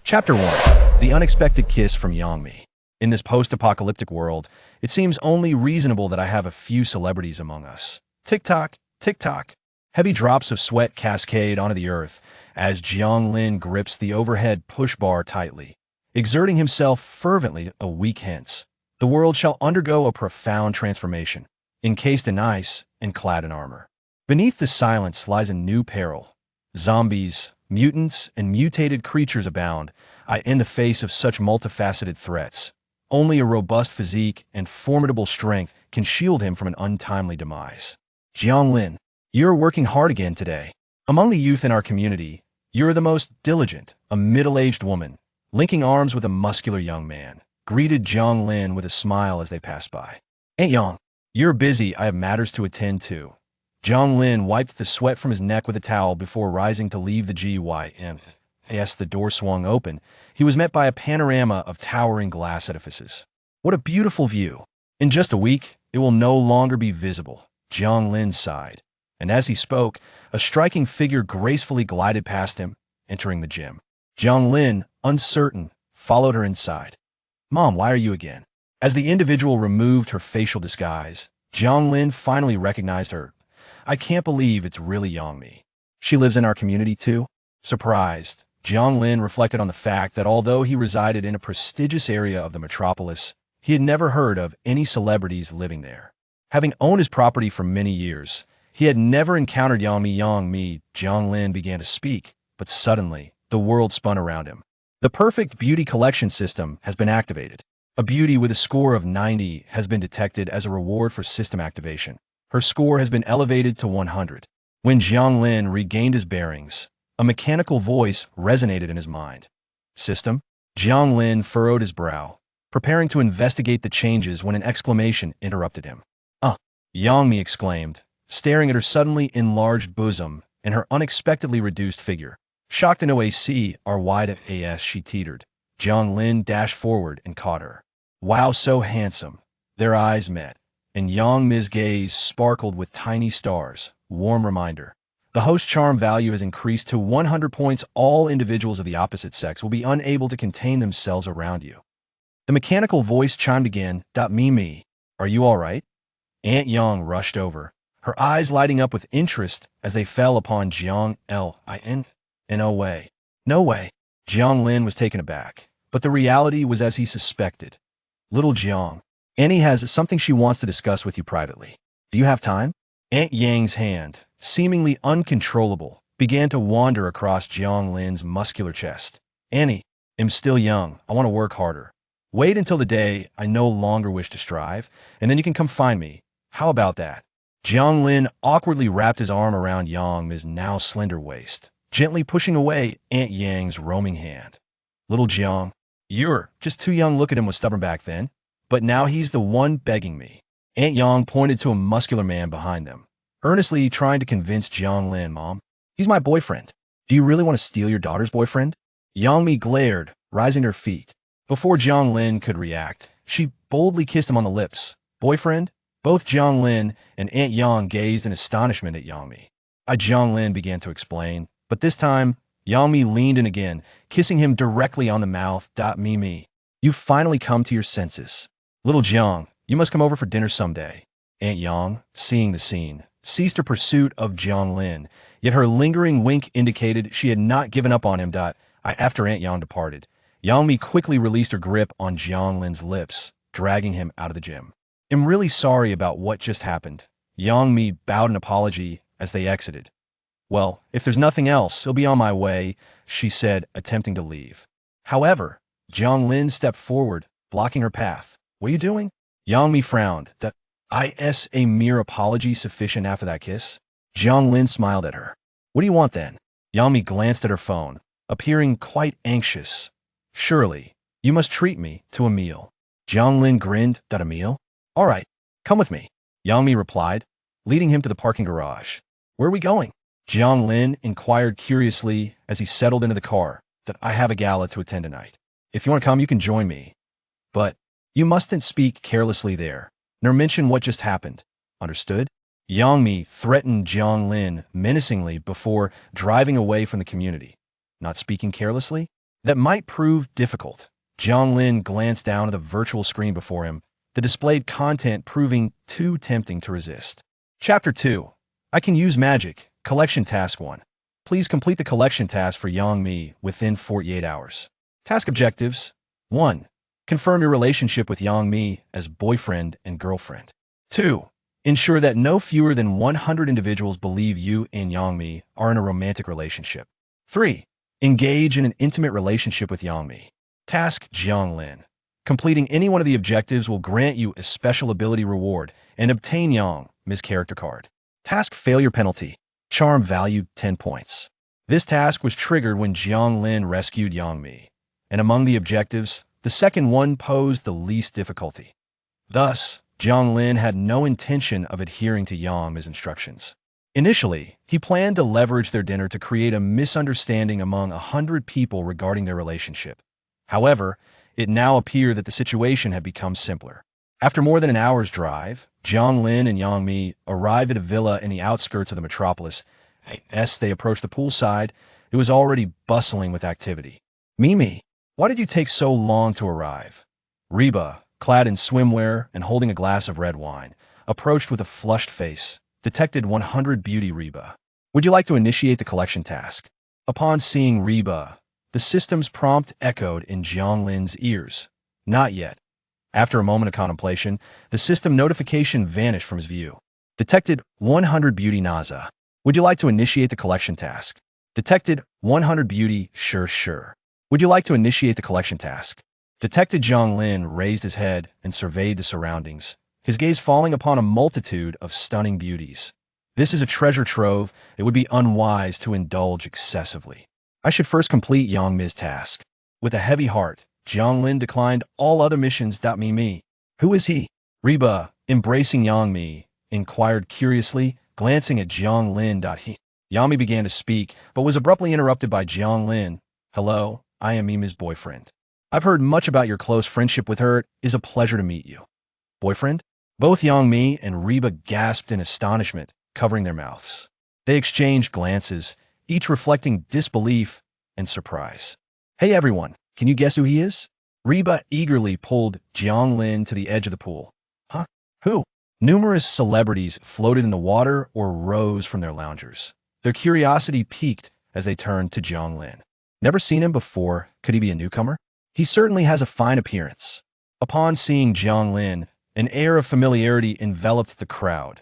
Chapter 1. The Unexpected Kiss from Yang Mi. In this post-apocalyptic world, it seems only reasonable that I have a few celebrities among us. Tick-tock, tick-tock. Heavy drops of sweat cascade onto the earth as Jiang Lin grips the overhead push bar tightly, exerting himself fervently. A week hence, the world shall undergo a profound transformation, encased in ice and clad in armor. Beneath the silence lies a new peril. Zombies, mutants, and mutated creatures abound. In the face of such multifaceted threats, only a robust physique and formidable strength can shield him from an untimely demise. Jiang Lin, you're working hard again today. Among the youth in our community, you're the most diligent. A middle-aged woman, linking arms with a muscular young man, greeted Jiang Lin with a smile as they passed by. Aunt Yang, you're busy. I have matters to attend to. Jiang Lin wiped the sweat from his neck with a towel before rising to leave the gym. As the door swung open, he was met by a panorama of towering glass edifices. What a beautiful view! In just a week, it will no longer be visible, Jiang Lin sighed. And as he spoke, a striking figure gracefully glided past him, entering the gym. Jiang Lin, uncertain, followed her inside. Mom, why are you again? As the individual removed her facial disguise, Jiang Lin finally recognized her. I can't believe it's really Yang Mi. She lives in our community too? Surprised, Jiang Lin reflected on the fact that although he resided in a prestigious area of the metropolis, he had never heard of any celebrities living there. Having owned his property for many years, he had never encountered Yang Mi. Jiang Lin began to speak, but suddenly, the world spun around him. The perfect beauty collection system has been activated. A beauty with a score of 90 has been detected as a reward for system activation. Her score has been elevated to 100. When Jiang Lin regained his bearings, a mechanical voice resonated in his mind. System? Jiang Lin furrowed his brow, preparing to investigate the changes when an exclamation interrupted him. Yang Mi exclaimed, staring at her suddenly enlarged bosom and her unexpectedly reduced figure. Shocked and OACRY.As she teetered. Jiang Lin dashed forward and caught her. Wow, so handsome. Their eyes met, and Yang Mi's gaze sparkled with tiny stars. Warm reminder. The host charm value has increased to 100 points. All individuals of the opposite sex will be unable to contain themselves around you. The mechanical voice chimed again. Me, are you all right? Aunt Yang rushed over, her eyes lighting up with interest as they fell upon Jiang Lin. No way. No way. Jiang Lin was taken aback, but the reality was as he suspected. Little Jiang, Annie has something she wants to discuss with you privately. Do you have time? Aunt Yang's hand, seemingly uncontrollable, began to wander across Jiang Lin's muscular chest. Annie, I'm still young. I want to work harder. Wait until the day I no longer wish to strive, and then you can come find me. How about that? Jiang Lin awkwardly wrapped his arm around Yang Mi's now slender waist, gently pushing away Aunt Yang's roaming hand. Little Jiang, you're just too young. Look at him, was stubborn back then, but now he's the one begging me. Aunt Yang pointed to a muscular man behind them, earnestly trying to convince Jiang Lin, Mom, he's my boyfriend. Do you really want to steal your daughter's boyfriend? Yang Mi glared, rising to her feet. Before Jiang Lin could react, she boldly kissed him on the lips. Boyfriend? Both Jiang Lin and Aunt Yang gazed in astonishment at Yang Mi. Jiang Lin began to explain, but this time, Yang Mi leaned in again, kissing him directly on the mouth. Me, you've finally come to your senses. Little Jiang, you must come over for dinner someday. Aunt Yang, seeing the scene, ceased her pursuit of Jiang Lin, yet her lingering wink indicated she had not given up on him. After Aunt Yang departed, Yang Mi quickly released her grip on Jiang Lin's lips, dragging him out of the gym. I'm really sorry about what just happened. Yang Mi bowed an apology as they exited. Well, if there's nothing else, I'll be on my way, she said, attempting to leave. However, Jiang Lin stepped forward, blocking her path. What are you doing? Yang Mi frowned. Is a mere apology sufficient after that kiss? Jiang Lin smiled at her. What do you want then? Yang Mi glanced at her phone, appearing quite anxious. Surely, you must treat me to a meal. Jiang Lin grinned. A meal? All right, come with me, Yang Mi replied, leading him to the parking garage. Where are we going? Jiang Lin inquired curiously as he settled into the car. I have a gala to attend tonight. If you want to come, you can join me. But you mustn't speak carelessly there, nor mention what just happened. Understood? Yang Mi threatened Jiang Lin menacingly before driving away from the community. Not speaking carelessly? that might prove difficult. Jiang Lin glanced down at the virtual screen before him, the displayed content proving too tempting to resist. Chapter 2. I can use magic. Collection Task 1. Please complete the collection task for Yang Mi within 48 hours. Task objectives. 1. Confirm your relationship with Yang Mi as boyfriend and girlfriend. 2. Ensure that no fewer than 100 individuals believe you and Yang Mi are in a romantic relationship. 3. Engage in an intimate relationship with Yang Mi. Task Jiang Lin. Completing any one of the objectives will grant you a special ability reward and obtain Yang Mi's character card. Task failure penalty. Charm value 10 points. This task was triggered when Jiang Lin rescued Yang Mi, and among the objectives, the second one posed the least difficulty. Thus, Jiang Lin had no intention of adhering to Yang Mi's instructions. Initially, he planned to leverage their dinner to create a misunderstanding among 100 people regarding their relationship. However, it now appeared that the situation had become simpler. After more than an hour's drive, Jiang Lin and Yang Mi arrived at a villa in the outskirts of the metropolis. As they approached the poolside, it was already bustling with activity. Mimi, why did you take so long to arrive? Reba, clad in swimwear and holding a glass of red wine, approached with a flushed face. Detected 100 beauty Reba. Would you like to initiate the collection task? Upon seeing Reba, the system's prompt echoed in Jiang Lin's ears. Not yet. After a moment of contemplation, the system notification vanished from his view. Detected 100 beauty Naza. Would you like to initiate the collection task? Detected 100 beauty Sure. Would you like to initiate the collection task? Detected Jiang Lin raised his head and surveyed the surroundings, his gaze falling upon a multitude of stunning beauties. This is a treasure trove. It would be unwise to indulge excessively. I should first complete Yang Mi's task. With a heavy heart, Jiang Lin declined all other missions. Mimi. Who is he? Reba, embracing Yang Mi, inquired curiously, glancing at Jiang Lin. Yang Mi began to speak, but was abruptly interrupted by Jiang Lin. Hello, I am Mimi's boyfriend. I've heard much about your close friendship with her. It is a pleasure to meet you. Boyfriend? Both Yang Mi and Reba gasped in astonishment, covering their mouths. They exchanged glances, each reflecting disbelief and surprise. Hey everyone, can you guess who he is? Reba eagerly pulled Jiang Lin to the edge of the pool. Huh? Who? Numerous celebrities floated in the water or rose from their loungers. Their curiosity piqued as they turned to Jiang Lin. Never seen him before. Could he be a newcomer? He certainly has a fine appearance. Upon seeing Jiang Lin, an air of familiarity enveloped the crowd.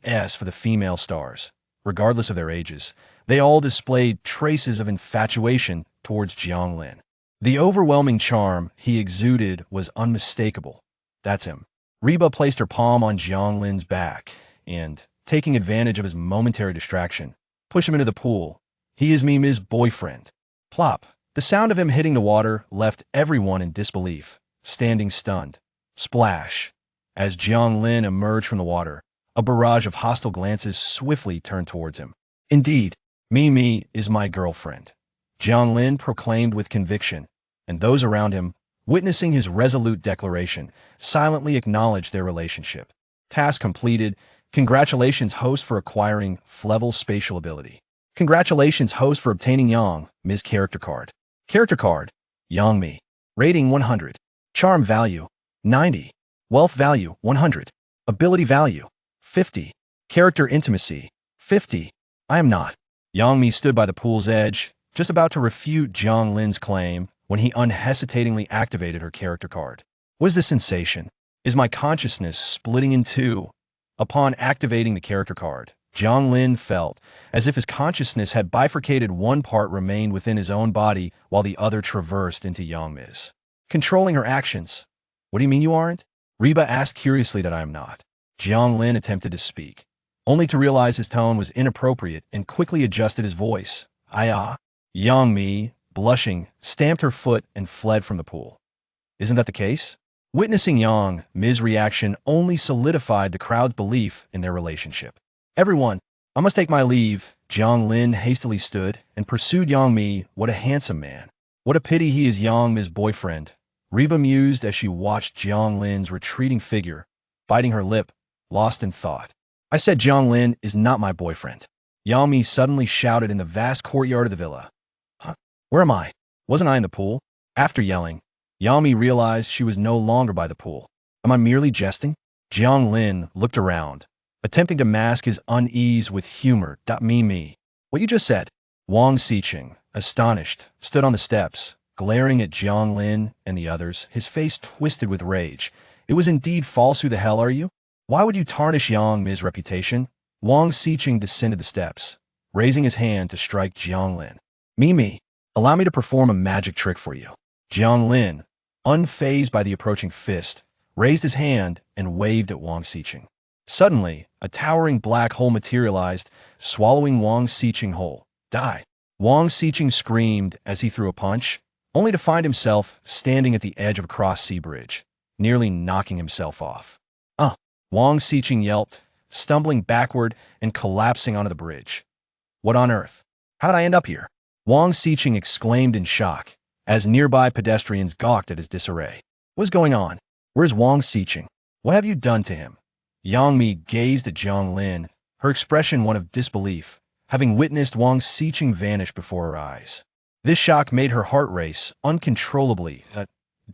As for the female stars, regardless of their ages, they all displayed traces of infatuation towards Jiang Lin. The overwhelming charm he exuded was unmistakable. That's him. Reba placed her palm on Jiang Lin's back and, taking advantage of his momentary distraction, pushed him into the pool. He is Mimi's boyfriend. Plop. The sound of him hitting the water left everyone in disbelief, standing stunned. Splash. As Jiang Lin emerged from the water, a barrage of hostile glances swiftly turned towards him. Indeed, Mimi is my girlfriend, Jiang Lin proclaimed with conviction, and those around him, witnessing his resolute declaration, silently acknowledged their relationship. Task completed. Congratulations, host, for acquiring level spatial ability. Congratulations, host, for obtaining Yang Mi's character card. Character card, Yang Mi. Rating 100. Charm value, 90. Wealth value, 100. Ability value, 50. Character intimacy, 50. I am not. Yang Mi stood by the pool's edge, just about to refute Jiang Lin's claim when he unhesitatingly activated her character card. What is this sensation? Is my consciousness splitting in two? Upon activating the character card, Jiang Lin felt as if his consciousness had bifurcated. One part remained within his own body while the other traversed into Yang Mi's, controlling her actions. What do you mean you aren't? Reba asked curiously. That I am not. Jiang Lin attempted to speak, only to realize his tone was inappropriate and quickly adjusted his voice. Yang Mi, blushing, stamped her foot and fled from the pool. Isn't that the case? Witnessing Yang Mi's reaction only solidified the crowd's belief in their relationship. Everyone, I must take my leave. Jiang Lin hastily stood and pursued Yang Mi. What a handsome man. What a pity he is Yang Mi's boyfriend. Reba mused as she watched Jiang Lin's retreating figure, biting her lip, lost in thought. I said Jiang Lin is not my boyfriend. Yang Mi suddenly shouted in the vast courtyard of the villa. Huh? Where am I? Wasn't I in the pool? After yelling, Yang Mi realized she was no longer by the pool. Am I merely jesting? Jiang Lin looked around, attempting to mask his unease with humor. Me. What you just said? Wang Xiqing, astonished, stood on the steps, glaring at Jiang Lin and the others, his face twisted with rage. It was indeed false. Who the hell are you? Why would you tarnish Yang Mi's reputation? Wang Xiqing descended the steps, raising his hand to strike Jiang Lin. Me, allow me to perform a magic trick for you. Jiang Lin, unfazed by the approaching fist, raised his hand and waved at Wang Xiqing. Suddenly, a towering black hole materialized, swallowing Wang Xiqing whole. Die. Wang Xiqing screamed as he threw a punch, only to find himself standing at the edge of a cross-sea bridge, nearly knocking himself off. Wang Xiqing yelped, stumbling backward and collapsing onto the bridge. What on earth? How did I end up here? Wang Xiqing exclaimed in shock, as nearby pedestrians gawked at his disarray. What's going on? Where's Wang Xiqing? What have you done to him? Yang Mi gazed at Jiang Lin, her expression one of disbelief, having witnessed Wang Xiqing vanish before her eyes. This shock made her heart race uncontrollably.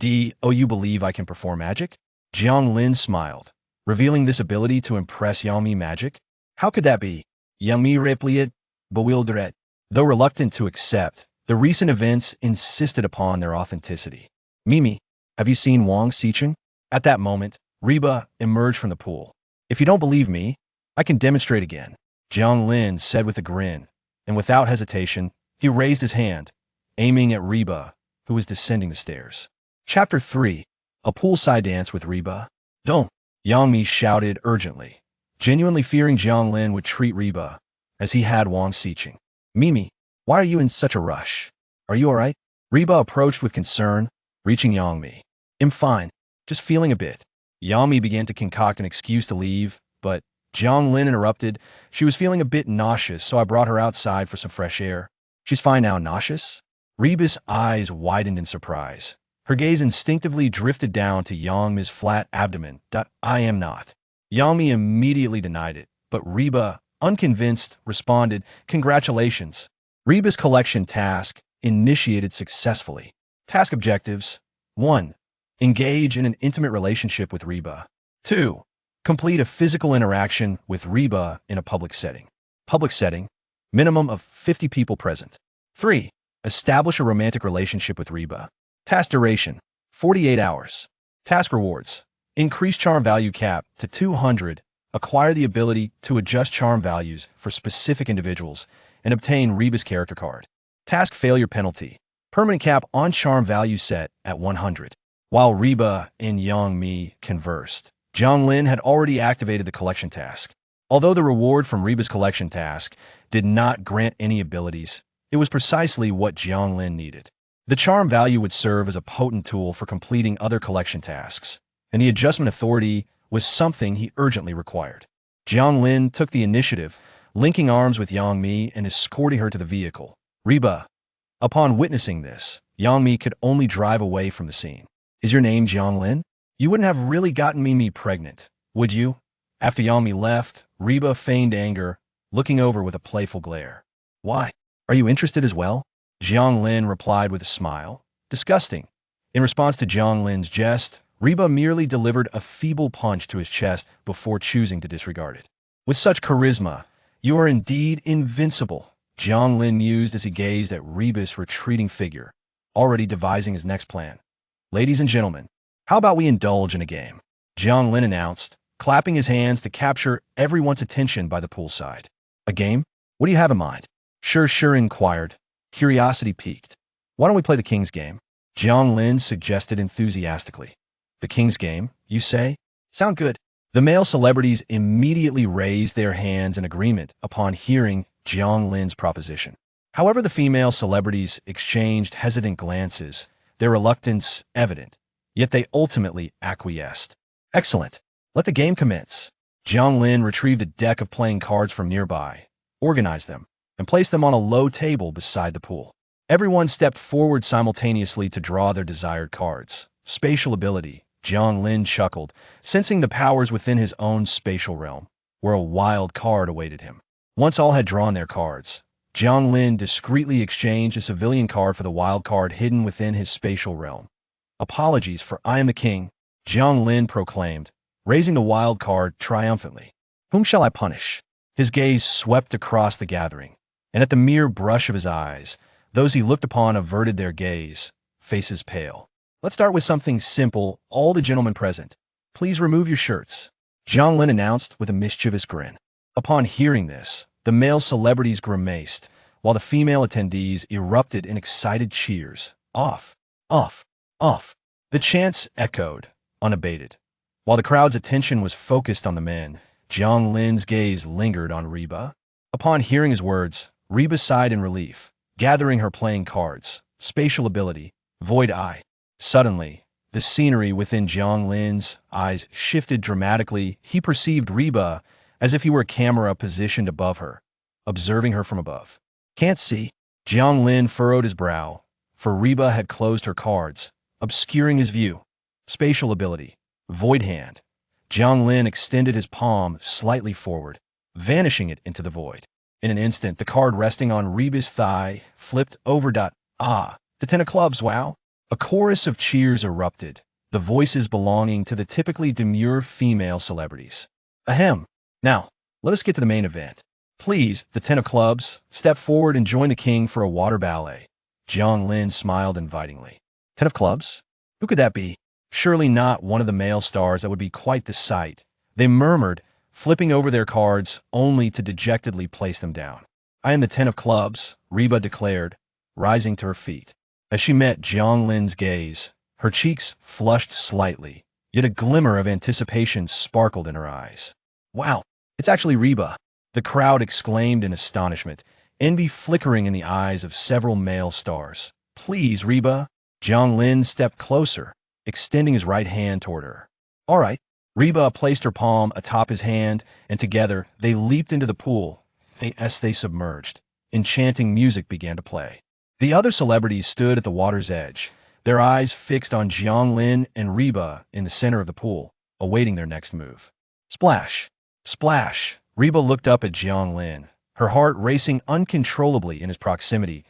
You believe I can perform magic? Jiang Lin smiled, revealing this ability to impress Yang Mi magic. How could that be? Yang Mi replied, bewildered. Though reluctant to accept, the recent events insisted upon their authenticity. Mimi, have you seen Wang Xiqing? At that moment, Reba emerged from the pool. If you don't believe me, I can demonstrate again, Jiang Lin said with a grin, and without hesitation, he raised his hand, aiming at Reba, who was descending the stairs. Chapter 3. A Poolside Dance with Reba. Don't! Yang Mi shouted urgently, genuinely fearing Jiang Lin would treat Reba as he had Wang Xiqing. Mimi, why are you in such a rush? Are you alright? Reba approached with concern, reaching Yang Mi. I'm fine, just feeling a bit. Yang Mi began to concoct an excuse to leave, but Jiang Lin interrupted. She was feeling a bit nauseous, so I brought her outside for some fresh air. She's fine now. Nauseous? Reba's eyes widened in surprise. Her gaze instinctively drifted down to Yang Mi's flat abdomen. I am not. Yang Mi immediately denied it, but Reba, unconvinced, responded, Congratulations. Reba's collection task initiated successfully. Task objectives: 1. Engage in an intimate relationship with Reba. 2. Complete a physical interaction with Reba in a public setting. Public setting, minimum of 50 people present. 3. Establish a romantic relationship with Reba. Task duration, 48 hours. Task rewards: increase charm value cap to 200, acquire the ability to adjust charm values for specific individuals, and obtain Reba's character card. Task failure penalty: permanent cap on charm value set at 100. While Reba and Yang Mi conversed, Jiang Lin had already activated the collection task. Although the reward from Reba's collection task did not grant any abilities, it was precisely what Jiang Lin needed. The charm value would serve as a potent tool for completing other collection tasks, and the adjustment authority was something he urgently required. Jiang Lin took the initiative, linking arms with Yang Mi and escorting her to the vehicle. Reba. Upon witnessing this, Yang Mi could only drive away from the scene. Is your name Jiang Lin? You wouldn't have really gotten me pregnant, would you? After Yang Mi left, Reba feigned anger, looking over with a playful glare. Why? Are you interested as well? Jiang Lin replied with a smile. Disgusting. In response to Jiang Lin's jest, Reba merely delivered a feeble punch to his chest before choosing to disregard it. With such charisma, you are indeed invincible, Jiang Lin mused as he gazed at Reba's retreating figure, already devising his next plan. Ladies and gentlemen, how about we indulge in a game? Jiang Lin announced, clapping his hands to capture everyone's attention by the poolside. A game? What do you have in mind? Sure inquired, curiosity piqued. Why don't we play the King's Game? Jiang Lin suggested enthusiastically. The King's Game, you say? Sound good. The male celebrities immediately raised their hands in agreement upon hearing Jiang Lin's proposition. However, the female celebrities exchanged hesitant glances, their reluctance evident, yet they ultimately acquiesced. Excellent. Let the game commence. Jiang Lin retrieved a deck of playing cards from nearby, organized them, and placed them on a low table beside the pool. Everyone stepped forward simultaneously to draw their desired cards. Spatial ability, Jiang Lin chuckled, sensing the powers within his own spatial realm, where a wild card awaited him. Once all had drawn their cards, Jiang Lin discreetly exchanged a civilian card for the wild card hidden within his spatial realm. Apologies, for I am the king, Jiang Lin proclaimed, raising the wild card triumphantly. Whom shall I punish? His gaze swept across the gathering, and at the mere brush of his eyes, those he looked upon averted their gaze, faces pale. Let's start with something simple. All the gentlemen present, please remove your shirts, Jiang Lin announced with a mischievous grin. Upon hearing this, the male celebrities grimaced, while the female attendees erupted in excited cheers. Off, off, off. The chants echoed, unabated. While the crowd's attention was focused on the men, Jiang Lin's gaze lingered on Reba. Upon hearing his words, Reba sighed in relief, gathering her playing cards, spatial ability, void eye. Suddenly, the scenery within Jiang Lin's eyes shifted dramatically. He perceived Reba as if he were a camera positioned above her, observing her from above. Can't see. Jiang Lin furrowed his brow, for Reba had closed her cards, obscuring his view. Spatial ability, void hand. Jiang Lin extended his palm slightly forward, vanishing it into the void. In an instant, the card resting on Reba's thigh flipped over. Ah, the 10 of clubs, wow! A chorus of cheers erupted, the voices belonging to the typically demure female celebrities. Ahem. Now, let us get to the main event. Please, the 10 of clubs, step forward and join the king for a water ballet. Jiang Lin smiled invitingly. 10 of clubs? Who could that be? Surely not one of the male stars. That would be quite the sight. They murmured, flipping over their cards only to dejectedly place them down. I am the 10 of clubs, Reba declared, rising to her feet. As she met Jiang Lin's gaze, her cheeks flushed slightly, yet a glimmer of anticipation sparkled in her eyes. Wow, it's actually Reba, the crowd exclaimed in astonishment, envy flickering in the eyes of several male stars. Please, Reba. Jiang Lin stepped closer, extending his right hand toward her. All right. Reba placed her palm atop his hand, and together they leaped into the pool. As they submerged, enchanting music began to play. The other celebrities stood at the water's edge, their eyes fixed on Jiang Lin and Reba in the center of the pool, awaiting their next move. Splash! Splash! Reba looked up at Jiang Lin, her heart racing uncontrollably in his proximity.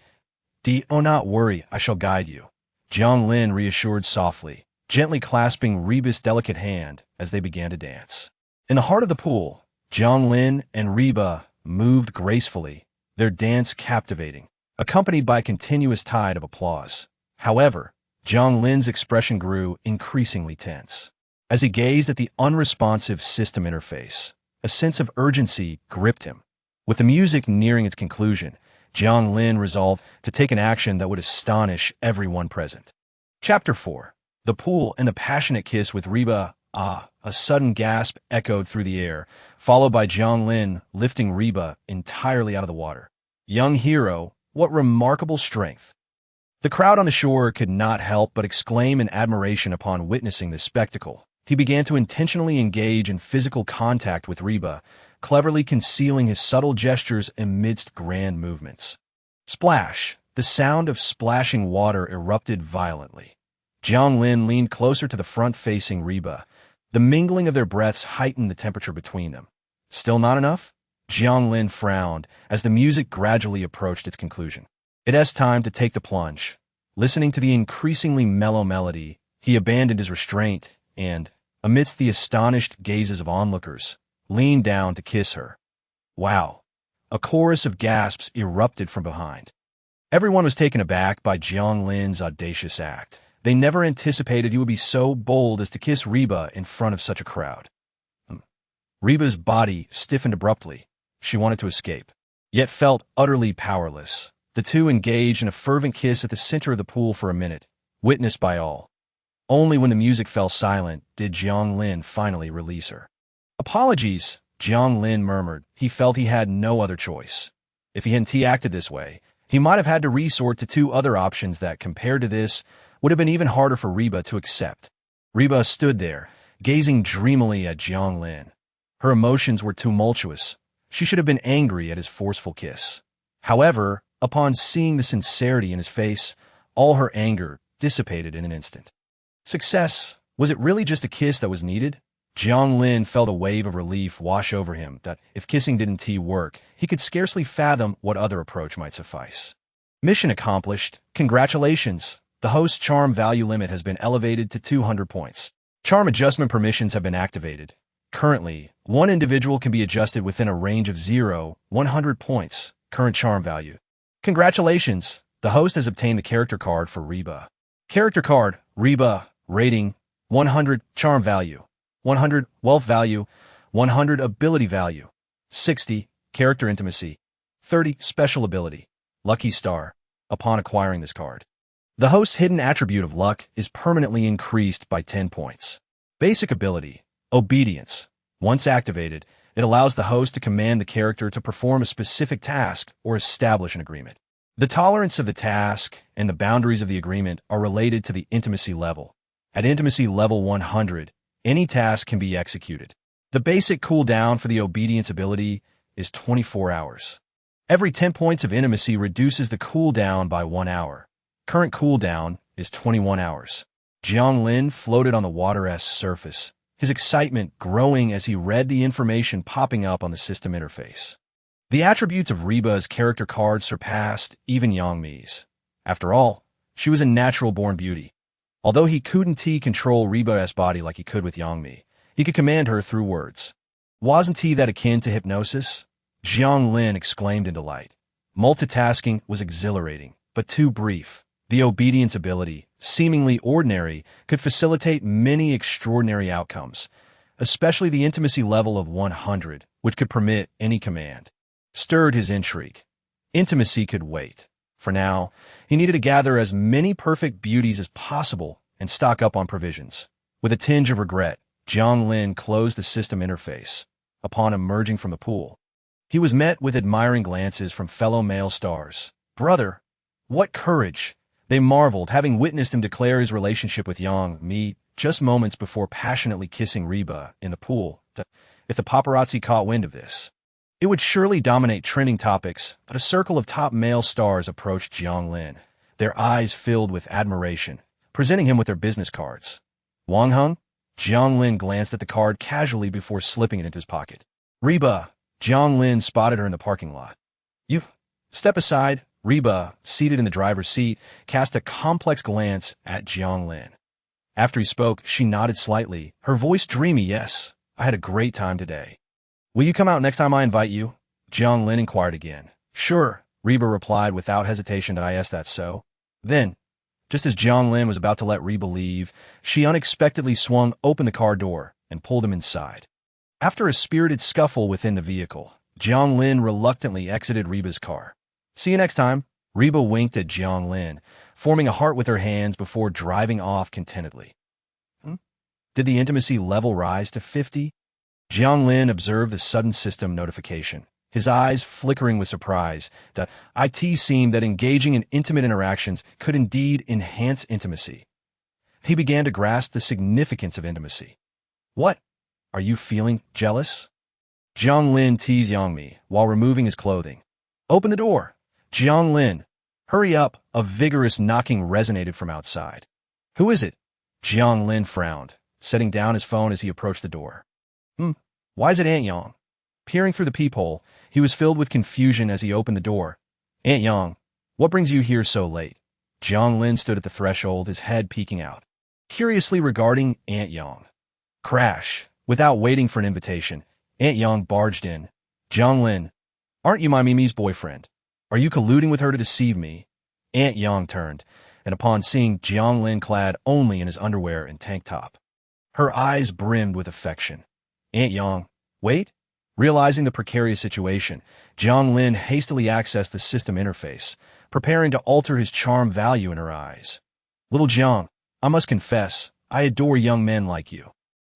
Do not worry, I shall guide you, Jiang Lin reassured softly, gently clasping Reba's delicate hand as they began to dance. In the heart of the pool, Jiang Lin and Reba moved gracefully, their dance captivating, accompanied by a continuous tide of applause. However, Jiang Lin's expression grew increasingly tense. As he gazed at the unresponsive system interface, a sense of urgency gripped him. With the music nearing its conclusion, Jiang Lin resolved to take an action that would astonish everyone present. Chapter 4. The Pool and the Passionate Kiss with Reba. Ah, a sudden gasp echoed through the air, followed by Jiang Lin lifting Reba entirely out of the water. Young hero, what remarkable strength! The crowd on the shore could not help but exclaim in admiration upon witnessing this spectacle. He began to intentionally engage in physical contact with Reba, cleverly concealing his subtle gestures amidst grand movements. Splash! The sound of splashing water erupted violently. Jiang Lin leaned closer to the front facing Reba. The mingling of their breaths heightened the temperature between them. Still not enough? Jiang Lin frowned as the music gradually approached its conclusion. It is time to take the plunge. Listening to the increasingly mellow melody, he abandoned his restraint and, amidst the astonished gazes of onlookers, leaned down to kiss her. Wow! A chorus of gasps erupted from behind. Everyone was taken aback by Jiang Lin's audacious act. They never anticipated he would be so bold as to kiss Reba in front of such a crowd. Reba's body stiffened abruptly. She wanted to escape, yet felt utterly powerless. The two engaged in a fervent kiss at the center of the pool for a minute, witnessed by all. Only when the music fell silent did Jiang Lin finally release her. Apologies, Jiang Lin murmured. He felt he had no other choice. If he hadn't acted this way, he might have had to resort to two other options that, compared to this, would have been even harder for Reba to accept. Reba stood there, gazing dreamily at Jiang Lin. Her emotions were tumultuous. She should have been angry at his forceful kiss. However, upon seeing the sincerity in his face, all her anger dissipated in an instant. Success. Was it really just a kiss that was needed? Jiang Lin felt a wave of relief wash over him that, if kissing didn't work, he could scarcely fathom what other approach might suffice. Mission accomplished. Congratulations. The host's charm value limit has been elevated to 200 points. Charm adjustment permissions have been activated. Currently, one individual can be adjusted within a range of 0-100 points. Current charm value. Congratulations. The host has obtained the character card for Reba. Character card, Reba. Rating, 100. Charm value, 100. Wealth value, 100. Ability value, 60. Character intimacy, 30. Special ability, lucky star. Upon acquiring this card, the host's hidden attribute of luck is permanently increased by 10 points. Basic ability, obedience. Once activated, it allows the host to command the character to perform a specific task or establish an agreement. The tolerance of the task and the boundaries of the agreement are related to the intimacy level. At intimacy level 100, any task can be executed. The basic cooldown for the obedience ability is 24 hours. Every 10 points of intimacy reduces the cooldown by 1 hour. Current cooldown is 21 hours. Jiang Lin floated on the water's surface, his excitement growing as he read the information popping up on the system interface. The attributes of Reba's character card surpassed even Yang Mi's. After all, she was a natural-born beauty. Although he couldn't control Reba's body like he could with Yang Mi, he could command her through words. Wasn't he that akin to hypnosis? Jiang Lin exclaimed in delight. Multitasking was exhilarating, but too brief. The obedience ability, seemingly ordinary, could facilitate many extraordinary outcomes, especially the intimacy level of 100, which could permit any command. Stirred his intrigue. Intimacy could wait. For now, he needed to gather as many perfect beauties as possible and stock up on provisions. With a tinge of regret, Jiang Lin closed the system interface. Upon emerging from the pool, he was met with admiring glances from fellow male stars. Brother, what courage! They marveled, having witnessed him declare his relationship with Yang Mi just moments before passionately kissing Reba in the pool. If the paparazzi caught wind of this, it would surely dominate trending topics. But a circle of top male stars approached Jiang Lin, their eyes filled with admiration, presenting him with their business cards. Wang Heng? Jiang Lin glanced at the card casually before slipping it into his pocket. Reba! Jiang Lin spotted her in the parking lot. You, step aside. Reba, seated in the driver's seat, cast a complex glance at Jiang Lin. After he spoke, she nodded slightly, her voice dreamy. Yes, I had a great time today. Will you come out next time I invite you? Jiang Lin inquired again. Sure, Reba replied without hesitation. Did I ask that so? Then, just as Jiang Lin was about to let Reba leave, she unexpectedly swung open the car door and pulled him inside. After a spirited scuffle within the vehicle, Jiang Lin reluctantly exited Reba's car. See you next time. Reba winked at Jiang Lin, forming a heart with her hands before driving off contentedly. Did the intimacy level rise to 50? Jiang Lin observed the sudden system notification, his eyes flickering with surprise. The IT seemed that engaging in intimate interactions could indeed enhance intimacy. He began to grasp the significance of intimacy. What? Are you feeling jealous? Jiang Lin teased Yang Mi while removing his clothing. Open the door. Jiang Lin, hurry up. A vigorous knocking resonated from outside. Who is it? Jiang Lin frowned, setting down his phone as he approached the door. Why is it Aunt Yang? Peering through the peephole, he was filled with confusion as he opened the door. Aunt Yang, what brings you here so late? Jiang Lin stood at the threshold, his head peeking out, curiously regarding Aunt Yang. Crash. Without waiting for an invitation, Aunt Yang barged in. Jiang Lin, aren't you my Mimi's boyfriend? Are you colluding with her to deceive me? Aunt Yang turned, and upon seeing Jiang Lin clad only in his underwear and tank top, her eyes brimmed with affection. Aunt Yang, wait? Realizing the precarious situation, Jiang Lin hastily accessed the system interface, preparing to alter his charm value in her eyes. Little Jiang, I must confess, I adore young men like you.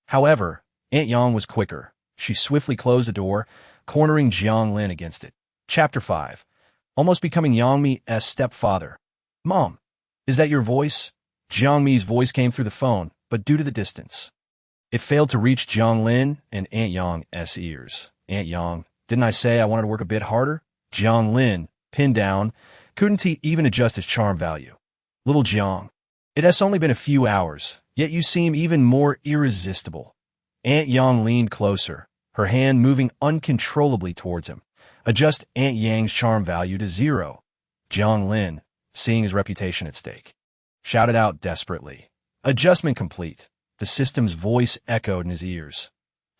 However, Aunt Yang was quicker. She swiftly closed the door, cornering Jiang Lin against it. Chapter 5. Almost becoming Yang Mi's stepfather. Mom, is that your voice? Jiang Mi's voice came through the phone, but due to the distance, it failed to reach Jiang Lin and Aunt Yang's ears. Aunt Yang, didn't I say I wanted to work a bit harder? Jiang Lin, pinned down, couldn't he even adjust his charm value? Little Jiang, it has only been a few hours, yet you seem even more irresistible. Aunt Yang leaned closer, her hand moving uncontrollably towards him. Adjust Aunt Yang's charm value to 0. Jiang Lin, seeing his reputation at stake, shouted out desperately. Adjustment complete. The system's voice echoed in his ears.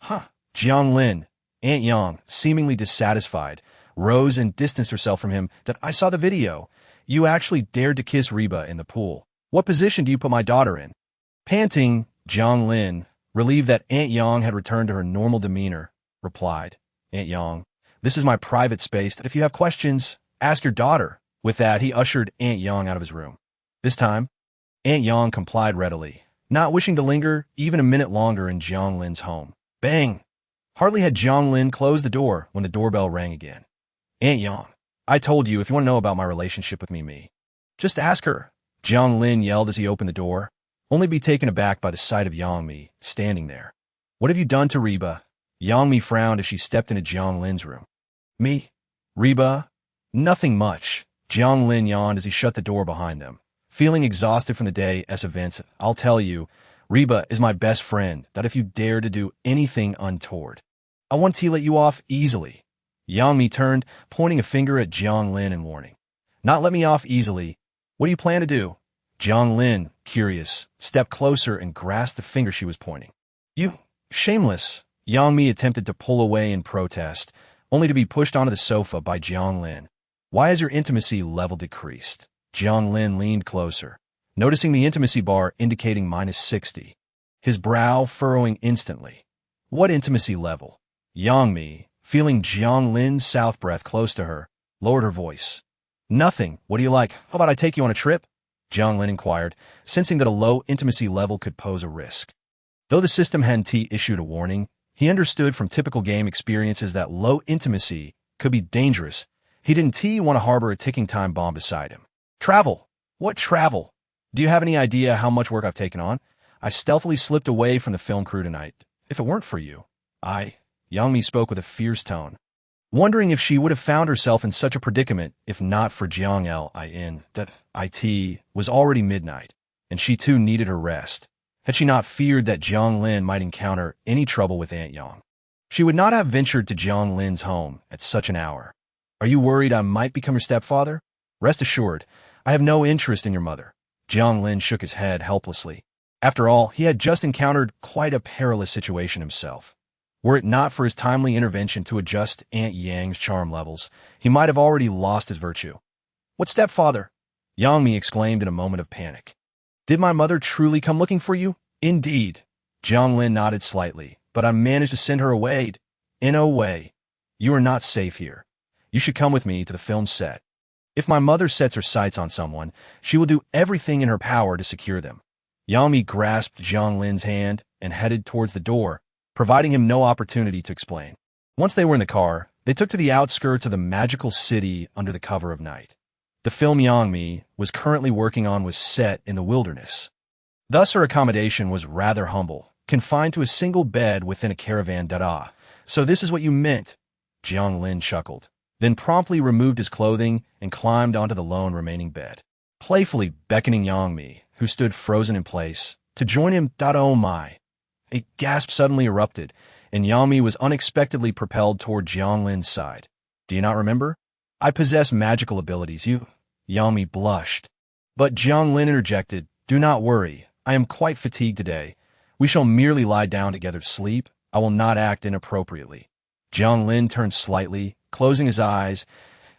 Huh. Jiang Lin, Aunt Yang, seemingly dissatisfied, rose and distanced herself from him. That I saw the video. You actually dared to kiss Reba in the pool. What position do you put my daughter in? Panting, Jiang Lin, relieved that Aunt Yang had returned to her normal demeanor, replied, Aunt Yang, this is my private space that if you have questions, ask your daughter. With that, he ushered Aunt Yang out of his room. This time, Aunt Yang complied readily, not wishing to linger even a minute longer in Jiang Lin's home. Bang! Hardly had Jiang Lin closed the door when the doorbell rang again. Aunt Yang, I told you if you want to know about my relationship with Me. Just ask her, Jiang Lin yelled as he opened the door, only to be taken aback by the sight of Yang Mi standing there. What have you done to Reba? Yang Mi frowned as she stepped into Jiang Lin's room. Me? Reba? Nothing much. Jiang Lin yawned as he shut the door behind them. Feeling exhausted from the day's events, I'll tell you, Reba is my best friend, that if you dare to do anything untoward, I want to let you off easily. Yang Mi turned, pointing a finger at Jiang Lin in warning. Not let me off easily. What do you plan to do? Jiang Lin, curious, stepped closer and grasped the finger she was pointing. You, shameless. Yang Mi attempted to pull away in protest, only to be pushed onto the sofa by Jiang Lin. Why has your intimacy level decreased? Jiang Lin leaned closer, noticing the intimacy bar indicating -60. His brow furrowing instantly. What intimacy level? Yang Mi, feeling Jiang Lin's south breath close to her, lowered her voice. Nothing. What do you like? How about I take you on a trip? Jiang Lin inquired, sensing that a low intimacy level could pose a risk. Though the system hadn't issued a warning, he understood from typical game experiences that low intimacy could be dangerous. He didn't want to harbor a ticking time bomb beside him. Travel. What travel? Do you have any idea how much work I've taken on? I stealthily slipped away from the film crew tonight. If it weren't for you, Yang Mi spoke with a fierce tone, wondering if she would have found herself in such a predicament if not for Jiang Lin, that it was already midnight, and she too needed her rest. Had she not feared that Jiang Lin might encounter any trouble with Aunt Yang, she would not have ventured to Jiang Lin's home at such an hour. Are you worried I might become your stepfather? Rest assured, I have no interest in your mother. Jiang Lin shook his head helplessly. After all, he had just encountered quite a perilous situation himself. Were it not for his timely intervention to adjust Aunt Yang's charm levels, he might have already lost his virtue. What stepfather? Yang Mi exclaimed in a moment of panic. Did my mother truly come looking for you? Indeed. Jiang Lin nodded slightly, but I managed to send her away. In a way. You are not safe here. You should come with me to the film set. If my mother sets her sights on someone, she will do everything in her power to secure them. Yang Mi grasped Jiang Lin's hand and headed towards the door, providing him no opportunity to explain. Once they were in the car, they took to the outskirts of the magical city under the cover of night. The film Yang Mi was currently working on was set in the wilderness. Thus her accommodation was rather humble, confined to a single bed within a caravan. So this is what you meant, Jiang Lin chuckled, then promptly removed his clothing and climbed onto the lone remaining bed, playfully beckoning Yang Mi, who stood frozen in place, to join him. Oh my. A gasp suddenly erupted, and Yang Mi was unexpectedly propelled toward Jiang Lin's side. Do you not remember? I possess magical abilities. Yang Mi blushed. But Jiang Lin interjected, do not worry. I am quite fatigued today. We shall merely lie down together to sleep. I will not act inappropriately. Jiang Lin turned slightly, closing his eyes,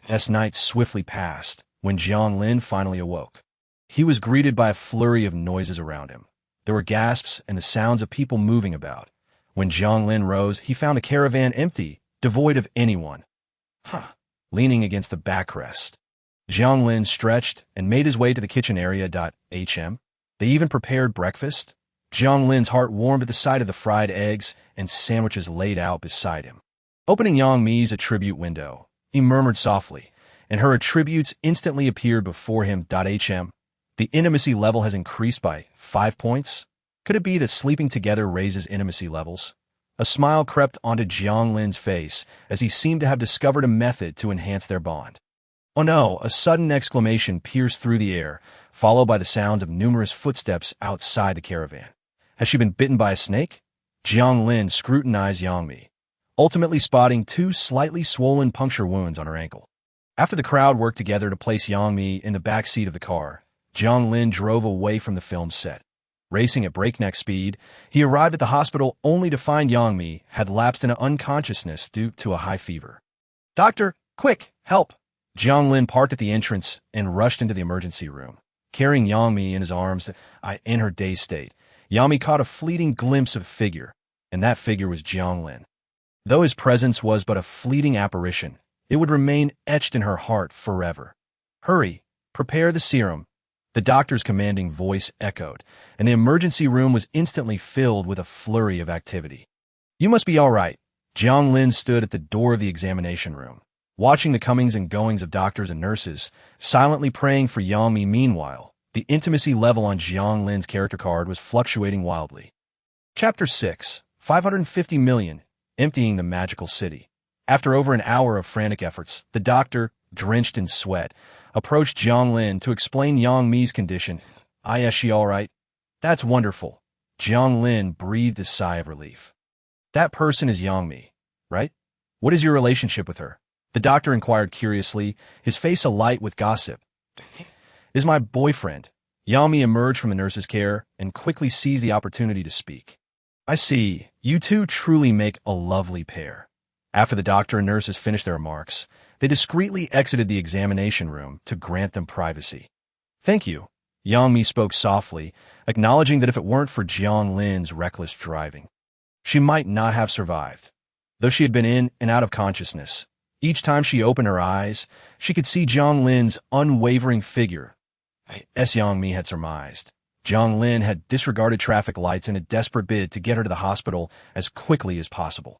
as night swiftly passed. When Jiang Lin finally awoke, he was greeted by a flurry of noises around him. There were gasps and the sounds of people moving about. When Jiang Lin rose, he found the caravan empty, devoid of anyone. Leaning against the backrest, Jiang Lin stretched and made his way to the kitchen area. They even prepared breakfast. Jiang Lin's heart warmed at the sight of the fried eggs and sandwiches laid out beside him. Opening Yang Mi's attribute window, he murmured softly, and her attributes instantly appeared before him. The intimacy level has increased by 5 points. Could it be that sleeping together raises intimacy levels? A smile crept onto Jiang Lin's face as he seemed to have discovered a method to enhance their bond. Oh no! A sudden exclamation pierced through the air, followed by the sounds of numerous footsteps outside the caravan. Has she been bitten by a snake? Jiang Lin scrutinized Yang Mi, ultimately spotting two slightly swollen puncture wounds on her ankle. After the crowd worked together to place Yang Mi in the back seat of the car, Jiang Lin drove away from the film set. Racing at breakneck speed, he arrived at the hospital only to find Yang Mi had lapsed into unconsciousness due to a high fever. "Doctor, quick, help!" Jiang Lin parked at the entrance and rushed into the emergency room. Carrying Yang Mi in his arms, in her dazed state, Yang Mi caught a fleeting glimpse of a figure, and that figure was Jiang Lin. Though his presence was but a fleeting apparition, it would remain etched in her heart forever. "Hurry, prepare the serum," the doctor's commanding voice echoed, and the emergency room was instantly filled with a flurry of activity. "You must be all right." Jiang Lin stood at the door of the examination room, watching the comings and goings of doctors and nurses, silently praying for Yang Mi. Meanwhile, the intimacy level on Jiang Lin's character card was fluctuating wildly. Chapter 6, 550 million, Emptying the Magical City. After over an hour of frantic efforts, the doctor, drenched in sweat, approached Jiang Lin to explain Yang Mi's condition. "Is she all right?" "That's wonderful." Jiang Lin breathed a sigh of relief. "That person is Yang Mi, right? What is your relationship with her?" The doctor inquired curiously, his face alight with gossip. "Is my boyfriend." Yang Mi emerged from the nurse's care and quickly seized the opportunity to speak. "I see. You two truly make a lovely pair." After the doctor and nurses finished their remarks, they discreetly exited the examination room to grant them privacy. "Thank you." Yang Mi spoke softly, acknowledging that if it weren't for Jiang Lin's reckless driving, she might not have survived. Though she had been in and out of consciousness, each time she opened her eyes, she could see Jiang Lin's unwavering figure. As Yang Mi had surmised, Jiang Lin had disregarded traffic lights in a desperate bid to get her to the hospital as quickly as possible.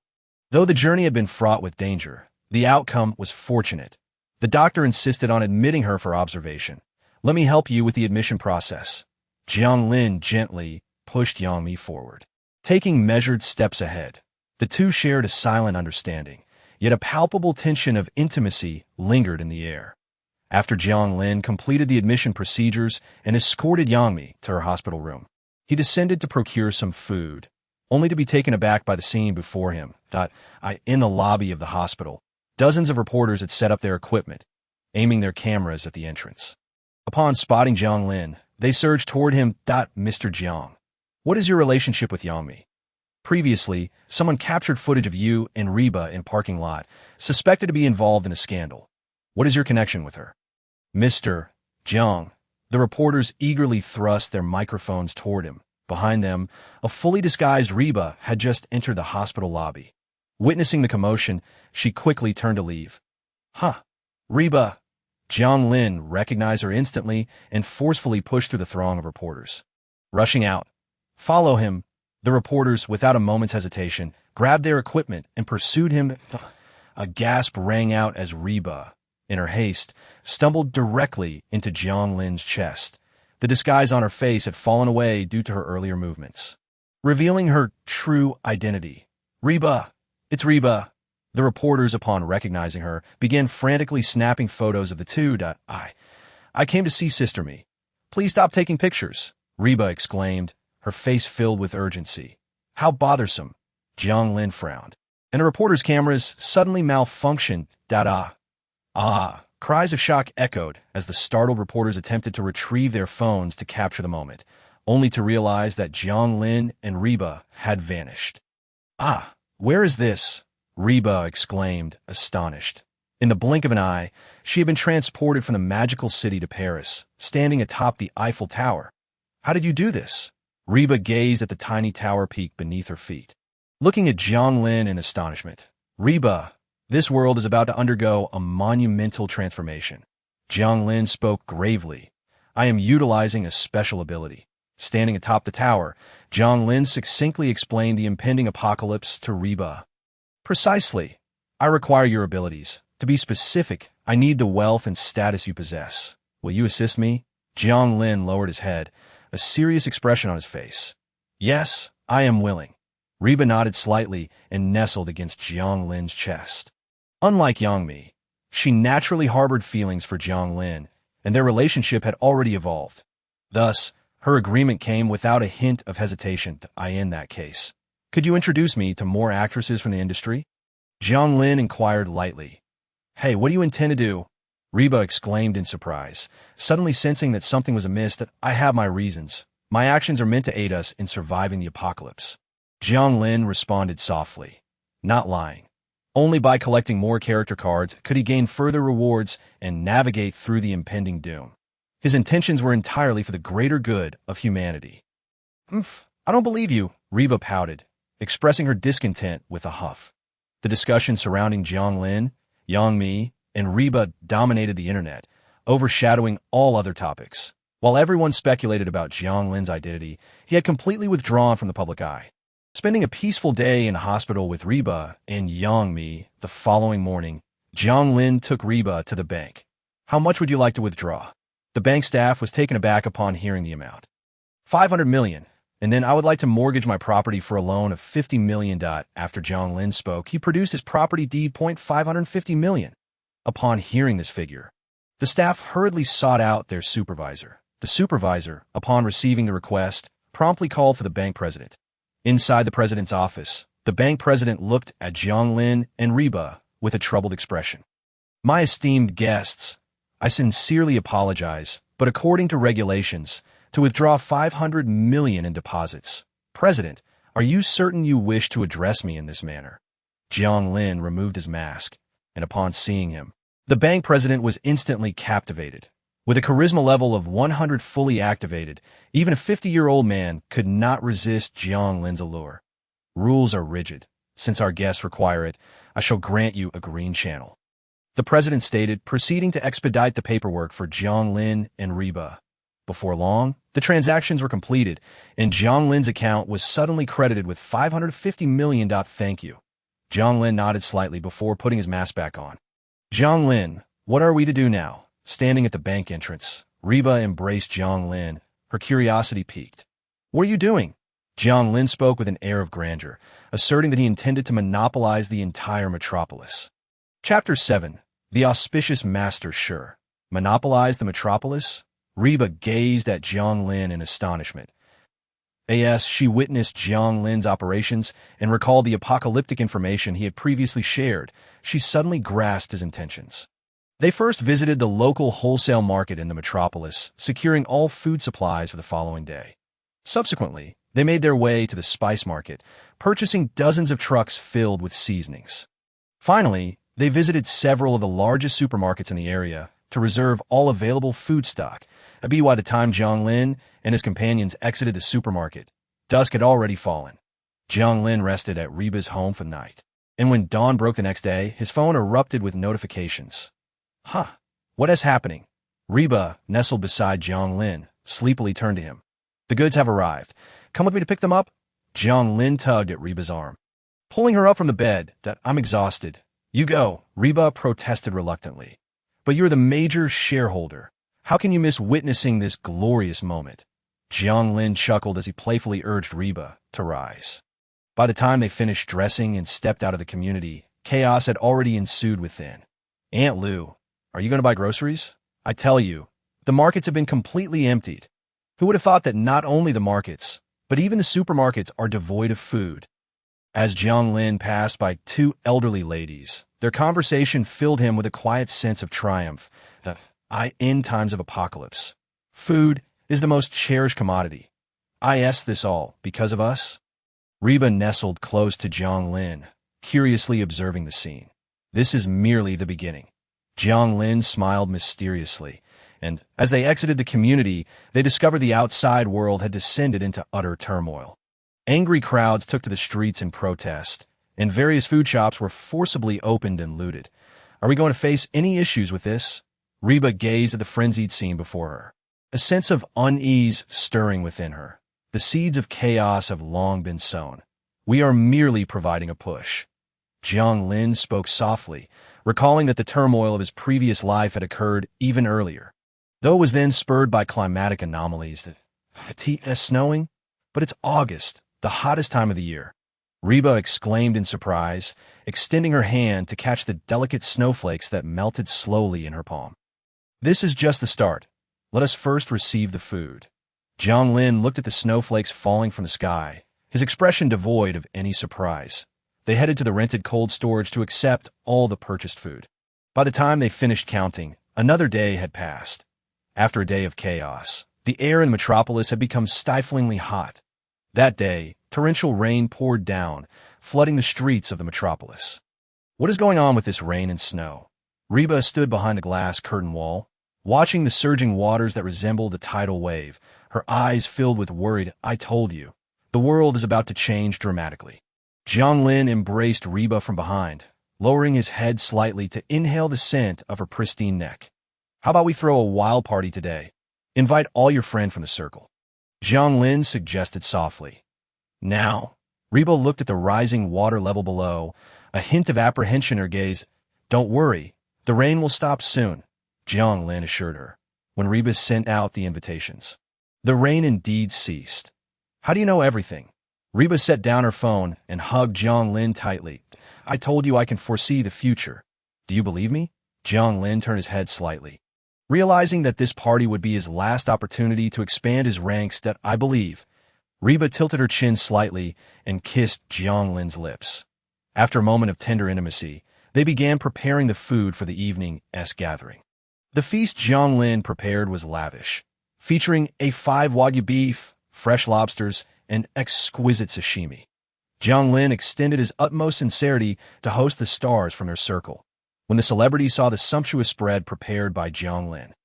Though the journey had been fraught with danger, the outcome was fortunate. The doctor insisted on admitting her for observation. "Let me help you with the admission process." Jiang Lin gently pushed Yang Mi forward, taking measured steps ahead. The two shared a silent understanding, yet a palpable tension of intimacy lingered in the air. After Jiang Lin completed the admission procedures and escorted Yang Mi to her hospital room, he descended to procure some food, only to be taken aback by the scene before him. In the lobby of the hospital, dozens of reporters had set up their equipment, aiming their cameras at the entrance. Upon spotting Jiang Lin, they surged toward him. "Mr. Jiang, what is your relationship with Yang Mi? Previously, someone captured footage of you and Reba in parking lot, suspected to be involved in a scandal. What is your connection with her?" "Mr. Jiang." The reporters eagerly thrust their microphones toward him. Behind them, a fully disguised Reba had just entered the hospital lobby. Witnessing the commotion, she quickly turned to leave. Reba." Jiang Lin recognized her instantly and forcefully pushed through the throng of reporters. Rushing out, "Follow him." The reporters, without a moment's hesitation, grabbed their equipment and pursued him. A gasp rang out as Reba, in her haste, stumbled directly into Jiang Lin's chest. The disguise on her face had fallen away due to her earlier movements, revealing her true identity. "Reba! It's Reba!" The reporters, upon recognizing her, began frantically snapping photos of the two. I came to see Sister Mi. Please stop taking pictures," Reba exclaimed, her face filled with urgency. "How bothersome." Jiang Lin frowned, and the reporters' cameras suddenly malfunctioned. Cries of shock echoed as the startled reporters attempted to retrieve their phones to capture the moment, only to realize that Jiang Lin and Reba had vanished. Where is this?" Reba exclaimed, astonished. In the blink of an eye, she had been transported from the magical city to Paris, standing atop the Eiffel Tower. "How did you do this?" Reba gazed at the tiny tower peak beneath her feet, looking at Jiang Lin in astonishment. "Reba, this world is about to undergo a monumental transformation." Jiang Lin spoke gravely. "I am utilizing a special ability." Standing atop the tower, Jiang Lin succinctly explained the impending apocalypse to Reba. "Precisely. I require your abilities. To be specific, I need the wealth and status you possess. Will you assist me?" Jiang Lin lowered his head, a serious expression on his face. "Yes, I am willing." Reba nodded slightly and nestled against Jiang Lin's chest. Unlike Yang Mi, she naturally harbored feelings for Jiang Lin, and their relationship had already evolved. Thus, her agreement came without a hint of hesitation. "In that case, Could you introduce me to more actresses from the industry? Jiang Lin inquired lightly. Hey, what do you intend to do? Reba exclaimed in surprise, suddenly sensing that something was amiss. That I have my reasons. My actions are meant to aid us in surviving the apocalypse. Jiang Lin responded softly, not lying. Only by collecting more character cards could he gain further rewards and navigate through the impending doom. His intentions were entirely for the greater good of humanity. I don't believe you, Reba pouted, expressing her discontent with a huff. The discussion surrounding Jiang Lin, Yang Mi, and Reba dominated the internet, overshadowing all other topics. While everyone speculated about Jiang Lin's identity, he had completely withdrawn from the public eye. Spending a peaceful day in a hospital with Reba and Yang Mi the following morning, Jiang Lin took Reba to the bank. How much would you like to withdraw? The bank staff was taken aback upon hearing the amount. 500 million, and then I would like to mortgage my property for a loan of 50 million. After Jiang Lin spoke, he produced his property deed. 550 million. Upon hearing this figure, the staff hurriedly sought out their supervisor. The supervisor, upon receiving the request, promptly called for the bank president. Inside the president's office, the bank president looked at Jiang Lin and Reba with a troubled expression. My esteemed guests, I sincerely apologize, but according to regulations, to withdraw 500 million in deposits. President, are you certain you wish to address me in this manner? Jiang Lin removed his mask, and upon seeing him, the bank president was instantly captivated. With a charisma level of 100 fully activated, even a 50-year-old man could not resist Jiang Lin's allure. Rules are rigid. Since our guests require it, I shall grant you a green channel. The president stated, proceeding to expedite the paperwork for Jiang Lin and Reba. Before long, the transactions were completed, and Jiang Lin's account was suddenly credited with 550 million. Thank you. Jiang Lin nodded slightly before putting his mask back on. Jiang Lin, what are we to do now? Standing at the bank entrance, Reba embraced Jiang Lin, her curiosity piqued. What are you doing? Jiang Lin spoke with an air of grandeur, asserting that he intended to monopolize the entire metropolis. Chapter 7. The Auspicious Master Sure. Monopolize the metropolis? Reba gazed at Jiang Lin in astonishment. As she witnessed Jiang Lin's operations and recalled the apocalyptic information he had previously shared, she suddenly grasped his intentions. They first visited the local wholesale market in the metropolis, securing all food supplies for the following day. Subsequently, they made their way to the spice market, purchasing dozens of trucks filled with seasonings. Finally, they visited several of the largest supermarkets in the area to reserve all available food stock. By the time Jiang Lin and his companions exited the supermarket, dusk had already fallen. Jiang Lin rested at Reba's home for the night, and when dawn broke the next day, his phone erupted with notifications. What is happening? Reba, nestled beside Jiang Lin, sleepily turned to him. The goods have arrived. Come with me to pick them up? Jiang Lin tugged at Reba's arm, pulling her up from the bed. I'm exhausted. You go, Reba protested reluctantly. But you're the major shareholder. How can you miss witnessing this glorious moment? Jiang Lin chuckled as he playfully urged Reba to rise. By the time they finished dressing and stepped out of the community, chaos had already ensued within. Aunt Lu, are you going to buy groceries? I tell you, the markets have been completely emptied. Who would have thought that not only the markets, but even the supermarkets are devoid of food? As Jiang Lin passed by two elderly ladies, their conversation filled him with a quiet sense of triumph. In times of apocalypse, food is the most cherished commodity. This all because of us? Reba nestled close to Jiang Lin, curiously observing the scene. This is merely the beginning. Jiang Lin smiled mysteriously, and as they exited the community, they discovered the outside world had descended into utter turmoil. Angry crowds took to the streets in protest, and various food shops were forcibly opened and looted. Are we going to face any issues with this? Reba gazed at the frenzied scene before her, a sense of unease stirring within her. The seeds of chaos have long been sown. We are merely providing a push. Jiang Lin spoke softly, recalling that the turmoil of his previous life had occurred even earlier. Though it was then spurred by climatic anomalies, snowing, but it's August, the hottest time of the year. Reba exclaimed in surprise, extending her hand to catch the delicate snowflakes that melted slowly in her palm. This is just the start. Let us first receive the food. Jiang Lin looked at the snowflakes falling from the sky, his expression devoid of any surprise. They headed to the rented cold storage to accept all the purchased food. By the time they finished counting, another day had passed. After a day of chaos, the air in the metropolis had become stiflingly hot. That day, torrential rain poured down, flooding the streets of the metropolis. What is going on with this rain and snow? Reba stood behind the glass curtain wall, watching the surging waters that resembled a tidal wave, her eyes filled with worried, "I told you. The world is about to change dramatically." Jiang Lin embraced Reba from behind, lowering his head slightly to inhale the scent of her pristine neck. "How about we throw a wild party today? Invite all your friends from the circle," Jiang Lin suggested softly. Now, Reba looked at the rising water level below, a hint of apprehension in her gaze. "Don't worry, the rain will stop soon," Jiang Lin assured her, when Reba sent out the invitations. The rain indeed ceased. "How do you know everything?" Reba set down her phone and hugged Jiang Lin tightly. "I told you I can foresee the future. Do you believe me?" Jiang Lin turned his head slightly. Realizing that this party would be his last opportunity to expand his ranks, "That I believe." Reba tilted her chin slightly and kissed Jiang Lin's lips. After a moment of tender intimacy, they began preparing the food for the evening's gathering. The feast Jiang Lin prepared was lavish, featuring A5 Wagyu beef, fresh lobsters, and exquisite sashimi. Jiang Lin extended his utmost sincerity to host the stars from their circle. When the celebrities saw the sumptuous spread prepared by Jiang Lin,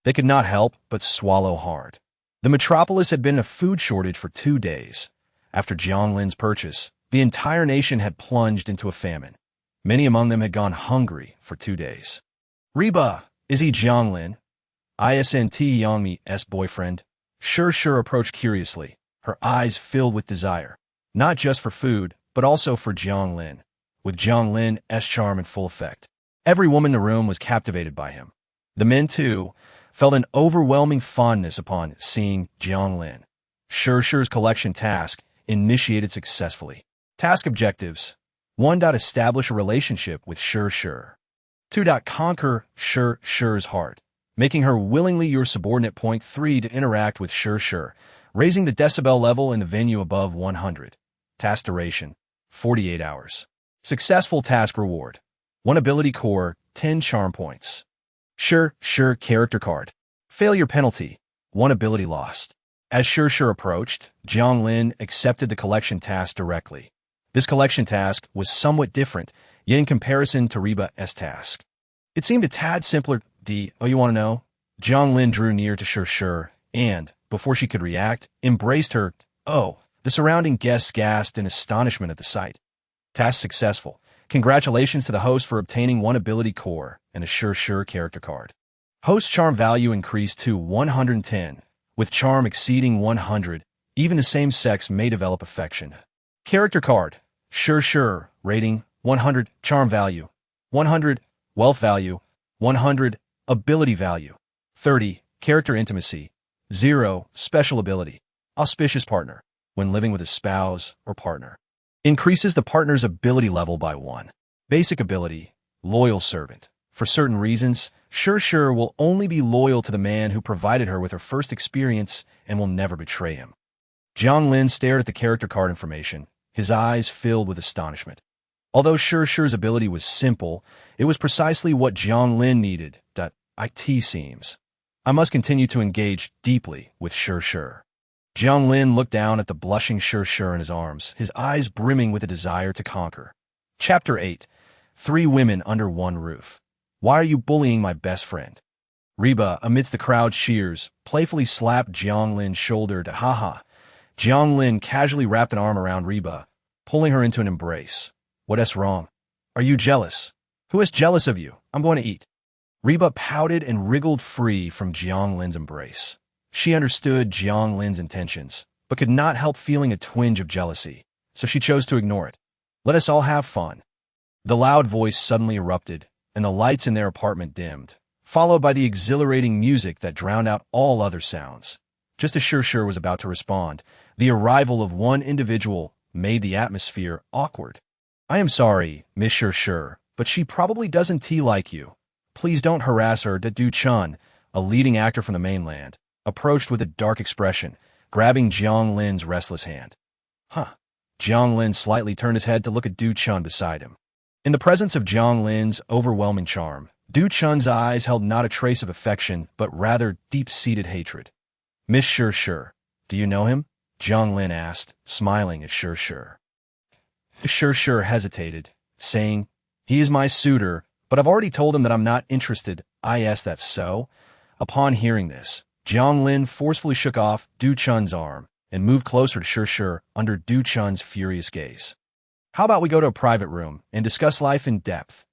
they could not help but swallow hard. The metropolis had been in a food shortage for 2 days. After Jiang Lin's purchase, the entire nation had plunged into a famine. Many among them had gone hungry for 2 days. "Reba, is he Jiang Lin?" Isn't Yang Mi.'s boyfriend? Sure approached curiously, her eyes filled with desire, not just for food, but also for Jiang Lin. With Jiang Lin's charm in full effect, every woman in the room was captivated by him. The men, too, felt an overwhelming fondness upon seeing Jiang Lin. Shure's collection task initiated successfully. Task objectives: 1. Establish a relationship with Shure. 2. Conquer Shure's heart, making her willingly your subordinate. 3. To interact with Shure, raising the decibel level in the venue above 100. Task duration: 48 hours. Successful task reward: 1 ability core, 10 charm points. Shure character card. Failure penalty: 1 ability lost. As Shure approached, Jiang Lin accepted the collection task directly. This collection task was somewhat different, yet in comparison to Reba's task, it seemed a tad simpler. "Oh, you want to know?" Jiang Lin drew near to Shure and, before she could react, embraced her. "Oh," the surrounding guests gasped in astonishment at the sight. Task successful. Congratulations to the host for obtaining 1 ability core and a Shure character card. Host charm value increased to 110. With charm exceeding 100, even the same sex may develop affection. Character card: Shure, rating 100, charm value 100, wealth value 100, ability value 30, character intimacy 0, special ability, auspicious partner. When living with a spouse or partner, increases the partner's ability level by 1. Basic ability: loyal servant. For certain reasons, Shure will only be loyal to the man who provided her with her first experience and will never betray him. Jiang Lin stared at the character card information, his eyes filled with astonishment. Although Shure's ability was simple, it was precisely what Jiang Lin needed. It seems. I must continue to engage deeply with Shure. Jiang Lin looked down at the blushing Shure in his arms, his eyes brimming with a desire to conquer. Chapter 8. 3 women under one roof. Why are you bullying my best friend? Reba, amidst the crowd's cheers, playfully slapped Jiang Lin's shoulder. "Haha." Jiang Lin casually wrapped an arm around Reba, pulling her into an embrace. "What's wrong? Are you jealous? Who is jealous of you? I'm going to eat." Reba pouted and wriggled free from Jiang Lin's embrace. She understood Jiang Lin's intentions, but could not help feeling a twinge of jealousy, so she chose to ignore it. "Let us all have fun." The loud voice suddenly erupted, and the lights in their apartment dimmed, followed by the exhilarating music that drowned out all other sounds. Just as Shure was about to respond, the arrival of one individual made the atmosphere awkward. "I am sorry, Miss Shure, but she probably doesn't like you. Please don't harass her." Du Chun, a leading actor from the mainland, approached with a dark expression, grabbing Jiang Lin's restless hand. Huh. Jiang Lin slightly turned his head to look at Du Chun beside him. In the presence of Jiang Lin's overwhelming charm, Du Chun's eyes held not a trace of affection, but rather deep-seated hatred. Miss Sure, do you know him? Jiang Lin asked, smiling at Sure. Sure hesitated, saying, he is my suitor, but I've already told him that I'm not interested. That's so? Upon hearing this, Jiang Lin forcefully shook off Du Chun's arm and moved closer to Sure under Du Chun's furious gaze. How about we go to a private room and discuss life in depth?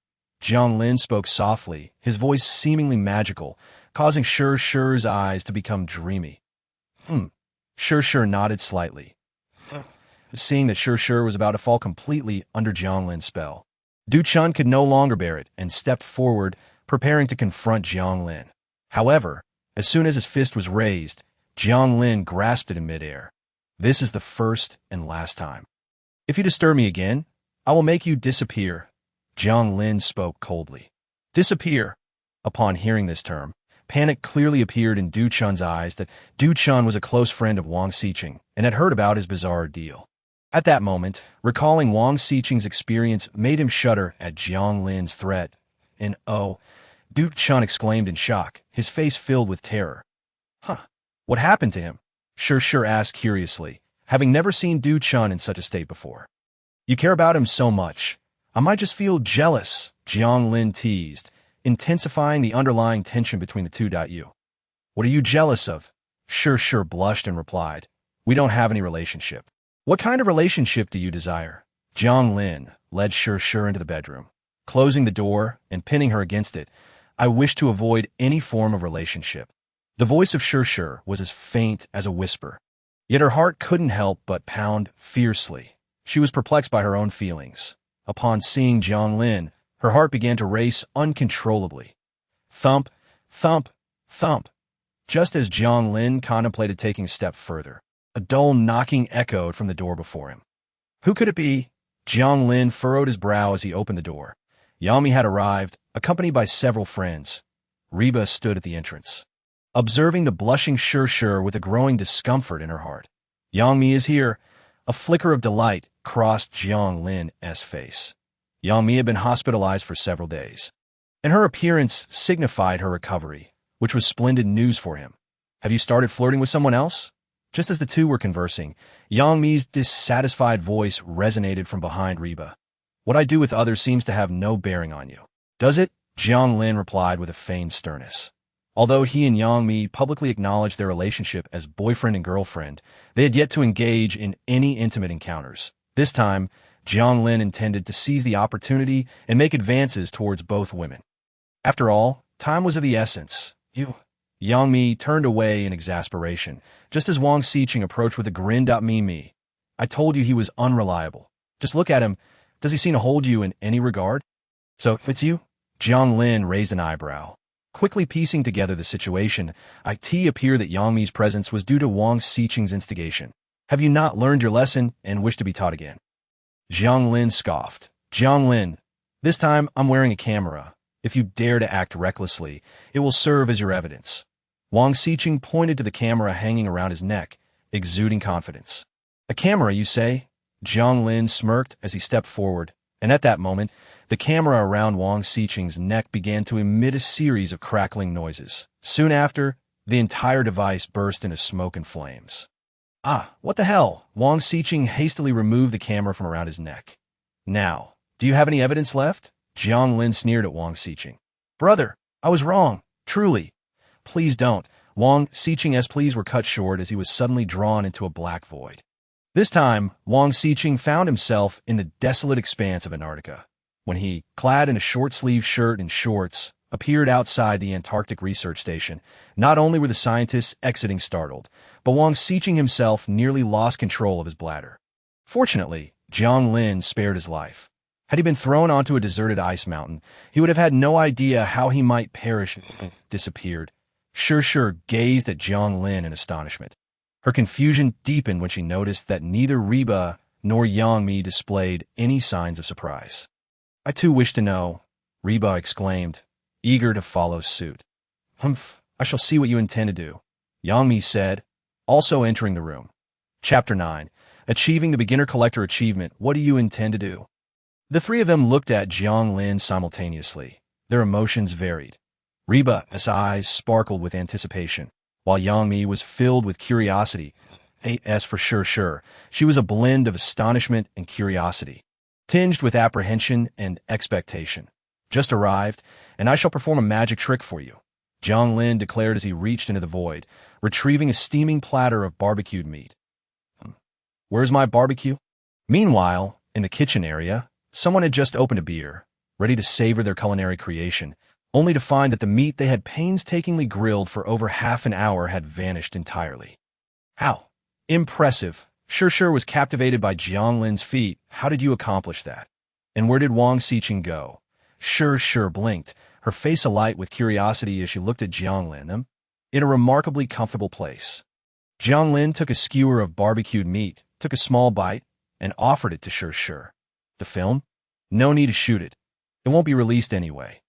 Jiang Lin spoke softly, his voice seemingly magical, causing Sure's eyes to become dreamy. Sure nodded slightly, seeing that Sure was about to fall completely under Jiang Lin's spell. Du Chun could no longer bear it and stepped forward, preparing to confront Jiang Lin. However, as soon as his fist was raised, Jiang Lin grasped it in midair. This is the first and last time. If you disturb me again, I will make you disappear. Jiang Lin spoke coldly. Disappear. Upon hearing this term, panic clearly appeared in Du Chun's eyes that Du Chun was a close friend of Wang Xiqing and had heard about his bizarre ordeal. At that moment, recalling Wang Xiqing's experience made him shudder at Jiang Lin's threat. And oh, Du Chun exclaimed in shock, his face filled with terror. What happened to him? Sure asked curiously, having never seen Du Chun in such a state before. You care about him so much. I might just feel jealous, Jiang Lin teased, intensifying the underlying tension between the two. You. What are you jealous of? Sure blushed and replied, we don't have any relationship. What kind of relationship do you desire? Jiang Lin led Sure into the bedroom, closing the door and pinning her against it. I wish to avoid any form of relationship. The voice of Sure was as faint as a whisper, yet her heart couldn't help but pound fiercely. She was perplexed by her own feelings. Upon seeing Jiang Lin, her heart began to race uncontrollably. Thump, thump, thump. Just as Jiang Lin contemplated taking a step further, a dull knocking echoed from the door before him. Who could it be? Jiang Lin furrowed his brow as he opened the door. Yang Mi had arrived, accompanied by several friends. Reba stood at the entrance, observing the blushing Sure with a growing discomfort in her heart. Yang Mi is here. A flicker of delight crossed Jiang Lin's face. Yang Mi had been hospitalized for several days, and her appearance signified her recovery, which was splendid news for him. Have you started flirting with someone else? Just as the two were conversing, Yang Mi's dissatisfied voice resonated from behind Reba. What I do with others seems to have no bearing on you. Does it? Jiang Lin replied with a feigned sternness. Although he and Yang Mi publicly acknowledged their relationship as boyfriend and girlfriend, they had yet to engage in any intimate encounters. This time, Jiang Lin intended to seize the opportunity and make advances towards both women. After all, time was of the essence. Yang Mi turned away in exasperation, just as Wang Xiqing approached with a grin. Me. I told you he was unreliable. Just look at him. Does he seem to hold you in any regard? So, it's you? Jiang Lin raised an eyebrow. Quickly piecing together the situation, it appeared that Yang Mi's presence was due to Wang Xiqing's instigation. Have you not learned your lesson and wish to be taught again? Jiang Lin scoffed. Jiang Lin, this time I'm wearing a camera. If you dare to act recklessly, it will serve as your evidence. Wang Xiqing pointed to the camera hanging around his neck, exuding confidence. A camera, you say? Jiang Lin smirked as he stepped forward, and at that moment, the camera around Wang Xiqing's neck began to emit a series of crackling noises. Soon after, the entire device burst into smoke and flames. What the hell? Wang Xiqing hastily removed the camera from around his neck. Now, do you have any evidence left? Jiang Lin sneered at Wang Xiqing. Brother, I was wrong. Truly. Please don't. Wang Xiqing's pleas were cut short as he was suddenly drawn into a black void. This time, Wang Xiqing found himself in the desolate expanse of Antarctica, when he, clad in a short-sleeved shirt and shorts, appeared outside the Antarctic Research Station. Not only were the scientists exiting startled, but Wang Xiqing himself nearly lost control of his bladder. Fortunately, Jiang Lin spared his life. Had he been thrown onto a deserted ice mountain, he would have had no idea how he might perish and disappeared. Sure gazed at Jiang Lin in astonishment. Her confusion deepened when she noticed that neither Reba nor Yang Mi displayed any signs of surprise. I too wish to know, Reba exclaimed, eager to follow suit. Humph, I shall see what you intend to do, Yang Mi said, also entering the room. Chapter 9. Achieving the beginner collector achievement, what do you intend to do? The three of them looked at Jiang Lin simultaneously. Their emotions varied. Reba's eyes sparkled with anticipation, while Yang Mi was filled with curiosity. As for sure, she was a blend of astonishment and curiosity, tinged with apprehension and expectation. Just arrived, and I shall perform a magic trick for you, Jiang Lin declared as he reached into the void, retrieving a steaming platter of barbecued meat. Where's my barbecue? Meanwhile, in the kitchen area, someone had just opened a beer, ready to savor their culinary creation, only to find that the meat they had painstakingly grilled for over half an hour had vanished entirely. How? Impressive. Sure was captivated by Jiang Lin's feat. How did you accomplish that? And where did Wang Xiqing go? Sure blinked, her face alight with curiosity as she looked at Jiang Lin. In a remarkably comfortable place. Jiang Lin took a skewer of barbecued meat, took a small bite, and offered it to Sure. The film? No need to shoot it. It won't be released anyway.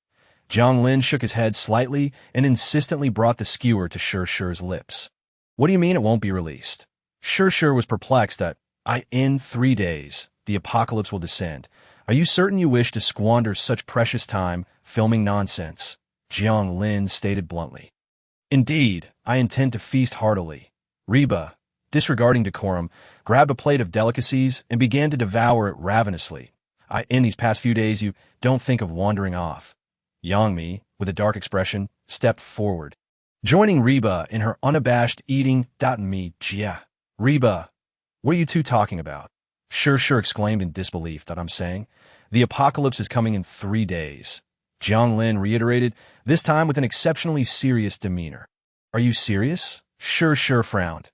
Jiang Lin shook his head slightly and insistently brought the skewer to Sure's lips. What do you mean it won't be released? Sure was perplexed at, in 3 days, the apocalypse will descend. Are you certain you wish to squander such precious time filming nonsense? Jiang Lin stated bluntly. Indeed, I intend to feast heartily. Reba, disregarding decorum, grabbed a plate of delicacies and began to devour it ravenously. In these past few days, you don't think of wandering off. Yang Mi, with a dark expression, stepped forward, joining Reba in her unabashed eating. Mi.Jiang. Reba, what are you two talking about? Sure exclaimed in disbelief. That I'm saying? The apocalypse is coming in 3 days. Jiang Lin reiterated, this time with an exceptionally serious demeanor. Are you serious? Sure frowned.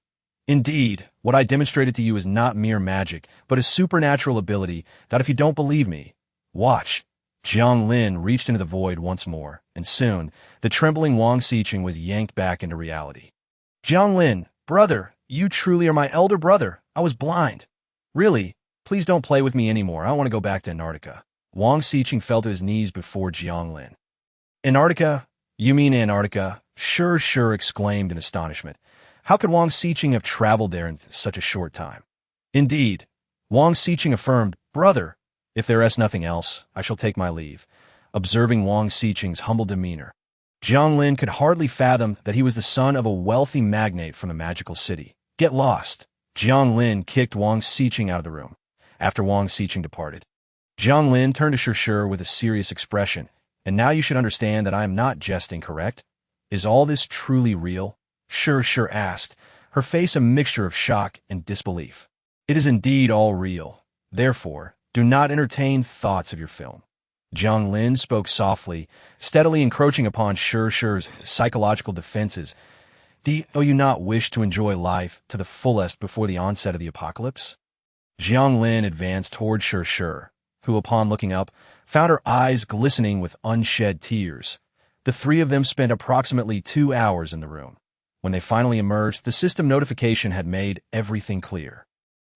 Indeed, what I demonstrated to you is not mere magic, but a supernatural ability that if you don't believe me, watch. Jiang Lin reached into the void once more, and soon, the trembling Wang Xiqing was yanked back into reality. Jiang Lin, brother, you truly are my elder brother. I was blind. Really, please don't play with me anymore. I want to go back to Antarctica. Wang Xiqing fell to his knees before Jiang Lin. Antarctica? You mean Antarctica? Sure exclaimed in astonishment. How could Wang Xiqing have traveled there in such a short time? Indeed, Wang Xiqing affirmed, brother, if there is nothing else, I shall take my leave. Observing Wang Xiqing's humble demeanor, Jiang Lin could hardly fathom that he was the son of a wealthy magnate from a magical city. Get lost. Jiang Lin kicked Wang Xiqing out of the room. After Wang Xiqing departed, Jiang Lin turned to Sure with a serious expression. And now you should understand that I am not jesting, correct? Is all this truly real? Sure asked, her face a mixture of shock and disbelief. It is indeed all real. Therefore, do not entertain thoughts of your film. Jiang Lin spoke softly, steadily encroaching upon Sure's psychological defenses. Do you not wish to enjoy life to the fullest before the onset of the apocalypse? Jiang Lin advanced toward Sure, who, upon looking up, found her eyes glistening with unshed tears. The three of them spent approximately 2 hours in the room. When they finally emerged, the system notification had made everything clear.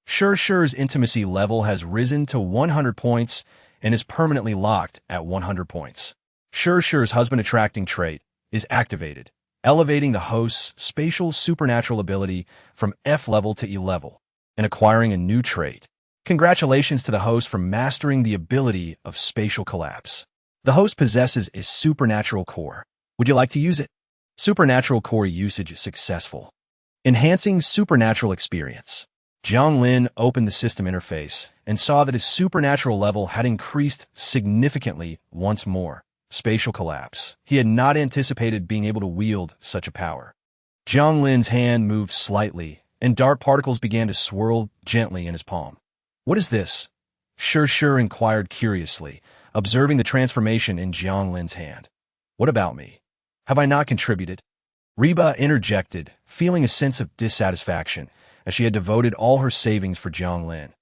Sure's intimacy level has risen to 100 points and is permanently locked at 100 points. Sure's husband-attracting trait is activated, elevating the host's spatial supernatural ability from F level to E level, and acquiring a new trait. Congratulations to the host for mastering the ability of spatial collapse. The host possesses a supernatural core. Would you like to use it? Supernatural core usage is successful. Enhancing supernatural experience. Jiang Lin opened the system interface and saw that his supernatural level had increased significantly once more. Spatial collapse. He had not anticipated being able to wield such a power. Jiang Lin's hand moved slightly, and dark particles began to swirl gently in his palm. What is this? Sure inquired curiously, observing the transformation in Jiang Lin's hand. What about me? Have I not contributed? Reba interjected, feeling a sense of dissatisfaction, as she had devoted all her savings for Jiang Lin.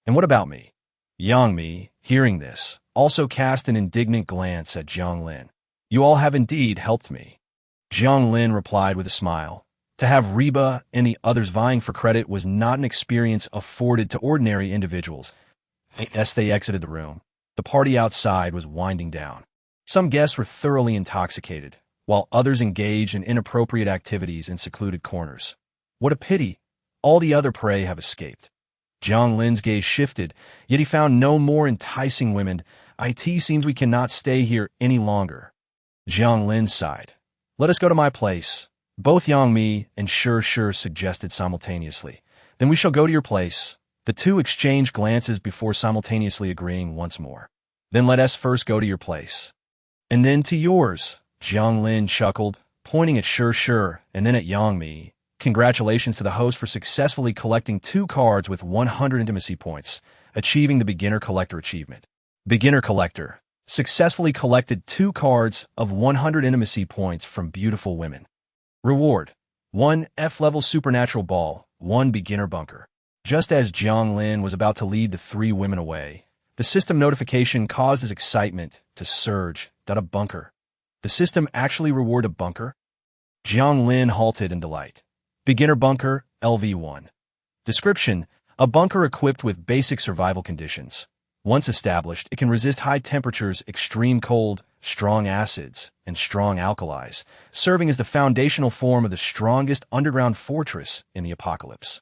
And what about me? Yang Mi, hearing this, also cast an indignant glance at Jiang Lin. You all have indeed helped me. Jiang Lin replied with a smile. To have Reba and the others vying for credit was not an experience afforded to ordinary individuals. As they exited the room, the party outside was winding down. Some guests were thoroughly intoxicated, while others engaged in inappropriate activities in secluded corners. What a pity! All the other prey have escaped. Jiang Lin's gaze shifted, yet he found no more enticing women. It seems we cannot stay here any longer. Jiang Lin sighed. Let us go to my place. Both Yang Mi and Sure suggested simultaneously. Then we shall go to your place. The two exchanged glances before simultaneously agreeing once more. Then let us first go to your place. And then to yours, Jiang Lin chuckled, pointing at Sure and then at Yang Mi. Congratulations to the host for successfully collecting 2 cards with 100 intimacy points, achieving the Beginner Collector achievement. Beginner Collector successfully collected 2 cards of 100 intimacy points from beautiful women. Reward: 1 F-level supernatural ball, 1 beginner bunker. Just as Jiang Lin was about to lead the 3 women away, the system notification caused his excitement to surge. A bunker. The system actually rewarded a bunker? Jiang Lin halted in delight. Beginner bunker, LV1. Description: a bunker equipped with basic survival conditions. Once established, it can resist high temperatures, extreme cold, strong acids, and strong alkalis, serving as the foundational form of the strongest underground fortress in the apocalypse.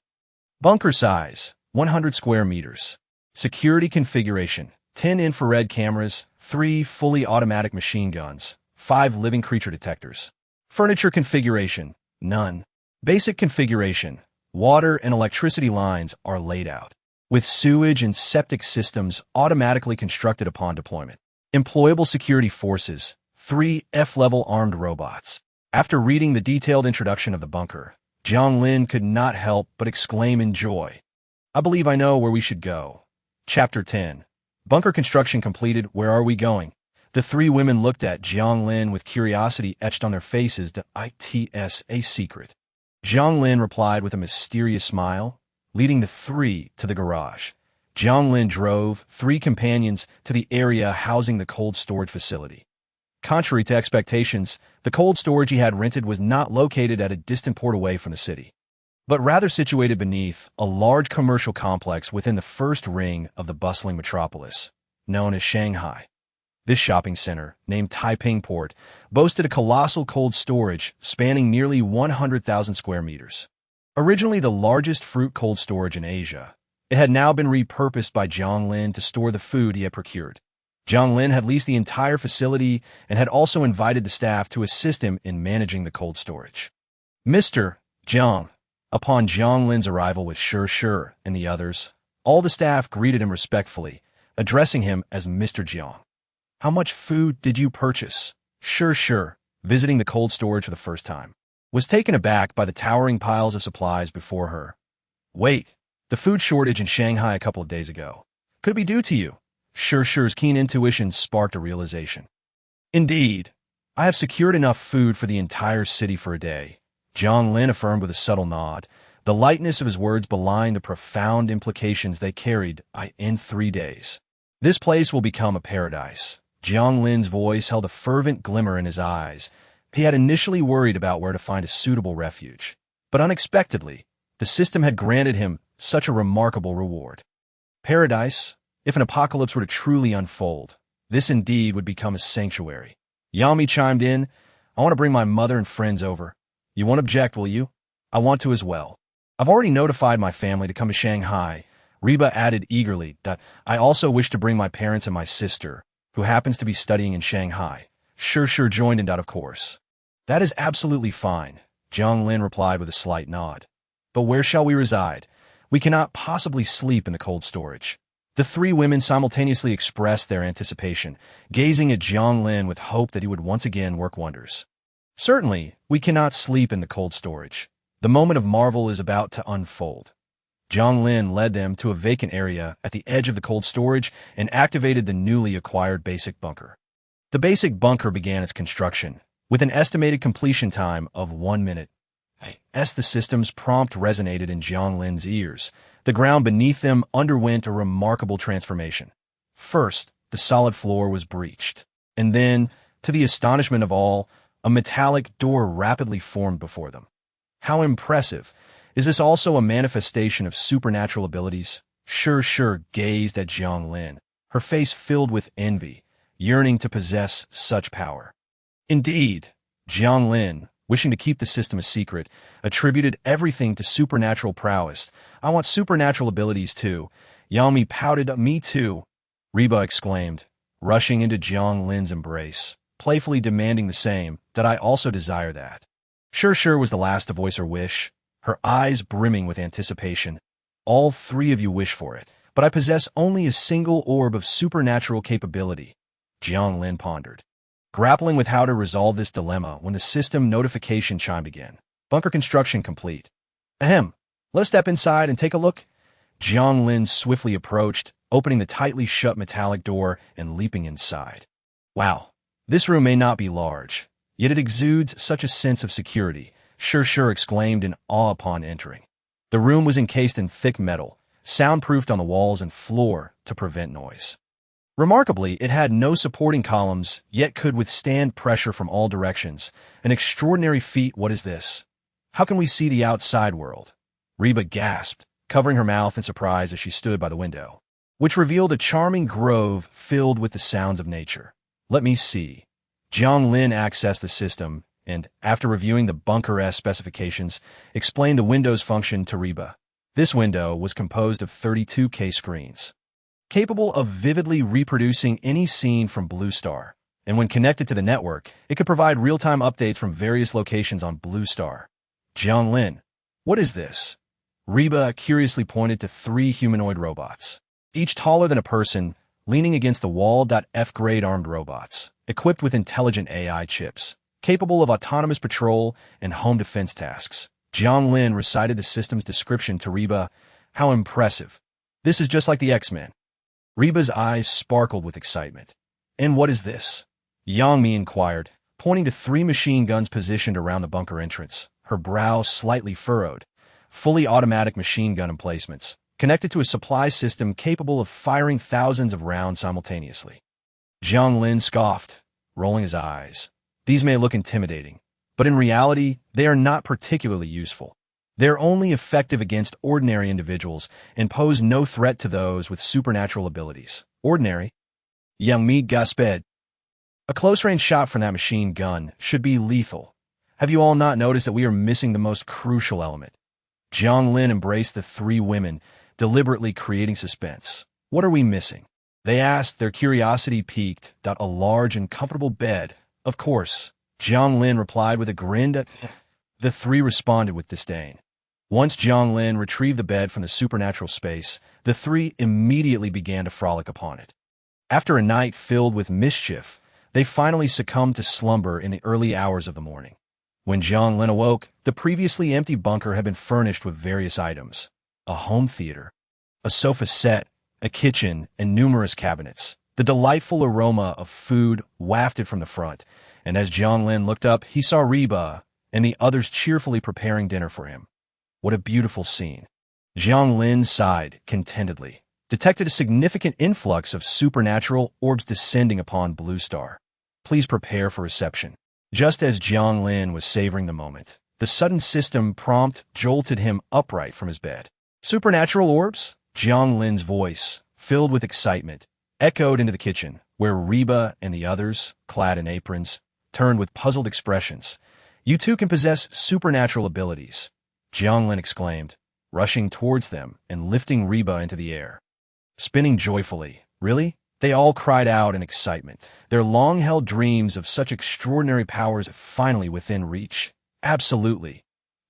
Bunker size: 100 square meters. Security configuration: 10 infrared cameras, 3 fully automatic machine guns, 5 living creature detectors. Furniture configuration: none. Basic configuration: water and electricity lines are laid out, with sewage and septic systems automatically constructed upon deployment. Employable security forces: 3 F-level armed robots. After reading the detailed introduction of the bunker, Jiang Lin could not help but exclaim in joy. I believe I know where we should go. Chapter 10. Bunker construction completed. Where are we going? The 3 women looked at Jiang Lin with curiosity etched on their faces. It's a secret. Jiang Lin replied with a mysterious smile, leading the 3 to the garage. Jiang Lin drove 3 companions to the area housing the cold storage facility. Contrary to expectations, the cold storage he had rented was not located at a distant port away from the city, but rather situated beneath a large commercial complex within the first ring of the bustling metropolis, known as Shanghai. This shopping center, named Taiping Port, boasted a colossal cold storage spanning nearly 100,000 square meters. Originally the largest fruit cold storage in Asia, it had now been repurposed by Jiang Lin to store the food he had procured. Jiang Lin had leased the entire facility and had also invited the staff to assist him in managing the cold storage. Mr. Jiang. Upon Jiang Lin's arrival with Sure and the others, all the staff greeted him respectfully, addressing him as Mr. Jiang. How much food did you purchase? Sure, visiting the cold storage for the first time, was taken aback by the towering piles of supplies before her. Wait, the food shortage in Shanghai a couple of days ago could be due to you. Sure's keen intuition sparked a realization. Indeed, I have secured enough food for the entire city for a day, Jiang Lin affirmed with a subtle nod. The lightness of his words belied the profound implications they carried. In 3 days, this place will become a paradise. Jiang Lin's voice held a fervent glimmer in his eyes. He had initially worried about where to find a suitable refuge, but unexpectedly, the system had granted him such a remarkable reward. Paradise? If an apocalypse were to truly unfold, this indeed would become a sanctuary. Yang Mi chimed in. I want to bring my mother and friends over. You won't object, will you? I want to as well. I've already notified my family to come to Shanghai. Reba added eagerly. I also wish to bring my parents and my sister, who happens to be studying in Shanghai. Sure joined in. Of course. That is absolutely fine, Jiang Lin replied with a slight nod. But where shall we reside? We cannot possibly sleep in the cold storage. The 3 women simultaneously expressed their anticipation, gazing at Jiang Lin with hope that he would once again work wonders. Certainly, we cannot sleep in the cold storage. The moment of marvel is about to unfold. Jiang Lin led them to a vacant area at the edge of the cold storage and activated the newly acquired basic bunker. The basic bunker began its construction, with an estimated completion time of 1 minute. As the system's prompt resonated in Jiang Lin's ears, the ground beneath them underwent a remarkable transformation. First, the solid floor was breached, and then, to the astonishment of all, a metallic door rapidly formed before them. How impressive! Is this also a manifestation of supernatural abilities? Sure gazed at Jiang Lin, her face filled with envy, yearning to possess such power. Indeed, Jiang Lin, wishing to keep the system a secret, attributed everything to supernatural prowess. I want supernatural abilities too. Yang Mi pouted, me too, Reba exclaimed, rushing into Jiang Lin's embrace, playfully demanding the same, that I also desire that. Sure was the last to voice her wish, her eyes brimming with anticipation. All three of you wish for it, but I possess only a single orb of supernatural capability, Jiang Lin pondered, grappling with how to resolve this dilemma when the system notification chimed again. Bunker construction complete. Ahem. Let's step inside and take a look. Jiang Lin swiftly approached, opening the tightly shut metallic door and leaping inside. Wow. This room may not be large, yet it exudes such a sense of security, Sure exclaimed in awe upon entering. The room was encased in thick metal, soundproofed on the walls and floor to prevent noise. Remarkably, it had no supporting columns, yet could withstand pressure from all directions. An extraordinary feat. What is this? How can we see the outside world? Reba gasped, covering her mouth in surprise as she stood by the window, which revealed a charming grove filled with the sounds of nature. Let me see. Jiang Lin accessed the system and, after reviewing the bunker-S specifications, explained the window's function to Reba. This window was composed of 32K screens, capable of vividly reproducing any scene from Blue Star, and when connected to the network, it could provide real-time updates from various locations on Blue Star. Jiang Lin, what is this? Reba curiously pointed to 3 humanoid robots, each taller than a person, leaning against the wall. F-grade armed robots, equipped with intelligent AI chips, capable of autonomous patrol and home defense tasks. Jiang Lin recited the system's description to Reba. How impressive. This is just like the X-Men. Reba's eyes sparkled with excitement. And what is this? Yang Mi inquired, pointing to 3 machine guns positioned around the bunker entrance, her brow slightly furrowed. Fully automatic machine gun emplacements, connected to a supply system capable of firing thousands of rounds simultaneously. Jiang Lin scoffed, rolling his eyes. These may look intimidating, but in reality, they are not particularly useful. They're only effective against ordinary individuals and pose no threat to those with supernatural abilities. Ordinary? Yang Mi gasped. A close-range shot from that machine gun should be lethal. Have you all not noticed that we are missing the most crucial element? Jiang Lin embraced the 3 women, deliberately creating suspense. What are we missing? They asked, their curiosity piqued. A large and comfortable bed. Of course, Jiang Lin replied with a grin. The 3 responded with disdain. Once Jiang Lin retrieved the bed from the supernatural space, the 3 immediately began to frolic upon it. After a night filled with mischief, they finally succumbed to slumber in the early hours of the morning. When Jiang Lin awoke, the previously empty bunker had been furnished with various items: a home theater, a sofa set, a kitchen, and numerous cabinets. The delightful aroma of food wafted from the front, and as Jiang Lin looked up, he saw Reba and the others cheerfully preparing dinner for him. What a beautiful scene. Jiang Lin sighed contentedly, detected a significant influx of supernatural orbs descending upon Blue Star. Please prepare for reception. Just as Jiang Lin was savoring the moment, the sudden system prompt jolted him upright from his bed. Supernatural orbs? Jiang Lin's voice, filled with excitement, echoed into the kitchen, where Reba and the others, clad in aprons, turned with puzzled expressions. You too can possess supernatural abilities, Jiang Lin exclaimed, rushing towards them and lifting Reba into the air. Spinning joyfully, really? They all cried out in excitement, their long-held dreams of such extraordinary powers finally within reach. Absolutely.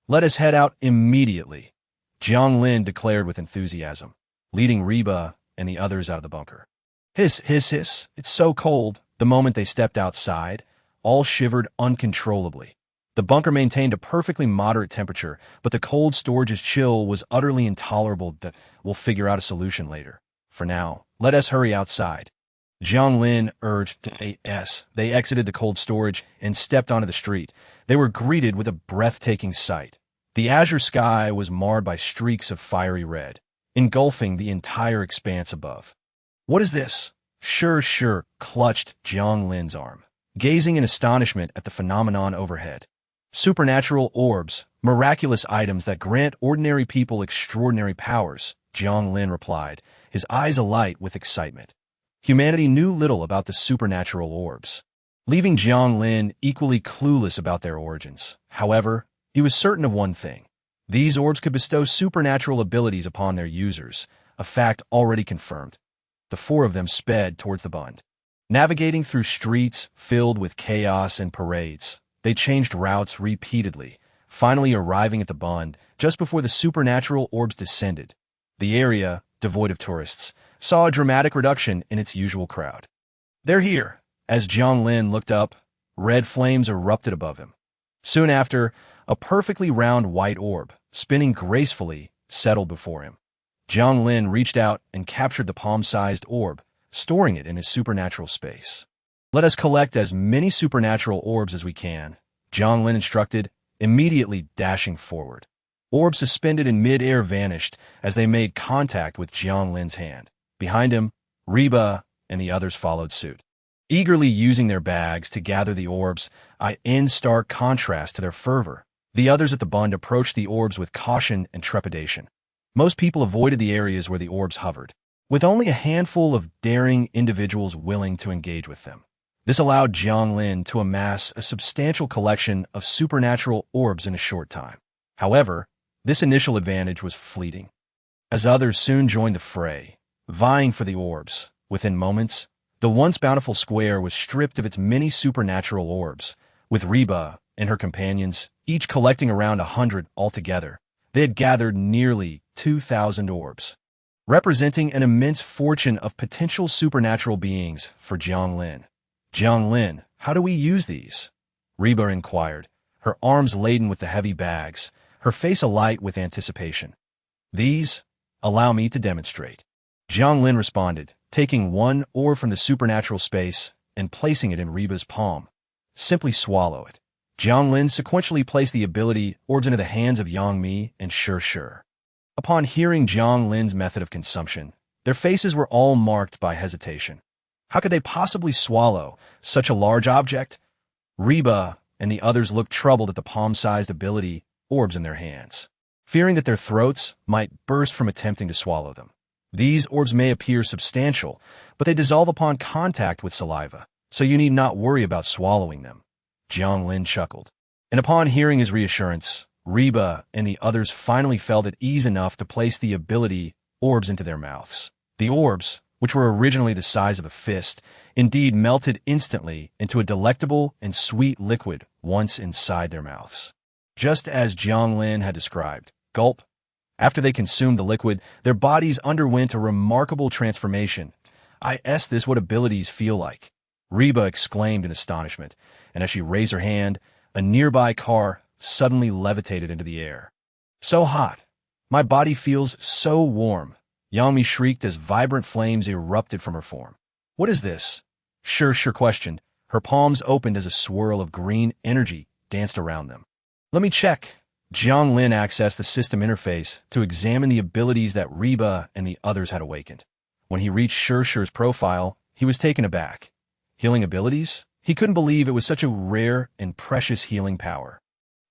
Let us head out immediately, Jiang Lin declared with enthusiasm, leading Reba and the others out of the bunker. Hiss, hiss, hiss, it's so cold. The moment they stepped outside, all shivered uncontrollably. The bunker maintained a perfectly moderate temperature, but the cold storage's chill was utterly intolerable. We'll figure out a solution later. For now, let us hurry outside, Jiang Lin urged. They exited the cold storage and stepped onto the street. They were greeted with a breathtaking sight. The azure sky was marred by streaks of fiery red, engulfing the entire expanse above. What is this? Sure, clutched Jiang Lin's arm, gazing in astonishment at the phenomenon overhead. Supernatural orbs, miraculous items that grant ordinary people extraordinary powers, Jiang Lin replied, his eyes alight with excitement. Humanity knew little about the supernatural orbs. leaving Jiang Lin equally clueless about their origins. However, he was certain of one thing. These orbs could bestow supernatural abilities upon their users, a fact already confirmed. The four of them sped towards the bund. Navigating through streets filled with chaos and parades, they changed routes repeatedly, finally arriving at the bund just before the supernatural orbs descended. The area, devoid of tourists, saw a dramatic reduction in its usual crowd. "They're here." As Jiang Lin looked up, red flames erupted above him. Soon after, a perfectly round white orb, spinning gracefully, settled before him. Jiang Lin reached out and captured the palm-sized orb, storing it in his supernatural space. "Let us collect as many supernatural orbs as we can," Jiang Lin instructed, immediately dashing forward. Orbs suspended in mid-air vanished as they made contact with Jiang Lin's hand. Behind him, Reba and the others followed suit, eagerly using their bags to gather the orbs, in stark contrast to their fervor. The others at the bund approached the orbs with caution and trepidation. Most people avoided the areas where the orbs hovered, with only a handful of daring individuals willing to engage with them. This allowed Jiang Lin to amass a substantial collection of supernatural orbs in a short time. However, this initial advantage was fleeting, as others soon joined the fray, vying for the orbs. Within moments, the once bountiful square was stripped of its many supernatural orbs, with Reba and her companions each collecting around 100 altogether. They had gathered nearly 2,000 orbs, representing an immense fortune of potential supernatural beings for Jiang Lin. "Jiang Lin, how do we use these?" Reba inquired, her arms laden with the heavy bags, her face alight with anticipation. "These? Allow me to demonstrate." Jiang Lin responded, taking one orb from the supernatural space and placing it in Reba's palm. "Simply swallow it." Jiang Lin sequentially placed the ability orbs into the hands of Yang Mi and Shi. Upon hearing Jiang Lin's method of consumption, their faces were all marked by hesitation. How could they possibly swallow such a large object? Reba and the others looked troubled at the palm-sized ability orbs in their hands, fearing that their throats might burst from attempting to swallow them. These orbs may appear substantial, but they dissolve upon contact with saliva, so you need not worry about swallowing them. Jiang Lin chuckled, and upon hearing his reassurance, Reba and the others finally felt at ease enough to place the ability orbs into their mouths. The orbs, which were originally the size of a fist, indeed melted instantly into a delectable and sweet liquid once inside their mouths. Just as Jiang Lin had described, gulp. After they consumed the liquid, their bodies underwent a remarkable transformation. This what abilities feel like," Reba exclaimed in astonishment, and as she raised her hand, a nearby car suddenly levitated into the air. "So hot. My body feels so warm," Yang Mi shrieked as vibrant flames erupted from her form. "What is this?" Shi questioned. Her palms opened as a swirl of green energy danced around them. "Let me check." Jiang Lin accessed the system interface to examine the abilities that Reba and the others had awakened. When he reached Shi's profile, he was taken aback. Healing abilities? He couldn't believe it was such a rare and precious healing power.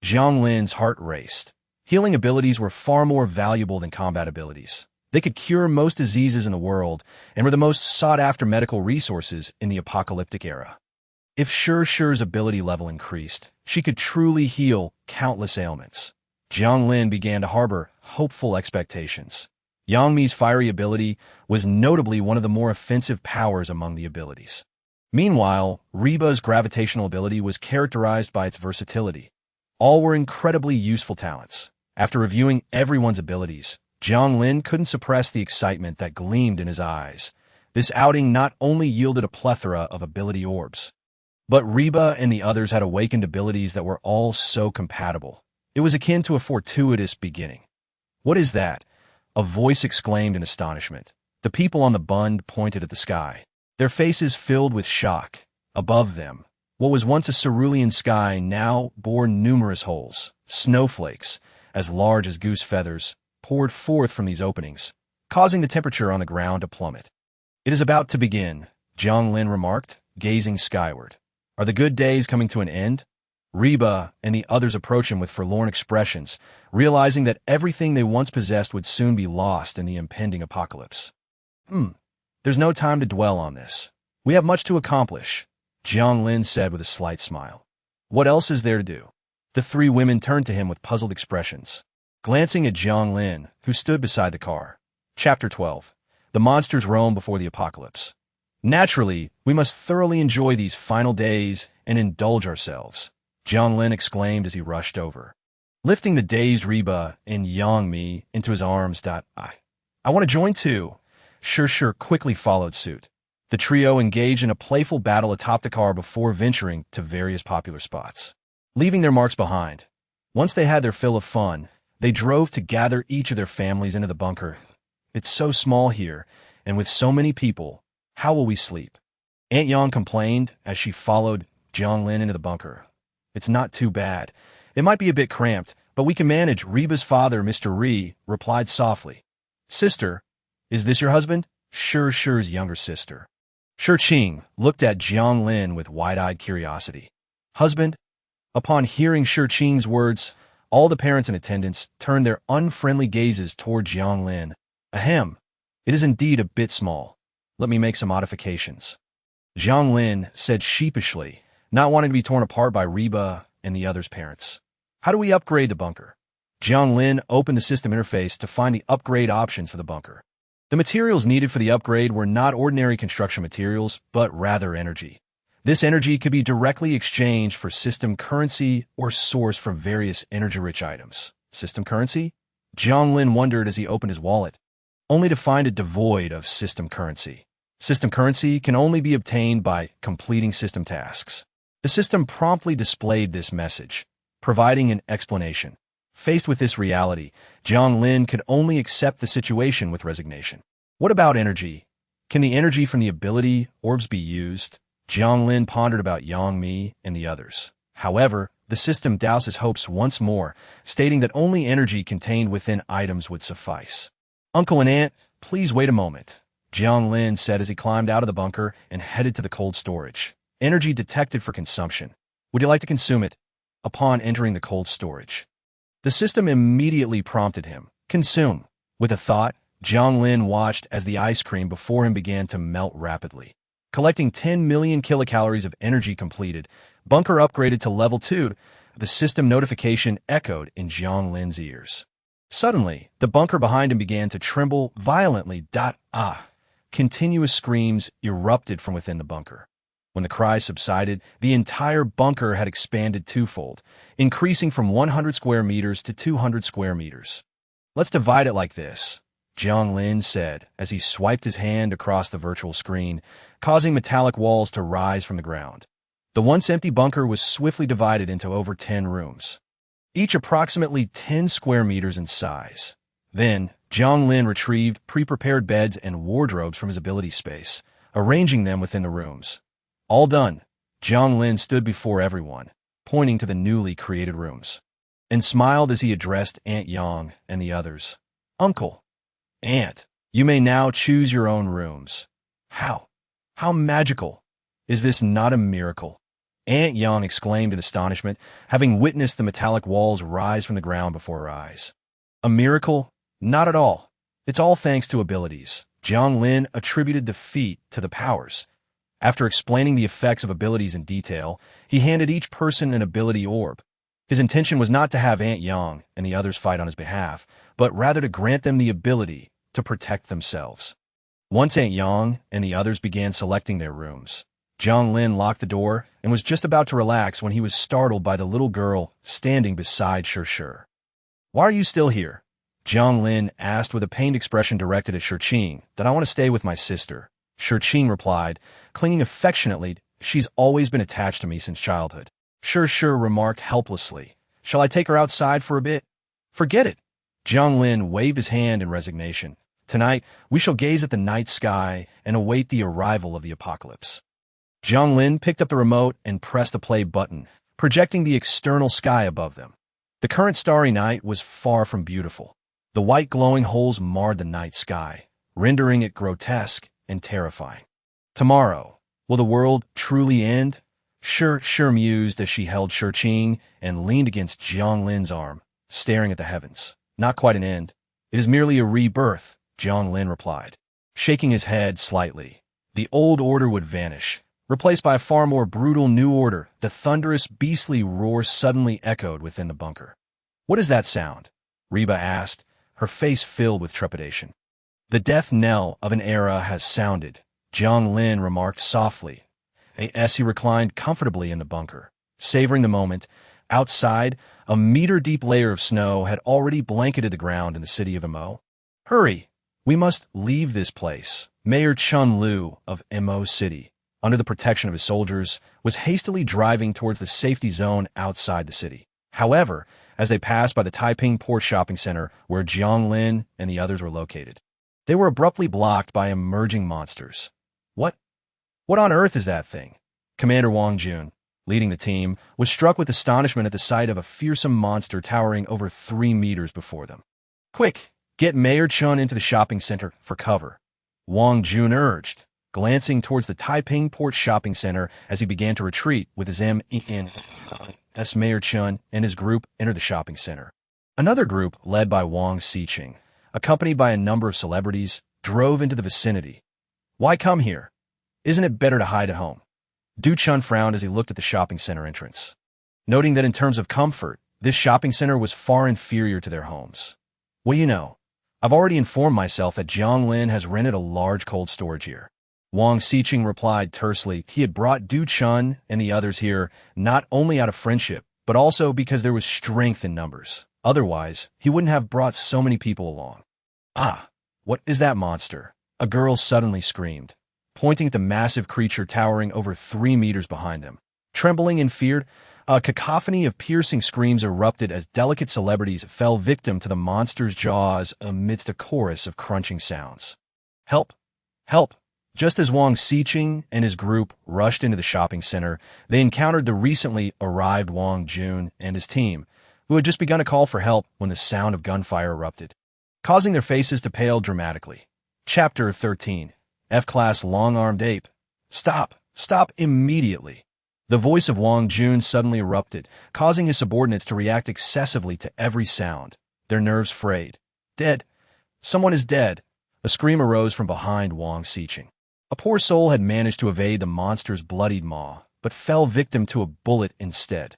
Jiang Lin's heart raced. Healing abilities were far more valuable than combat abilities. They could cure most diseases in the world and were the most sought-after medical resources in the apocalyptic era. If Shi's ability level increased, she could truly heal countless ailments. Jiang Lin began to harbor hopeful expectations. Yang Mi's fiery ability was notably one of the more offensive powers among the abilities. Meanwhile, Reba's gravitational ability was characterized by its versatility. All were incredibly useful talents. After reviewing everyone's abilities, Jiang Lin couldn't suppress the excitement that gleamed in his eyes. This outing not only yielded a plethora of ability orbs, but Reba and the others had awakened abilities that were all so compatible. It was akin to a fortuitous beginning. "What is that?" a voice exclaimed in astonishment. The people on the bund pointed at the sky, their faces filled with shock. Above them, what was once a cerulean sky now bore numerous holes. Snowflakes, as large as goose feathers, poured forth from these openings, causing the temperature on the ground to plummet. "It is about to begin," Jiang Lin remarked, gazing skyward. "Are the good days coming to an end?" Reba and the others approached him with forlorn expressions, realizing that everything they once possessed would soon be lost in the impending apocalypse. There's no time to dwell on this. We have much to accomplish," Jiang Lin said with a slight smile. What else is there to do? The three women turned to him with puzzled expressions, glancing at Jiang Lin, who stood beside the car. Chapter 12. The monsters roam before the apocalypse. Naturally, we must thoroughly enjoy these final days and indulge ourselves, Jiang Lin exclaimed as he rushed over, lifting the dazed Reba and Yang Mi into his arms. I want to join too. Sure quickly followed suit. The trio engaged in a playful battle atop the car before venturing to various popular spots, leaving their marks behind. Once they had their fill of fun, they drove to gather each of their families into the bunker. It's so small here, and with so many people, how will we sleep? Aunt Yang complained as she followed Jiang Lin into the bunker. It's not too bad. It might be a bit cramped, but we can manage. Reba's father, Mr. Ri, replied softly. Sister, is this your husband? Shi's younger sister. Qing looked at Jiang Lin with wide-eyed curiosity. Husband? Upon hearing Qing's words, all the parents in attendance turned their unfriendly gazes toward Jiang Lin. Ahem. It is indeed a bit small. Let me make some modifications. Jiang Lin said sheepishly, not wanting to be torn apart by Reba and the others' parents. How do we upgrade the bunker? Jiang Lin opened the system interface to find the upgrade options for the bunker. The materials needed for the upgrade were not ordinary construction materials, but rather energy. This energy could be directly exchanged for system currency or sourced from various energy-rich items. System currency? Jiang Lin wondered as he opened his wallet, only to find it devoid of system currency. System currency can only be obtained by completing system tasks. The system promptly displayed this message, providing an explanation. Faced with this reality, Jiang Lin could only accept the situation with resignation. What about energy? Can the energy from the ability orbs be used? Jiang Lin pondered about Yang Mi and the others. However, the system doused his hopes once more, stating that only energy contained within items would suffice. Uncle and Aunt, please wait a moment, Jiang Lin said as he climbed out of the bunker and headed to the cold storage. Energy detected for consumption. Would you like to consume it? Upon entering the cold storage, the system immediately prompted him. Consume. With a thought, Jiang Lin watched as the ice cream before him began to melt rapidly. Collecting 10 million kilocalories of energy completed, bunker upgraded to level 2. The system notification echoed in Jiang Lin's ears. Suddenly, the bunker behind him began to tremble violently. Continuous screams erupted from within the bunker. When the cries subsided, the entire bunker had expanded twofold, increasing from 100 square meters to 200 square meters. Let's divide it like this, Jiang Lin said as he swiped his hand across the virtual screen, causing metallic walls to rise from the ground. The once empty bunker was swiftly divided into over 10 rooms, each approximately 10 square meters in size. Then, Jiang Lin retrieved pre-prepared beds and wardrobes from his ability space, arranging them within the rooms. All done, Jiang Lin stood before everyone, pointing to the newly created rooms, and smiled as he addressed Aunt Yang and the others. Uncle, Aunt, you may now choose your own rooms. How magical! Is this not a miracle? Aunt Yang exclaimed in astonishment, having witnessed the metallic walls rise from the ground before her eyes. A miracle? Not at all. It's all thanks to abilities. Jiang Lin attributed the feat to the powers. After explaining the effects of abilities in detail, he handed each person an ability orb. His intention was not to have Aunt Yang and the others fight on his behalf, but rather to grant them the ability to protect themselves. Once Aunt Yang and the others began selecting their rooms, Jiang Lin locked the door and was just about to relax when he was startled by the little girl standing beside Shi. Why are you still here? Jiang Lin asked with a pained expression directed at Qing. That I want to stay with my sister. Qing replied, clinging affectionately. She's always been attached to me since childhood. Shi remarked helplessly. Shall I take her outside for a bit? Forget it. Jiang Lin waved his hand in resignation. Tonight, we shall gaze at the night sky and await the arrival of the apocalypse. Jiang Lin picked up the remote and pressed the play button, projecting the external sky above them. The current starry night was far from beautiful. The white glowing holes marred the night sky, rendering it grotesque and terrifying. Tomorrow, will the world truly end? Shi mused as she held Qing and leaned against Jiang Lin's arm, staring at the heavens. Not quite an end. It is merely a rebirth, Jiang Lin replied, shaking his head slightly. The old order would vanish, replaced by a far more brutal new order. The thunderous, beastly roar suddenly echoed within the bunker. "What is that sound?" Reba asked, her face filled with trepidation. "The death knell of an era has sounded," Jiang Lin remarked softly, as he reclined comfortably in the bunker, savoring the moment. Outside, a meter-deep layer of snow had already blanketed the ground in the city of Mo. "Hurry! We must leave this place." Mayor Chun Lu of Mo City, under the protection of his soldiers, was hastily driving towards the safety zone outside the city. However, as they passed by the Taiping Port Shopping Center where Jiang Lin and the others were located, they were abruptly blocked by emerging monsters. What on earth is that thing?" Commander Wang Jun, leading the team, was struck with astonishment at the sight of a fearsome monster towering over 3 meters before them. "Quick, get Mayor Chun into the shopping center for cover," Wang Jun urged, glancing towards the Taiping Port Shopping Center as he began to retreat with his M.E.N.S. Mayor Chun and his group entered the shopping center. Another group, led by Wang Xiqing, accompanied by a number of celebrities, drove into the vicinity. "Why come here? Isn't it better to hide at home?" Du Chun frowned as he looked at the shopping center entrance, noting that in terms of comfort, this shopping center was far inferior to their homes. "What do you know? I've already informed myself that Jiang Lin has rented a large cold storage here." Wang Xiqing replied tersely. He had brought Du Chun and the others here not only out of friendship, but also because there was strength in numbers. Otherwise, he wouldn't have brought so many people along. "Ah, what is that monster?" a girl suddenly screamed, pointing at the massive creature towering over 3 meters behind them. Trembling and feared, a cacophony of piercing screams erupted as delicate celebrities fell victim to the monster's jaws amidst a chorus of crunching sounds. "Help! Help!" Just as Wang Xiqing and his group rushed into the shopping center, they encountered the recently arrived Wang Jun and his team, who had just begun to call for help when the sound of gunfire erupted, causing their faces to pale dramatically. Chapter 13. F-Class Long-Armed Ape. "Stop! Stop immediately!" The voice of Wang Jun suddenly erupted, causing his subordinates to react excessively to every sound, their nerves frayed. "Dead! Someone is dead!" A scream arose from behind Wang Xiqing. A poor soul had managed to evade the monster's bloodied maw, but fell victim to a bullet instead.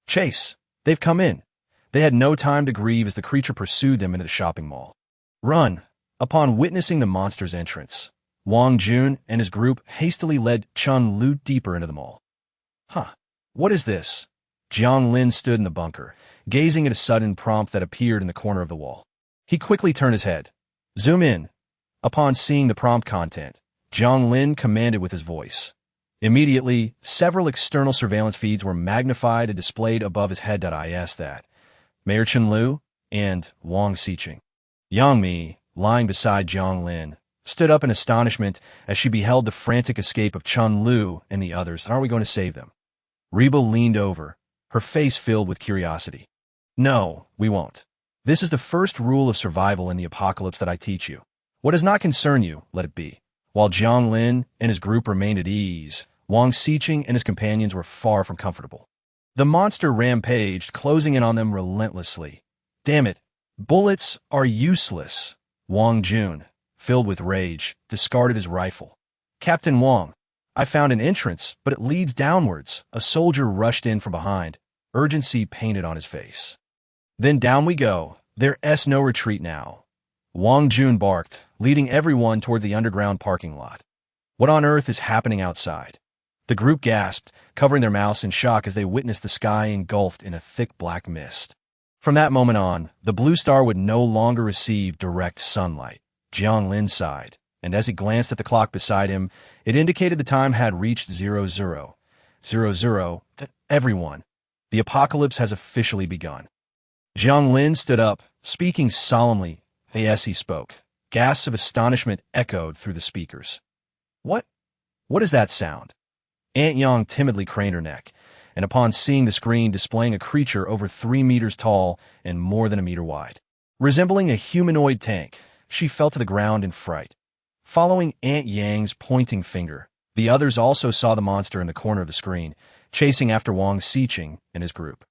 "Chase! They've come in!" They had no time to grieve as the creature pursued them into the shopping mall. "Run!" Upon witnessing the monster's entrance, Wang Jun and his group hastily led Chun Lu deeper into the mall. What is this?" Jiang Lin stood in the bunker, gazing at a sudden prompt that appeared in the corner of the wall. He quickly turned his head. "Zoom in." Upon seeing the prompt content, Jiang Lin commanded with his voice. Immediately, several external surveillance feeds were magnified and displayed above his head. Is that Mayor Chun Lu and Wang Xiqing. Yang Mi, lying beside Jiang Lin, stood up in astonishment as she beheld the frantic escape of Chun Lu and the others. "Aren't we going to save them?" Reba leaned over, her face filled with curiosity. "No, we won't. This is the first rule of survival in the apocalypse that I teach you. What does not concern you, let it be." While Jiang Lin and his group remained at ease, Wang Xiqing and his companions were far from comfortable. The monster rampaged, closing in on them relentlessly. "Damn it, bullets are useless." Wang Jun, filled with rage, discarded his rifle. "Captain Wang, I found an entrance, but it leads downwards." A soldier rushed in from behind, urgency painted on his face. "Then down we go. There's no retreat now." Wang Jun barked, leading everyone toward the underground parking lot. What on earth is happening outside? The group gasped, covering their mouths in shock as they witnessed the sky engulfed in a thick black mist. From that moment on, the blue star would no longer receive direct sunlight. Jiang Lin sighed, and as he glanced at the clock beside him, it indicated the time had reached 0000. Everyone, the apocalypse has officially begun. Jiang Lin stood up, speaking solemnly. As he spoke, gasps of astonishment echoed through the speakers. What is that sound?" Aunt Yang timidly craned her neck, and upon seeing the screen displaying a creature over 3 meters tall and more than a meter wide, resembling a humanoid tank, she fell to the ground in fright. Following Aunt Yang's pointing finger, the others also saw the monster in the corner of the screen, chasing after Wang Xiqing and his group.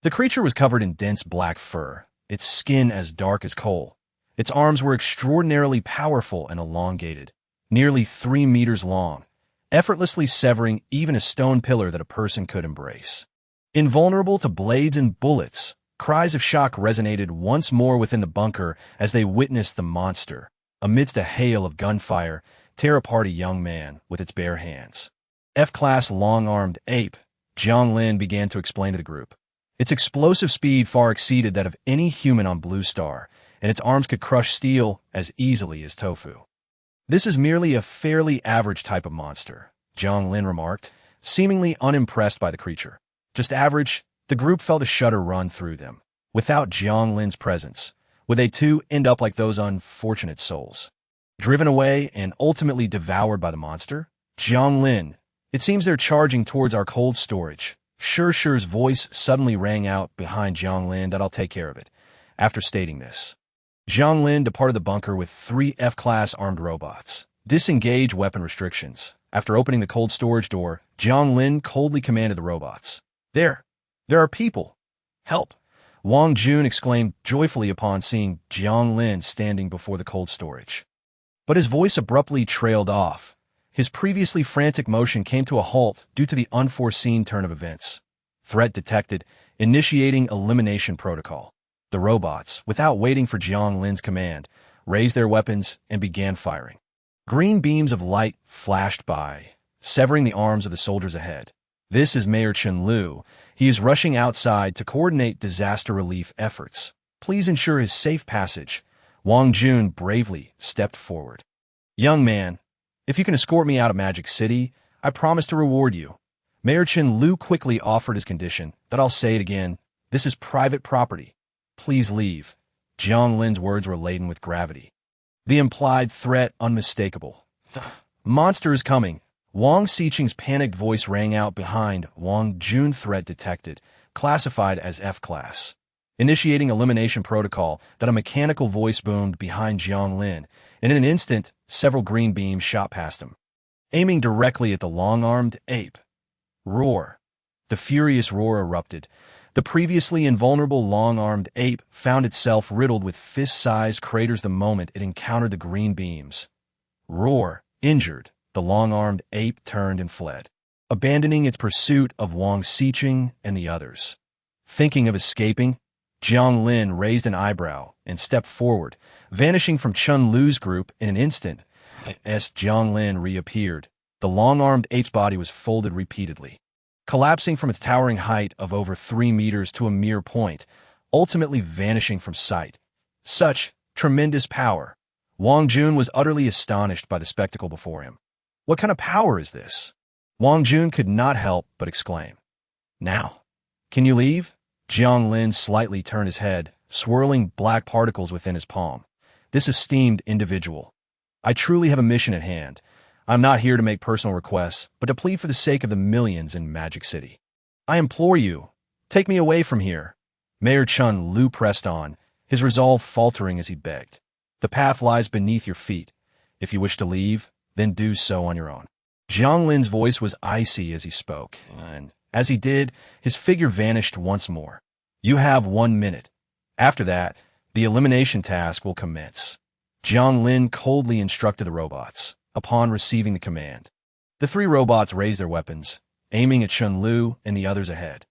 The creature was covered in dense black fur, its skin as dark as coal. Its arms were extraordinarily powerful and elongated, nearly 3 meters long, effortlessly severing even a stone pillar that a person could embrace. Invulnerable to blades and bullets, cries of shock resonated once more within the bunker as they witnessed the monster, amidst a hail of gunfire, tear apart a young man with its bare hands. F-class long-armed ape, Jiang Lin began to explain to the group. Its explosive speed far exceeded that of any human on Blue Star, and its arms could crush steel as easily as tofu. This is merely a fairly average type of monster, Jiang Lin remarked, seemingly unimpressed by the creature. Just average. The group felt a shudder run through them. Without Jiang Lin's presence, would they too end up like those unfortunate souls? Driven away and ultimately devoured by the monster? Jiang Lin, it seems they're charging towards our cold storage. Shu's voice suddenly rang out behind Jiang Lin that I'll take care of it. After stating this, Jiang Lin departed the bunker with 3 F-class armed robots. Disengage weapon restrictions. After opening the cold storage door, Jiang Lin coldly commanded the robots. There are people. Help! Wang Jun exclaimed joyfully upon seeing Jiang Lin standing before the cold storage. But his voice abruptly trailed off. His previously frantic motion came to a halt due to the unforeseen turn of events. Threat detected, initiating elimination protocol. The robots, without waiting for Jiang Lin's command, raised their weapons and began firing. Green beams of light flashed by, severing the arms of the soldiers ahead. This is Mayor Chen Lu. He is rushing outside to coordinate disaster relief efforts. Please ensure his safe passage. Wang Jun bravely stepped forward. Young man, if you can escort me out of Magic City, I promise to reward you. Mayor Chen Lu quickly offered his condition, that I'll say it again, this is private property. Please leave. Jiang Lin's words were laden with gravity. The implied threat unmistakable. The monster is coming. Wang Xiqing's panicked voice rang out behind Wang Jun. Threat detected, classified as F-class. Initiating elimination protocol, that a mechanical voice boomed behind Jiang Lin, and in an instant, several green beams shot past him, aiming directly at the long-armed ape. Roar. The furious roar erupted. The previously invulnerable long-armed ape found itself riddled with fist-sized craters the moment it encountered the green beams. Roar. Injured, the long-armed ape turned and fled, abandoning its pursuit of Wang Xiqing and the others. Thinking of escaping, Jiang Lin raised an eyebrow and stepped forward, vanishing from Chen Lu's group in an instant. As Jiang Lin reappeared, the long-armed ape's body was folded repeatedly, collapsing from its towering height of over 3 meters to a mere point, ultimately vanishing from sight. Such tremendous power. Wang Jun was utterly astonished by the spectacle before him. What kind of power is this? Wang Jun could not help but exclaim. Now, can you leave? Jiang Lin slightly turned his head, swirling black particles within his palm. This esteemed individual. I truly have a mission at hand. I'm not here to make personal requests, but to plead for the sake of the millions in Magic City. I implore you, take me away from here. Mayor Chen Lu pressed on, his resolve faltering as he begged. The path lies beneath your feet. If you wish to leave, then do so on your own. Jiang Lin's voice was icy as he spoke, and as he did, his figure vanished once more. You have 1 minute. After that, the elimination task will commence. Jiang Lin coldly instructed the robots, upon receiving the command. The 3 robots raised their weapons, aiming at Chen Lu and the others ahead.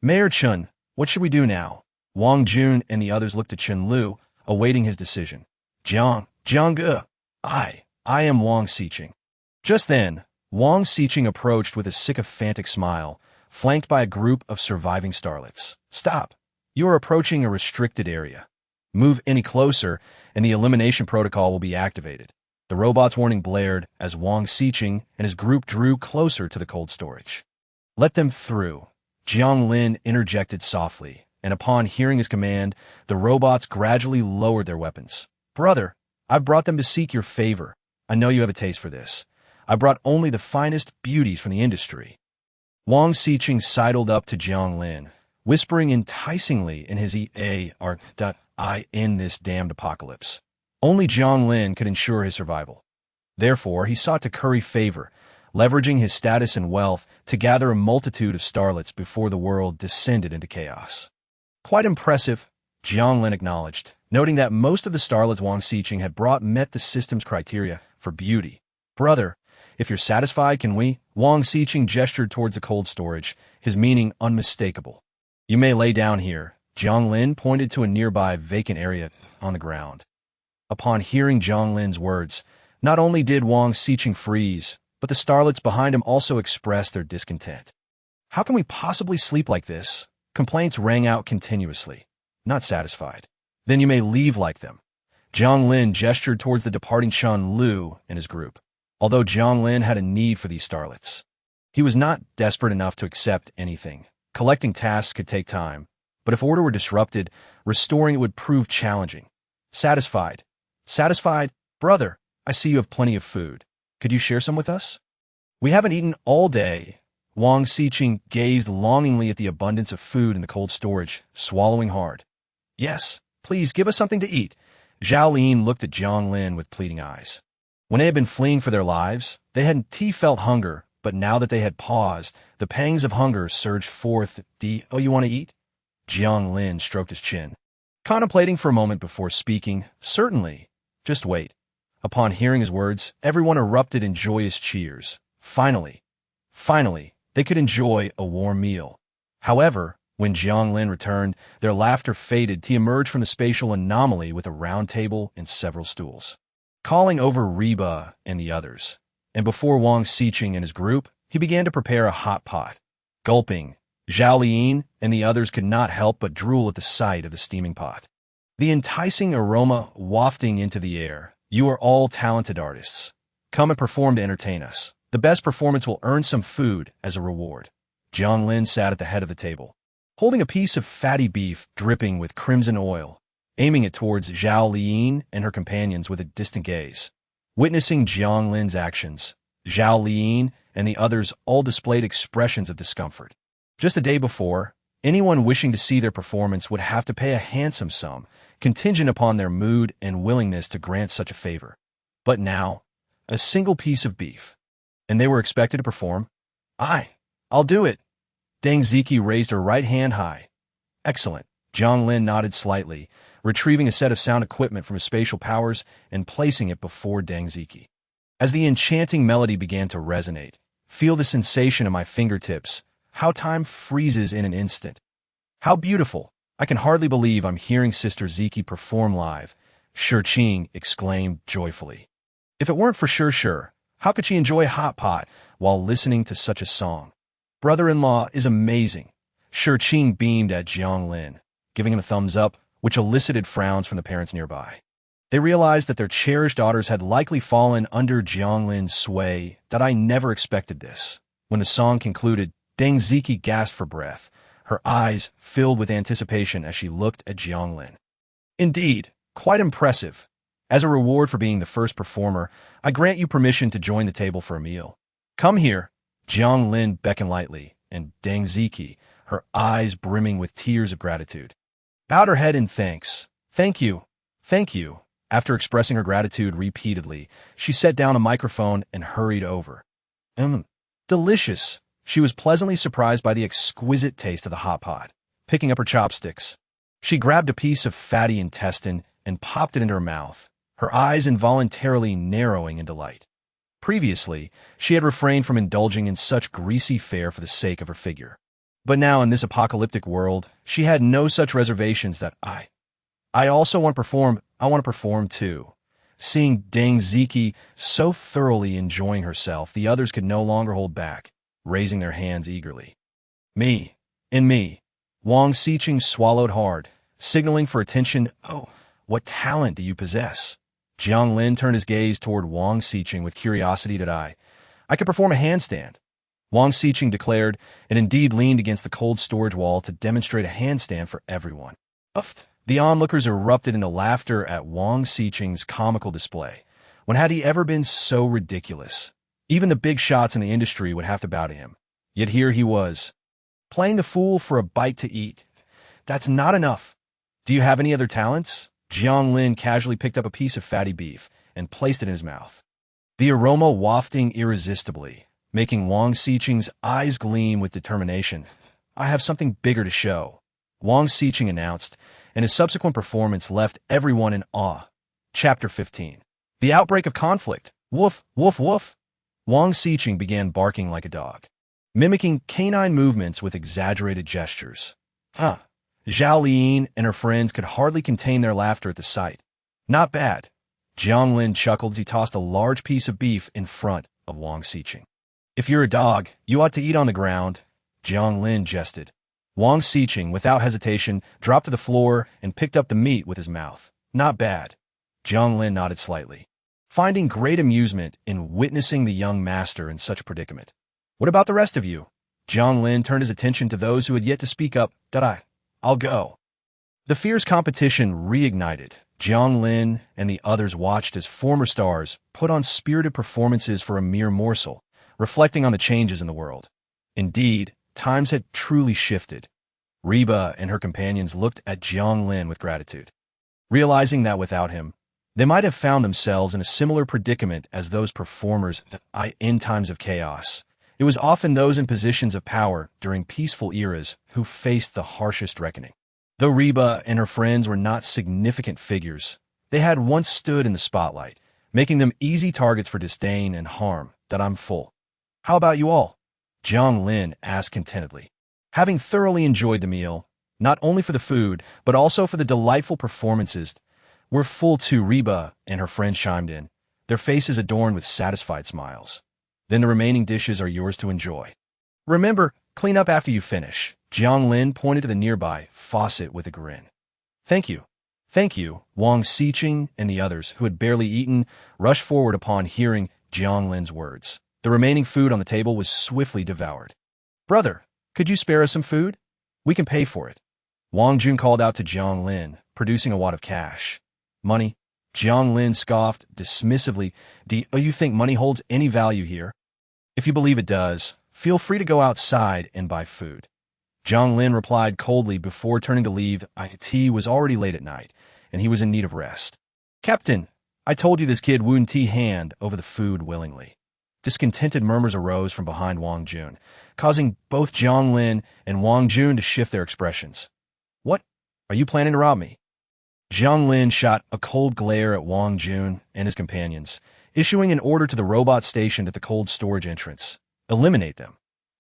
Mayor Chen, what should we do now? Wang Jun and the others looked at Chen Lu, awaiting his decision. Jiang Ge, I am Wang Xiqing. Just then, Wang Xiqing approached with a sycophantic smile, flanked by a group of surviving starlets. Stop. You are approaching a restricted area. Move any closer, and the elimination protocol will be activated. The robot's warning blared as Wang Xiqing and his group drew closer to the cold storage. Let them through. Jiang Lin interjected softly, and upon hearing his command, the robots gradually lowered their weapons. Brother, I've brought them to seek your favor. I know you have a taste for this. I brought only the finest beauties from the industry. Wang Xiqing sidled up to Jiang Lin, whispering enticingly in his I in this damned apocalypse. Only Jiang Lin could ensure his survival. Therefore, he sought to curry favor, leveraging his status and wealth to gather a multitude of starlets before the world descended into chaos. Quite impressive, Jiang Lin acknowledged, noting that most of the starlets Wang Xiqing had brought met the system's criteria for beauty. Brother, If you're satisfied, can we? Wang Xiqing gestured towards the cold storage, his meaning unmistakable. You may lay down here. Jiang Lin pointed to a nearby vacant area on the ground. Upon hearing Jiang Lin's words, not only did Wang Xiqing freeze, but the starlets behind him also expressed their discontent. How can we possibly sleep like this? Complaints rang out continuously. Not satisfied. Then you may leave like them. Jiang Lin gestured towards the departing Shan Lu and his group. Although Jiang Lin had a need for these starlets, he was not desperate enough to accept anything. Collecting tasks could take time, but if order were disrupted, restoring it would prove challenging. Satisfied. Satisfied? Brother, I see you have plenty of food. Could you share some with us? We haven't eaten all day. Wang Xiqing gazed longingly at the abundance of food in the cold storage, swallowing hard. Yes, please give us something to eat. Zhao Lin looked at Jiang Lin with pleading eyes. When they had been fleeing for their lives, they hadn't felt hunger, but now that they had paused, the pangs of hunger surged forth. Oh, you want to eat? Jiang Lin stroked his chin, contemplating for a moment before speaking. Certainly. Just wait. Upon hearing his words, everyone erupted in joyous cheers. Finally, they could enjoy a warm meal. However, when Jiang Lin returned, their laughter faded to emerge from the spatial anomaly with a round table and several stools. Calling over Reba and the others, and before Wang Xiqing and his group, he began to prepare a hot pot. Gulping, Zhao Lin and the others could not help but drool at the sight of the steaming pot. The enticing aroma wafting into the air. You are all talented artists. Come and perform to entertain us. The best performance will earn some food as a reward. Jiang Lin sat at the head of the table, holding a piece of fatty beef dripping with crimson oil, aiming it towards Zhao Lin and her companions with a distant gaze. Witnessing Jiang Lin's actions, Zhao Lin and the others all displayed expressions of discomfort. Just the day before, anyone wishing to see their performance would have to pay a handsome sum, contingent upon their mood and willingness to grant such a favor. But now, a single piece of beef, and they were expected to perform? I'll do it. Deng Ziki raised her right hand high. Excellent. Jiang Lin nodded slightly, retrieving a set of sound equipment from his spatial powers and placing it before Deng Ziki. As the enchanting melody began to resonate, feel the sensation in my fingertips, how time freezes in an instant. How beautiful. I can hardly believe I'm hearing Sister Ziki perform live, Shirqing exclaimed joyfully. If it weren't for Sure, how could she enjoy hot pot while listening to such a song? Brother-in-law is amazing. Shirqing beamed at Jiang Lin, giving him a thumbs up, which elicited frowns from the parents nearby. They realized that their cherished daughters had likely fallen under Jiang Lin's sway, that I never expected this. When the song concluded, Deng Ziki gasped for breath, her eyes filled with anticipation as she looked at Jiang Lin. Indeed, quite impressive. As a reward for being the first performer, I grant you permission to join the table for a meal. Come here. Jiang Lin beckoned lightly, and Deng Ziki, her eyes brimming with tears of gratitude, bowed her head in thanks. Thank you. After expressing her gratitude repeatedly, she set down a microphone and hurried over. Delicious. She was pleasantly surprised by the exquisite taste of the hot pot. Picking up her chopsticks, she grabbed a piece of fatty intestine and popped it into her mouth, her eyes involuntarily narrowing in delight. Previously, she had refrained from indulging in such greasy fare for the sake of her figure. But now in this apocalyptic world, she had no such reservations that I also want to perform. I want to perform too. Seeing Deng Ziki so thoroughly enjoying herself, the others could no longer hold back, raising their hands eagerly. Me. Wang Xiqing swallowed hard, signaling for attention. Oh, what talent do you possess? Jiang Lin turned his gaze toward Wang Xiqing with curiosity. I could perform a handstand. Wang Xiqing declared, and indeed leaned against the cold storage wall to demonstrate a handstand for everyone. The onlookers erupted into laughter at Wang Xiqing's comical display. When had he ever been so ridiculous? Even the big shots in the industry would have to bow to him. Yet here he was, playing the fool for a bite to eat. That's not enough. Do you have any other talents? Jiang Lin casually picked up a piece of fatty beef and placed it in his mouth, the aroma wafting irresistibly, making Wang Xiqing's eyes gleam with determination. I have something bigger to show, Wang Xiqing announced, and his subsequent performance left everyone in awe. Chapter 15. The outbreak of conflict. Woof, woof, woof. Wang Xiqing began barking like a dog, mimicking canine movements with exaggerated gestures. Zhao Liyin and her friends could hardly contain their laughter at the sight. Not bad. Jiang Lin chuckled as he tossed a large piece of beef in front of Wang Xiqing. If you're a dog, you ought to eat on the ground, Jiang Lin jested. Wang Xiqing, without hesitation, dropped to the floor and picked up the meat with his mouth. Not bad. Jiang Lin nodded slightly, finding great amusement in witnessing the young master in such a predicament. What about the rest of you? Jiang Lin turned his attention to those who had yet to speak up. I'll go. The fierce competition reignited. Jiang Lin and the others watched as former stars put on spirited performances for a mere morsel, reflecting on the changes in the world. Indeed, times had truly shifted. Reba and her companions looked at Jiang Lin with gratitude, realizing that without him, they might have found themselves in a similar predicament as those performers in times of chaos. It was often those in positions of power during peaceful eras who faced the harshest reckoning. Though Reba and her friends were not significant figures, they had once stood in the spotlight, making them easy targets for disdain and harm. I'm full. How about you all? Jiang Lin asked contentedly. Having thoroughly enjoyed the meal, not only for the food, but also for the delightful performances, we're full too. Reba and her friends chimed in, their faces adorned with satisfied smiles. Then the remaining dishes are yours to enjoy. Remember, clean up after you finish. Jiang Lin pointed to the nearby faucet with a grin. Thank you. Thank you. Wang Xiqing and the others, who had barely eaten, rushed forward upon hearing Jiang Lin's words. The remaining food on the table was swiftly devoured. Brother, could you spare us some food? We can pay for it. Wang Jun called out to Jiang Lin, producing a wad of cash. Money? Jiang Lin scoffed dismissively. Do you think money holds any value here? If you believe it does, feel free to go outside and buy food. Jiang Lin replied coldly before turning to leave. It was already late at night, and he was in need of rest. Captain, I told you this kid wouldn't hand over the food willingly. Discontented murmurs arose from behind Wang Jun, causing both Jiang Lin and Wang Jun to shift their expressions. What? Are you planning to rob me? Jiang Lin shot a cold glare at Wang Jun and his companions, issuing an order to the robots stationed at the cold storage entrance. Eliminate them.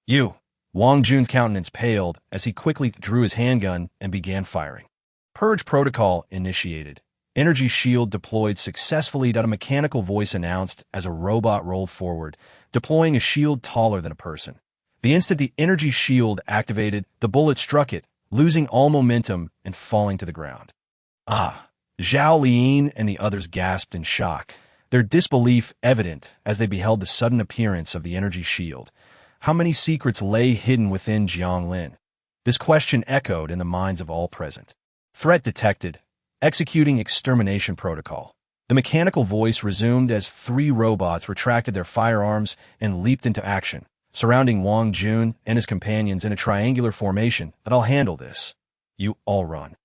You. Wang Jun's countenance paled as he quickly drew his handgun and began firing. Purge protocol initiated. Energy shield deployed successfully. A mechanical voice announced as a robot rolled forward, deploying a shield taller than a person. The instant the energy shield activated, the bullet struck it, losing all momentum and falling to the ground. Zhao Liyin and the others gasped in shock, their disbelief evident as they beheld the sudden appearance of the energy shield. How many secrets lay hidden within Jiang Lin? This question echoed in the minds of all present. Threat detected. Executing extermination protocol. The mechanical voice resumed as 3 robots retracted their firearms and leaped into action, surrounding Wang Jun and his companions in a triangular formation. I'll handle this. You all run.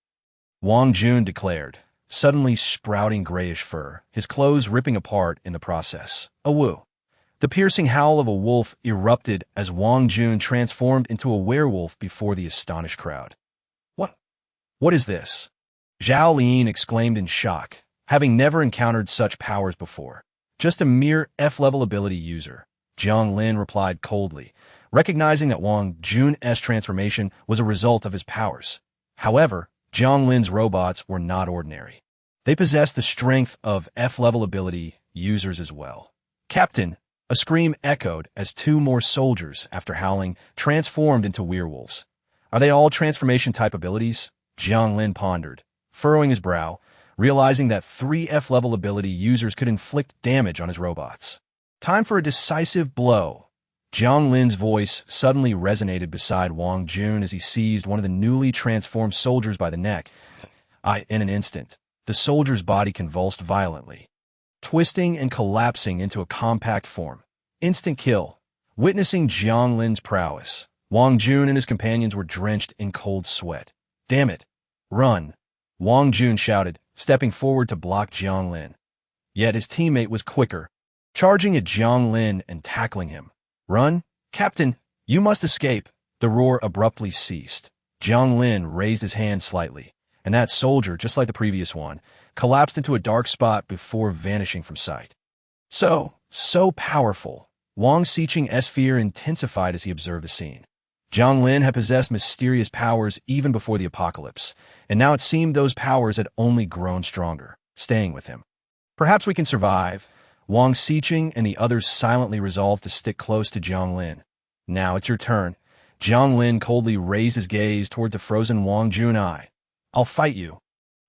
Wang Jun declared, suddenly sprouting grayish fur, his clothes ripping apart in the process. Awoo. The piercing howl of a wolf erupted as Wang Jun transformed into a werewolf before the astonished crowd. What is this? Zhao Liyin exclaimed in shock, having never encountered such powers before. Just a mere F-level ability user. Jiang Lin replied coldly, recognizing that Wang Jun's transformation was a result of his powers. However, Jiang Lin's robots were not ordinary. They possessed the strength of F-level ability users as well. Captain, a scream echoed as 2 more soldiers, after howling, transformed into werewolves. Are they all transformation-type abilities? Jiang Lin pondered, furrowing his brow, realizing that 3 F-level ability users could inflict damage on his robots. Time for a decisive blow. Jiang Lin's voice suddenly resonated beside Wang Jun as he seized one of the newly transformed soldiers by the neck. In an instant, the soldier's body convulsed violently, twisting and collapsing into a compact form. Instant kill. Witnessing Jiang Lin's prowess, Wang Jun and his companions were drenched in cold sweat. Damn it. Run. Wang Jun shouted, stepping forward to block Jiang Lin. Yet his teammate was quicker, charging at Jiang Lin and tackling him. Run? Captain, you must escape. The roar abruptly ceased. Jiang Lin raised his hand slightly, and that soldier, just like the previous one, collapsed into a dark spot before vanishing from sight. So powerful. Wang Xiqing's fear intensified as he observed the scene. Jiang Lin had possessed mysterious powers even before the apocalypse, and now it seemed those powers had only grown stronger, staying with him. Perhaps we can survive. Wang Xiqing and the others silently resolved to stick close to Jiang Lin. Now it's your turn. Jiang Lin coldly raised his gaze toward the frozen Wang Jun eye. I'll fight you.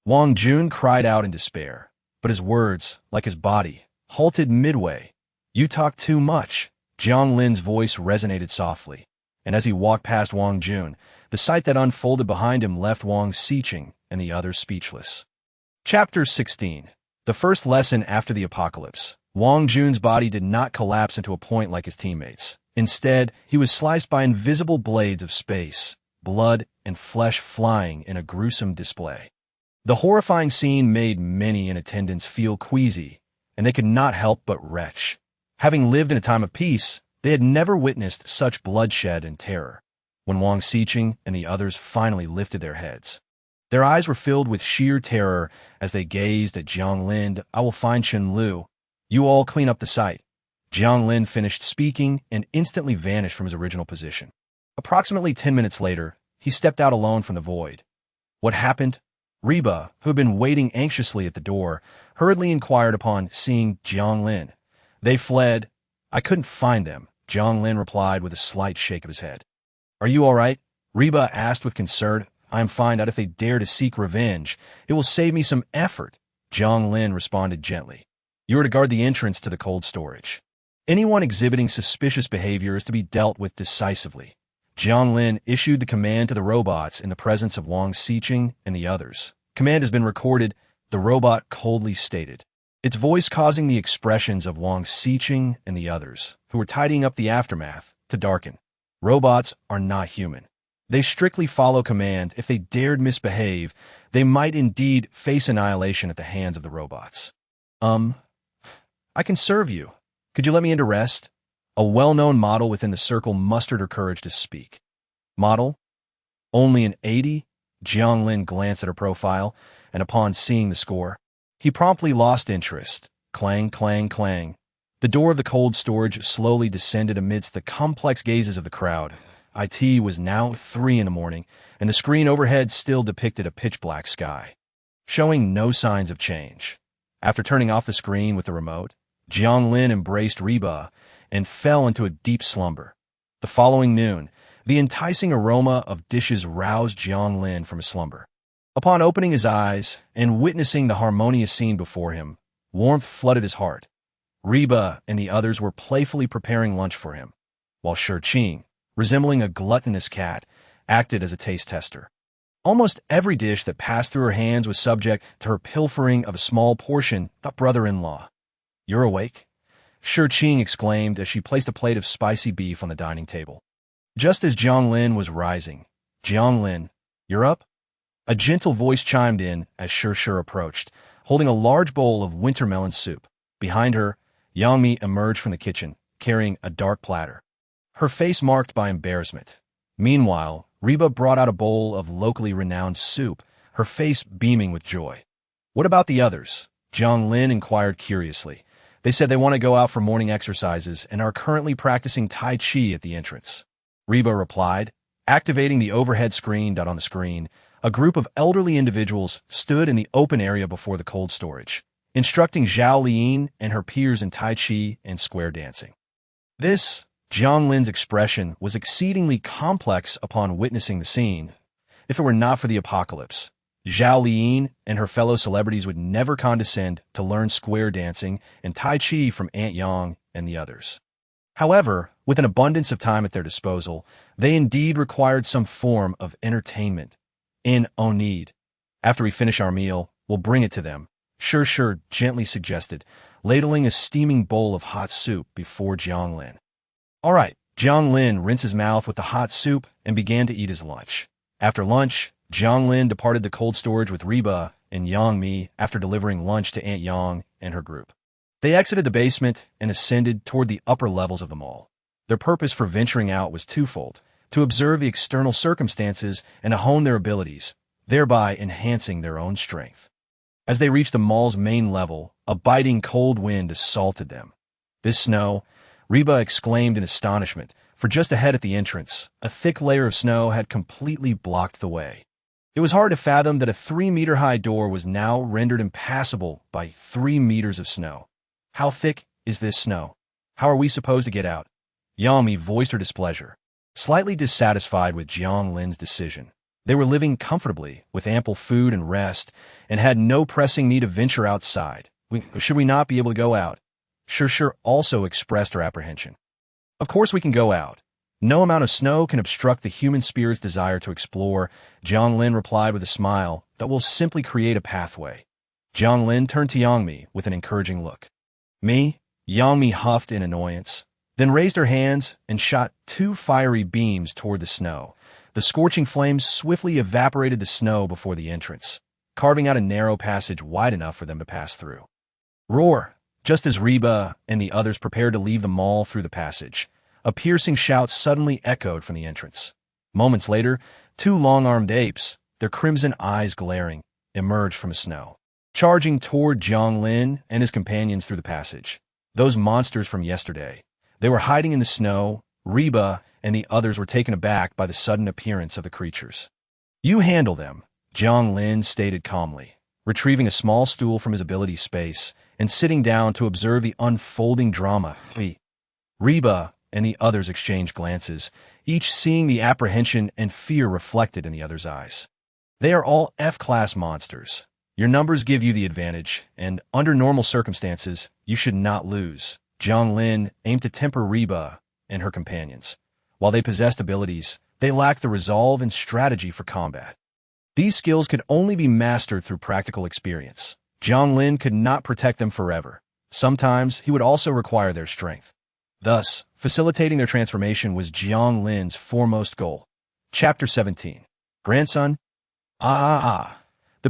Wang Jun cried out in despair, but his words, like his body, halted midway. You talk too much. Jiang Lin's voice resonated softly, and as he walked past Wang Jun, the sight that unfolded behind him left Wang Xiqing and the others speechless. Chapter 16. The first lesson after the apocalypse. Wang Jun's body did not collapse into a point like his teammates. Instead, he was sliced by invisible blades of space, blood and flesh flying in a gruesome display. The horrifying scene made many in attendance feel queasy, and they could not help but retch. Having lived in a time of peace, they had never witnessed such bloodshed and terror. When Wang Xiqing and the others finally lifted their heads, their eyes were filled with sheer terror as they gazed at Jiang Lin. I will find Chen Lu. You all clean up the site. Jiang Lin finished speaking and instantly vanished from his original position. Approximately 10 minutes later, he stepped out alone from the void. What happened? Reba, who had been waiting anxiously at the door, hurriedly inquired upon seeing Jiang Lin. They fled. I couldn't find them, Jiang Lin replied with a slight shake of his head. Are you all right? Reba asked with concern. I am fine, that if they dare to seek revenge, it will save me some effort, Jiang Lin responded gently. You are to guard the entrance to the cold storage. Anyone exhibiting suspicious behavior is to be dealt with decisively. Jiang Lin issued the command to the robots in the presence of Wang Xiqing and the others. Command has been recorded, the robot coldly stated, its voice causing the expressions of Wang Xiqing and the others, who were tidying up the aftermath, to darken. Robots are not human. They strictly follow command. If they dared misbehave, they might indeed face annihilation at the hands of the robots. I can serve you. Could you let me into rest? A well-known model within the circle mustered her courage to speak. Model? Only an 80? Jiang Lin glanced at her profile, and upon seeing the score, he promptly lost interest. Clang, clang, clang. The door of the cold storage slowly descended amidst the complex gazes of the crowd. IT was now 3 in the morning, and the screen overhead still depicted a pitch-black sky, showing no signs of change. After turning off the screen with the remote, Jiang Lin embraced Reba and fell into a deep slumber. The following noon, the enticing aroma of dishes roused Jiang Lin from his slumber. Upon opening his eyes and witnessing the harmonious scene before him, warmth flooded his heart. Reba and the others were playfully preparing lunch for him, while Qing, resembling a gluttonous cat, acted as a taste tester. Almost every dish that passed through her hands was subject to her pilfering of a small portion, the brother-in-law. You're awake? Qing exclaimed as she placed a plate of spicy beef on the dining table. Just as Jiang Lin was rising, Jiang Lin, you're up? A gentle voice chimed in as Shi approached, holding a large bowl of winter melon soup. Behind her, Yang Mi emerged from the kitchen, carrying a dark platter, her face marked by embarrassment. Meanwhile, Reba brought out a bowl of locally renowned soup, her face beaming with joy. What about the others? Jiang Lin inquired curiously. They said they want to go out for morning exercises and are currently practicing Tai Chi at the entrance. Reba replied, activating the overhead screen. On the screen, a group of elderly individuals stood in the open area before the cold storage, instructing Zhao Liyin and her peers in Tai Chi and square dancing. This, Jiang Lin's expression was exceedingly complex upon witnessing the scene. If it were not for the apocalypse, Zhao Liyin and her fellow celebrities would never condescend to learn square dancing and Tai Chi from Aunt Yang and the others. However, with an abundance of time at their disposal, they indeed required some form of entertainment. In need. After we finish our meal, we'll bring it to them, Shi gently suggested, ladling a steaming bowl of hot soup before Jiang Lin. All right, Jiang Lin rinsed his mouth with the hot soup and began to eat his lunch. After lunch, Jiang Lin departed the cold storage with Reba and Yang Mi after delivering lunch to Aunt Yang and her group. They exited the basement and ascended toward the upper levels of the mall. Their purpose for venturing out was twofold: to observe the external circumstances and to hone their abilities, thereby enhancing their own strength. As they reached the mall's main level, a biting cold wind assaulted them. This snow, Reba exclaimed in astonishment, for just ahead at the entrance, a thick layer of snow had completely blocked the way. It was hard to fathom that a 3-meter-high door was now rendered impassable by 3 meters of snow. How thick is this snow? How are we supposed to get out? Yang Mi voiced her displeasure, slightly dissatisfied with Jiang Lin's decision. They were living comfortably, with ample food and rest, and had no pressing need to venture outside. Should we not be able to go out? Sure also expressed her apprehension. Of course we can go out. No amount of snow can obstruct the human spirit's desire to explore, Jiang Lin replied with a smile that will simply create a pathway. Jiang Lin turned to Yang Mi with an encouraging look. Me? Yang Mi huffed in annoyance, then raised her hands and shot 2 fiery beams toward the snow. The scorching flames swiftly evaporated the snow before the entrance, carving out a narrow passage wide enough for them to pass through. Roar! Just as Reba and the others prepared to leave the mall through the passage, a piercing shout suddenly echoed from the entrance. Moments later, 2 long-armed apes, their crimson eyes glaring, emerged from the snow, charging toward Jiang Lin and his companions through the passage. Those monsters from yesterday. They were hiding in the snow. Reba and the others were taken aback by the sudden appearance of the creatures. You handle them, Jiang Lin stated calmly, retrieving a small stool from his ability space and sitting down to observe the unfolding drama. Reba and the others exchanged glances, each seeing the apprehension and fear reflected in the other's eyes. They are all F-class monsters. Your numbers give you the advantage, and under normal circumstances, you should not lose. Jiang Lin aimed to temper Reba and her companions. While they possessed abilities, they lacked the resolve and strategy for combat. These skills could only be mastered through practical experience. Jiang Lin could not protect them forever. Sometimes he would also require their strength. Thus, facilitating their transformation was Jiang Lin's foremost goal. Chapter 17. Grandson? The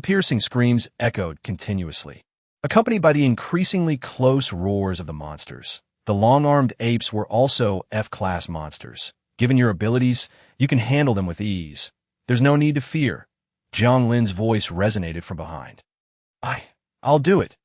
piercing screams echoed continuously, accompanied by the increasingly close roars of the monsters. The long-armed apes were also F-class monsters. Given your abilities, you can handle them with ease. There's no need to fear. Jiang Lin's voice resonated from behind. I'll do it.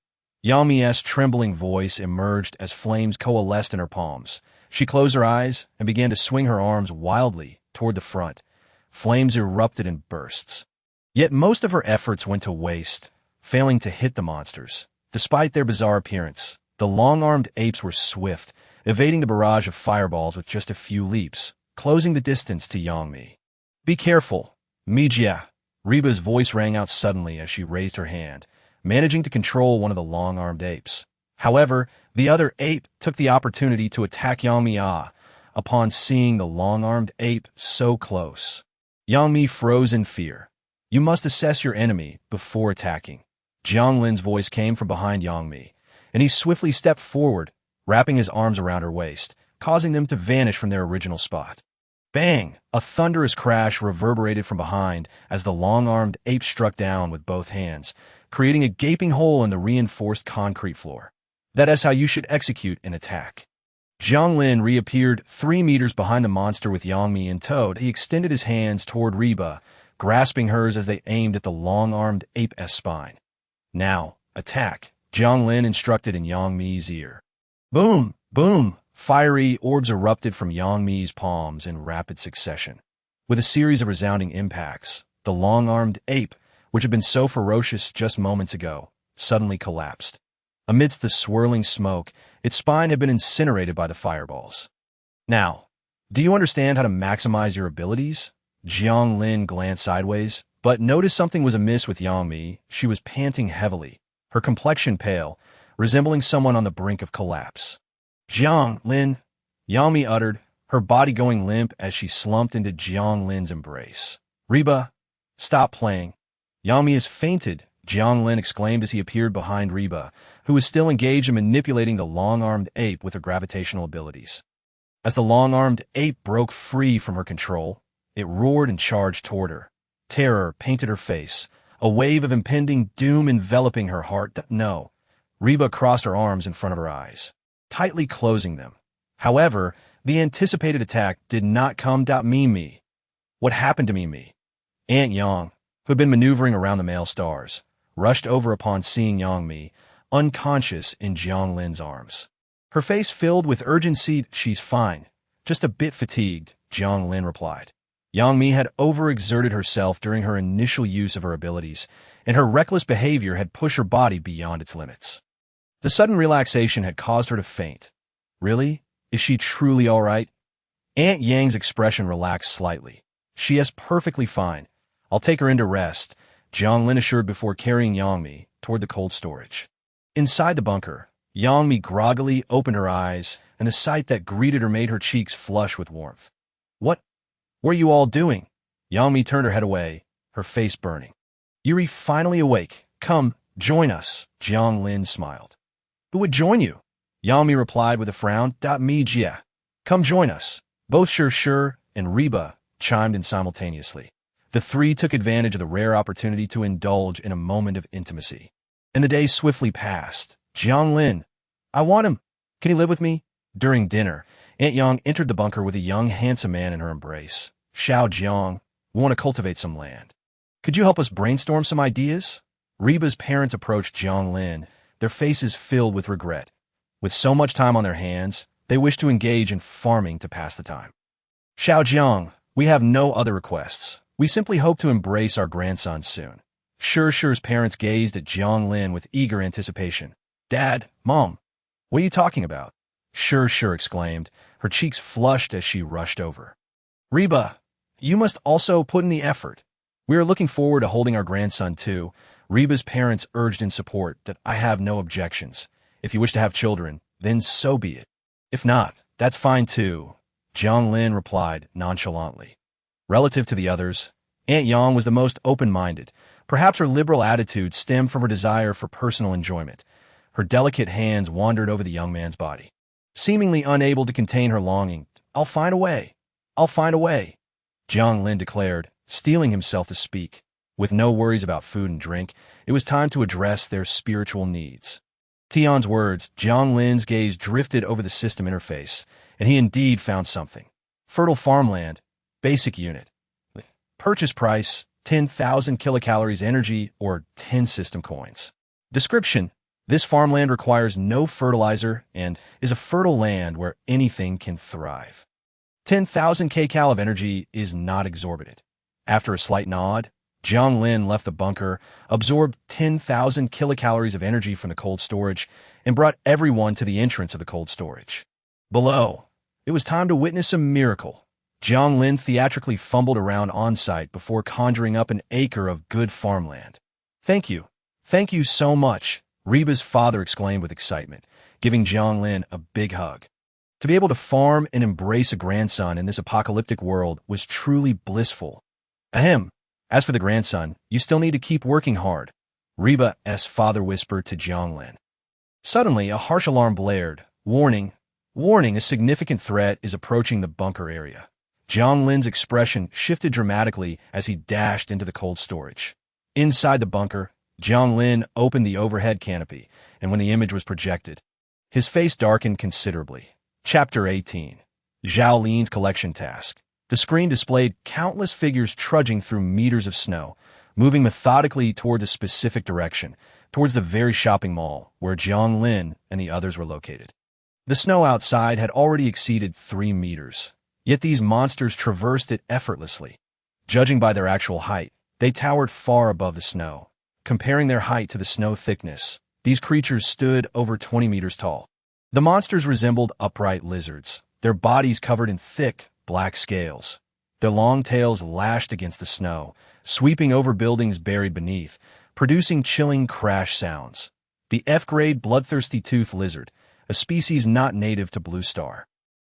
Yang Mi's trembling voice emerged as flames coalesced in her palms. She closed her eyes and began to swing her arms wildly toward the front. Flames erupted in bursts. Yet most of her efforts went to waste, failing to hit the monsters. Despite their bizarre appearance, the long-armed apes were swift, evading the barrage of fireballs with just a few leaps, closing the distance to Yang Mi. Be careful, Mi-Jiang. Reba's voice rang out suddenly as she raised her hand, managing to control one of the long-armed apes. However, the other ape took the opportunity to attack Yang Mi upon seeing the long-armed ape so close. Yang Mi froze in fear. You must assess your enemy before attacking. Jiang Lin's voice came from behind Yang Mi, and he swiftly stepped forward, wrapping his arms around her waist, causing them to vanish from their original spot. Bang! A thunderous crash reverberated from behind as the long-armed ape struck down with both hands, creating a gaping hole in the reinforced concrete floor. That is how you should execute an attack. Jiang Lin reappeared 3 meters behind the monster with Yang Mi in tow. He extended his hands toward Reba, grasping hers as they aimed at the long-armed ape's spine. Now, attack, Jiang Lin instructed in Yang Mi's ear. Boom! Boom! Fiery orbs erupted from Yang Mi's palms in rapid succession. With a series of resounding impacts, the long-armed ape, which had been so ferocious just moments ago, suddenly collapsed. Amidst the swirling smoke, its spine had been incinerated by the fireballs. Now, do you understand how to maximize your abilities? Jiang Lin glanced sideways, but noticed something was amiss with Yang Mi. She was panting heavily, her complexion pale, resembling someone on the brink of collapse. Jiang Lin, Yang Mi uttered, her body going limp as she slumped into Jiang Lin's embrace. Reba, stop playing. Yang Mi has fainted, Jiang Lin exclaimed as he appeared behind Reba, who was still engaged in manipulating the long-armed ape with her gravitational abilities. As the long-armed ape broke free from her control, it roared and charged toward her. Terror painted her face, a wave of impending doom enveloping her heart. No. Reba crossed her arms in front of her eyes, tightly closing them. However, the anticipated attack did not come. Mi. What happened to Mi? Aunt Yang, who had been maneuvering around the male stars, rushed over upon seeing Yang Mi, unconscious in Jiang Lin's arms. Her face filled with urgency. She's fine, just a bit fatigued, Jiang Lin replied. Yang Mi had overexerted herself during her initial use of her abilities, and her reckless behavior had pushed her body beyond its limits. The sudden relaxation had caused her to faint. Really? Is she truly all right? Aunt Yang's expression relaxed slightly. She is perfectly fine. I'll take her in to rest, Jiang Lin assured before carrying Yang Mi toward the cold storage. Inside the bunker, Yang Mi groggily opened her eyes, and the sight that greeted her made her cheeks flush with warmth. What are you all doing? Yang Mi turned her head away, her face burning. Yuri finally awake. Come, join us, Jiang Lin smiled. Who would join you? Yang Mi replied with a frown. Mi.Jiang. Come join us. Both Sure and Reba chimed in simultaneously. The three took advantage of the rare opportunity to indulge in a moment of intimacy. And the days swiftly passed. Jiang Lin. I want him. Can he live with me? During dinner, Aunt Yang entered the bunker with a young, handsome man in her embrace. Xiao Jiang, we want to cultivate some land. Could you help us brainstorm some ideas? Reba's parents approached Jiang Lin, their faces filled with regret. With so much time on their hands, they wished to engage in farming to pass the time. Xiao Jiang, we have no other requests. We simply hope to embrace our grandson soon. Sure's parents gazed at Jiang Lin with eager anticipation. Dad, Mom, what are you talking about? Sure exclaimed, her cheeks flushed as she rushed over. Reba, you must also put in the effort. We are looking forward to holding our grandson too. Reba's parents urged in support. That I have no objections. If you wish to have children, then so be it. If not, that's fine too, Jiang Lin replied nonchalantly. Relative to the others, Aunt Yang was the most open-minded. Perhaps her liberal attitude stemmed from her desire for personal enjoyment. Her delicate hands wandered over the young man's body. Seemingly unable to contain her longing, I'll find a way. I'll find a way, Jiang Lin declared, steeling himself to speak. With no worries about food and drink, it was time to address their spiritual needs. Tian's words, Jiang Lin's gaze drifted over the system interface, and he indeed found something. Fertile farmland, basic unit. Purchase price, 10,000 kilocalories energy or 10 system coins. Description: this farmland requires no fertilizer and is a fertile land where anything can thrive. 10,000 kcal of energy is not exorbitant. After a slight nod, Jiang Lin left the bunker, absorbed 10,000 kilocalories of energy from the cold storage, and brought everyone to the entrance of the cold storage. Below, it was time to witness a miracle. Jiang Lin theatrically fumbled around on-site before conjuring up an acre of good farmland. Thank you so much, Reba's father exclaimed with excitement, giving Jiang Lin a big hug. To be able to farm and embrace a grandson in this apocalyptic world was truly blissful. Ahem. As for the grandson, you still need to keep working hard, Reba's father whispered to Jiang Lin. Suddenly, a harsh alarm blared. Warning, a significant threat is approaching the bunker area. Jiang Lin's expression shifted dramatically as he dashed into the cold storage. Inside the bunker, Jiang Lin opened the overhead canopy, and when the image was projected, his face darkened considerably. Chapter 18. Zhao Lin's collection task. The screen displayed countless figures trudging through meters of snow, moving methodically toward a specific direction, towards the very shopping mall where Jiang Lin and the others were located. The snow outside had already exceeded 3 meters, yet these monsters traversed it effortlessly. Judging by their actual height, they towered far above the snow. Comparing their height to the snow thickness, these creatures stood over 20 meters tall. The monsters resembled upright lizards, their bodies covered in thick, black scales. Their long tails lashed against the snow, sweeping over buildings buried beneath, producing chilling crash sounds. The F-grade bloodthirsty tooth lizard, a species not native to Blue Star,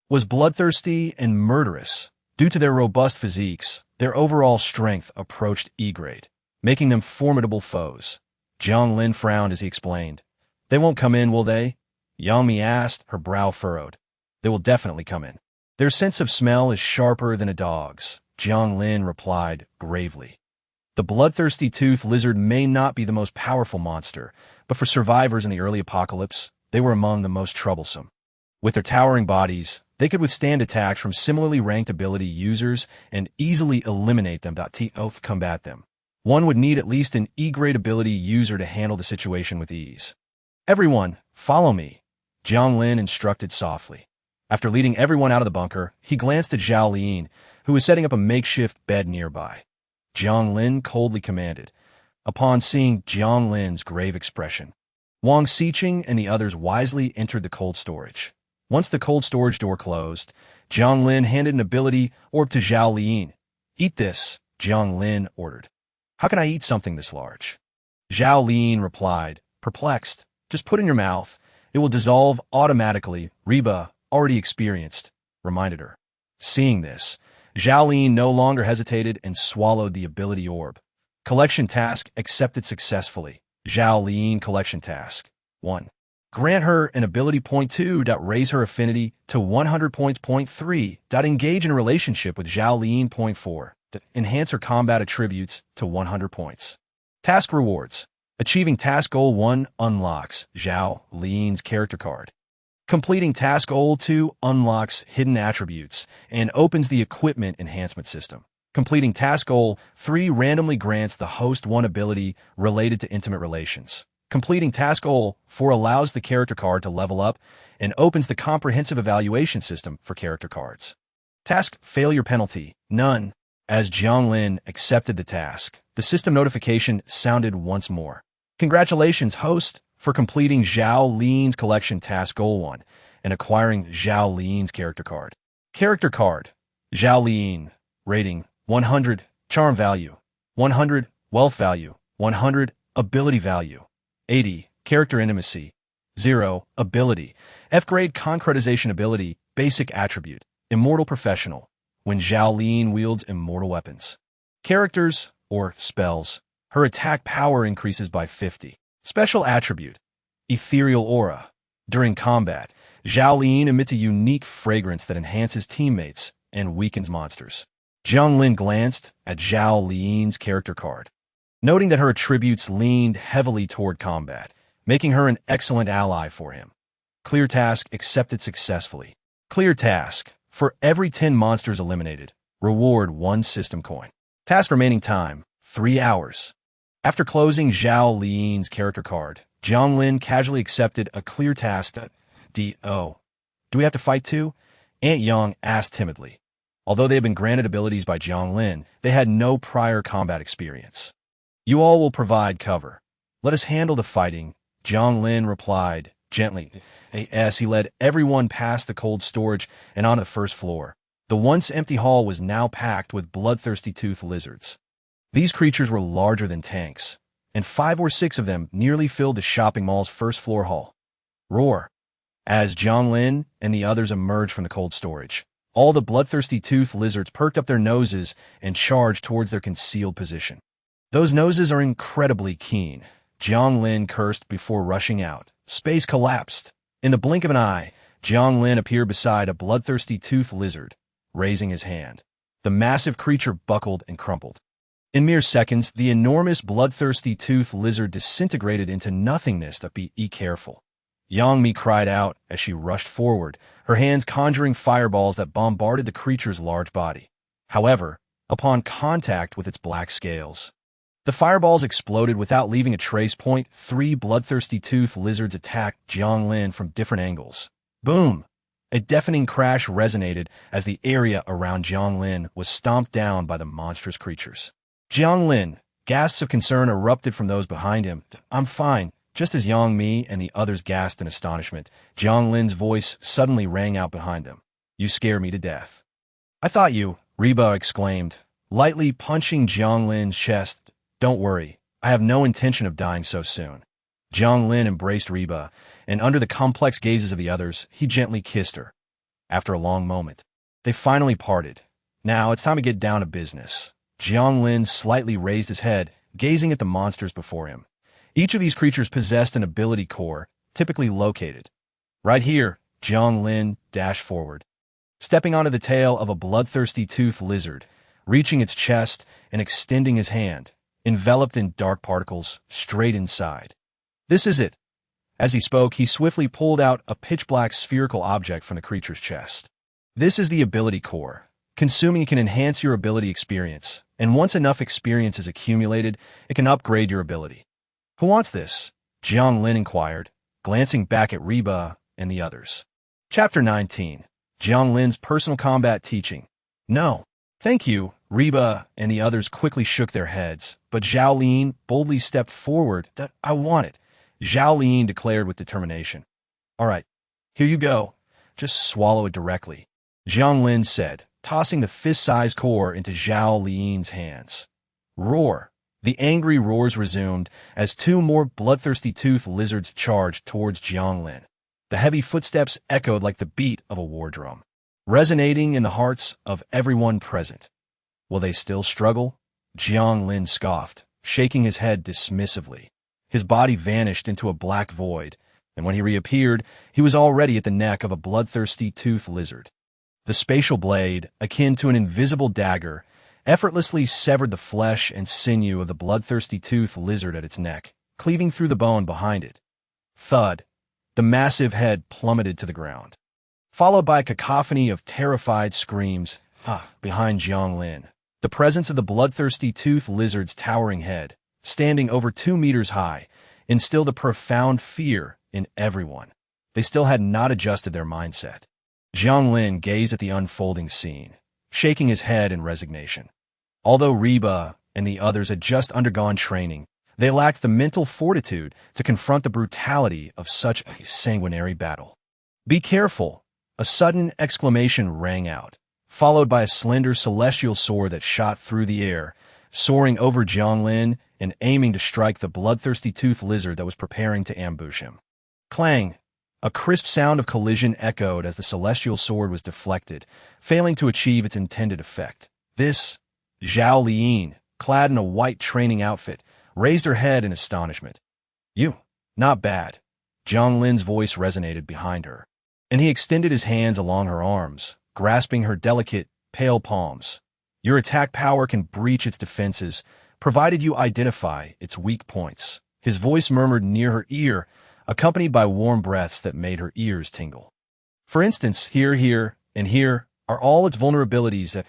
was bloodthirsty and murderous. Due to their robust physiques, their overall strength approached E-grade, making them formidable foes. Jiang Lin frowned as he explained. They won't come in, will they? Yang Mi asked, her brow furrowed. They will definitely come in. Their sense of smell is sharper than a dog's, Jiang Lin replied gravely. The bloodthirsty tooth lizard may not be the most powerful monster, but for survivors in the early apocalypse, they were among the most troublesome. With their towering bodies, they could withstand attacks from similarly ranked ability users and easily eliminate them. To combat them, one would need at least an E-grade ability user to handle the situation with ease. Everyone, follow me. Jiang Lin instructed softly. After leading everyone out of the bunker, he glanced at Zhao Liyin, who was setting up a makeshift bed nearby. Jiang Lin coldly commanded. Upon seeing Jiang Lin's grave expression, Wang Xiqing and the others wisely entered the cold storage. Once the cold storage door closed, Jiang Lin handed an ability orb to Zhao Liyin. Eat this, Jiang Lin ordered. How can I eat something this large? Zhao Liyin replied, perplexed. Just put it in your mouth. It will dissolve automatically. Reba, already experienced, reminded her. Seeing this, Zhao Liyin no longer hesitated and swallowed the ability orb. Collection task accepted successfully. Zhao Liyin collection task. 1. Grant her an ability point 2. Raise her affinity to 100 points point 3. Engage in a relationship with Zhao Liyin point 4. Enhance her combat attributes to 100 points. Task rewards. Achieving task goal 1 unlocks Zhao Liyin's character card. Completing task goal 2 unlocks hidden attributes and opens the equipment enhancement system. Completing task goal 3 randomly grants the host 1 ability related to intimate relations. Completing task goal 4 allows the character card to level up and opens the comprehensive evaluation system for character cards. Task failure penalty, none. As Jiang Lin accepted the task, the system notification sounded once more. Congratulations, host, for completing Zhao Liyin's collection task goal 1 and acquiring Zhao Liyin's character card. Character card. Zhao Liyin. Rating 100. Charm value 100. Wealth value 100. Ability value 80. Character intimacy 0. Ability. F-grade concretization ability. Basic attribute. Immortal professional. When Zhao Liyin wields immortal weapons. Characters, or spells. Her attack power increases by 50. Special attribute. Ethereal aura. During combat, Zhao Liyin emits a unique fragrance that enhances teammates and weakens monsters. Jiang Lin glanced at Zhao Liyin's character card, noting that her attributes leaned heavily toward combat, making her an excellent ally for him. Clear task accepted successfully. Clear task. For every 10 monsters eliminated, reward 1 system coin. Task remaining time, 3 hours. After closing Zhao Liyin's character card, Jiang Lin casually accepted a clear task. Do we have to fight too? Aunt Yang asked timidly. Although they had been granted abilities by Jiang Lin, they had no prior combat experience. You all will provide cover. Let us handle the fighting, Jiang Lin replied gently. As he led everyone past the cold storage and onto the first floor. The once empty hall was now packed with bloodthirsty tooth lizards. These creatures were larger than tanks, and 5 or 6 of them nearly filled the shopping mall's first floor hall. Roar! As Jiang Lin and the others emerged from the cold storage, all the bloodthirsty tooth lizards perked up their noses and charged towards their concealed position. Those noses are incredibly keen, Jiang Lin cursed before rushing out. Space collapsed. In the blink of an eye, Jiang Lin appeared beside a bloodthirsty tooth lizard, raising his hand. The massive creature buckled and crumpled. In mere seconds, the enormous bloodthirsty tooth lizard disintegrated into nothingness. Be careful. Yang Mi cried out as she rushed forward, her hands conjuring fireballs that bombarded the creature's large body. However, upon contact with its black scales, the fireballs exploded without leaving a trace. 3 bloodthirsty tooth lizards attacked Jiang Lin from different angles. Boom! A deafening crash resonated as the area around Jiang Lin was stomped down by the monstrous creatures. Jiang Lin, gasps of concern erupted from those behind him. I'm fine. Just as Yang Mi and the others gasped in astonishment, Jiang Lin's voice suddenly rang out behind them. You scare me to death. I thought you, Reba exclaimed, lightly punching Jiang Lin's chest. Don't worry, I have no intention of dying so soon. Jiang Lin embraced Reba, and under the complex gazes of the others, he gently kissed her. After a long moment, they finally parted. Now it's time to get down to business. Jiang Lin slightly raised his head, gazing at the monsters before him. Each of these creatures possessed an ability core, typically located. Right here, Jiang Lin dashed forward, stepping onto the tail of a bloodthirsty tooth lizard, reaching its chest and extending his hand, enveloped in dark particles, straight inside. This is it. As he spoke, he swiftly pulled out a pitch-black spherical object from the creature's chest. This is the ability core. Consuming it can enhance your ability experience, and once enough experience is accumulated, it can upgrade your ability. Who wants this? Jiang Lin inquired, glancing back at Reba, and the others. Chapter 19. Jiang Lin's personal combat teaching. No. Thank you. Reba and the others quickly shook their heads, but Zhao Lin boldly stepped forward. I want it, Zhao Lin declared with determination. All right, here you go. Just swallow it directly, Jiang Lin said, tossing the fist-sized core into Zhao Lin's hands. Roar. The angry roars resumed as two more bloodthirsty tooth lizards charged towards Jiang Lin. The heavy footsteps echoed like the beat of a war drum, resonating in the hearts of everyone present. Will they still struggle? Jiang Lin scoffed, shaking his head dismissively. His body vanished into a black void, and when he reappeared, he was already at the neck of a bloodthirsty tooth lizard. The spatial blade, akin to an invisible dagger, effortlessly severed the flesh and sinew of the bloodthirsty tooth lizard at its neck, cleaving through the bone behind it. Thud. The massive head plummeted to the ground, followed by a cacophony of terrified screams behind Jiang Lin. The presence of the bloodthirsty tooth lizard's towering head, standing over 2 meters high, instilled a profound fear in everyone. They still had not adjusted their mindset. Jiang Lin gazed at the unfolding scene, shaking his head in resignation. Although Reba and the others had just undergone training, they lacked the mental fortitude to confront the brutality of such a sanguinary battle. Be careful! A sudden exclamation rang out, followed by a slender celestial sword that shot through the air, soaring over Jiang Lin and aiming to strike the bloodthirsty tooth lizard that was preparing to ambush him. Clang! A crisp sound of collision echoed as the celestial sword was deflected, failing to achieve its intended effect. This, Zhao Lin, clad in a white training outfit, raised her head in astonishment. You, not bad. Jiang Lin's voice resonated behind her, and he extended his hands along her arms, grasping her delicate, pale palms. Your attack power can breach its defenses, provided you identify its weak points. His voice murmured near her ear, accompanied by warm breaths that made her ears tingle. For instance, here, and here are all its vulnerabilities that,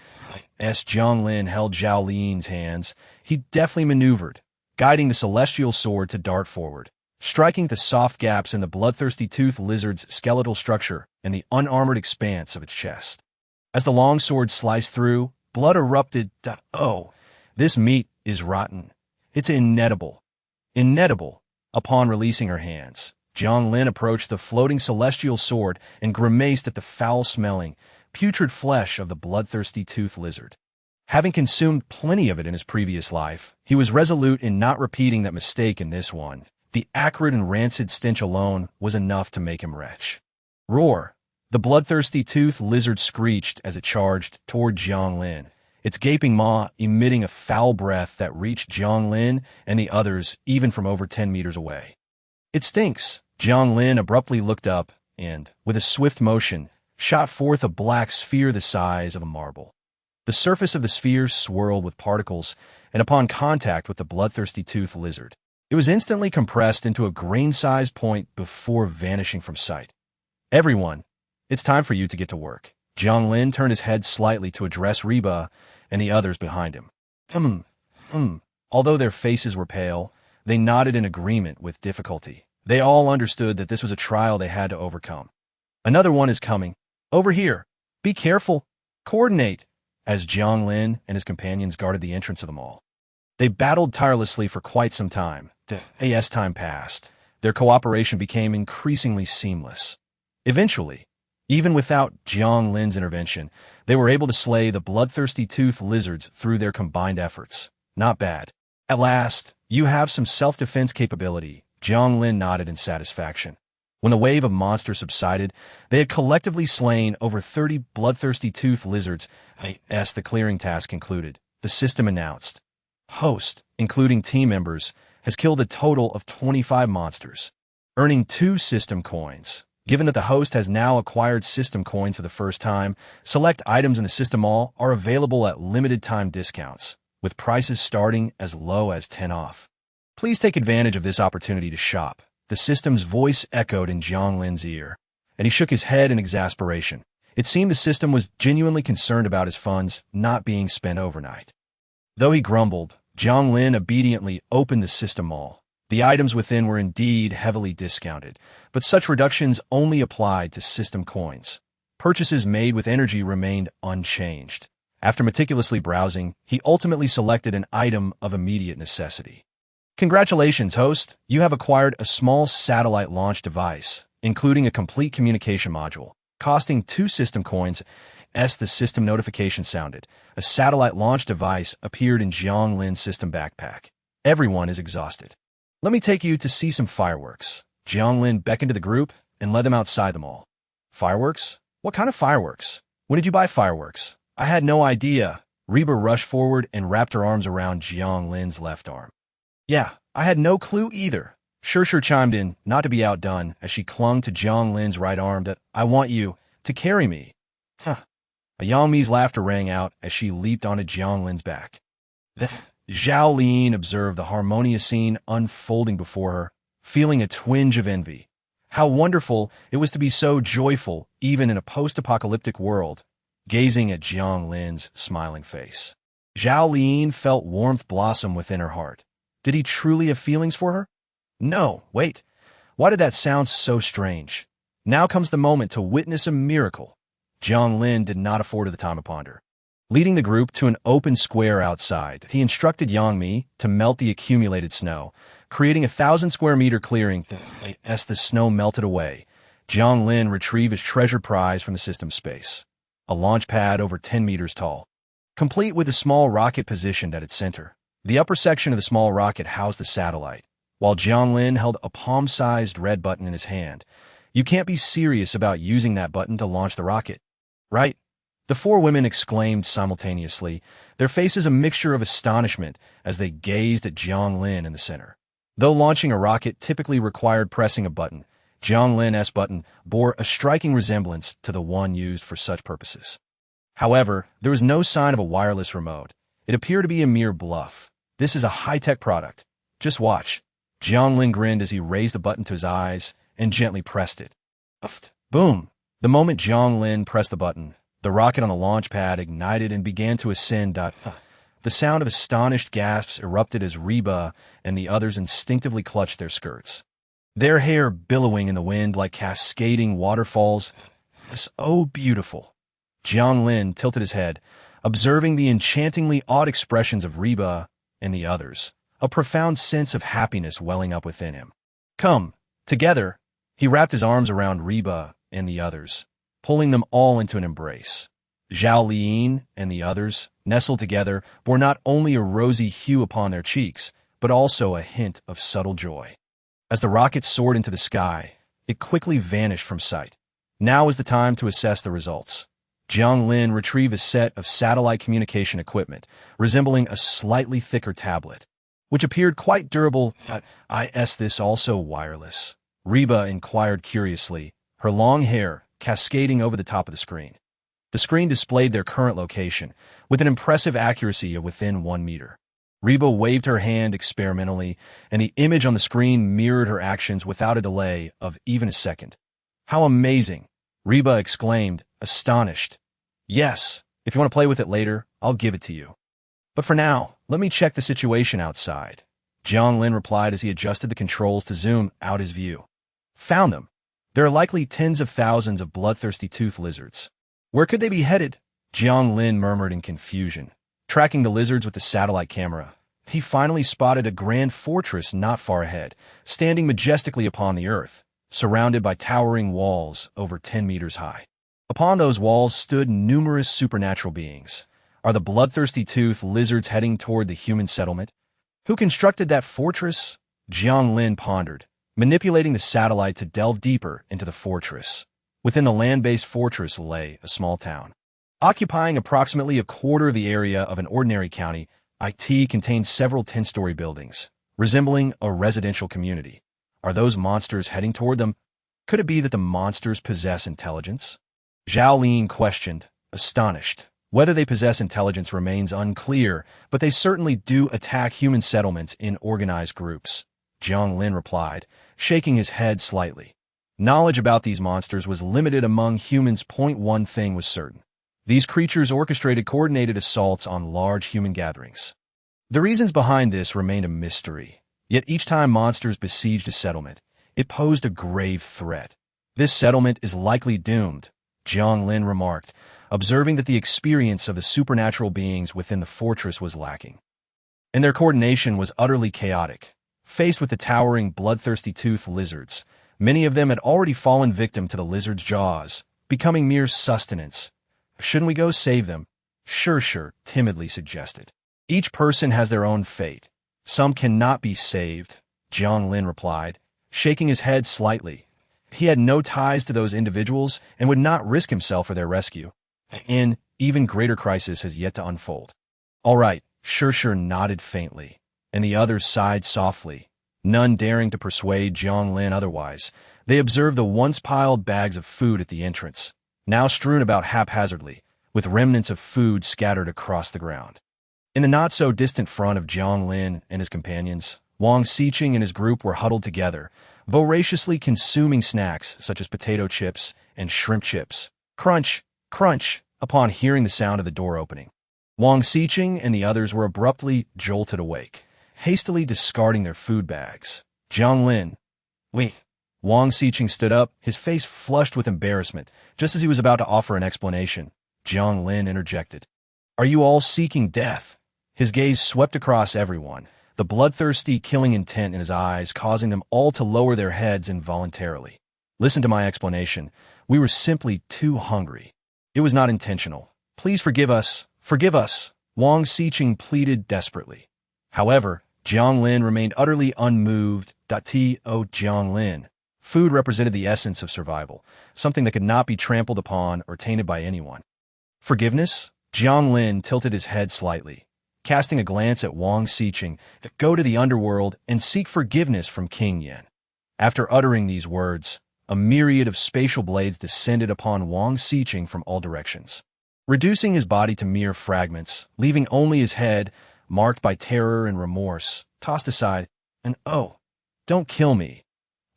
as Jiang Lin held Zhao Lin's hands, he deftly maneuvered, guiding the celestial sword to dart forward, striking the soft gaps in the bloodthirsty tooth lizard's skeletal structure and the unarmored expanse of its chest. As the long sword sliced through, blood erupted. Oh, this meat is rotten. It's inedible. Inedible. Upon releasing her hands, Jiang Lin approached the floating celestial sword and grimaced at the foul-smelling, putrid flesh of the bloodthirsty tooth lizard. Having consumed plenty of it in his previous life, he was resolute in not repeating that mistake in this one. The acrid and rancid stench alone was enough to make him retch. Roar! The bloodthirsty tooth lizard screeched as it charged toward Jiang Lin, its gaping maw emitting a foul breath that reached Jiang Lin and the others even from over 10 meters away. It stinks! Jiang Lin abruptly looked up and, with a swift motion, shot forth a black sphere the size of a marble. The surface of the sphere swirled with particles, and upon contact with the bloodthirsty tooth lizard, it was instantly compressed into a grain-sized point before vanishing from sight. Everyone, it's time for you to get to work. Jiang Lin turned his head slightly to address Reba and the others behind him. Although their faces were pale, they nodded in agreement with difficulty. They all understood that this was a trial they had to overcome. Another one is coming. Over here. Be careful. Coordinate. As Jiang Lin and his companions guarded the entrance of the mall. They battled tirelessly for quite some time. As time passed, their cooperation became increasingly seamless. Eventually, even without Jiang Lin's intervention, they were able to slay the bloodthirsty tooth lizards through their combined efforts. Not bad. At last, you have some self-defense capability. Jiang Lin nodded in satisfaction. When the wave of monsters subsided, they had collectively slain over 30 bloodthirsty tooth lizards. As the clearing task concluded, the system announced, Host, including team members, has killed a total of 25 monsters, earning 2 system coins. Given that the host has now acquired system coins for the first time, select items in the system mall are available at limited-time discounts, with prices starting as low as 10 off. Please take advantage of this opportunity to shop. The system's voice echoed in Jiang Lin's ear, and he shook his head in exasperation. It seemed the system was genuinely concerned about his funds not being spent overnight. Though he grumbled, Jiang Lin obediently opened the system mall, The items within were indeed heavily discounted, but such reductions only applied to system coins. Purchases made with energy remained unchanged. After meticulously browsing, he ultimately selected an item of immediate necessity. Congratulations, host! You have acquired a small satellite launch device, including a complete communication module, costing 2 system coins. As the system notification sounded, a satellite launch device appeared in Jiang Lin's system backpack. Everyone is exhausted. Let me take you to see some fireworks. Jiang Lin beckoned to the group and led them outside the mall. Fireworks? What kind of fireworks? When did you buy fireworks? I had no idea. Reba rushed forward and wrapped her arms around Jiang Lin's left arm. Yeah, I had no clue either. Sure chimed in, not to be outdone, as she clung to Jiang Lin's right arm. That I want you to carry me. Huh. Yang Mi's laughter rang out as she leaped onto Jiang Lin's back. Zhao Lin observed the harmonious scene unfolding before her, feeling a twinge of envy. How wonderful it was to be so joyful, even in a post-apocalyptic world, gazing at Jiang Lin's smiling face. Zhao Lin felt warmth blossom within her heart. Did he truly have feelings for her? No, wait. Why did that sound so strange? Now comes the moment to witness a miracle. Jiang Lin did not afford the time to ponder. Leading the group to an open square outside, he instructed Yang Mi to melt the accumulated snow, creating 1,000 square meter clearing. As the snow melted away, Jiang Lin retrieved his treasured prize from the system space, a launch pad over 10 meters tall, complete with a small rocket positioned at its center. The upper section of the small rocket housed the satellite, while Jiang Lin held a palm-sized red button in his hand. You can't be serious about using that button to launch the rocket, right? The 4 women exclaimed simultaneously, their faces a mixture of astonishment as they gazed at Jiang Lin in the center. Though launching a rocket typically required pressing a button, Jiang Lin's button bore a striking resemblance to the one used for such purposes. However, there was no sign of a wireless remote. It appeared to be a mere bluff. This is a high-tech product. Just watch. Jiang Lin grinned as he raised the button to his eyes and gently pressed it. Boom! The moment Jiang Lin pressed the button, the rocket on the launch pad ignited and began to ascend. The sound of astonished gasps erupted as Reba and the others instinctively clutched their skirts, their hair billowing in the wind like cascading waterfalls. So beautiful. Jiang Lin tilted his head, observing the enchantingly odd expressions of Reba and the others, a profound sense of happiness welling up within him. Come, together. He wrapped his arms around Reba and the others, pulling them all into an embrace. Zhao Lin and the others, nestled together, bore not only a rosy hue upon their cheeks, but also a hint of subtle joy. As the rocket soared into the sky, it quickly vanished from sight. Now is the time to assess the results. Jiang Lin retrieved a set of satellite communication equipment, resembling a slightly thicker tablet, which appeared quite durable. Is this also wireless? Reba inquired curiously, her long hair cascading over the top of the screen. The screen displayed their current location, with an impressive accuracy of within 1 meter. Reba waved her hand experimentally, and the image on the screen mirrored her actions without a delay of even a second. How amazing! Reba exclaimed, astonished. Yes, if you want to play with it later, I'll give it to you. But for now, let me check the situation outside. Jiang Lin replied as he adjusted the controls to zoom out his view. Found them. There are likely tens of thousands of bloodthirsty tooth lizards. Where could they be headed? Jiang Lin murmured in confusion. Tracking the lizards with the satellite camera, he finally spotted a grand fortress not far ahead, standing majestically upon the earth, surrounded by towering walls over 10 meters high. Upon those walls stood numerous supernatural beings. Are the bloodthirsty tooth lizards heading toward the human settlement? Who constructed that fortress? Jiang Lin pondered, manipulating the satellite to delve deeper into the fortress. Within the land-based fortress lay a small town. Occupying approximately a quarter of the area of an ordinary county, it contained several 10-story buildings, resembling a residential community. Are those monsters heading toward them? Could it be that the monsters possess intelligence? Zhao Lin questioned, astonished. Whether they possess intelligence remains unclear, but they certainly do attack human settlements in organized groups. Jiang Lin replied, shaking his head slightly. Knowledge about these monsters was limited among humans. One thing was certain. These creatures orchestrated coordinated assaults on large human gatherings. The reasons behind this remained a mystery. Yet each time monsters besieged a settlement, it posed a grave threat. This settlement is likely doomed, Jiang Lin remarked, observing that the experience of the supernatural beings within the fortress was lacking. And their coordination was utterly chaotic. Faced with the towering, bloodthirsty tooth lizards, many of them had already fallen victim to the lizard's jaws, becoming mere sustenance. Shouldn't we go save them? Sure, timidly suggested. Each person has their own fate. Some cannot be saved, Jiang Lin replied, shaking his head slightly. He had no ties to those individuals and would not risk himself for their rescue. An even greater crisis has yet to unfold. All right, Sure nodded faintly, and the others sighed softly, none daring to persuade Jiang Lin otherwise. They observed the once-piled bags of food at the entrance, now strewn about haphazardly, with remnants of food scattered across the ground. In the not-so-distant front of Jiang Lin and his companions, Wang Xiqing and his group were huddled together, voraciously consuming snacks such as potato chips and shrimp chips. Crunch, crunch, upon hearing the sound of the door opening. Wang Xiqing and the others were abruptly jolted awake, hastily discarding their food bags. Jiang Lin. Wait. Wang Xiqing stood up, his face flushed with embarrassment. Just as he was about to offer an explanation, Jiang Lin interjected. Are you all seeking death? His gaze swept across everyone, the bloodthirsty, killing intent in his eyes causing them all to lower their heads involuntarily. Listen to my explanation. We were simply too hungry. It was not intentional. Please forgive us. Forgive us, Wang Xiqing pleaded desperately. However, Jiang Lin remained utterly unmoved. Jiang Lin. Food represented the essence of survival, something that could not be trampled upon or tainted by anyone. Forgiveness? Jiang Lin tilted his head slightly, casting a glance at Wang Xiqing. Go to the underworld and seek forgiveness from King Yan. After uttering these words, a myriad of spatial blades descended upon Wang Xiqing from all directions, reducing his body to mere fragments, leaving only his head, marked by terror and remorse, tossed aside. And oh, don't kill me.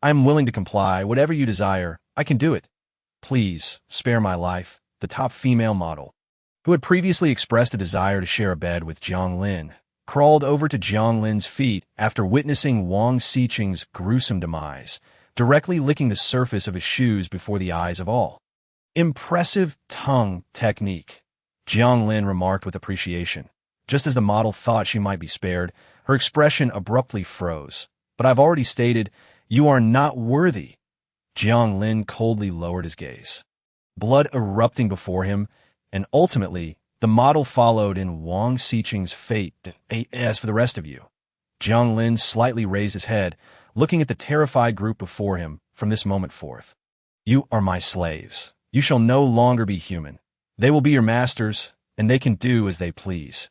I am willing to comply. Whatever you desire, I can do it. Please, spare my life. The top female model, who had previously expressed a desire to share a bed with Jiang Lin, crawled over to Jiang Lin's feet after witnessing Wang Xiqing's gruesome demise, directly licking the surface of his shoes before the eyes of all. Impressive tongue technique, Jiang Lin remarked with appreciation. Just as the model thought she might be spared, her expression abruptly froze. But I've already stated, you are not worthy. Jiang Lin coldly lowered his gaze, blood erupting before him, and ultimately, the model followed in Wang Xiqing's fate. As for the rest of you, Jiang Lin slightly raised his head, looking at the terrified group before him from this moment forth. You are my slaves. You shall no longer be human. They will be your masters, and they can do as they please.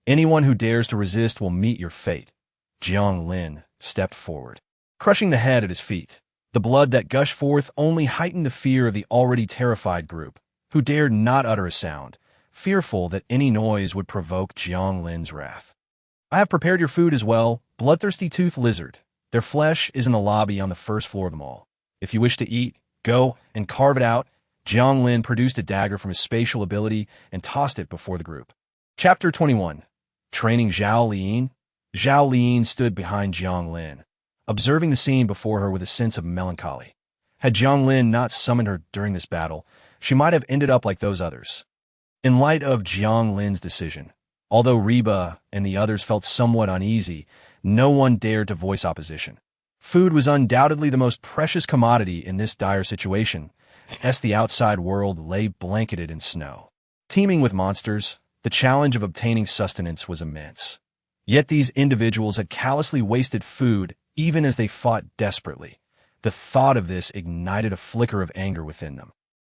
Anyone who dares to resist will meet your fate. Jiang Lin stepped forward, crushing the head at his feet. The blood that gushed forth only heightened the fear of the already terrified group, who dared not utter a sound, fearful that any noise would provoke Jiang Lin's wrath. I have prepared your food as well, bloodthirsty tooth lizard. Their flesh is in the lobby on the first floor of the mall. If you wish to eat, go and carve it out. Jiang Lin produced a dagger from his spatial ability and tossed it before the group. Chapter 21. Training Zhao Liyin. Zhao Liyin stood behind Jiang Lin, observing the scene before her with a sense of melancholy. Had Jiang Lin not summoned her during this battle, she might have ended up like those others. In light of Jiang Lin's decision, although Reba and the others felt somewhat uneasy, no one dared to voice opposition. Food was undoubtedly the most precious commodity in this dire situation, as the outside world lay blanketed in snow. Teeming with monsters, the challenge of obtaining sustenance was immense. Yet these individuals had callously wasted food even as they fought desperately. The thought of this ignited a flicker of anger within them.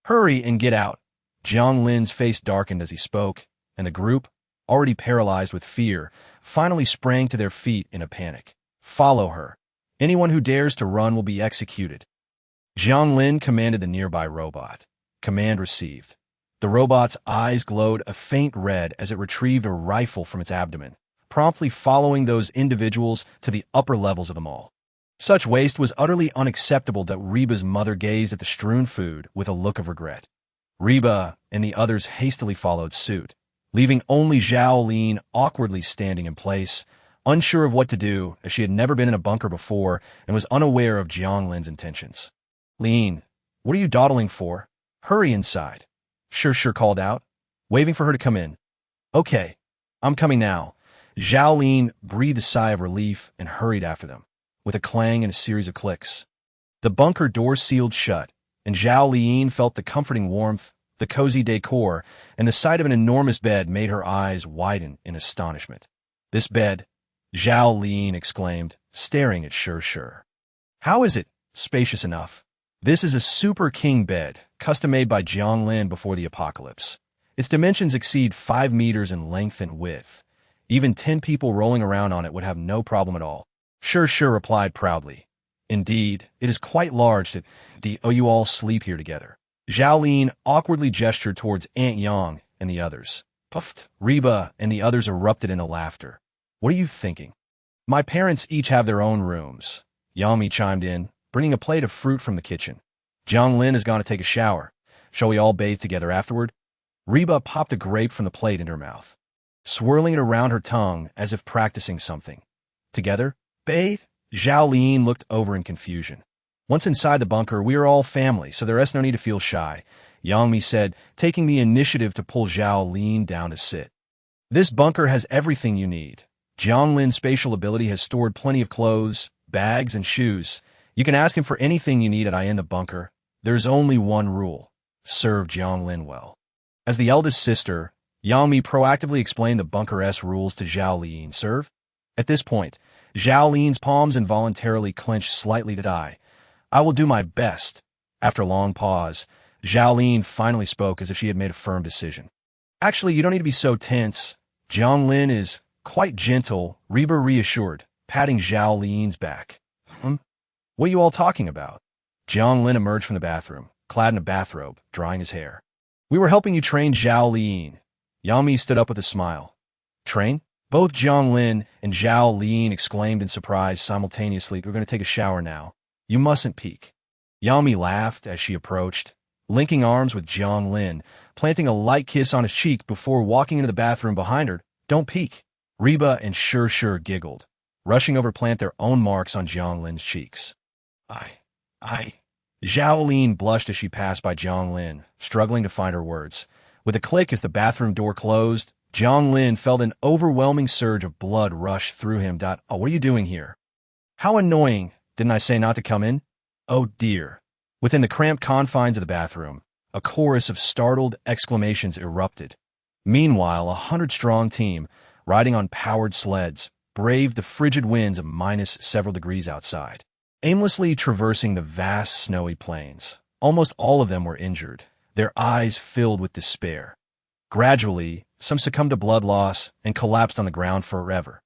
Hurry and get out. Jiang Lin's face darkened as he spoke, and the group, already paralyzed with fear, finally sprang to their feet in a panic. Follow her. Anyone who dares to run will be executed. Jiang Lin commanded the nearby robot. Command received. The robot's eyes glowed a faint red as it retrieved a rifle from its abdomen, promptly following those individuals to the upper levels of the mall. Such waste was utterly unacceptable that Reba's mother gazed at the strewn food with a look of regret. Reba and the others hastily followed suit, leaving only Zhao Lin awkwardly standing in place, unsure of what to do as she had never been in a bunker before and was unaware of Jiang Lin's intentions. Lin, what are you dawdling for? Hurry inside. Sure called out, waving for her to come in. Okay, I'm coming now. Zhao Lin breathed a sigh of relief and hurried after them, with a clang and a series of clicks. The bunker door sealed shut, and Zhao Lin felt the comforting warmth, the cozy decor, and the sight of an enormous bed made her eyes widen in astonishment. This bed, Zhao Lin exclaimed, staring at Sure. How is it spacious enough? This is a super king bed, custom-made by Jiang Lin before the apocalypse. Its dimensions exceed 5 meters in length and width. Even 10 people rolling around on it would have no problem at all. Sure replied proudly. Indeed, it is quite large that you all sleep here together. Zhao Lin awkwardly gestured towards Aunt Yang and the others. Puffed. Reba and the others erupted into laughter. What are you thinking? My parents each have their own rooms. Yang Mi chimed in, bringing a plate of fruit from the kitchen. Jiang Lin has gone to take a shower. Shall we all bathe together afterward? Reba popped a grape from the plate into her mouth, swirling it around her tongue as if practicing something. Together? Bathe? Zhao Lin looked over in confusion. Once inside the bunker, we are all family, so there is no need to feel shy, Yang Mi said, taking the initiative to pull Zhao Lin down to sit. This bunker has everything you need. Jiang Lin's spatial ability has stored plenty of clothes, bags, and shoes. You can ask him for anything you need in the bunker. There's only one rule. Serve Jiang Lin well. As the eldest sister, Yang Mi proactively explained the bunker's rules to Zhao Lin. Serve? At this point, Zhao Lin's palms involuntarily clenched slightly to die. I will do my best. After a long pause, Zhao Lin finally spoke as if she had made a firm decision. Actually, you don't need to be so tense. Jiang Lin is quite gentle, Reba reassured, patting Zhao Lin's back. What are you all talking about? Jiang Lin emerged from the bathroom, clad in a bathrobe, drying his hair. We were helping you train Zhao Lin. Yang Mi stood up with a smile. Train? Both Jiang Lin and Zhao Lin exclaimed in surprise simultaneously. We're going to take a shower now. You mustn't peek. Yang Mi laughed as she approached, linking arms with Jiang Lin, planting a light kiss on his cheek before walking into the bathroom behind her. Don't peek. Reba and Sure giggled, rushing over to plant their own marks on Jiang Lin's cheeks. Zhao Lin blushed as she passed by Jiang Lin, struggling to find her words. With a click as the bathroom door closed, Jiang Lin felt an overwhelming surge of blood rush through him. Oh, what are you doing here? How annoying. Didn't I say not to come in? Oh dear. Within the cramped confines of the bathroom, a chorus of startled exclamations erupted. Meanwhile, a 100-strong team, riding on powered sleds, braved the frigid winds of minus several degrees outside, aimlessly traversing the vast snowy plains. Almost all of them were injured, their eyes filled with despair. Gradually, some succumbed to blood loss and collapsed on the ground forever.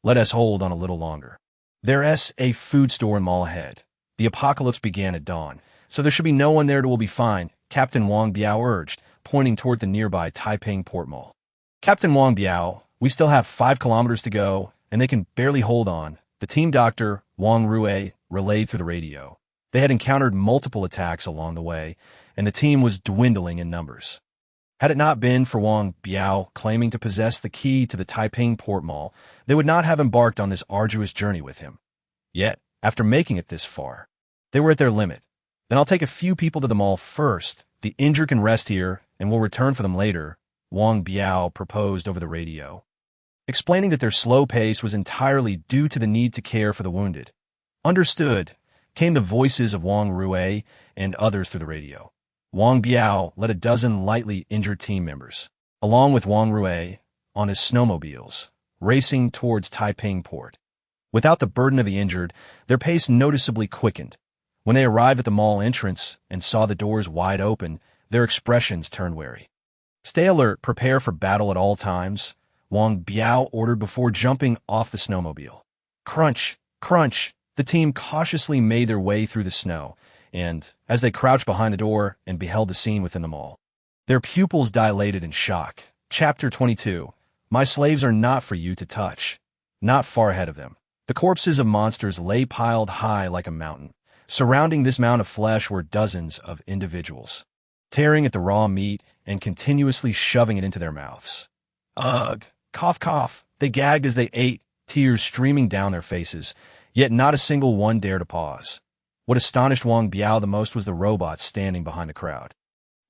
Let us hold on a little longer. There's a food store and mall ahead. The apocalypse began at dawn, so there should be no one there that will be fine, Captain Wang Biao urged, pointing toward the nearby Taiping Port Mall. Captain Wang Biao, we still have 5 kilometers to go, and they can barely hold on, the team doctor, Wang Rue, relayed through the radio. They had encountered multiple attacks along the way, and the team was dwindling in numbers. Had it not been for Wang Biao claiming to possess the key to the Taiping Port Mall, they would not have embarked on this arduous journey with him. Yet, after making it this far, they were at their limit. Then I'll take a few people to the mall first. The injured can rest here, and we'll return for them later, Wang Biao proposed over the radio, explaining that their slow pace was entirely due to the need to care for the wounded. Understood, came the voices of Wang Rue and others through the radio. Wang Biao led a dozen lightly injured team members, along with Wang Rue, on his snowmobiles, racing towards Taiping Port. Without the burden of the injured, their pace noticeably quickened. When they arrived at the mall entrance and saw the doors wide open, their expressions turned wary. Stay alert, prepare for battle at all times, Wang Biao ordered before jumping off the snowmobile. Crunch, crunch, the team cautiously made their way through the snow, and, as they crouched behind the door and beheld the scene within the mall, their pupils dilated in shock. Chapter 22. My slaves are not for you to touch. Not far ahead of them, the corpses of monsters lay piled high like a mountain. Surrounding this mound of flesh were dozens of individuals, tearing at the raw meat and continuously shoving it into their mouths. Ugh! Cough, cough! They gagged as they ate, tears streaming down their faces, yet not a single one dared to pause. What astonished Wang Biao the most was the robot standing behind the crowd.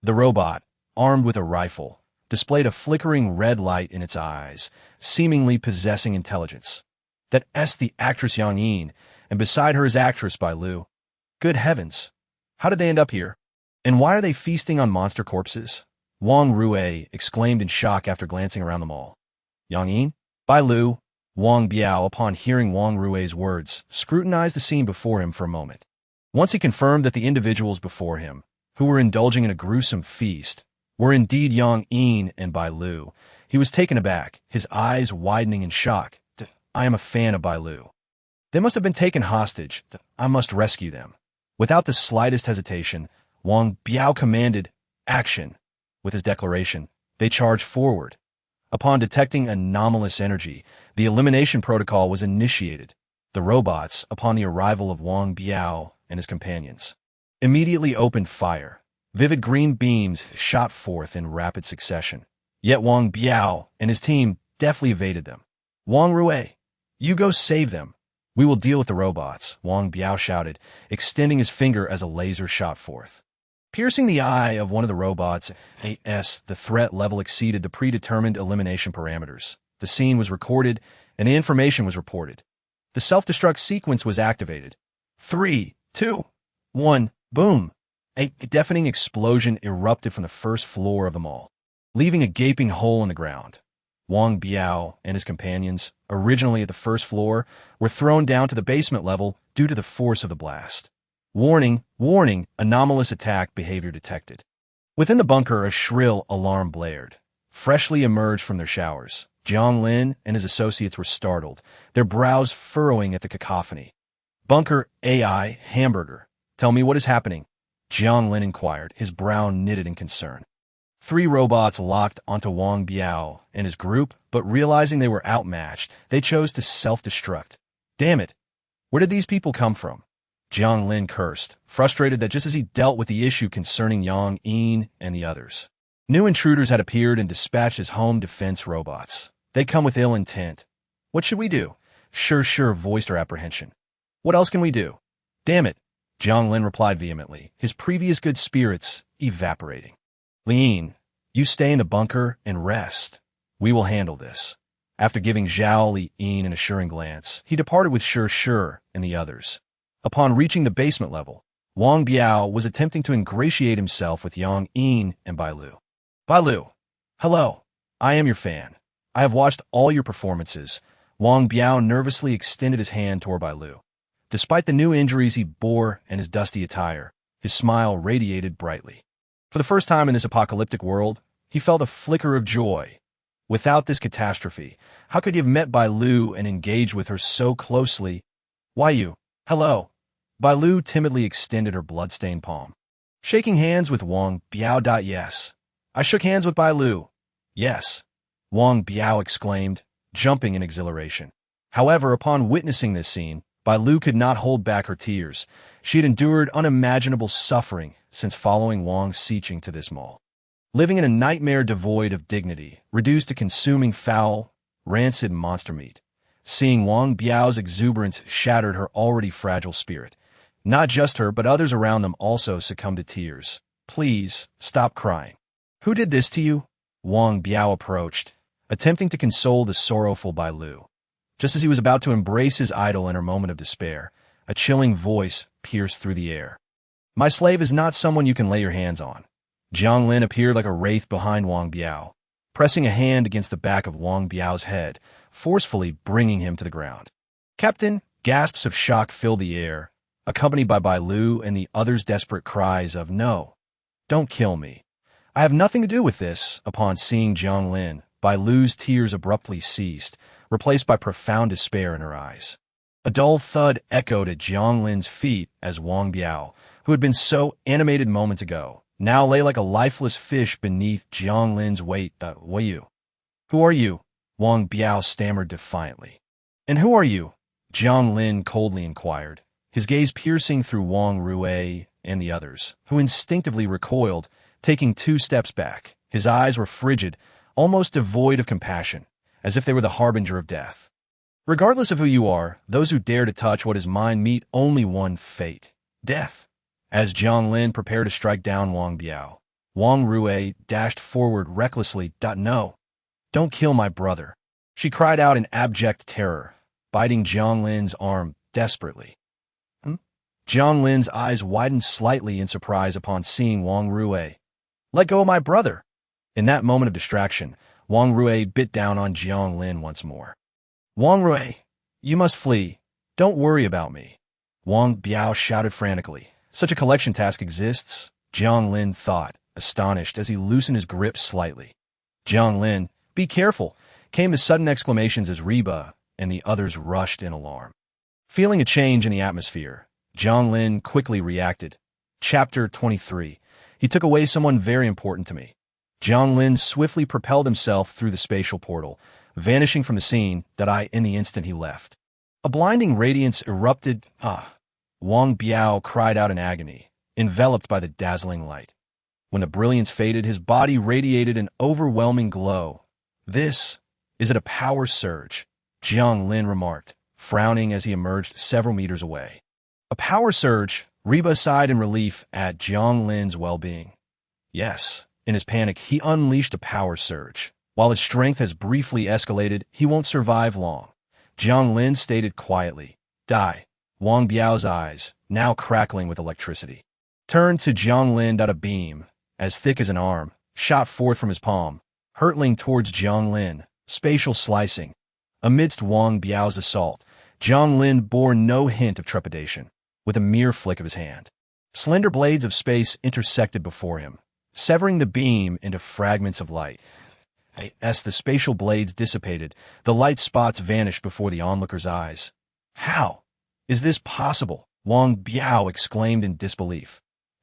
The robot, armed with a rifle, displayed a flickering red light in its eyes, seemingly possessing intelligence. That's the actress Yang Mi, and beside her is actress Bai Lu. Good heavens! How did they end up here? And why are they feasting on monster corpses? Wang Rui exclaimed in shock after glancing around the mall. Yang Mi, Bai Lu, Wang Biao, upon hearing Wang Rui's words, scrutinized the scene before him for a moment. Once he confirmed that the individuals before him, who were indulging in a gruesome feast, were indeed Yang Mi and Bai Lu, he was taken aback, his eyes widening in shock. I am a fan of Bai Lu. They must have been taken hostage. I must rescue them. Without the slightest hesitation, Wang Biao commanded, "Action!" With his declaration, they charged forward. Upon detecting anomalous energy, the elimination protocol was initiated. The robots, upon the arrival of Wang Biao and his companions, immediately opened fire. Vivid green beams shot forth in rapid succession. Yet Wang Biao and his team deftly evaded them. Wang Rui, you go save them. We will deal with the robots, Wang Biao shouted, extending his finger as a laser shot forth. Piercing the eye of one of the robots, the threat level exceeded the predetermined elimination parameters. The scene was recorded, and the information was reported. The self-destruct sequence was activated. 3, 2, 1, boom! A deafening explosion erupted from the first floor of the mall, leaving a gaping hole in the ground. Wang Biao and his companions, originally at the first floor, were thrown down to the basement level due to the force of the blast. Warning, warning, anomalous attack behavior detected. Within the bunker, a shrill alarm blared. Freshly emerged from their showers, Jiang Lin and his associates were startled, their brows furrowing at the cacophony. Bunker AI Hamburger, tell me what is happening, Jiang Lin inquired, his brow knitted in concern. 3 robots locked onto Wang Biao and his group, but realizing they were outmatched, they chose to self-destruct. Damn it! Where did these people come from? Jiang Lin cursed, frustrated that just as he dealt with the issue concerning Yang Mi and the others, new intruders had appeared and dispatched as home defense robots. They come with ill intent. What should we do? Sure voiced her apprehension. What else can we do? Damn it! Jiang Lin replied vehemently, his previous good spirits evaporating. Lin, you stay in the bunker and rest. We will handle this. After giving Zhao Lin an assuring glance, he departed with Sure and the others. Upon reaching the basement level, Wang Biao was attempting to ingratiate himself with Yang Mi and Bai Lu. Bai Lu, hello. I am your fan. I have watched all your performances. Wang Biao nervously extended his hand toward Bai Lu. Despite the new injuries he bore and his dusty attire, his smile radiated brightly. For the first time in this apocalyptic world, he felt a flicker of joy. Without this catastrophe, how could he have met Bai Lu and engaged with her so closely? Why you? Hello. Bai Lu timidly extended her blood-stained palm. Shaking hands with Wang Biao. Yes. I shook hands with Bai Lu. Yes. Wang Biao exclaimed, jumping in exhilaration. However, upon witnessing this scene, Bai Lu could not hold back her tears. She had endured unimaginable suffering since following Wang's seaching to this mall. Living in a nightmare devoid of dignity, reduced to consuming foul, rancid monster meat. Seeing Wang Biao's exuberance shattered her already fragile spirit. Not just her, but others around them also succumbed to tears. Please, stop crying. Who did this to you? Wang Biao approached, attempting to console the sorrowful Bai Lu. Just as he was about to embrace his idol in her moment of despair, a chilling voice pierced through the air. My slave is not someone you can lay your hands on. Jiang Lin appeared like a wraith behind Wang Biao, pressing a hand against the back of Wang Biao's head, forcefully bringing him to the ground. Captain, gasps of shock filled the air, accompanied by Bai Lu and the others' desperate cries of, no, don't kill me. I have nothing to do with this. Upon seeing Jiang Lin, Bai Lu's tears abruptly ceased, replaced by profound despair in her eyes. A dull thud echoed at Jiang Lin's feet as Wang Biao, who had been so animated moments ago, now lay like a lifeless fish beneath Jiang Lin's weight. What you? Who are you? Wang Biao stammered defiantly. And who are you? Jiang Lin coldly inquired, his gaze piercing through Wang Rui and the others, who instinctively recoiled, taking 2 steps back. His eyes were frigid, almost devoid of compassion, as if they were the harbinger of death. Regardless of who you are, those who dare to touch what is mine meet only one fate: death. As Jiang Lin prepared to strike down Wang Biao, Wang Rui dashed forward recklessly. No, don't kill my brother, she cried out in abject terror, biting Jiang Lin's arm desperately. Jiang Lin's eyes widened slightly in surprise upon seeing Wang Rui. Let go of my brother. In that moment of distraction, Wang Rui bit down on Jiang Lin once more. Wang Rui, you must flee. Don't worry about me, Wang Biao shouted frantically. Such a collection task exists? Jiang Lin thought, astonished as he loosened his grip slightly. Jiang Lin, be careful, came as sudden exclamations as Reba and the others rushed in alarm. Feeling a change in the atmosphere, Jiang Lin quickly reacted. Chapter 23. He took away someone very important to me. Jiang Lin swiftly propelled himself through the spatial portal, vanishing from the scene in the instant he left. A blinding radiance erupted. Wang Biao cried out in agony, enveloped by the dazzling light. When the brilliance faded, his body radiated an overwhelming glow. Is it a power surge? Jiang Lin remarked, frowning as he emerged several meters away. A power surge? Reba sighed in relief at Jiang Lin's well-being. Yes, in his panic, he unleashed a power surge. While his strength has briefly escalated, he won't survive long, Jiang Lin stated quietly. Die. Wang Biao's eyes, now crackling with electricity, turned to Jiang Lin. A beam, as thick as an arm, shot forth from his palm, hurtling towards Jiang Lin, spatial slicing. Amidst Wang Biao's assault, Jiang Lin bore no hint of trepidation. With a mere flick of his hand, slender blades of space intersected before him, severing the beam into fragments of light. As the spatial blades dissipated, the light spots vanished before the onlooker's eyes. How is this possible? Wang Biao exclaimed in disbelief.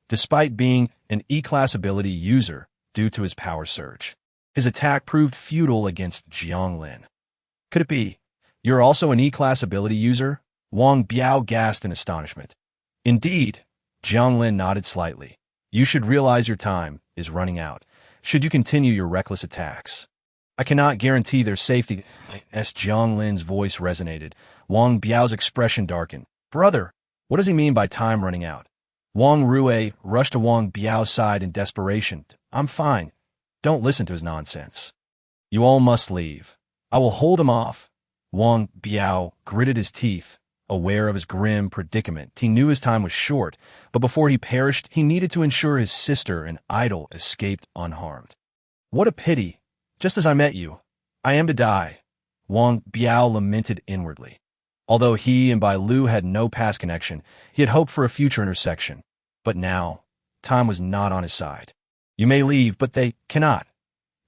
Despite being an E-class ability user due to his power surge, his attack proved futile against Jiang Lin. Could it be you're also an E-class ability user? Wang Biao gasped in astonishment. Indeed, Jiang Lin nodded slightly. You should realize your time is running out, should you continue your reckless attacks. I cannot guarantee their safety. As Jiang Lin's voice resonated, Wang Biao's expression darkened. Brother, what does he mean by time running out? Wang Rui rushed to Wang Biao's side in desperation. I'm fine. Don't listen to his nonsense. You all must leave. I will hold him off. Wang Biao gritted his teeth, aware of his grim predicament. He knew his time was short, but before he perished, he needed to ensure his sister and idol escaped unharmed. What a pity. Just as I met you, I am to die, Wang Biao lamented inwardly. Although he and Bai Lu had no past connection, he had hoped for a future intersection. But now, time was not on his side. You may leave, but they cannot.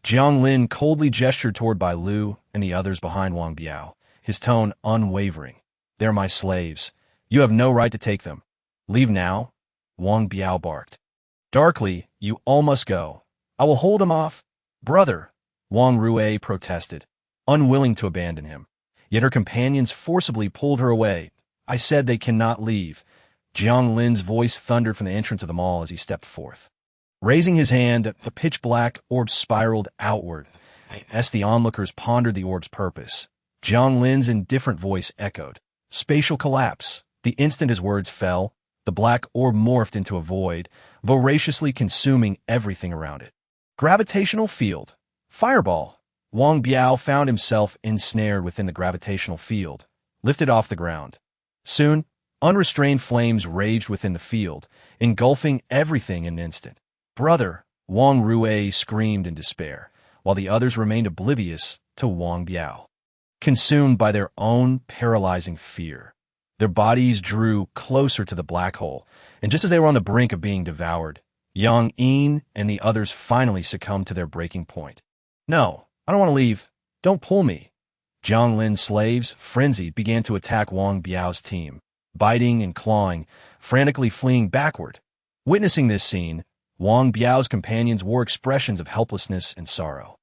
Jiang Lin coldly gestured toward Bai Lu and the others behind Wang Biao, his tone unwavering. They're my slaves. You have no right to take them. Leave now, Wang Biao barked. Darkly, you all must go. I will hold him off. Brother, Wang Rui protested, unwilling to abandon him. Yet her companions forcibly pulled her away. I said they cannot leave. Jiang Lin's voice thundered from the entrance of the mall as he stepped forth. Raising his hand, a pitch-black orb spiraled outward. As the onlookers pondered the orb's purpose, Jiang Lin's indifferent voice echoed. Spatial collapse. The instant his words fell, the black orb morphed into a void, voraciously consuming everything around it. Gravitational field. Fireball. Wang Biao found himself ensnared within the gravitational field, lifted off the ground. Soon, unrestrained flames raged within the field, engulfing everything in an instant. Brother, Wang Rui screamed in despair, while the others remained oblivious to Wang Biao. Consumed by their own paralyzing fear, their bodies drew closer to the black hole, and just as they were on the brink of being devoured, Yang Mi and the others finally succumbed to their breaking point. No, I don't want to leave. Don't pull me. Jiang Lin's slaves, frenzied, began to attack Wang Biao's team, biting and clawing, frantically fleeing backward. Witnessing this scene, Wang Biao's companions wore expressions of helplessness and sorrow.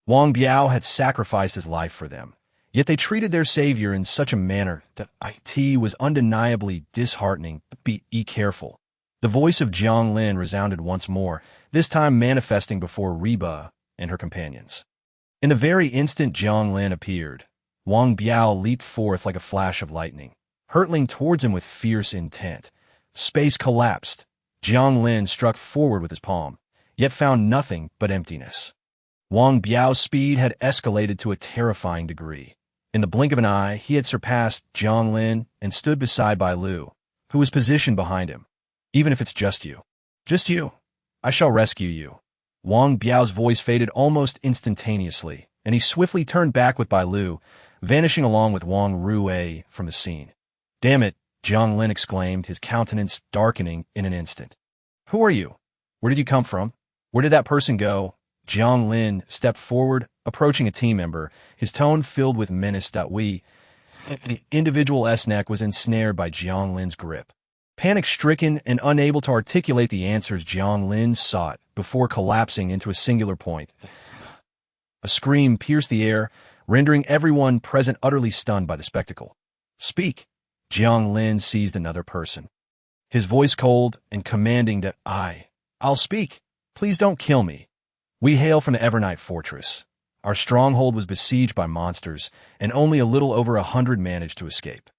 Wang Biao had sacrificed his life for them, yet they treated their savior in such a manner that it was undeniably disheartening. Be careful. The voice of Jiang Lin resounded once more, this time manifesting before Reba and her companions. In the very instant Jiang Lin appeared, Wang Biao leaped forth like a flash of lightning, hurtling towards him with fierce intent. Space collapsed. Jiang Lin struck forward with his palm, yet found nothing but emptiness. Wang Biao's speed had escalated to a terrifying degree. In the blink of an eye, he had surpassed Jiang Lin and stood beside Bai Lu, who was positioned behind him. Even if it's just you. Just you. I shall rescue you. Wang Biao's voice faded almost instantaneously, and he swiftly turned back with Bai Lu, vanishing along with Wang Ruwei from the scene. Damn it, Jiang Lin exclaimed, his countenance darkening in an instant. Who are you? Where did you come from? Where did that person go? Jiang Lin stepped forward, approaching a team member, his tone filled with menace. The individual's neck was ensnared by Jiang Lin's grip. Panic-stricken and unable to articulate the answers Jiang Lin sought before collapsing into a singular point. A scream pierced the air, rendering everyone present utterly stunned by the spectacle. Speak! Jiang Lin seized another person. His voice cold and commanding that I'll speak. Please don't kill me. We hail from the Evernight Fortress. Our stronghold was besieged by monsters, and only a little over 100 managed to escape.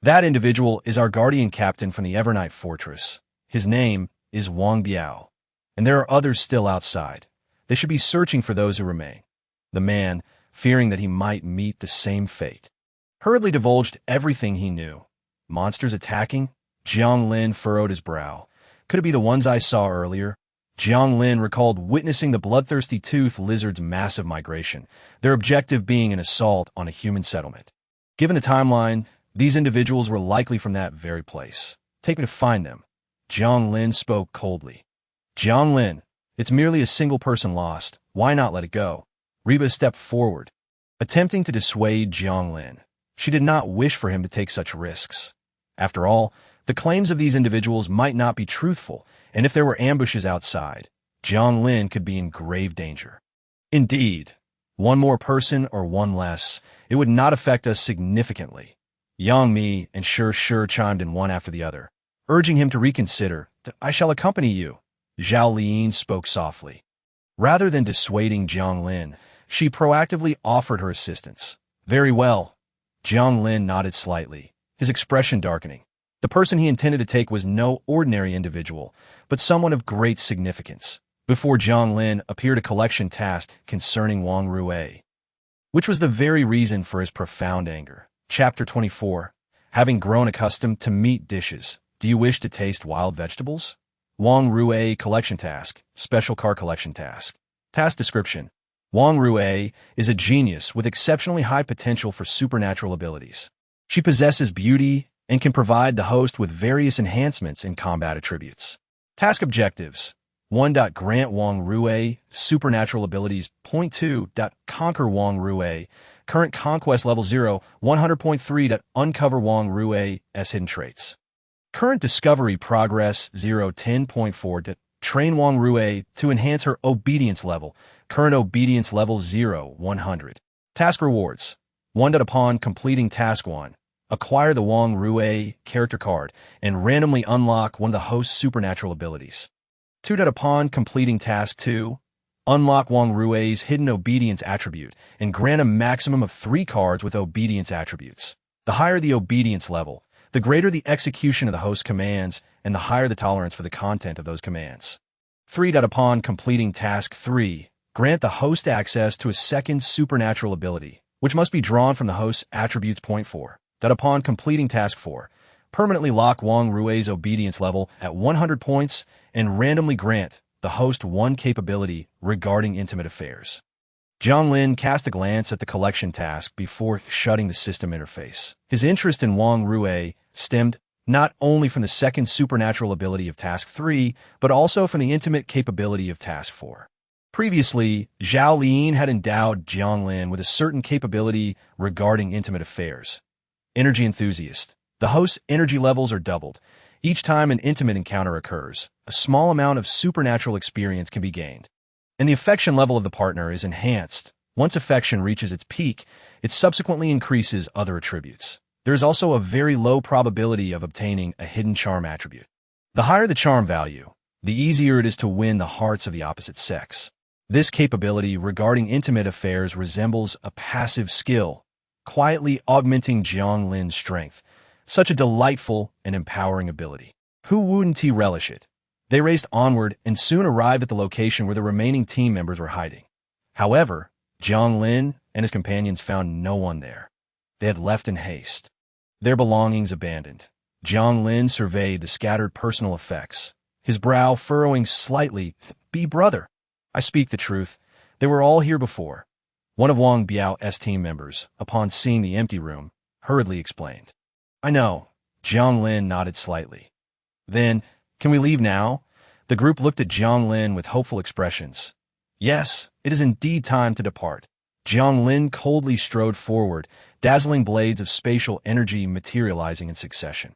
That individual is our guardian captain from the Evernight Fortress. His name is Wang Biao, and there are others still outside. They should be searching for those who remain. The man, fearing that he might meet the same fate, hurriedly divulged everything he knew. Monsters attacking? Jiang Lin furrowed his brow. Could it be the ones I saw earlier? Jiang Lin recalled witnessing the bloodthirsty tooth lizard's massive migration, their objective being an assault on a human settlement. Given the timeline, these individuals were likely from that very place. Take me to find them. Jiang Lin spoke coldly. Jiang Lin, it's merely a single person lost. Why not let it go? Reba stepped forward, attempting to dissuade Jiang Lin. She did not wish for him to take such risks. After all, the claims of these individuals might not be truthful, and if there were ambushes outside, Jiang Lin could be in grave danger. Indeed, one more person or one less, it would not affect us significantly. Yang Mi and Sure chimed in one after the other, urging him to reconsider. I shall accompany you. Zhao Liyin spoke softly. Rather than dissuading Jiang Lin, she proactively offered her assistance. Very well. Jiang Lin nodded slightly, his expression darkening. The person he intended to take was no ordinary individual, but someone of great significance. Before Jiang Lin appeared a collection task concerning Wang Ruwei, which was the very reason for his profound anger. Chapter 24. Having grown accustomed to meat dishes, do you wish to taste wild vegetables? Wang Ruwei collection task, special car collection task. Task description. Wang Ruwei is a genius with exceptionally high potential for supernatural abilities. She possesses beauty and can provide the host with various enhancements in combat attributes. Task objectives. 1. Grant Wang Ruwei supernatural abilities. 2. Conquer Wang Ruwei. Current conquest level 0, 100.3. Uncover Wang Ruwei's hidden traits. Current discovery progress 0, 10.4. Train Wang Ruwei to enhance her obedience level. Current obedience level 0, 100. Task rewards. 1. Upon completing task 1, acquire the Wang Ruwei character card and randomly unlock one of the host's supernatural abilities. 2. Upon completing task 2, unlock Wang Ruwei's hidden obedience attribute and grant a maximum of 3 cards with obedience attributes. The higher the obedience level, the greater the execution of the host's commands and the higher the tolerance for the content of those commands. 3. Upon completing task 3, grant the host access to a second supernatural ability, which must be drawn from the host's attributes. 4. Upon completing task 4, permanently lock Wang Ruwei's obedience level at 100 points and randomly grant the host one capability regarding intimate affairs. Jiang Lin cast a glance at the collection task before shutting the system interface. His interest in Wang Ruwei stemmed not only from the second supernatural ability of task 3, but also from the intimate capability of task 4. Previously, Zhao Liyin had endowed Jiang Lin with a certain capability regarding intimate affairs. Energy enthusiast. The host's energy levels are doubled. Each time an intimate encounter occurs, a small amount of supernatural experience can be gained. And the affection level of the partner is enhanced. Once affection reaches its peak, it subsequently increases other attributes. There is also a very low probability of obtaining a hidden charm attribute. The higher the charm value, the easier it is to win the hearts of the opposite sex. This capability regarding intimate affairs resembles a passive skill, quietly augmenting Jiang Lin's strength. Such a delightful and empowering ability. Who wouldn't he relish it? They raced onward and soon arrived at the location where the remaining team members were hiding. However, Jiang Lin and his companions found no one there. They had left in haste, their belongings abandoned. Jiang Lin surveyed the scattered personal effects, his brow furrowing slightly. "Be brother, I speak the truth. They were all here before." One of Wang Biao's team members, upon seeing the empty room, hurriedly explained. "I know." Jiang Lin nodded slightly. "Then, can we leave now?" The group looked at Jiang Lin with hopeful expressions. "Yes, it is indeed time to depart." Jiang Lin coldly strode forward, dazzling blades of spatial energy materializing in succession.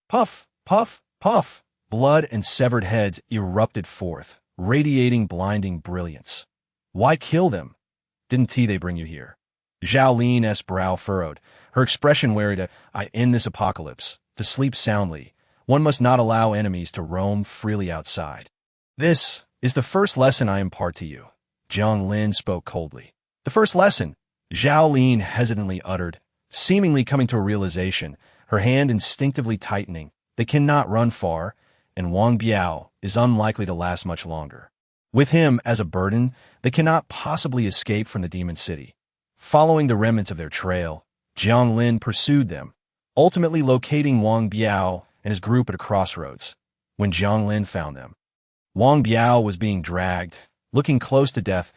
Puff, puff, puff! Blood and severed heads erupted forth, radiating blinding brilliance. "Why kill them? Didn't they bring you here?" Zhao Lin's brow furrowed, her expression worried. "I end this apocalypse. To sleep soundly, one must not allow enemies to roam freely outside. This is the first lesson I impart to you." Jiang Lin spoke coldly. "The first lesson," Zhao Lin hesitantly uttered, seemingly coming to a realization, her hand instinctively tightening. They cannot run far, and Wang Biao is unlikely to last much longer. With him as a burden, they cannot possibly escape from the demon city. Following the remnants of their trail, Jiang Lin pursued them, ultimately locating Wang Biao and his group at a crossroads. When Jiang Lin found them, Wang Biao was being dragged, looking close to death.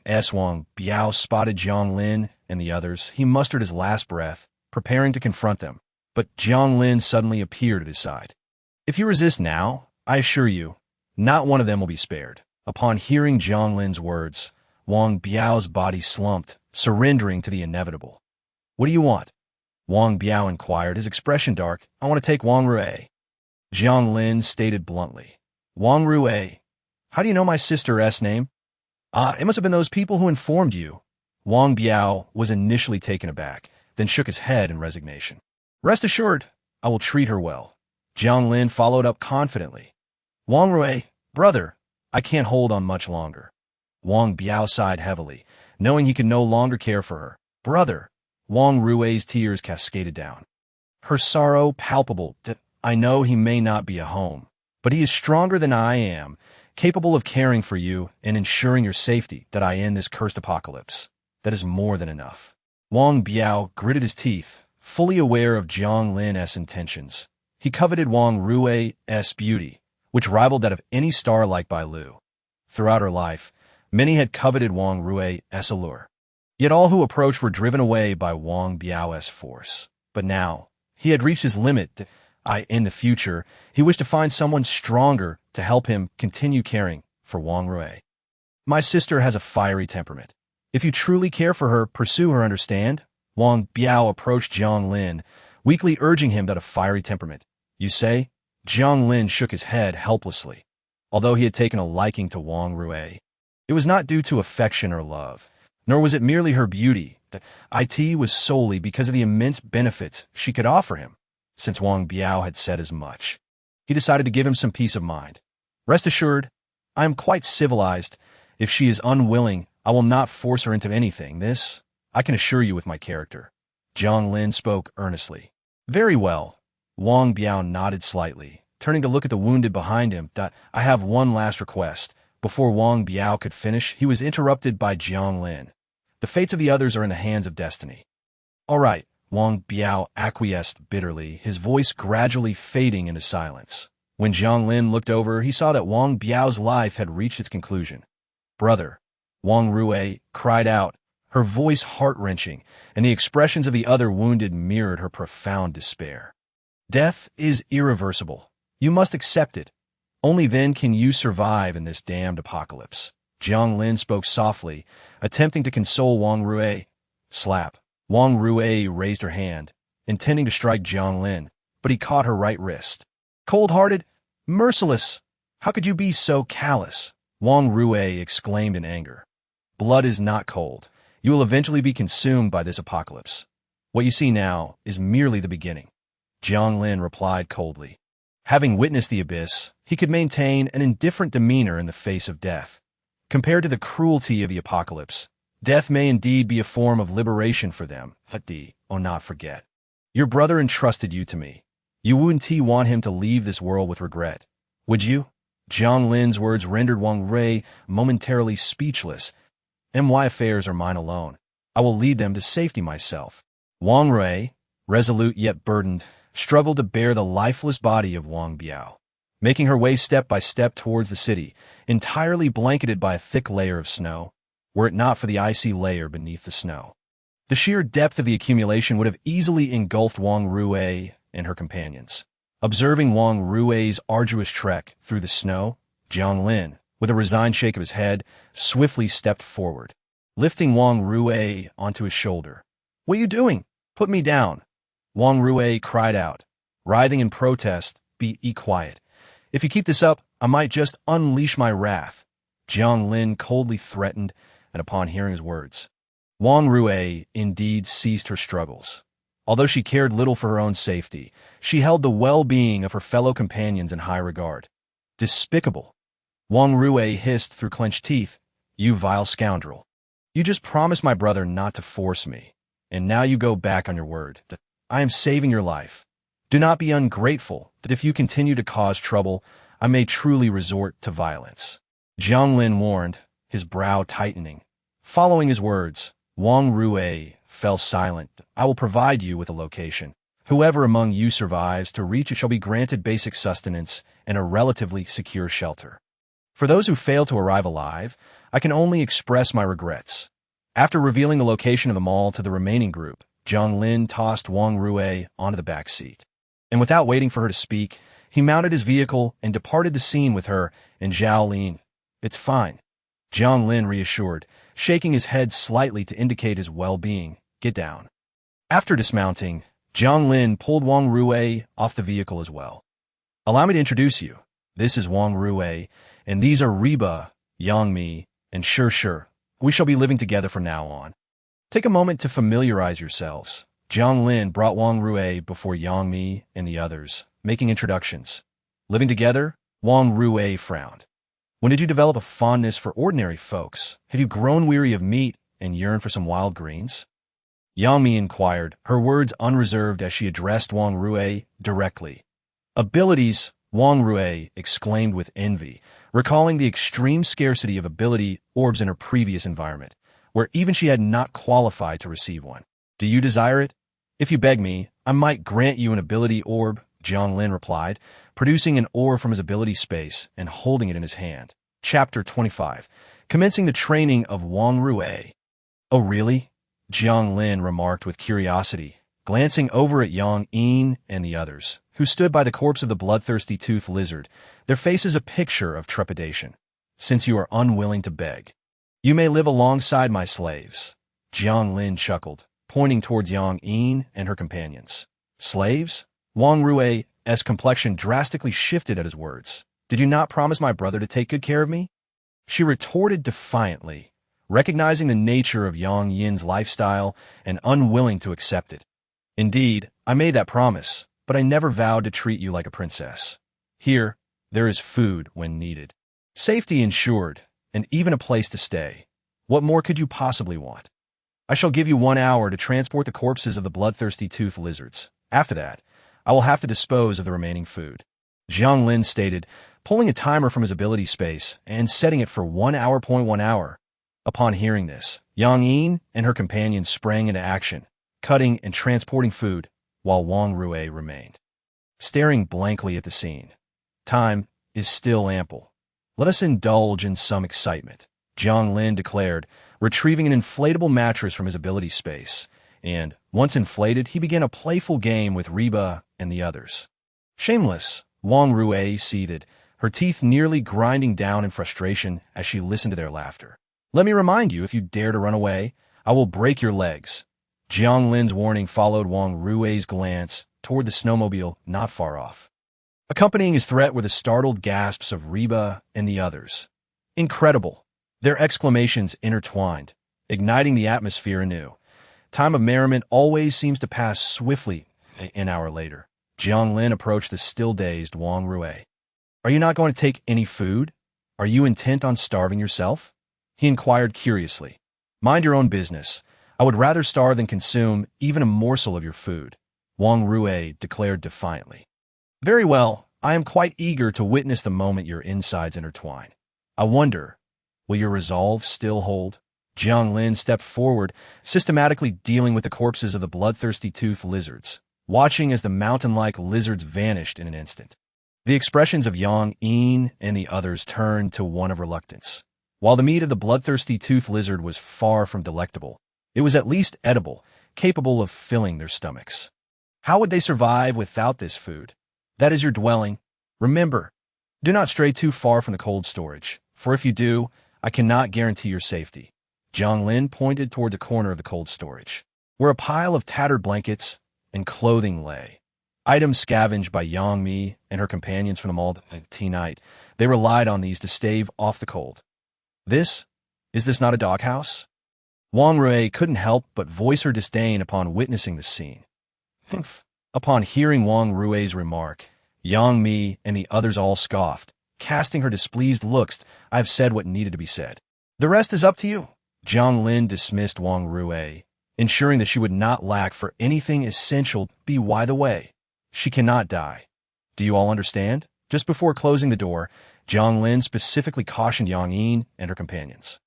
As Wang Biao spotted Jiang Lin and the others, he mustered his last breath, preparing to confront them. But Jiang Lin suddenly appeared at his side. "If you resist now, I assure you, not one of them will be spared." Upon hearing Jiang Lin's words, Wang Biao's body slumped, surrendering to the inevitable. "What do you want?" Wang Biao inquired, his expression dark. "I want to take Wang Rui." Jiang Lin stated bluntly. "Wang Rui? How do you know my sister's name?" It must have been those people who informed you." Wang Biao was initially taken aback, then shook his head in resignation. "Rest assured, I will treat her well." Jiang Lin followed up confidently. "Wang Rui, brother, I can't hold on much longer." Wang Biao sighed heavily, knowing he could no longer care for her. "Brother." Wang Rui's tears cascaded down, her sorrow palpable. "I know he may not be a home, but he is stronger than I am, capable of caring for you and ensuring your safety. That I end this cursed apocalypse. That is more than enough." Wang Biao gritted his teeth, fully aware of Jiang Lin's intentions. He coveted Wang Rui's beauty, which rivaled that of any star like Bai Lu. Throughout her life, many had coveted Wang Rui's allure. Yet all who approached were driven away by Wang Biao's force. But now, he had reached his limit. In the future, he wished to find someone stronger to help him continue caring for Wang Rui. "My sister has a fiery temperament. If you truly care for her, pursue her, understand?" Wang Biao approached Jiang Lin, weakly urging him that a fiery temperament. "You say?" Jiang Lin shook his head helplessly. Although he had taken a liking to Wang Rui, it was not due to affection or love, nor was it merely her beauty. It was solely because of the immense benefits she could offer him. Since Wang Biao had said as much, he decided to give him some peace of mind. "Rest assured, I am quite civilized. If she is unwilling, I will not force her into anything. This, I can assure you with my character." Jiang Lin spoke earnestly. "Very well." Wang Biao nodded slightly, turning to look at the wounded behind him. "I have one last request." Before Wang Biao could finish, he was interrupted by Jiang Lin. "The fates of the others are in the hands of destiny." "All right," Wang Biao acquiesced bitterly, his voice gradually fading into silence. When Jiang Lin looked over, he saw that Wang Biao's life had reached its conclusion. "Brother," Wang Rui cried out, her voice heart-wrenching, and the expressions of the other wounded mirrored her profound despair. "Death is irreversible. You must accept it. Only then can you survive in this damned apocalypse." Jiang Lin spoke softly, attempting to console Wang Rui. Slap. Wang Rui raised her hand, intending to strike Jiang Lin, but he caught her right wrist. "Cold-hearted, merciless! How could you be so callous?" Wang Rui exclaimed in anger. "Blood is not cold. You will eventually be consumed by this apocalypse. What you see now is merely the beginning." Jiang Lin replied coldly. Having witnessed the abyss, he could maintain an indifferent demeanor in the face of death. Compared to the cruelty of the apocalypse, Death may indeed be a form of liberation for them, but not forget. Your brother entrusted you to me. You wouldn't want him to leave this world with regret, would you? Jiang Lin's words rendered Wang Rui momentarily speechless. My affairs are mine alone. I will lead them to safety myself. Wang Rui, resolute yet burdened, struggled to bear the lifeless body of Wang Biao, making her way step by step towards the city, entirely blanketed by a thick layer of snow, were it not for the icy layer beneath the snow. The sheer depth of the accumulation would have easily engulfed Wang Rui and her companions. Observing Wang Rui's arduous trek through the snow, Jiang Lin, with a resigned shake of his head, swiftly stepped forward, lifting Wang Rui onto his shoulder. "What are you doing? Put me down!" Wang Rui cried out, writhing in protest. Be quiet. If you keep this up, I might just unleash my wrath," Jiang Lin coldly threatened, and upon hearing his words, Wang Rui indeed ceased her struggles. Although she cared little for her own safety, she held the well-being of her fellow companions in high regard. "Despicable!" Wang Rui hissed through clenched teeth. "You vile scoundrel. You just promised my brother not to force me, and now you go back on your word. I am saving your life. Do not be ungrateful, that if you continue to cause trouble, I may truly resort to violence," Jiang Lin warned, his brow tightening. Following his words, Wang Rui fell silent. "I will provide you with a location. Whoever among you survives to reach it shall be granted basic sustenance and a relatively secure shelter. For those who fail to arrive alive, I can only express my regrets." After revealing the location of the mall to the remaining group, Jiang Lin tossed Wang Rui onto the back seat. And without waiting for her to speak, he mounted his vehicle and departed the scene with her and Zhao Lin. "It's fine," Jiang Lin reassured, shaking his head slightly to indicate his well-being. "Get down." After dismounting, Jiang Lin pulled Wang Rui off the vehicle as well. "Allow me to introduce you. This is Wang Rui, and these are Reba, Yang Mi, and Sure. We shall be living together from now on. Take a moment to familiarize yourselves." Jiang Lin brought Wang Rui before Yang Mi and the others, making introductions. Living together, Wang Rui frowned. "When did you develop a fondness for ordinary folks? Have you grown weary of meat and yearn for some wild greens?" Yang Mi inquired, her words unreserved as she addressed Wang Rui directly. "Abilities," Wang Rui exclaimed with envy, recalling the extreme scarcity of ability orbs in her previous environment, where even she had not qualified to receive one. "Do you desire it? If you beg me, I might grant you an ability orb," Jiang Lin replied, producing an orb from his ability space and holding it in his hand. Chapter 25. Commencing the training of Wang Rui. "Oh, really?" Jiang Lin remarked with curiosity, glancing over at Yang Mi and the others, who stood by the corpse of the bloodthirsty toothed lizard, their faces a picture of trepidation. "Since you are unwilling to beg, you may live alongside my slaves," Jiang Lin chuckled, pointing towards Yang Mi and her companions. "Slaves?" Wang Rui's complexion drastically shifted at his words. "Did you not promise my brother to take good care of me?" She retorted defiantly, recognizing the nature of Yang Yin's lifestyle and unwilling to accept it. "Indeed, I made that promise, but I never vowed to treat you like a princess. Here, there is food when needed, safety ensured, and even a place to stay. What more could you possibly want? I shall give you 1 hour to transport the corpses of the bloodthirsty toothed lizards. After that, I will have to dispose of the remaining food," Jiang Lin stated, pulling a timer from his ability space and setting it for 1 hour. 1 hour. Upon hearing this, Yang Mi and her companions sprang into action, cutting and transporting food, while Wang Rui remained, staring blankly at the scene. "Time is still ample. Let us indulge in some excitement," Jiang Lin declared, retrieving an inflatable mattress from his ability space, and, once inflated, he began a playful game with Reba and the others. "Shameless," Wang Rui seethed, her teeth nearly grinding down in frustration as she listened to their laughter. "Let me remind you, if you dare to run away, I will break your legs." Jiang Lin's warning followed Wang Rui's glance toward the snowmobile not far off. Accompanying his threat were the startled gasps of Reba and the others. "Incredible!" Their exclamations intertwined, igniting the atmosphere anew. Time of merriment always seems to pass swiftly. An hour later, Jiang Lin approached the still-dazed Wang Rui. "Are you not going to take any food? Are you intent on starving yourself?" he inquired curiously. Mind your own business. I would rather starve than consume even a morsel of your food, Wang Rui declared defiantly. Very well, I am quite eager to witness the moment your insides intertwine. I wonder, will your resolve still hold? Jiang Lin stepped forward, systematically dealing with the corpses of the bloodthirsty toothed lizards, watching as the mountain-like lizards vanished in an instant. The expressions of Yang Mi and the others turned to one of reluctance. While the meat of the bloodthirsty toothed lizard was far from delectable, it was at least edible, capable of filling their stomachs. How would they survive without this food? That is your dwelling. Remember, do not stray too far from the cold storage, for if you do, I cannot guarantee your safety. Jiang Lin pointed toward the corner of the cold storage, where a pile of tattered blankets and clothing lay. Items scavenged by Yang Mi and her companions from the mall night. They relied on these to stave off the cold. Is this not a doghouse? Wang Rui couldn't help but voice her disdain upon witnessing the scene. Upon hearing Wang Rui's remark, Yang Mi and the others all scoffed, casting her displeased looks. I have said what needed to be said. The rest is up to you. Jiang Lin dismissed Wang Rui, ensuring that she would not lack for anything essential. By the way, she cannot die. Do you all understand? Just before closing the door, Jiang Lin specifically cautioned Yang Mi and her companions.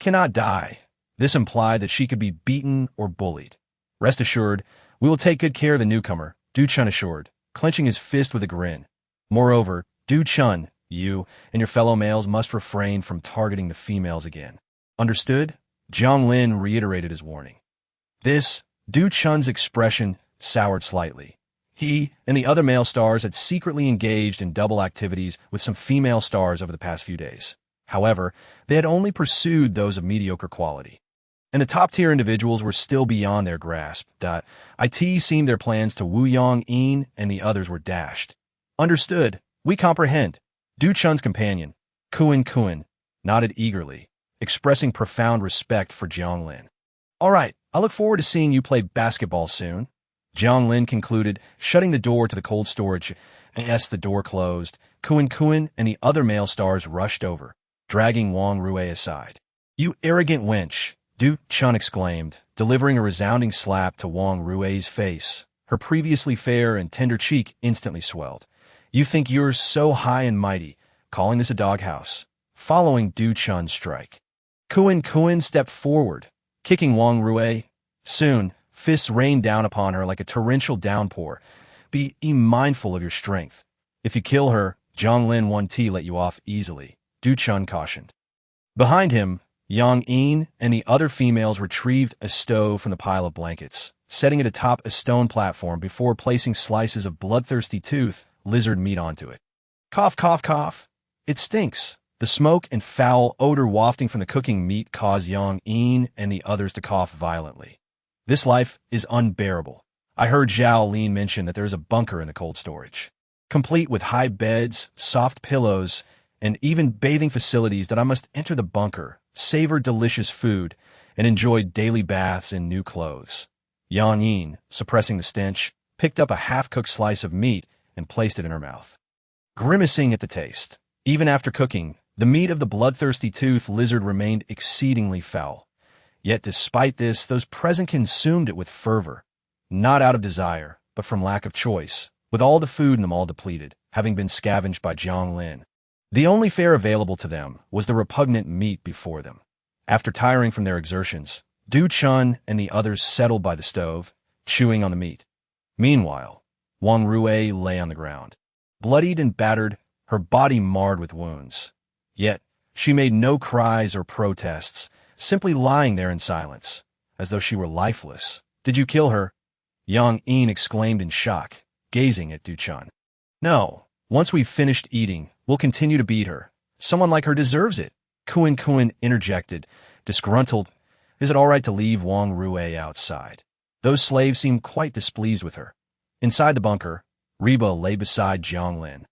Cannot die. This implied that she could be beaten or bullied. Rest assured, we will take good care of the newcomer, Du Chun assured, clenching his fist with a grin. Moreover, Du Chun, you and your fellow males must refrain from targeting the females again. Understood? Jiang Lin reiterated his warning. Du Chun's expression soured slightly. He and the other male stars had secretly engaged in double activities with some female stars over the past few days. However, they had only pursued those of mediocre quality. And the top-tier individuals were still beyond their grasp. It seemed their plans to woo Yang Mi and the others were dashed. Understood. We comprehend. Du Chun's companion, Kuan, nodded eagerly, expressing profound respect for Jiang Lin. All right, I look forward to seeing you play basketball soon. Jiang Lin concluded, shutting the door to the cold storage. As the door closed, Kuan and the other male stars rushed over, dragging Wang Rui aside. You arrogant wench, Du Chun exclaimed, delivering a resounding slap to Wang Rui's face. Her previously fair and tender cheek instantly swelled. You think you're so high and mighty, calling this a doghouse, following Du Chun's strike. Kuan stepped forward, kicking Wang Rui. Soon, fists rained down upon her like a torrential downpour. Be mindful of your strength. If you kill her, Jiang Lin won't let you off easily, Du Chun cautioned. Behind him, Yang Mi and the other females retrieved a stove from the pile of blankets, setting it atop a stone platform before placing slices of bloodthirsty tooth lizard meat onto it. Cough, cough, cough. It stinks. The smoke and foul odor wafting from the cooking meat caused Yang Mi and the others to cough violently. This life is unbearable. I heard Zhao Lin mention that there is a bunker in the cold storage, complete with high beds, soft pillows, and even bathing facilities that I must enter the bunker, savor delicious food, and enjoy daily baths in new clothes. Yang Mi, suppressing the stench, picked up a half-cooked slice of meat and placed it in her mouth. Grimacing at the taste, even after cooking, the meat of the bloodthirsty tooth lizard remained exceedingly foul. Yet despite this, those present consumed it with fervor, not out of desire, but from lack of choice, with all the food in them all depleted, having been scavenged by Jiang Lin. The only fare available to them was the repugnant meat before them. After tiring from their exertions, Du Chun and the others settled by the stove, chewing on the meat. Meanwhile, Wang Rui lay on the ground, bloodied and battered, her body marred with wounds. Yet, she made no cries or protests, simply lying there in silence, as though she were lifeless. Did you kill her? Yang Mi exclaimed in shock, gazing at Du Chun. No, once we've finished eating, we'll continue to beat her. Someone like her deserves it. Kuan interjected, disgruntled. Is it all right to leave Wang Rui outside? Those slaves seemed quite displeased with her. Inside the bunker, Reba lay beside Jiang Lin.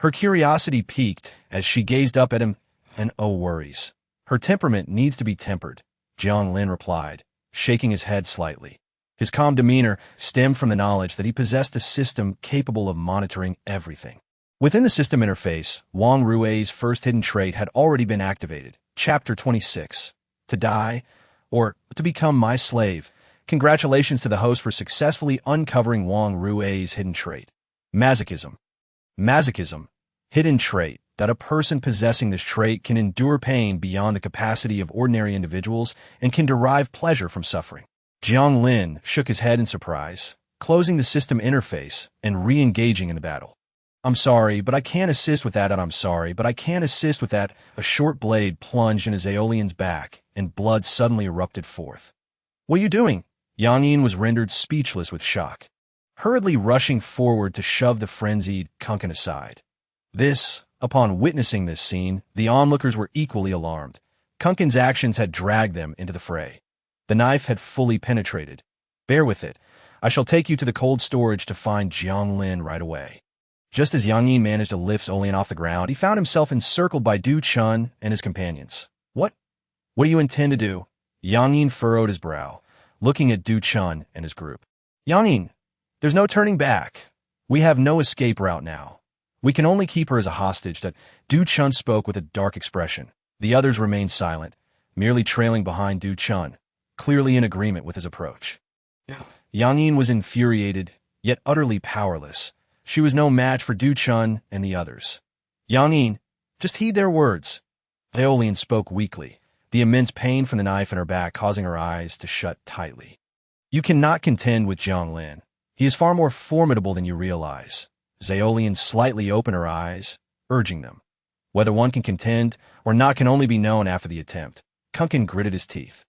Her curiosity piqued as she gazed up at him, and oh worries. Her temperament needs to be tempered, Jiang Lin replied, shaking his head slightly. His calm demeanor stemmed from the knowledge that he possessed a system capable of monitoring everything. Within the system interface, Wang Rui's first hidden trait had already been activated. Chapter 26. To die, or to become my slave. Congratulations to the host for successfully uncovering Wang Rui's hidden trait. Masochism. Masochism, hidden trait, that a person possessing this trait can endure pain beyond the capacity of ordinary individuals and can derive pleasure from suffering. Jiang Lin shook his head in surprise, closing the system interface and re-engaging in the battle. I'm sorry, but I can't assist with that, and I'm sorry, but I can't assist with that. A short blade plunged into Zaolian's back, and blood suddenly erupted forth. What are you doing? Yang Yin was rendered speechless with shock, hurriedly rushing forward to shove the frenzied Kunkin aside. Upon witnessing this scene, the onlookers were equally alarmed. Kunkin's actions had dragged them into the fray. The knife had fully penetrated. Bear with it. I shall take you to the cold storage to find Jiang Lin right away. Just as Yang Yin managed to lift Zaolian off the ground, he found himself encircled by Du Chun and his companions. What do you intend to do? Yang Yin furrowed his brow, looking at Du Chun and his group. Yang Yin, there's no turning back. We have no escape route now. We can only keep her as a hostage. That Du Chun spoke with a dark expression. The others remained silent, merely trailing behind Du Chun, clearly in agreement with his approach. Yang Yin was infuriated, yet utterly powerless. She was no match for Du Chun and the others. Yang Yin, just heed their words. Zaolian spoke weakly, the immense pain from the knife in her back causing her eyes to shut tightly. You cannot contend with Jiang Lin. He is far more formidable than you realize. Zaolian slightly opened her eyes, urging them. Whether one can contend or not can only be known after the attempt. Kunkin gritted his teeth,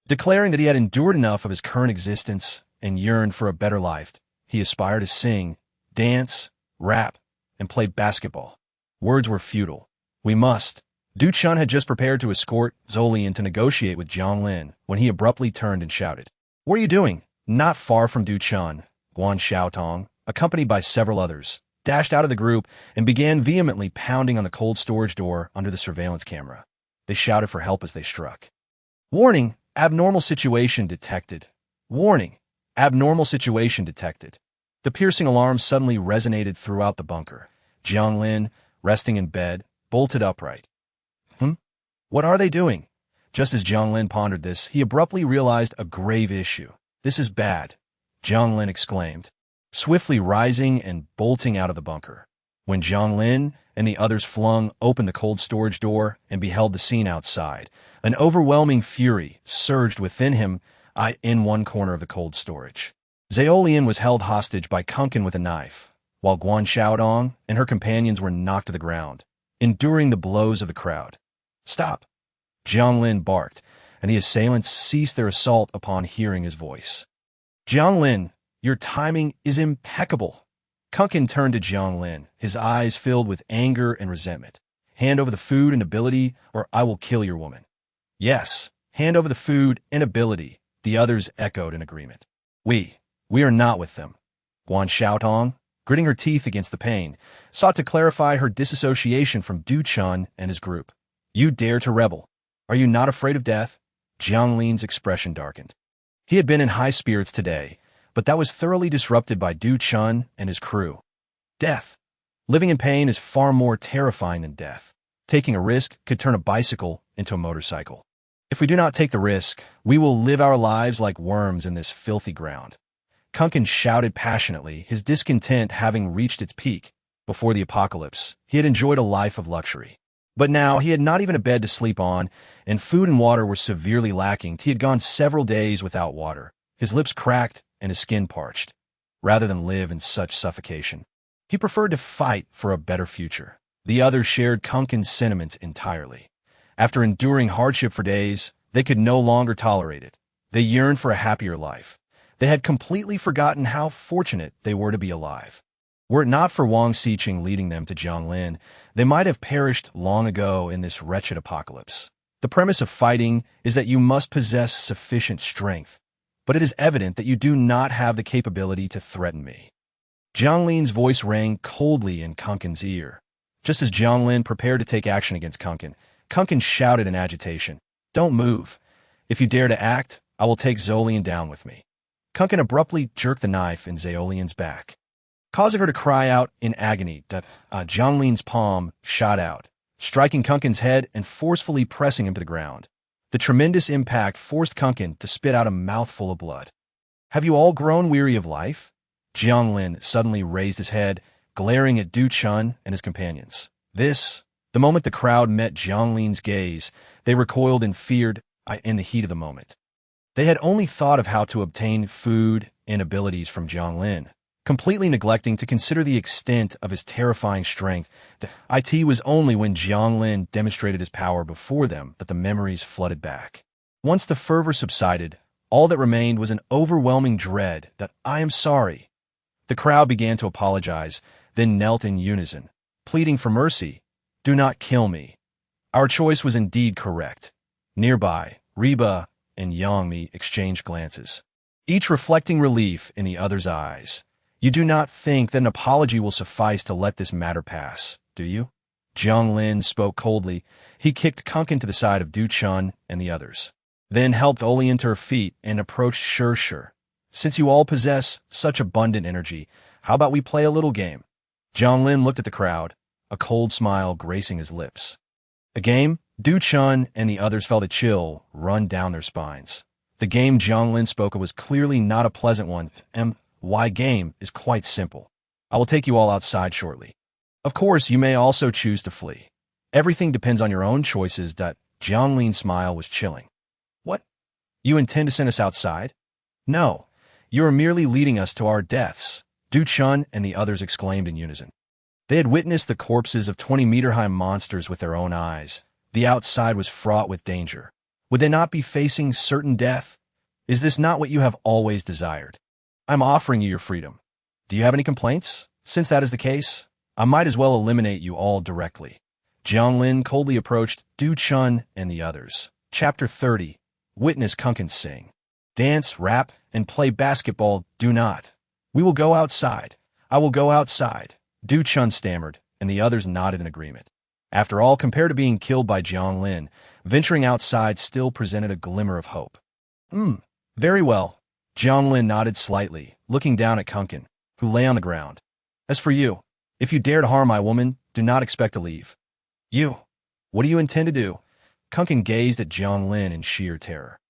declaring that he had endured enough of his current existence and yearned for a better life. He aspired to sing, dance, rap, and play basketball. Words were futile. We must. Du Chun had just prepared to escort Zaolian to negotiate with Jiang Lin when he abruptly turned and shouted. What are you doing? Not far from Du Chun, Guan Xiaotong, accompanied by several others, dashed out of the group and began vehemently pounding on the cold storage door under the surveillance camera. They shouted for help as they struck. Warning, abnormal situation detected. Warning, abnormal situation detected. The piercing alarm suddenly resonated throughout the bunker. Jiang Lin, resting in bed, bolted upright. What are they doing? Just as Jiang Lin pondered this, he abruptly realized a grave issue. This is bad, Jiang Lin exclaimed, swiftly rising and bolting out of the bunker. When Jiang Lin and the others flung open the cold storage door and beheld the scene outside, an overwhelming fury surged within him in one corner of the cold storage. Zaolian was held hostage by Kunkin with a knife, while Guan Xiaodong and her companions were knocked to the ground, enduring the blows of the crowd. Stop! Jiang Lin barked, and the assailants ceased their assault upon hearing his voice. Jiang Lin, your timing is impeccable. Kunkin turned to Jiang Lin, his eyes filled with anger and resentment. Hand over the food and ability, or I will kill your woman. Yes, hand over the food and ability, the others echoed in agreement. We are not with them. Guan Xiaotong, gritting her teeth against the pain, sought to clarify her disassociation from Du Chun and his group. You dare to rebel. Are you not afraid of death? Jiang Lin's expression darkened. He had been in high spirits today, but that was thoroughly disrupted by Du Chun and his crew. Death. Living in pain is far more terrifying than death. Taking a risk could turn a bicycle into a motorcycle. If we do not take the risk, we will live our lives like worms in this filthy ground. Kunkin shouted passionately, his discontent having reached its peak. Before the apocalypse, he had enjoyed a life of luxury. But now he had not even a bed to sleep on, and food and water were severely lacking. He had gone several days without water. His lips cracked and his skin parched. Rather than live in such suffocation, he preferred to fight for a better future. The others shared Kunkin's sentiments entirely. After enduring hardship for days, they could no longer tolerate it. They yearned for a happier life. They had completely forgotten how fortunate they were to be alive. Were it not for Wang Xiqing leading them to Jiang Lin, they might have perished long ago in this wretched apocalypse. The premise of fighting is that you must possess sufficient strength, but it is evident that you do not have the capability to threaten me. Jiang Lin's voice rang coldly in Kunkin's ear. Just as Jiang Lin prepared to take action against Kunkin, Kunkin shouted in agitation, Don't move. If you dare to act, I will take Zaolian down with me. Kunkin abruptly jerked the knife in Zaolian's back, causing her to cry out in agony. Jiang Lin's palm shot out, striking Kunkin's head and forcefully pressing him to the ground. The tremendous impact forced Kunkin to spit out a mouthful of blood. Have you all grown weary of life? Jiang Lin suddenly raised his head, glaring at Du Chun and his companions. The moment the crowd met Jiang Lin's gaze, they recoiled in fear in the heat of the moment. They had only thought of how to obtain food and abilities from Jiang Lin, completely neglecting to consider the extent of his terrifying strength. It was only when Jiang Lin demonstrated his power before them that the memories flooded back. Once the fervor subsided, all that remained was an overwhelming dread that "I am sorry." The crowd began to apologize, then knelt in unison, pleading for mercy. "Do not kill me." Our choice was indeed correct. Nearby, Reba and Yang Mi exchanged glances, each reflecting relief in the other's eyes. "You do not think that an apology will suffice to let this matter pass, do you?" Jiang Lin spoke coldly. He kicked Kunkin to the side of Du Chun and the others, then helped Olian to her feet and approached Shur. "Since you all possess such abundant energy, how about we play a little game?" Jiang Lin looked at the crowd, a cold smile gracing his lips. A game? Du Chun and the others felt a chill run down their spines. The game Jiang Lin spoke of was clearly not a pleasant one. Why game is quite simple. I will take you all outside shortly. Of course, you may also choose to flee. Everything depends on your own choices. Jiang Lin's smile was chilling. What? You intend to send us outside? No. You are merely leading us to our deaths, Du Chun and the others exclaimed in unison. They had witnessed the corpses of 20-meter-high monsters with their own eyes. The outside was fraught with danger. Would they not be facing certain death? Is this not what you have always desired? I'm offering you your freedom. Do you have any complaints? Since that is the case, I might as well eliminate you all directly. Jiang Lin coldly approached Du Chun and the others. Chapter 30. Witness Kunkin sing, dance, rap, and play basketball. Do not. We will go outside. I will go outside. Du Chun stammered, and the others nodded in agreement. After all, compared to being killed by Jiang Lin, venturing outside still presented a glimmer of hope. Very well. Jiang Lin nodded slightly, looking down at Kunkin, who lay on the ground. As for you, if you dare to harm my woman, do not expect to leave. You. What do you intend to do? Kunkin gazed at Jiang Lin in sheer terror.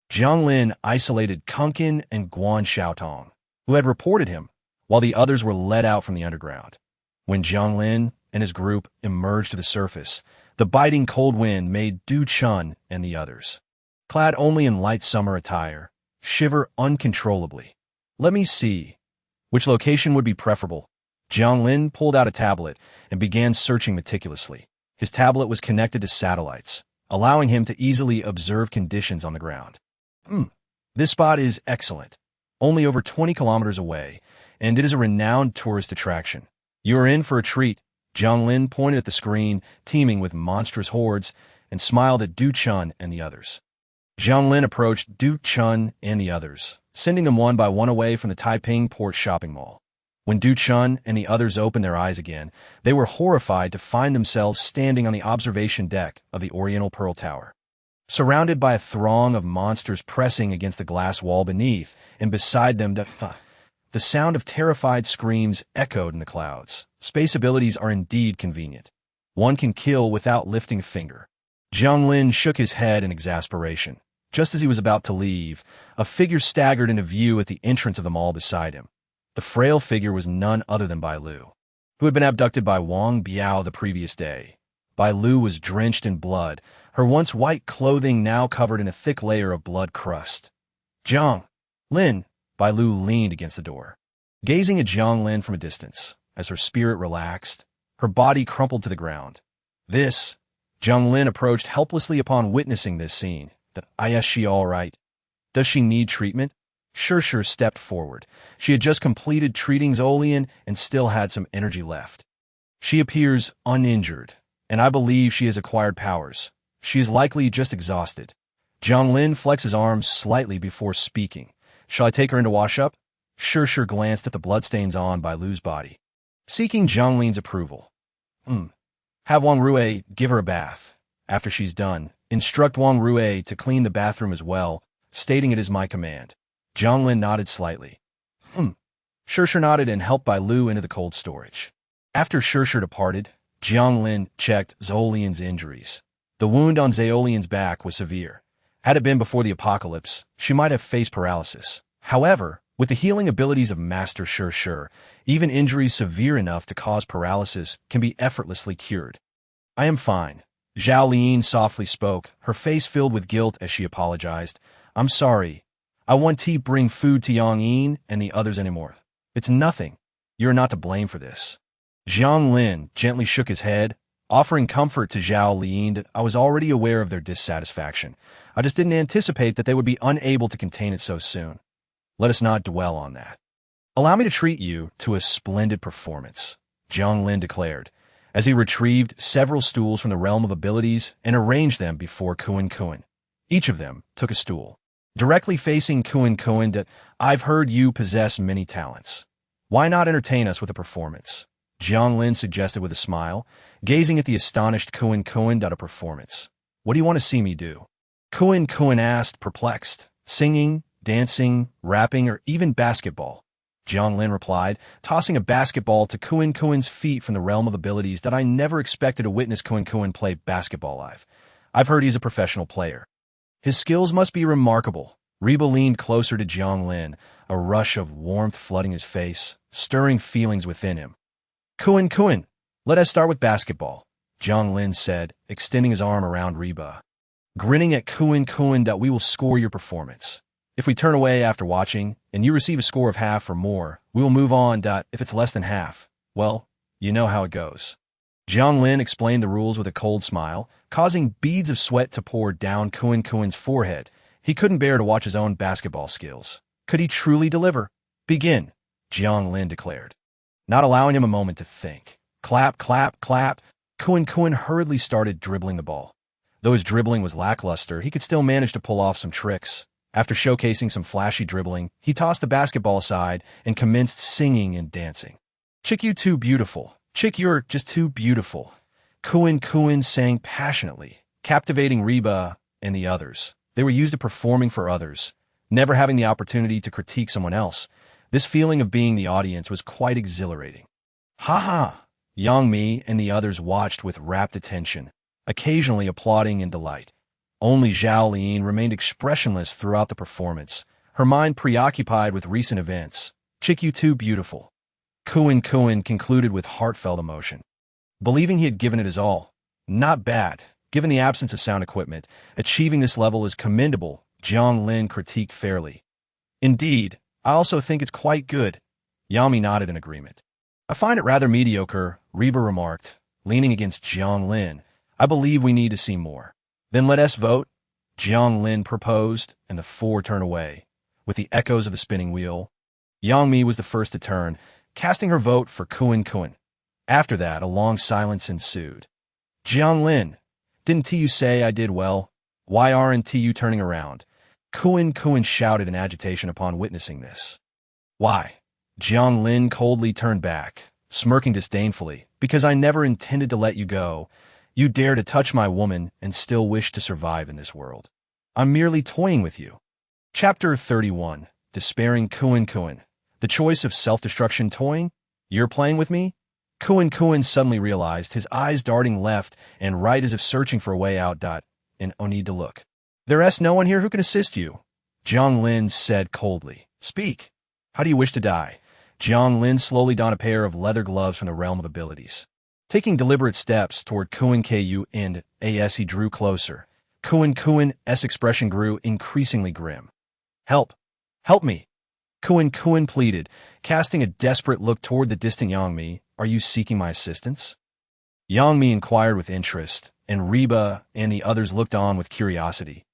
Jiang Lin isolated Kunkin and Guan Xiaotong, who had reported him, while the others were led out from the underground. When Jiang Lin and his group emerged to the surface, the biting cold wind made Du Chun and the others, clad only in light summer attire, shiver uncontrollably. Let me see. Which location would be preferable? Jiang Lin pulled out a tablet and began searching meticulously. His tablet was connected to satellites, allowing him to easily observe conditions on the ground. This spot is excellent. Only over 20 kilometers away, and it is a renowned tourist attraction. You are in for a treat. Jiang Lin pointed at the screen, teeming with monstrous hordes, and smiled at Du Chun and the others. Jiang Lin approached Du Chun and the others, sending them one by one away from the Taiping Port shopping mall. When Du Chun and the others opened their eyes again, they were horrified to find themselves standing on the observation deck of the Oriental Pearl Tower, surrounded by a throng of monsters pressing against the glass wall beneath, and beside them the sound of terrified screams echoed in the clouds. Space abilities are indeed convenient. One can kill without lifting a finger. Jiang Lin shook his head in exasperation. Just as he was about to leave, a figure staggered into view at the entrance of the mall beside him. The frail figure was none other than Bai Lu, who had been abducted by Wang Biao the previous day. Bai Lu was drenched in blood, her once white clothing now covered in a thick layer of blood crust. Jiang Lin, Bai Lu leaned against the door, gazing at Jiang Lin from a distance. As her spirit relaxed, her body crumpled to the ground. Jiang Lin approached helplessly upon witnessing this scene. Is she all right? Does she need treatment? Shur stepped forward. She had just completed treating Zolian and still had some energy left. She appears uninjured, and I believe she has acquired powers. She is likely just exhausted. Jiang Lin flexed his arms slightly before speaking. Shall I take her in to wash up? Shur glanced at the bloodstains on Bai Lu's body, seeking Jiang Lin's approval. Have Wang Rue give her a bath. After she's done, instruct Wang Rue to clean the bathroom as well, stating it is my command. Jiang Lin nodded slightly. Shur nodded and helped Bai Lu into the cold storage. After Shur departed, Jiang Lin checked Zolian's injuries. The wound on Zolian's back was severe, Had it been before the apocalypse, she might have faced paralysis. However, with the healing abilities of Master Sure, even injuries severe enough to cause paralysis can be effortlessly cured. I am fine. Zhao Lin softly spoke, her face filled with guilt as she apologized. I'm sorry. I want to bring food to Yang Yin and the others anymore. It's nothing. You're not to blame for this. Jiang Lin gently shook his head, offering comfort to Zhao Lin. I was already aware of their dissatisfaction. I just didn't anticipate that they would be unable to contain it so soon. Let us not dwell on that. Allow me to treat you to a splendid performance, Jiang Lin declared, as he retrieved several stools from the realm of abilities and arranged them before Kun. Each of them took a stool. Directly facing Kun, I've heard you possess many talents. Why not entertain us with a performance? Jiang Lin suggested with a smile, gazing at the astonished Kun. A performance. What do you want to see me do? Kun asked, perplexed. Singing, dancing, rapping, or even basketball? Jiang Lin replied, tossing a basketball to Kun's feet from the realm of abilities that I never expected to witness Kun play basketball live. I've heard he's a professional player. His skills must be remarkable. Reba leaned closer to Jiang Lin, a rush of warmth flooding his face, stirring feelings within him. Kun, let us start with basketball, Jiang Lin said, extending his arm around Reba. Grinning at Kun, that we will score your performance. If we turn away after watching, and you receive a score of half or more, we will move on. If it's less than half, well, you know how it goes. Jiang Lin explained the rules with a cold smile, causing beads of sweat to pour down Kun's forehead. He couldn't bear to watch his own basketball skills. Could he truly deliver? Begin, Jiang Lin declared, not allowing him a moment to think. Clap, clap, clap. Kun hurriedly started dribbling the ball. Though his dribbling was lackluster, he could still manage to pull off some tricks. After showcasing some flashy dribbling, he tossed the basketball aside and commenced singing and dancing. Chick, you too beautiful. Chick, you're just too beautiful. Kun sang passionately, captivating Reba and the others. They were used to performing for others, never having the opportunity to critique someone else. This feeling of being the audience was quite exhilarating. Ha ha! Yang Mi and the others watched with rapt attention, occasionally applauding in delight. Only Zhao Lin remained expressionless throughout the performance, her mind preoccupied with recent events. Chick, you too beautiful. Kun concluded with heartfelt emotion, believing he had given it his all. Not bad, given the absence of sound equipment. Achieving this level is commendable, Jiang Lin critiqued fairly. Indeed, I also think it's quite good. Yang Mi nodded in agreement. I find it rather mediocre, Reba remarked, leaning against Jiang Lin. I believe we need to see more. Then let us vote, Jiang Lin proposed, and the four turned away, with the echoes of the spinning wheel. Yang Mi was the first to turn, casting her vote for Kun. After that, a long silence ensued. Jiang Lin, didn't you say I did well? Why aren't you turning around? Kun shouted in agitation upon witnessing this. Why? Jiang Lin coldly turned back, smirking disdainfully, because I never intended to let you go. You dare to touch my woman and still wish to survive in this world. I'm merely toying with you. Chapter 31. Despairing Kun. The choice of self-destruction toying? You're playing with me? Kun suddenly realized, his eyes darting left and right as if searching for a way out. And no need to look. There's no one here who can assist you, Jiang Lin said coldly. Speak. How do you wish to die? Jiang Lin slowly donned a pair of leather gloves from the realm of abilities. Taking deliberate steps toward Kun, he drew closer. Kun's expression grew increasingly grim. Help! Help me! Kun pleaded, casting a desperate look toward the distant Yang Mi. Are you seeking my assistance? Yang Mi inquired with interest, and Reba and the others looked on with curiosity.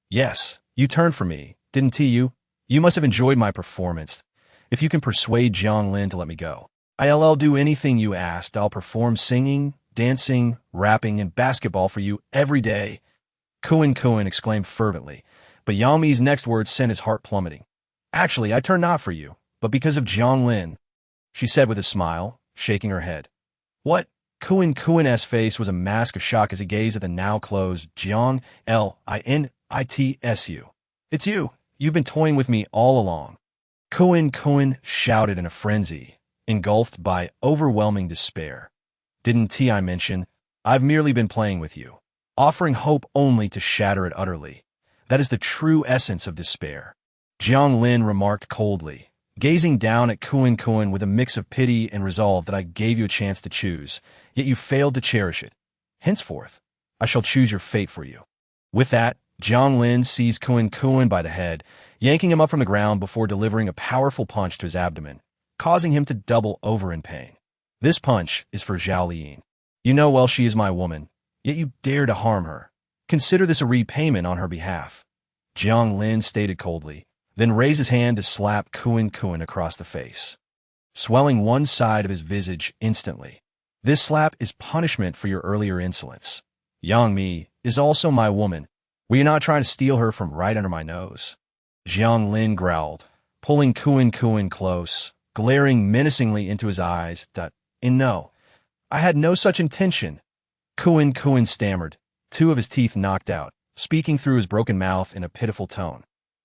Yes, you turned for me, didn't you? You must have enjoyed my performance. If you can persuade Jiang Lin to let me go, I'll do anything you asked. I'll perform singing, dancing, rapping, and basketball for you every day. Kun exclaimed fervently, but Yang Mi's next words sent his heart plummeting. Actually, I turned not for you, but because of Jiang Lin, she said with a smile, shaking her head. What? Kun's face was a mask of shock as he gazed at the now closed Jiang Lin. It's you. You've been toying with me all along. Kun shouted in a frenzy, engulfed by overwhelming despair. Didn't I mention? I've merely been playing with you, offering hope only to shatter it utterly. That is the true essence of despair. Jiang Lin remarked coldly, gazing down at Kun with a mix of pity and resolve. That I gave you a chance to choose, yet you failed to cherish it. Henceforth, I shall choose your fate for you. With that, Jiang Lin seized Kun by the head, yanking him up from the ground before delivering a powerful punch to his abdomen, causing him to double over in pain. This punch is for Zhao Liyin. You know well she is my woman, yet you dare to harm her. Consider this a repayment on her behalf. Jiang Lin stated coldly, then raised his hand to slap Kun across the face, swelling one side of his visage instantly. This slap is punishment for your earlier insolence. Yang Mi is also my woman. Were you not trying to steal her from right under my nose? Jiang Lin growled, pulling Kun close, glaring menacingly into his eyes. No, I had no such intention. Kun stammered, two of his teeth knocked out, speaking through his broken mouth in a pitiful tone.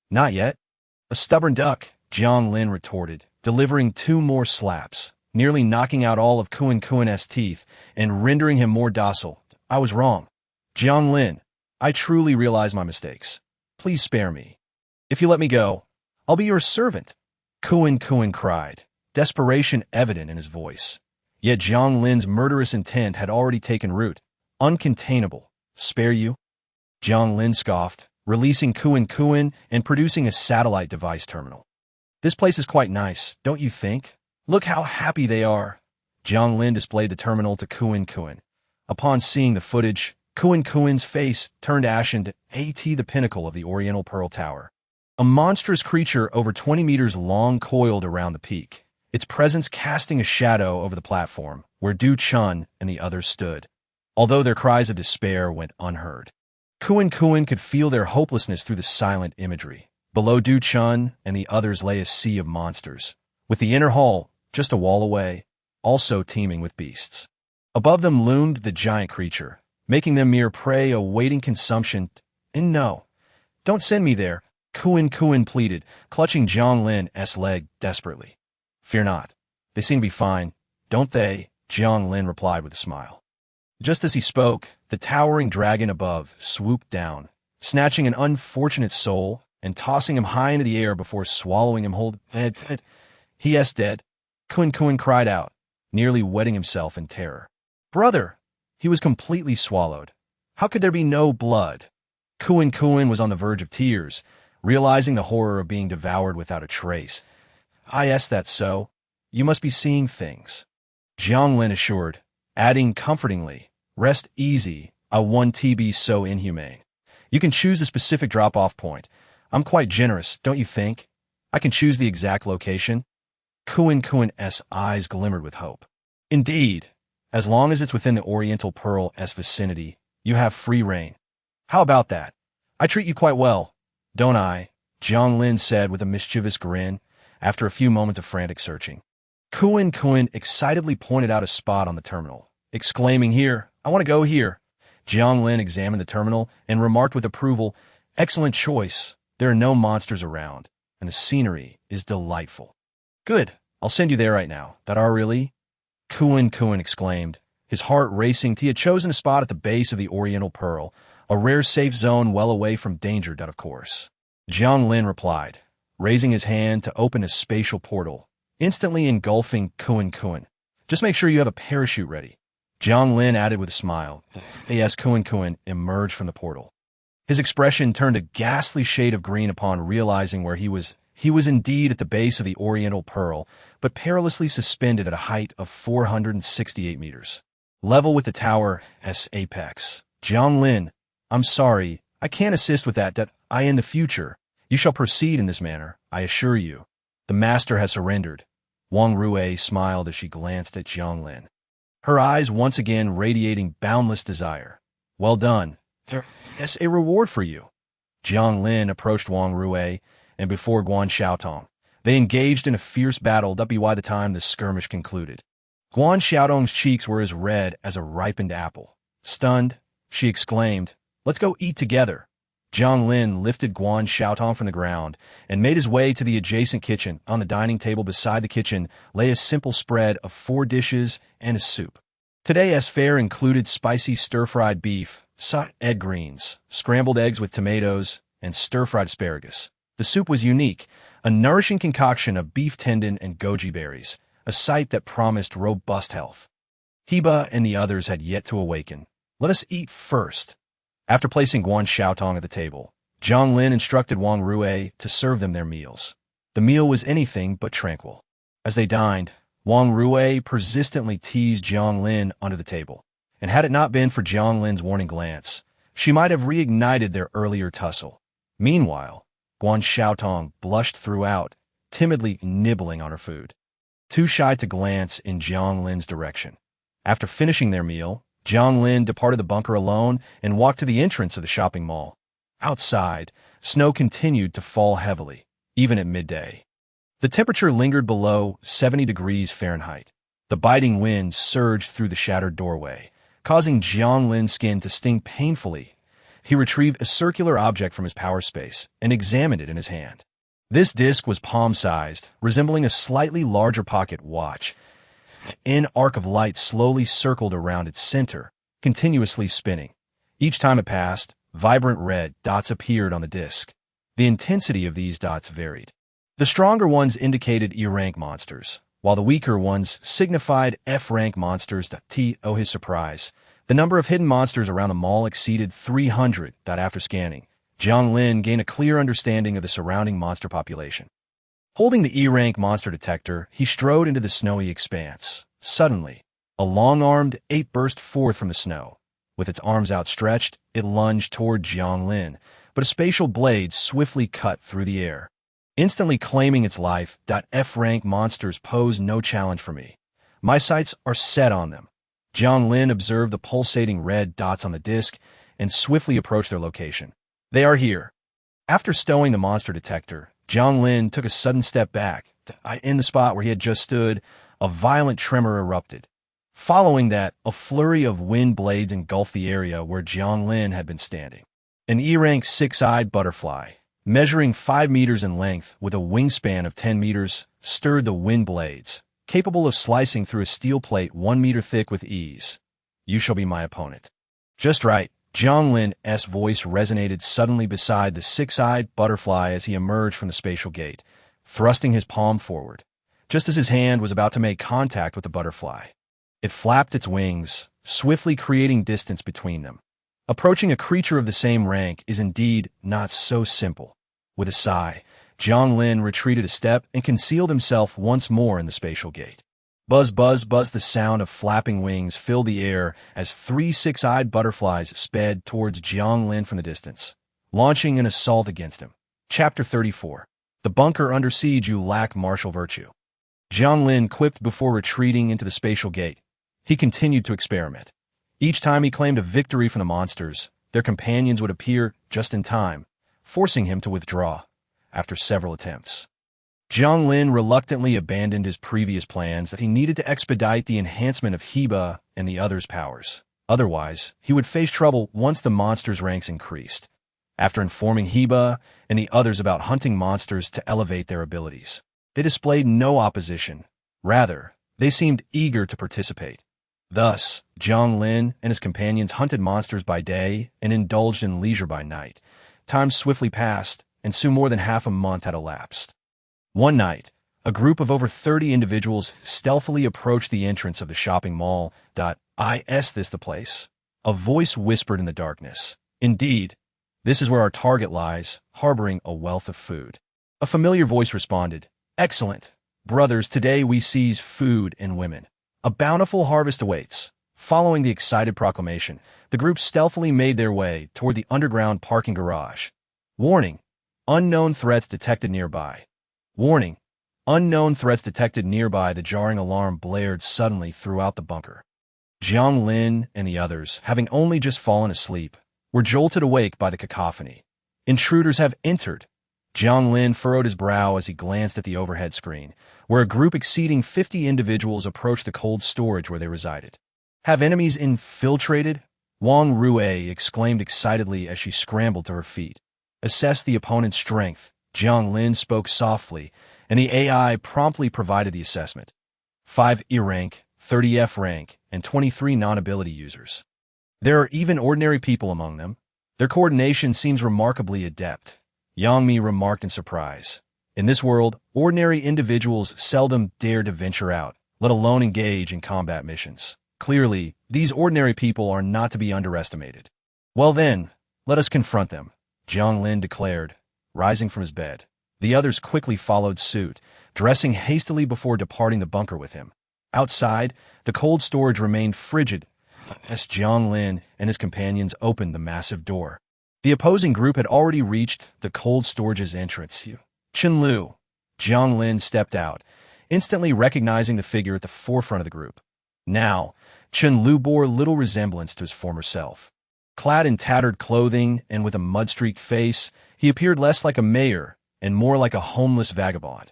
Not yet. A stubborn duck, Jiang Lin retorted, delivering two more slaps, nearly knocking out all of Kun's teeth and rendering him more docile. I was wrong. Jiang Lin, I truly realize my mistakes. Please spare me. If you let me go, I'll be your servant. Kun cried, desperation evident in his voice. Yet Jiang Lin's murderous intent had already taken root. Uncontainable. Spare you? Jiang Lin scoffed, releasing Kun and producing a satellite device terminal. This place is quite nice, don't you think? Look how happy they are. Jiang Lin displayed the terminal to Kun. Upon seeing the footage, Kun's face turned ashen. The pinnacle of the Oriental Pearl Tower. A monstrous creature over 20 meters long coiled around the peak, its presence casting a shadow over the platform where Du Chun and the others stood. Although their cries of despair went unheard, Kun could feel their hopelessness through the silent imagery. Below Du Chun and the others lay a sea of monsters, with the inner hall, just a wall away, also teeming with beasts. Above them loomed the giant creature, making them mere prey awaiting consumption. And no, don't send me there, Kun pleaded, clutching Jiang Lin's leg desperately. Fear not. They seem to be fine, don't they? Jiang Lin replied with a smile. Just as he spoke, the towering dragon above swooped down, snatching an unfortunate soul and tossing him high into the air before swallowing him whole. He is dead. Kun cried out, nearly wetting himself in terror. Brother! He was completely swallowed. How could there be no blood? Kun was on the verge of tears, realizing the horror of being devoured without a trace. That's so. You must be seeing things. Jiang Lin assured, adding comfortingly, rest easy, I won't be so inhumane. You can choose a specific drop-off point. I'm quite generous, don't you think? I can choose the exact location. Kun's eyes glimmered with hope. Indeed, as long as it's within the Oriental Pearl's vicinity, you have free reign. How about that? I treat you quite well, don't I? Jiang Lin said with a mischievous grin, after a few moments of frantic searching. Kun excitedly pointed out a spot on the terminal, exclaiming, Here, I want to go here. Jiang Lin examined the terminal and remarked with approval, Excellent choice. There are no monsters around, and the scenery is delightful. Good, I'll send you there right now. That are really? Kun exclaimed, his heart racing. He had chosen a spot at the base of the Oriental Pearl, a rare safe zone well away from danger, of course. Jiang Lin replied, raising his hand to open a spatial portal, instantly engulfing Kun. Just make sure you have a parachute ready. Jiang Lin added with a smile. As Kun emerged from the portal. His expression turned a ghastly shade of green upon realizing where he was. He was indeed at the base of the Oriental Pearl, but perilously suspended at a height of 468 meters. Level with the tower's apex. Jiang Lin, I'm sorry, I can't assist with that. In the future, you shall proceed in this manner, I assure you. The master has surrendered. Wang Rui smiled as she glanced at Jiang Lin, her eyes once again radiating boundless desire. Well done. There's a reward for you. Jiang Lin approached Wang Rui, and before Guan Xiaotong, they engaged in a fierce battle by the time the skirmish concluded. Guan Xiaotong's cheeks were as red as a ripened apple. Stunned, she exclaimed, Let's go eat together. Jiang Lin lifted Guan Xiaotong from the ground and made his way to the adjacent kitchen. On the dining table beside the kitchen lay a simple spread of 4 dishes and a soup. Today's fare included spicy stir-fried beef, egg greens, scrambled eggs with tomatoes, and stir-fried asparagus. The soup was unique, a nourishing concoction of beef tendon and goji berries, a sight that promised robust health. Heba and the others had yet to awaken. Let us eat first. After placing Guan Xiaotong at the table, Jiang Lin instructed Wang Rue to serve them their meals. The meal was anything but tranquil. As they dined, Wang Rue persistently teased Jiang Lin under the table, and had it not been for Jiang Lin's warning glance, she might have reignited their earlier tussle. Meanwhile, Guan Xiaotong blushed throughout, timidly nibbling on her food, too shy to glance in Jiang Lin's direction. After finishing their meal, Jiang Lin departed the bunker alone and walked to the entrance of the shopping mall. Outside, snow continued to fall heavily, even at midday. The temperature lingered below 70 degrees Fahrenheit. The biting wind surged through the shattered doorway, causing Jiang Lin's skin to sting painfully. He retrieved a circular object from his power space and examined it in his hand. This disc was palm-sized, resembling a slightly larger pocket watch. An arc of light slowly circled around its center, continuously spinning. Each time it passed, vibrant red dots appeared on the disc. The intensity of these dots varied. The stronger ones indicated E-rank monsters, while the weaker ones signified F-rank monsters. To his surprise, the number of hidden monsters around the mall exceeded 300. After scanning, Jiang Lin gained a clear understanding of the surrounding monster population. Holding the E-rank monster detector, he strode into the snowy expanse. Suddenly, a long-armed ape burst forth from the snow. With its arms outstretched, it lunged toward Jiang Lin, but a spatial blade swiftly cut through the air, instantly claiming its life. F-rank monsters pose no challenge for me. My sights are set on them. Jiang Lin observed the pulsating red dots on the disc and swiftly approached their location. They are here. After stowing the monster detector, Jiang Lin took a sudden step back. In the spot where he had just stood, a violent tremor erupted. Following that, a flurry of wind blades engulfed the area where Jiang Lin had been standing. An E-rank six-eyed butterfly, measuring 5 meters in length with a wingspan of 10 meters, stirred the wind blades, capable of slicing through a steel plate 1 meter thick with ease. You shall be my opponent. Just right. Jiang Lin's voice resonated suddenly beside the six-eyed butterfly as he emerged from the spatial gate, thrusting his palm forward. Just as his hand was about to make contact with the butterfly, it flapped its wings, swiftly creating distance between them. Approaching a creature of the same rank is indeed not so simple. With a sigh, Jiang Lin retreated a step and concealed himself once more in the spatial gate. Buzz, buzz, buzz, the sound of flapping wings filled the air as 3 six-eyed butterflies sped towards Jiang Lin from the distance, launching an assault against him. Chapter 34. The bunker under siege. You lack martial virtue. Jiang Lin quipped before retreating into the spatial gate. He continued to experiment. Each time he claimed a victory from the monsters, their companions would appear just in time, forcing him to withdraw after several attempts. Jiang Lin reluctantly abandoned his previous plans that he needed to expedite the enhancement of Heba and the others' powers. Otherwise, he would face trouble once the monsters' ranks increased. After informing Heba and the others about hunting monsters to elevate their abilities, they displayed no opposition. Rather, they seemed eager to participate. Thus, Jiang Lin and his companions hunted monsters by day and indulged in leisure by night. Time swiftly passed, and soon more than half a month had elapsed. One night, a group of over 30 individuals stealthily approached the entrance of the shopping mall. Is this the place? A voice whispered in the darkness. Indeed, this is where our target lies, harboring a wealth of food. A familiar voice responded. Excellent. Brothers, today we seize food and women. A bountiful harvest awaits. Following the excited proclamation, the group stealthily made their way toward the underground parking garage. Warning. Unknown threats detected nearby. Warning. Unknown threats detected nearby. The jarring alarm blared suddenly throughout the bunker. Jiang Lin and the others, having only just fallen asleep, were jolted awake by the cacophony. Intruders have entered. Jiang Lin furrowed his brow as he glanced at the overhead screen, where a group exceeding 50 individuals approached the cold storage where they resided. Have enemies infiltrated? Wang Rue exclaimed excitedly as she scrambled to her feet. Assess the opponent's strength. Jiang Lin spoke softly, and the AI promptly provided the assessment. 5 E-rank, 30 F-rank, and 23 non-ability users. There are even ordinary people among them. Their coordination seems remarkably adept, Yang Mi remarked in surprise. In this world, ordinary individuals seldom dare to venture out, let alone engage in combat missions. Clearly, these ordinary people are not to be underestimated. Well then, let us confront them, Jiang Lin declared, rising from his bed. The others quickly followed suit, dressing hastily before departing the bunker with him. Outside, the cold storage remained frigid as Jiang Lin and his companions opened the massive door. The opposing group had already reached the cold storage's entrance. Chen Lu. Jiang Lin stepped out, instantly recognizing the figure at the forefront of the group. Now, Chen Lu bore little resemblance to his former self. Clad in tattered clothing and with a mud-streaked face, he appeared less like a mayor and more like a homeless vagabond.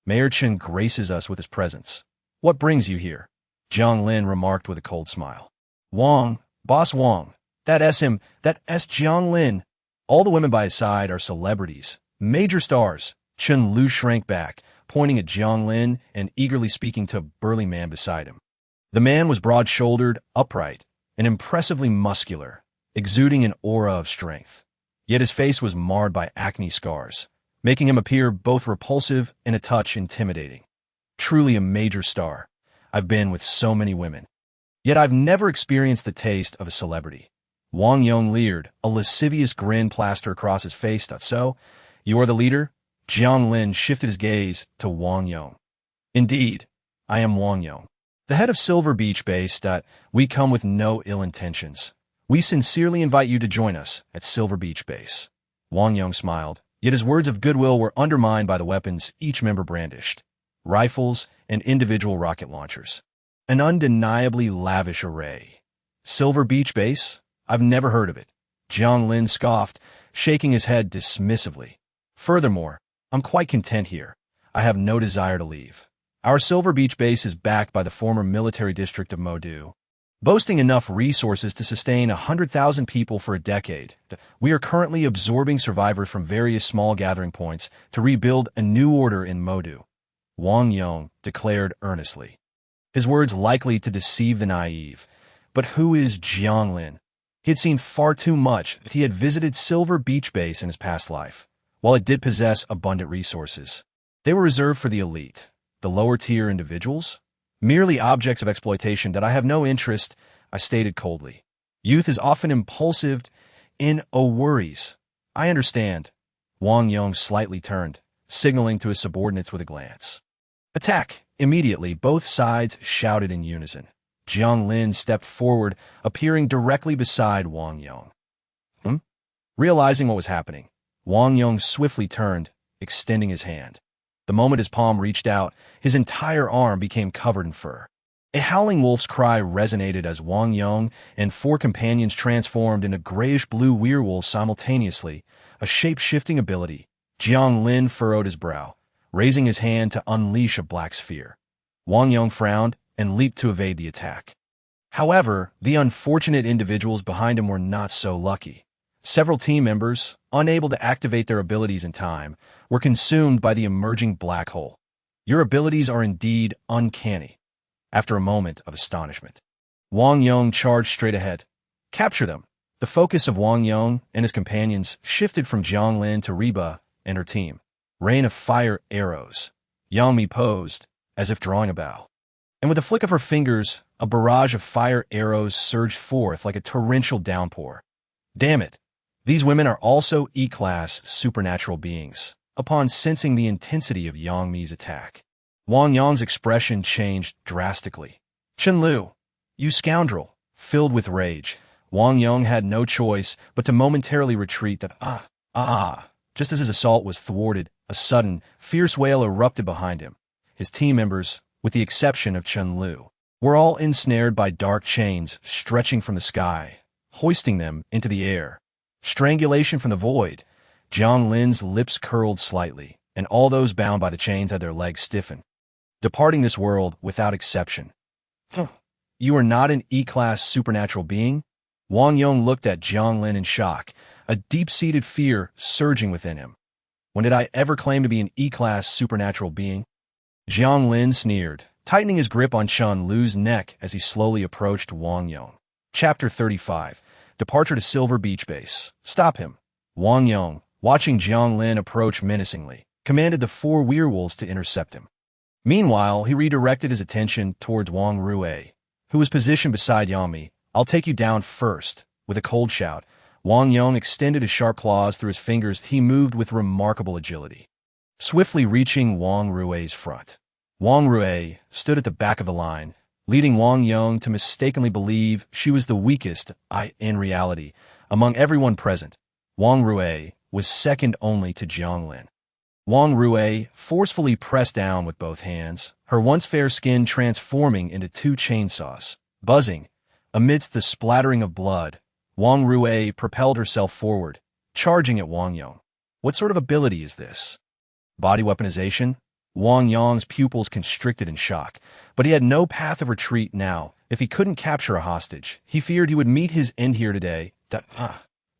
Mayor Chen graces us with his presence. What brings you here? Jiang Lin remarked with a cold smile. Wang, Boss Wang, that's Jiang Lin. All the women by his side are celebrities, major stars. Chen Lu shrank back, pointing at Jiang Lin and eagerly speaking to a burly man beside him. The man was broad-shouldered, upright, and impressively muscular, exuding an aura of strength. Yet his face was marred by acne scars, making him appear both repulsive and a touch intimidating. Truly a major star. I've been with so many women. Yet I've never experienced the taste of a celebrity. Wang Yong leered, a lascivious grin plastered across his face. So, you are the leader? Jiang Lin shifted his gaze to Wang Yong. Indeed, I am Wang Yong, the head of Silver Beach Base. We come with no ill intentions. We sincerely invite you to join us at Silver Beach Base. Wang Yong smiled, yet his words of goodwill were undermined by the weapons each member brandished. Rifles and individual rocket launchers. An undeniably lavish array. Silver Beach Base? I've never heard of it. Jiang Lin scoffed, shaking his head dismissively. Furthermore, I'm quite content here. I have no desire to leave. Our Silver Beach Base is backed by the former military district of Modu, boasting enough resources to sustain 100,000 people for a decade. We are currently absorbing survivors from various small gathering points to rebuild a new order in Modu, Wang Yong declared earnestly, his words likely to deceive the naive. But who is Jiang Lin? He had seen far too much. He had visited Silver Beach Base in his past life. While it did possess abundant resources, they were reserved for the elite, the lower-tier individuals, merely objects of exploitation. That I have no interest, I stated coldly. Youth is often impulsive in worries. I understand. Wang Yong slightly turned, signaling to his subordinates with a glance. Attack! Immediately, both sides shouted in unison. Jiang Lin stepped forward, appearing directly beside Wang Yong. Realizing what was happening, Wang Yong swiftly turned, extending his hand. The moment his palm reached out, his entire arm became covered in fur. A howling wolf's cry resonated as Wang Yong and four companions transformed into grayish-blue werewolves simultaneously, a shape-shifting ability. Jiang Lin furrowed his brow, raising his hand to unleash a black sphere. Wang Yong frowned and leaped to evade the attack. However, the unfortunate individuals behind him were not so lucky. Several team members, unable to activate their abilities in time, were consumed by the emerging black hole. Your abilities are indeed uncanny. After a moment of astonishment, Wang Yong charged straight ahead. Capture them. The focus of Wang Yong and his companions shifted from Jiang Lin to Reba and her team. Rain of fire arrows. Yang Mi posed, as if drawing a bow. And with a flick of her fingers, a barrage of fire arrows surged forth like a torrential downpour. Damn it! These women are also E-class supernatural beings. Upon sensing the intensity of Yang Mi's attack, Wang Yong's expression changed drastically. Chen Lu, you scoundrel! Filled with rage, Wang Yong had no choice but to momentarily retreat. Just as his assault was thwarted, a sudden, fierce wail erupted behind him. His team members, with the exception of Chen Lu, were all ensnared by dark chains stretching from the sky, hoisting them into the air. Strangulation from the void. Jiang Lin's lips curled slightly, and all those bound by the chains had their legs stiffen, departing this world without exception. You are not an E-class supernatural being? Wang Yong looked at Jiang Lin in shock, a deep-seated fear surging within him. When did I ever claim to be an E-class supernatural being? Jiang Lin sneered, tightening his grip on Chen Lu's neck as he slowly approached Wang Yong. Chapter 35. Departure to Silver Beach Base. Stop him. Wang Yong, watching Jiang Lin approach menacingly, commanded the four werewolves to intercept him. Meanwhile, he redirected his attention towards Wang Rui, who was positioned beside Yang Mi. I'll take you down first. With a cold shout, Wang Yong extended his sharp claws through his fingers. He moved with remarkable agility, swiftly reaching Wang Rui's front. Wang Rui stood at the back of the line, leading Wang Yong to mistakenly believe she was the weakest. In reality, among everyone present, Wang Rui was second only to Jiang Lin. Wang Rui forcefully pressed down with both hands, her once fair skin transforming into two chainsaws. Buzzing, amidst the splattering of blood, Wang Rui propelled herself forward, charging at Wang Yong. What sort of ability is this? Body weaponization? Wang Yong's pupils constricted in shock, but he had no path of retreat now. If he couldn't capture a hostage, he feared he would meet his end here today.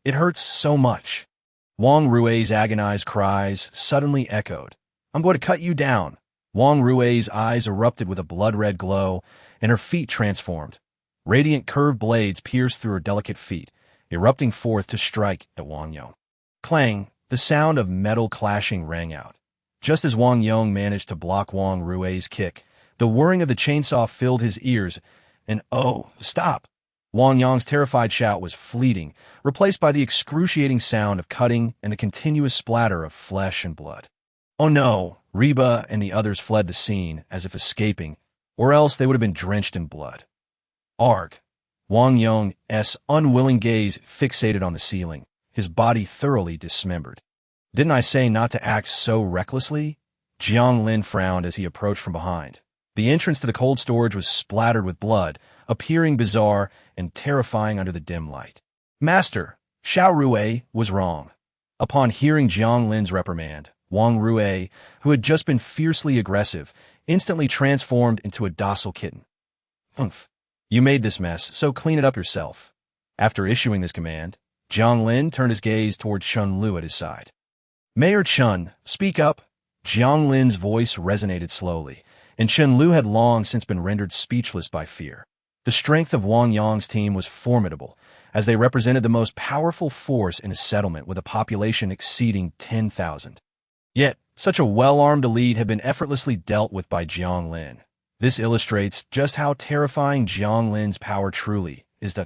It hurts so much. Wang Rui's agonized cries suddenly echoed. I'm going to cut you down. Wang Rui's eyes erupted with a blood-red glow, and her feet transformed. Radiant curved blades pierced through her delicate feet, erupting forth to strike at Wang Yong. Clang! The sound of metal clashing rang out. Just as Wang Yong managed to block Wang Rui's kick, the whirring of the chainsaw filled his ears, and oh, stop! Wang Yong's terrified shout was fleeting, replaced by the excruciating sound of cutting and the continuous splatter of flesh and blood. Oh no! Reba and the others fled the scene as if escaping, or else they would have been drenched in blood. Arg! Wang Yong's unwilling gaze fixated on the ceiling, his body thoroughly dismembered. Didn't I say not to act so recklessly? Jiang Lin frowned as he approached from behind. The entrance to the cold storage was splattered with blood, appearing bizarre and terrifying under the dim light. Master, Xiao Rui was wrong. Upon hearing Jiang Lin's reprimand, Wang Rui, who had just been fiercely aggressive, instantly transformed into a docile kitten. Humph. You made this mess, so clean it up yourself. After issuing this command, Jiang Lin turned his gaze toward Chun Lu at his side. Mayor Chun, speak up. Jiang Lin's voice resonated slowly, and Chun Lu had long since been rendered speechless by fear. The strength of Wang Yong's team was formidable, as they represented the most powerful force in a settlement with a population exceeding 10,000. Yet, such a well-armed elite had been effortlessly dealt with by Jiang Lin. This illustrates just how terrifying Jiang Lin's power truly is.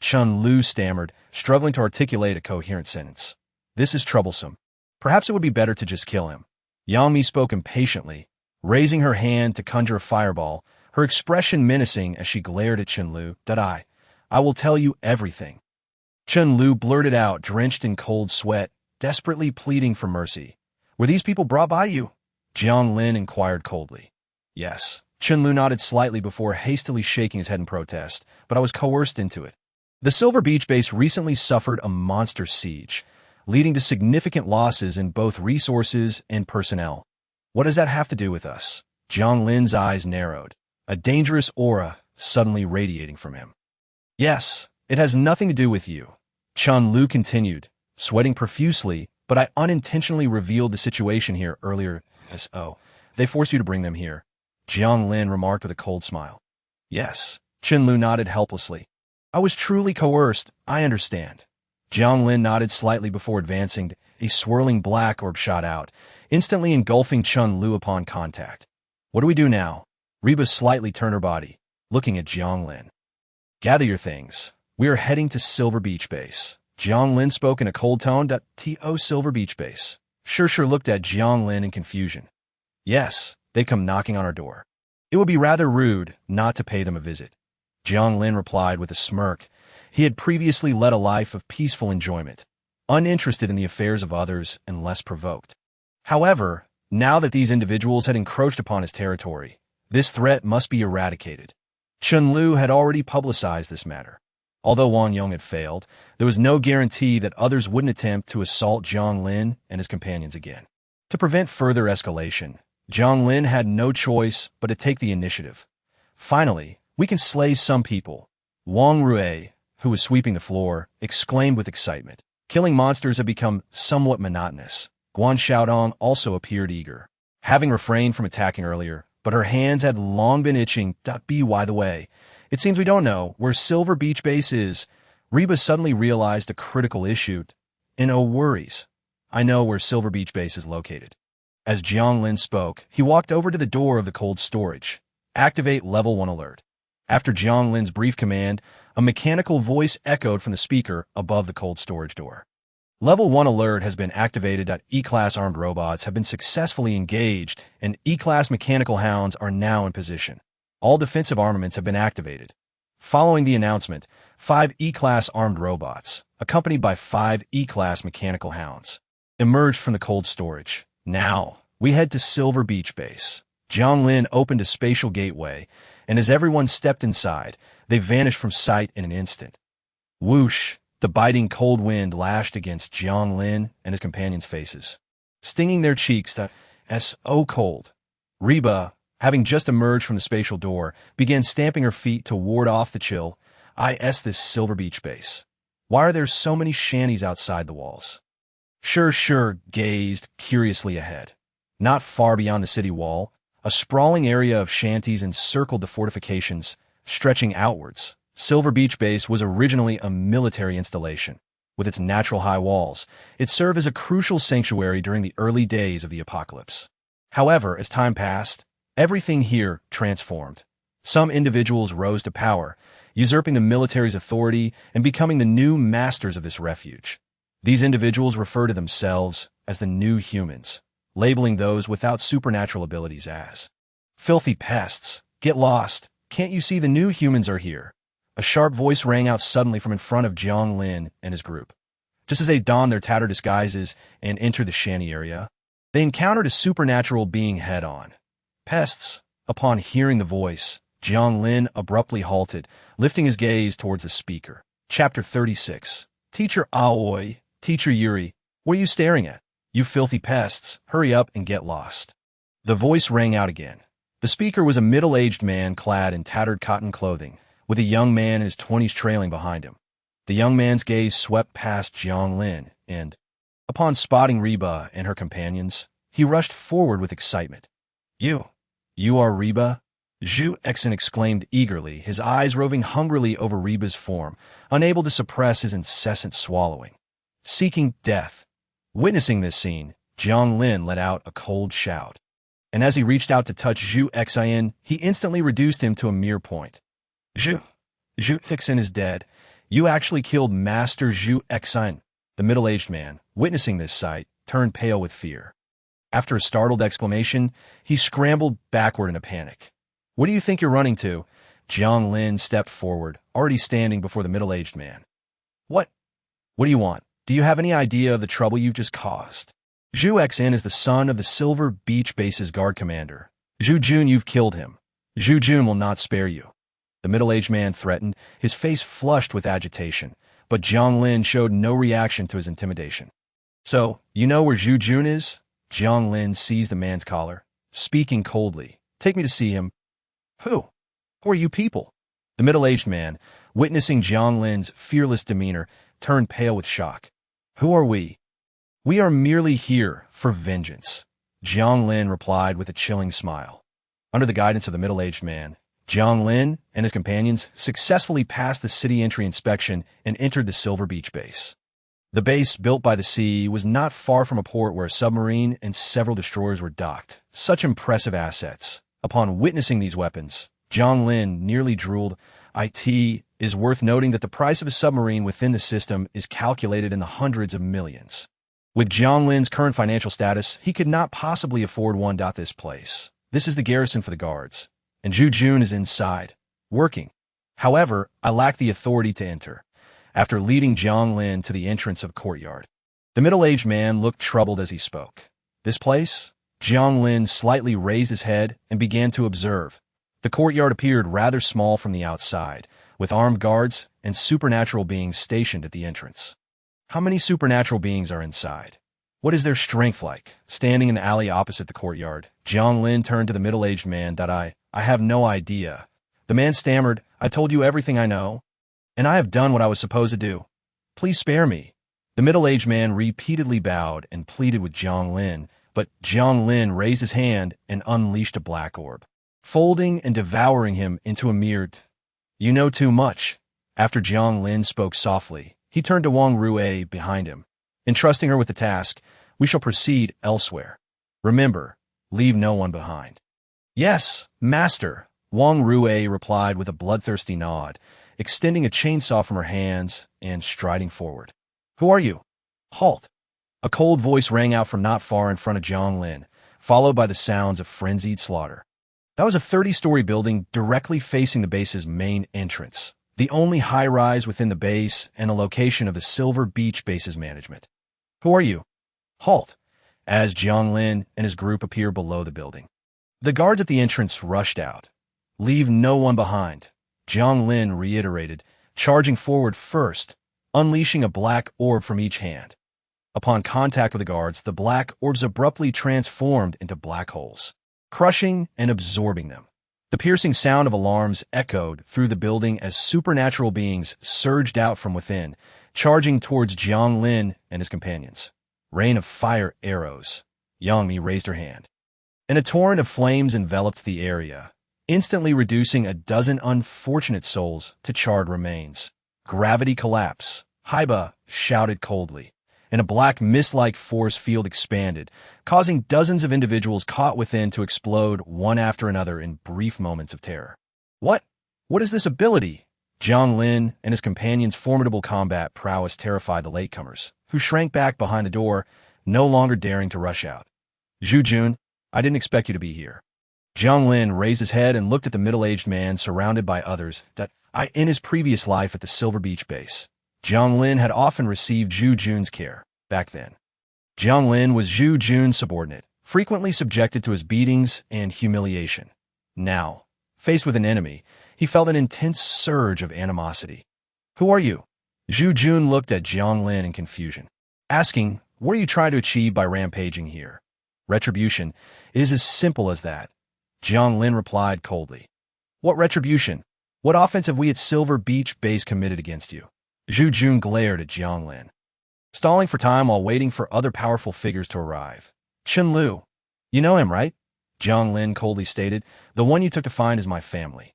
Chun Lu stammered, struggling to articulate a coherent sentence. This is troublesome. Perhaps it would be better to just kill him. Yang Mi spoke impatiently, raising her hand to conjure a fireball, her expression menacing as she glared at Chun Lu. I will tell you everything. Chun Lu blurted out, drenched in cold sweat, desperately pleading for mercy. Were these people brought by you? Jiang Lin inquired coldly. Yes. Chun Lu nodded slightly before hastily shaking his head in protest, but I was coerced into it. The Silver Beach base recently suffered a monster siege, leading to significant losses in both resources and personnel. What does that have to do with us? Jiang Lin's eyes narrowed, a dangerous aura suddenly radiating from him. Yes, it has nothing to do with you. Chun Lu continued, sweating profusely, but I unintentionally revealed the situation here earlier. They forced you to bring them here. Jiang Lin remarked with a cold smile. Yes. Chun Lu nodded helplessly. I was truly coerced, I understand. Jiang Lin nodded slightly before advancing. A swirling black orb shot out, instantly engulfing Chun Lu upon contact. What do we do now? Reba slightly turned her body, looking at Jiang Lin. Gather your things. We are heading to Silver Beach Base. Jiang Lin spoke in a cold tone. To Silver Beach Base. Sure looked at Jiang Lin in confusion. Yes, they come knocking on our door. It would be rather rude not to pay them a visit. Jiang Lin replied with a smirk. He had previously led a life of peaceful enjoyment, uninterested in the affairs of others and less provoked. However, now that these individuals had encroached upon his territory, this threat must be eradicated. Chun Lu had already publicized this matter. Although Wang Yong had failed, there was no guarantee that others wouldn't attempt to assault Jiang Lin and his companions again. To prevent further escalation, Jiang Lin had no choice but to take the initiative. Finally, we can slay some people. Wang Rui, who was sweeping the floor, exclaimed with excitement. Killing monsters had become somewhat monotonous. Guan Xiaodong also appeared eager, having refrained from attacking earlier, but her hands had long been itching. By the way, it seems we don't know where Silver Beach Base is. Reba suddenly realized a critical issue. No worries. I know where Silver Beach Base is located. As Jiang Lin spoke, he walked over to the door of the cold storage. Activate Level 1 alert. After Jiang Lin's brief command, a mechanical voice echoed from the speaker above the cold storage door. Level 1 alert has been activated. E-class armed robots have been successfully engaged, and E-class mechanical hounds are now in position. All defensive armaments have been activated. Following the announcement, 5 E-class armed robots, accompanied by 5 E-class mechanical hounds, emerged from the cold storage. Now, we head to Silver Beach Base. Jiang Lin opened a spatial gateway, and as everyone stepped inside, they vanished from sight in an instant. Whoosh! The biting cold wind lashed against Jiang Lin and his companions' faces, stinging their cheeks. So cold. Reba, having just emerged from the spatial door, began stamping her feet to ward off the chill. This Silver Beach Base. Why are there so many shanties outside the walls? Sure, gazed curiously ahead. Not far beyond the city wall, a sprawling area of shanties encircled the fortifications, stretching outwards. Silver Beach Base was originally a military installation. With its natural high walls, it served as a crucial sanctuary during the early days of the apocalypse. However, as time passed, everything here transformed. Some individuals rose to power, usurping the military's authority and becoming the new masters of this refuge. These individuals refer to themselves as the new humans, labeling those without supernatural abilities as filthy pests. Get lost. Can't you see the new humans are here? A sharp voice rang out suddenly from in front of Jiang Lin and his group. Just as they donned their tattered disguises and entered the shanty area, they encountered a supernatural being head-on. Pests. Upon hearing the voice, Jiang Lin abruptly halted, lifting his gaze towards the speaker. Chapter 36. Teacher Aoi, Teacher Yuri, what are you staring at? You filthy pests, hurry up and get lost. The voice rang out again. The speaker was a middle-aged man clad in tattered cotton clothing, with a young man in his 20s trailing behind him. The young man's gaze swept past Jiang Lin, and, upon spotting Reba and her companions, he rushed forward with excitement. You are Reba? Zhu Exin exclaimed eagerly, his eyes roving hungrily over Reba's form, unable to suppress his incessant swallowing. Seeking death. Witnessing this scene, Jiang Lin let out a cold shout. And as he reached out to touch Zhu Exin, he instantly reduced him to a mere point. Zhu Exin is dead. You actually killed Master Zhu Exin. The middle-aged man, witnessing this sight, turned pale with fear. After a startled exclamation, he scrambled backward in a panic. What do you think you're running to? Jiang Lin stepped forward, already standing before the middle-aged man. What do you want? Do you have any idea of the trouble you've just caused? Zhu Exin is the son of the Silver Beach Base's guard commander. Zhu Jun, you've killed him. Zhu Jun will not spare you. The middle-aged man threatened, his face flushed with agitation, but Jiang Lin showed no reaction to his intimidation. So, you know where Zhu Jun is? Jiang Lin seized the man's collar, speaking coldly. Take me to see him. Who are you people? The middle-aged man, witnessing Jiang Lin's fearless demeanor, turned pale with shock. Who are we? We are merely here for vengeance, Jiang Lin replied with a chilling smile. Under the guidance of the middle-aged man, Jiang Lin and his companions successfully passed the city entry inspection and entered the Silver Beach Base. The base, built by the sea, was not far from a port where a submarine and several destroyers were docked. Such impressive assets. Upon witnessing these weapons, Jiang Lin nearly drooled. It is worth noting that the price of a submarine within the system is calculated in the hundreds of millions. With Jiang Lin's current financial status, he could not possibly afford one. This place. This is the garrison for the guards, and Zhu Jun is inside, working. However, I lack the authority to enter. After leading Jiang Lin to the entrance of a courtyard, the middle-aged man looked troubled as he spoke. This place? Jiang Lin slightly raised his head and began to observe. The courtyard appeared rather small from the outside, with armed guards and supernatural beings stationed at the entrance. How many supernatural beings are inside? What is their strength like? Standing in the alley opposite the courtyard, Jiang Lin turned to the middle-aged man. I have no idea. The man stammered, I told you everything I know, and I have done what I was supposed to do. Please spare me. The middle-aged man repeatedly bowed and pleaded with Jiang Lin, but Jiang Lin raised his hand and unleashed a black orb, folding and devouring him into a mere. You know too much. After Jiang Lin spoke softly, he turned to Wang Rue behind him. Entrusting her with the task, we shall proceed elsewhere. Remember, leave no one behind. Yes, master, Wang Rue replied with a bloodthirsty nod, extending a chainsaw from her hands and striding forward. Who are you? Halt! A cold voice rang out from not far in front of Jiang Lin, followed by the sounds of frenzied slaughter. That was a 30-story building directly facing the base's main entrance, the only high-rise within the base and a location of the Silver Beach base's management. Who are you? Halt! As Jiang Lin and his group appear below the building. The guards at the entrance rushed out. Leave no one behind, Jiang Lin reiterated, charging forward first, unleashing a black orb from each hand. Upon contact with the guards, the black orbs abruptly transformed into black holes, crushing and absorbing them. The piercing sound of alarms echoed through the building as supernatural beings surged out from within, charging towards Jiang Lin and his companions. Rain of fire arrows. Yang Mi raised her hand, and a torrent of flames enveloped the area, instantly reducing a dozen unfortunate souls to charred remains. Gravity collapse, Haiba shouted coldly, and a black mist-like force field expanded, causing dozens of individuals caught within to explode one after another in brief moments of terror. What? What is this ability? Jiang Lin and his companions' formidable combat prowess terrified the latecomers, who shrank back behind the door, no longer daring to rush out. Zhu Jun, I didn't expect you to be here. Jiang Lin raised his head and looked at the middle-aged man surrounded by others in his previous life at the Silver Beach base. Jiang Lin had often received Zhu Jun's care back then. Jiang Lin was Zhu Jun's subordinate, frequently subjected to his beatings and humiliation. Now, faced with an enemy, he felt an intense surge of animosity. Who are you? Zhu Jun looked at Jiang Lin in confusion, asking, what are you trying to achieve by rampaging here? Retribution. It is as simple as that. Jiang Lin replied coldly. What retribution? What offense have we at Silver Beach base committed against you? Zhu Jun glared at Jiang Lin, stalling for time while waiting for other powerful figures to arrive. Chen Lu. You know him, right? Jiang Lin coldly stated. The one you took to find is my family.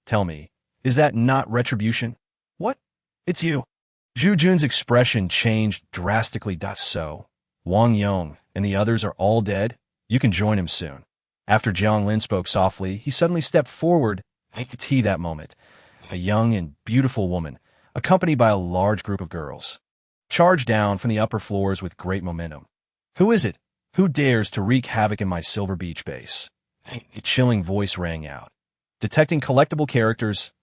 Tell me, is that not retribution? What? It's you. Zhu Jun's expression changed drastically. So, Wang Yong and the others are all dead? You can join him soon. After Jiang Lin spoke softly, he suddenly stepped forward. I could see that moment. A young and beautiful woman, accompanied by a large group of girls, charged down from the upper floors with great momentum. Who is it? Who dares to wreak havoc in my Silver Beach base? A chilling voice rang out. Detecting collectible characters,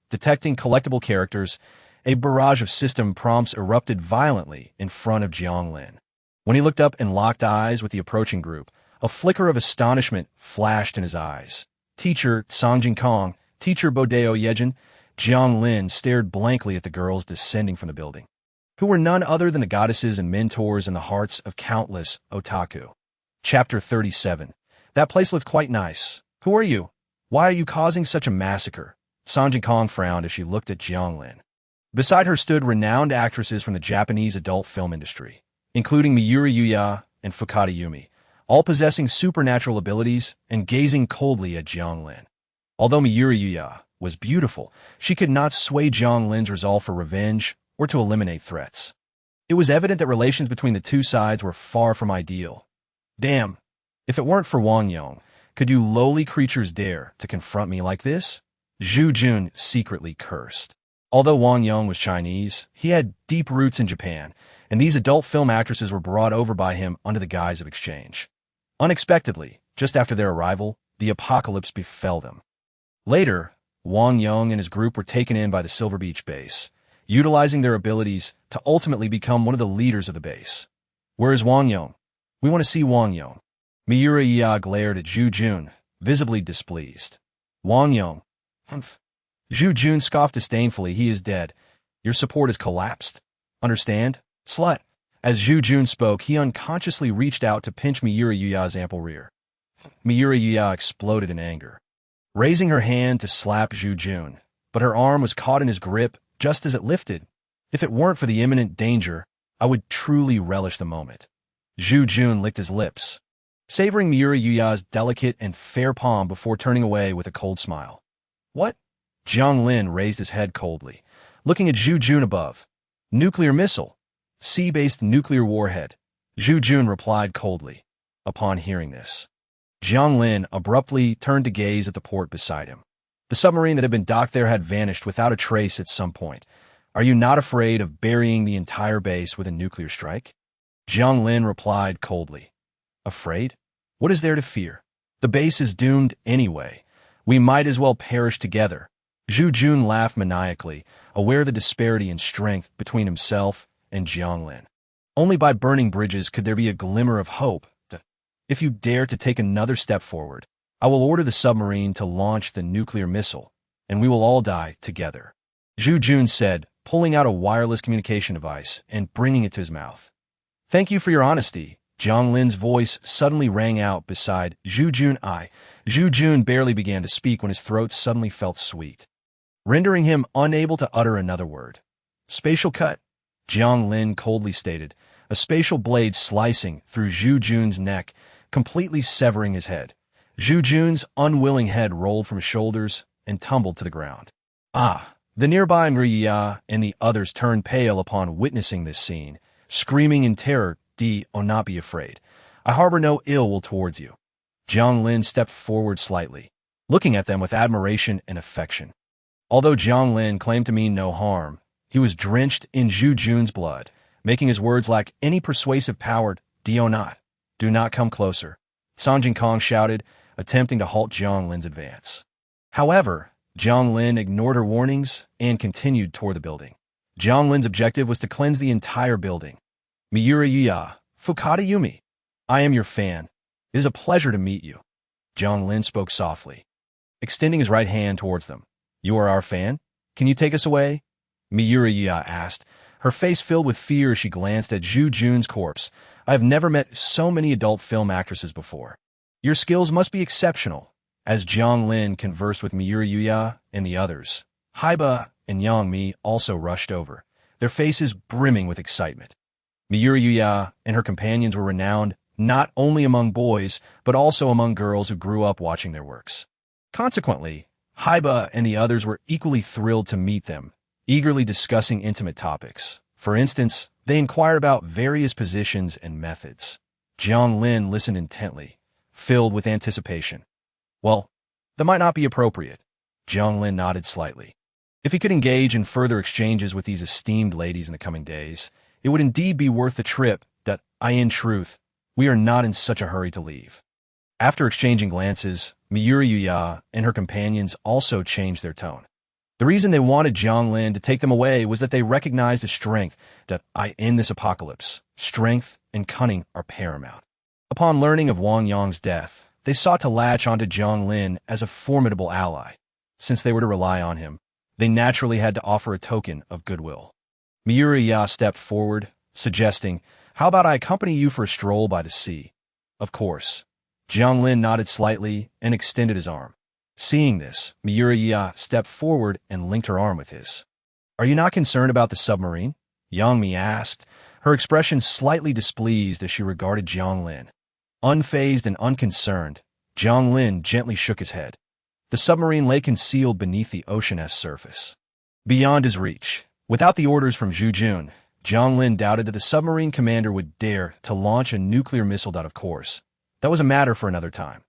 a barrage of system prompts erupted violently in front of Jiang Lin. When he looked up and locked eyes with the approaching group, a flicker of astonishment flashed in his eyes. Teacher Sangjin Kong, Teacher Bodeo Yejin, Jiang Lin stared blankly at the girls descending from the building, who were none other than the goddesses and mentors in the hearts of countless otaku. Chapter 37. That place looked quite nice. Who are you? Why are you causing such a massacre? Sangjin Kong frowned as she looked at Jiang Lin. Beside her stood renowned actresses from the Japanese adult film industry, including Miura Yuya and Fukada Yumi, all possessing supernatural abilities and gazing coldly at Jiang Lin. Although Miura Yuya was beautiful, she could not sway Jiang Lin's resolve for revenge or to eliminate threats. It was evident that relations between the two sides were far from ideal. Damn, if it weren't for Wang Yong, could you lowly creatures dare to confront me like this? Zhu Jun secretly cursed. Although Wang Yong was Chinese, he had deep roots in Japan, and these adult film actresses were brought over by him under the guise of exchange. Unexpectedly, just after their arrival, the apocalypse befell them. Later, Wang Yong and his group were taken in by the Silver Beach base, utilizing their abilities to ultimately become one of the leaders of the base. Where is Wang Yong? We want to see Wang Yong. Miura Yi glared at Zhu Jun, visibly displeased. Wang Yong. Humph. Zhu Jun scoffed disdainfully. He is dead. Your support has collapsed. Understand? Slut. As Zhu Jun spoke, he unconsciously reached out to pinch Miura Yuya's ample rear. Miura Yuya exploded in anger, raising her hand to slap Zhu Jun, but her arm was caught in his grip just as it lifted. If it weren't for the imminent danger, I would truly relish the moment. Zhu Jun licked his lips, savoring Miura Yuya's delicate and fair palm before turning away with a cold smile. What? Jiang Lin raised his head coldly, looking at Zhu Jun above. Nuclear missile. Sea-based nuclear warhead. Zhu Jun replied coldly. Upon hearing this, Jiang Lin abruptly turned to gaze at the port beside him. The submarine that had been docked there had vanished without a trace at some point. Are you not afraid of burying the entire base with a nuclear strike? Jiang Lin replied coldly. Afraid? What is there to fear? The base is doomed anyway. We might as well perish together. Zhu Jun laughed maniacally, aware of the disparity in strength between himself and Jiang Lin. Only by burning bridges could there be a glimmer of hope. If you dare to take another step forward, I will order the submarine to launch the nuclear missile, and we will all die together. Zhu Jun said, pulling out a wireless communication device and bringing it to his mouth. Thank you for your honesty. Jiang Lin's voice suddenly rang out beside Zhu Jun. Zhu Jun barely began to speak when his throat suddenly felt sweet, rendering him unable to utter another word. Spatial cut, Jiang Lin coldly stated, a spatial blade slicing through Zhu Jun's neck, completely severing his head. Zhu Jun's unwilling head rolled from his shoulders and tumbled to the ground. The nearby Yang and the others turned pale upon witnessing this scene, screaming in terror, "Do not be afraid. I harbor no ill will towards you." Jiang Lin stepped forward slightly, looking at them with admiration and affection. Although Jiang Lin claimed to mean no harm, he was drenched in Zhu Jun's blood, making his words lack any persuasive power. Do not come closer, San Jinkong shouted, attempting to halt Jiang Lin's advance. However, Jiang Lin ignored her warnings and continued toward the building. Jiang Lin's objective was to cleanse the entire building. Miura Yuya, Fukata Yumi, I am your fan. It is a pleasure to meet you. Jiang Lin spoke softly, extending his right hand towards them. You are our fan? Can you take us away? Miura Yuya asked, her face filled with fear as she glanced at Zhu Jun's corpse. I have never met so many adult film actresses before. Your skills must be exceptional. As Jiang Lin conversed with Miura Yuya and the others, Haiba and Yang Mi also rushed over, their faces brimming with excitement. Miura Yuya and her companions were renowned not only among boys, but also among girls who grew up watching their works. Consequently, Haiba and the others were equally thrilled to meet them, eagerly discussing intimate topics. For instance, they inquired about various positions and methods. Jiang Lin listened intently, filled with anticipation. Well, that might not be appropriate. Jiang Lin nodded slightly. If he could engage in further exchanges with these esteemed ladies in the coming days, it would indeed be worth the trip. In truth, we are not in such a hurry to leave. After exchanging glances, Miura Yuya and her companions also changed their tone. The reason they wanted Jiang Lin to take them away was that they recognized the strength in this apocalypse. Strength and cunning are paramount. Upon learning of Wang Yang's death, they sought to latch onto Jiang Lin as a formidable ally. Since they were to rely on him, they naturally had to offer a token of goodwill. Miura Ya stepped forward, suggesting, how about I accompany you for a stroll by the sea? Of course. Jiang Lin nodded slightly and extended his arm. Seeing this, Miura Ya stepped forward and linked her arm with his. Are you not concerned about the submarine? Yang Mi asked, her expression slightly displeased as she regarded Jiang Lin. Unfazed and unconcerned, Jiang Lin gently shook his head. The submarine lay concealed beneath the ocean's surface, beyond his reach. Without the orders from Zhu Jun, Jiang Lin doubted that the submarine commander would dare to launch a nuclear missile. Of course, that was a matter for another time.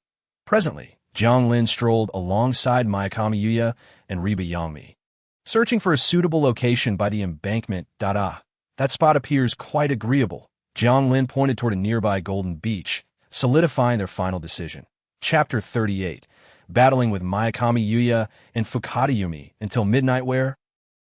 Presently, Jiang Lin strolled alongside Mayakami Yuya and Riba Yang Mi, searching for a suitable location by the embankment. That spot appears quite agreeable. Jiang Lin pointed toward a nearby golden beach, solidifying their final decision. Chapter 38. Battling with Mayakami Yuya and Fukata Yumi until midnight where?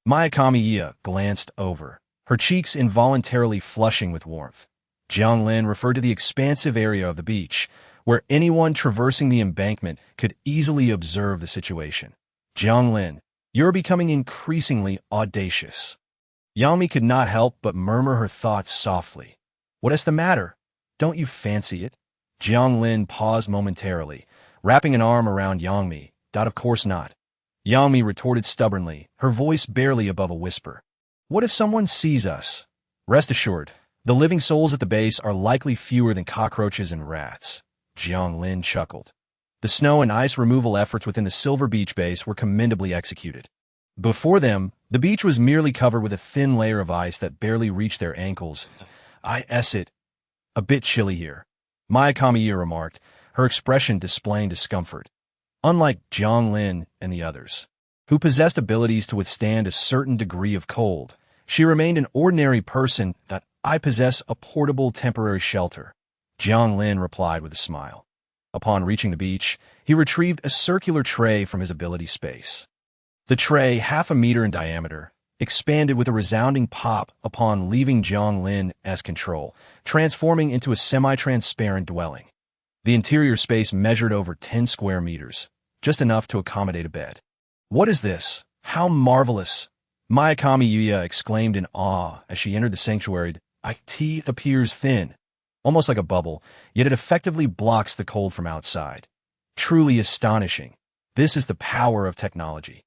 Mayakami Yuya glanced over, her cheeks involuntarily flushing with warmth. Jiang Lin referred to the expansive area of the beach, where anyone traversing the embankment could easily observe the situation. Jiang Lin, you're becoming increasingly audacious. Yang Mi could not help but murmur her thoughts softly. What is the matter? Don't you fancy it? Jiang Lin paused momentarily, wrapping an arm around Yang Mi. Of course not. Yang Mi retorted stubbornly, her voice barely above a whisper. What if someone sees us? Rest assured, the living souls at the base are likely fewer than cockroaches and rats. Jiang Lin chuckled. The snow and ice removal efforts within the Silver Beach base were commendably executed. Before them, the beach was merely covered with a thin layer of ice that barely reached their ankles. It. A bit chilly here, Mi.Jiang remarked, her expression displaying discomfort. Unlike Jiang Lin and the others, who possessed abilities to withstand a certain degree of cold, she remained an ordinary person. I possess a portable temporary shelter, Jiang Lin replied with a smile. Upon reaching the beach, he retrieved a circular tray from his ability space. The tray, half a meter in diameter, expanded with a resounding pop upon leaving Jiang Lin's control, transforming into a semi-transparent dwelling. The interior space measured over 10 square meters, just enough to accommodate a bed. "What is this? How marvelous!" Mi.Jiang exclaimed in awe as she entered the sanctuary. It appears thin, almost like a bubble, yet it effectively blocks the cold from outside. Truly astonishing. This is the power of technology,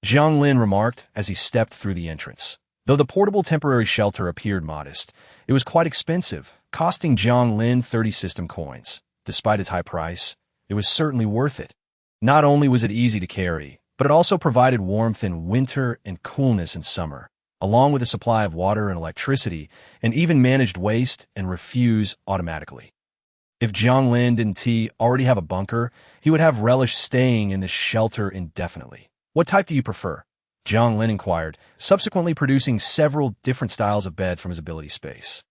Jiang Lin remarked as he stepped through the entrance. Though the portable temporary shelter appeared modest, it was quite expensive, costing Jiang Lin 30 system coins. Despite its high price, it was certainly worth it. Not only was it easy to carry, but it also provided warmth in winter and coolness in summer, along with a supply of water and electricity, and even managed waste and refuse automatically. If Jiang Lin didn't already have a bunker, he would have relished staying in this shelter indefinitely. "What type do you prefer?" Jiang Lin inquired, subsequently producing several different styles of bed from his ability space.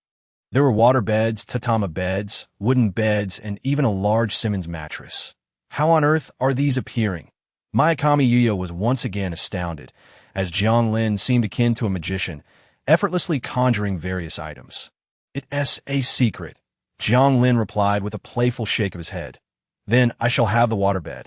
There were water beds, tatama beds, wooden beds, and even a large Simmons mattress. How on earth are these appearing? Mi.Jiang was once again astounded, as Jiang Lin seemed akin to a magician, effortlessly conjuring various items. "It's a secret," Jiang Lin replied with a playful shake of his head. "Then I shall have the waterbed.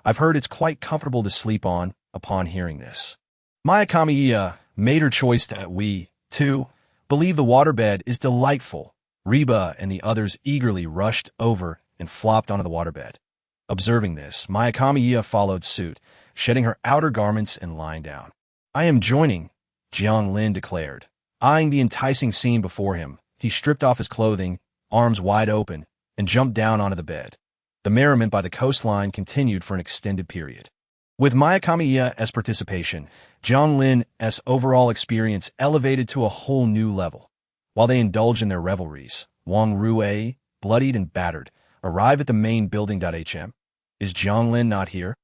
I've heard it's quite comfortable to sleep on." Upon hearing this, Mi.Jiang made her choice. "We, too, believe the waterbed is delightful." Reba and the others eagerly rushed over and flopped onto the waterbed. Observing this, Mi.Jiang followed suit, shedding her outer garments and lying down. "I am joining," Jiang Lin declared. Eyeing the enticing scene before him, he stripped off his clothing, arms wide open, and jumped down onto the bed. The merriment by the coastline continued for an extended period. With Mi.Jiang's participation, Jiang Lin's overall experience elevated to a whole new level. While they indulged in their revelries, Wang Rui, bloodied and battered, arrived at the main building. Is Jiang Lin not here?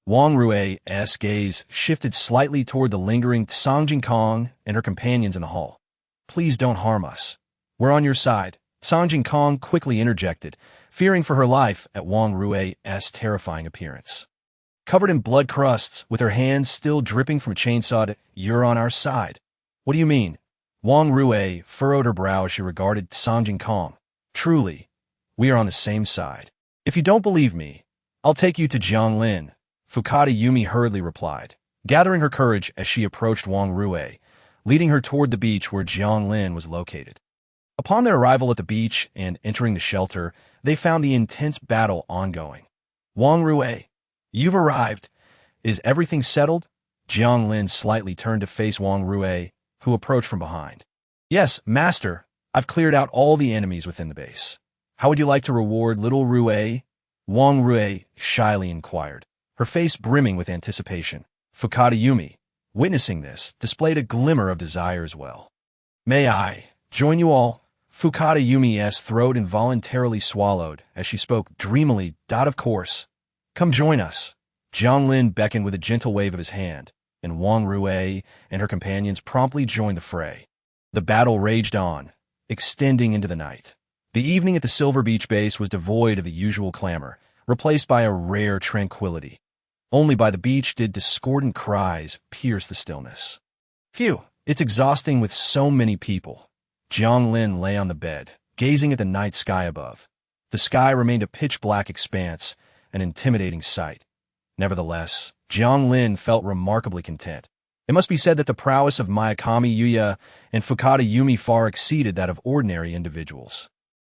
Wang Rui's gaze shifted slightly toward the lingering Songjing and her companions in the hall. "Please don't harm us. We're on your side," Songjing quickly interjected, fearing for her life at Wang Rui's terrifying appearance. Covered in blood crusts, with her hands still dripping from a chainsaw, "You're on our side." "What do you mean?" Wang Rui furrowed her brow as she regarded Songjing. "Truly, we are on the same side. If you don't believe me, I'll take you to Jiang Lin," Yumi hurriedly replied, gathering her courage as she approached Wang Rui, leading her toward the beach where Jiang Lin was located. Upon their arrival at the beach and entering the shelter, they found the intense battle ongoing. "Wang Rui, you've arrived. Is everything settled?" Jiang Lin slightly turned to face Wang Rui, who approached from behind. "Yes, master. I've cleared out all the enemies within the base. How would you like to reward little Rui?" Wang Rui shyly inquired, her face brimming with anticipation. Yumi, witnessing this, displayed a glimmer of desire as well. "May I join you all?" Yumi's throat involuntarily swallowed as she spoke dreamily. "Of course. Come join us." Jiang Lin beckoned with a gentle wave of his hand, and Wang Rui and her companions promptly joined the fray. The battle raged on, extending into the night. The evening at the Silver Beach base was devoid of the usual clamor, replaced by a rare tranquility. Only by the beach did discordant cries pierce the stillness. "Phew, it's exhausting with so many people." Jiang Lin lay on the bed, gazing at the night sky above. The sky remained a pitch-black expanse, an intimidating sight. Nevertheless, Jiang Lin felt remarkably content. It must be said that the prowess of Mi.Jiang and Yumi far exceeded that of ordinary individuals.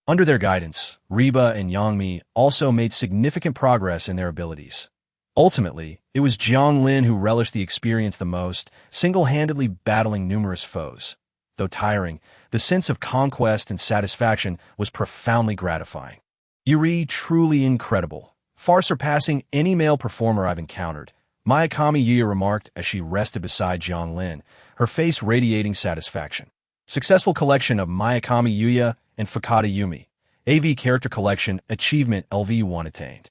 Under their guidance, Reba and Yang Mi also made significant progress in their abilities. Ultimately, it was Jiang Lin who relished the experience the most, single-handedly battling numerous foes. Though tiring, the sense of conquest and satisfaction was profoundly gratifying. "Yuri, truly incredible, far surpassing any male performer I've encountered," Mi.Jiang remarked as she rested beside Jiang Lin, her face radiating satisfaction. Successful collection of Mi.Jiang and Fukada Yumi. AV Character Collection Achievement LV1 attained.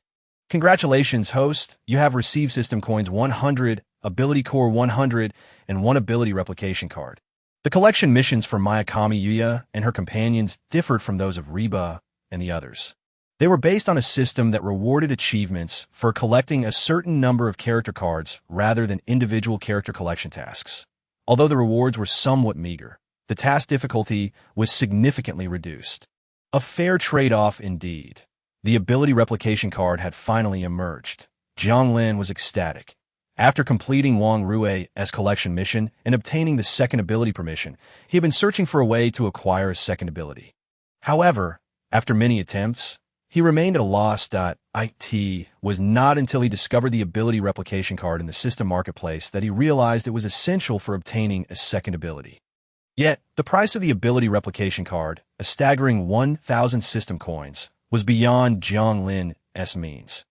Congratulations, host. You have received System Coins 100, Ability Core 100, and 1 Ability Replication Card. The collection missions for Mi.Jiang and her companions differed from those of Reba and the others. They were based on a system that rewarded achievements for collecting a certain number of character cards rather than individual character collection tasks. Although the rewards were somewhat meager, the task difficulty was significantly reduced. A fair trade-off indeed. The ability replication card had finally emerged. Jiang Lin was ecstatic. After completing Wang Rui's collection mission and obtaining the second ability permission, he had been searching for a way to acquire a second ability. However, after many attempts, he remained at a loss. It was not until he discovered the ability replication card in the system marketplace that he realized it was essential for obtaining a second ability. Yet, the price of the ability replication card, a staggering 1,000 system coins, was beyond Jiang Lin's means.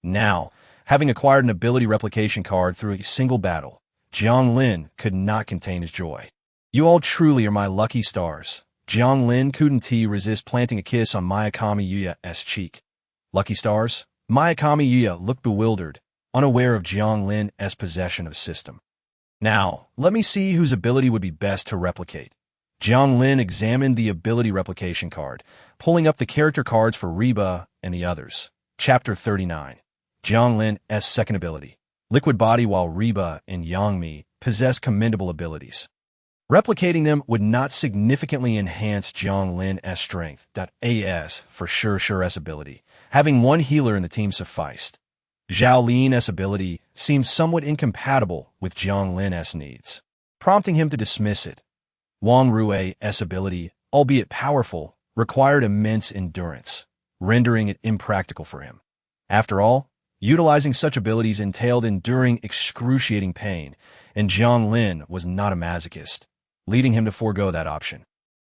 Now, having acquired an ability replication card through a single battle, Jiang Lin could not contain his joy. You all truly are my lucky stars. Jiang Lin couldn't resist planting a kiss on Mi.Jiang's cheek. Lucky stars? Mi.Jiang looked bewildered, unaware of Jiang Lin's possession of a system. Now, let me see whose ability would be best to replicate. Jiang Lin examined the ability replication card, pulling up the character cards for Reba and the others. Chapter 39. Jiang Lin's second ability. Liquid body. While Reba and Yang Mi possess commendable abilities, replicating them would not significantly enhance Jiang Lin's strength.As for sure's ability. Having one healer in the team sufficed. Zhao Lin's ability seemed somewhat incompatible with Jiang Lin's needs, prompting him to dismiss it. Wang Rui's ability, albeit powerful, required immense endurance, rendering it impractical for him. After all, utilizing such abilities entailed enduring excruciating pain, and Jiang Lin was not a masochist, leading him to forego that option.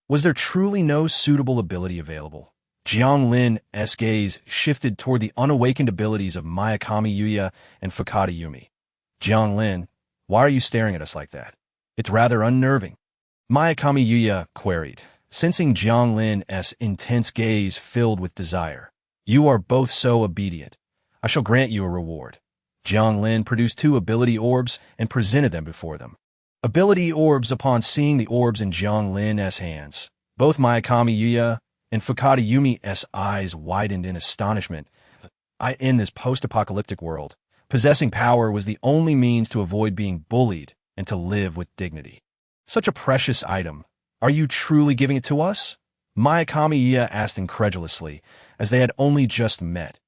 Was there truly no suitable ability available? Jiang Lin's gaze shifted toward the unawakened abilities of Mi.Jiang and Fukada Yumi. Jiang Lin, why are you staring at us like that? It's rather unnerving. Mi.Jiang queried, sensing Jiang Lin's intense gaze filled with desire. You are both so obedient. I shall grant you a reward. Jiang Lin produced 2 ability orbs and presented them before them. Ability orbs. Upon seeing the orbs in Jiang Lin's hands, both Mi.Jiang and Fukada Yumi's eyes widened in astonishment. In this post-apocalyptic world, possessing power was the only means to avoid being bullied and to live with dignity. Such a precious item. Are you truly giving it to us? Mi.Jiang asked incredulously, as they had only just met.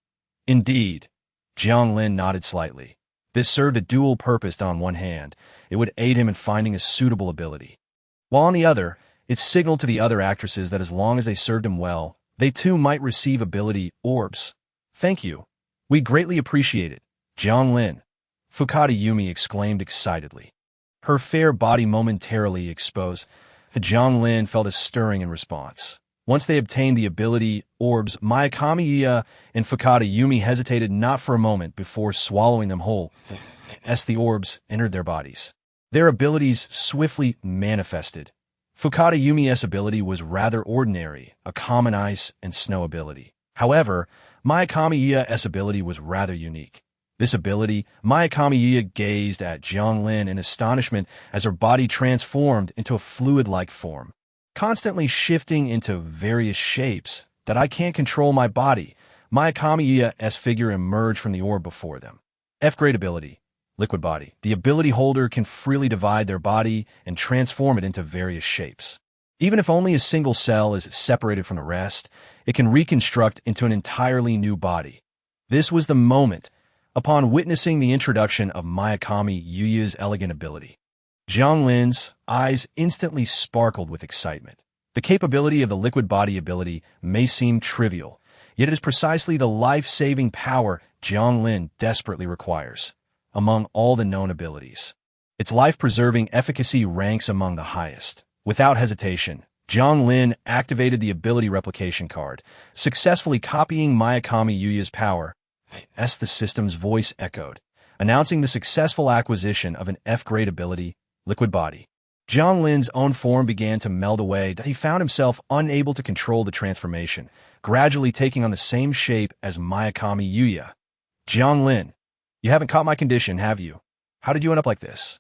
Indeed. Jiang Lin nodded slightly. This served a dual purpose. On one hand, it would aid him in finding a suitable ability, while on the other, it signaled to the other actresses that as long as they served him well, they too might receive ability orbs. Thank you. We greatly appreciate it, Jiang Lin. Fukada Yumi exclaimed excitedly. Her fair body momentarily exposed. Jiang Lin felt a stirring in response. Once they obtained the ability orbs, Mi.Jiang and Fukada Yumi hesitated not for a moment before swallowing them whole, as the orbs entered their bodies. Their abilities swiftly manifested. Fukada Yumi's ability was rather ordinary, a common ice and snow ability. However, Mi.Jiang's ability was rather unique. This ability, Mi.Jiang gazed at Jiang Lin in astonishment as her body transformed into a fluid-like form, constantly shifting into various shapes. That I can't control my body. Mi.Jiang's figure emerged from the orb before them. F-grade ability. Liquid body. The ability holder can freely divide their body and transform it into various shapes. Even if only a single cell is separated from the rest, it can reconstruct into an entirely new body. This was the moment upon witnessing the introduction of Mi.Jiang's elegant ability. Jiang Lin's eyes instantly sparkled with excitement. The capability of the liquid body ability may seem trivial, yet it is precisely the life-saving power Jiang Lin desperately requires. Among all the known abilities, its life-preserving efficacy ranks among the highest. Without hesitation, Jiang Lin activated the ability replication card, successfully copying Mi.Jiang's power. As the system's voice echoed, announcing the successful acquisition of an F-grade ability, liquid body. Jiang Lin's own form began to meld away that he found himself unable to control the transformation, gradually taking on the same shape as Mi.Jiang. Jiang Lin, you haven't caught my condition, have you? How did you end up like this?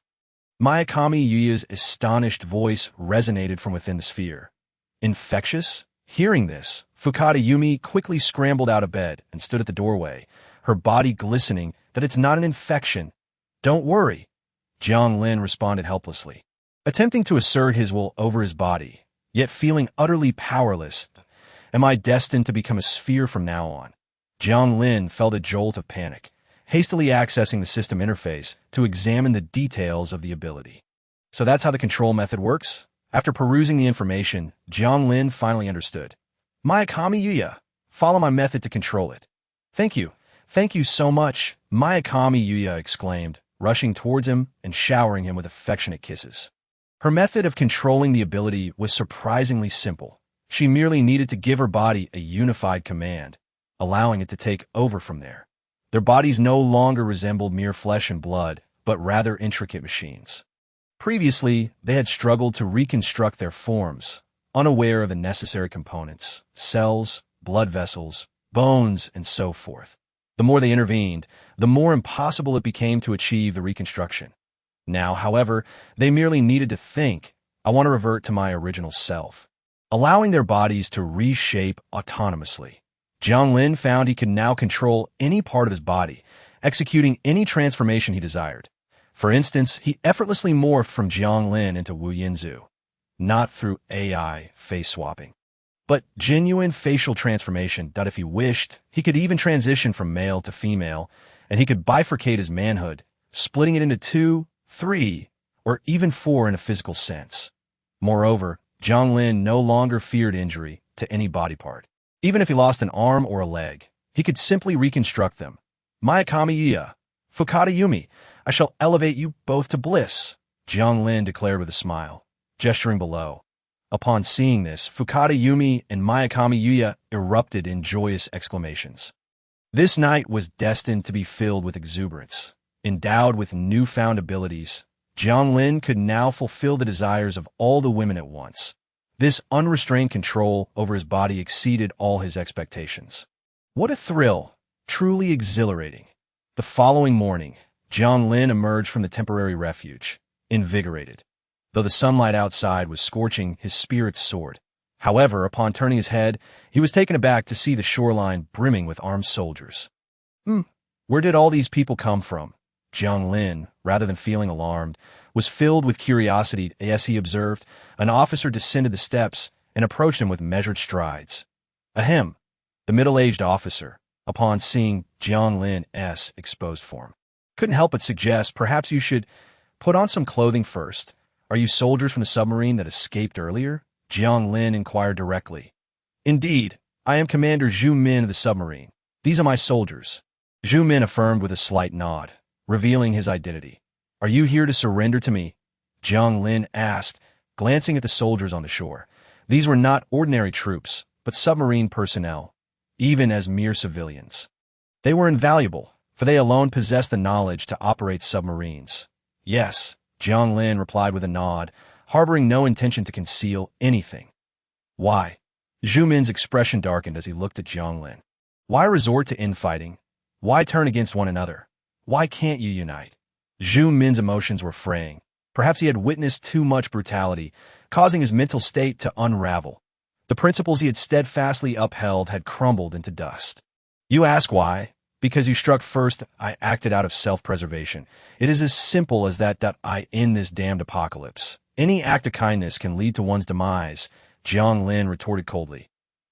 Mi.Jiang's astonished voice resonated from within the sphere. Infectious? Hearing this, Yumi quickly scrambled out of bed and stood at the doorway, her body glistening that it's not an infection. Don't worry, Jiang Lin responded helplessly, attempting to assert his will over his body, yet feeling utterly powerless. Am I destined to become a sphere from now on? Jiang Lin felt a jolt of panic, hastily accessing the system interface to examine the details of the ability. So that's how the control method works? After perusing the information, Jiang Lin finally understood. Mi.Jiang, follow my method to control it. Thank you so much, Mi.Jiang exclaimed, rushing towards him and showering him with affectionate kisses. Her method of controlling the ability was surprisingly simple. She merely needed to give her body a unified command, allowing it to take over from there. Their bodies no longer resembled mere flesh and blood, but rather intricate machines. Previously, they had struggled to reconstruct their forms, unaware of the necessary components, cells, blood vessels, bones, and so forth. The more they intervened, the more impossible it became to achieve the reconstruction. Now, however, they merely needed to think, I want to revert to my original self, allowing their bodies to reshape autonomously. Jiang Lin found he could now control any part of his body, executing any transformation he desired. For instance, he effortlessly morphed from Jiang Lin into Wu Yinzu, not through AI face swapping, but genuine facial transformation that if he wished, he could even transition from male to female, and he could bifurcate his manhood, splitting it into 2, 3, or even 4 in a physical sense. Moreover, Jiang Lin no longer feared injury to any body part. Even if he lost an arm or a leg, he could simply reconstruct them. Mi.Jiang, Yumi, I shall elevate you both to bliss, Jiang Lin declared with a smile, gesturing below. Upon seeing this, Yumi and Mi.Jiang erupted in joyous exclamations. This night was destined to be filled with exuberance. Endowed with newfound abilities, Jiang Lin could now fulfill the desires of all the women at once. This unrestrained control over his body exceeded all his expectations. What a thrill! Truly exhilarating. The following morning, Jiang Lin emerged from the temporary refuge, invigorated. Though the sunlight outside was scorching, his spirits soared. However, upon turning his head, he was taken aback to see the shoreline brimming with armed soldiers. Where did all these people come from? Jiang Lin, rather than feeling alarmed, was filled with curiosity as he observed an officer descended the steps and approached him with measured strides. Ahem, the middle-aged officer, upon seeing Jiang Lin's exposed form, couldn't help but suggest perhaps you should put on some clothing first. Are you soldiers from the submarine that escaped earlier? Jiang Lin inquired directly. Indeed, I am Commander Zhu Min of the submarine. These are my soldiers. Zhu Min affirmed with a slight nod, revealing his identity. Are you here to surrender to me? Jiang Lin asked, glancing at the soldiers on the shore. These were not ordinary troops, but submarine personnel, even as mere civilians. They were invaluable, for they alone possessed the knowledge to operate submarines. Yes, Jiang Lin replied with a nod, harboring no intention to conceal anything. Why? Zhu Min's expression darkened as he looked at Jiang Lin. Why resort to infighting? Why turn against one another? Why can't you unite? Zhu Min's emotions were fraying. Perhaps he had witnessed too much brutality, causing his mental state to unravel. The principles he had steadfastly upheld had crumbled into dust. You ask why? Because you struck first, I acted out of self-preservation. It is as simple as that I end this damned apocalypse. Any act of kindness can lead to one's demise, Jiang Lin retorted coldly.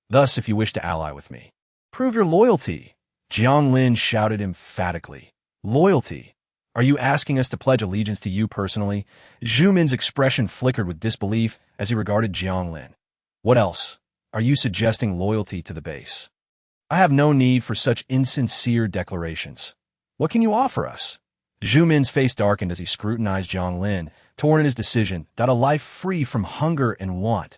Thus, if you wish to ally with me, prove your loyalty, Jiang Lin shouted emphatically. Loyalty? Are you asking us to pledge allegiance to you personally? Zhu Min's expression flickered with disbelief as he regarded Jiang Lin. What else? Are you suggesting loyalty to the base? I have no need for such insincere declarations. What can you offer us? Zhu Min's face darkened as he scrutinized Jiang Lin, torn in his decision that a life free from hunger and want.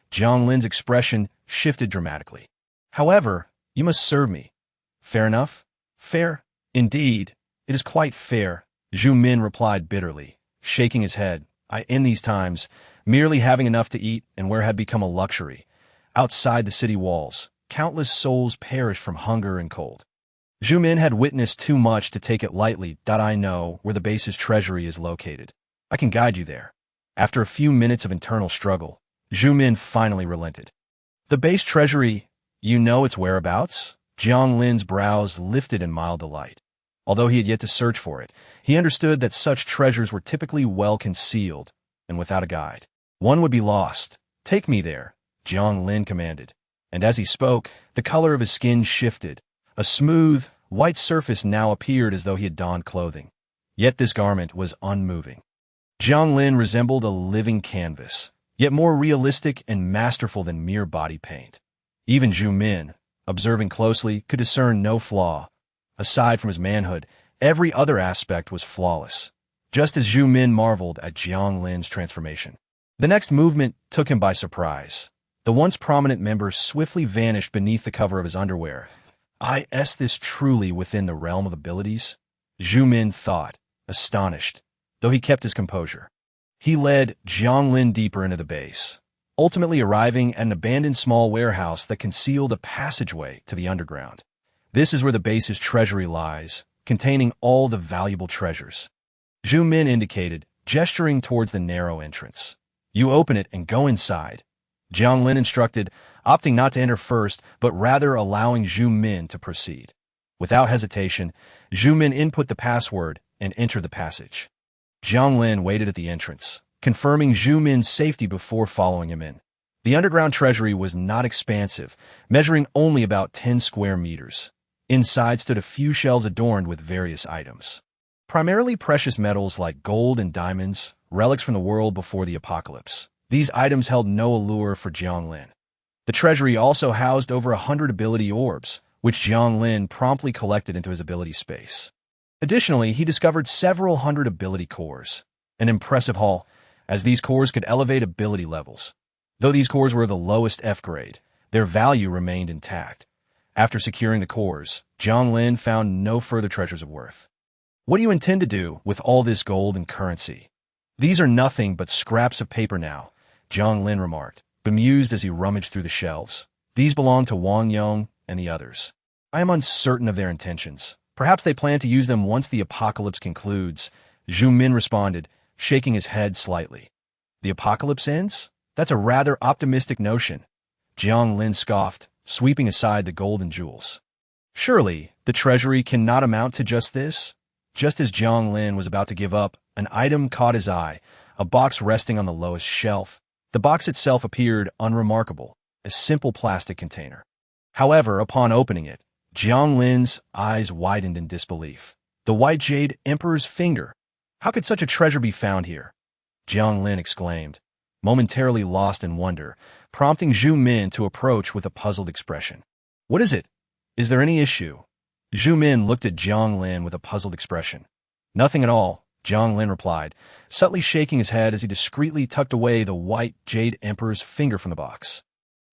Jiang Lin's expression shifted dramatically. However, you must serve me. Fair enough? Fair? Indeed. It is quite fair, Zhu Min replied bitterly, shaking his head. In these times, merely having enough to eat and wear had become a luxury. Outside the city walls, countless souls perished from hunger and cold. Zhu Min had witnessed too much to take it lightly. I know where the base's treasury is located. I can guide you there. After a few minutes of internal struggle, Zhu Min finally relented. The base treasury, you know its whereabouts? Jiang Lin's brows lifted in mild delight. Although he had yet to search for it, he understood that such treasures were typically well concealed and without a guide. One would be lost. Take me there, Jiang Lin commanded. And as he spoke, the color of his skin shifted. A smooth, white surface now appeared as though he had donned clothing. Yet this garment was unmoving. Jiang Lin resembled a living canvas, yet more realistic and masterful than mere body paint. Even Zhu Min, observing closely, could discern no flaw. Aside from his manhood, every other aspect was flawless, just as Zhu Min marveled at Jiang Lin's transformation. The next movement took him by surprise. The once prominent member swiftly vanished beneath the cover of his underwear. Is this truly within the realm of abilities? Zhu Min thought, astonished, though he kept his composure. He led Jiang Lin deeper into the base, ultimately arriving at an abandoned small warehouse that concealed a passageway to the underground. This is where the base's treasury lies, containing all the valuable treasures. Zhu Min indicated, gesturing towards the narrow entrance. You open it and go inside. Jiang Lin instructed, opting not to enter first, but rather allowing Zhu Min to proceed. Without hesitation, Zhu Min input the password and entered the passage. Jiang Lin waited at the entrance, confirming Zhu Min's safety before following him in. The underground treasury was not expansive, measuring only about 10 square meters. Inside stood a few shelves adorned with various items. Primarily precious metals like gold and diamonds, relics from the world before the apocalypse. These items held no allure for Jiang Lin. The treasury also housed over 100 ability orbs, which Jiang Lin promptly collected into his ability space. Additionally, he discovered several hundred ability cores, an impressive haul, as these cores could elevate ability levels. Though these cores were the lowest F grade, their value remained intact. After securing the cores, Jiang Lin found no further treasures of worth. What do you intend to do with all this gold and currency? These are nothing but scraps of paper now, Jiang Lin remarked, bemused as he rummaged through the shelves. These belong to Wang Yong and the others. I am uncertain of their intentions. Perhaps they plan to use them once the apocalypse concludes, Zhu Min responded, shaking his head slightly. The apocalypse ends? That's a rather optimistic notion. Jiang Lin scoffed, sweeping aside the gold and jewels. Surely, the treasury cannot amount to just this? Just as Jiang Lin was about to give up, an item caught his eye, a box resting on the lowest shelf. The box itself appeared unremarkable, a simple plastic container. However, upon opening it, Jiang Lin's eyes widened in disbelief. The white jade emperor's finger. How could such a treasure be found here? Jiang Lin exclaimed, momentarily lost in wonder, prompting Zhu Min to approach with a puzzled expression. What is it? Is there any issue? Zhu Min looked at Jiang Lin with a puzzled expression. Nothing at all, Jiang Lin replied, subtly shaking his head as he discreetly tucked away the white jade emperor's finger from the box.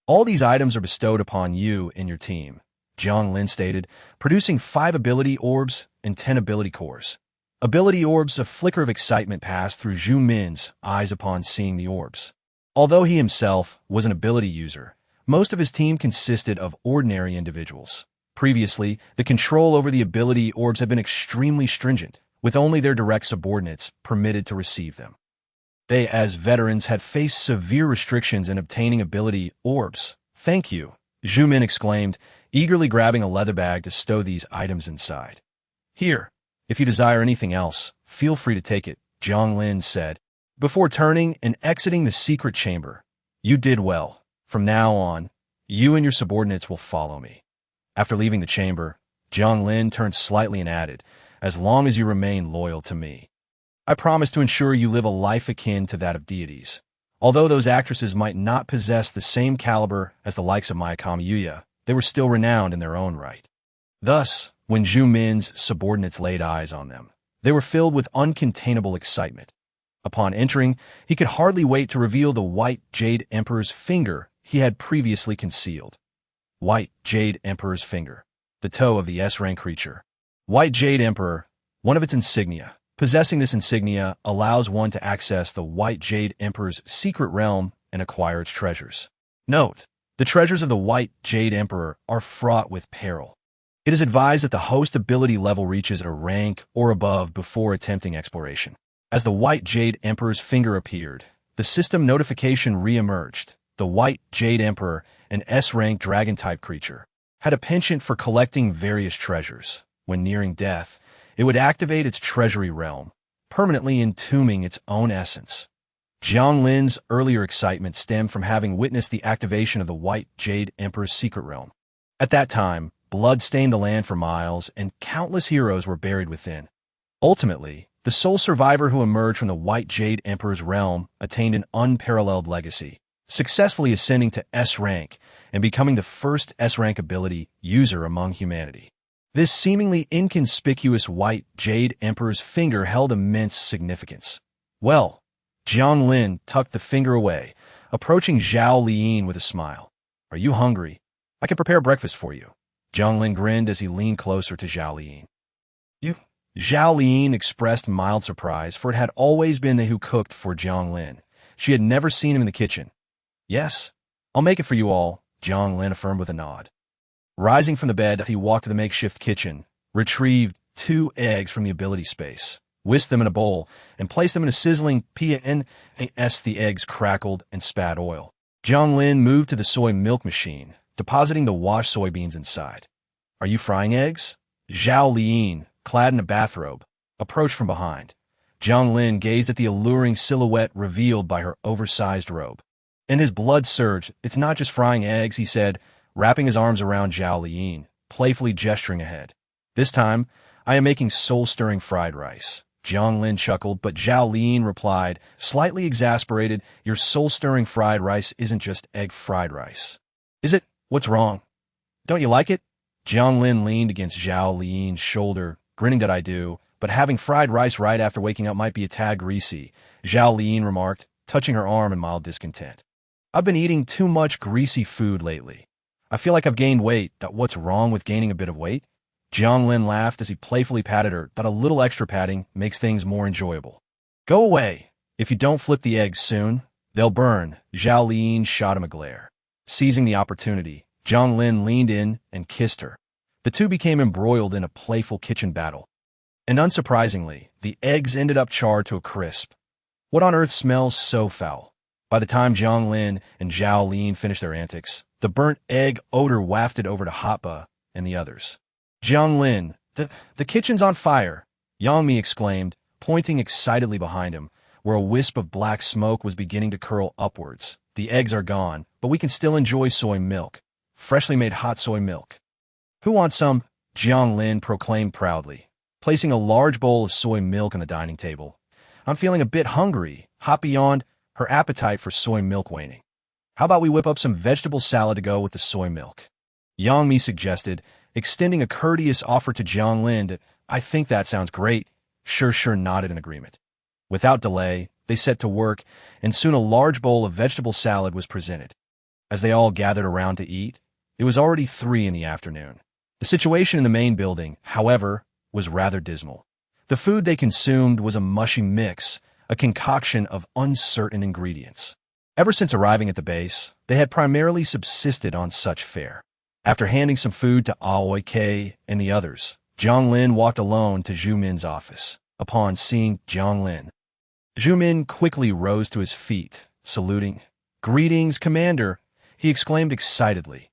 All these items are bestowed upon you and your team, Jiang Lin stated, producing 5 ability orbs and 10 ability cores. Ability orbs, a flicker of excitement passed through Zhu Min's eyes upon seeing the orbs. Although he himself was an ability user, most of his team consisted of ordinary individuals. Previously, the control over the ability orbs had been extremely stringent, with only their direct subordinates permitted to receive them. They, as veterans, had faced severe restrictions in obtaining ability orbs. Thank you, Zhu Min exclaimed, eagerly grabbing a leather bag to stow these items inside. Here, if you desire anything else, feel free to take it, Jiang Lin said, before turning and exiting the secret chamber. You did well. From now on, you and your subordinates will follow me. After leaving the chamber, Jiang Lin turned slightly and added, as long as you remain loyal to me. I promise to ensure you live a life akin to that of deities. Although those actresses might not possess the same caliber as the likes of Yuya, they were still renowned in their own right. Thus, when Zhu Min's subordinates laid eyes on them, they were filled with uncontainable excitement. Upon entering, he could hardly wait to reveal the white jade emperor's finger he had previously concealed. White jade emperor's finger, the toe of the S-rank creature. White jade emperor, one of its insignia. Possessing this insignia allows one to access the White Jade Emperor's secret realm and acquire its treasures. Note: the treasures of the White Jade Emperor are fraught with peril. It is advised that the host ability level reaches a rank or above before attempting exploration. As the White Jade Emperor's finger appeared, the system notification re-emerged. The White Jade Emperor, an S-rank dragon-type creature, had a penchant for collecting various treasures. When nearing death, it would activate its treasury realm, permanently entombing its own essence. Jiang Lin's earlier excitement stemmed from having witnessed the activation of the White Jade Emperor's secret realm. At that time, blood stained the land for miles, and countless heroes were buried within. Ultimately, the sole survivor who emerged from the White Jade Emperor's realm attained an unparalleled legacy, successfully ascending to S-rank and becoming the first S-rank ability user among humanity. This seemingly inconspicuous White Jade Emperor's finger held immense significance. Well, Jiang Lin tucked the finger away, approaching Zhao Liyin with a smile. "Are you hungry? I can prepare breakfast for you." Jiang Lin grinned as he leaned closer to Zhao Liyin. "You?" Zhao Liyin expressed mild surprise, for it had always been they who cooked for Jiang Lin. She had never seen him in the kitchen. "Yes, I'll make it for you all," Jiang Lin affirmed with a nod. Rising from the bed, he walked to the makeshift kitchen, retrieved 2 eggs from the ability space, whisked them in a bowl, and placed them in a sizzling pan. The eggs crackled and spat oil. Jiang Lin moved to the soy milk machine, depositing the washed soybeans inside. "Are you frying eggs?" Zhao Liyin, clad in a bathrobe, approached from behind. Jiang Lin gazed at the alluring silhouette revealed by her oversized robe. And his blood surged. "It's not just frying eggs," he said, wrapping his arms around Zhao Liyin, playfully gesturing ahead. "This time, I am making soul-stirring fried rice." Jiang Lin chuckled, but Zhao Liyin replied, slightly exasperated, "Your soul-stirring fried rice isn't just egg fried rice." "Is it? What's wrong? Don't you like it?" Jiang Lin leaned against Zhao Liyin's shoulder, grinning. "That I do, but having fried rice right after waking up might be a tad greasy," Zhao Liyin remarked, touching her arm in mild discontent. "I've been eating too much greasy food lately. I feel like I've gained weight." "What's wrong with gaining a bit of weight?" Jiang Lin laughed as he playfully patted her. "That a little extra patting makes things more enjoyable." "Go away. If you don't flip the eggs soon, they'll burn." Zhao Liyin shot him a glare. Seizing the opportunity, Jiang Lin leaned in and kissed her. The two became embroiled in a playful kitchen battle. And unsurprisingly, the eggs ended up charred to a crisp. What on earth smells so foul? By the time Jiang Lin and Zhao Liyin finished their antics, the burnt egg odor wafted over to Hotba and the others. "Jiang Lin, the kitchen's on fire!" Yang Mi exclaimed, pointing excitedly behind him, where a wisp of black smoke was beginning to curl upwards. "The eggs are gone, but we can still enjoy soy milk. Freshly made hot soy milk." "Who wants some?" Jiang Lin proclaimed proudly, placing a large bowl of soy milk on the dining table. "I'm feeling a bit hungry," hot beyond her appetite for soy milk waning. "How about we whip up some vegetable salad to go with the soy milk?" Yang Mi suggested, extending a courteous offer to Jiang Lin. "I think that sounds great." Sure nodded in agreement. Without delay, they set to work, and soon a large bowl of vegetable salad was presented. As they all gathered around to eat, it was already 3 in the afternoon. The situation in the main building, however, was rather dismal. The food they consumed was a mushy mix, a concoction of uncertain ingredients. Ever since arriving at the base, they had primarily subsisted on such fare. After handing some food to Aoi K and the others, Jiang Lin walked alone to Zhu Min's office. Upon seeing Jiang Lin, Zhu Min quickly rose to his feet, saluting. "Greetings, Commander," he exclaimed excitedly.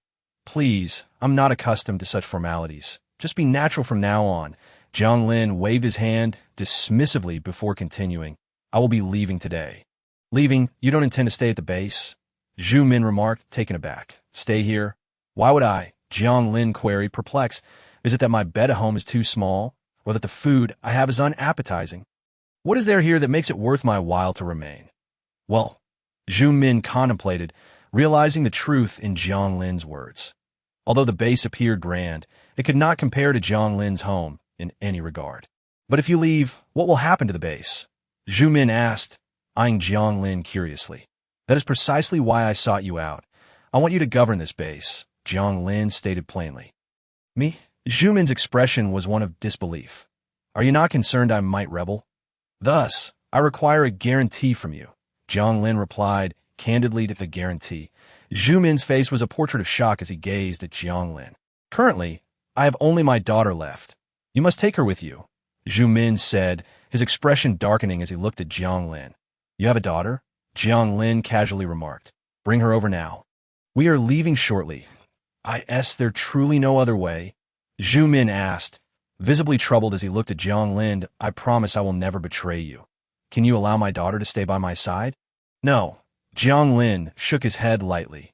"Please, I'm not accustomed to such formalities. Just be natural from now on." Jiang Lin waved his hand dismissively before continuing. "I will be leaving today." "Leaving? You don't intend to stay at the base?" Zhu Min remarked, taken aback. "Stay here? Why would I?" Jiang Lin queried, perplexed. "Is it that my bed at home is too small, or that the food I have is unappetizing? What is there here that makes it worth my while to remain?" "Well," Zhu Min contemplated, realizing the truth in Jiang Lin's words. Although the base appeared grand, it could not compare to Jiang Lin's home in any regard. "But if you leave, what will happen to the base?" Zhu Min asked, eyeing Jiang Lin curiously. "That is precisely why I sought you out. I want you to govern this base," Jiang Lin stated plainly. "Me?" Zhu Min's expression was one of disbelief. Are you not concerned I might rebel? Thus, I require a guarantee from you. Jiang Lin replied candidly to the guarantee. Zhu Min's face was a portrait of shock as he gazed at Jiang Lin. Currently, I have only my daughter left. You must take her with you, Zhu Min said, his expression darkening as he looked at Jiang Lin. You have a daughter? Jiang Lin casually remarked. Bring her over now. We are leaving shortly. Is there truly no other way? Zhu Min asked, visibly troubled as he looked at Jiang Lin. I promise I will never betray you. Can you allow my daughter to stay by my side? No. Jiang Lin shook his head lightly.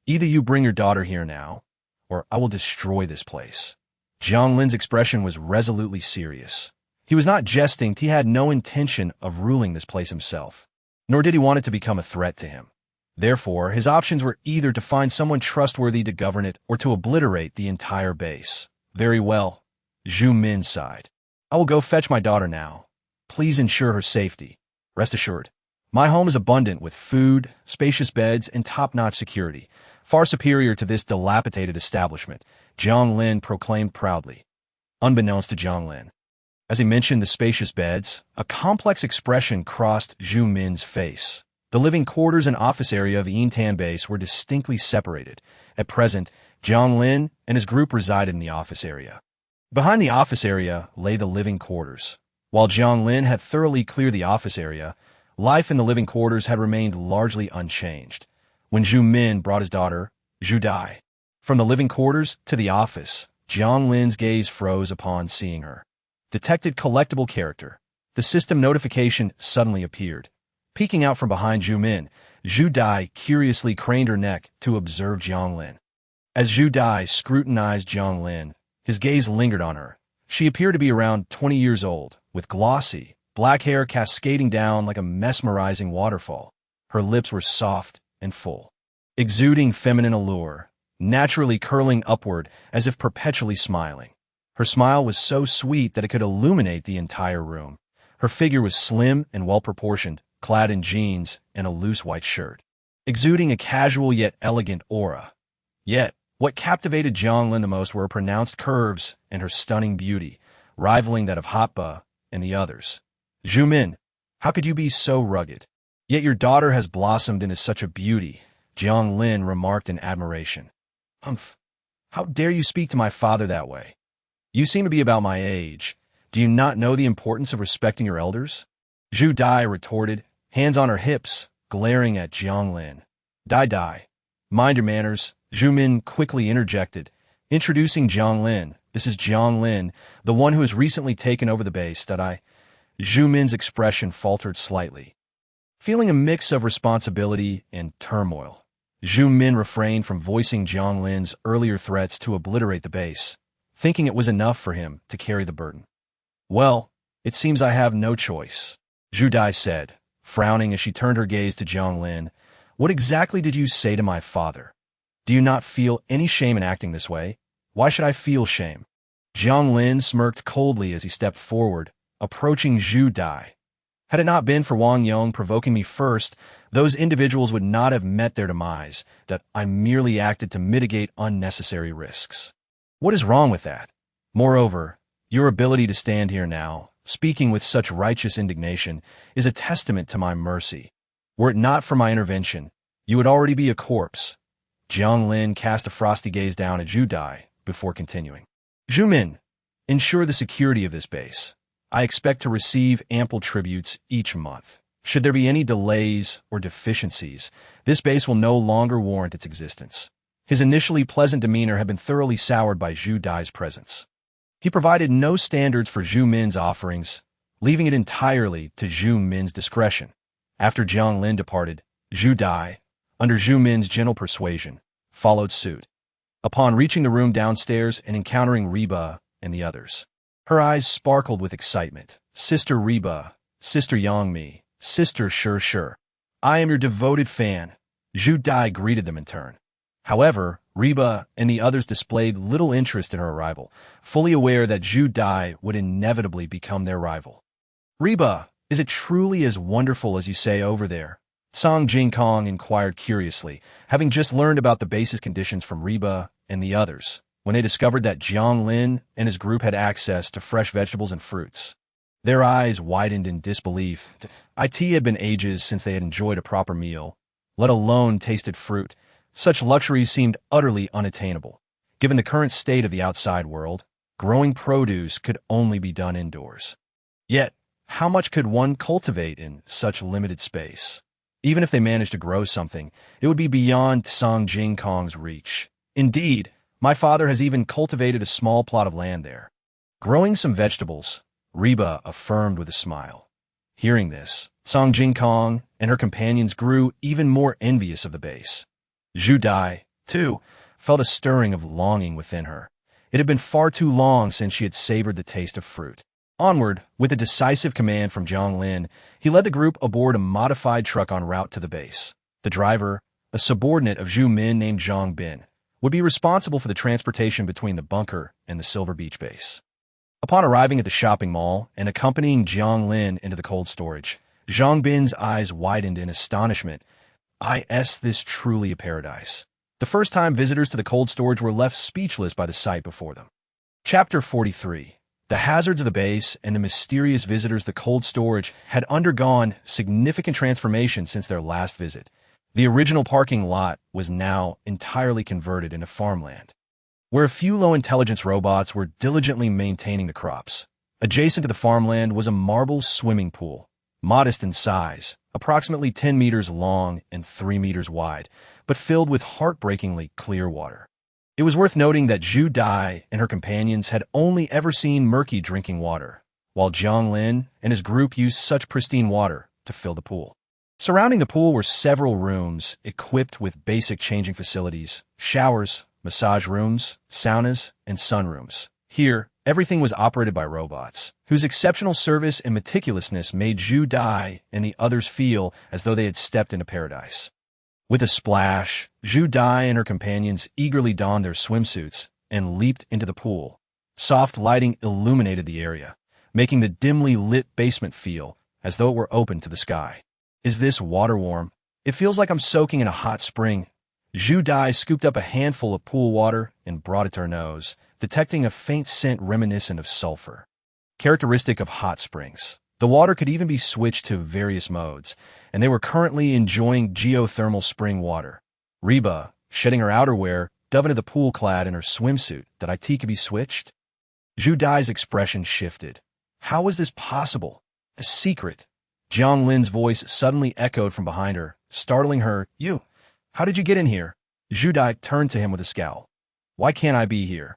Either you bring your daughter here now, or I will destroy this place. Jiang Lin's expression was resolutely serious. He was not jesting. He had no intention of ruling this place himself, nor did he want it to become a threat to him. Therefore, his options were either to find someone trustworthy to govern it or to obliterate the entire base. Very well, Zhu Min sighed. I will go fetch my daughter now. Please ensure her safety. Rest assured, my home is abundant with food, spacious beds, and top-notch security, far superior to this dilapidated establishment, Jiang Lin proclaimed proudly. Unbeknownst to Jiang Lin, as he mentioned the spacious beds, a complex expression crossed Zhu Min's face. The living quarters and office area of the Yintan base were distinctly separated. At present, Jiang Lin and his group resided in the office area. Behind the office area lay the living quarters. While Jiang Lin had thoroughly cleared the office area, life in the living quarters had remained largely unchanged. When Zhu Min brought his daughter, Zhu Dai, from the living quarters to the office, Jiang Lin's gaze froze upon seeing her. Detected collectible character. The system notification suddenly appeared. Peeking out from behind Zhu Min, Zhu Dai curiously craned her neck to observe Jiang Lin. As Zhu Dai scrutinized Jiang Lin, his gaze lingered on her. She appeared to be around 20 years old, with glossy, black hair cascading down like a mesmerizing waterfall. Her lips were soft and full, exuding feminine allure, naturally curling upward as if perpetually smiling. Her smile was so sweet that it could illuminate the entire room. Her figure was slim and well-proportioned, clad in jeans and a loose white shirt, exuding a casual yet elegant aura. Yet, what captivated Jiang Lin the most were her pronounced curves and her stunning beauty, rivaling that of Hotba and the others. Zhu Min, how could you be so rugged? Yet your daughter has blossomed into such a beauty, Jiang Lin remarked in admiration. Humph, how dare you speak to my father that way? You seem to be about my age. Do you not know the importance of respecting your elders? Zhu Dai retorted, hands on her hips, glaring at Jiang Lin. Dai, mind your manners, Zhu Min quickly interjected, introducing Jiang Lin. This is Jiang Lin, the one who has recently taken over the base. Zhu Min's expression faltered slightly. Feeling a mix of responsibility and turmoil, Zhu Min refrained from voicing Jiang Lin's earlier threats to obliterate the base, thinking it was enough for him to carry the burden. Well, it seems I have no choice, Zhu Dai said, frowning as she turned her gaze to Jiang Lin. What exactly did you say to my father? Do you not feel any shame in acting this way? Why should I feel shame? Jiang Lin smirked coldly as he stepped forward, approaching Zhu Dai. Had it not been for Wang Yong provoking me first, those individuals would not have met their demise, that I merely acted to mitigate unnecessary risks. What is wrong with that? Moreover, your ability to stand here now, speaking with such righteous indignation, is a testament to my mercy. Were it not for my intervention, you would already be a corpse. Jiang Lin cast a frosty gaze down at Zhu Dai before continuing. Zhu Min, ensure the security of this base. I expect to receive ample tributes each month. Should there be any delays or deficiencies, this base will no longer warrant its existence. His initially pleasant demeanor had been thoroughly soured by Zhu Dai's presence. He provided no standards for Zhu Min's offerings, leaving it entirely to Zhu Min's discretion. After Jiang Lin departed, Zhu Dai, under Zhu Min's gentle persuasion, followed suit. Upon reaching the room downstairs and encountering Reba and the others, her eyes sparkled with excitement. Sister Reba, Sister Yang Mi, Sister Sure. I am your devoted fan. Zhu Dai greeted them in turn. However, Reba and the others displayed little interest in her arrival, fully aware that Zhu Dai would inevitably become their rival. Reba, is it truly as wonderful as you say over there? Song Jingkong inquired curiously, having just learned about the base's conditions from Reba and the others. when they discovered that Jiang Lin and his group had access to fresh vegetables and fruits. Their eyes widened in disbelief. It had been ages since they had enjoyed a proper meal, let alone tasted fruit. Such luxuries seemed utterly unattainable. Given the current state of the outside world, growing produce could only be done indoors. Yet, how much could one cultivate in such limited space? Even if they managed to grow something, it would be beyond Jiang reach. Indeed, my father has even cultivated a small plot of land there. Growing some vegetables, Reba affirmed with a smile. Hearing this, Jiang and her companions grew even more envious of the base. Zhu Dai, too, felt a stirring of longing within her. It had been far too long since she had savored the taste of fruit. Onward, with a decisive command from Jiang Lin, he led the group aboard a modified truck en route to the base. The driver, a subordinate of Zhu Min named Zhang Bin, would be responsible for the transportation between the bunker and the Silver Beach base. Upon arriving at the shopping mall and accompanying Jiang Lin into the cold storage, Zhang Bin's eyes widened in astonishment. This truly a paradise. The first-time visitors to the cold storage were left speechless by the sight before them. Chapter 43. The hazards of the base and the mysterious visitors to the cold storage had undergone significant transformation since their last visit. The original parking lot was now entirely converted into farmland, where a few low-intelligence robots were diligently maintaining the crops. Adjacent to the farmland was a marble swimming pool, modest in size, approximately 10 meters long and 3 meters wide, but filled with heartbreakingly clear water. It was worth noting that Zhu Dai and her companions had only ever seen murky drinking water, while Jiang Lin and his group used such pristine water to fill the pool. Surrounding the pool were several rooms equipped with basic changing facilities, showers, massage rooms, saunas, and sunrooms. Here, everything was operated by robots, whose exceptional service and meticulousness made Zhu Dai and the others feel as though they had stepped into paradise. With a splash, Zhu Dai and her companions eagerly donned their swimsuits and leaped into the pool. Soft lighting illuminated the area, making the dimly lit basement feel as though it were open to the sky. Is this water warm? It feels like I'm soaking in a hot spring. Zhu Dai scooped up a handful of pool water and brought it to her nose, detecting a faint scent reminiscent of sulfur. Characteristic of hot springs, the water could even be switched to various modes, and they were currently enjoying geothermal spring water. Reba, shedding her outerwear, dove into the pool clad in her swimsuit that IT could be switched. Zhu Dai's expression shifted. How was this possible? A secret. Jiang Lin's voice suddenly echoed from behind her, startling her. You, how did you get in here? Zhu Dai turned to him with a scowl. Why can't I be here?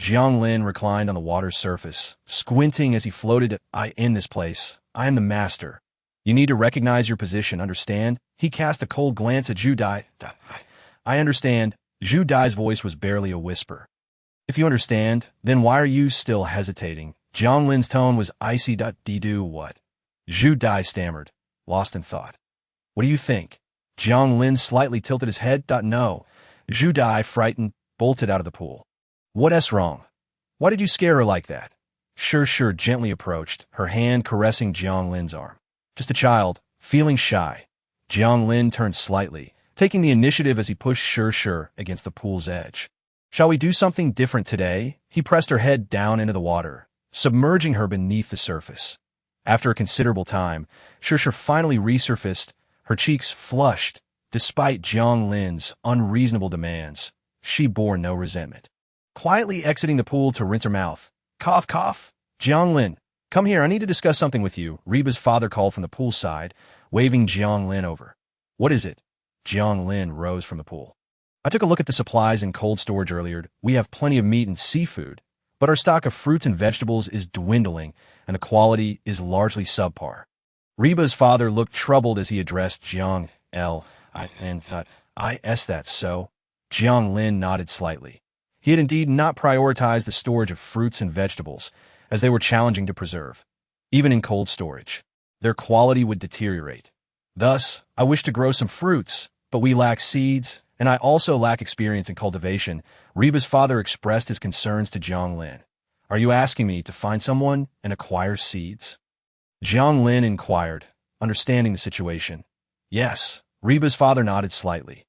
Jiang Lin reclined on the water's surface, squinting as he floated. In this place. I am the master. You need to recognize your position, understand? He cast a cold glance at Zhu Dai. I understand. Zhu Dai's voice was barely a whisper. If you understand, then why are you still hesitating? Jiang Lin's tone was icy. Do what? Zhu Dai stammered, lost in thought. What do you think? Jiang Lin slightly tilted his head. No. Zhu Dai, frightened, bolted out of the pool. What's wrong? Why did you scare her like that? Sure gently approached, her hand caressing Jiang Lin's arm. Just a child, feeling shy. Jiang Lin turned slightly, taking the initiative as he pushed Sure against the pool's edge. Shall we do something different today? He pressed her head down into the water, submerging her beneath the surface. After a considerable time, Sure finally resurfaced, her cheeks flushed. Despite Jiang Lin's unreasonable demands, she bore no resentment. Quietly exiting the pool to rinse her mouth. Cough, cough. Jiang Lin, come here, I need to discuss something with you, Reba's father called from the poolside, waving Jiang Lin over. What is it? Jiang Lin rose from the pool. I took a look at the supplies in cold storage earlier. We have plenty of meat and seafood, but our stock of fruits and vegetables is dwindling, and the quality is largely subpar. Reba's father looked troubled as he addressed Jiang L. That's so. Jiang Lin nodded slightly. He had indeed not prioritized the storage of fruits and vegetables, as they were challenging to preserve. Even in cold storage, their quality would deteriorate. Thus, I wish to grow some fruits, but we lack seeds, and I also lack experience in cultivation. Reba's father expressed his concerns to Jiang Lin. Are you asking me to find someone and acquire seeds? Jiang Lin inquired, understanding the situation. Yes, Reba's father nodded slightly.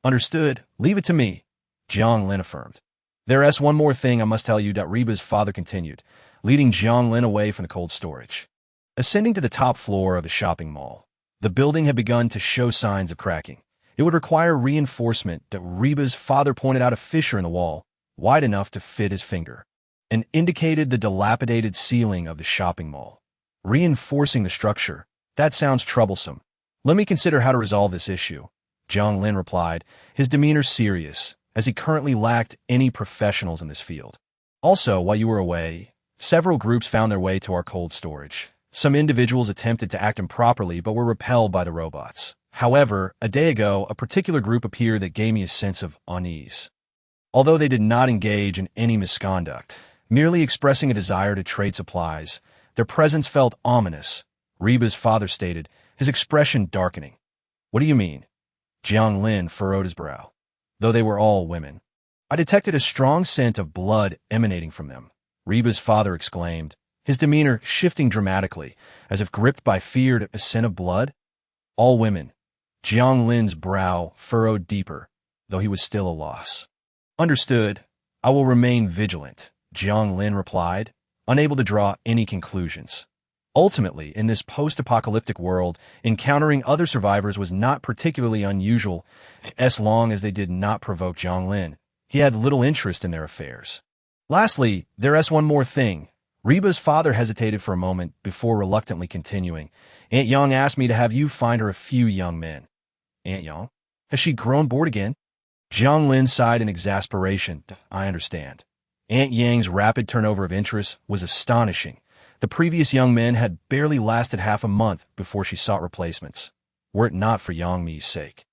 Understood, leave it to me, Jiang Lin affirmed. There's one more thing I must tell you, Reba's father continued, leading Jiang Lin away from the cold storage. Ascending to the top floor of the shopping mall, the building had begun to show signs of cracking. It would require reinforcement. Reba's father pointed out a fissure in the wall, wide enough to fit his finger, and indicated the dilapidated ceiling of the shopping mall. Reinforcing the structure? That sounds troublesome. Let me consider how to resolve this issue, Jiang Lin replied, his demeanor serious, as he currently lacked any professionals in this field. Also, while you were away, several groups found their way to our cold storage. Some individuals attempted to act improperly but were repelled by the robots. However, a day ago, a particular group appeared that gave me a sense of unease. Although they did not engage in any misconduct, merely expressing a desire to trade supplies, their presence felt ominous, Reba's father stated, his expression darkening. What do you mean? Jiang Lin furrowed his brow. Though they were all women, I detected a strong scent of blood emanating from them, Reba's father exclaimed, his demeanor shifting dramatically, as if gripped by fear at a scent of blood. All women. Jiang Lin's brow furrowed deeper, though he was still a loss. Understood. I will remain vigilant, Jiang Lin replied, unable to draw any conclusions. Ultimately, in this post-apocalyptic world, encountering other survivors was not particularly unusual, as long as they did not provoke Jiang Lin. He had little interest in their affairs. Lastly, there's one more thing. Reba's father hesitated for a moment before reluctantly continuing. Aunt Yang asked me to have you find her a few young men. Aunt Yang? Has she grown bored again? Jiang Lin sighed in exasperation. I understand. Aunt Yang's rapid turnover of interest was astonishing. The previous young men had barely lasted half a month before she sought replacements. Were it not for Yang Mi's sake,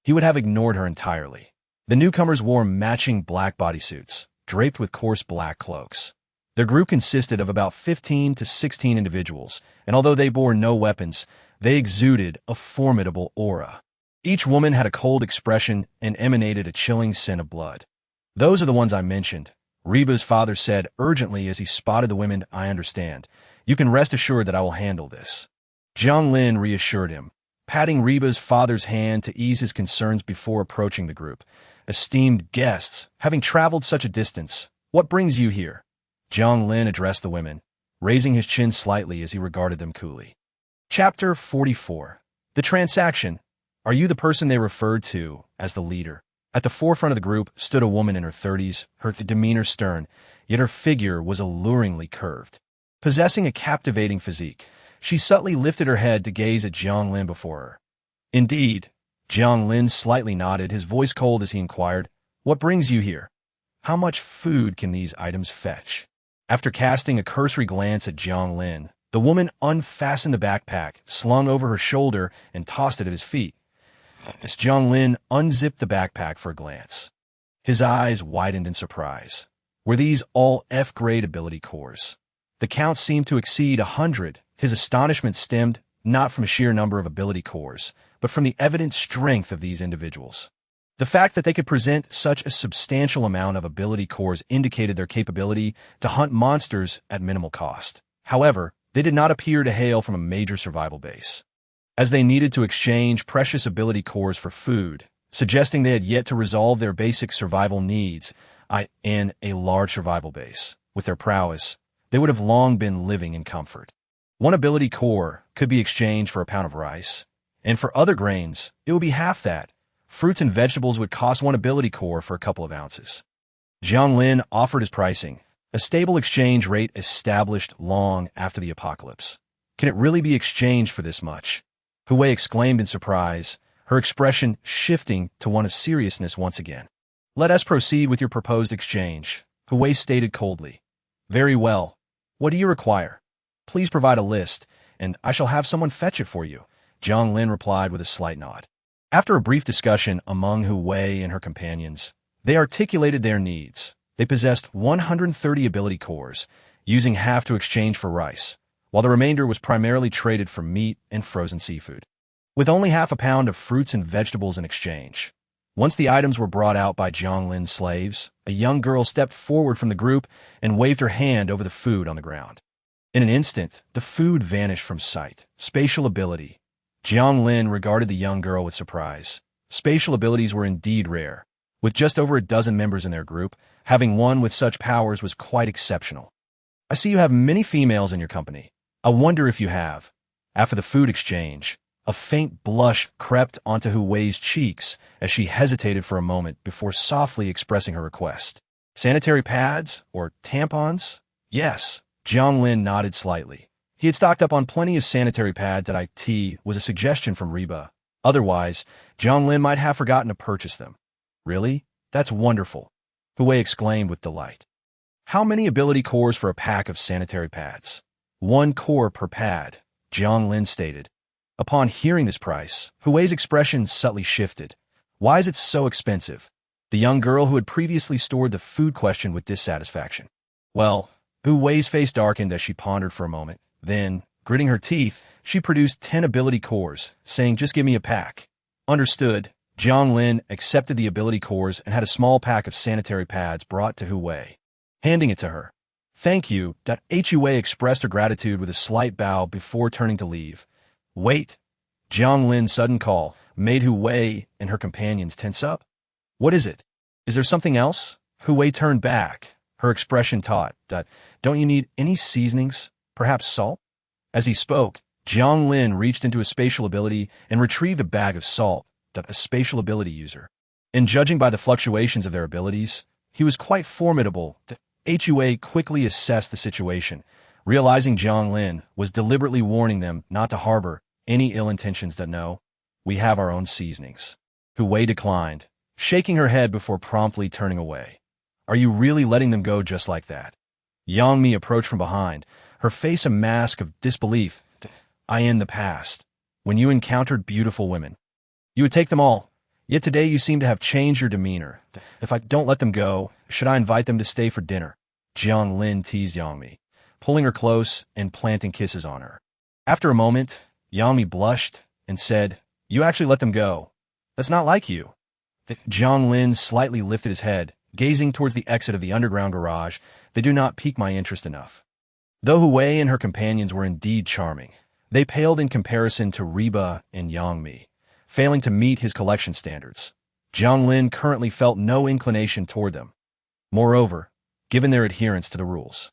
he would have ignored her entirely. The newcomers wore matching black bodysuits, draped with coarse black cloaks. Their group consisted of about 15 to 16 individuals, and although they bore no weapons, they exuded a formidable aura. Each woman had a cold expression and emanated a chilling scent of blood. Those are the ones I mentioned, Reba's father said urgently as he spotted the women. I understand. You can rest assured that I will handle this. Jiang Lin reassured him, patting Reba's father's hand to ease his concerns before approaching the group. Esteemed guests, having traveled such a distance, what brings you here? Jiang Lin addressed the women, raising his chin slightly as he regarded them coolly. Chapter 44. The Transaction. Are you the person they referred to as the leader? At the forefront of the group stood a woman in her 30s, her demeanor stern, yet her figure was alluringly curved. Possessing a captivating physique, she subtly lifted her head to gaze at Jiang Lin before her. Indeed, Jiang Lin slightly nodded, his voice cold as he inquired, what brings you here? How much food can these items fetch? After casting a cursory glance at Jiang Lin, the woman unfastened the backpack, slung over her shoulder, and tossed it at his feet. As Jiang Lin unzipped the backpack for a glance, his eyes widened in surprise. Were these all F-grade ability cores? The count seemed to exceed 100. His astonishment stemmed not from a sheer number of ability cores, but from the evident strength of these individuals. The fact that they could present such a substantial amount of ability cores indicated their capability to hunt monsters at minimal cost. However, they did not appear to hail from a major survival base, as they needed to exchange precious ability cores for food, suggesting they had yet to resolve their basic survival needs. In a large survival base, with their prowess, they would have long been living in comfort. One ability core could be exchanged for a pound of rice, and for other grains, it would be half that. Fruits and vegetables would cost one ability core for a couple of ounces. Jiang Lin offered his pricing, a stable exchange rate established long after the apocalypse. Can it really be exchanged for this much? Hui exclaimed in surprise, her expression shifting to one of seriousness once again. Let us proceed with your proposed exchange, Hui stated coldly. Very well. What do you require? Please provide a list, and I shall have someone fetch it for you, Jiang Lin replied with a slight nod. After a brief discussion among Hui and her companions, they articulated their needs. They possessed 130 ability cores, using half to exchange for rice, while the remainder was primarily traded for meat and frozen seafood, with only half a pound of fruits and vegetables in exchange. Once the items were brought out by Jiang Lin's slaves, a young girl stepped forward from the group and waved her hand over the food on the ground. In an instant, the food vanished from sight. Spatial ability. Jiang Lin regarded the young girl with surprise. Spatial abilities were indeed rare. With just over a dozen members in their group, having one with such powers was quite exceptional. I see you have many females in your company. I wonder if you have. After the food exchange, a faint blush crept onto Hu Wei's cheeks as she hesitated for a moment before softly expressing her request. Sanitary pads or tampons? Yes. Jiang Lin nodded slightly. He had stocked up on plenty of sanitary pads at IT was a suggestion from Reba. Otherwise, Jiang Lin might have forgotten to purchase them. Really? That's wonderful, Hu Wei exclaimed with delight. How many ability cores for a pack of sanitary pads? 1 core per pad, Jiang Lin stated. Upon hearing this price, Hu Wei's expression subtly shifted. Why is it so expensive? The young girl who had previously stored the food question with dissatisfaction. Well, Hu Wei's face darkened as she pondered for a moment. Then, gritting her teeth, she produced 10 ability cores, saying, "Just give me a pack." Understood. Jiang Lin accepted the ability cores and had a small pack of sanitary pads brought to Hu Wei. Handing it to her. "Thank you." Hu Wei expressed her gratitude with a slight bow before turning to leave. Wait. Jiang Lin's sudden call made Hu Wei and her companions tense up. What is it? Is there something else? Hu Wei turned back, her expression taut. Don't you need any seasonings? Perhaps salt? As he spoke, Jiang Lin reached into a spatial ability and retrieved a bag of salt. A spatial ability user. And judging by the fluctuations of their abilities, he was quite formidable. Hu Wei quickly assessed the situation, realizing Jiang Lin was deliberately warning them not to harbor any ill intentions. No, we have our own seasonings. Hu Wei declined, shaking her head before promptly turning away. Are you really letting them go just like that? Yang Mi approached from behind, her face a mask of disbelief. I in the past, when you encountered beautiful women, you would take them all. Yet today you seem to have changed your demeanor. If I don't let them go, should I invite them to stay for dinner? Jiang Lin teased Yang Mi, pulling her close and planting kisses on her. After a moment, Yang Mi blushed and said, You actually let them go. That's not like you. Jiang Lin slightly lifted his head, gazing towards the exit of the underground garage. They do not pique my interest enough. Though Hu Wei and her companions were indeed charming, they paled in comparison to Reba and Yang Mi, failing to meet his collection standards. Jiang Lin currently felt no inclination toward them. Moreover, given their adherence to the rules,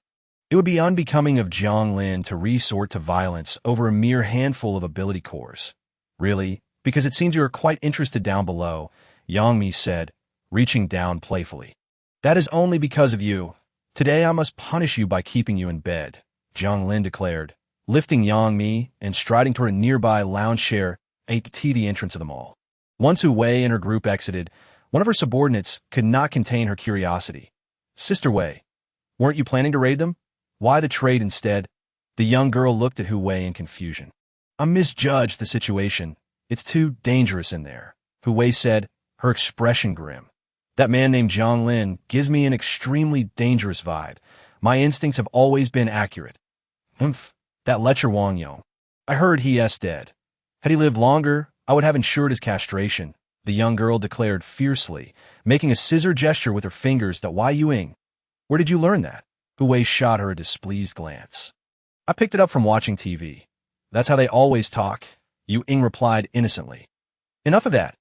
it would be unbecoming of Jiang Lin to resort to violence over a mere handful of ability cores. Really, because it seems you are quite interested down below, Yang Mi said, reaching down playfully. That is only because of you. Today I must punish you by keeping you in bed, Jiang Lin declared, lifting Yang Mi and striding toward a nearby lounge chair at the entrance of the mall. Once Hu Wei and her group exited, one of her subordinates could not contain her curiosity. Sister Wei, weren't you planning to raid them? Why the trade instead? The young girl looked at Hu Wei in confusion. I misjudged the situation. It's too dangerous in there, Hu Wei said, her expression grim. That man named Jiang Lin gives me an extremely dangerous vibe. My instincts have always been accurate. That lecher Wang Yong. I heard he's dead. Had he lived longer, I would have ensured his castration, the young girl declared fiercely, making a scissor gesture with her fingers. Why Yuing? Where did you learn that? Hu Wei shot her a displeased glance. I picked it up from watching TV. That's how they always talk, Yuing replied innocently. Enough of that.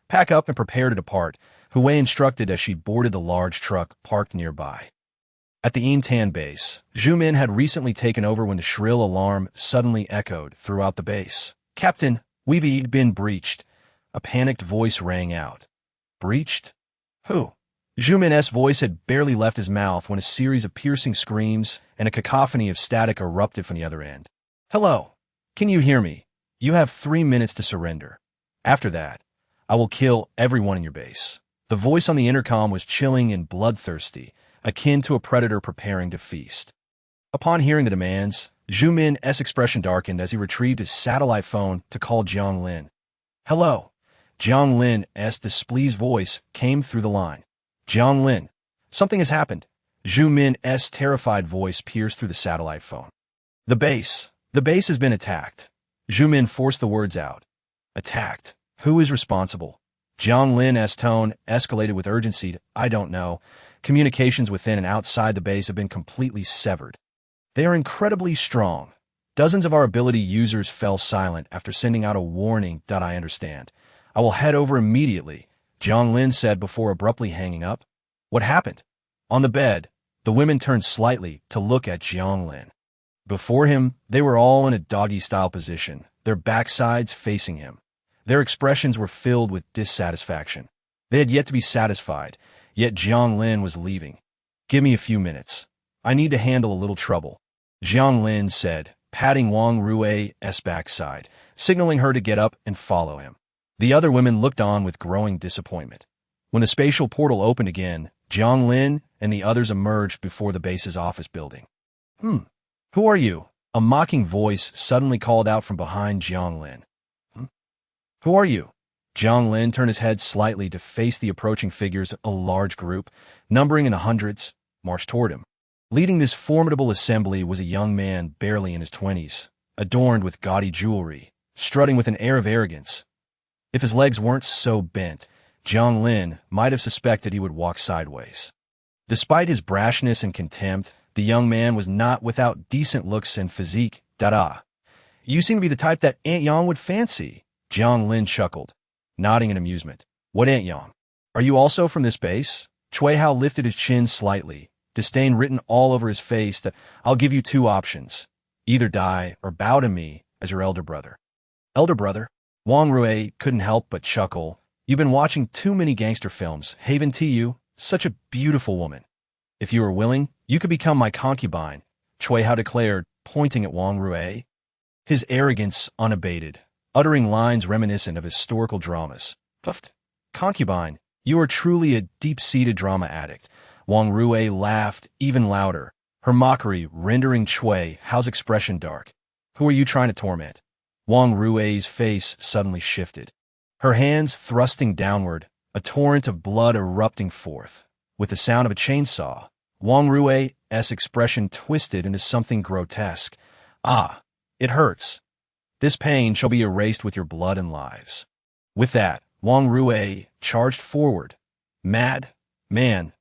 Pack up and prepare to depart, Hu Wei instructed as she boarded the large truck parked nearby. At the Intan base, Zhu Min had recently taken over when the shrill alarm suddenly echoed throughout the base. Captain, we've been breached. A panicked voice rang out. Breached? Who? Zhu Min's voice had barely left his mouth when a series of piercing screams and a cacophony of static erupted from the other end. Hello. Can you hear me? You have 3 minutes to surrender. After that, I will kill everyone in your base. The voice on the intercom was chilling and bloodthirsty, akin to a predator preparing to feast. Upon hearing the demands, Zhu Min's expression darkened as he retrieved his satellite phone to call Jiang Lin. Hello. Jiang Lin's displeased voice came through the line. Jiang Lin, something has happened. Zhu Min's terrified voice pierced through the satellite phone. The base has been attacked. Zhu Min forced the words out. Attacked? Who is responsible? Jiang Lin's tone escalated with urgency. I don't know. Communications within and outside the base have been completely severed. They are incredibly strong. Dozens of our ability users fell silent after sending out a warning. I understand. I will head over immediately, Jiang Lin said before abruptly hanging up. What happened? On the bed, the women turned slightly to look at Jiang Lin. Before him, they were all in a doggy-style position, their backsides facing him. Their expressions were filled with dissatisfaction. They had yet to be satisfied, yet Jiang Lin was leaving. Give me a few minutes. I need to handle a little trouble, Jiang Lin said, patting Wang Rui's backside, signaling her to get up and follow him. The other women looked on with growing disappointment. When the spatial portal opened again, Jiang Lin and the others emerged before the base's office building. Who are you? A mocking voice suddenly called out from behind Jiang Lin. Who are you? Jiang Lin turned his head slightly to face the approaching figures. A large group, numbering in the hundreds, marched toward him. Leading this formidable assembly was a young man barely in his 20s, adorned with gaudy jewelry, strutting with an air of arrogance. If his legs weren't so bent, Jiang Lin might have suspected he would walk sideways. Despite his brashness and contempt, the young man was not without decent looks and physique. Da-da. You seem to be the type that Aunt Yang would fancy, Jiang Lin chuckled, nodding in amusement. What Aunt Yang? Are you also from this base? Cui Hao lifted his chin slightly, disdain written all over his face. I'll give you two options. Either die or bow to me as your elder brother. Elder brother? Wang Rui couldn't help but chuckle. You've been watching too many gangster films. Haven to you, such a beautiful woman. If you were willing, you could become my concubine, Cui Hao declared, pointing at Wang Rui. His arrogance unabated, uttering lines reminiscent of historical dramas. Puffed. Concubine, you are truly a deep-seated drama addict. Wang Rui laughed even louder, her mockery rendering Cui Hao's expression dark. Who are you trying to torment? Wang Rui's face suddenly shifted, her hands thrusting downward, a torrent of blood erupting forth. With the sound of a chainsaw, Wang Rui's expression twisted into something grotesque. Ah, it hurts. This pain shall be erased with your blood and lives. With that, Wang Rui charged forward. Mad? Man.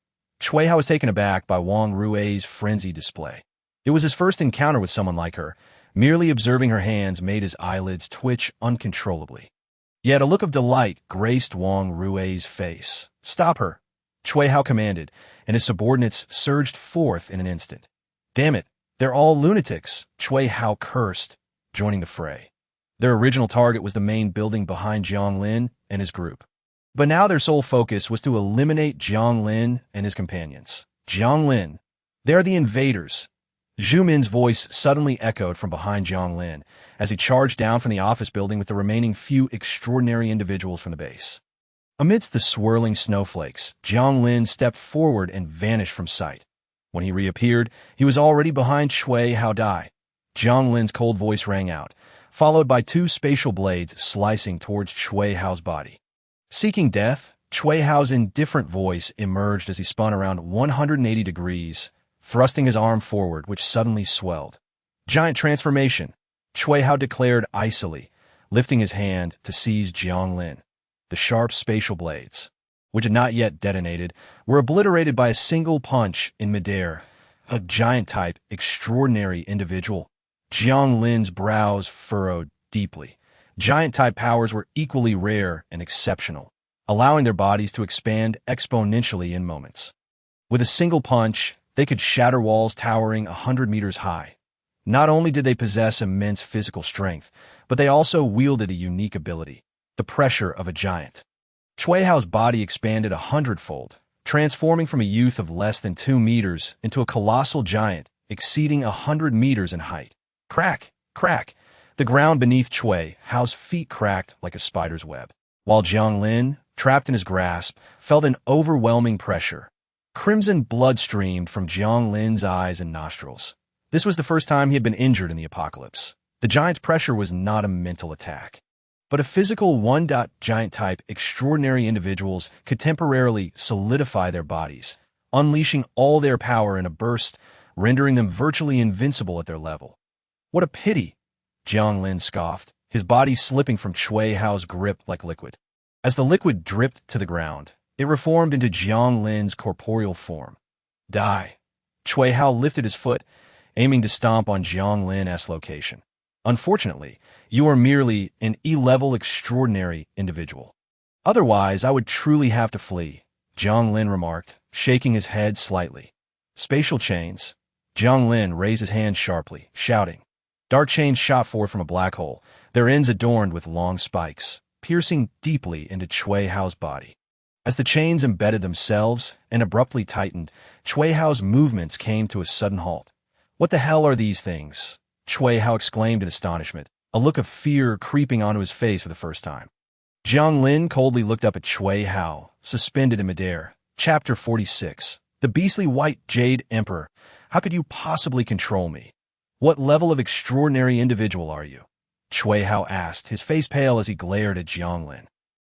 Cui Hao was taken aback by Wang Rui's frenzied display. It was his first encounter with someone like her. Merely observing her hands made his eyelids twitch uncontrollably. Yet a look of delight graced Wang Rui's face. Stop her, Cui Hao commanded, and his subordinates surged forth in an instant. Damn it, they're all lunatics, Cui Hao cursed, joining the fray. Their original target was the main building behind Jiang Lin and his group. But now their sole focus was to eliminate Jiang Lin and his companions. Jiang Lin, they're the invaders. Zhu Min's voice suddenly echoed from behind Jiang Lin as he charged down from the office building with the remaining few extraordinary individuals from the base. Amidst the swirling snowflakes, Jiang Lin stepped forward and vanished from sight. When he reappeared, he was already behind Cui Hao Dai. Jiang Lin's cold voice rang out, followed by two spatial blades slicing towards Cui Hao's body. Seeking death, Cui Hao's indifferent voice emerged as he spun around 180 degrees, thrusting his arm forward, which suddenly swelled. Giant transformation, Cui Hao declared icily, lifting his hand to seize Jiang Lin. The sharp spatial blades, which had not yet detonated, were obliterated by a single punch in midair. A giant-type, extraordinary individual. Jiang Lin's brows furrowed deeply. Giant-type powers were equally rare and exceptional, allowing their bodies to expand exponentially in moments. With a single punch, they could shatter walls towering 100 meters high. Not only did they possess immense physical strength, but they also wielded a unique ability. The pressure of a giant. Cui Hao's body expanded 100-fold, transforming from a youth of less than 2 meters into a colossal giant exceeding 100 meters in height. Crack, crack. The ground beneath Cui Hao's feet cracked like a spider's web, while Jiang Lin, trapped in his grasp, felt an overwhelming pressure. Crimson blood streamed from Jiang Lin's eyes and nostrils. This was the first time he had been injured in the apocalypse. The giant's pressure was not a mental attack, but a physical giant-type extraordinary individuals could temporarily solidify their bodies, unleashing all their power in a burst, rendering them virtually invincible at their level. What a pity, Jiang Lin scoffed, his body slipping from Cui Hao's grip like liquid. As the liquid dripped to the ground, it reformed into Jiang Lin's corporeal form. Die. Cui Hao lifted his foot, aiming to stomp on Jiang Lin's location. Unfortunately, you are merely an E-level extraordinary individual. Otherwise, I would truly have to flee, Jiang Lin remarked, shaking his head slightly. Spatial chains. Jiang Lin raised his hand sharply, shouting. Dark chains shot forth from a black hole, their ends adorned with long spikes, piercing deeply into Cui Hao's body. As the chains embedded themselves and abruptly tightened, Cui Hao's movements came to a sudden halt. What the hell are these things? Cui Hao exclaimed in astonishment, a look of fear creeping onto his face for the first time. Jiang Lin coldly looked up at Cui Hao, suspended in midair. Chapter 46. The beastly white jade emperor. How could you possibly control me? What level of extraordinary individual are you? Cui Hao asked, his face pale as he glared at Jiang Lin.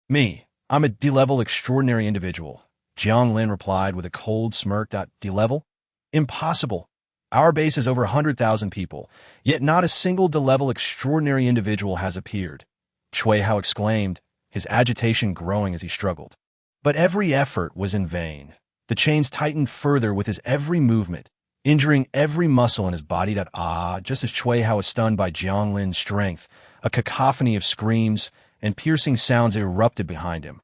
Me. I'm a D-level extraordinary individual, Jiang Lin replied with a cold smirk. D-level? Impossible. Our base has over 100,000 people, yet not a single D-level extraordinary individual has appeared, Cui Hao exclaimed, his agitation growing as he struggled. But every effort was in vain. The chains tightened further with his every movement, injuring every muscle in his body. Just as Cui Hao was stunned by Jiang Lin's strength, a cacophony of screams and piercing sounds erupted behind him.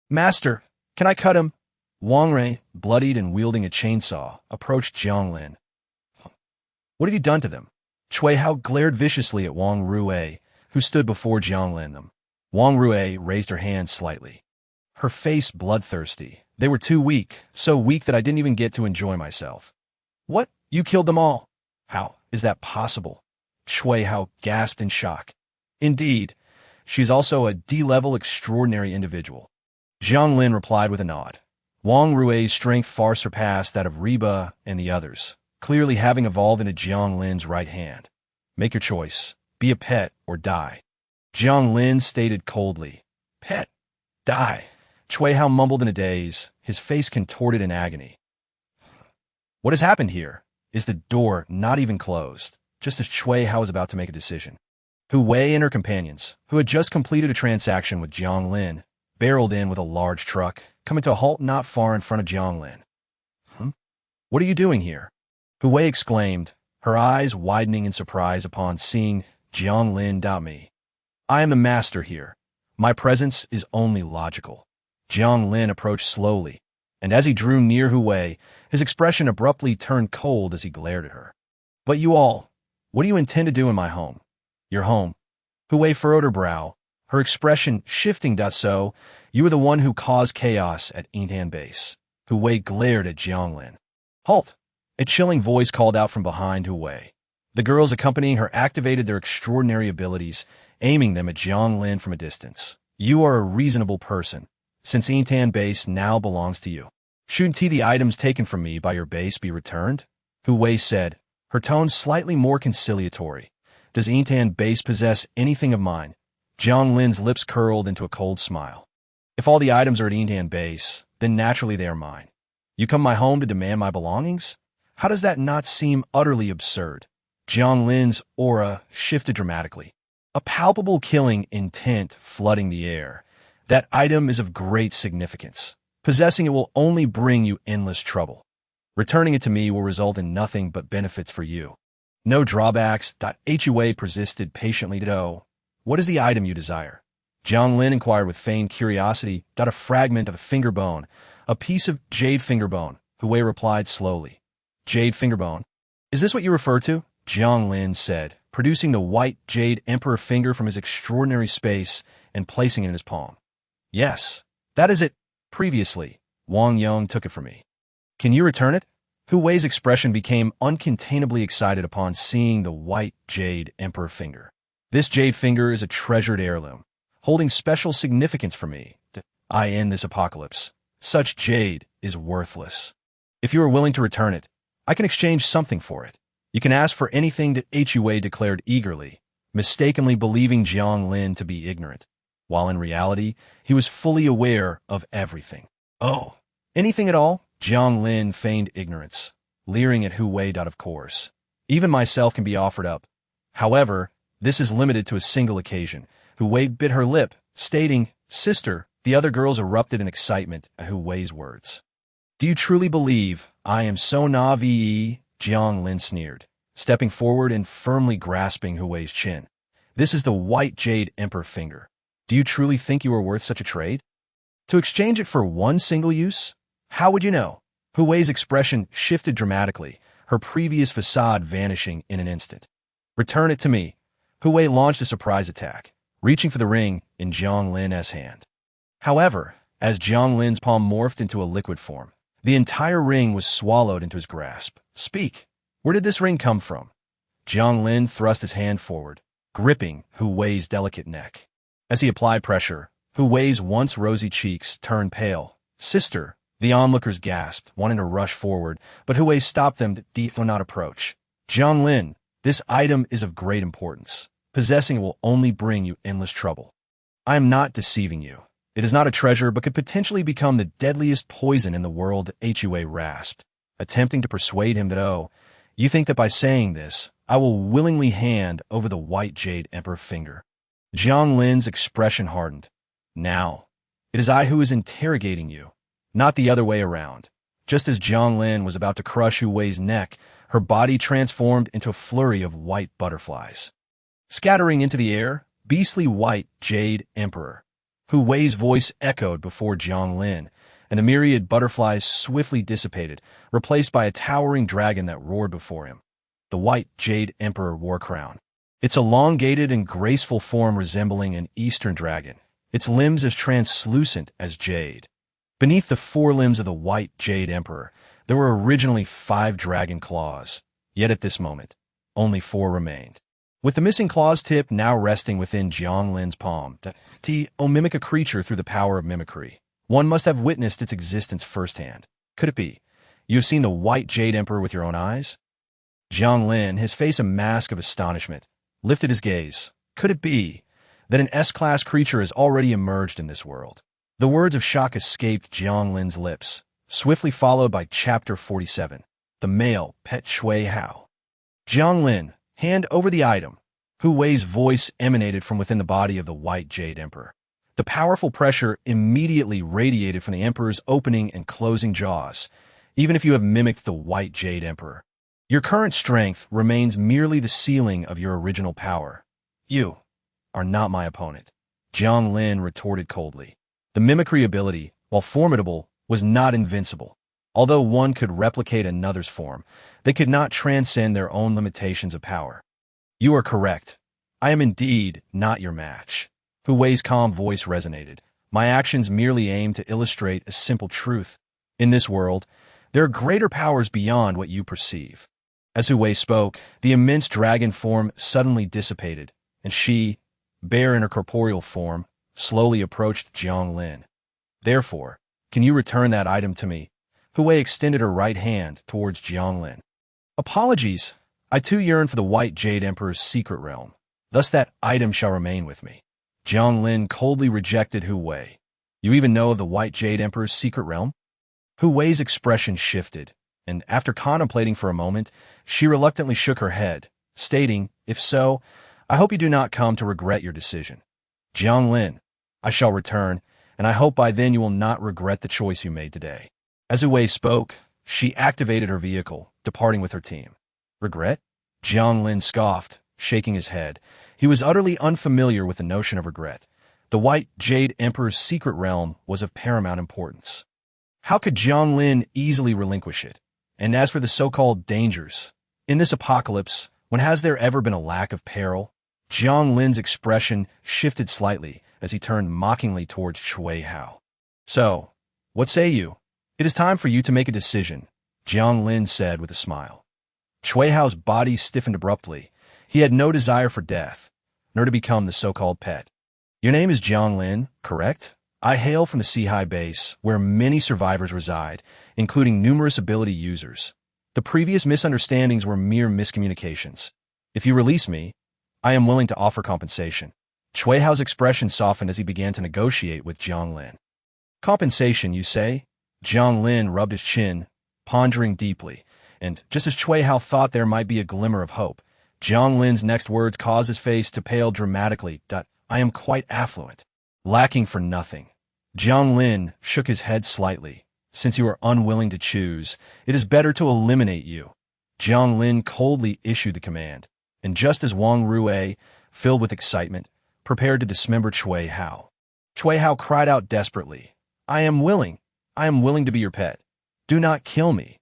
Master, can I cut him? Wang Rui, bloodied and wielding a chainsaw, approached Jiang Lin. What have you done to them? Cui Hao glared viciously at Wang Rui, who stood before Jiang Lin. Wang Rui raised her hand slightly, her face bloodthirsty. They were too weak, so weak that I didn't even get to enjoy myself. What? You killed them all? How is that possible? Cui Hao gasped in shock. Indeed, she's also a D-level extraordinary individual. Jiang Lin replied with a nod. Wang Rui's strength far surpassed that of Reba and the others, clearly having evolved into Jiang Lin's right hand. Make your choice. Be a pet or die. Jiang Lin stated coldly. Pet. Die. Cui Hao mumbled in a daze, his face contorted in agony. What has happened here? Is the door not even closed? Just as Cui Hao was about to make a decision. Hu Wei and her companions, who had just completed a transaction with Jiang Lin, barreled in with a large truck, coming to a halt not far in front of Jiang Lin. What are you doing here? Hu Wei exclaimed, her eyes widening in surprise upon seeing Jiang Lin. Me. I am the master here. My presence is only logical. Jiang Lin approached slowly, and as he drew near Hu Wei, his expression abruptly turned cold as he glared at her. But you all, what do you intend to do in my home? Your home. Hu Wei furrowed her brow, her expression shifting. So, you were the one who caused chaos at Intan base. Hu Wei glared at Jiang Lin. Halt! A chilling voice called out from behind Hu Wei. The girls accompanying her activated their extraordinary abilities, aiming them at Jiang Lin from a distance. You are a reasonable person, since Intan base now belongs to you. Shouldn't the items taken from me by your base be returned? Hu Wei said, her tone slightly more conciliatory. Does Intan base possess anything of mine? Jiang Lin's lips curled into a cold smile. If all the items are at Intan base, then naturally they are mine. You come my home to demand my belongings? How does that not seem utterly absurd? Jiang Lin's aura shifted dramatically, a palpable killing intent flooding the air. That item is of great significance. Possessing it will only bring you endless trouble. Returning it to me will result in nothing but benefits for you. No drawbacks. Hu Wei persisted patiently. What is the item you desire? Jiang Lin inquired with feigned curiosity. A fragment of a finger bone, a piece of jade finger bone. Hu Wei replied slowly. Jade finger bone? Is this what you refer to? Jiang Lin said, producing the white jade emperor finger from his extraordinary space and placing it in his palm. Yes, that is it. Previously, Wang Yong took it from me. Can you return it? Hu Wei's expression became uncontainably excited upon seeing the white jade emperor finger. This jade finger is a treasured heirloom, holding special significance for me. I end this apocalypse. Such jade is worthless. If you are willing to return it, I can exchange something for it. You can ask for anything. Hu Wei declared eagerly, mistakenly believing Jiang Lin to be ignorant, while in reality, he was fully aware of everything. Oh, anything at all? Jiang Lin feigned ignorance, leering at Hu Wei. Of course. Even myself can be offered up. However, this is limited to a single occasion. Hu Wei bit her lip, stating, Sister. The other girls erupted in excitement at Hu Wei's words. Do you truly believe I am so naive? Jiang Lin sneered, stepping forward and firmly grasping Hu Wei's chin. This is the white jade emperor finger. Do you truly think you are worth such a trade? To exchange it for one single use? How would you know? Hu Wei's expression shifted dramatically, her previous facade vanishing in an instant. Return it to me. Hu Wei launched a surprise attack, reaching for the ring in Jiang Lin's hand. However, as Jiang Lin's palm morphed into a liquid form, the entire ring was swallowed into his grasp. Speak. Where did this ring come from? Jiang Lin thrust his hand forward, gripping Hu Wei's delicate neck. As he applied pressure, Hu Wei's once rosy cheeks turned pale. Sister, the onlookers gasped, wanting to rush forward, but Hu Wei stopped them. Do not approach. Jiang Lin, this item is of great importance. Possessing it will only bring you endless trouble. I am not deceiving you. It is not a treasure, but could potentially become the deadliest poison in the world. Hu Wei rasped, attempting to persuade him that, oh, you think that by saying this, I will willingly hand over the white jade emperor finger. Jiang Lin's expression hardened. Now, it is I who is interrogating you, not the other way around. Just as Jiang Lin was about to crush Hu Wei's neck, her body transformed into a flurry of white butterflies. Scattering into the air, beastly white jade emperor. Hu Wei's voice echoed before Jiang Lin, and the myriad butterflies swiftly dissipated, replaced by a towering dragon that roared before him. The white jade emperor wore a crown, its elongated and graceful form resembling an eastern dragon, its limbs as translucent as jade. Beneath the forelimbs of the white jade emperor, there were originally 5 dragon claws, yet at this moment, only 4 remained. With the missing claw's tip now resting within Jiang Lin's palm, to mimic a creature through the power of mimicry, one must have witnessed its existence firsthand. Could it be? You have seen the white jade emperor with your own eyes? Jiang Lin, his face a mask of astonishment, lifted his gaze. Could it be that an S-class creature has already emerged in this world? The words of shock escaped Jiang Lin's lips, swiftly followed by Chapter 47, the male pet Shui Hao. Jiang Lin, hand over the item. Hu Wei's voice emanated from within the body of the white jade emperor. The powerful pressure immediately radiated from the emperor's opening and closing jaws, even if you have mimicked the white jade emperor. Your current strength remains merely the ceiling of your original power. You are not my opponent. Jiang Lin retorted coldly. The mimicry ability, while formidable, was not invincible. Although one could replicate another's form, they could not transcend their own limitations of power. You are correct. I am indeed not your match. Hu Wei's calm voice resonated. My actions merely aim to illustrate a simple truth. In this world, there are greater powers beyond what you perceive. As Hu Wei spoke, the immense dragon form suddenly dissipated, and she, bare in her corporeal form, slowly approached Jiang Lin. Therefore, can you return that item to me? Hu Wei extended her right hand towards Jiang Lin. Apologies. I too yearn for the white jade emperor's secret realm. Thus that item shall remain with me. Jiang Lin coldly rejected Hu Wei. You even know of the white jade emperor's secret realm? Hu Wei's expression shifted, and after contemplating for a moment, she reluctantly shook her head, stating, if so, I hope you do not come to regret your decision. Jiang Lin, I shall return, and I hope by then you will not regret the choice you made today. As Hu Wei spoke, she activated her vehicle, departing with her team. Regret? Jiang Lin scoffed, shaking his head. He was utterly unfamiliar with the notion of regret. The white jade emperor's secret realm was of paramount importance. How could Jiang Lin easily relinquish it? And as for the so-called dangers, in this apocalypse, when has there ever been a lack of peril? Jiang Lin's expression shifted slightly as he turned mockingly towards Shui Hao. So, what say you? It is time for you to make a decision, Jiang Lin said with a smile. Shui Hao's body stiffened abruptly. He had no desire for death, nor to become the so-called pet. Your name is Jiang Lin, correct? I hail from the Sea base, where many survivors reside, including numerous ability users. The previous misunderstandings were mere miscommunications. If you release me, I am willing to offer compensation. Shui Hao's expression softened as he began to negotiate with Jiang Lin. Compensation, you say? Jiang Lin rubbed his chin, pondering deeply, and just as Shui Hao thought there might be a glimmer of hope, Jiang Lin's next words caused his face to pale dramatically. I am quite affluent, lacking for nothing. Jiang Lin shook his head slightly. Since you are unwilling to choose, it is better to eliminate you. Jiang Lin coldly issued the command, and just as Wang Rue, filled with excitement, prepared to dismember Shui Hao, Shui Hao cried out desperately, I am willing. I am willing to be your pet. Do not kill me.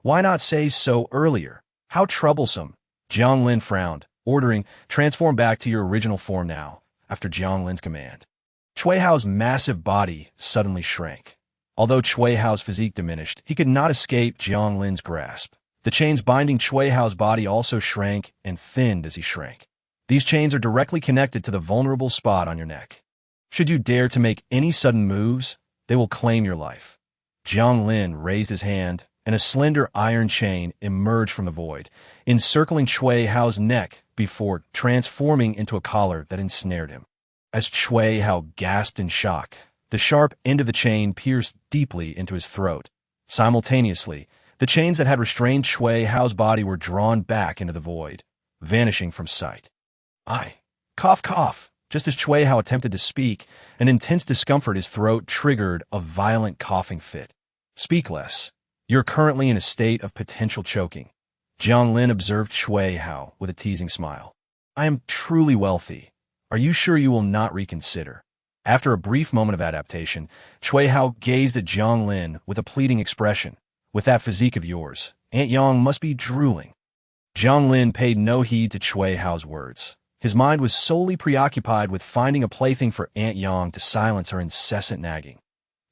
Why not say so earlier? How troublesome. Jiang Lin frowned, ordering, transform back to your original form now, after Jiang Lin's command. Chui Hao's massive body suddenly shrank. Although Chui Hao's physique diminished, he could not escape Jiang Lin's grasp. The chains binding Chui Hao's body also shrank and thinned as he shrank. These chains are directly connected to the vulnerable spot on your neck. Should you dare to make any sudden moves, they will claim your life. Jiang Lin raised his hand, and a slender iron chain emerged from the void, encircling Chui Hao's neck before transforming into a collar that ensnared him. As Chui Hao gasped in shock, the sharp end of the chain pierced deeply into his throat. Simultaneously, the chains that had restrained Chui Hao's body were drawn back into the void, vanishing from sight. Cough, cough. Just as Chui Hao attempted to speak, an intense discomfort in his throat triggered a violent coughing fit. Speak less. You're currently in a state of potential choking. Jiang Lin observed Chui Hao with a teasing smile. I am truly wealthy. Are you sure you will not reconsider? After a brief moment of adaptation, Chui Hao gazed at Jiang Lin with a pleading expression. With that physique of yours, Aunt Yang must be drooling. Jiang Lin paid no heed to Chui Hao's words. His mind was solely preoccupied with finding a plaything for Aunt Yang to silence her incessant nagging.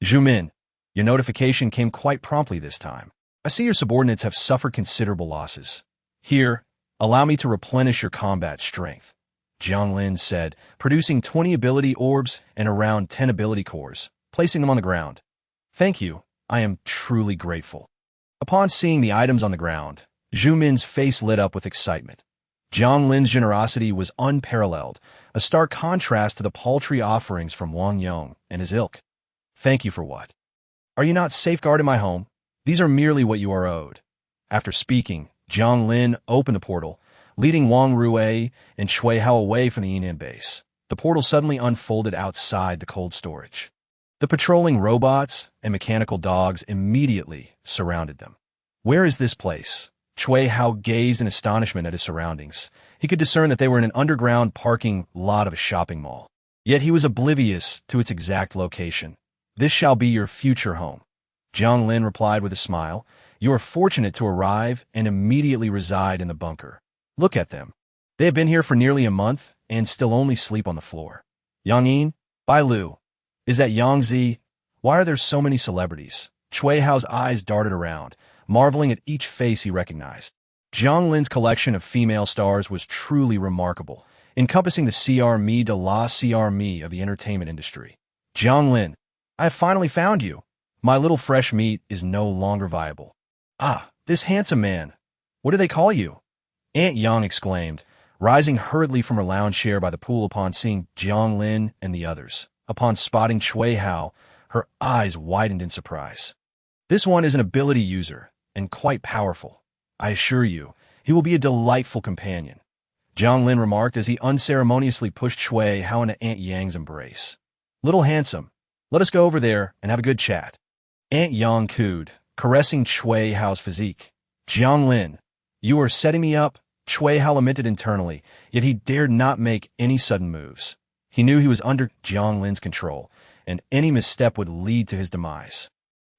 Zhu Min, your notification came quite promptly this time. I see your subordinates have suffered considerable losses. Here, allow me to replenish your combat strength, Jiang Lin said, producing 20 ability orbs and around 10 ability cores, placing them on the ground. Thank you, I am truly grateful. Upon seeing the items on the ground, Zhu Min's face lit up with excitement. Jiang Lin's generosity was unparalleled, a stark contrast to the paltry offerings from Wang Yong and his ilk. Thank you for what? Are you not safeguarding my home? These are merely what you are owed. After speaking, Jiang Lin opened the portal, leading Wang Rui and Chui Hao away from the Yinan base. The portal suddenly unfolded outside the cold storage. The patrolling robots and mechanical dogs immediately surrounded them. Where is this place? Chui Hao gazed in astonishment at his surroundings. He could discern that they were in an underground parking lot of a shopping mall. Yet he was oblivious to its exact location. This shall be your future home. Jiang Lin replied with a smile. You are fortunate to arrive and immediately reside in the bunker. Look at them. They have been here for nearly a month and still only sleep on the floor. Yang Yin, Bai Lu. Is that Yang Zi? Why are there so many celebrities? Chui Hao's eyes darted around, marveling at each face he recognized. Jiang Lin's collection of female stars was truly remarkable, encompassing the CR Me de la CR Me of the entertainment industry. Jiang Lin, I have finally found you. My little fresh meat is no longer viable. Ah, this handsome man. What do they call you? Aunt Yang exclaimed, rising hurriedly from her lounge chair by the pool upon seeing Jiang Lin and the others. Upon spotting Chui Hao, her eyes widened in surprise. This one is an ability user, and quite powerful. I assure you, he will be a delightful companion, Jiang Lin remarked as he unceremoniously pushed Chui Hao into Aunt Yang's embrace. Little handsome, let us go over there and have a good chat. Aunt Yang cooed, caressing Chui Hao's physique. Jiang Lin, you are setting me up, Chui Hao lamented internally, yet he dared not make any sudden moves. He knew he was under Jiang Lin's control, and any misstep would lead to his demise.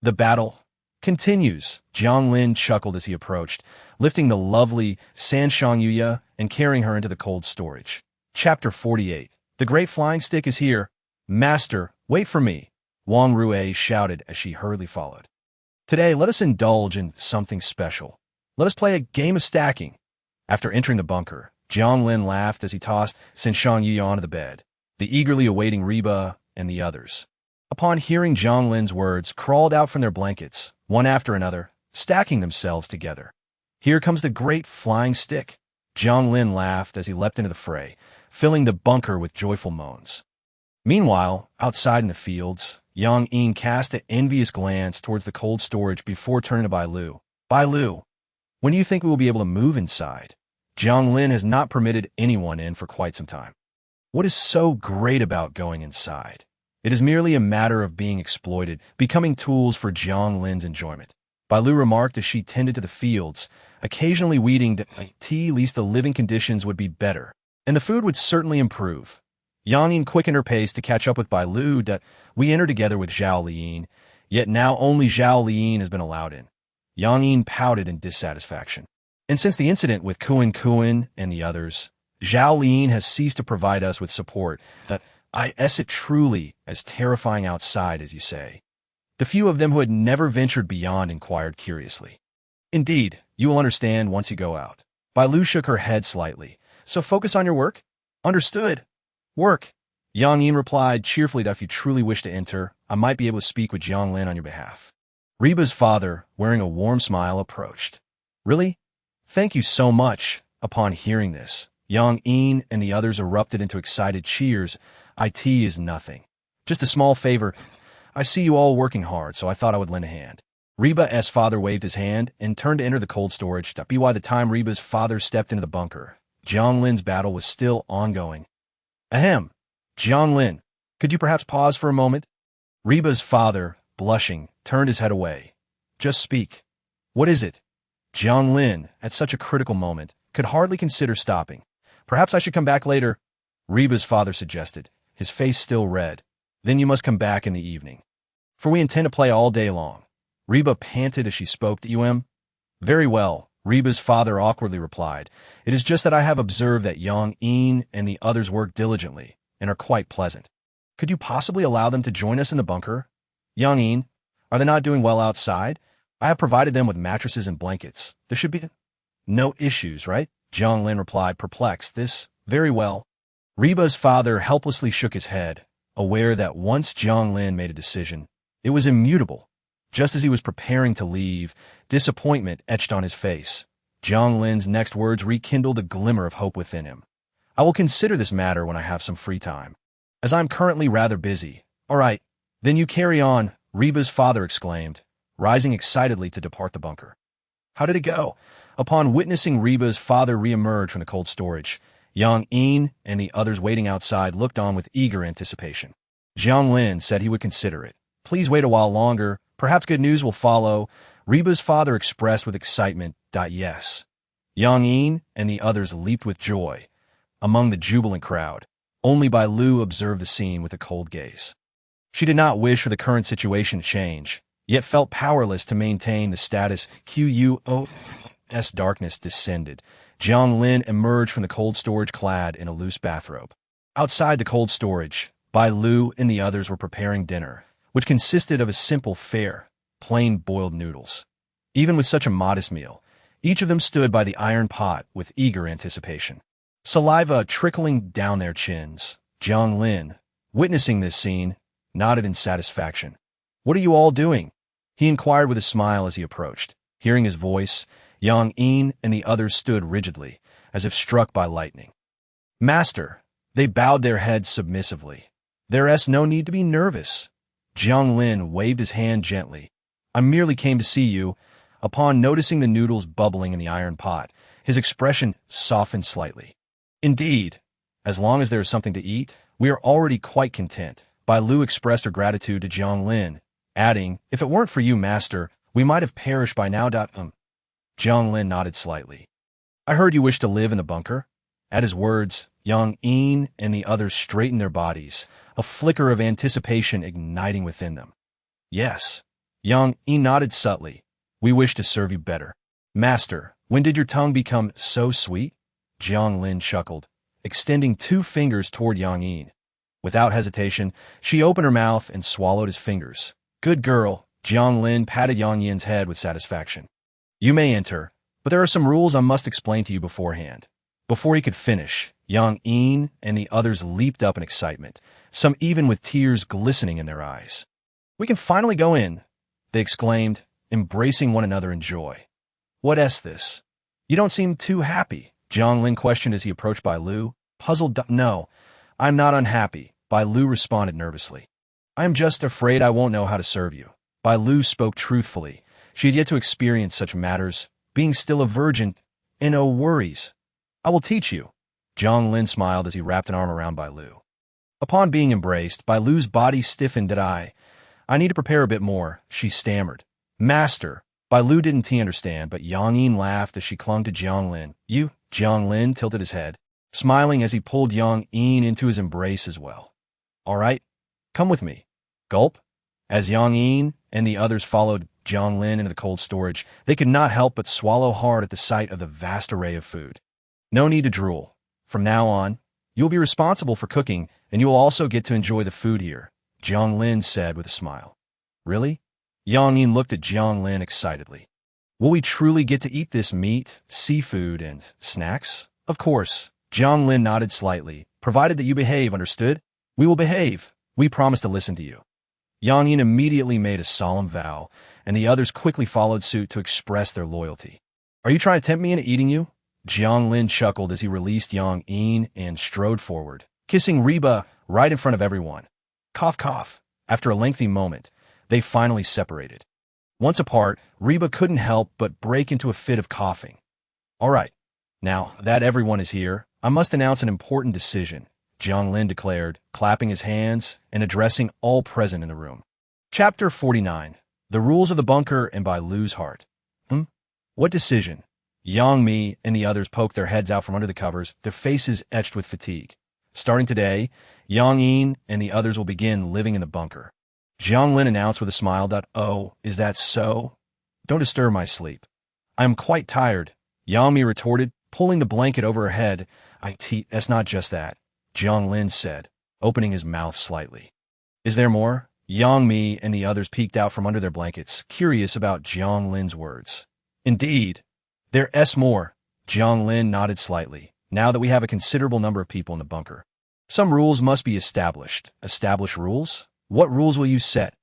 The battle continues, Jiang Lin chuckled as he approached, lifting the lovely Sanshang Yuya and carrying her into the cold storage. Chapter 48. The Great Flying Stick is here. Master, wait for me, Wang Rui shouted as she hurriedly followed. Today, let us indulge in something special. Let us play a game of stacking. After entering the bunker, Jiang Lin laughed as he tossed Sanshang Yuya onto the bed, the eagerly awaiting Reba and the others. Upon hearing Jiang Lin's words, crawled out from their blankets, one after another, stacking themselves together. Here comes the great flying stick. Jiang Lin laughed as he leapt into the fray, filling the bunker with joyful moans. Meanwhile, outside in the fields, Yang Yin cast an envious glance towards the cold storage before turning to Bai Lu. Bai Lu, when do you think we will be able to move inside? Jiang Lin has not permitted anyone in for quite some time. What is so great about going inside? It is merely a matter of being exploited, becoming tools for Jiang Lin's enjoyment. Bai Lu remarked as she tended to the fields, occasionally weeding to tea, lest the living conditions would be better, and the food would certainly improve. Yang Yin quickened her pace to catch up with Bai Lu. We entered together with Zhao Liyin, yet now only Zhao Liyin has been allowed in. Yang Yin pouted in dissatisfaction. And since the incident with Kuan and the others, Zhao Liyin has ceased to provide us with support. Is it truly as terrifying outside as you say? The few of them who had never ventured beyond inquired curiously. Indeed, you will understand once you go out. Bai Lu shook her head slightly. So focus on your work? Understood. Work. Yang Yin replied cheerfully that if you truly wish to enter, I might be able to speak with Jiang Lin on your behalf. Reba's father, wearing a warm smile, approached. Really? Thank you so much. Upon hearing this, Yang Yin and the others erupted into excited cheers. It is nothing. Just a small favor. I see you all working hard, so I thought I would lend a hand. Reba's father waved his hand and turned to enter the cold storage. By the time Reba's father stepped into the bunker, Jiang Lin's battle was still ongoing. Ahem. Jiang Lin, could you perhaps pause for a moment? Reba's father, blushing, turned his head away. Just speak. What is it? Jiang Lin, at such a critical moment, could hardly consider stopping. Perhaps I should come back later, Reba's father suggested, his face still red. Then you must come back in the evening. For we intend to play all day long. Reba panted as she spoke to Very well, Reba's father awkwardly replied. It is just that I have observed that Yang Yin and the others work diligently and are quite pleasant. Could you possibly allow them to join us in the bunker? Yang Yin, are they not doing well outside? I have provided them with mattresses and blankets. There should be no issues, right? Jiang Lin replied, perplexed. Very well. Reba's father helplessly shook his head, aware that once Jiang Lin made a decision, it was immutable. Just as he was preparing to leave, disappointment etched on his face. Jiang Lin's next words rekindled a glimmer of hope within him. I will consider this matter when I have some free time, as I'm currently rather busy. All right, then you carry on, Reba's father exclaimed, rising excitedly to depart the bunker. How did it go? Upon witnessing Reba's father reemerge from the cold storage, Yang Yin and the others waiting outside looked on with eager anticipation. Jiang Lin said he would consider it. Please wait a while longer. Perhaps good news will follow, Reba's father expressed with excitement. Yes. Yang Yin and the others leaped with joy. Among the jubilant crowd, only Bai Lu observed the scene with a cold gaze. She did not wish for the current situation to change, yet felt powerless to maintain the status quo. As darkness descended, Jiang Lin emerged from the cold storage clad in a loose bathrobe. Outside the cold storage, Bai Lu and the others were preparing dinner, which consisted of a simple fare, plain boiled noodles. Even with such a modest meal, each of them stood by the iron pot with eager anticipation. Saliva trickling down their chins, Jiang Lin, witnessing this scene, nodded in satisfaction. What are you all doing? He inquired with a smile as he approached. Hearing his voice, Yang Yin and the others stood rigidly, as if struck by lightning. Master, they bowed their heads submissively. There's no need to be nervous. Jiang Lin waved his hand gently. I merely came to see you. Upon noticing the noodles bubbling in the iron pot, his expression softened slightly. Indeed, as long as there is something to eat, we are already quite content. Bai Lu expressed her gratitude to Jiang Lin, adding, if it weren't for you, master, we might have perished by now. Jiang Lin nodded slightly. I heard you wish to live in the bunker. At his words, Yang Yin and the others straightened their bodies, a flicker of anticipation igniting within them. Yes. Yang Yin nodded subtly. We wish to serve you better. Master, when did your tongue become so sweet? Jiang Lin chuckled, extending 2 fingers toward Yang Yin. Without hesitation, she opened her mouth and swallowed his fingers. Good girl, Jiang Lin patted Yang Yin's head with satisfaction. You may enter, but there are some rules I must explain to you beforehand. Before he could finish, Yang Yin and the others leaped up in excitement, some even with tears glistening in their eyes. We can finally go in, they exclaimed, embracing one another in joy. What's this? You don't seem too happy, Jiang Lin questioned as he approached Bai Lu, puzzled. No, I'm not unhappy, Bai Lu responded nervously. I am just afraid I won't know how to serve you. Bai Lu spoke truthfully. She had yet to experience such matters, being still a virgin, and no worries. I will teach you. Jiang Lin smiled as he wrapped an arm around Bai Lu. Upon being embraced, Bai Lu's body stiffened. I need to prepare a bit more, she stammered. Master, Bai Lu didn't understand, but Yang Yin laughed as she clung to Jiang Lin. You? Jiang Lin tilted his head. smiling as he pulled Yang Mi into his embrace as well. All right, come with me. Gulp. As Yang Mi and the others followed Jiang Lin into the cold storage, they could not help but swallow hard at the sight of the vast array of food. No need to drool. From now on, you will be responsible for cooking, and you will also get to enjoy the food here, Jiang Lin said with a smile. Really? Yang Mi looked at Jiang Lin excitedly. Will we truly get to eat this meat, seafood, and snacks? Of course. Jiang Lin nodded slightly. Provided that you behave, understood? We will behave. We promise to listen to you. Yang Mi immediately made a solemn vow, and the others quickly followed suit to express their loyalty. Are you trying to tempt me into eating you? Jiang Lin chuckled as he released Yang Mi and strode forward, kissing Reba right in front of everyone. Cough, cough. After a lengthy moment, they finally separated. Once apart, Reba couldn't help but break into a fit of coughing. All right, now that everyone is here, I must announce an important decision, Jiang Lin declared, clapping his hands and addressing all present in the room. Chapter 49, The Rules of the Bunker and by Lu's Heart. What decision? Yang Mi and the others poked their heads out from under the covers, their faces etched with fatigue. Starting today, Yang Mi and the others will begin living in the bunker. Jiang Lin announced with a smile. Oh, is that so? Don't disturb my sleep. I am quite tired, Yang Mi retorted, pulling the blanket over her head. That's not just that, Jiang Lin said, opening his mouth slightly. Is there more? Yang Mi and the others peeked out from under their blankets, curious about Jiang Lin's words. Indeed. There's more, Jiang Lin nodded slightly, now that we have a considerable number of people in the bunker. Some rules must be established. Established rules? What rules will you set?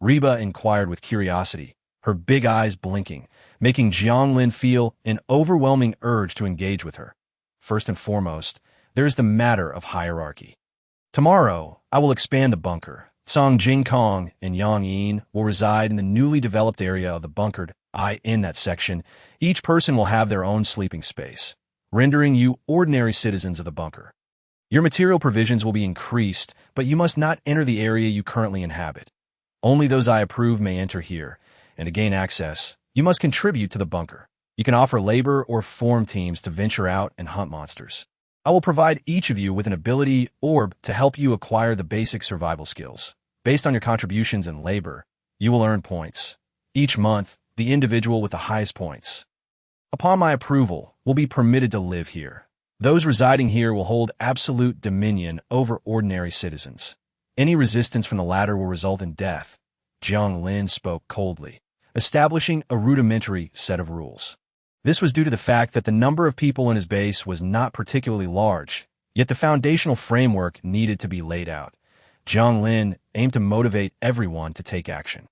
Reba inquired with curiosity, her big eyes blinking, making Jiang Lin feel an overwhelming urge to engage with her. First and foremost, there is the matter of hierarchy. Tomorrow, I will expand the bunker. Song Jingkong and Yang Mi will reside in the newly developed area of the bunkered. In that section, each person will have their own sleeping space, rendering you ordinary citizens of the bunker. Your material provisions will be increased, but you must not enter the area you currently inhabit. Only those I approve may enter here, and to gain access, you must contribute to the bunker. You can offer labor or form teams to venture out and hunt monsters. I will provide each of you with an ability orb to help you acquire the basic survival skills. Based on your contributions and labor, you will earn points. Each month, the individual with the highest points, upon my approval, will be permitted to live here. Those residing here will hold absolute dominion over ordinary citizens. Any resistance from the latter will result in death. Jiang Lin spoke coldly, establishing a rudimentary set of rules. This was due to the fact that the number of people in his base was not particularly large, yet the foundational framework needed to be laid out. Jiang Lin aimed to motivate everyone to take action.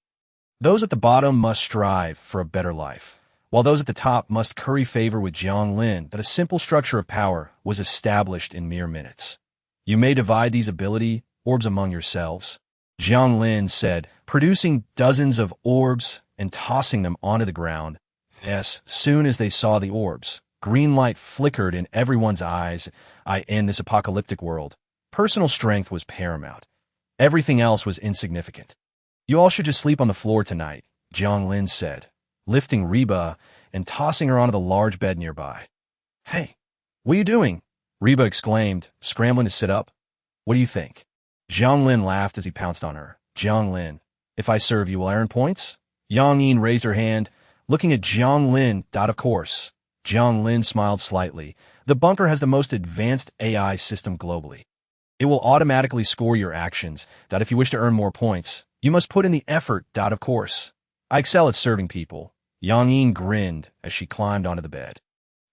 Those at the bottom must strive for a better life, while those at the top must curry favor with Jiang Lin that a simple structure of power was established in mere minutes. You may divide these ability orbs among yourselves, Jiang Lin said, producing dozens of orbs and tossing them onto the ground. As soon as they saw the orbs, green light flickered in everyone's eyes. In this apocalyptic world, personal strength was paramount. Everything else was insignificant. You all should just sleep on the floor tonight, Jiang Lin said, lifting Reba and tossing her onto the large bed nearby. Hey, what are you doing? Reba exclaimed, scrambling to sit up. What do you think? Jiang Lin laughed as he pounced on her. Jiang Lin, if I serve you, will I earn points? Yang Mi raised her hand, looking at Jiang Lin. Of course. Jiang Lin smiled slightly. The bunker has the most advanced AI system globally. It will automatically score your actions. If you wish to earn more points, you must put in the effort. Of course. I excel at serving people. Yang Mi grinned as she climbed onto the bed.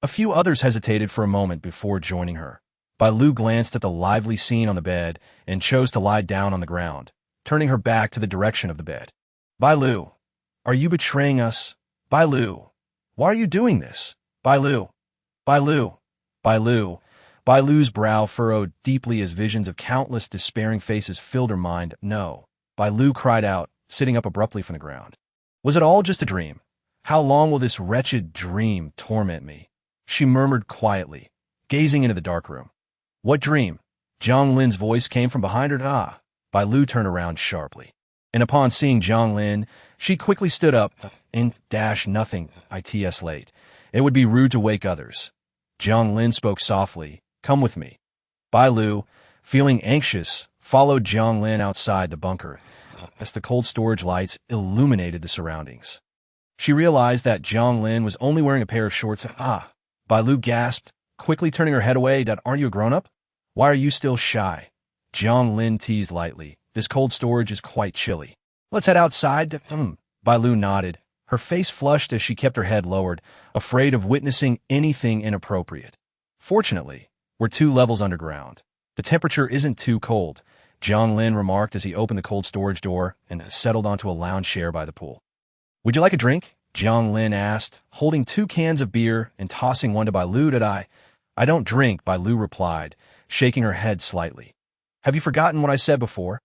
A few others hesitated for a moment before joining her. Bai Lu glanced at the lively scene on the bed and chose to lie down on the ground, turning her back to the direction of the bed. Bai Lu, are you betraying us? Bai Lu, why are you doing this? Bai Lu, Bai Lu, Bai Lu. Bai Lu's brow furrowed deeply as visions of countless despairing faces filled her mind. No, Bai Lu cried out, sitting up abruptly from the ground. Was it all just a dream? How long will this wretched dream torment me? She murmured quietly, gazing into the dark room. What dream? Jiang Lin's voice came from behind her. Bai Lu turned around sharply, and upon seeing Jiang Lin, she quickly stood up. Nothing. It's late. It would be rude to wake others. Jiang Lin spoke softly, Come with me. Bai Lu, feeling anxious, followed Jiang Lin outside the bunker as the cold storage lights illuminated the surroundings. She realized that Jiang Lin was only wearing a pair of shorts. Ah, Bai Lu gasped, quickly turning her head away. Aren't you a grown-up? Why are you still shy? Jiang Lin teased lightly. This cold storage is quite chilly. Let's head outside. Bai Lu nodded, her face flushed as she kept her head lowered, afraid of witnessing anything inappropriate. Fortunately, we're 2 levels underground. The temperature isn't too cold, Jiang Lin remarked as he opened the cold storage door and settled onto a lounge chair by the pool. Would you like a drink? Jiang Lin asked, holding 2 cans of beer and tossing one to Bai Lu. I don't drink, Bai Lu replied, shaking her head slightly. Have you forgotten what I said before?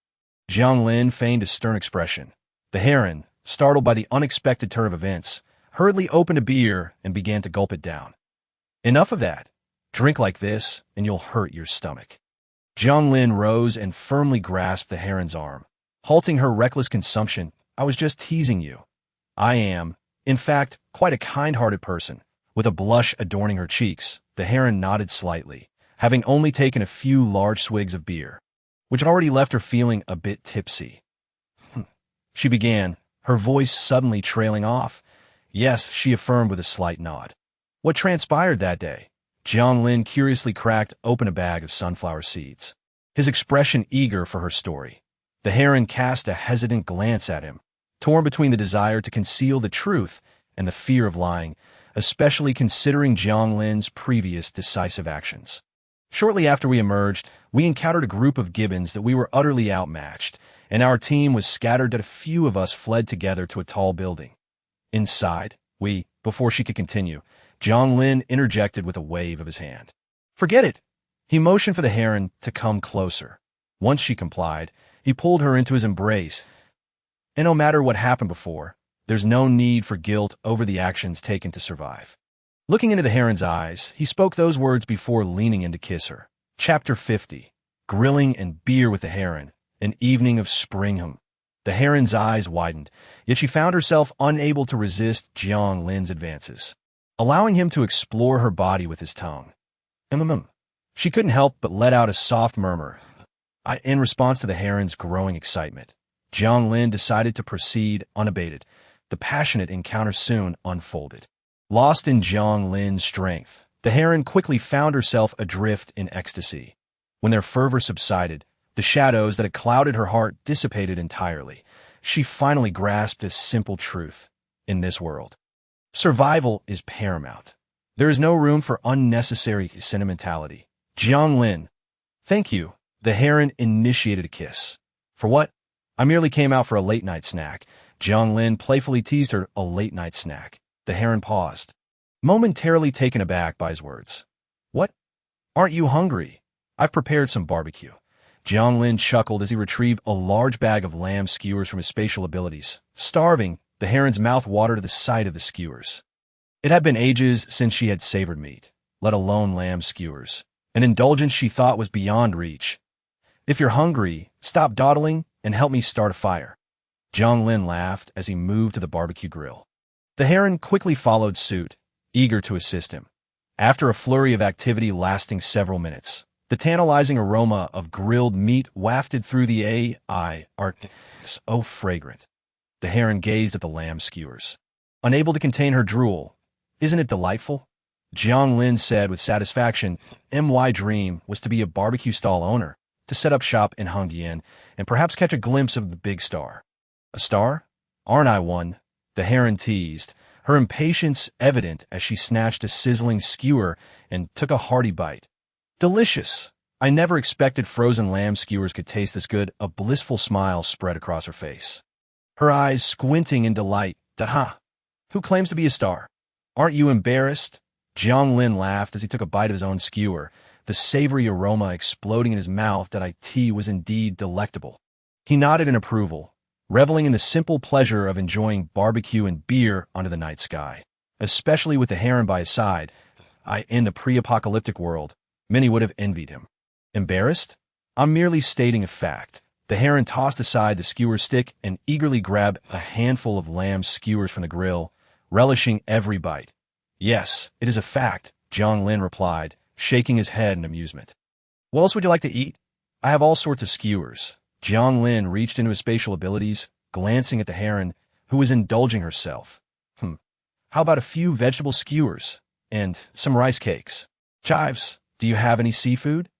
Jiang Lin feigned a stern expression. The heron, startled by the unexpected turn of events, hurriedly opened a beer and began to gulp it down. Enough of that. Drink like this, and you'll hurt your stomach. Jiang Lin rose and firmly grasped the heron's arm, halting her reckless consumption. I was just teasing you. I am, in fact, quite a kind-hearted person. With a blush adorning her cheeks, the heron nodded slightly, having only taken a few large swigs of beer, which had already left her feeling a bit tipsy. She began, her voice suddenly trailing off. Yes, she affirmed with a slight nod. What transpired that day? Jiang Lin curiously cracked open a bag of sunflower seeds, his expression eager for her story. The heron cast a hesitant glance at him, torn between the desire to conceal the truth and the fear of lying, especially considering Jiang Lin's previous decisive actions. Shortly after we emerged, we encountered a group of gibbons that we were utterly outmatched, and our team was scattered. A few of us fled together to a tall building. Inside, before she could continue, Jiang Lin interjected with a wave of his hand. Forget it. He motioned for the heron to come closer. Once she complied, he pulled her into his embrace. And no matter what happened before, there's no need for guilt over the actions taken to survive. Looking into the heron's eyes, he spoke those words before leaning in to kiss her. Chapter 50. Grilling and beer with the heron. An evening of spring. The heron's eyes widened, yet she found herself unable to resist Jiang Lin's advances, allowing him to explore her body with his tongue. She couldn't help but let out a soft murmur. In response to the heron's growing excitement, Jiang Lin decided to proceed unabated. The passionate encounter soon unfolded. Lost in Jiang Lin's strength, the heron quickly found herself adrift in ecstasy. When their fervor subsided, the shadows that had clouded her heart dissipated entirely. She finally grasped a simple truth. In this world, survival is paramount. There is no room for unnecessary sentimentality. Jiang Lin. Thank you. The heron initiated a kiss. For what? I merely came out for a late-night snack. Jiang Lin playfully teased her. A late-night snack. The heron paused, momentarily taken aback by his words. What? Aren't you hungry? I've prepared some barbecue. Jiang Lin chuckled as he retrieved a large bag of lamb skewers from his spatial abilities. Starving, the heron's mouth watered at the sight of the skewers. It had been ages since she had savored meat, let alone lamb skewers, an indulgence she thought was beyond reach. If you're hungry, stop dawdling and help me start a fire. Jiang Lin laughed as he moved to the barbecue grill. The heron quickly followed suit, eager to assist him. After a flurry of activity lasting several minutes, the tantalizing aroma of grilled meat wafted through the air. So fragrant. The heron gazed at the lamb skewers, unable to contain her drool. Isn't it delightful? Jiang Lin said with satisfaction. My dream was to be a barbecue stall owner, to set up shop in Hongdian, and perhaps catch a glimpse of the big star. A star? Aren't I one? The heron teased, her impatience evident as she snatched a sizzling skewer and took a hearty bite. Delicious! I never expected frozen lamb skewers could taste this good. A blissful smile spread across her face, her eyes squinting in delight. Who claims to be a star? Aren't you embarrassed? Jiang Lin laughed as he took a bite of his own skewer, the savory aroma exploding in his mouth. Tea was indeed delectable. He nodded in approval, reveling in the simple pleasure of enjoying barbecue and beer under the night sky, especially with the heron by his side. In the pre-apocalyptic world, many would have envied him. Embarrassed? I'm merely stating a fact. The heron tossed aside the skewer stick and eagerly grabbed a handful of lamb skewers from the grill, relishing every bite. Yes, it is a fact, Jiang Lin replied, shaking his head in amusement. What else would you like to eat? I have all sorts of skewers. Jiang Lin reached into his spatial abilities, glancing at the heron, who was indulging herself. How about a few vegetable skewers and some rice cakes? Chives, do you have any seafood?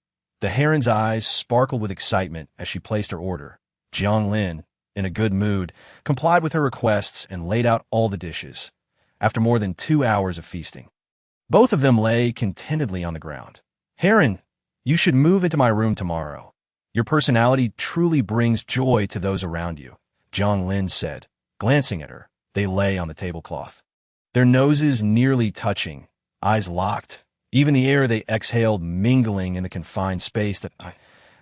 The heron's eyes sparkled with excitement as she placed her order. Jiang Lin, in a good mood, complied with her requests and laid out all the dishes. After more than 2 hours of feasting, both of them lay contentedly on the ground. Heron, you should move into my room tomorrow. Your personality truly brings joy to those around you, Jiang Lin said, glancing at her. They lay on the tablecloth, their noses nearly touching, eyes locked, even the air they exhaled mingling in the confined space that I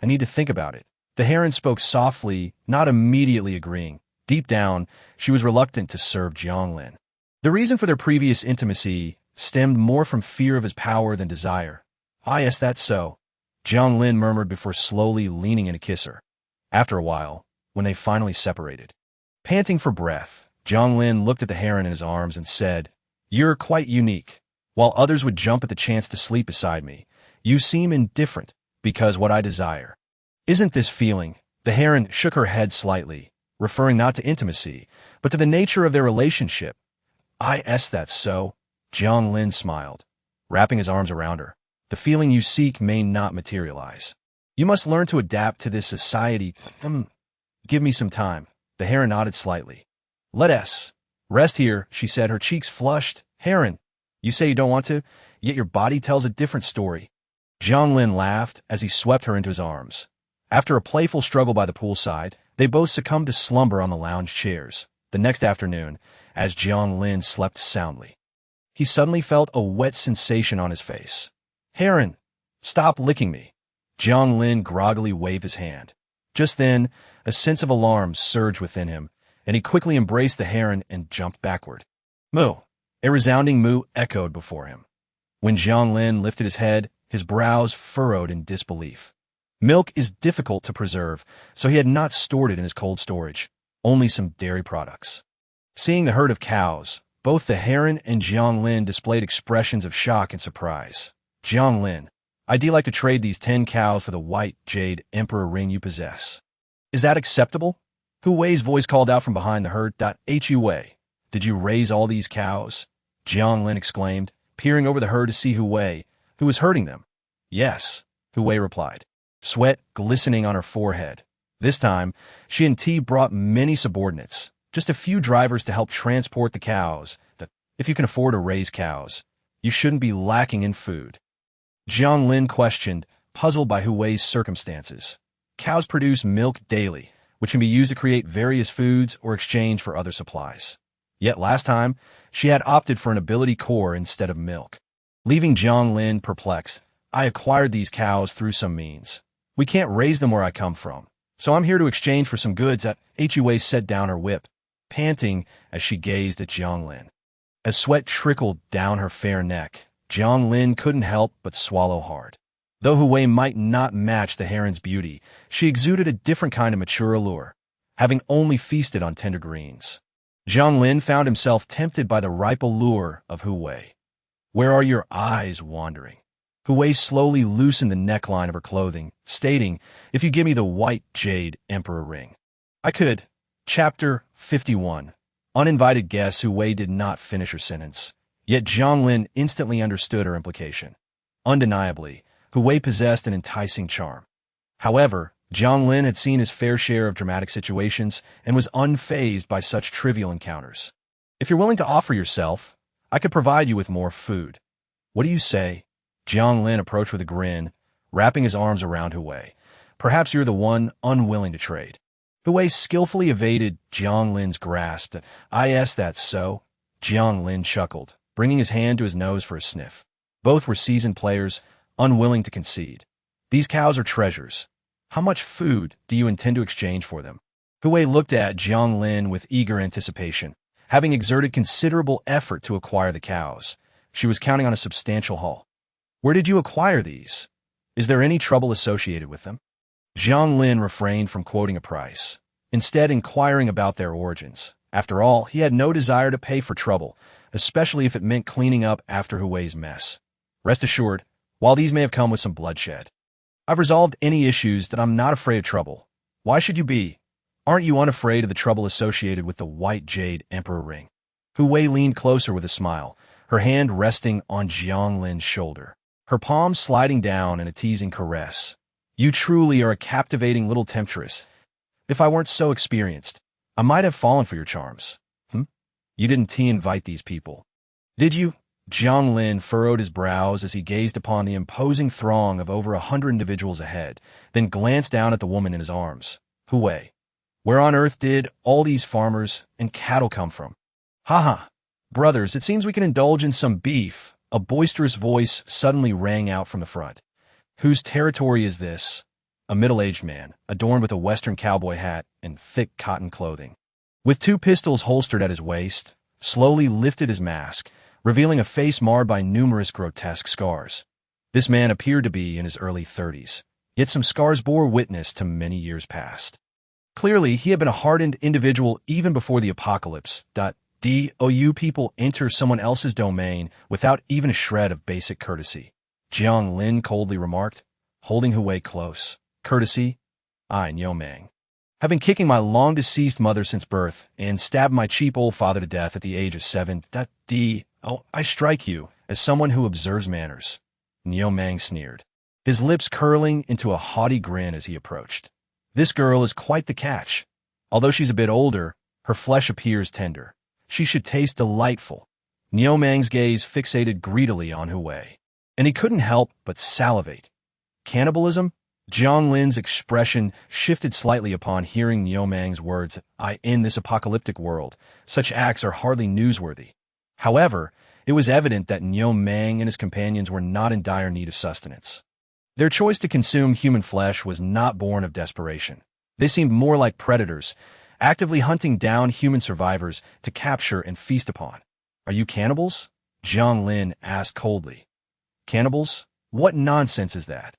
need to think about it. The heron spoke softly, not immediately agreeing. Deep down, she was reluctant to serve Jiang Lin. The reason for their previous intimacy stemmed more from fear of his power than desire. Yes, that's so, Jiang Lin murmured before slowly leaning in to kiss her. After a while, when they finally separated, panting for breath, Jiang Lin looked at the heron in his arms and said, "You're quite unique. While others would jump at the chance to sleep beside me, you seem indifferent because what I desire isn't this feeling." The heron shook her head slightly, referring not to intimacy, but to the nature of their relationship. That's so, Jiang Lin smiled, wrapping his arms around her. The feeling you seek may not materialize. You must learn to adapt to this society. Give me some time. The heron nodded slightly. Let us rest here, she said, her cheeks flushed. Heron, you say you don't want to, yet your body tells a different story. Jiang Lin laughed as he swept her into his arms. After a playful struggle by the poolside, they both succumbed to slumber on the lounge chairs. The next afternoon, as Jiang Lin slept soundly, he suddenly felt a wet sensation on his face. Heron, stop licking me. Jiang Lin groggily waved his hand. Just then, a sense of alarm surged within him, and he quickly embraced the heron and jumped backward. Moo! A resounding moo echoed before him. When Jiang Lin lifted his head, his brows furrowed in disbelief. Milk is difficult to preserve, so he had not stored it in his cold storage, only some dairy products. Seeing the herd of cows, both the heron and Jiang Lin displayed expressions of shock and surprise. Jiang Lin, I'd like to trade these 10 cows for the white jade emperor ring you possess. Is that acceptable? Hu Wei's voice called out from behind the herd. Hu Wei, did you raise all these cows? Jiang Lin exclaimed, peering over the herd to see Hu Wei, who was herding them. Yes, Hu Wei replied, sweat glistening on her forehead. This time, she and T brought many subordinates, just a few drivers to help transport the cows. If you can afford to raise cows, you shouldn't be lacking in food. Jiang Lin questioned, puzzled by Hu Wei's circumstances. Cows produce milk daily, which can be used to create various foods or exchange for other supplies. Yet last time, she had opted for an ability core instead of milk. Leaving Jiang Lin perplexed, I acquired these cows through some means. We can't raise them where I come from, so I'm here to exchange for some goods. Hu Wei set down her whip, panting as she gazed at Jiang Lin. As sweat trickled down her fair neck, Jiang Lin couldn't help but swallow hard. Though Hu Wei might not match the heron's beauty, she exuded a different kind of mature allure, having only feasted on tender greens. Jiang Lin found himself tempted by the ripe allure of Hu Wei. Where are your eyes wandering? Hu Wei slowly loosened the neckline of her clothing, stating, if you give me the white jade emperor ring, I could. Chapter 51. Uninvited guess. Hu Wei did not finish her sentence, yet Jiang Lin instantly understood her implication. Undeniably, Hu Wei possessed an enticing charm. However, Jiang Lin had seen his fair share of dramatic situations and was unfazed by such trivial encounters. If you're willing to offer yourself, I could provide you with more food. What do you say? Jiang Lin approached with a grin, wrapping his arms around Hu Wei. Perhaps you're the one unwilling to trade. Hu Wei skillfully evaded Jiang Lin's grasp. That's so. Jiang Lin chuckled, bringing his hand to his nose for a sniff. Both were seasoned players, unwilling to concede. These cows are treasures. How much food do you intend to exchange for them? Hu Wei looked at Jiang Lin with eager anticipation. Having exerted considerable effort to acquire the cows, she was counting on a substantial haul. Where did you acquire these? Is there any trouble associated with them? Jiang Lin refrained from quoting a price, instead inquiring about their origins. After all, he had no desire to pay for trouble, especially if it meant cleaning up after Hu Wei's mess. Rest assured, While these may have come with some bloodshed, I've resolved any issues that I'm not afraid of trouble. Why should you be? Aren't you unafraid of the trouble associated with the white jade emperor ring? Hu Wei leaned closer with a smile, her hand resting on Jiang Lin's shoulder, her palm sliding down in a teasing caress. You truly are a captivating little temptress. If I weren't so experienced, I might have fallen for your charms. You didn't invite these people, did you? Jiang Lin furrowed his brows as he gazed upon the imposing throng of over 100 individuals ahead, then glanced down at the woman in his arms. Hu Wei, where on earth did all these farmers and cattle come from? Ha! Brothers, it seems we can indulge in some beef. A boisterous voice suddenly rang out from the front. Whose territory is this? A middle-aged man, adorned with a Western cowboy hat and thick cotton clothing, with 2 pistols holstered at his waist, slowly lifted his mask, revealing a face marred by numerous grotesque scars. This man appeared to be in his early 30s, yet some scars bore witness to many years past. Clearly, he had been a hardened individual even before the apocalypse.As people enter someone else's domain without even a shred of basic courtesy. Jiang Lin coldly remarked, holding Hu Wei close. Courtesy? I, Mi.Jiang, have been kicking my long-deceased mother since birth and stabbed my cheap old father to death at the age of 7. I strike you as someone who observes manners. Mi.Jiang sneered, his lips curling into a haughty grin as he approached. This girl is quite the catch. Although she's a bit older, her flesh appears tender. She should taste delightful. Mi.Jiang's gaze fixated greedily on Hu Wei, and he couldn't help but salivate. Cannibalism? Jiang Lin's expression shifted slightly upon hearing Mi.Jiang's words. In this apocalyptic world, such acts are hardly newsworthy. However, it was evident that Mi.Jiang and his companions were not in dire need of sustenance. Their choice to consume human flesh was not born of desperation. They seemed more like predators, actively hunting down human survivors to capture and feast upon. Are you cannibals? Jiang Lin asked coldly. Cannibals? What nonsense is that?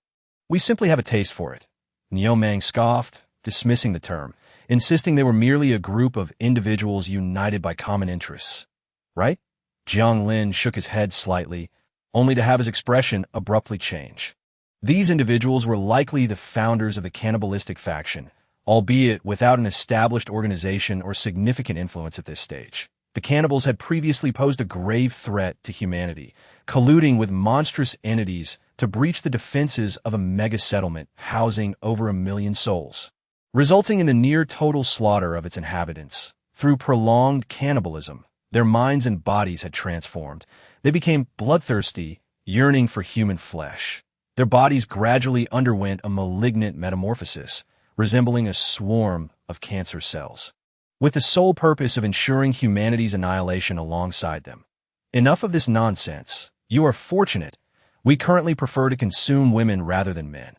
We simply have a taste for it. Mi.Jiang scoffed, dismissing the term, insisting they were merely a group of individuals united by common interests. Right? Jiang Lin shook his head slightly, only to have his expression abruptly change. These individuals were likely the founders of the cannibalistic faction, albeit without an established organization or significant influence at this stage. The cannibals had previously posed a grave threat to humanity, colluding with monstrous entities to breach the defenses of a mega-settlement housing over 1 million souls, resulting in the near-total slaughter of its inhabitants. Through prolonged cannibalism, their minds and bodies had transformed. They became bloodthirsty, yearning for human flesh. Their bodies gradually underwent a malignant metamorphosis, resembling a swarm of cancer cells, with the sole purpose of ensuring humanity's annihilation alongside them. Enough of this nonsense. You are fortunate. We currently prefer to consume women rather than men.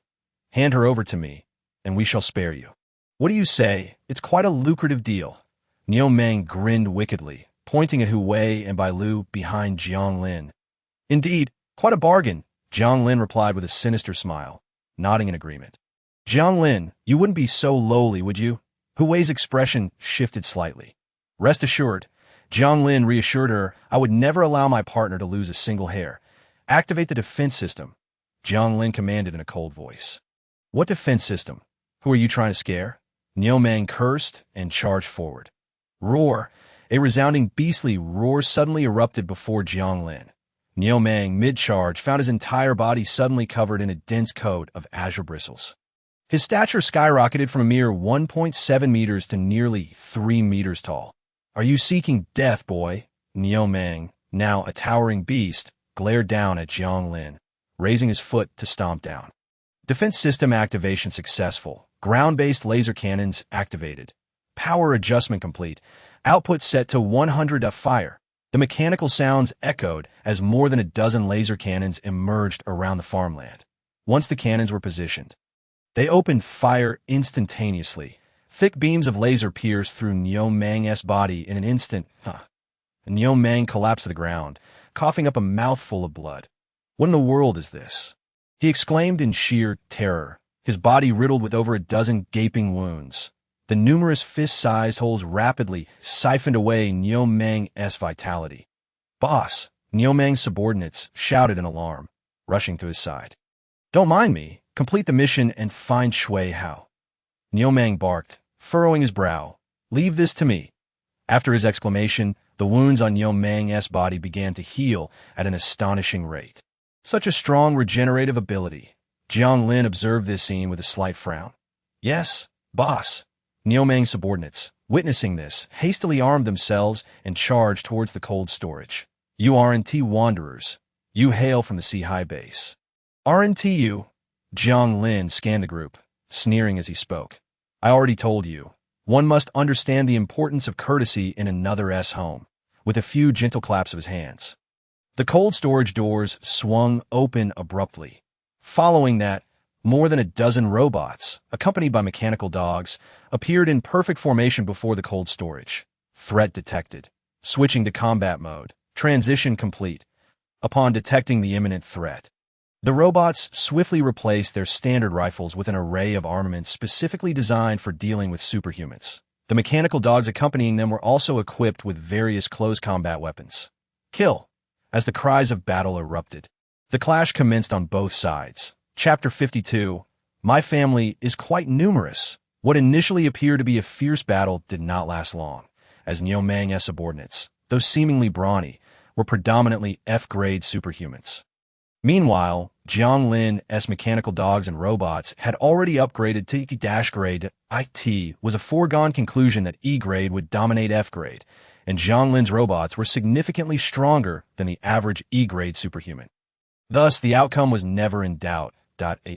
Hand her over to me, and we shall spare you. What do you say? It's quite a lucrative deal. Mi.Jiang grinned wickedly, pointing at Hu Wei and Bai Lu behind Jiang Lin. Indeed, quite a bargain, Jiang Lin replied with a sinister smile, nodding in agreement. Jiang Lin, you wouldn't be so lowly, would you? Hu Wei's expression shifted slightly. Rest assured, Jiang Lin reassured her, I would never allow my partner to lose a single hair. Activate the defense system, Jiang Lin commanded in a cold voice. What defense system? Who are you trying to scare? Mi.Jiang cursed and charged forward. Roar! A resounding beastly roar suddenly erupted before Jiang Lin. Mi.Jiang, mid-charge, found his entire body suddenly covered in a dense coat of azure bristles. His stature skyrocketed from a mere 1.7 meters to nearly 3 meters tall. Are you seeking death, boy? Mi.Jiang, now a towering beast, glared down at Jiang Lin, raising his foot to stomp down. Defense system activation successful. Ground-based laser cannons activated. Power adjustment complete. Output set to 100 fire. The mechanical sounds echoed as more than a dozen laser cannons emerged around the farmland. Once the cannons were positioned, they opened fire instantaneously. Thick beams of laser pierced through Mi.Jiang's body in an instant. Mi.Jiang collapsed to the ground, coughing up a mouthful of blood. What in the world is this? He exclaimed in sheer terror, his body riddled with over a dozen gaping wounds. The numerous fist-sized holes rapidly siphoned away Mi.Jiang's vitality. Boss, Mi.Jiang's subordinates shouted in alarm. rushing to his side. Don't mind me. Complete the mission and find Shui Hao. Niu barked, furrowing his brow. Leave this to me. After his exclamation, the wounds on Niu's body began to heal at an astonishing rate. Such a strong regenerative ability. Jiang Lin observed this scene with a slight frown. Yes, boss. Niu's subordinates, witnessing this, hastily armed themselves and charged towards the cold storage. You R&T wanderers. You hail from the Sea-High base. R&TU. Jiang Lin scanned the group, sneering as he spoke. I already told you. One must understand the importance of courtesy in another's home, with a few gentle claps of his hands. The cold storage doors swung open abruptly. Following that, more than a dozen robots, accompanied by mechanical dogs, appeared in perfect formation before the cold storage. Threat detected. Switching to combat mode. Transition complete. Upon detecting the imminent threat, the robots swiftly replaced their standard rifles with an array of armaments specifically designed for dealing with superhumans. The mechanical dogs accompanying them were also equipped with various close combat weapons. Kill! As the cries of battle erupted. The clash commenced on both sides. Chapter 52. My family is quite numerous. What initially appeared to be a fierce battle did not last long, as Niu's subordinates, though seemingly brawny, were predominantly F-grade superhumans. Meanwhile, Jiang Lin's mechanical dogs and robots had already upgraded to E-grade. It was a foregone conclusion that E-grade would dominate F-grade, and Jiang Lin's robots were significantly stronger than the average E-grade superhuman. Thus, the outcome was never in doubt.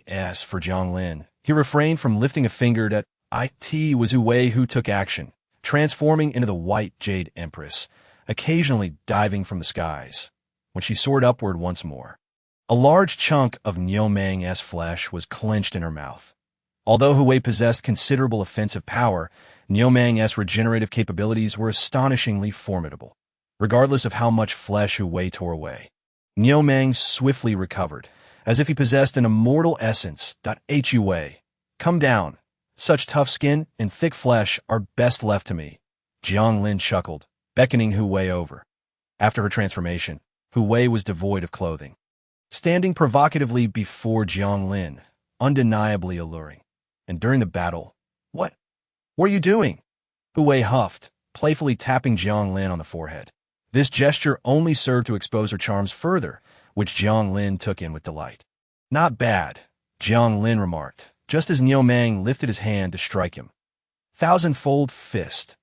As for Jiang Lin, he refrained from lifting a finger. It was Wei who took action, transforming into the White Jade Empress, occasionally diving from the skies. When she soared upward once more, a large chunk of Niu's flesh was clenched in her mouth. Although Wei possessed considerable offensive power, Niu's regenerative capabilities were astonishingly formidable. Regardless of how much flesh Wei tore away, Niu swiftly recovered, as if he possessed an immortal essence. Wei, come down. Such tough skin and thick flesh are best left to me. Jiang Lin chuckled, beckoning Wei over. After her transformation, Wei was devoid of clothing, standing provocatively before Jiang Lin, undeniably alluring. And during the battle, What are you doing? Wei huffed, playfully tapping Jiang Lin on the forehead. This gesture only served to expose her charms further, which Jiang Lin took in with delight. Not bad, Jiang Lin remarked, just as Niu lifted his hand to strike him. Thousand-fold fist.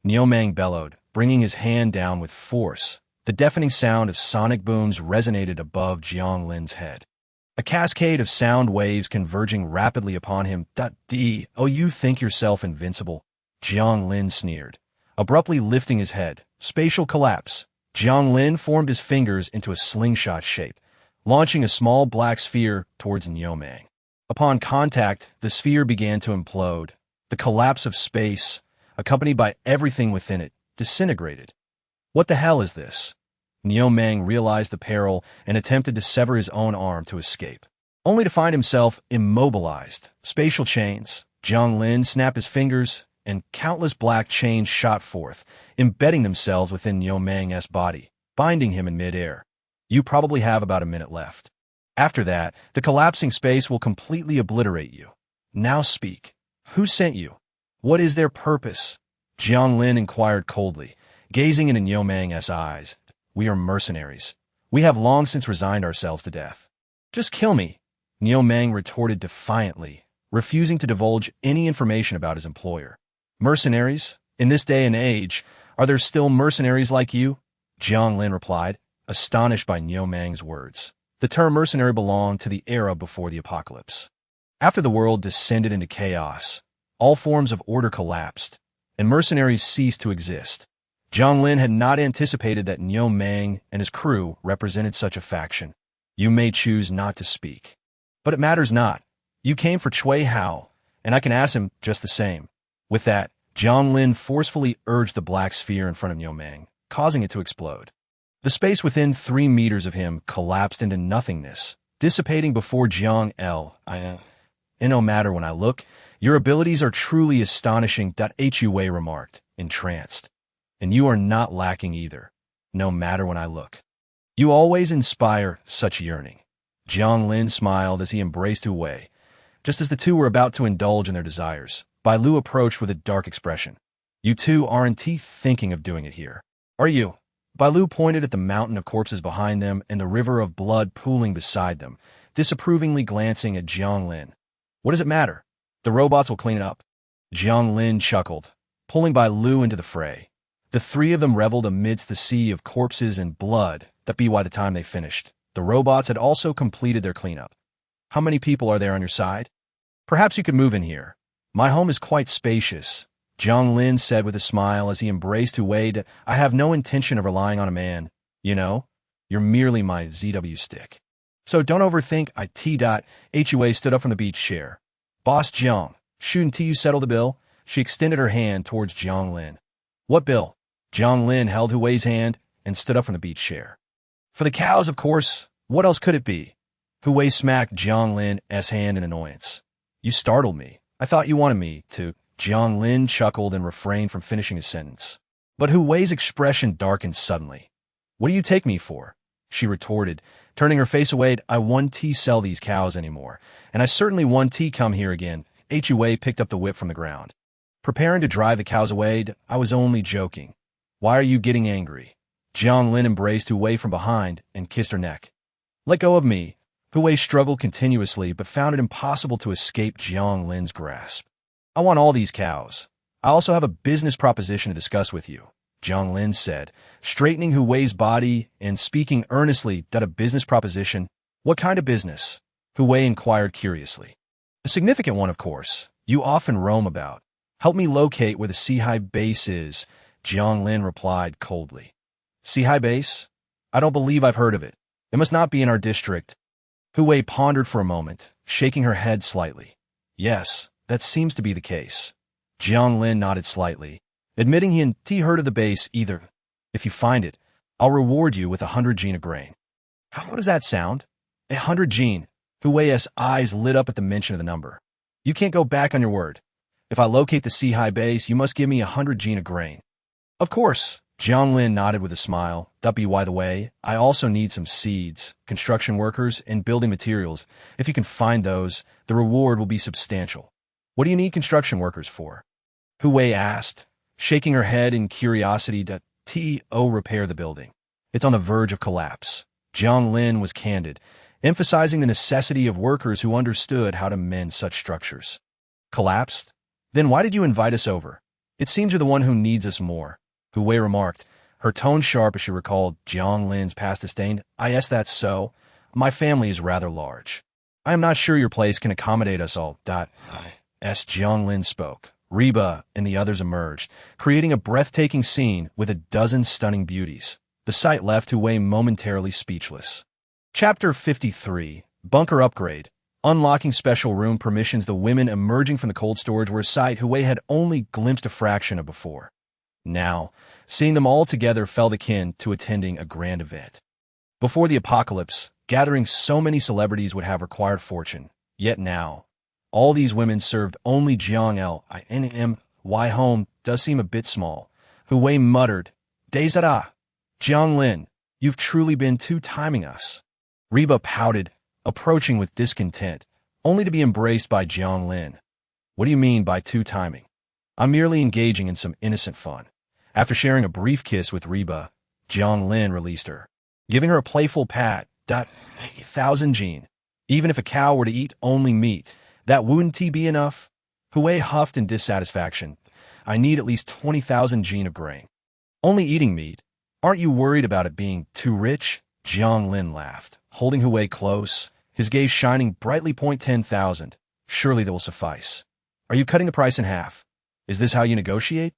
Niu bellowed, bringing his hand down with force. The deafening sound of sonic booms resonated above Jiang Lin's head. A cascade of sound waves converging rapidly upon him. Oh, you think yourself invincible? Jiang Lin sneered, abruptly lifting his head. Spatial collapse. Jiang Lin formed his fingers into a slingshot shape, launching a small black sphere towards Niu. Upon contact, the sphere began to implode. The collapse of space, accompanied by everything within it, disintegrated. What the hell is this? Niu realized the peril and attempted to sever his own arm to escape, only to find himself immobilized. Spatial chains. Jiang Lin snapped his fingers, and countless black chains shot forth, embedding themselves within Niu's body, binding him in midair. You probably have about a minute left. After that, the collapsing space will completely obliterate you. Now speak. Who sent you? What is their purpose? Jiang Lin inquired coldly, gazing into Niu's eyes. We are mercenaries. We have long since resigned ourselves to death. Just kill me, Niu retorted defiantly, refusing to divulge any information about his employer. Mercenaries? In this day and age, are there still mercenaries like you? Jiang Lin replied, astonished by Niu's words. The term mercenary belonged to the era before the apocalypse. After the world descended into chaos, all forms of order collapsed, and mercenaries ceased to exist. Jiang Lin had not anticipated that Niu and his crew represented such a faction. You may choose not to speak. But it matters not. You came for Shui Hao, and I can ask him just the same. With that, Jiang Lin forcefully urged the black sphere in front of Niu, causing it to explode. The space within 3 meters of him collapsed into nothingness, dissipating before Jiang L. No matter when I look, your abilities are truly astonishing. Wei remarked, entranced. And you are not lacking either, no matter when I look. You always inspire such yearning. Jiang Lin smiled as he embraced Hu Wei. Just as the two were about to indulge in their desires, Bai Lu approached with a dark expression. You two aren't thinking of doing it here, are you? Bai Lu pointed at the mountain of corpses behind them and the river of blood pooling beside them, disapprovingly glancing at Jiang Lin. What does it matter? The robots will clean it up. Jiang Lin chuckled, pulling Bai Lu into the fray. The three of them reveled amidst the sea of corpses and blood that by the time they finished, the robots had also completed their cleanup. How many people are there on your side? Perhaps you could move in here. My home is quite spacious, Jiang Lin said with a smile as he embraced Hu Wei. I have no intention of relying on a man. You know, you're merely my ZW stick. So don't overthink it. Hu Wei stood up from the beach chair. Boss Jiang, shouldn't you settle the bill? She extended her hand towards Jiang Lin. What bill? Jiang Lin held Hu Wei's hand and stood up from the beach chair. For the cows, of course. What else could it be? Hu Wei smacked Jiang Lin's hand in annoyance. You startled me. I thought you wanted me to. Jiang Lin chuckled and refrained from finishing his sentence. But Hu Wei's expression darkened suddenly. What do you take me for? She retorted, turning her face away. I won't sell these cows anymore, and I certainly won't come here again. Hu Wei picked up the whip from the ground. Preparing to drive the cows away. I was only joking. Why are you getting angry? Jiang Lin embraced Hu Wei from behind and kissed her neck. Let go of me. Hu Wei struggled continuously but found it impossible to escape Jiang Lin's grasp. I want all these cows. I also have a business proposition to discuss with you, Jiang Lin said, straightening Hu Wei's body and speaking earnestly. A business proposition? What kind of business? Hu Wei inquired curiously. A significant one, of course. You often roam about. Help me locate where the Sea base is, Jiang Lin replied coldly. Sea base? I don't believe I've heard of it. It must not be in our district. Hu Wei pondered for a moment, shaking her head slightly. Yes, that seems to be the case. Jiang Lin nodded slightly, admitting he hadn't heard of the base either. If you find it, I'll reward you with 100 Jin of grain. How does that sound? 100 Jin. Hu Wei's eyes lit up at the mention of the number. You can't go back on your word. If I locate the Sea base, you must give me 100 Jin of grain. Of course. Jiang Lin nodded with a smile. By the way, I also need some seeds, construction workers, and building materials. If you can find those, the reward will be substantial. What do you need construction workers for? Hu Wei asked, shaking her head in curiosity. Repair the building. It's on the verge of collapse. Jiang Lin was candid, emphasizing the necessity of workers who understood how to mend such structures. Collapsed? Then why did you invite us over? It seems you're the one who needs us more, Hu Wei remarked, her tone sharp as she recalled Jiang Lin's past disdain. Yes, that's so. My family is rather large. I am not sure your place can accommodate us all. As Jiang Lin spoke, Reba and the others emerged, creating a breathtaking scene with a dozen stunning beauties. The sight left Hu Wei momentarily speechless. Chapter 53, Bunker Upgrade. Unlocking special room permissions. The women emerging from the cold storage were a sight Hu Wei had only glimpsed a fraction of before. Now, seeing them all together felt akin to attending a grand event. Before the apocalypse, gathering so many celebrities would have required fortune. Yet now, all these women served only Jiang Lin. Home does seem a bit small. Hu Wei muttered, Dazada. Jiang Lin, you've truly been two-timing us. Reba pouted, approaching with discontent, only to be embraced by Jiang Lin. What do you mean by two-timing? I'm merely engaging in some innocent fun. After sharing a brief kiss with Reba, Jiang Lin released her, giving her a playful pat. 1,000 Jin. Even if a cow were to eat only meat, that wouldn't be enough? Hu Wei huffed in dissatisfaction. I need at least 20,000 Jin of grain. Only eating meat? Aren't you worried about it being too rich? Jiang Lin laughed, holding Hu Wei close, his gaze shining brightly. 10,000. Surely that will suffice. Are you cutting the price in half? Is this how you negotiate?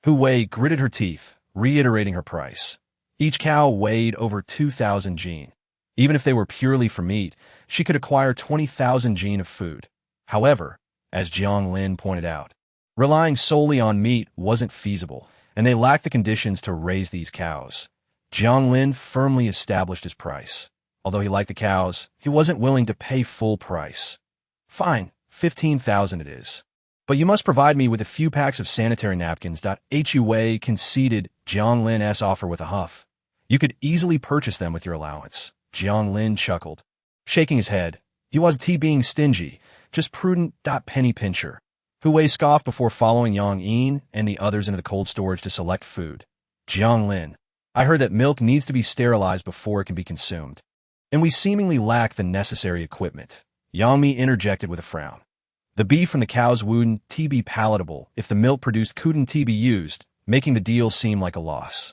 Hu Wei gritted her teeth, reiterating her price. Each cow weighed over 2,000 Jin. Even if they were purely for meat, she could acquire 20,000 Jin of food. However, as Jiang Lin pointed out, relying solely on meat wasn't feasible, and they lacked the conditions to raise these cows. Jiang Lin firmly established his price. Although he liked the cows, he wasn't willing to pay full price. Fine, 15,000 it is. But you must provide me with a few packs of sanitary napkins. Hu Wei conceded Jiang Lin's offer with a huff. You could easily purchase them with your allowance. Jiang Lin chuckled. Shaking his head, he wasn't being stingy, just prudent. Penny pincher. Hu Wei scoffed before following Yang Mi and the others into the cold storage to select food. Jiang Lin, I heard that milk needs to be sterilized before it can be consumed. And we seemingly lack the necessary equipment. Yang Mi interjected with a frown. The beef from the cows wouldn't be palatable if the milk produced couldn't be used, making the deal seem like a loss.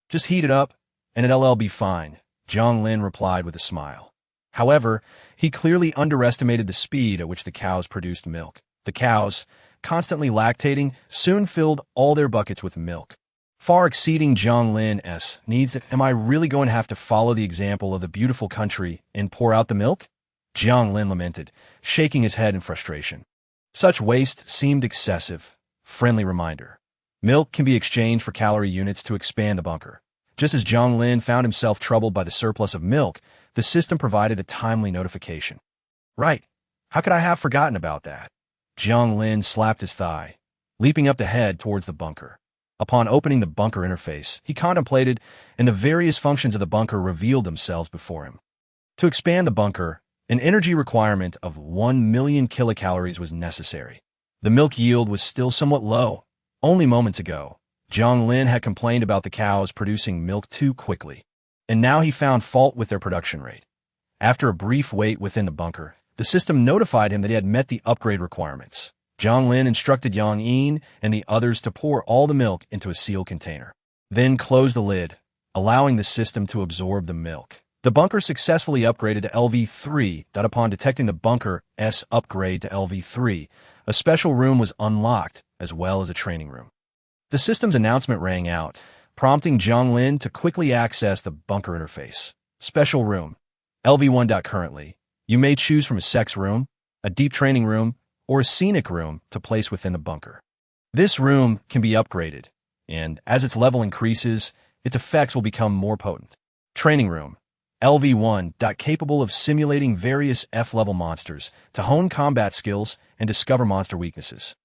Just heat it up, and it'll be fine, Jiang Lin replied with a smile. However, he clearly underestimated the speed at which the cows produced milk. The cows, constantly lactating, soon filled all their buckets with milk, far exceeding Jiang Lin's needs. Am I really going to have to follow the example of the beautiful country and pour out the milk? Jiang Lin lamented, shaking his head in frustration. Such waste seemed excessive. Friendly reminder. Milk can be exchanged for calorie units to expand the bunker. Just as Jiang Lin found himself troubled by the surplus of milk, the system provided a timely notification. Right. How could I have forgotten about that? Jiang Lin slapped his thigh, leaping up the head towards the bunker. Upon opening the bunker interface, he contemplated, and the various functions of the bunker revealed themselves before him. To expand the bunker, an energy requirement of 1 million kilocalories was necessary. The milk yield was still somewhat low. Only moments ago, Jiang Lin had complained about the cows producing milk too quickly, and now he found fault with their production rate. After a brief wait within the bunker, the system notified him that he had met the upgrade requirements. Jiang Lin instructed Yang Mi and the others to pour all the milk into a sealed container, then close the lid, allowing the system to absorb the milk. The bunker successfully upgraded to LV3. Upon detecting the bunker's upgrade to LV3, a special room was unlocked, as well as a training room. The system's announcement rang out, prompting Jiang Lin to quickly access the bunker interface. Special room. LV1. Currently, you may choose from a sex room, a deep training room, or a scenic room to place within the bunker. This room can be upgraded, and as its level increases, its effects will become more potent. Training room. LV1. Capable of simulating various F-level monsters to hone combat skills and discover monster weaknesses.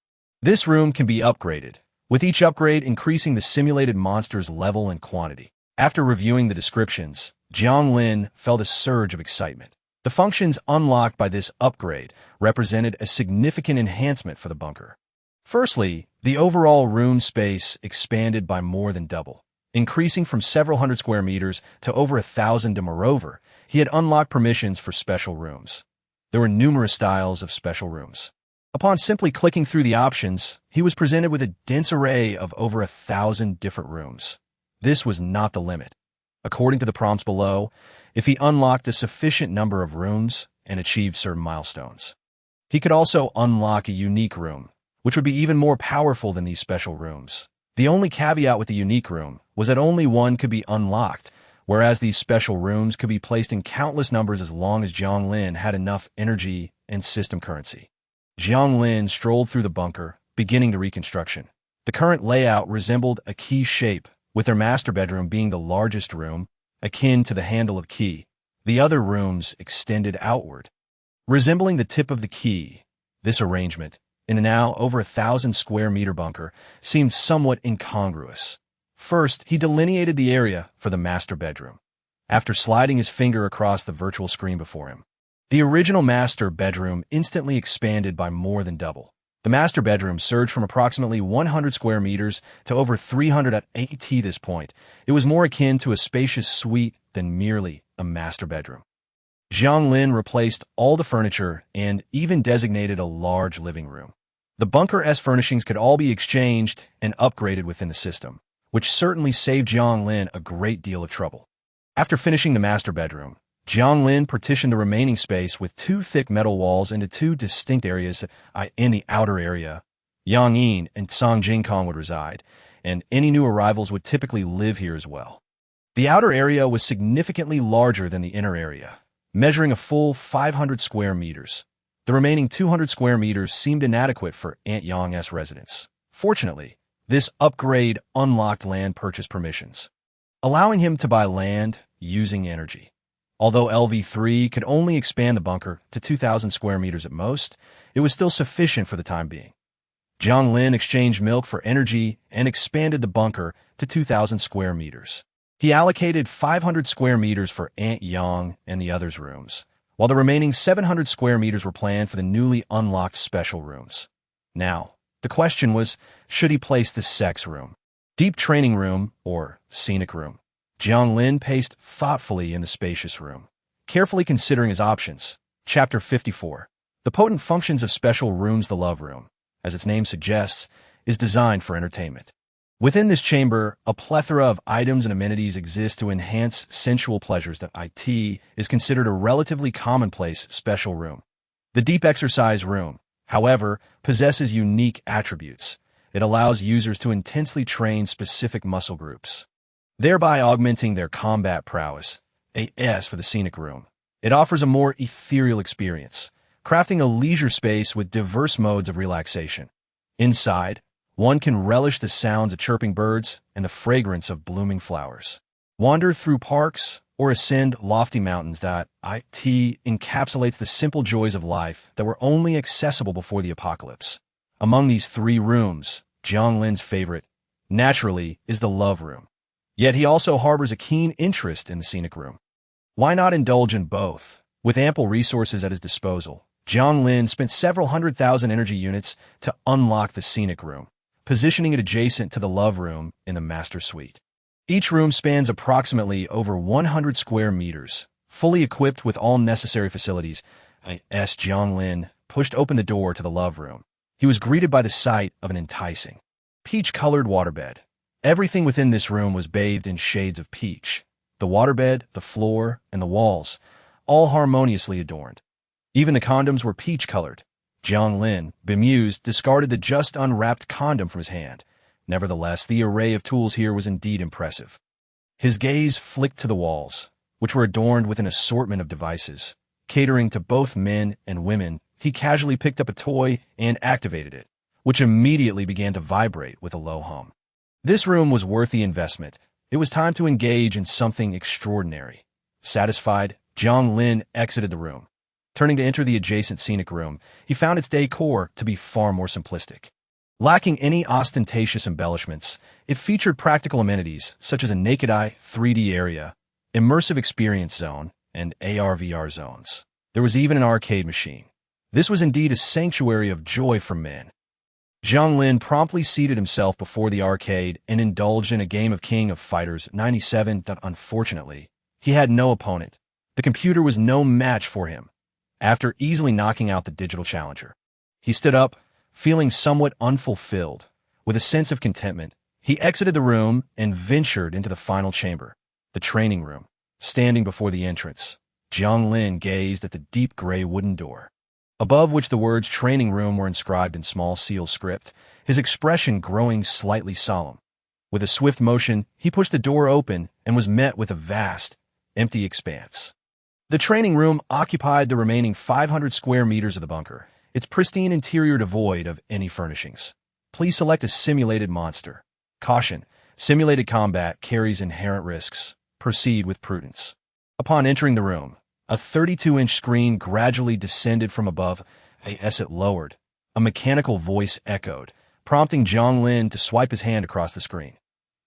This room can be upgraded, with each upgrade increasing the simulated monster's level and quantity. After reviewing the descriptions, Jiang Lin felt a surge of excitement. The functions unlocked by this upgrade represented a significant enhancement for the bunker. Firstly, the overall room space expanded by more than double, increasing from several hundred square meters to over 1,000. Moreover, he had unlocked permissions for special rooms. There were numerous styles of special rooms. Upon simply clicking through the options, he was presented with a dense array of over 1,000 different rooms. This was not the limit. According to the prompts below, if he unlocked a sufficient number of rooms and achieved certain milestones, he could also unlock a unique room, which would be even more powerful than these special rooms. The only caveat with the unique room was that only one could be unlocked, whereas these special rooms could be placed in countless numbers as long as Jiang Lin had enough energy and system currency. Jiang Lin strolled through the bunker, beginning the reconstruction. The current layout resembled a key shape, with their master bedroom being the largest room, akin to the handle of key. The other rooms extended outward, resembling the tip of the key. This arrangement, in a now over 1,000 square meter bunker, seemed somewhat incongruous. First, he delineated the area for the master bedroom, after sliding his finger across the virtual screen before him. The original master bedroom instantly expanded by more than double. The master bedroom surged from approximately 100 square meters to over 300 at this point. It was more akin to a spacious suite than merely a master bedroom. Jiang Lin replaced all the furniture and even designated a large living room. The bunker's furnishings could all be exchanged and upgraded within the system, which certainly saved Jiang Lin a great deal of trouble. After finishing the master bedroom, Jiang Lin partitioned the remaining space with 2 thick metal walls into 2 distinct areas. In the outer area, Yang Mi and Sang Jingkong would reside, and any new arrivals would typically live here as well. The outer area was significantly larger than the inner area, measuring a full 500 square meters. The remaining 200 square meters seemed inadequate for Aunt Yang's residence. Fortunately, this upgrade unlocked land purchase permissions, allowing him to buy land using energy. Although LV3 could only expand the bunker to 2,000 square meters at most, it was still sufficient for the time being. Jiang Lin exchanged milk for energy and expanded the bunker to 2,000 square meters. He allocated 500 square meters for Aunt Yang and the others' rooms, while the remaining 700 square meters were planned for the newly unlocked special rooms. Now, the question was, should he place the sex room? Deep training room or scenic room? Jiang Lin paced thoughtfully in the spacious room, carefully considering his options. Chapter 54. The potent functions of special rooms. The love room, as its name suggests, is designed for entertainment. Within this chamber, a plethora of items and amenities exist to enhance sensual pleasures. That it is considered a relatively commonplace special room. The deep exercise room, however, possesses unique attributes. It allows users to intensely train specific muscle groups, thereby augmenting their combat prowess. As for the scenic room, it offers a more ethereal experience, crafting a leisure space with diverse modes of relaxation. Inside, one can relish the sounds of chirping birds and the fragrance of blooming flowers. Wander through parks or ascend lofty mountains. That it encapsulates the simple joys of life that were only accessible before the apocalypse. Among these three rooms, Jiang Lin's favorite, naturally, is the love room. Yet he also harbors a keen interest in the scenic room. Why not indulge in both? With ample resources at his disposal, Jiang Lin spent several 100,000 energy units to unlock the scenic room, positioning it adjacent to the love room in the master suite. Each room spans approximately over 100 square meters, fully equipped with all necessary facilities. As Jiang Lin pushed open the door to the love room, he was greeted by the sight of an enticing, peach-colored waterbed. Everything within this room was bathed in shades of peach. The waterbed, the floor, and the walls, all harmoniously adorned. Even the condoms were peach-colored. Jiang Lin, bemused, discarded the just unwrapped condom from his hand. Nevertheless, the array of tools here was indeed impressive. His gaze flicked to the walls, which were adorned with an assortment of devices. Catering to both men and women, he casually picked up a toy and activated it, which immediately began to vibrate with a low hum. This room was worth the investment. It was time to engage in something extraordinary. Satisfied, Jiang Lin exited the room. Turning to enter the adjacent scenic room, he found its decor to be far more simplistic. Lacking any ostentatious embellishments, it featured practical amenities such as a naked-eye 3D area, immersive experience zone, and AR/VR zones. There was even an arcade machine. This was indeed a sanctuary of joy for men. Jiang Lin promptly seated himself before the arcade and indulged in a game of King of Fighters 97. Unfortunately, he had no opponent. The computer was no match for him. After easily knocking out the digital challenger, he stood up, feeling somewhat unfulfilled. With a sense of contentment, he exited the room and ventured into the final chamber, the training room. Standing before the entrance, Jiang Lin gazed at the deep gray wooden door, above which the words training room were inscribed in small seal script, his expression growing slightly solemn. With a swift motion, he pushed the door open and was met with a vast, empty expanse. The training room occupied the remaining 500 square meters of the bunker, its pristine interior devoid of any furnishings. Please select a simulated monster. Caution: simulated combat carries inherent risks. Proceed with prudence. Upon entering the room, a 32-inch screen gradually descended from above. As it lowered, a mechanical voice echoed, prompting Jiang Lin to swipe his hand across the screen.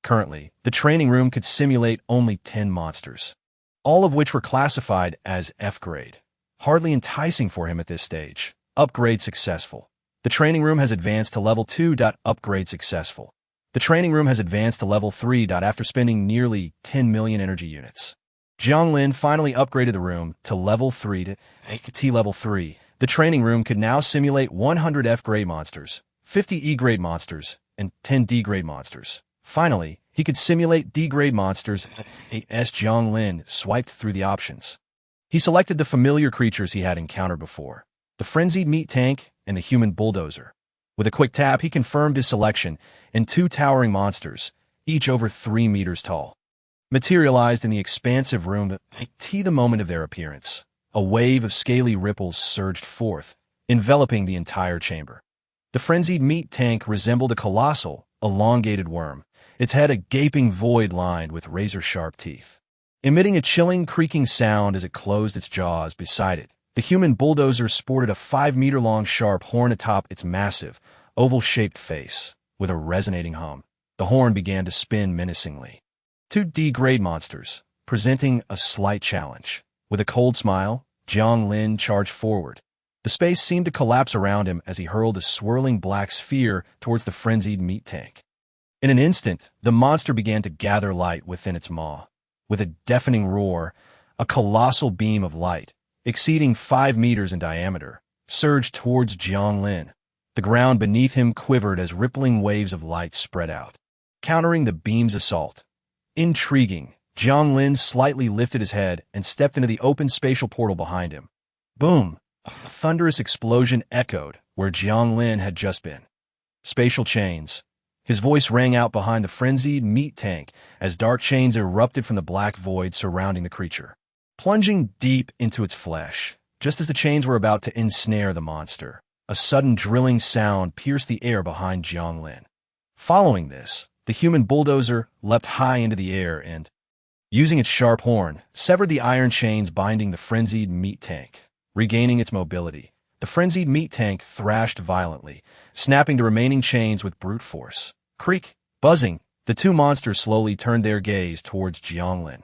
Currently, the training room could simulate only 10 monsters, all of which were classified as F-grade. Hardly enticing for him at this stage. Upgrade successful. The training room has advanced to level 2. Upgrade successful. The training room has advanced to level 3. After spending nearly 10 million energy units, Jiang Lin finally upgraded the room to level 3. Level 3. The training room could now simulate 100 F-grade monsters, 50 E-grade monsters, and 10 D-grade monsters. Finally, he could simulate D-grade monsters. As Jiang Lin swiped through the options, he selected the familiar creatures he had encountered before: the frenzied meat tank and the human bulldozer. With a quick tap, he confirmed his selection, and two towering monsters, each over 3 meters tall, materialized in the expansive room. The moment of their appearance, a wave of scaly ripples surged forth, enveloping the entire chamber. The frenzied meat tank resembled a colossal, elongated worm, its head a gaping void lined with razor-sharp teeth, emitting a chilling, creaking sound as it closed its jaws. Beside it, the human bulldozer sported a 5-meter-long sharp horn atop its massive, oval-shaped face. With a resonating hum, the horn began to spin menacingly. 2 D-grade monsters, presenting a slight challenge. With a cold smile, Jiang Lin charged forward. The space seemed to collapse around him as he hurled a swirling black sphere towards the frenzied meat tank. In an instant, the monster began to gather light within its maw. With a deafening roar, a colossal beam of light, exceeding 5 meters in diameter, surged towards Jiang Lin. The ground beneath him quivered as rippling waves of light spread out, countering the beam's assault. Intriguing, Jiang Lin slightly lifted his head and stepped into the open spatial portal behind him. Boom! A thunderous explosion echoed where Jiang Lin had just been. Spatial chains. His voice rang out behind the frenzied meat tank as dark chains erupted from the black void surrounding the creature, plunging deep into its flesh. Just as the chains were about to ensnare the monster, a sudden drilling sound pierced the air behind Jiang Lin. Following this, the human bulldozer leapt high into the air and, using its sharp horn, severed the iron chains binding the frenzied meat tank. Regaining its mobility, the frenzied meat tank thrashed violently, snapping the remaining chains with brute force. Creak, buzzing, the two monsters slowly turned their gaze towards Jiang Lin.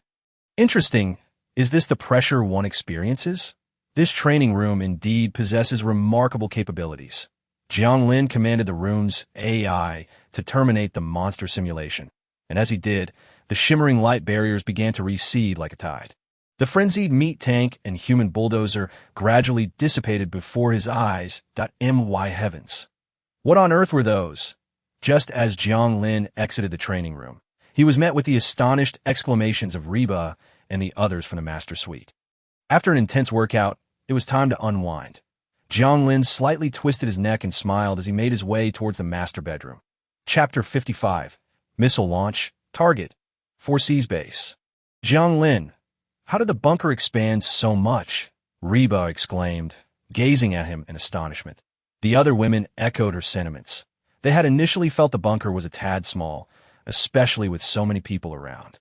Interesting, is this the pressure one experiences? This training room indeed possesses remarkable capabilities. Jiang Lin commanded the room's AI to terminate the monster simulation, and as he did, the shimmering light barriers began to recede like a tide. The frenzied meat tank and human bulldozer gradually dissipated before his eyes. My heavens! What on earth were those? Just as Jiang Lin exited the training room, he was met with the astonished exclamations of Reba and the others from the master suite. After an intense workout, it was time to unwind. Jiang Lin slightly twisted his neck and smiled as he made his way towards the master bedroom. Chapter 55. Missile Launch. Target. 4C's Base. Jiang Lin. How did the bunker expand so much? Reba exclaimed, gazing at him in astonishment. The other women echoed her sentiments. They had initially felt the bunker was a tad small, especially with so many people around.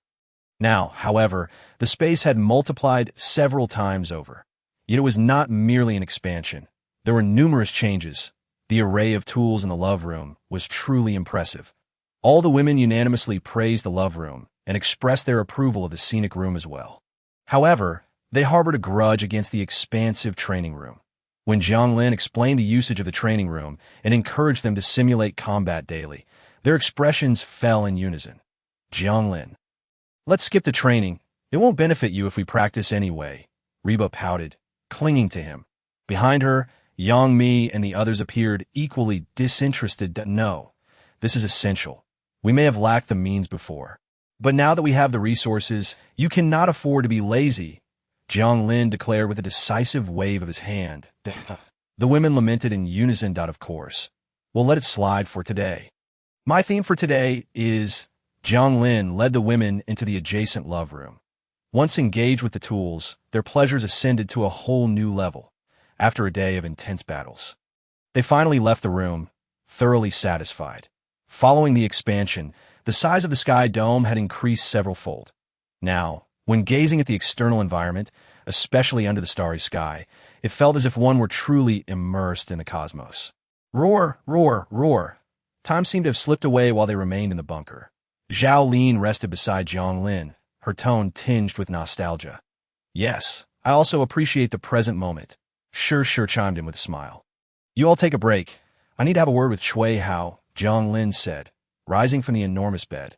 Now, however, the space had multiplied several times over. Yet it was not merely an expansion. There were numerous changes. The array of tools in the love room was truly impressive. All the women unanimously praised the love room and expressed their approval of the scenic room as well. However, they harbored a grudge against the expansive training room. When Jiang Lin explained the usage of the training room and encouraged them to simulate combat daily, their expressions fell in unison. Jiang Lin. Let's skip the training. It won't benefit you if we practice anyway. Reba pouted, clinging to him. Behind her, Yang Mi and the others appeared equally disinterested. No, this is essential. We may have lacked the means before, but now that we have the resources, you cannot afford to be lazy, Jiang Lin declared with a decisive wave of his hand. The women lamented in unison. Of course. We'll let it slide for today. My theme for today is Jiang Lin led the women into the adjacent love room. Once engaged with the tools, their pleasures ascended to a whole new level. After a day of intense battles, they finally left the room, thoroughly satisfied. Following the expansion, the size of the sky dome had increased several-fold. Now, when gazing at the external environment, especially under the starry sky, it felt as if one were truly immersed in the cosmos. Roar, roar, roar. Time seemed to have slipped away while they remained in the bunker. Zhao Lin rested beside Jiang Lin, her tone tinged with nostalgia. Yes, I also appreciate the present moment. Sure chimed in with a smile. You all take a break. I need to have a word with Cui Hao, Jiang Lin said, rising from the enormous bed.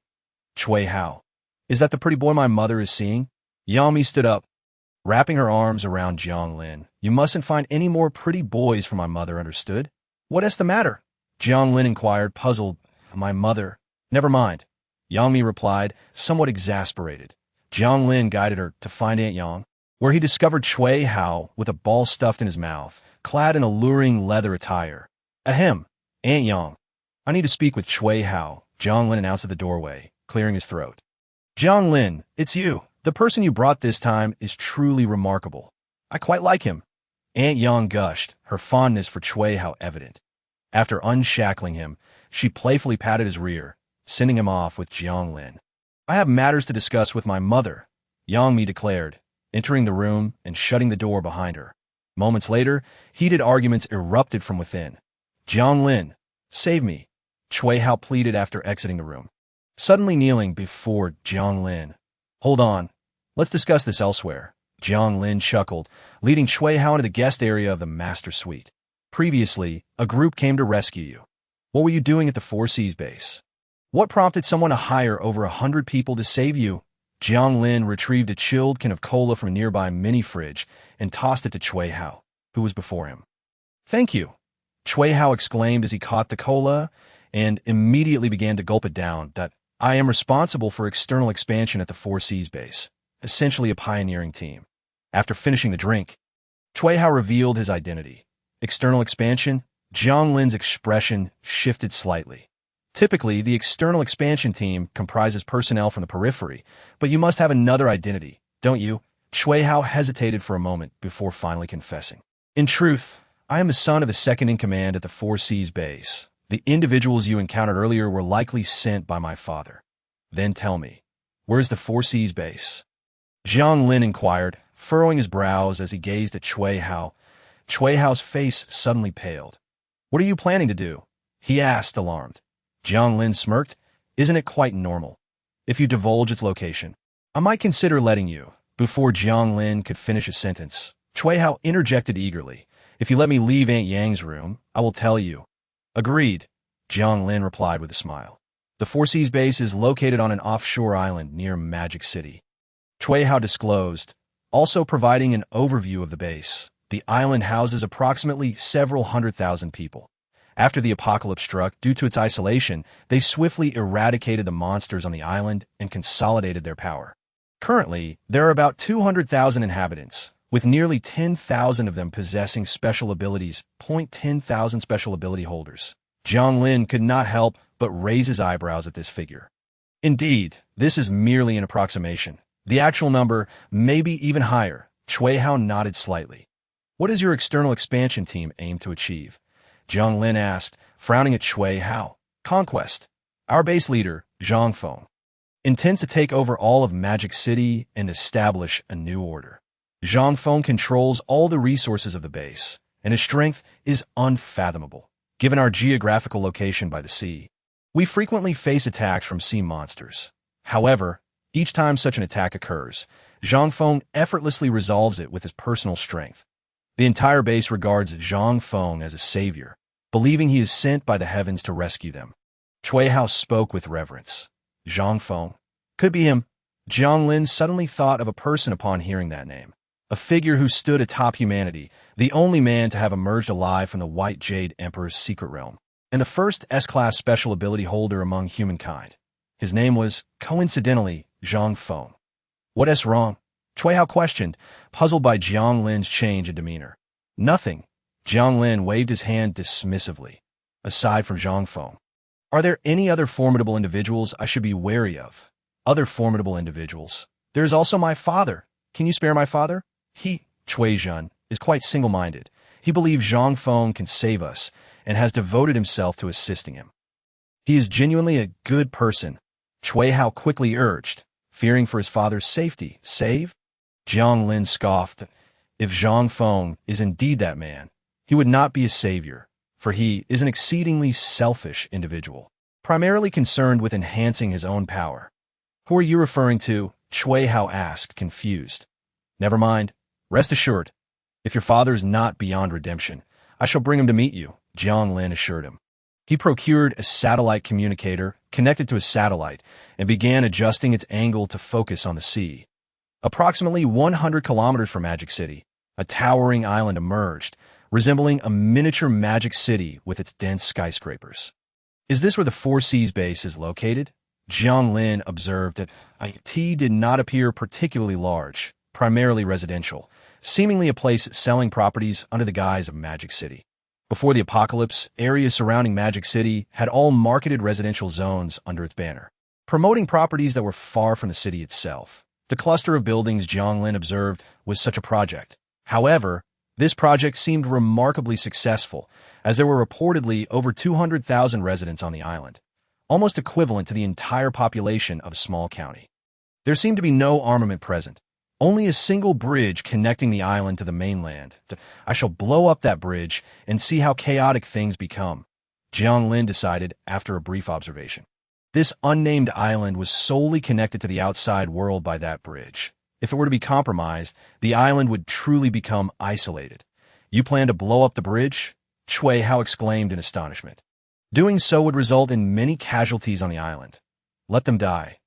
Cui Hao. Is that the pretty boy my mother is seeing? Yang Mi stood up, wrapping her arms around Jiang Lin. You mustn't find any more pretty boys for my mother, understood? What is the matter? Jiang Lin inquired, puzzled. My mother. Never mind. Yang Mi replied, somewhat exasperated. Jiang Lin guided her to find Aunt Yang, where he discovered Cui Hao with a ball stuffed in his mouth, clad in alluring leather attire. Ahem, Aunt Yang. I need to speak with Cui Hao, Jiang Lin announced at the doorway, clearing his throat. Jiang Lin, it's you. The person you brought this time is truly remarkable. I quite like him. Aunt Yang gushed, her fondness for Cui Hao evident. After unshackling him, she playfully patted his rear, sending him off with Jiang Lin. I have matters to discuss with my mother, Yang Mi declared, entering the room and shutting the door behind her. Moments later, heated arguments erupted from within. Jiang Lin, save me, Cui Hao pleaded after exiting the room. Suddenly kneeling before Jiang Lin. Hold on. Let's discuss this elsewhere. Jiang Lin chuckled, leading Cui Hao into the guest area of the master suite. Previously, a group came to rescue you. What were you doing at the Four Seas base? What prompted someone to hire over 100 people to save you? Jiang Lin retrieved a chilled can of cola from a nearby mini-fridge and tossed it to Cui Hao, who was before him. Thank you, Cui Hao exclaimed as he caught the cola and immediately began to gulp it down. I am responsible for external expansion at the Four Seas base, essentially a pioneering team. After finishing the drink, Cui Hao revealed his identity. External expansion? Jiang Lin's expression shifted slightly. Typically, the external expansion team comprises personnel from the periphery, but you must have another identity, don't you? Cui Hao hesitated for a moment before finally confessing. In truth, I am the son of the second-in-command at the Four Seas base. The individuals you encountered earlier were likely sent by my father. Then tell me, where's the Four Seas base? Jiang Lin inquired, furrowing his brows as he gazed at Cui Hao. Cui Hao's face suddenly paled. What are you planning to do? He asked, alarmed. Jiang Lin smirked. Isn't it quite normal? If you divulge its location, I might consider letting you. Before Jiang Lin could finish a sentence, Cui Hao interjected eagerly. If you let me leave Aunt Yang's room, I will tell you. Agreed, Jiang Lin replied with a smile. The Four Seas base is located on an offshore island near Magic City. Cui Hao disclosed, also providing an overview of the base. The island houses approximately several 100,000 people. After the apocalypse struck, due to its isolation, they swiftly eradicated the monsters on the island and consolidated their power. Currently, there are about 200,000 inhabitants, with nearly 10,000 of them possessing special abilities. 10,000 special ability holders. Jiang Lin could not help but raise his eyebrows at this figure. Indeed, this is merely an approximation. The actual number may be even higher. Cui Hao nodded slightly. What does your external expansion team aim to achieve? Jiang Lin asked, frowning at Cui Hao. Conquest. Our base leader, Zhang Feng, intends to take over all of Magic City and establish a new order. Zhang Feng controls all the resources of the base, and his strength is unfathomable. Given our geographical location by the sea, we frequently face attacks from sea monsters. However, each time such an attack occurs, Zhang Feng effortlessly resolves it with his personal strength. The entire base regards Zhang Feng as a savior, believing he is sent by the heavens to rescue them. Cui Hao spoke with reverence. Zhang Feng. Could be him. Jiang Lin suddenly thought of a person upon hearing that name. A figure who stood atop humanity, the only man to have emerged alive from the White Jade Emperor's secret realm, and the first S-class special ability holder among humankind. His name was, coincidentally, Zhang Feng. What is wrong? Cui Hao questioned, puzzled by Jiang Lin's change in demeanor. Nothing. Jiang Lin waved his hand dismissively. Aside from Zhang Feng, are there any other formidable individuals I should be wary of? Other formidable individuals. There is also my father. Can you spare my father? He, Cui Zhen, is quite single-minded. He believes Zhang Feng can save us and has devoted himself to assisting him. He is genuinely a good person, Cui Hao quickly urged, fearing for his father's safety. Save? Jiang Lin scoffed. If Zhang Feng is indeed that man, he would not be a savior, for he is an exceedingly selfish individual, primarily concerned with enhancing his own power. Who are you referring to? Cui Hao asked, confused. Never mind. Rest assured, if your father is not beyond redemption, I shall bring him to meet you, Jiang Lin assured him. He procured a satellite communicator, connected to a satellite, and began adjusting its angle to focus on the sea. Approximately 100 kilometers from Magic City, a towering island emerged, resembling a miniature Magic City with its dense skyscrapers. Is this where the Four Seas base is located? Jiang Lin observed that it did not appear particularly large, primarily residential, seemingly a place selling properties under the guise of Magic City. Before the apocalypse, areas surrounding Magic City had all marketed residential zones under its banner, promoting properties that were far from the city itself. The cluster of buildings Jiang Lin observed was such a project. However, this project seemed remarkably successful, as there were reportedly over 200,000 residents on the island, almost equivalent to the entire population of a small county. There seemed to be no armament present, only a single bridge connecting the island to the mainland. I shall blow up that bridge and see how chaotic things become, Jiang Lin decided after a brief observation. This unnamed island was solely connected to the outside world by that bridge. If it were to be compromised, the island would truly become isolated. You plan to blow up the bridge? Chui Hao exclaimed in astonishment. Doing so would result in many casualties on the island. Let them die.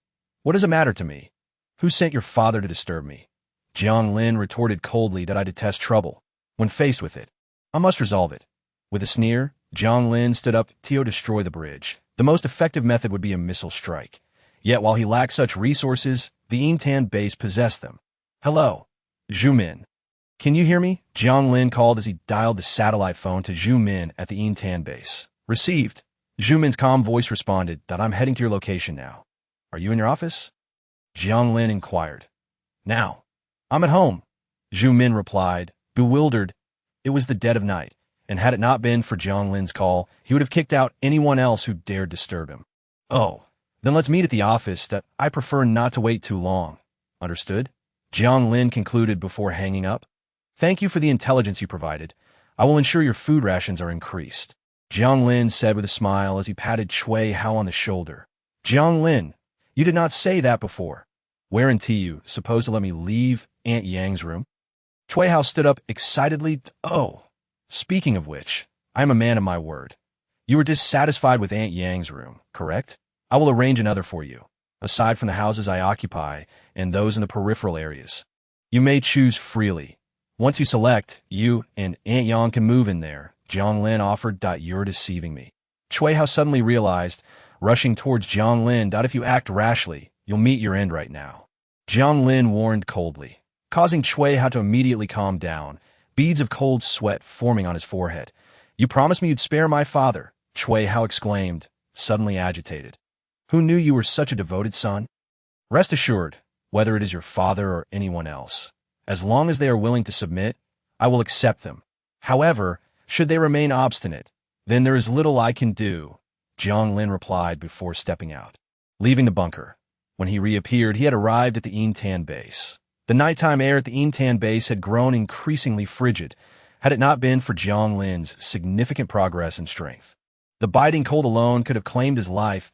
What does it matter to me? Who sent your father to disturb me? Jiang Lin retorted coldly that I detest trouble. When faced with it, I must resolve it. With a sneer, Jiang Lin stood up to destroy the bridge. The most effective method would be a missile strike. Yet while he lacked such resources, the Yintan base possessed them. Hello, Zhu Min. Can you hear me? Jiang Lin called as he dialed the satellite phone to Zhu Min at the Yintan base. Received. Zhu Min's calm voice responded that I'm heading to your location now. Are you in your office? Jiang Lin inquired. Now. I'm at home. Zhu Min replied, bewildered. It was the dead of night, and had it not been for Jiang Lin's call, he would have kicked out anyone else who dared disturb him. Oh, then let's meet at the office. That I prefer not to wait too long. Understood? Jiang Lin concluded before hanging up. Thank you for the intelligence you provided. I will ensure your food rations are increased. Jiang Lin said with a smile as he patted Chui Hao on the shoulder. Jiang Lin, you did not say that before. Guarantee you supposed to let me leave Aunt Yang's room? Chui Hao stood up excitedly. Oh, speaking of which, I am a man of my word. You were dissatisfied with Aunt Yang's room, correct? I will arrange another for you, aside from the houses I occupy and those in the peripheral areas. You may choose freely. Once you select, you and Aunt Yang can move in there. Jiang Lin offered. You're deceiving me. Chui Hao suddenly realized, rushing towards Jiang Lin, if you act rashly, you'll meet your end right now. Jiang Lin warned coldly, causing Chui Hao to immediately calm down, beads of cold sweat forming on his forehead. You promised me you'd spare my father, Chui Hao exclaimed, suddenly agitated. Who knew you were such a devoted son? Rest assured, whether it is your father or anyone else, as long as they are willing to submit, I will accept them. However, should they remain obstinate, then there is little I can do, Jiang Lin replied before stepping out. Leaving the bunker. When he reappeared, he had arrived at the Yintan base. The nighttime air at the Yintan base had grown increasingly frigid, had it not been for Jiang Lin's significant progress and strength. The biting cold alone could have claimed his life.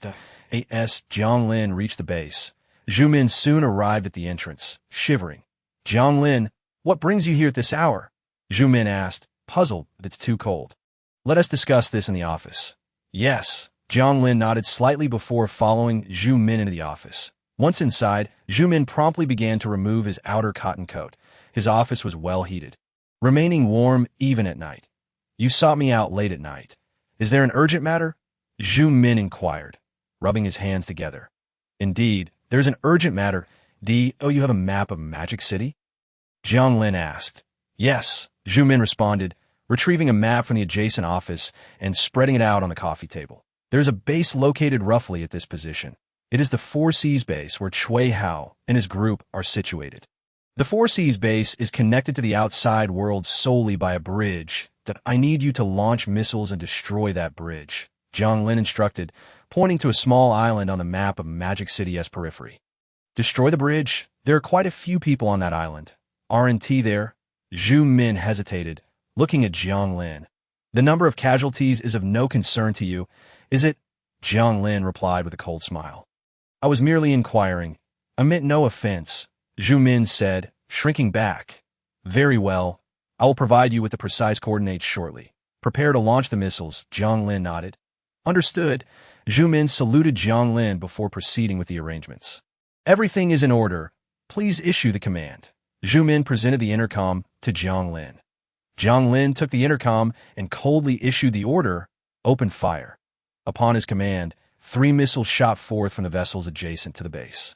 As Jiang Lin reached the base, Zhu Min soon arrived at the entrance, shivering. Jiang Lin, what brings you here at this hour? Zhu Min asked, puzzled that it's too cold. Let us discuss this in the office. Yes, Jiang Lin nodded slightly before following Zhu Min into the office. Once inside, Zhu Min promptly began to remove his outer cotton coat. His office was well heated, remaining warm even at night. You sought me out late at night. Is there an urgent matter? Zhu Min inquired, rubbing his hands together. Indeed, there's an urgent matter. You have a map of Magic City? Jiang Lin asked. Yes, Zhu Min responded, retrieving a map from the adjacent office and spreading it out on the coffee table. There's a base located roughly at this position. It is the Four Seas base where Chui Hao and his group are situated. The Four Seas base is connected to the outside world solely by a bridge. That I need you to launch missiles and destroy that bridge, Jiang Lin instructed, pointing to a small island on the map of Magic City's periphery. Destroy the bridge? There are quite a few people on that island. Aren't there? Zhu Min hesitated, looking at Jiang Lin. The number of casualties is of no concern to you, is it? Jiang Lin replied with a cold smile. I was merely inquiring. I meant no offense, Zhu Min said, shrinking back. Very well. I will provide you with the precise coordinates shortly. Prepare to launch the missiles, Jiang Lin nodded. Understood. Zhu Min saluted Jiang Lin before proceeding with the arrangements. Everything is in order. Please issue the command. Zhu Min presented the intercom to Jiang Lin. Jiang Lin took the intercom and coldly issued the order, open fire. Upon his command, 3 missiles shot forth from the vessels adjacent to the base,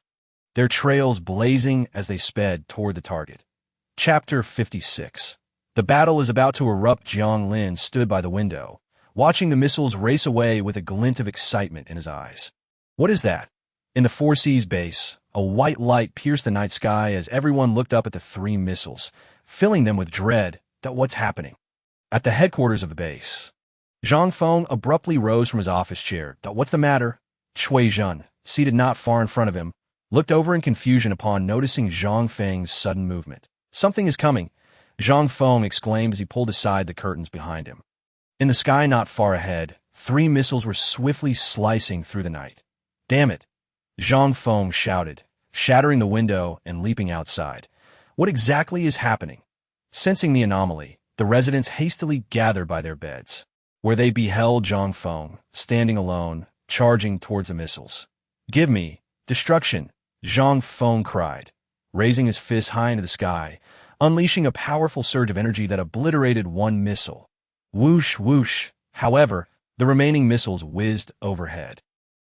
their trails blazing as they sped toward the target. Chapter 56. The battle is about to erupt. Jiang Lin stood by the window, watching the missiles race away with a glint of excitement in his eyes. What is that? In the Four Seas base, a white light pierced the night sky as everyone looked up at the 3 missiles, filling them with dread. What's happening? At the headquarters of the base, Zhang Feng abruptly rose from his office chair. What's the matter? Cui Zhen, seated not far in front of him, looked over in confusion upon noticing Zhang Feng's sudden movement. Something is coming, Zhang Feng exclaimed as he pulled aside the curtains behind him. In the sky not far ahead, 3 missiles were swiftly slicing through the night. Damn it! Zhang Feng shouted, shattering the window and leaping outside. What exactly is happening? Sensing the anomaly, the residents hastily gathered by their beds, where they beheld Zhang Feng, standing alone, charging towards the missiles. "Give me destruction!" Zhang Feng cried, raising his fist high into the sky, unleashing a powerful surge of energy that obliterated one missile. Whoosh, whoosh. However, the remaining missiles whizzed overhead,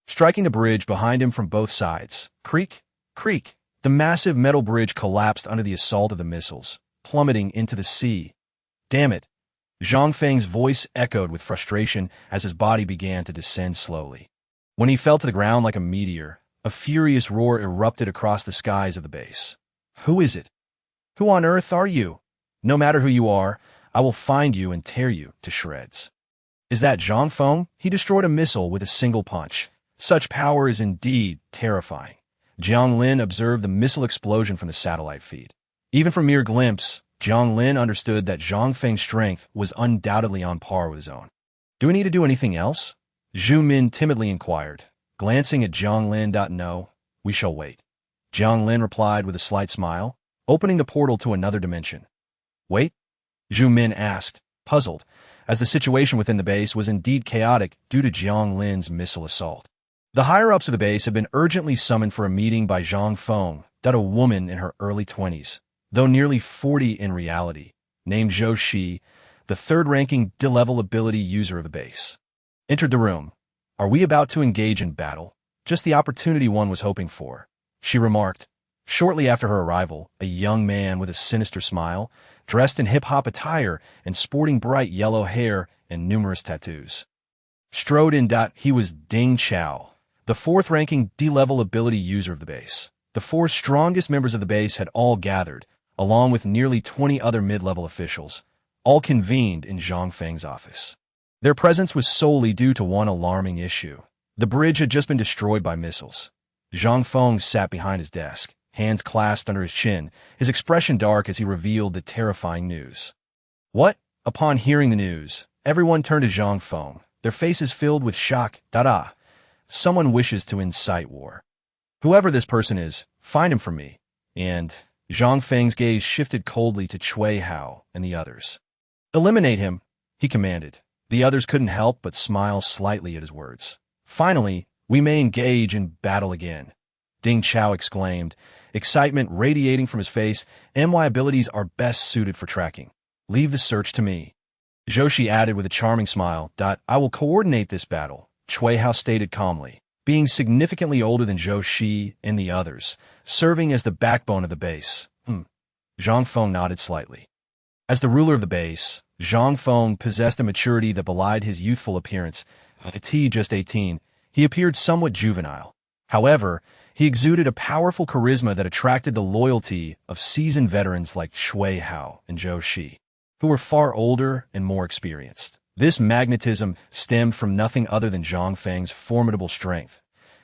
striking the bridge behind him from both sides. Creak, creak. The massive metal bridge collapsed under the assault of the missiles, plummeting into the sea. "Damn it!" Zhang Feng's voice echoed with frustration as his body began to descend slowly. When he fell to the ground like a meteor, a furious roar erupted across the skies of the base. "Who is it? Who on earth are you? No matter who you are, I will find you and tear you to shreds." Is that Zhang Feng? He destroyed a missile with a single punch. Such power is indeed terrifying. Jiang Lin observed the missile explosion from the satellite feed. Even from mere glimpse, Jiang Lin understood that Zhang Feng's strength was undoubtedly on par with his own. "Do we need to do anything else?" Zhu Min timidly inquired, glancing at Jiang Lin. "No, we shall wait." Jiang Lin replied with a slight smile, opening the portal to another dimension. "Wait?" Zhu Min asked, puzzled, as the situation within the base was indeed chaotic due to Jiang Lin's missile assault. The higher-ups of the base had been urgently summoned for a meeting by Zhang Feng, a woman in her early 20s, though nearly 40 in reality, named Zhou Shi, the third-ranking D-level ability user of the base. Entered the room. "Are we about to engage in battle? Just the opportunity one was hoping for," she remarked. Shortly after her arrival, a young man with a sinister smile, dressed in hip-hop attire and sporting bright yellow hair and numerous tattoos, strode in. He was Ding Chao, the fourth-ranking D-level ability user of the base. The four strongest members of the base had all gathered, along with nearly 20 other mid-level officials, all convened in Zhang Feng's office. Their presence was solely due to one alarming issue. The bridge had just been destroyed by missiles. Zhang Feng sat behind his desk, hands clasped under his chin, his expression dark as he revealed the terrifying news. "What?" Upon hearing the news, everyone turned to Zhang Feng, their faces filled with shock. Someone wishes to incite war. "Whoever this person is, find him for me." And Zhang Feng's gaze shifted coldly to Cui Hao and the others. "Eliminate him," he commanded. The others couldn't help but smile slightly at his words. "Finally, we may engage in battle again," Ding Chao exclaimed, excitement radiating from his face. "My abilities are best suited for tracking. Leave the search to me." Zhou Shi added with a charming smile, "I will coordinate this battle," Cui Hao stated calmly, being significantly older than Zhou Shi and the others, serving as the backbone of the base. Zhang Feng nodded slightly. As the ruler of the base, Zhang Feng possessed a maturity that belied his youthful appearance. At just 18, he appeared somewhat juvenile. However, he exuded a powerful charisma that attracted the loyalty of seasoned veterans like Cui Hao and Zhou Shi, who were far older and more experienced. This magnetism stemmed from nothing other than Zhang Feng's formidable strength.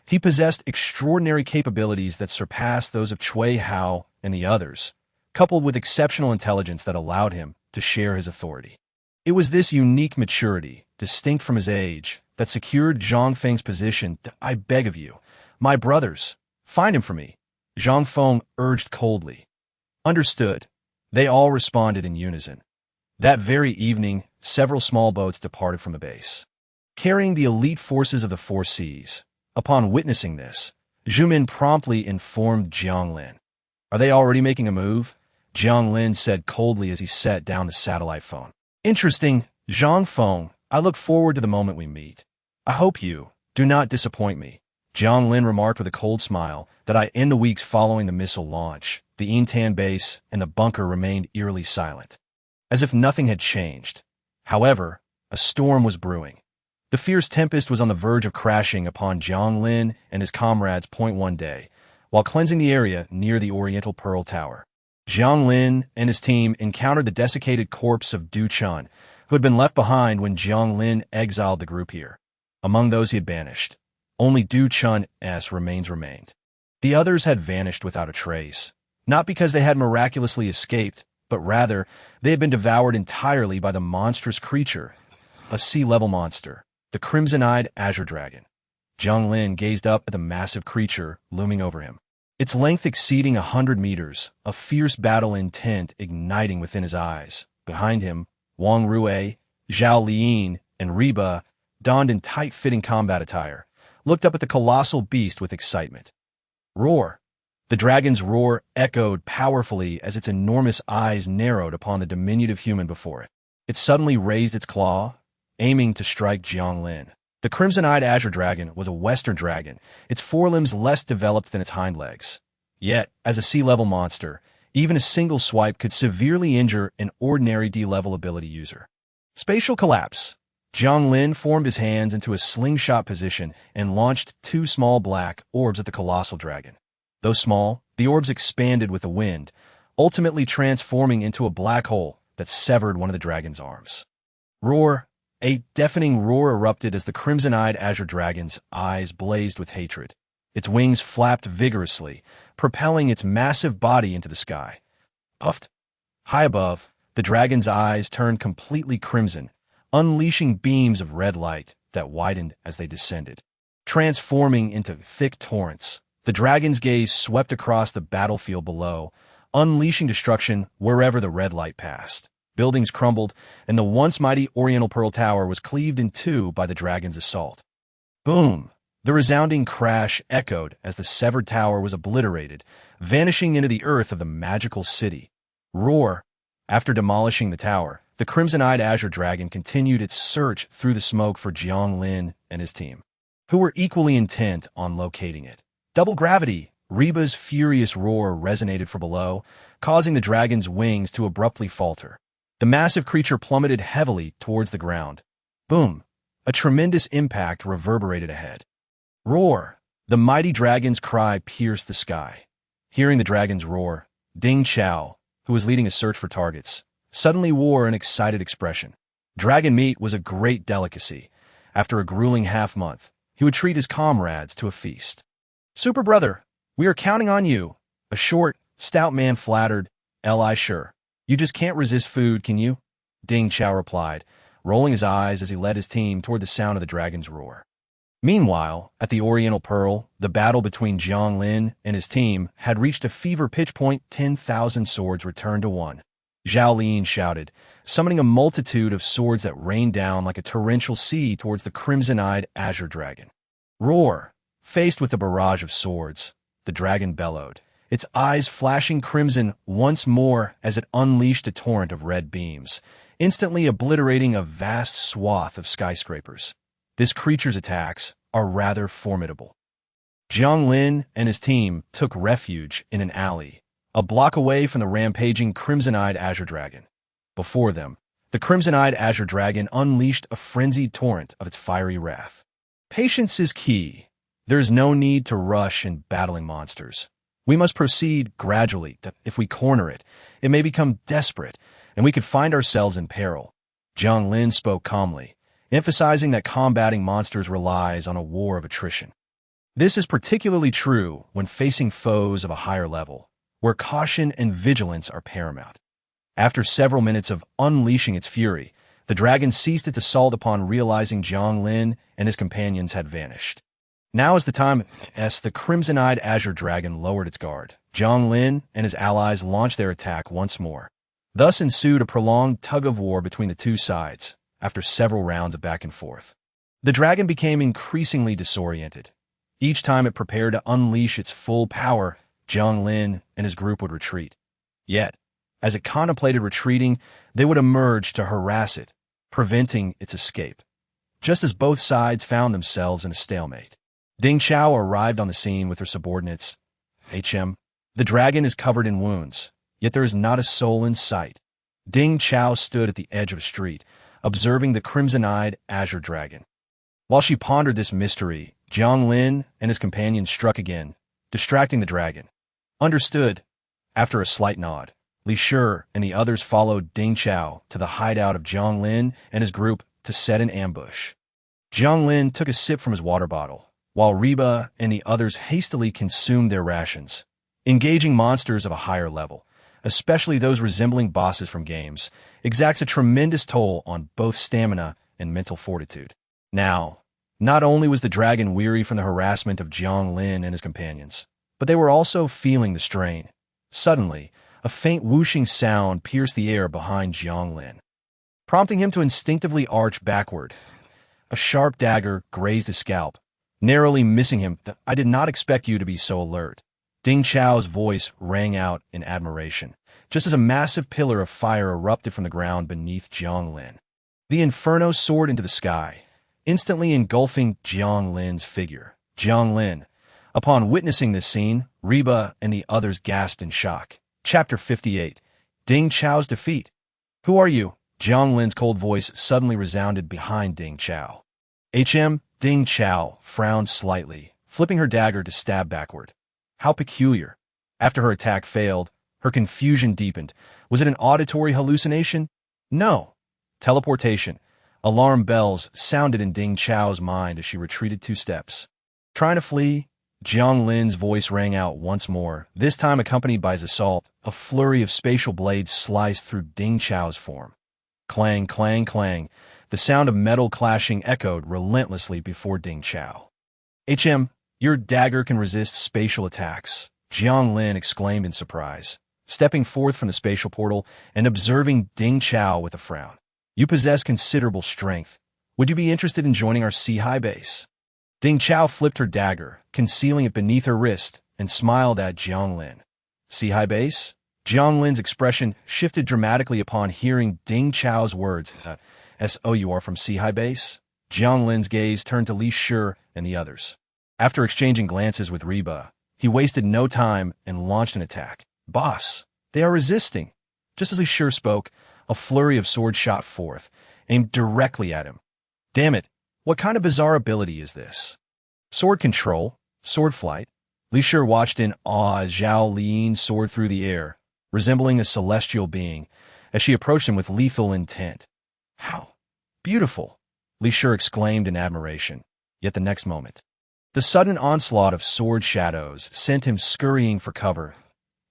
He possessed extraordinary capabilities that surpassed those of Cui Hao and the others, coupled with exceptional intelligence that allowed him to share his authority. It was this unique maturity, distinct from his age, that secured Zhang Feng's position. "I beg of you, my brothers, find him for me," Zhang Feng urged coldly. "Understood." They all responded in unison. That very evening, several small boats departed from the base, carrying the elite forces of the Four Seas. Upon witnessing this, Zhu Min promptly informed Jiang Lin. "Are they already making a move?" Jiang Lin said coldly as he set down the satellite phone. "Interesting, Zhang Feng. I look forward to the moment we meet. I hope you do not disappoint me." Jiang Lin remarked with a cold smile that in the weeks following the missile launch, the Intan base and the bunker remained eerily silent, as if nothing had changed. However, a storm was brewing. The fierce tempest was on the verge of crashing upon Jiang Lin and his comrades point one day, while cleansing the area near the Oriental Pearl Tower. Jiang Lin and his team encountered the desiccated corpse of Du Chun, who had been left behind when Jiang Lin exiled the group here. Among those he had banished, only Du Chun's remains remained. The others had vanished without a trace, not because they had miraculously escaped, but rather they had been devoured entirely by the monstrous creature, a sea-level monster, the crimson-eyed azure dragon. Jiang Lin gazed up at the massive creature looming over him. its length exceeding 100 meters, a fierce battle intent igniting within his eyes. Behind him, Wang Rui, Zhao Liyin, and Reba, donned in tight-fitting combat attire, looked up at the colossal beast with excitement. Roar! The dragon's roar echoed powerfully as its enormous eyes narrowed upon the diminutive human before it. It suddenly raised its claw, aiming to strike Jiang Lin. The crimson-eyed azure dragon was a western dragon, its forelimbs less developed than its hind legs. Yet, as a sea-level monster, even a single swipe could severely injure an ordinary D-level ability user. Spatial collapse. Jiang Lin formed his hands into a slingshot position and launched two small black orbs at the colossal dragon. Though small, the orbs expanded with the wind, ultimately transforming into a black hole that severed one of the dragon's arms. Roar! A deafening roar erupted as the crimson-eyed azure dragon's eyes blazed with hatred. Its wings flapped vigorously, propelling its massive body into the sky. Puffed! High above, the dragon's eyes turned completely crimson, unleashing beams of red light that widened as they descended. Transforming into thick torrents, the dragon's gaze swept across the battlefield below, unleashing destruction wherever the red light passed. Buildings crumbled, and the once mighty Oriental Pearl Tower was cleaved in two by the dragon's assault. Boom! The resounding crash echoed as the severed tower was obliterated, vanishing into the earth of the magical city. Roar! After demolishing the tower, the crimson-eyed azure dragon continued its search through the smoke for Jiang Lin and his team, who were equally intent on locating it. Double gravity! Reba's furious roar resonated from below, causing the dragon's wings to abruptly falter. The massive creature plummeted heavily towards the ground. Boom! A tremendous impact reverberated ahead. Roar! The mighty dragon's cry pierced the sky. Hearing the dragon's roar, Ding Chao, who was leading a search for targets, suddenly wore an excited expression. Dragon meat was a great delicacy. After a grueling half-month, he would treat his comrades to a feast. Super brother, we are counting on you, a short, stout man flattered. Li sure. You just can't resist food, can you? Ding Chao replied, rolling his eyes as he led his team toward the sound of the dragon's roar. Meanwhile, at the Oriental Pearl, the battle between Jiang Lin and his team had reached a fever pitch point. 10,000 swords returned to one. Zhao Liyin shouted, summoning a multitude of swords that rained down like a torrential sea towards the crimson-eyed azure dragon. Roar! Faced with a barrage of swords, the dragon bellowed, its eyes flashing crimson once more as it unleashed a torrent of red beams, instantly obliterating a vast swath of skyscrapers. This creature's attacks are rather formidable. Jiang Lin and his team took refuge in an alley, a block away from the rampaging crimson-eyed azure dragon. Before them, the crimson-eyed azure dragon unleashed a frenzied torrent of its fiery wrath. Patience is key. There is no need to rush in battling monsters. We must proceed gradually. If we corner it, it may become desperate, and we could find ourselves in peril. Jiang Lin spoke calmly, emphasizing that combating monsters relies on a war of attrition. This is particularly true when facing foes of a higher level, where caution and vigilance are paramount. After several minutes of unleashing its fury, the dragon ceased its assault upon realizing Jiang Lin and his companions had vanished. Now is the time as the crimson-eyed azure dragon lowered its guard. Jiang Lin and his allies launched their attack once more. Thus ensued a prolonged tug-of-war between the two sides, after several rounds of back and forth. The dragon became increasingly disoriented. Each time it prepared to unleash its full power, Jiang Lin and his group would retreat. Yet, as it contemplated retreating, they would emerge to harass it, preventing its escape. Just as both sides found themselves in a stalemate, Ding Chao arrived on the scene with her subordinates. HM, the dragon is covered in wounds, yet there is not a soul in sight. Ding Chao stood at the edge of a street, observing the crimson-eyed azure dragon. While she pondered this mystery, Jiang Lin and his companions struck again, distracting the dragon. Understood. After a slight nod, Li Shi and the others followed Ding Chao to the hideout of Jiang Lin and his group to set an ambush. Jiang Lin took a sip from his water bottle, while Reba and the others hastily consumed their rations. Engaging monsters of a higher level, especially those resembling bosses from games, exacts a tremendous toll on both stamina and mental fortitude. Now, not only was the dragon weary from the harassment of Jiang Lin and his companions, but they were also feeling the strain. Suddenly, a faint whooshing sound pierced the air behind Jiang Lin, prompting him to instinctively arch backward. A sharp dagger grazed his scalp, narrowly missing him. "I did not expect you to be so alert." Ding Chao's voice rang out in admiration, just as a massive pillar of fire erupted from the ground beneath Jiang Lin. The inferno soared into the sky, instantly engulfing Jiang Lin's figure. Jiang Lin. Upon witnessing this scene, Reba and the others gasped in shock. Chapter 58. Ding Chao's defeat. "Who are you?" Jiang Lin's cold voice suddenly resounded behind Ding Chao. Ding Chao frowned slightly, flipping her dagger to stab backward. How peculiar. After her attack failed, her confusion deepened. Was it an auditory hallucination? No. Teleportation. Alarm bells sounded in Ding Chao's mind as she retreated 2 steps. Trying to flee? Jiang Lin's voice rang out once more, this time accompanied by his assault. A flurry of spatial blades sliced through Ding Chao's form. Clang, clang, clang. The sound of metal clashing echoed relentlessly before Ding Chao. Your dagger can resist spatial attacks," Jiang Lin exclaimed in surprise, stepping forth from the spatial portal and observing Ding Chao with a frown. "You possess considerable strength. Would you be interested in joining our Sea-High base?" Ding Chao flipped her dagger, concealing it beneath her wrist, and smiled at Jiang Lin. "Sea-High base?" Jiang Lin's expression shifted dramatically upon hearing Ding Chao's words. "So you are from Sea-High base?" Jiang Lin's gaze turned to Li Shi and the others. After exchanging glances with Reba, he wasted no time and launched an attack. "Boss, they are resisting." Just as Li Shi spoke, a flurry of swords shot forth, aimed directly at him. "Damn it, what kind of bizarre ability is this?" "Sword control, sword flight." Li Shi watched in awe as Zhao Liyin soared through the air, resembling a celestial being, as she approached him with lethal intent. "How beautiful!" Li Shi exclaimed in admiration. Yet the next moment, the sudden onslaught of sword shadows sent him scurrying for cover.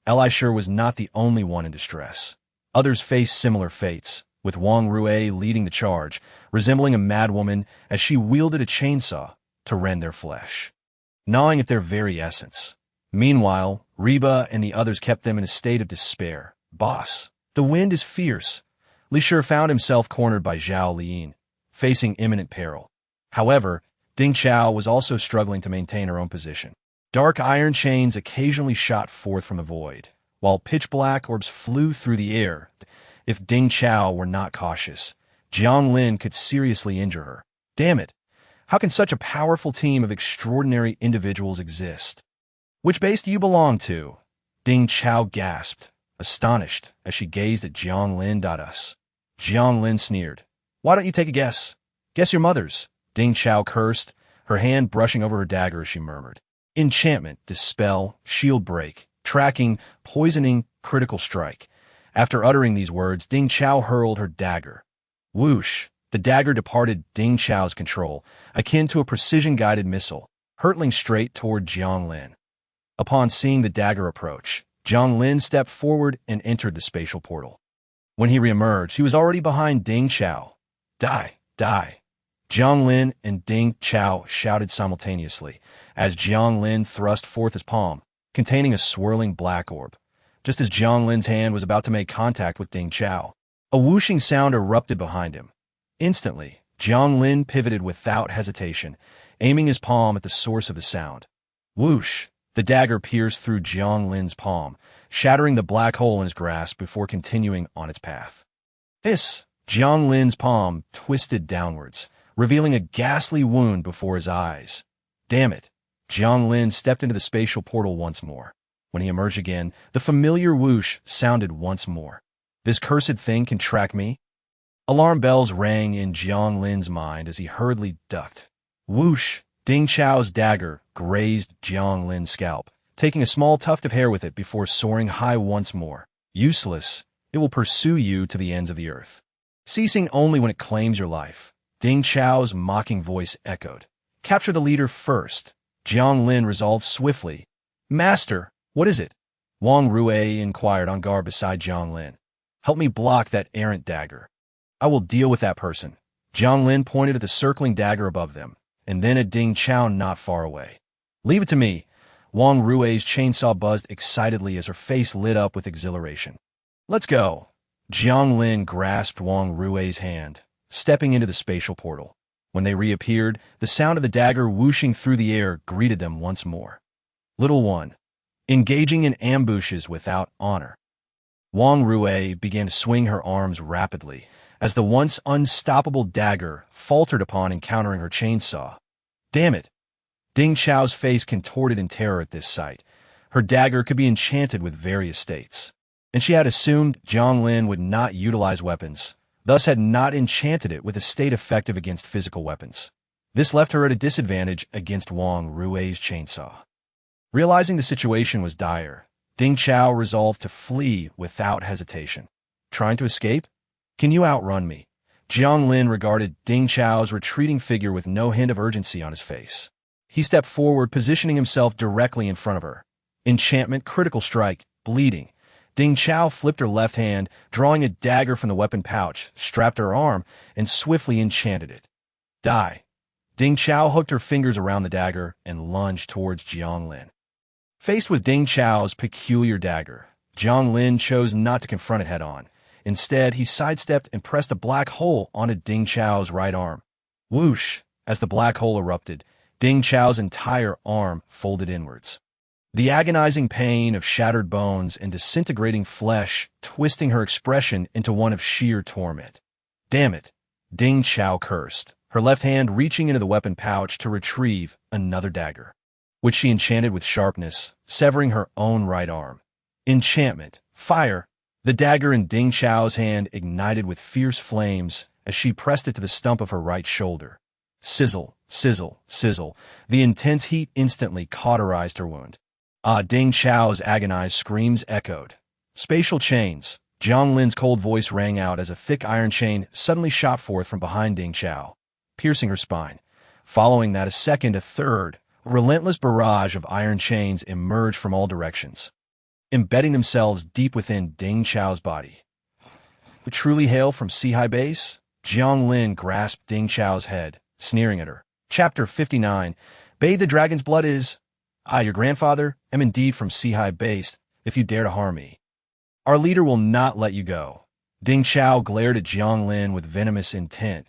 Li Shi was not the only one in distress. Others faced similar fates, with Wang Rue leading the charge, resembling a madwoman as she wielded a chainsaw to rend their flesh, gnawing at their very essence. Meanwhile, Reba and the others kept them in a state of despair. "Boss, the wind is fierce." Li Shi found himself cornered by Zhao Liyin, facing imminent peril. However, Ding Chao was also struggling to maintain her own position. Dark iron chains occasionally shot forth from the void, while pitch-black orbs flew through the air. If Ding Chao were not cautious, Jiang Lin could seriously injure her. Damn it! How can such a powerful team of extraordinary individuals exist? "Which base do you belong to?" Ding Chao gasped, astonished, as she gazed at Jiang Lin.Us. Jiang Lin sneered. "Why don't you take a guess?" "Guess your mother's," Ding Chao cursed, her hand brushing over her dagger as she murmured. "Enchantment, dispel, shield break, tracking, poisoning, critical strike." After uttering these words, Ding Chao hurled her dagger. Whoosh! The dagger departed Ding Chao's control, akin to a precision-guided missile, hurtling straight toward Jiang Lin. Upon seeing the dagger approach, Jiang Lin stepped forward and entered the spatial portal. When he reemerged, he was already behind Ding Chao. "Die! Die!" Jiang Lin and Ding Chao shouted simultaneously as Jiang Lin thrust forth his palm, containing a swirling black orb. Just as Jiang Lin's hand was about to make contact with Ding Chao, a whooshing sound erupted behind him. Instantly, Jiang Lin pivoted without hesitation, aiming his palm at the source of the sound. Whoosh! The dagger pierced through Jiang Lin's palm, shattering the black hole in his grasp before continuing on its path. Jiang Lin's palm twisted downwards, revealing a ghastly wound before his eyes. Damn it! Jiang Lin stepped into the spatial portal once more. When he emerged again, the familiar whoosh sounded once more. This cursed thing can track me? Alarm bells rang in Jiang Lin's mind as he hurriedly ducked. Whoosh! Ding Chao's dagger grazed Jiang Lin's scalp, taking a small tuft of hair with it before soaring high once more. Useless. It will pursue you to the ends of the earth, ceasing only when it claims your life. Ding Chao's mocking voice echoed. Capture the leader first. Jiang Lin resolved swiftly. Master, what is it? Wang Rue inquired on guard beside Jiang Lin. Help me block that errant dagger. I will deal with that person. Jiang Lin pointed at the circling dagger above them, and then at Ding Chao not far away. Leave it to me. Wang Rui's chainsaw buzzed excitedly as her face lit up with exhilaration. Let's go. Jiang Lin grasped Wang Rui's hand, stepping into the spatial portal. When they reappeared, the sound of the dagger whooshing through the air greeted them once more. Little one, engaging in ambushes without honor. Wang Rui began to swing her arms rapidly as the once unstoppable dagger faltered upon encountering her chainsaw. Damn it! Ding Chao's face contorted in terror at this sight. Her dagger could be enchanted with various states, and she had assumed Jiang Lin would not utilize weapons, thus had not enchanted it with a state effective against physical weapons. This left her at a disadvantage against Wang Rui's chainsaw. Realizing the situation was dire, Ding Chao resolved to flee without hesitation. Trying to escape? Can you outrun me? Jiang Lin regarded Ding Chao's retreating figure with no hint of urgency on his face. He stepped forward, positioning himself directly in front of her. Enchantment, critical strike, bleeding. Ding Chao flipped her left hand, drawing a dagger from the weapon pouch, strapped her arm, and swiftly enchanted it. Die. Ding Chao hooked her fingers around the dagger and lunged towards Jiang Lin. Faced with Ding Chao's peculiar dagger, Jiang Lin chose not to confront it head-on. Instead, he sidestepped and pressed a black hole onto Ding Chao's right arm. Whoosh! As the black hole erupted, Ding Chao's entire arm folded inwards. The agonizing pain of shattered bones and disintegrating flesh twisting her expression into one of sheer torment. Damn it! Ding Chao cursed, her left hand reaching into the weapon pouch to retrieve another dagger, which she enchanted with sharpness, severing her own right arm. Enchantment. Fire. The dagger in Ding Chao's hand ignited with fierce flames as she pressed it to the stump of her right shoulder. Sizzle, sizzle, sizzle. The intense heat instantly cauterized her wound. Ding Chao's agonized screams echoed. Spatial chains. Jiang Lin's cold voice rang out as a thick iron chain suddenly shot forth from behind Ding Chao, piercing her spine. Following that, a second, a third, a relentless barrage of iron chains emerged from all directions, embedding themselves deep within Ding Chao's body. We truly hail from Sea-High Base? Jiang Lin grasped Ding Chao's head, sneering at her. Chapter 59. Bathe the dragon's blood is... I, your grandfather, am indeed from Sea-High Base, if you dare to harm me. Our leader will not let you go. Ding Chao glared at Jiang Lin with venomous intent.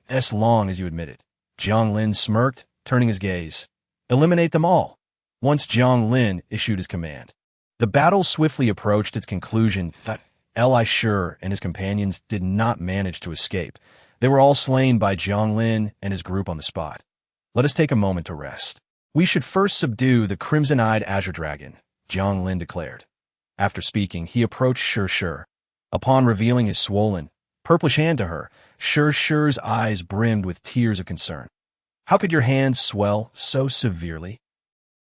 As long as you admit it. Jiang Lin smirked, turning his gaze. Eliminate them all. Once Jiang Lin issued his command. The battle swiftly approached its conclusion, but Li Shi and his companions did not manage to escape. They were all slain by Jiang Lin and his group on the spot. Let us take a moment to rest. We should first subdue the crimson-eyed azure dragon, Jiang Lin declared. After speaking, he approached Shi. Upon revealing his swollen, purplish hand to her, Shi's eyes brimmed with tears of concern. How could your hand swell so severely?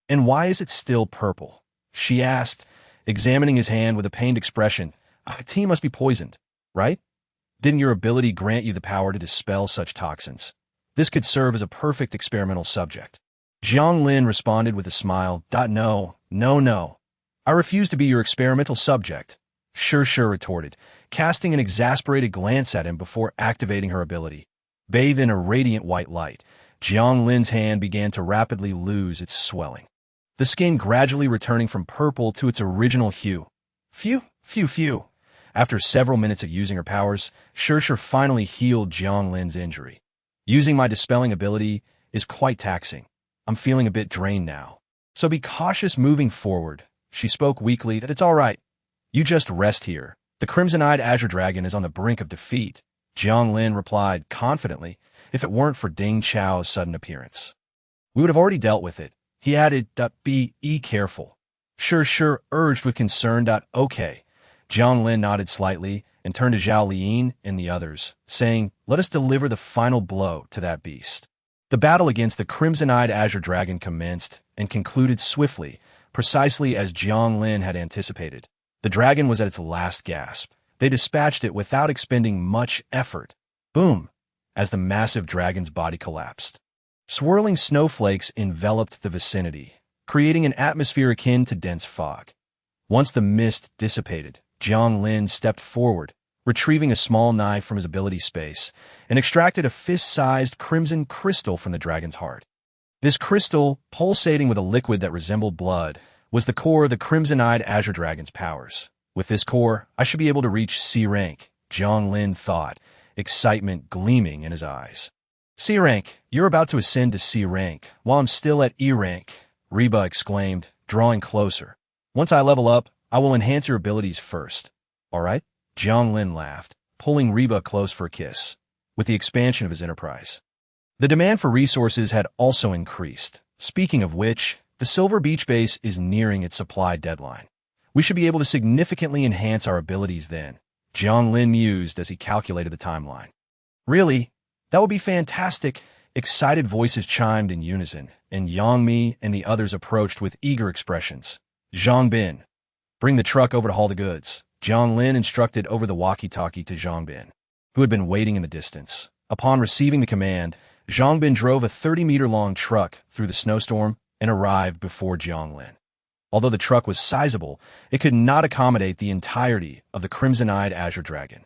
And why is it still purple? She asked, examining his hand with a pained expression. Tea must be poisoned, right? Didn't your ability grant you the power to dispel such toxins? This could serve as a perfect experimental subject. Jiang Lin responded with a smile. No. I refuse to be your experimental subject, Shi retorted, casting an exasperated glance at him before activating her ability. Bathed in a radiant white light, Jiang Lin's hand began to rapidly lose its swelling, the skin gradually returning from purple to its original hue. Phew. After several minutes of using her powers, Shi finally healed Jiang Lin's injury. Using my dispelling ability is quite taxing. I'm feeling a bit drained now. So be cautious moving forward. She spoke weakly. It's all right. You just rest here. The crimson-eyed azure dragon is on the brink of defeat, Jiang Lin replied confidently, if it weren't for Ding Chao's sudden appearance. We would have already dealt with it. He added, be careful. Shi urged with concern. Okay. Jiang Lin nodded slightly and turned to Zhao Liyin and the others, saying, let us deliver the final blow to that beast. The battle against the crimson-eyed azure dragon commenced and concluded swiftly, precisely as Jiang Lin had anticipated. The dragon was at its last gasp. They dispatched it without expending much effort. Boom! As the massive dragon's body collapsed. Swirling snowflakes enveloped the vicinity, creating an atmosphere akin to dense fog. Once the mist dissipated, Jiang Lin stepped forward, retrieving a small knife from his ability space, and extracted a fist-sized crimson crystal from the dragon's heart. This crystal, pulsating with a liquid that resembled blood, was the core of the crimson-eyed azure dragon's powers. With this core, I should be able to reach C rank, Jiang Lin thought, excitement gleaming in his eyes. C rank, you're about to ascend to C rank, while I'm still at E rank, Reba exclaimed, drawing closer. Once I level up, I will enhance your abilities first. All right? Jiang Lin laughed, pulling Reba close for a kiss. With the expansion of his enterprise, the demand for resources had also increased. Speaking of which, the Silver Beach base is nearing its supply deadline. We should be able to significantly enhance our abilities then, Jiang Lin mused as he calculated the timeline. Really? That would be fantastic. Excited voices chimed in unison, and Yang Mi and the others approached with eager expressions. Zhang Bin, bring the truck over to haul the goods, Jiang Lin instructed over the walkie-talkie to Zhang Bin, who had been waiting in the distance. Upon receiving the command, Zhang Bin drove a 30-meter-long truck through the snowstorm and arrived before Jiang Lin. Although the truck was sizable, it could not accommodate the entirety of the crimson-eyed azure dragon.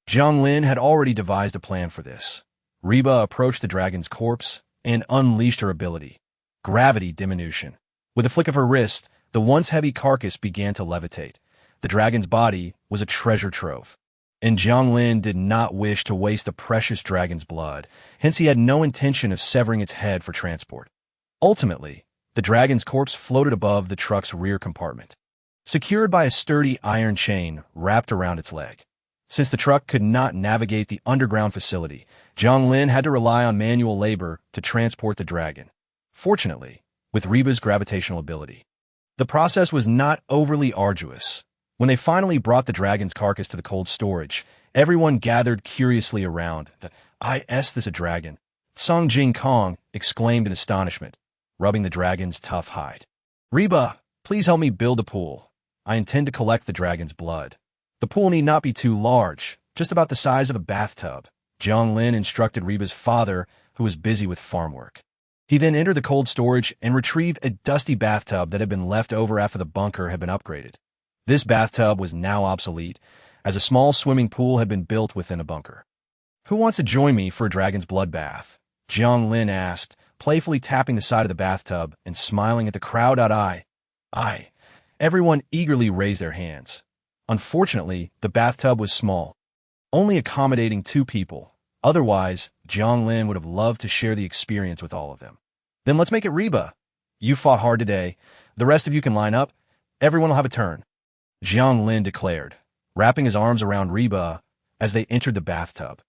Jiang Lin had already devised a plan for this. Reba approached the dragon's corpse and unleashed her ability, gravity diminution. With a flick of her wrist, the once heavy carcass began to levitate. The dragon's body was a treasure trove, and Jiang Lin did not wish to waste the precious dragon's blood, hence he had no intention of severing its head for transport. Ultimately, the dragon's corpse floated above the truck's rear compartment, secured by a sturdy iron chain wrapped around its leg. Since the truck could not navigate the underground facility, Jiang Lin had to rely on manual labor to transport the dragon. Fortunately, with Reba's gravitational ability, the process was not overly arduous. When they finally brought the dragon's carcass to the cold storage, everyone gathered curiously around. Is this a dragon? Song Jing Kong exclaimed in astonishment, rubbing the dragon's tough hide. Reba, please help me build a pool. I intend to collect the dragon's blood. The pool need not be too large, just about the size of a bathtub, Jiang Lin instructed Reba's father, who was busy with farm work. He then entered the cold storage and retrieved a dusty bathtub that had been left over after the bunker had been upgraded. This bathtub was now obsolete, as a small swimming pool had been built within a bunker. Who wants to join me for a dragon's blood bath? Jiang Lin asked, playfully tapping the side of the bathtub and smiling at the crowd. I. Everyone eagerly raised their hands. Unfortunately, the bathtub was small, only accommodating 2 people. Otherwise, Jiang Lin would have loved to share the experience with all of them. Then let's make it Reba. You fought hard today. The rest of you can line up. Everyone will have a turn, Jiang Lin declared, wrapping his arms around Reba as they entered the bathtub.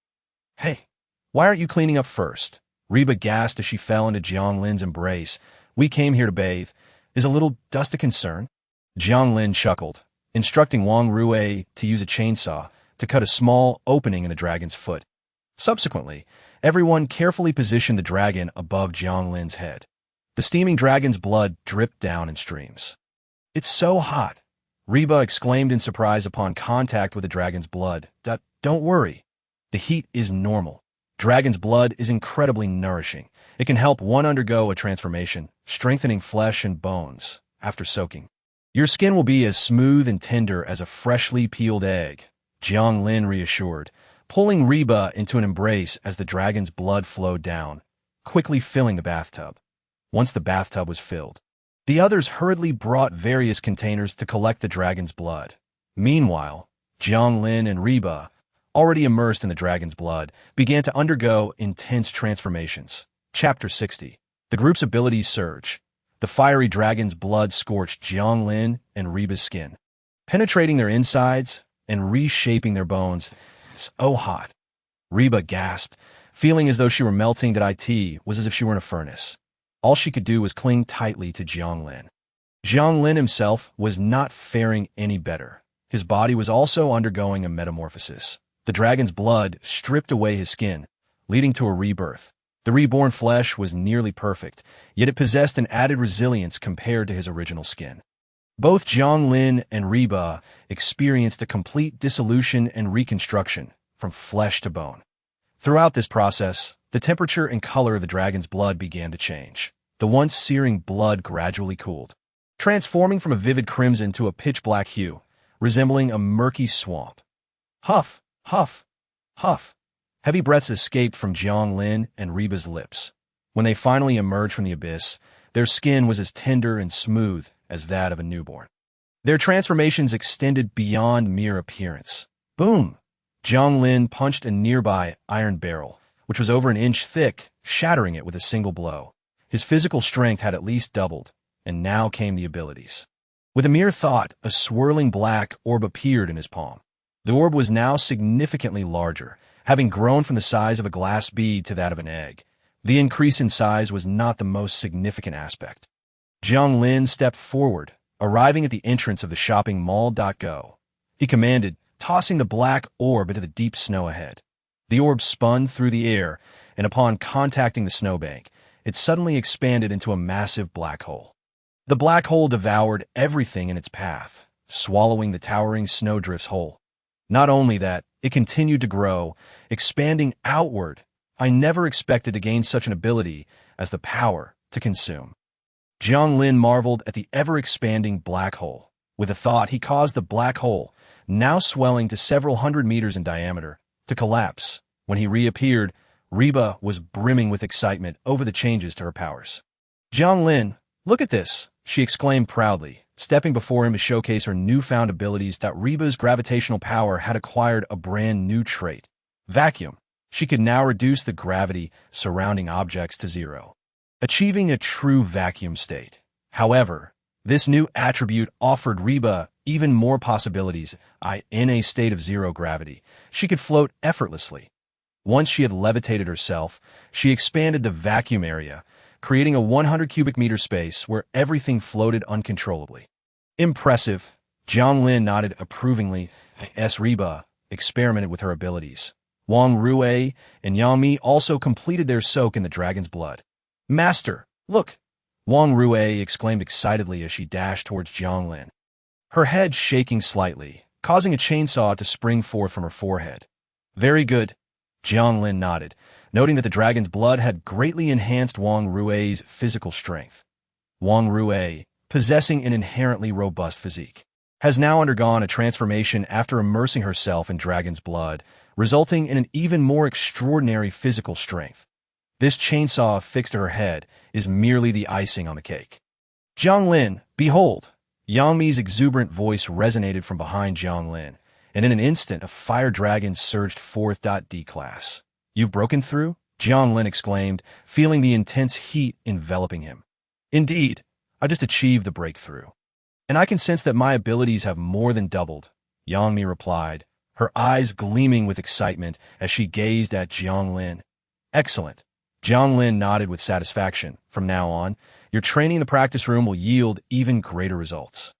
Hey, why aren't you cleaning up first? Reba gasped as she fell into Jiang Lin's embrace. We came here to bathe. Is a little dust a concern? Jiang Lin chuckled, instructing Wang Rue to use a chainsaw to cut a small opening in the dragon's foot. Subsequently, everyone carefully positioned the dragon above Jiang Lin's head. The steaming dragon's blood dripped down in streams. It's so hot, Reba exclaimed in surprise upon contact with the dragon's blood. Don't worry. The heat is normal. Dragon's blood is incredibly nourishing. It can help one undergo a transformation, strengthening flesh and bones after soaking. Your skin will be as smooth and tender as a freshly peeled egg, Jiang Lin reassured, pulling Reba into an embrace as the dragon's blood flowed down, quickly filling the bathtub. Once the bathtub was filled, the others hurriedly brought various containers to collect the dragon's blood. Meanwhile, Jiang Lin and Reba, already immersed in the dragon's blood, began to undergo intense transformations. Chapter 60. The group's abilities surge. The fiery dragon's blood scorched Jiang Lin and Reba's skin, penetrating their insides and reshaping their bones. So hot, Reba gasped, feeling as though she were melting. It was as if she were in a furnace. All she could do was cling tightly to Jiang Lin. Jiang Lin himself was not faring any better. His body was also undergoing a metamorphosis. The dragon's blood stripped away his skin, leading to a rebirth. The reborn flesh was nearly perfect, yet it possessed an added resilience compared to his original skin. Both Jiang Lin and Reba experienced a complete dissolution and reconstruction from flesh to bone. Throughout this process, the temperature and color of the dragon's blood began to change. The once searing blood gradually cooled, transforming from a vivid crimson to a pitch-black hue, resembling a murky swamp. Huff, huff, huff. Heavy breaths escaped from Jiang Lin and Reba's lips. When they finally emerged from the abyss, their skin was as tender and smooth as that of a newborn. Their transformations extended beyond mere appearance. Boom! Jiang Lin punched a nearby iron barrel, which was over an inch thick, shattering it with a single blow. His physical strength had at least doubled, and now came the abilities. With a mere thought, a swirling black orb appeared in his palm. The orb was now significantly larger, having grown from the size of a glass bead to that of an egg. The increase in size was not the most significant aspect. Jiang Lin stepped forward, arriving at the entrance of the shopping mall.Go. He commanded, tossing the black orb into the deep snow ahead. The orb spun through the air, and upon contacting the snowbank, it suddenly expanded into a massive black hole. The black hole devoured everything in its path, swallowing the towering snowdrifts whole. Not only that, it continued to grow, expanding outward. I never expected to gain such an ability as the power to consume. Jiang Lin marveled at the ever-expanding black hole. With a thought, he caused the black hole, now swelling to several hundred meters in diameter, to collapse. When he reappeared, Reba was brimming with excitement over the changes to her powers. Jiang Lin, look at this, she exclaimed proudly, stepping before him to showcase her newfound abilities. Reba's gravitational power had acquired a brand new trait, vacuum. She could now reduce the gravity surrounding objects to zero, achieving a true vacuum state. However, this new attribute offered Reba even more possibilities. In a state of zero gravity, she could float effortlessly. Once she had levitated herself, she expanded the vacuum area, creating a 100 cubic meter space where everything floated uncontrollably. Impressive. Jiang Lin nodded approvingly as Reba experimented with her abilities. Wang Rui and Yang Mi also completed their soak in the dragon's blood. Master, look! Wang Rui exclaimed excitedly as she dashed towards Jiang Lin, her head shaking slightly, causing a chainsaw to spring forth from her forehead. Very good. Jiang Lin nodded, noting that the dragon's blood had greatly enhanced Wang Rui's physical strength. Wang Rui, possessing an inherently robust physique, has now undergone a transformation after immersing herself in dragon's blood, resulting in an even more extraordinary physical strength. This chainsaw affixed to her head is merely the icing on the cake. Jiang Lin, behold! Yang Mi's exuberant voice resonated from behind Jiang Lin, and in an instant a fire dragon surged forth. D-class. You've broken through? Jiang Lin exclaimed, feeling the intense heat enveloping him. Indeed, I just achieved the breakthrough. And I can sense that my abilities have more than doubled, Yang Mi replied, her eyes gleaming with excitement as she gazed at Jiang Lin. Excellent. Jiang Lin nodded with satisfaction. From now on, your training in the practice room will yield even greater results.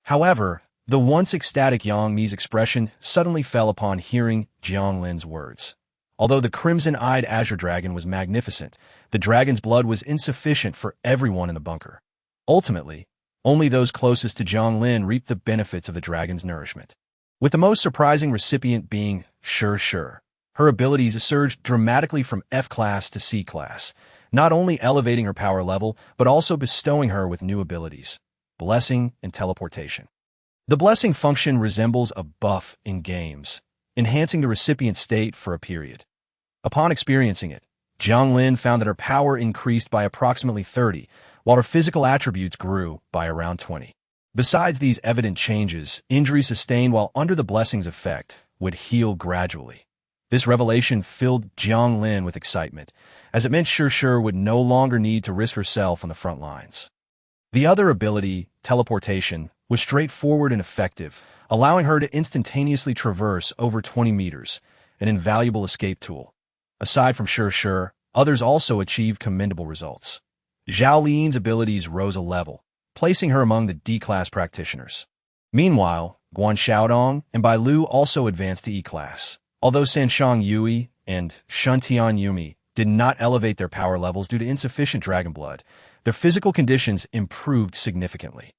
However, the once ecstatic Yang Mi's expression suddenly fell upon hearing Jiang Lin's words. Although the crimson-eyed azure dragon was magnificent, the dragon's blood was insufficient for everyone in the bunker. Ultimately, only those closest to Jiang Lin reaped the benefits of the dragon's nourishment, with the most surprising recipient being Sure. Her abilities surged dramatically from F-class to C-class, not only elevating her power level, but also bestowing her with new abilities, blessing and teleportation. The blessing function resembles a buff in games, enhancing the recipient's state for a period. Upon experiencing it, Jiang Lin found that her power increased by approximately 30, while her physical attributes grew by around 20. Besides these evident changes, injuries sustained while under the blessing's effect would heal gradually. This revelation filled Jiang Lin with excitement, as it meant Sure would no longer need to risk herself on the front lines. The other ability, teleportation, was straightforward and effective, allowing her to instantaneously traverse over 20 meters, an invaluable escape tool. Aside from Sure, others also achieved commendable results. Zhao Lian's abilities rose a level, placing her among the D-class practitioners. Meanwhile, Guan Xiaodong and Bai Lu also advanced to E-class. Although Sanshang Yui and Shuntian Yumi did not elevate their power levels due to insufficient dragon blood, their physical conditions improved significantly.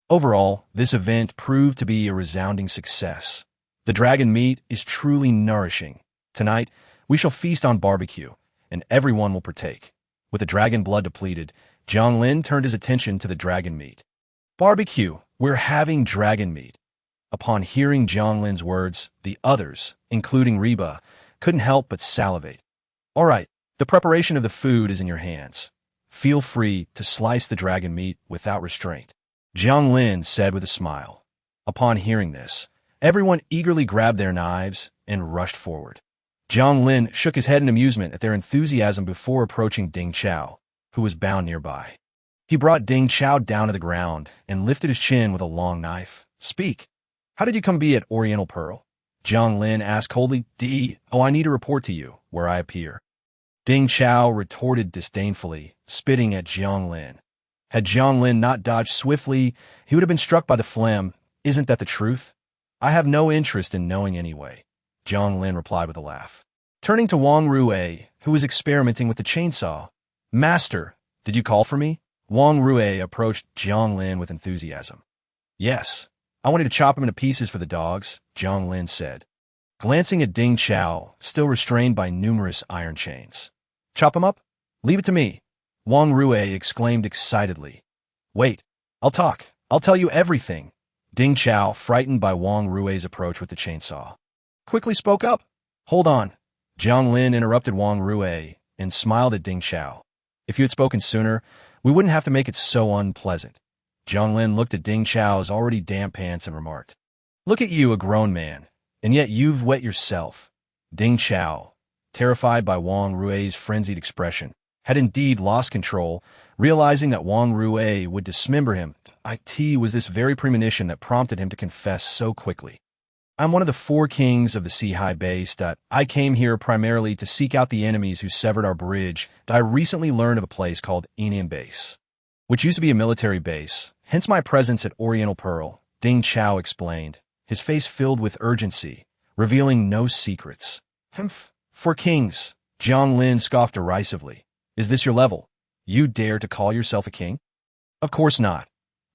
Overall, this event proved to be a resounding success. The dragon meat is truly nourishing. Tonight, we shall feast on barbecue, and everyone will partake. With the dragon blood depleted, Jiang Lin turned his attention to the dragon meat. Barbecue, we're having dragon meat. Upon hearing Jiang Lin's words, the others, including Reba, couldn't help but salivate. All right, The preparation of the food is in your hands. Feel free to slice the dragon meat without restraint. Jiang Lin said with a smile. Upon hearing this, everyone eagerly grabbed their knives and rushed forward. Jiang Lin shook his head in amusement at their enthusiasm before approaching Ding Chao, who was bound nearby. He brought Ding Chao down to the ground and lifted his chin with a long knife. Speak. How did you come to be at Oriental Pearl? Jiang Lin asked coldly. I need to report to you where I appear. Ding Chao retorted disdainfully, spitting at Jiang Lin. Had Jiang Lin not dodged swiftly, he would have been struck by the phlegm. Isn't that the truth? I have no interest in knowing anyway, Jiang Lin replied with a laugh. Turning to Wang Rue, who was experimenting with the chainsaw. Master, did you call for me? Wang Rue approached Jiang Lin with enthusiasm. Yes, I wanted to chop him into pieces for the dogs, Jiang Lin said, glancing at Ding Chao, still restrained by numerous iron chains. Chop him up? Leave it to me, Wang Rue exclaimed excitedly. Wait, I'll talk. I'll tell you everything. Ding Chao, frightened by Wang Rue's approach with the chainsaw, quickly spoke up. Hold on. Jiang Lin interrupted Wang Rue and smiled at Ding Chao. If you had spoken sooner, we wouldn't have to make it so unpleasant. Jiang Lin looked at Ding Chao's already damp pants and remarked, Look at you, a grown man, and yet you've wet yourself. Ding Chao, terrified by Wang Rue's frenzied expression, had indeed lost control, realizing that Wang Rue would dismember him. It was this very premonition that prompted him to confess so quickly. I'm one of the 4 kings of the Sea-High base. I came here primarily to seek out the enemies who severed our bridge. I recently learned of a place called Enian Base, which used to be a military base, hence my presence at Oriental Pearl, Ding Chao explained, his face filled with urgency, revealing no secrets. 4 kings, Jiang Lin scoffed derisively. Is this your level? You dare to call yourself a king? Of course not.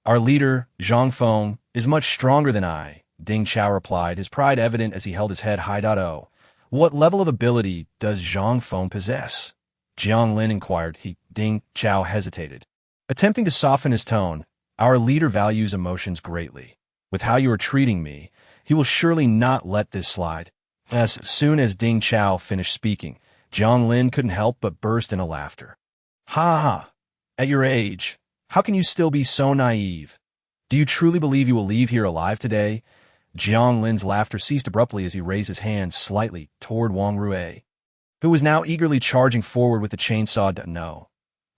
Our leader, Zhang Feng, is much stronger than I, Ding Chao replied, his pride evident as he held his head high. What level of ability does Zhang Feng possess? Jiang Lin inquired. Ding Chao hesitated, attempting to soften his tone. Our leader values emotions greatly. With how you are treating me, he will surely not let this slide. As soon as Ding Chao finished speaking, Jiang Lin couldn't help but burst into laughter. Ha ha! At your age, how can you still be so naive? Do you truly believe you will leave here alive today? Jiang Lin's laughter ceased abruptly as he raised his hand slightly toward Wang Rue, who was now eagerly charging forward with the chainsaw. No.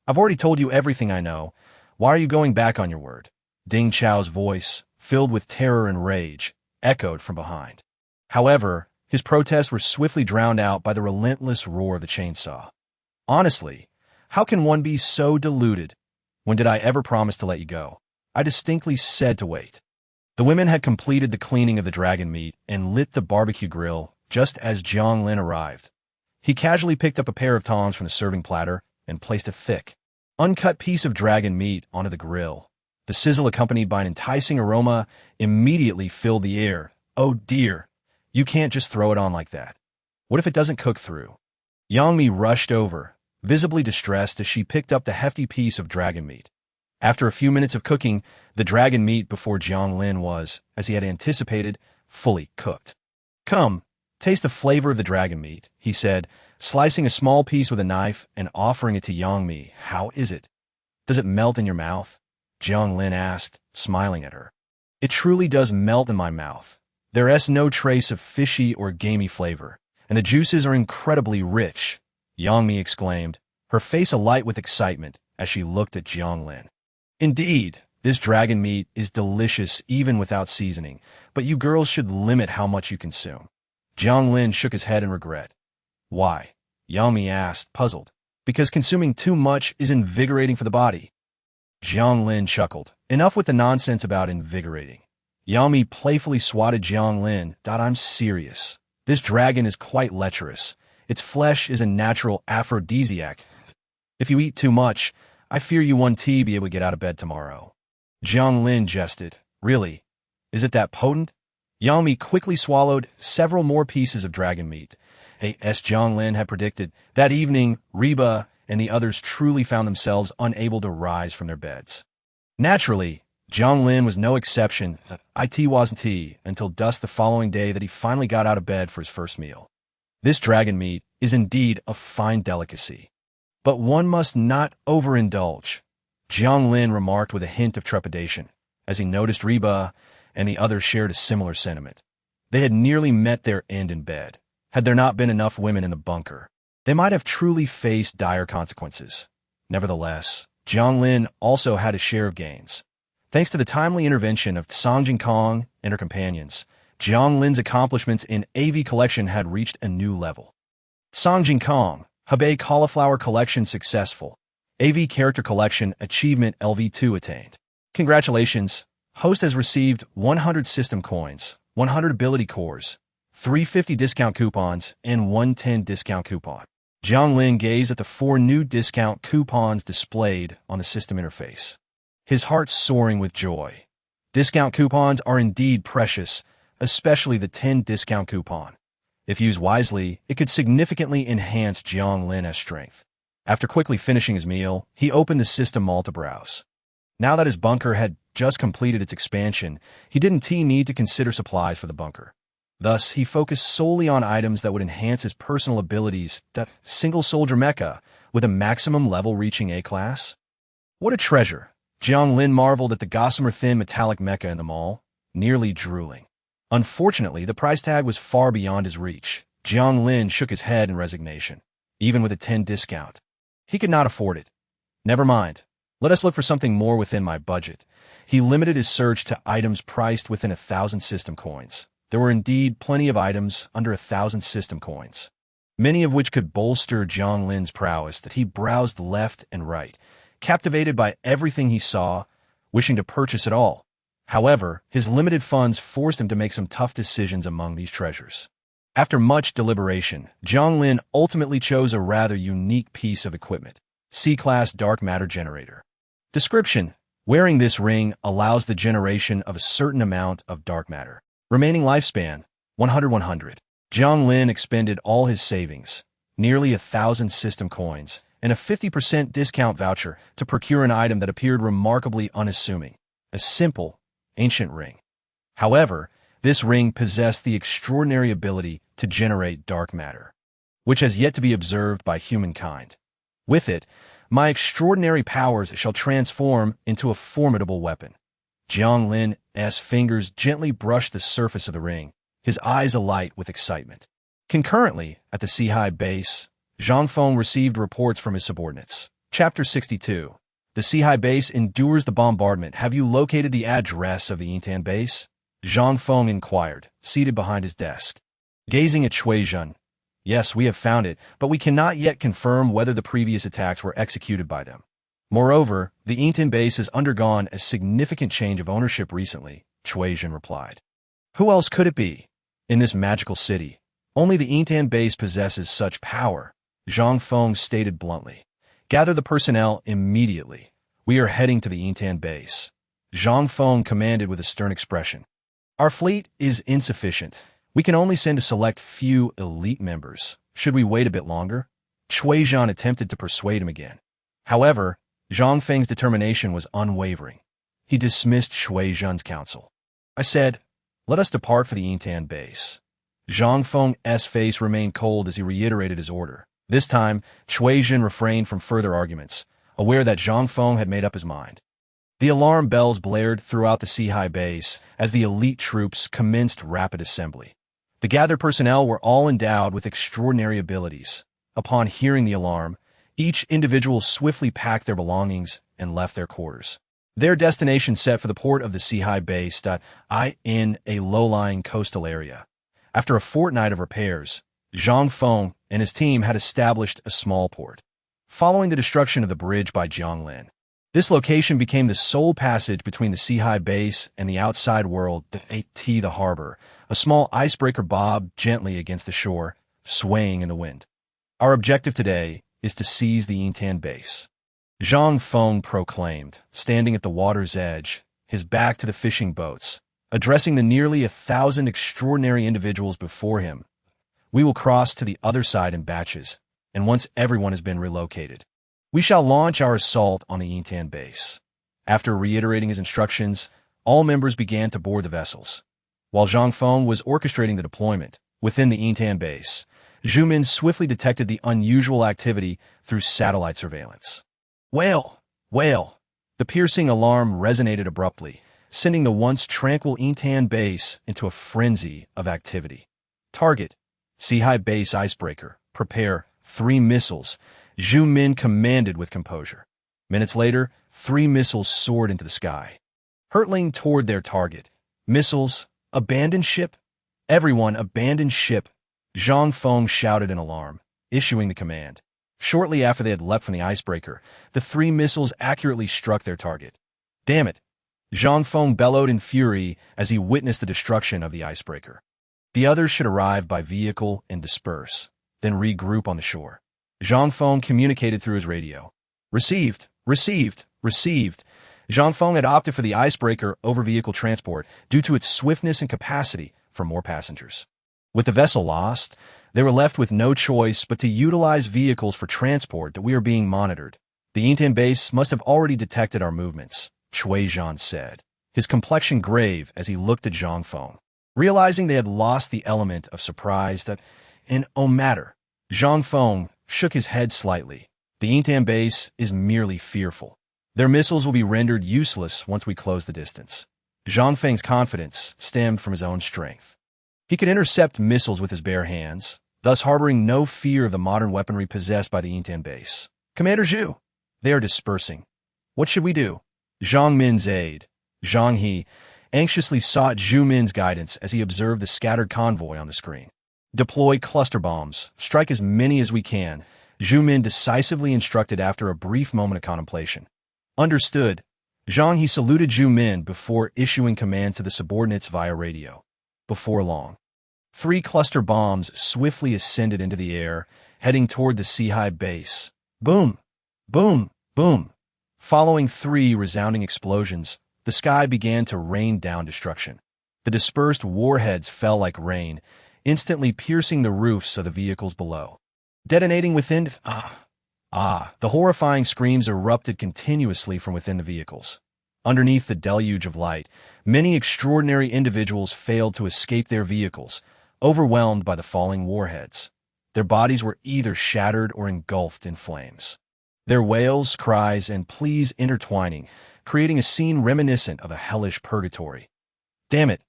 I've already told you everything I know. Why are you going back on your word? Ding Chao's voice, filled with terror and rage, echoed from behind. However, his protests were swiftly drowned out by the relentless roar of the chainsaw. Honestly, how can one be so deluded? When did I ever promise to let you go? I distinctly said to wait. The women had completed the cleaning of the dragon meat and lit the barbecue grill just as Jiang Lin arrived. He casually picked up a pair of tongs from the serving platter and placed a thick, uncut piece of dragon meat onto the grill. The sizzle, accompanied by an enticing aroma, immediately filled the air. Oh dear, you can't just throw it on like that. What if it doesn't cook through? Yang Mi rushed over, visibly distressed as she picked up the hefty piece of dragon meat. After a few minutes of cooking, the dragon meat before Jiang Lin was, as he had anticipated, fully cooked. Come, taste the flavor of the dragon meat, he said, slicing a small piece with a knife and offering it to Yang Mi. How is it? Does it melt in your mouth? Jiang Lin asked, smiling at her. It truly does melt in my mouth. There is no trace of fishy or gamey flavor, and the juices are incredibly rich, Yang Mi exclaimed, her face alight with excitement as she looked at Jiang Lin. Indeed, this dragon meat is delicious even without seasoning, but you girls should limit how much you consume. Jiang Lin shook his head in regret. Why? Yang Mi asked, puzzled. Because consuming too much is invigorating for the body. Jiang Lin chuckled. Enough with the nonsense about invigorating. Yang Mi playfully swatted Jiang Lin. I'm serious. This dragon is quite lecherous. Its flesh is a natural aphrodisiac. If you eat too much, I fear you won't be able to get out of bed tomorrow. Jiang Lin jested. Really? Is it that potent? Yang Mi quickly swallowed several more pieces of dragon meat. As Jiang Lin had predicted, that evening, Reba and the others truly found themselves unable to rise from their beds. Naturally, Jiang Lin was no exception. It wasn't until dusk the following day that he finally got out of bed for his first meal. This dragon meat is indeed a fine delicacy. But one must not overindulge, Jiang Lin remarked with a hint of trepidation, as he noticed Reba and the others shared a similar sentiment. They had nearly met their end in bed. Had there not been enough women in the bunker, they might have truly faced dire consequences. Nevertheless, Jiang Lin also had a share of gains. Thanks to the timely intervention of Kong and her companions, Jiang Lin's accomplishments in AV collection had reached a new level. Kong, Hebei Cauliflower Collection successful. AV Character Collection Achievement LV2 attained. Congratulations! Host has received 100 system coins, 100 ability cores, 350 discount coupons, and 110 discount coupon. Jiang Lin gazed at the 4 new discount coupons displayed on the system interface, his heart soaring with joy. Discount coupons are indeed precious, especially the 10 discount coupon. If used wisely, it could significantly enhance Jiang Lin's strength. After quickly finishing his meal, he opened the system mall to browse. Now that his bunker had just completed its expansion, he didn't need to consider supplies for the bunker. Thus, he focused solely on items that would enhance his personal abilities, that single soldier mecha, with a maximum level reaching A-class. What a treasure! Jiang Lin marveled at the gossamer thin metallic mecha in the mall, nearly drooling. Unfortunately, the price tag was far beyond his reach. Jiang Lin shook his head in resignation. Even with a 10 discount, he could not afford it. Never mind. Let us look for something more within my budget. He limited his search to items priced within 1,000 system coins. There were indeed plenty of items under 1,000 system coins, many of which could bolster Jiang Lin's prowess. That he browsed left and right, captivated by everything he saw, wishing to purchase it all. However, his limited funds forced him to make some tough decisions among these treasures. After much deliberation, Jiang Lin ultimately chose a rather unique piece of equipment, C-Class Dark Matter Generator. Description: wearing this ring allows the generation of a certain amount of dark matter. Remaining lifespan, 100. Jiang Lin expended all his savings, nearly 1,000 system coins, and a 50% discount voucher to procure an item that appeared remarkably unassuming, a simple, ancient ring. However, this ring possessed the extraordinary ability to generate dark matter, which has yet to be observed by humankind. With it, my extraordinary powers shall transform into a formidable weapon. Jiang Lin's fingers gently brushed the surface of the ring, his eyes alight with excitement. Concurrently, at the Seahai base, Zhang Feng received reports from his subordinates. Chapter 62. The Seahai base endures the bombardment. Have you located the address of the Yintan base? Zhang Feng inquired, seated behind his desk. Gazing at Shuizhen. Yes, we have found it, but we cannot yet confirm whether the previous attacks were executed by them. Moreover, the Yintan base has undergone a significant change of ownership recently, Shuizhen replied. Who else could it be? In this magical city, only the Yintan base possesses such power, Zhang Feng stated bluntly. Gather the personnel immediately. We are heading to the Yintan base. Zhang Feng commanded with a stern expression. Our fleet is insufficient. We can only send a select few elite members. Should we wait a bit longer? Shuizhen attempted to persuade him again. However, Zhang Feng's determination was unwavering. He dismissed Shuizhen's counsel. I said, let us depart for the Yintan base. Zhang Feng's face remained cold as he reiterated his order. This time, Shuizhen refrained from further arguments, aware that Zhang Feng had made up his mind. The alarm bells blared throughout the Seahai base as the elite troops commenced rapid assembly. The gathered personnel were all endowed with extraordinary abilities. Upon hearing the alarm, each individual swiftly packed their belongings and left their quarters. Their destination set for the port of the Seahai base, in a low-lying coastal area. After a fortnight of repairs, Zhang Feng and his team had established a small port. Following the destruction of the bridge by Jiang Lin, this location became the sole passage between the Seahai base and the outside world. The harbor, a small icebreaker bobbed gently against the shore, swaying in the wind. Our objective today is to seize the Yintan base, Zhang Feng proclaimed, standing at the water's edge, his back to the fishing boats, addressing the nearly 1,000 extraordinary individuals before him. We will cross to the other side in batches, and once everyone has been relocated, we shall launch our assault on the Yintan base. After reiterating his instructions, all members began to board the vessels. While Zhang Feng was orchestrating the deployment within the Yintan base, Zhu Min swiftly detected the unusual activity through satellite surveillance. Whale! Whale! The piercing alarm resonated abruptly, sending the once tranquil Intan base into a frenzy of activity. Target: Sea-high base icebreaker. Prepare 3 missiles, Zhu Min commanded with composure. Minutes later, 3 missiles soared into the sky, hurtling toward their target. Missiles, abandon ship? Everyone abandon ship! Zhang Feng shouted in alarm, issuing the command. Shortly after they had leapt from the icebreaker, the 3 missiles accurately struck their target. Damn it! Zhang Feng bellowed in fury as he witnessed the destruction of the icebreaker. The others should arrive by vehicle and disperse, then regroup on the shore. Zhang Feng communicated through his radio. Received, received, received. Zhang Feng had opted for the icebreaker over vehicle transport due to its swiftness and capacity for more passengers. With the vessel lost, they were left with no choice but to utilize vehicles for transport that we are being monitored. The Intan base must have already detected our movements, Cui Zhan said, his complexion grave as he looked at Zhang Feng. Realizing they had lost the element of surprise that, in no matter, Zhang Feng shook his head slightly. The Intan base is merely fearful. Their missiles will be rendered useless once we close the distance. Zhang Feng's confidence stemmed from his own strength. He could intercept missiles with his bare hands, thus harboring no fear of the modern weaponry possessed by the Intan base. Commander Zhu, they are dispersing. What should we do? Zhang Min's aide, Zhang He, anxiously sought Zhu Min's guidance as he observed the scattered convoy on the screen. Deploy cluster bombs. Strike as many as we can, Zhu Min decisively instructed after a brief moment of contemplation. Understood. Zhang He saluted Zhu Min before issuing command to the subordinates via radio. Before long, 3 cluster bombs swiftly ascended into the air, heading toward the Sea-high base. Boom! Boom! Boom! Following 3 resounding explosions, the sky began to rain down destruction. The dispersed warheads fell like rain, instantly piercing the roofs of the vehicles below. Detonating within... The horrifying screams erupted continuously from within the vehicles. Underneath the deluge of light, many extraordinary individuals failed to escape their vehicles, overwhelmed by the falling warheads. Their bodies were either shattered or engulfed in flames. Their wails, cries, and pleas intertwining, creating a scene reminiscent of a hellish purgatory. Damn it!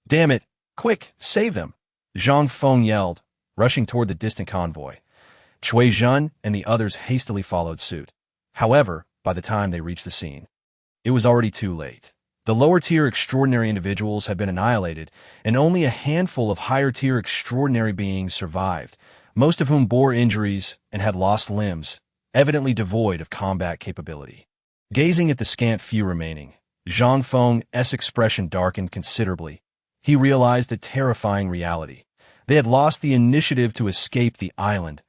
Damn it! Quick, save them! Zhang Feng yelled, rushing toward the distant convoy. Cui Zhan and the others hastily followed suit. However, by the time they reached the scene, it was already too late. The lower-tier extraordinary individuals had been annihilated, and only a handful of higher-tier extraordinary beings survived, most of whom bore injuries and had lost limbs, evidently devoid of combat capability. Gazing at the scant few remaining, Zhang Feng's expression darkened considerably. He realized a terrifying reality. They had lost the initiative to escape the island,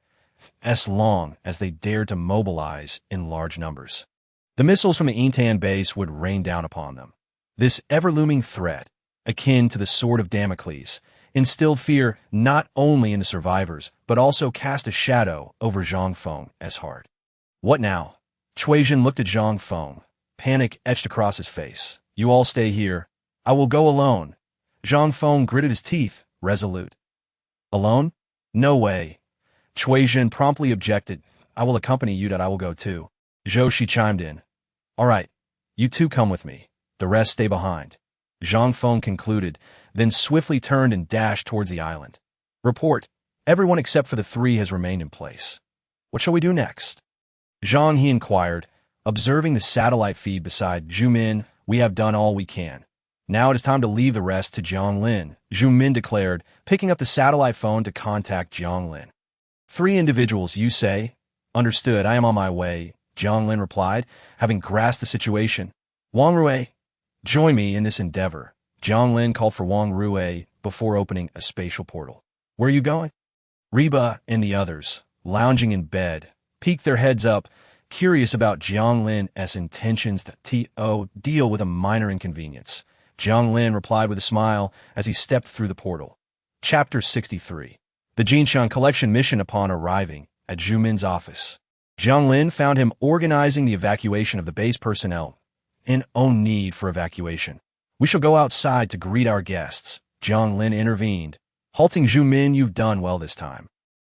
as long as they dared to mobilize in large numbers. The missiles from the Intan base would rain down upon them. This ever-looming threat, akin to the sword of Damocles, instilled fear not only in the survivors, but also cast a shadow over Zhang Feng's heart. What now? Cui Zhan looked at Zhang Feng. Panic etched across his face. You all stay here. I will go alone. Zhang Feng gritted his teeth, resolute. Alone? No way. Cui Zhan promptly objected. I will accompany you, I will go too. Zhou Shi chimed in. All right, you two come with me. The rest stay behind. Zhang Feng concluded, then swiftly turned and dashed towards the island. Report. Everyone except for the 3 has remained in place. What shall we do next? Zhang He inquired, observing the satellite feed beside Zhu Min. We have done all we can. Now it is time to leave the rest to Jiang Lin, Zhu Min declared, picking up the satellite phone to contact Jiang Lin. 3 individuals, you say? Understood, I am on my way, Jiang Lin replied, having grasped the situation. Wang Rui, join me in this endeavor. Jiang Lin called for Wang Rui before opening a spatial portal. Where are you going? Reba and the others, lounging in bed, peeked their heads up, curious about Jiang Lin's intentions to deal with a minor inconvenience. Jiang Lin replied with a smile as he stepped through the portal. Chapter 63. The Jinshan collection mission upon arriving at Zhu Min's office. Jiang Lin found him organizing the evacuation of the base personnel. In own need for evacuation. We shall go outside to greet our guests. Jiang Lin intervened. Halting Zhu Min, you've done well this time.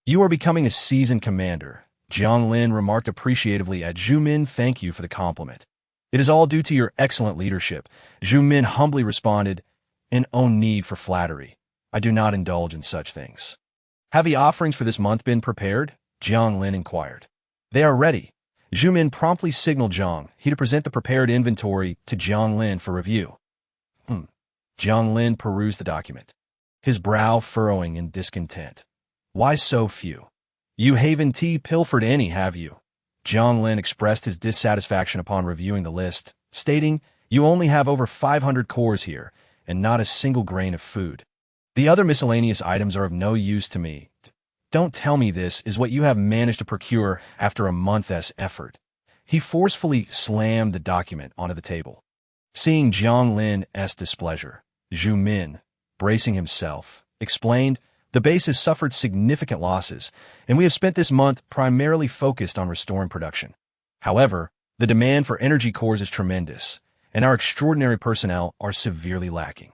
You are becoming a seasoned commander, Jiang Lin remarked appreciatively at Zhu Min. Thank you for the compliment. It is all due to your excellent leadership. Zhu Min humbly responded, "In no need for flattery. I do not indulge in such things." Have the offerings for this month been prepared? Jiang Lin inquired. They are ready. Zhu Min promptly signaled Jiang he to present the prepared inventory to Jiang Lin for review. Jiang Lin perused the document, his brow furrowing in discontent. Why so few? You haven't pilfered any, have you? Jiang Lin expressed his dissatisfaction upon reviewing the list, stating, "You only have over 500 cores here, and not a single grain of food. The other miscellaneous items are of no use to me. Don't tell me this is what you have managed to procure after a month's effort." He forcefully slammed the document onto the table. Seeing Jiang Lin's displeasure, Zhu Min, bracing himself, explained, "The base has suffered significant losses, and we have spent this month primarily focused on restoring production. However, the demand for energy cores is tremendous, and our extraordinary personnel are severely lacking.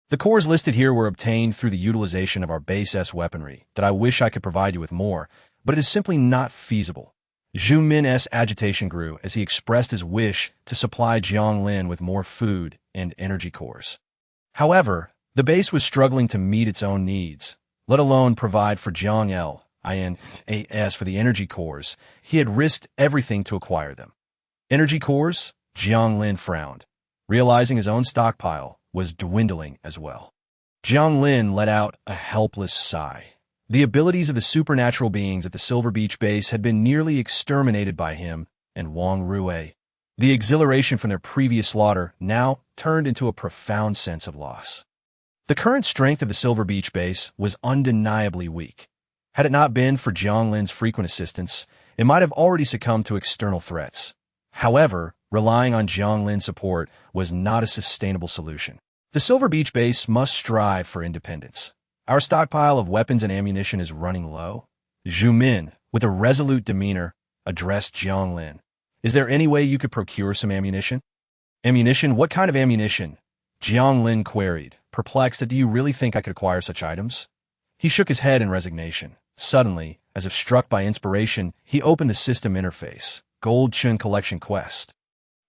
The cores listed here were obtained through the utilization of our base's weaponry that I wish I could provide you with more, but it is simply not feasible." Zhu Min's agitation grew as he expressed his wish to supply Jiang Lin with more food and energy cores. However, the base was struggling to meet its own needs, let alone provide for Jiang Lin's for the energy cores. He had risked everything to acquire them. Energy cores? Jiang Lin frowned, realizing his own stockpile was dwindling as well. Jiang Lin let out a helpless sigh. The abilities of the supernatural beings at the Silver Beach base had been nearly exterminated by him and Wang Rui. The exhilaration from their previous slaughter now turned into a profound sense of loss. The current strength of the Silver Beach base was undeniably weak. Had it not been for Jiang Lin's frequent assistance, it might have already succumbed to external threats. However, relying on Jiang Lin's support was not a sustainable solution. The Silver Beach base must strive for independence. Our stockpile of weapons and ammunition is running low. Zhu Min, with a resolute demeanor, addressed Jiang Lin. Is there any way you could procure some ammunition? Ammunition? What kind of ammunition? Jiang Lin queried, perplexed that do you really think I could acquire such items? He shook his head in resignation. Suddenly, as if struck by inspiration, he opened the system interface. Gold Chun Collection Quest.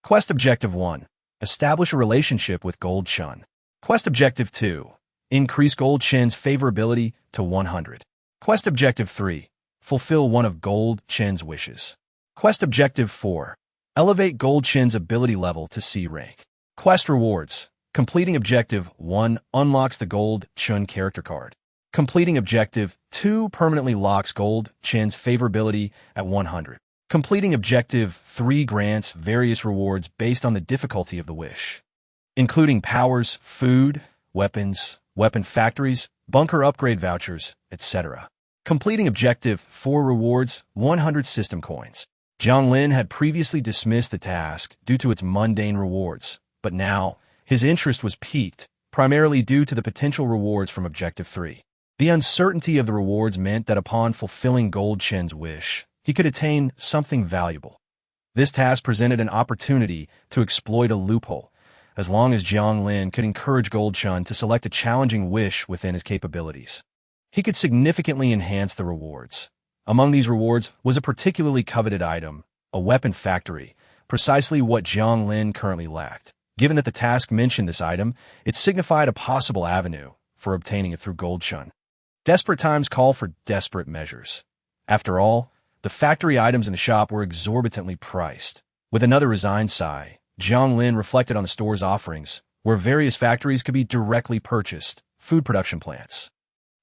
Quest Objective 1. Establish a relationship with Gold Chun. Quest Objective 2. Increase Gold Chin's favorability to 100. Quest Objective 3. Fulfill one of Gold Chin's wishes. Quest Objective 4. Elevate Gold Chin's ability level to C rank. Quest Rewards. Completing Objective 1 unlocks the Gold Chun character card. Completing Objective 2 permanently locks Gold Chin's favorability at 100. Completing Objective 3 grants various rewards based on the difficulty of the wish, including powers, food, weapons, weapon factories, bunker upgrade vouchers, etc. Completing Objective 4 rewards 100 system coins. Jiang Lin had previously dismissed the task due to its mundane rewards, but now his interest was piqued, primarily due to the potential rewards from Objective 3. The uncertainty of the rewards meant that upon fulfilling Gold Chin's wish, he could attain something valuable. This task presented an opportunity to exploit a loophole, as long as Jiang Lin could encourage Gold Chun to select a challenging wish within his capabilities. He could significantly enhance the rewards. Among these rewards was a particularly coveted item, a weapon factory, precisely what Jiang Lin currently lacked. Given that the task mentioned this item, it signified a possible avenue for obtaining it through Gold Chun. Desperate times call for desperate measures. After all, the factory items in the shop were exorbitantly priced. With another resigned sigh, Jiang Lin reflected on the store's offerings, where various factories could be directly purchased, food production plants,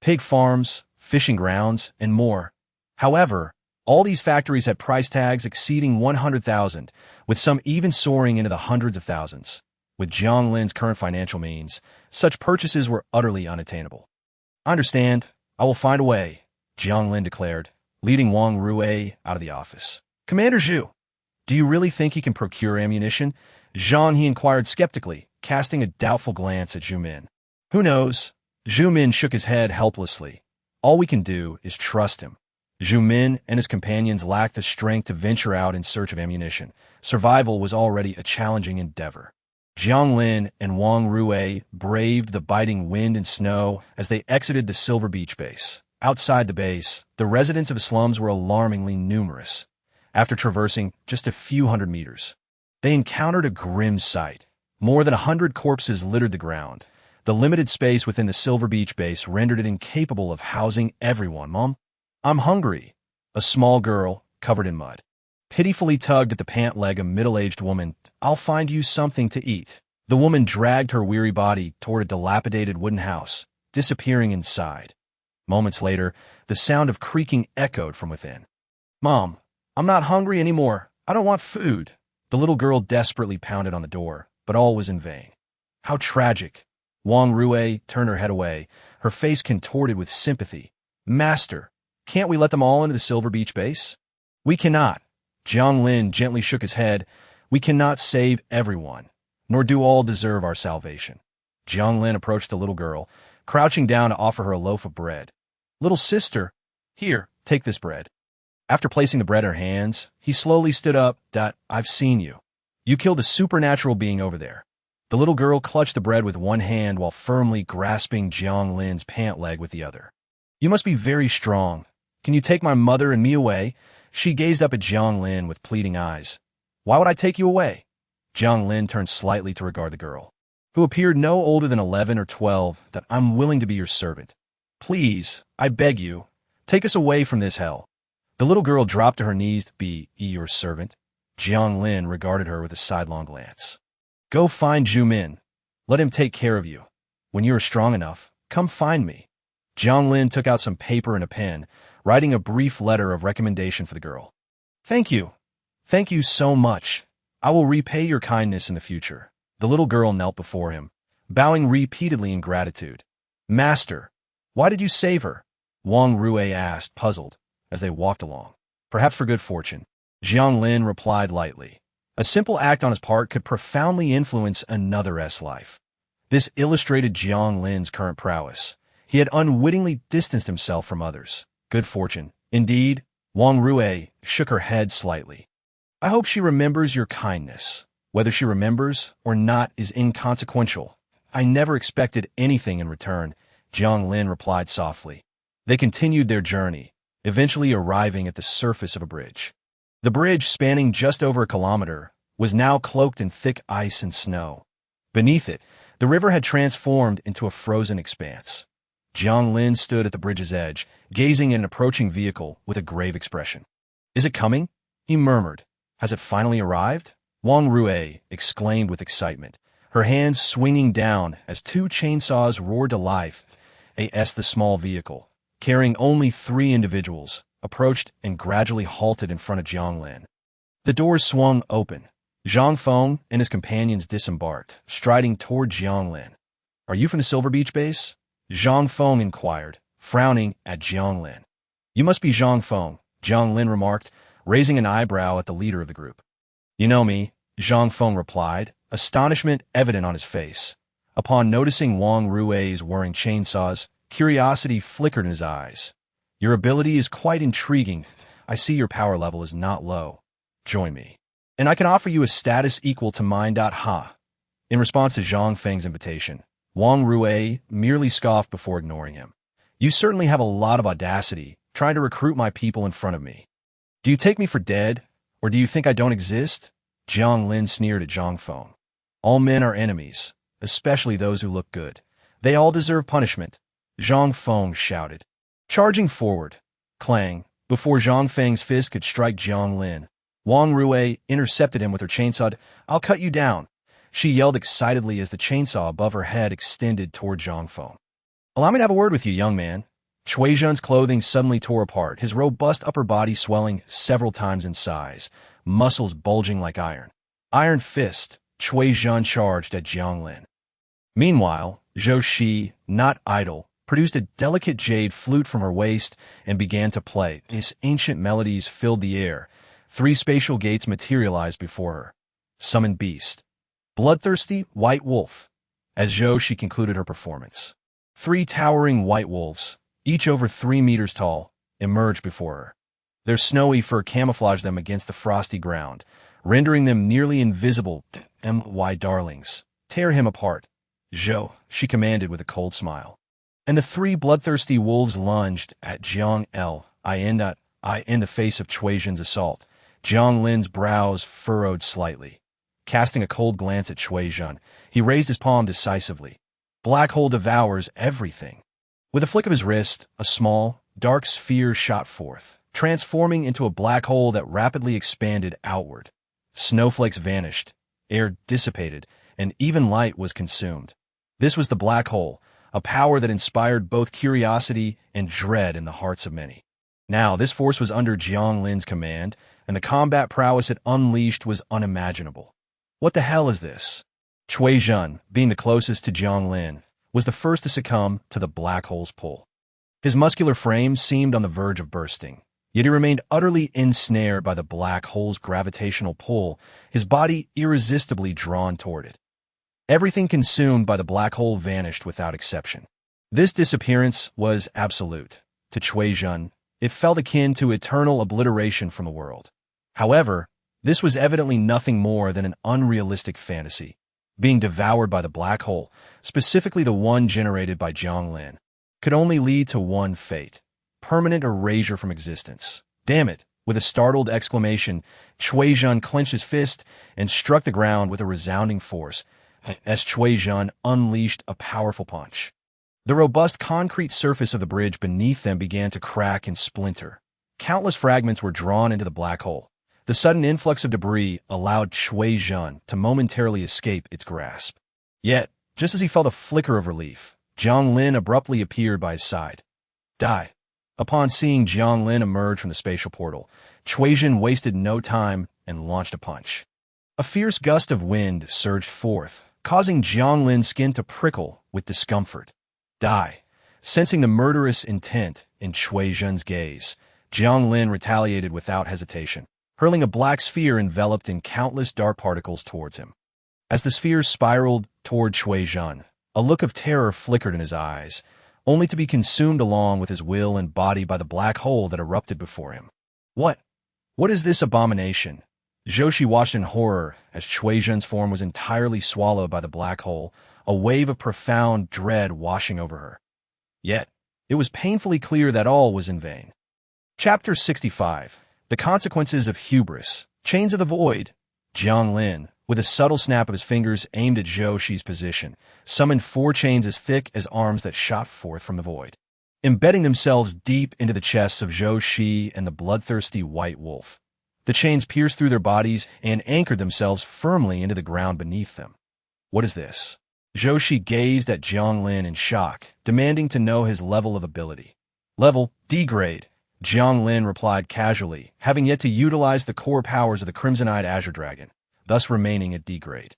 pig farms, fishing grounds, and more. However, all these factories had price tags exceeding 100,000, with some even soaring into the hundreds of thousands. With Jiang Lin's current financial means, such purchases were utterly unattainable. "I understand. I will find a way," Jiang Lin declared, leading Wang Rui out of the office. "Commander Zhu, do you really think he can procure ammunition?" Zhang he inquired skeptically, casting a doubtful glance at Zhu Min. "Who knows?" Zhu Min shook his head helplessly. "All we can do is trust him." Zhu Min and his companions lacked the strength to venture out in search of ammunition. Survival was already a challenging endeavor. Jiang Lin and Wang Rui braved the biting wind and snow as they exited the Silver Beach base, Outside the base, the residents of the slums were alarmingly numerous. After traversing just a few hundred meters, they encountered a grim sight. More than 100 corpses littered the ground. The limited space within the Silver Beach base rendered it incapable of housing everyone. "Mom, I'm hungry." A small girl, covered in mud, pitifully tugged at the pant leg of a middle-aged woman. "I'll find you something to eat." The woman dragged her weary body toward a dilapidated wooden house, disappearing inside. Moments later, the sound of creaking echoed from within. "Mom, I'm not hungry anymore. I don't want food." The little girl desperately pounded on the door, but all was in vain. How tragic. Wang Rue turned her head away, her face contorted with sympathy. "Master, can't we let them all into the Silver Beach base?" "We cannot." Jiang Lin gently shook his head. "We cannot save everyone, nor do all deserve our salvation." Jiang Lin approached the little girl, crouching down to offer her a loaf of bread. "Little sister, here, take this bread." After placing the bread in her hands, he slowly stood up. "I've seen you. You killed a supernatural being over there." The little girl clutched the bread with one hand while firmly grasping Jiang Lin's pant leg with the other. "You must be very strong. Can you take my mother and me away?" She gazed up at Jiang Lin with pleading eyes. "Why would I take you away?" Jiang Lin turned slightly to regard the girl, who appeared no older than 11 or 12. "I'm willing to be your servant. Please, I beg you, take us away from this hell." The little girl dropped to her knees. To be your servant?" Jiang Lin regarded her with a sidelong glance. "Go find Zhu Min. Let him take care of you. When you are strong enough, come find me." Jiang Lin took out some paper and a pen, writing a brief letter of recommendation for the girl. "Thank you. Thank you so much. I will repay your kindness in the future." The little girl knelt before him, bowing repeatedly in gratitude. "Master, why did you save her?" Wang Rue asked, puzzled, as they walked along. "Perhaps for good fortune," Jiang Lin replied lightly. A simple act on his part could profoundly influence another's life. This illustrated Jiang Lin's current prowess. He had unwittingly distanced himself from others. Good fortune. Indeed, Wang Rue shook her head slightly. "I hope she remembers your kindness. Whether she remembers or not is inconsequential. I never expected anything in return," Jiang Lin replied softly. They continued their journey, eventually arriving at the surface of a bridge. The bridge, spanning just over a kilometer, was now cloaked in thick ice and snow. Beneath it, the river had transformed into a frozen expanse. Jiang Lin stood at the bridge's edge, gazing at an approaching vehicle with a grave expression. "Is it coming?" he murmured. "Has it finally arrived?" Wang Rue exclaimed with excitement, her hands swinging down as two chainsaws roared to life. The small vehicle, carrying only 3 individuals, approached and gradually halted in front of Jiang Lin. The doors swung open. Zhang Feng and his companions disembarked, striding toward Jiang Lin. "Are you from the Silver Beach base?" Zhang Feng inquired, frowning at Jiang Lin. "You must be Zhang Feng," Jiang Lin remarked, raising an eyebrow at the leader of the group. "You know me," Zhang Feng replied, astonishment evident on his face. Upon noticing Wang Rue's whirring chainsaws, curiosity flickered in his eyes. "Your ability is quite intriguing. I see your power level is not low. Join me, and I can offer you a status equal to mine. Ha." In response to Zhang Feng's invitation, Wang Rue merely scoffed before ignoring him. "You certainly have a lot of audacity, trying to recruit my people in front of me. Do you take me for dead, or do you think I don't exist?" Jiang Lin sneered at Zhang Feng. "All men are enemies, especially those who look good. They all deserve punishment," Zhang Feng shouted. Charging forward, clang, before Zhang Feng's fist could strike Jiang Lin, Wang Rue intercepted him with her chainsaw. "I'll cut you down," she yelled excitedly as the chainsaw above her head extended toward Zhang Feng. "Allow me to have a word with you, young man." Cui Zhen's clothing suddenly tore apart, his robust upper body swelling several times in size, muscles bulging like iron. Iron fist, Cui Zhen charged at Jiang Lin. Meanwhile, Zhou Shi, not idle, produced a delicate jade flute from her waist and began to play. Its ancient melodies filled the air. 3 spatial gates materialized before her. Summoned beast. Bloodthirsty white wolf. As Zhou Shi concluded her performance, 3 towering white wolves, each over 3 meters tall, emerged before her. Their snowy fur camouflaged them against the frosty ground, rendering them nearly invisible. "My darlings, tear him apart." "Zhou," she commanded with a cold smile. and the three bloodthirsty wolves lunged at Jiang Li. In the face of Cui Zhen's assault, Jiang Lin's brows furrowed slightly. Casting a cold glance at Cui Zhen, he raised his palm decisively. Black hole devours everything. With a flick of his wrist, a small, dark sphere shot forth, transforming into a black hole that rapidly expanded outward. Snowflakes vanished, air dissipated, and even light was consumed. This was the black hole, a power that inspired both curiosity and dread in the hearts of many. Now, this force was under Jiang Lin's command, and the combat prowess it unleashed was unimaginable. What the hell is this? Cui Zhen, being the closest to Jiang Lin, was the first to succumb to the black hole's pull. His muscular frame seemed on the verge of bursting, yet he remained utterly ensnared by the black hole's gravitational pull, his body irresistibly drawn toward it. Everything consumed by the black hole vanished without exception. This disappearance was absolute. To Cui Zhen, it felt akin to eternal obliteration from the world. However, this was evidently nothing more than an unrealistic fantasy. Being devoured by the black hole, specifically the one generated by Jiang Lin, could only lead to one fate: permanent erasure from existence. Damn it! With a startled exclamation, Cui Zhen clenched his fist and struck the ground with a resounding force, as Cui Zhen unleashed a powerful punch. The robust concrete surface of the bridge beneath them began to crack and splinter. Countless fragments were drawn into the black hole. The sudden influx of debris allowed Cui Zhen to momentarily escape its grasp. Yet, just as he felt a flicker of relief, Jiang Lin abruptly appeared by his side. Die. Upon seeing Jiang Lin emerge from the spatial portal, Cui Zhen wasted no time and launched a punch. A fierce gust of wind surged forth, causing Jiang Lin's skin to prickle with discomfort. Die. Sensing the murderous intent in Cui Zhen's gaze, Jiang Lin retaliated without hesitation, hurling a black sphere enveloped in countless dark particles towards him. As the sphere spiraled toward Cui Zhen, a look of terror flickered in his eyes, only to be consumed along with his will and body by the black hole that erupted before him. What is this abomination? Zhou watched in horror as Cui Zhen's form was entirely swallowed by the black hole, a wave of profound dread washing over her. Yet, it was painfully clear that all was in vain. Chapter 65. The Consequences of Hubris. Chains of the Void. Jiang Lin, with a subtle snap of his fingers aimed at Zhou Xi's position, summoned 4 chains as thick as arms that shot forth from the void, embedding themselves deep into the chests of Zhou Xi and the bloodthirsty white wolf. The chains pierced through their bodies and anchored themselves firmly into the ground beneath them. What is this? Zhou Xi gazed at Jiang Lin in shock, demanding to know his level of ability. Level D grade. Jiang Lin replied casually, having yet to utilize the core powers of the Crimson-Eyed Azure Dragon, thus remaining at D grade.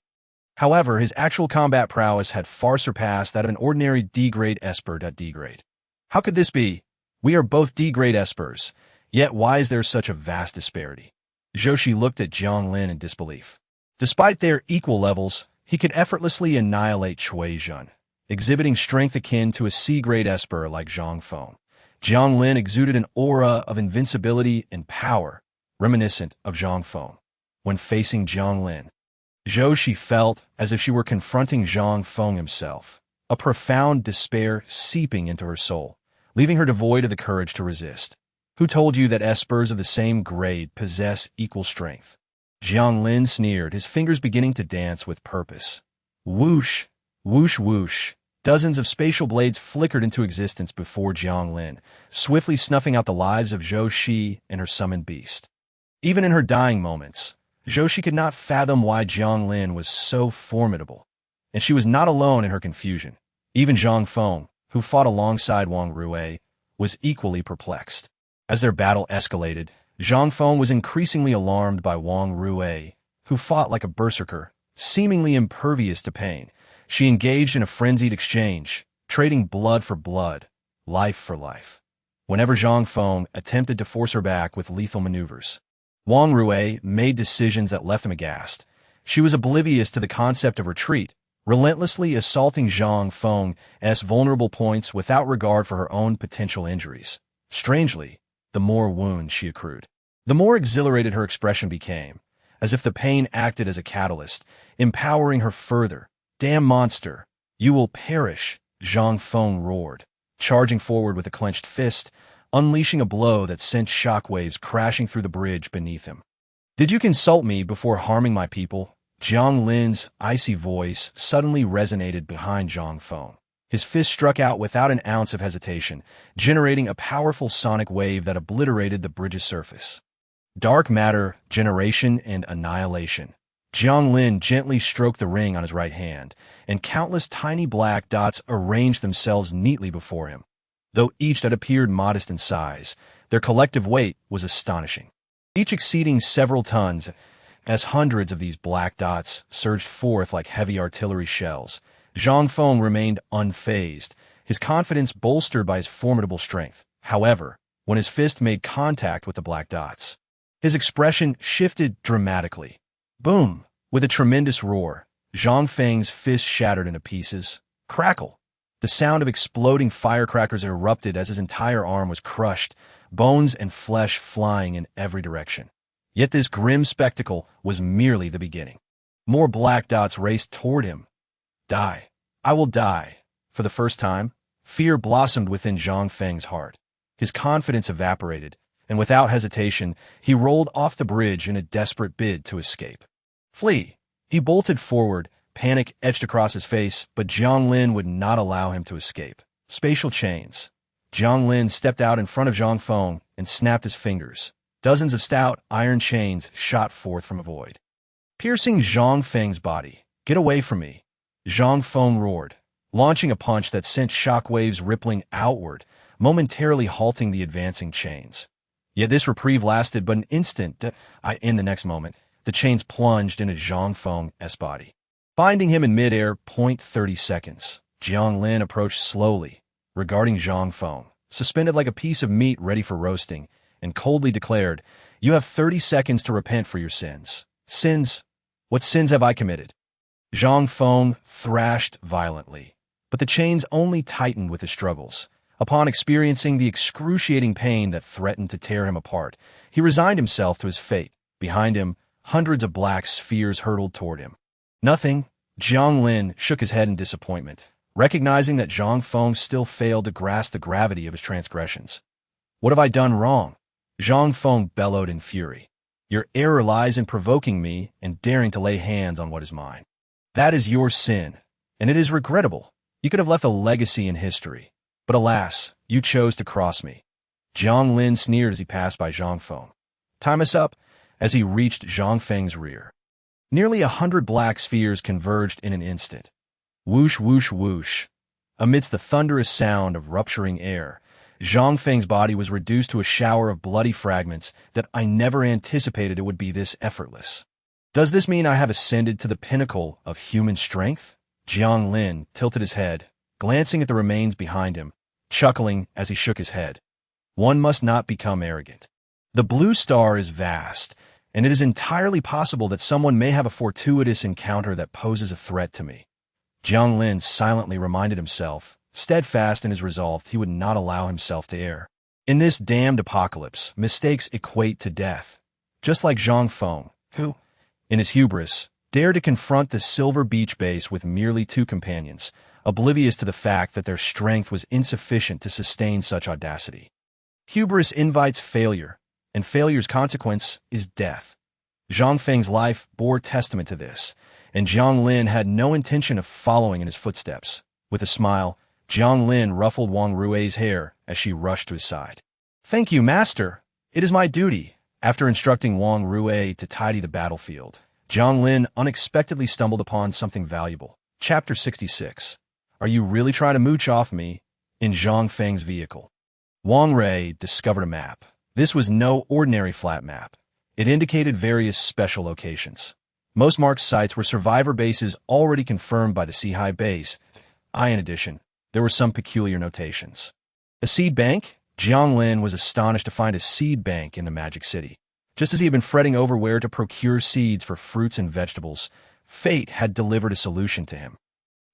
However, his actual combat prowess had far surpassed that of an ordinary D-grade esper at D grade. How could this be? We are both D-grade espers, yet why is there such a vast disparity? Zhou Xi looked at Jiang Lin in disbelief. Despite their equal levels, he could effortlessly annihilate Cui Zhen, exhibiting strength akin to a C-grade esper like Zhang Feng. Jiang Lin exuded an aura of invincibility and power, reminiscent of Zhang Feng. When facing Jiang Lin, Zhou Xi felt as if she were confronting Zhang Feng himself, a profound despair seeping into her soul, leaving her devoid of the courage to resist. Who told you that espers of the same grade possess equal strength? Jiang Lin sneered, his fingers beginning to dance with purpose. Whoosh, whoosh, whoosh. Dozens of spatial blades flickered into existence before Jiang Lin, swiftly snuffing out the lives of Zhou Xi and her summoned beast. Even in her dying moments, Zhou Xi could not fathom why Jiang Lin was so formidable. And she was not alone in her confusion. Even Zhang Feng, who fought alongside Wang Rui, was equally perplexed. As their battle escalated, Zhang Feng was increasingly alarmed by Wang Rui, who fought like a berserker, seemingly impervious to pain. She engaged in a frenzied exchange, trading blood for blood, life for life. Whenever Zhang Feng attempted to force her back with lethal maneuvers, Wang Rui made decisions that left him aghast. She was oblivious to the concept of retreat, relentlessly assaulting Zhang Feng's vulnerable points without regard for her own potential injuries. Strangely, the more wounds she accrued, the more exhilarated her expression became, as if the pain acted as a catalyst, empowering her further. Damn monster, you will perish, Zhang Feng roared. charging forward with a clenched fist, unleashing a blow that sent shockwaves crashing through the bridge beneath him. "Did you consult me before harming my people?" Jiang Lin's icy voice suddenly resonated behind Zhang Feng. His fist struck out without an ounce of hesitation, generating a powerful sonic wave that obliterated the bridge's surface. Dark matter, generation, and annihilation. Jiang Lin gently stroked the ring on his right hand, and countless tiny black dots arranged themselves neatly before him. Though each had appeared modest in size, their collective weight was astonishing, each exceeding several tons, as hundreds of these black dots surged forth like heavy artillery shells. Zhang Feng remained unfazed, his confidence bolstered by his formidable strength. However, when his fist made contact with the black dots, his expression shifted dramatically. Boom! With a tremendous roar, Zhang Feng's fist shattered into pieces. Crackle! The sound of exploding firecrackers erupted as his entire arm was crushed, bones and flesh flying in every direction. Yet this grim spectacle was merely the beginning. More black dots raced toward him. Die. I will die. For the first time, fear blossomed within Zhang Feng's heart. His confidence evaporated, and without hesitation, he rolled off the bridge in a desperate bid to escape. Flee! He bolted forward, panic etched across his face, but Jiang Lin would not allow him to escape. Spatial chains. Jiang Lin stepped out in front of Zhang Feng and snapped his fingers. Dozens of stout, iron chains shot forth from a void, piercing Zhang Feng's body. "Get away from me!" Zhang Feng roared, launching a punch that sent shockwaves rippling outward, momentarily halting the advancing chains. Yet this reprieve lasted but an instant. In the next moment, the chains plunged into Zhang Feng's body, binding him in midair. 30 seconds. Jiang Lin approached slowly, regarding Zhang Feng, suspended like a piece of meat ready for roasting, and coldly declared, "You have 30 seconds to repent for your sins." "Sins? What sins have I committed?" Zhang Feng thrashed violently, but the chains only tightened with his struggles. Upon experiencing the excruciating pain that threatened to tear him apart, he resigned himself to his fate. Behind him, hundreds of black spheres hurtled toward him. "Nothing." Jiang Lin shook his head in disappointment, recognizing that Zhang Feng still failed to grasp the gravity of his transgressions. "What have I done wrong?" Zhang Feng bellowed in fury. "Your error lies in provoking me and daring to lay hands on what is mine. That is your sin, and it is regrettable. You could have left a legacy in history. But alas, you chose to cross me." Jiang Lin sneered as he passed by Zhang Feng. "Time us up," as he reached Zhang Feng's rear. Nearly 100 black spheres converged in an instant. Whoosh, whoosh, whoosh. Amidst the thunderous sound of rupturing air, Zhang Feng's body was reduced to a shower of bloody fragments that I never anticipated it would be this effortless. "Does this mean I have ascended to the pinnacle of human strength?" Jiang Lin tilted his head, glancing at the remains behind him, chuckling as he shook his head. "One must not become arrogant. The blue star is vast, and it is entirely possible that someone may have a fortuitous encounter that poses a threat to me." Jiang Lin silently reminded himself, steadfast in his resolve he would not allow himself to err. In this damned apocalypse, mistakes equate to death. Just like Zhang Feng, who, in his hubris, dared to confront the Silver Beach base with merely 2 companions, oblivious to the fact that their strength was insufficient to sustain such audacity. Hubris invites failure, and failure's consequence is death. Zhang Feng's life bore testament to this, and Jiang Lin had no intention of following in his footsteps. With a smile, Jiang Lin ruffled Wang Rui's hair as she rushed to his side. "Thank you, master. It is my duty." After instructing Wang Rui to tidy the battlefield, Jiang Lin unexpectedly stumbled upon something valuable. Chapter 66. "Are you really trying to mooch off me?" In Zhang Feng's vehicle, Wang Rui discovered a map. This was no ordinary flat map. It indicated various special locations. Most marked sites were survivor bases already confirmed by the Seahai base. In addition, there were some peculiar notations. A seed bank? Jiang Lin was astonished to find a seed bank in the Magic City. Just as he had been fretting over where to procure seeds for fruits and vegetables, fate had delivered a solution to him.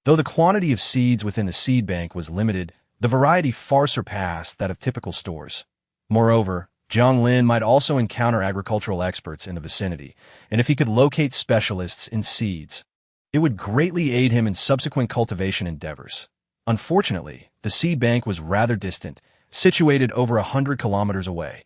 Though the quantity of seeds within the seed bank was limited, the variety far surpassed that of typical stores. Moreover, Jiang Lin might also encounter agricultural experts in the vicinity, and if he could locate specialists in seeds, it would greatly aid him in subsequent cultivation endeavors. Unfortunately, the seed bank was rather distant, situated over 100 kilometers away.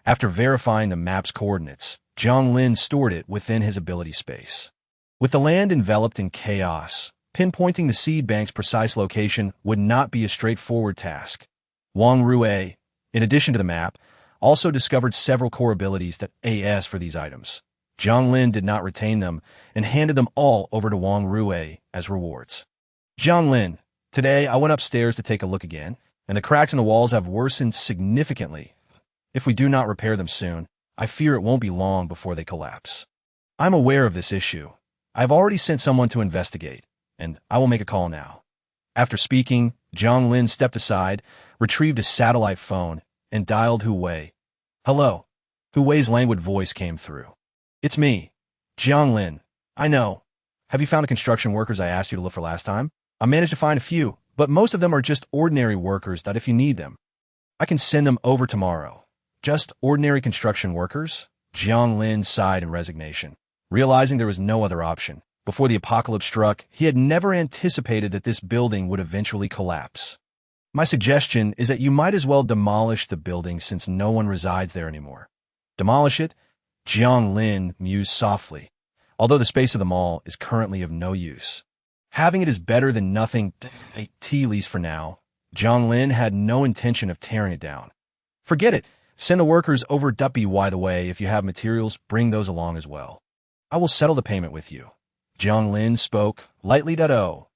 After verifying the map's coordinates, Jiang Lin stored it within his ability space. With the land enveloped in chaos, pinpointing the seed bank's precise location would not be a straightforward task. Wang Rue, in addition to the map, also discovered several core abilities that AS for these items. Jiang Lin did not retain them and handed them all over to Wang Rue as rewards. Jiang Lin, today I went upstairs to take a look again, and the cracks in the walls have worsened significantly. If we do not repair them soon, I fear it won't be long before they collapse. I'm aware of this issue. I've already sent someone to investigate, and I will make a call now. After speaking, Jiang Lin stepped aside, retrieved a satellite phone, and dialed Hu Wei. Hello. Hu Wei's languid voice came through. It's me, Jiang Lin. I know. Have you found the construction workers I asked you to look for last time? I managed to find a few, but most of them are just ordinary workers that if you need them, I can send them over tomorrow. Just ordinary construction workers? Jiang Lin sighed in resignation, realizing there was no other option. Before the apocalypse struck, he had never anticipated that this building would eventually collapse. My suggestion is that you might as well demolish the building since no one resides there anymore. Demolish it? Jiang Lin mused softly. Although the space of the mall is currently of no use, having it is better than nothing, at least for now. Jiang Lin had no intention of tearing it down. Forget it. Send the workers over. By the way, if you have materials, bring those along as well. I will settle the payment with you. Jiang Lin spoke lightly. Oh,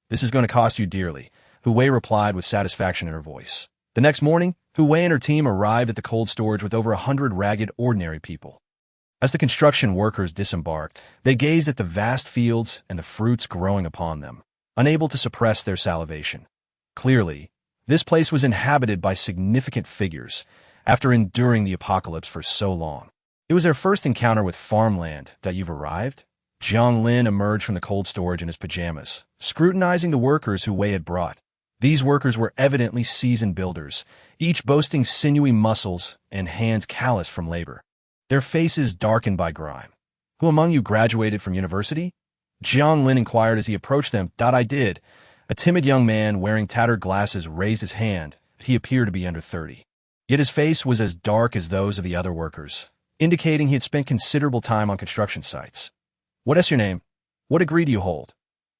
this is going to cost you dearly, Hu Wei replied with satisfaction in her voice. The next morning, Hu Wei and her team arrived at the cold storage with over 100 ragged, ordinary people. As the construction workers disembarked, they gazed at the vast fields and the fruits growing upon them, unable to suppress their salivation. Clearly, this place was inhabited by significant figures after enduring the apocalypse for so long. It was their first encounter with farmland. That you've arrived? Jiang Lin emerged from the cold storage in his pajamas, scrutinizing the workers Hu Wei had brought. These workers were evidently seasoned builders, each boasting sinewy muscles and hands calloused from labor, their faces darkened by grime. Who among you graduated from university? Jiang Lin inquired as he approached them. I did. A timid young man wearing tattered glasses raised his hand. He appeared to be under 30. Yet his face was as dark as those of the other workers, indicating he had spent considerable time on construction sites. What is your name? What degree do you hold?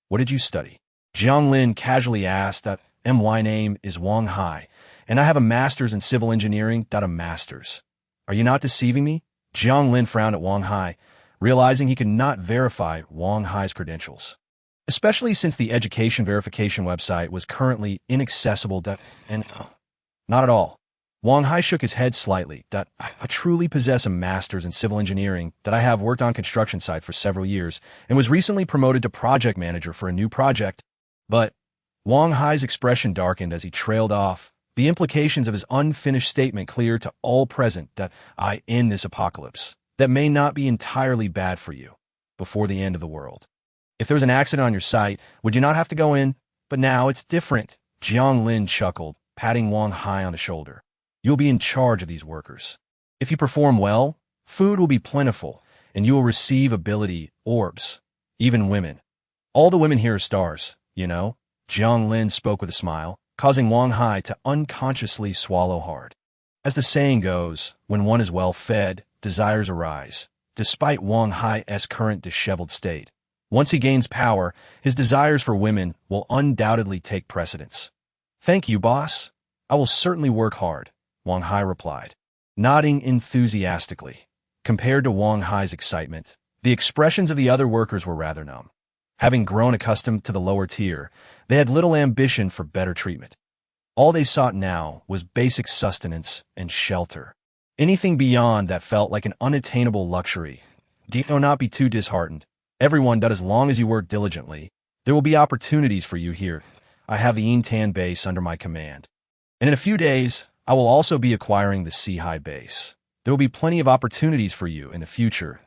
What did you study? Jiang Lin casually asked. My name is Wang Hai, and I have a master's in civil engineering. A master's. Are you not deceiving me? Jiang Lin frowned at Wang Hai, realizing he could not verify Wang Hai's credentials, especially since the education verification website was currently inaccessible. Not at all. Wang Hai shook his head slightly. I truly possess a master's in civil engineering. I have worked on construction sites for several years and was recently promoted to project manager for a new project. But Wang Hai's expression darkened as he trailed off, the implications of his unfinished statement clear to all present that I end this apocalypse that may not be entirely bad for you before the end of the world. If there was an accident on your site, would you not have to go in? But now it's different. Jiang Lin chuckled, patting Wang Hai on the shoulder. You'll be in charge of these workers. If you perform well, food will be plentiful, and you will receive ability orbs, even women. All the women here are stars, you know? Jiang Lin spoke with a smile, causing Wang Hai to unconsciously swallow hard. As the saying goes, when one is well fed, desires arise. Despite Wang Hai's current disheveled state, once he gains power, his desires for women will undoubtedly take precedence. Thank you, boss. I will certainly work hard, Wang Hai replied, nodding enthusiastically. Compared to Wang Hai's excitement, the expressions of the other workers were rather numb. Having grown accustomed to the lower tier, they had little ambition for better treatment. All they sought now was basic sustenance and shelter. Anything beyond that felt like an unattainable luxury. Do not be too disheartened. Everyone does as long as you work diligently. There will be opportunities for you here. I have the Intan base under my command. And in a few days, I will also be acquiring the Sea base. There will be plenty of opportunities for you in the future,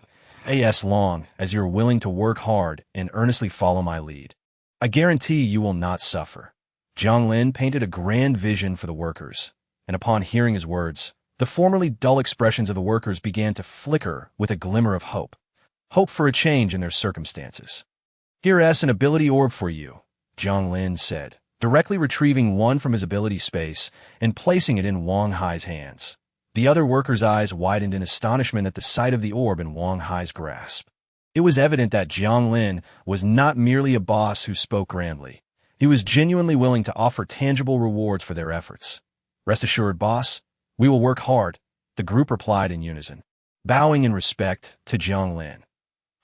as long as you're willing to work hard and earnestly follow my lead. I guarantee you will not suffer. Jiang Lin painted a grand vision for the workers, and upon hearing his words, the formerly dull expressions of the workers began to flicker with a glimmer of hope. Hope for a change in their circumstances. Here's an ability orb for you, Jiang Lin said, directly retrieving one from his ability space and placing it in Wang Hai's hands. The other worker's eyes widened in astonishment at the sight of the orb in Wang Hai's grasp. It was evident that Jiang Lin was not merely a boss who spoke grandly. He was genuinely willing to offer tangible rewards for their efforts. "Rest assured, boss, we will work hard," the group replied in unison, bowing in respect to Jiang Lin.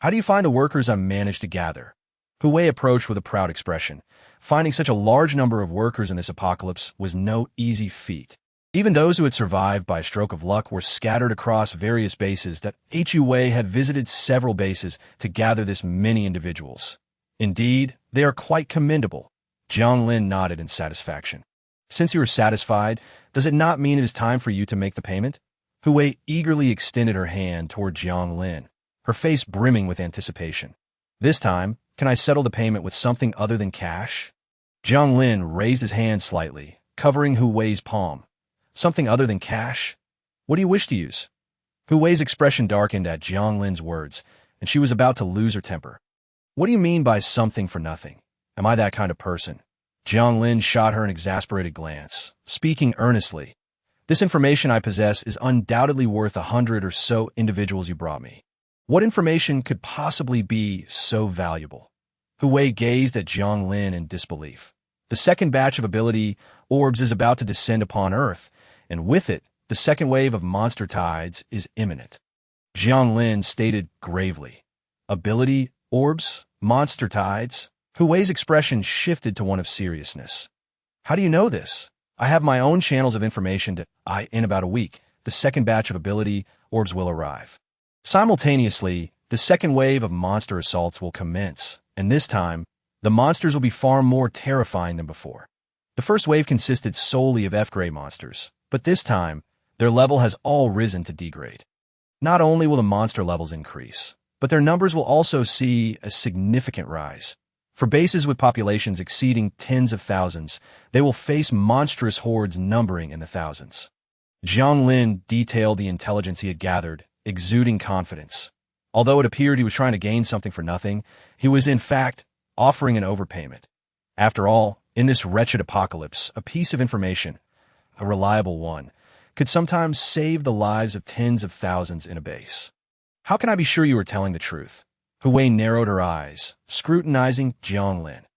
"How do you find the workers I managed to gather?" Hu Wei approached with a proud expression. Finding such a large number of workers in this apocalypse was no easy feat. Even those who had survived by a stroke of luck were scattered across various bases. That Hu Wei had visited several bases to gather this many individuals. "Indeed, they are quite commendable." Jiang Lin nodded in satisfaction. "Since you are satisfied, does it not mean it is time for you to make the payment?" Hu Wei eagerly extended her hand toward Jiang Lin, her face brimming with anticipation. "This time, can I settle the payment with something other than cash?" Jiang Lin raised his hand slightly, covering Hu Wei's palm. "Something other than cash? What do you wish to use?" Hu Wei's expression darkened at Jiang Lin's words, and she was about to lose her temper. "What do you mean by something for nothing? Am I that kind of person?" Jiang Lin shot her an exasperated glance, speaking earnestly. "This information I possess is undoubtedly worth 100 or so individuals you brought me. What information could possibly be so valuable?" Hu Wei gazed at Jiang Lin in disbelief. "The second batch of ability orbs is about to descend upon Earth, and with it, the second wave of monster tides is imminent." Jiang Lin stated gravely. "Ability orbs? Monster tides?" Hu Wei's expression shifted to one of seriousness. "How do you know this?" "I have my own channels of information in about a week, the second batch of ability orbs will arrive. Simultaneously, the second wave of monster assaults will commence, and this time, the monsters will be far more terrifying than before. The first wave consisted solely of F-grade monsters, but this time, their level has all risen to D-grade. Not only will the monster levels increase, but their numbers will also see a significant rise. For bases with populations exceeding tens of thousands, they will face monstrous hordes numbering in the thousands." Jiang Lin detailed the intelligence he had gathered, exuding confidence. Although it appeared he was trying to gain something for nothing, he was in fact offering an overpayment. After all, in this wretched apocalypse, a piece of information, a reliable one, could sometimes save the lives of tens of thousands in a base. "How can I be sure you are telling the truth?" Hu Wei narrowed her eyes, scrutinizing Jiang Lin.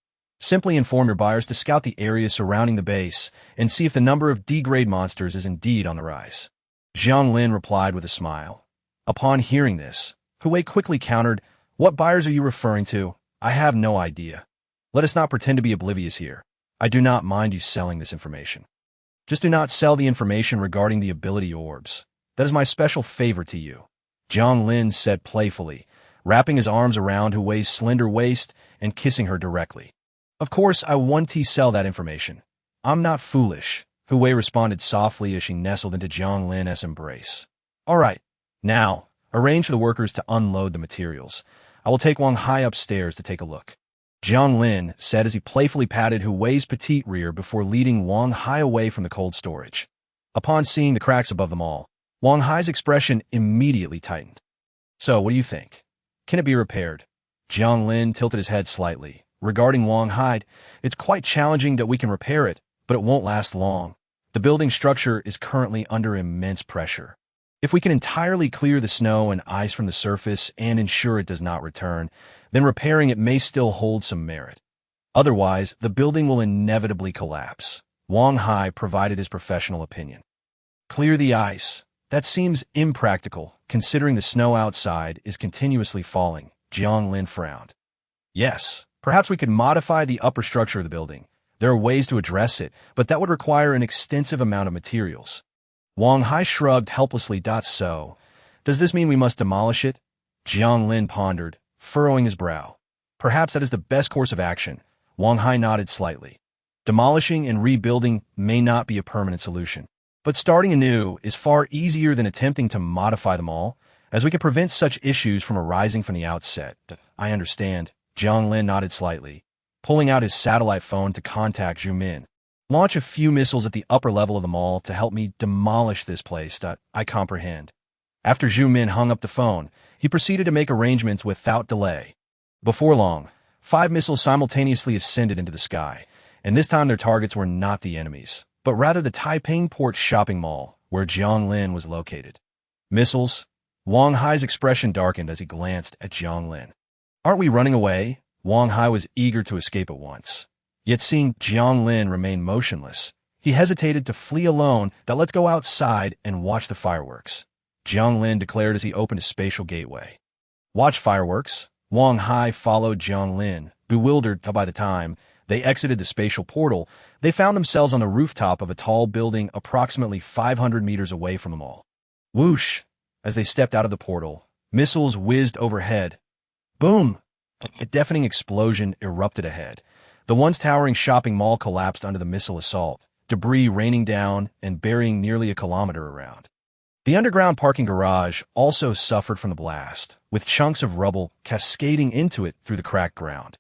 "Simply inform your buyers to scout the area surrounding the base and see if the number of D-grade monsters is indeed on the rise." Jiang Lin replied with a smile. Upon hearing this, Hu Wei quickly countered, "What buyers are you referring to? I have no idea. Let us not pretend to be oblivious here. I do not mind you selling this information. Just do not sell the information regarding the ability orbs. That is my special favor to you," Jiang Lin said playfully, wrapping his arms around Hu Wei's slender waist and kissing her directly. "Of course, I want to sell that information. I'm not foolish," Hu Wei responded softly as she nestled into Jiang Lin's embrace. "All right, now, arrange for the workers to unload the materials. I will take Wang Hai upstairs to take a look," Jiang Lin said as he playfully patted Hu Wei's petite rear before leading Wang Hai away from the cold storage. Upon seeing the cracks above them all, Wang Hai's expression immediately tightened. "So, what do you think? Can it be repaired?" Jiang Lin tilted his head slightly. "Regarding Wang Hai, it's quite challenging that we can repair it, but it won't last long. The building structure is currently under immense pressure. If we can entirely clear the snow and ice from the surface and ensure it does not return, then repairing it may still hold some merit. Otherwise, the building will inevitably collapse." Wang Hai provided his professional opinion. "Clear the ice? That seems impractical, considering the snow outside is continuously falling," Jiang Lin frowned. "Yes, perhaps we could modify the upper structure of the building. There are ways to address it, but that would require an extensive amount of materials." Wang Hai shrugged helplessly. "So, does this mean we must demolish it?" Jiang Lin pondered, furrowing his brow. "Perhaps that is the best course of action." Wang Hai nodded slightly. "Demolishing and rebuilding may not be a permanent solution, but starting anew is far easier than attempting to modify them all, as we can prevent such issues from arising from the outset." "I understand." Jiang Lin nodded slightly, pulling out his satellite phone to contact Zhu Min. "Launch a few missiles at the upper level of the mall to help me demolish this place." "I comprehend." After Zhu Min hung up the phone, he proceeded to make arrangements without delay. Before long, 5 missiles simultaneously ascended into the sky, And this time their targets were not the enemies, but rather the Taiping Port shopping mall, where Jiang Lin was located. Missiles? Wang Hai's expression darkened as he glanced at Jiang Lin. Aren't we running away? Wang Hai was eager to escape at once. Yet seeing Jiang Lin remain motionless, he hesitated to flee alone. Let's go outside and watch the fireworks, Jiang Lin declared as he opened a spatial gateway. Watch fireworks? Wang Hai followed Jiang Lin, bewildered. By the time they exited the spatial portal, they found themselves on the rooftop of a tall building approximately 500 meters away from them all. Whoosh! As they stepped out of the portal, missiles whizzed overhead. Boom! A deafening explosion erupted ahead. The once towering shopping mall collapsed under the missile assault, debris raining down and burying nearly a kilometer around. The underground parking garage also suffered from the blast, with chunks of rubble cascading into it through the cracked ground.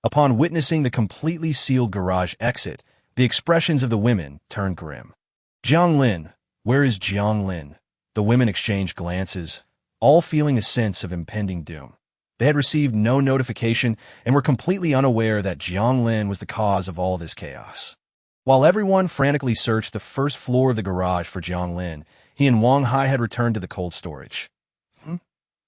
Upon witnessing the completely sealed garage exit, the expressions of the women turned grim. Jiang Lin, where is Jiang Lin? The women exchanged glances, all feeling a sense of impending doom. They had received no notification and were completely unaware that Jiang Lin was the cause of all this chaos. While everyone frantically searched the first floor of the garage for Jiang Lin, he and Wang Hai had returned to the cold storage.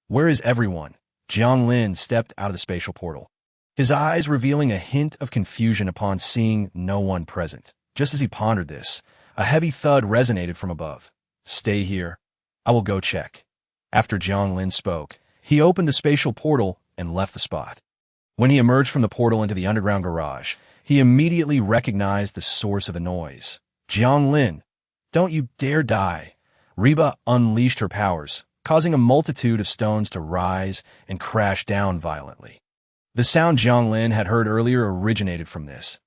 Where is everyone? Jiang Lin stepped out of the spatial portal, his eyes revealing a hint of confusion upon seeing no one present. Just as he pondered this, a heavy thud resonated from above. Stay here. I will go check. After Jiang Lin spoke, he opened the spatial portal and left the spot. When he emerged from the portal into the underground garage, he immediately recognized the source of the noise. Jiang Lin, don't you dare die. Reba unleashed her powers, causing a multitude of stones to rise and crash down violently. The sound Jiang Lin had heard earlier originated from this.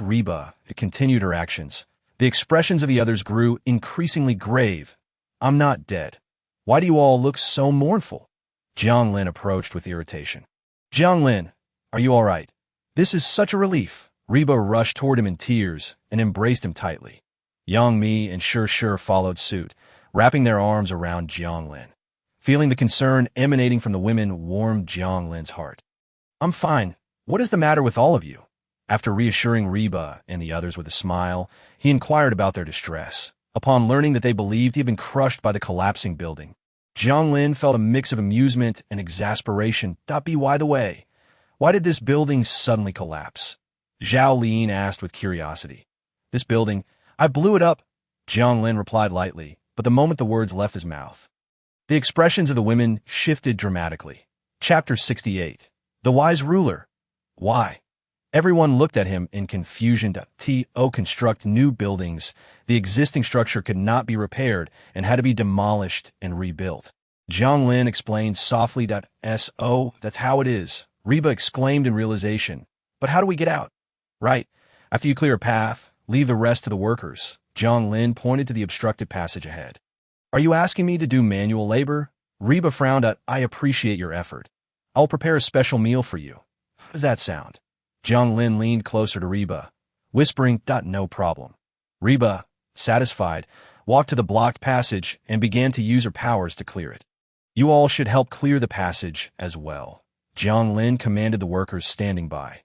Reba, it continued her actions. The expressions of the others grew increasingly grave. I'm not dead. Why do you all look so mournful? Jiang Lin approached with irritation. Jiang Lin, are you all right? This is such a relief. Reba rushed toward him in tears and embraced him tightly. Yang Mi and Sure followed suit, wrapping their arms around Jiang Lin. Feeling the concern emanating from the women warmed Jiang Lin's heart. I'm fine. What is the matter with all of you? After reassuring Reba and the others with a smile, he inquired about their distress. Upon learning that they believed he had been crushed by the collapsing building, Jiang Lin felt a mix of amusement and exasperation. By the way, why did this building suddenly collapse? Zhao Lin asked with curiosity. This building, I blew it up, Jiang Lin replied lightly, but the moment the words left his mouth, the expressions of the women shifted dramatically. Chapter 68. The Wise Ruler. Why? Everyone looked at him in confusion. To construct new buildings, the existing structure could not be repaired and had to be demolished and rebuilt. Jiang Lin explained softly. That's how it is, Reba exclaimed in realization. But how do we get out? Right. After you clear a path, leave the rest to the workers. Jiang Lin pointed to the obstructed passage ahead. Are you asking me to do manual labor? Reba frowned. I appreciate your effort. I will prepare a special meal for you. How does that sound? Jiang Lin leaned closer to Reba, whispering, No problem. Reba, satisfied, walked to the blocked passage and began to use her powers to clear it. You all should help clear the passage as well, Jiang Lin commanded the workers standing by.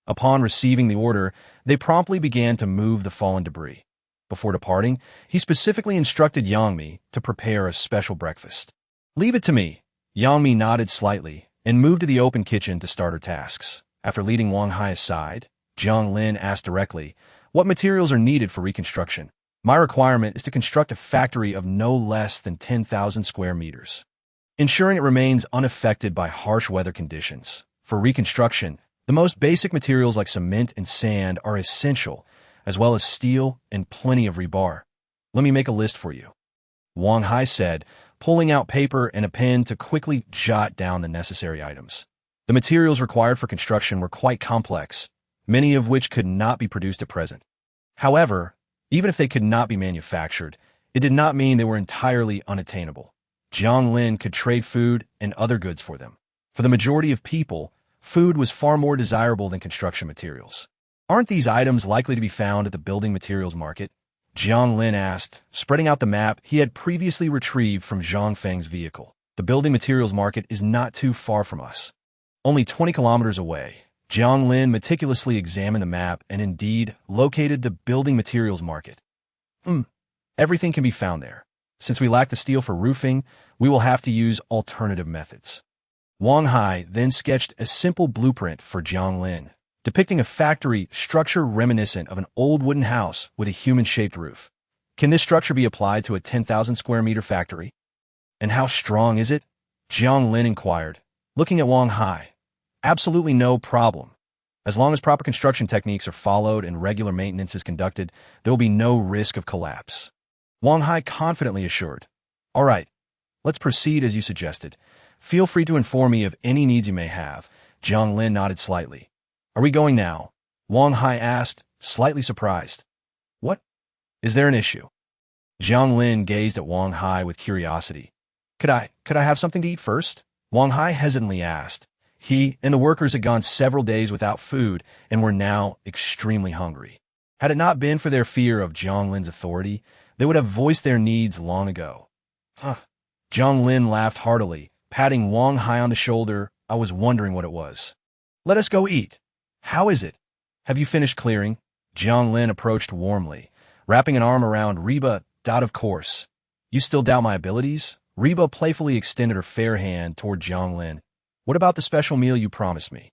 Upon receiving the order, they promptly began to move the fallen debris. Before departing, he specifically instructed Yang Mi to prepare a special breakfast. Leave it to me. Yang Mi nodded slightly and moved to the open kitchen to start her tasks. After leading Wang Hai aside, Jiang Lin asked directly, what materials are needed for reconstruction? My requirement is to construct a factory of no less than 10,000 square meters, ensuring it remains unaffected by harsh weather conditions. For reconstruction, the most basic materials like cement and sand are essential, as well as steel and plenty of rebar. Let me make a list for you, Wang Hai said, pulling out paper and a pen to quickly jot down the necessary items. The materials required for construction were quite complex, many of which could not be produced at present. However, even if they could not be manufactured, it did not mean they were entirely unattainable. Jiang Lin could trade food and other goods for them. For the majority of people, food was far more desirable than construction materials. Aren't these items likely to be found at the building materials market? Jiang Lin asked, spreading out the map he had previously retrieved from Zhang Feng's vehicle. The building materials market is not too far from us. Only 20 kilometers away, Jiang Lin meticulously examined the map and indeed located the building materials market. Everything can be found there. Since we lack the steel for roofing, we will have to use alternative methods. Wang Hai then sketched a simple blueprint for Jiang Lin, depicting a factory structure reminiscent of an old wooden house with a human-shaped roof. Can this structure be applied to a 10,000 square meter factory? And how strong is it? Jiang Lin inquired, looking at Wang Hai. Absolutely no problem. As long as proper construction techniques are followed and regular maintenance is conducted, there will be no risk of collapse. Wang Hai confidently assured. All right, let's proceed as you suggested. Feel free to inform me of any needs you may have. Jiang Lin nodded slightly. Are we going now? Wang Hai asked, slightly surprised. What? Is there an issue? Jiang Lin gazed at Wang Hai with curiosity. Could I have something to eat first? Wang Hai hesitantly asked. He and the workers had gone several days without food and were now extremely hungry. Had it not been for their fear of Jiang Lin's authority, they would have voiced their needs long ago. Jiang Lin laughed heartily, patting Wang Hai on the shoulder. I was wondering what it was. Let us go eat. How is it? Have you finished clearing? Jiang Lin approached warmly, wrapping an arm around Reba. Of course. You still doubt my abilities? Reba playfully extended her fair hand toward Jiang Lin. What about the special meal you promised me?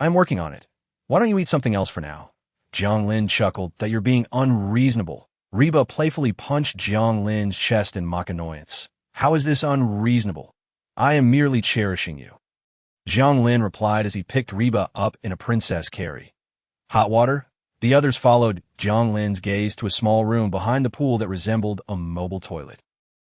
I'm working on it. Why don't you eat something else for now? Jiang Lin chuckled. That you're being unreasonable. Reba playfully punched Jiang Lin's chest in mock annoyance. How is this unreasonable? I am merely cherishing you. Jiang Lin replied as he picked Reba up in a princess carry. Hot water? The others followed Jiang Lin's gaze to a small room behind the pool that resembled a mobile toilet.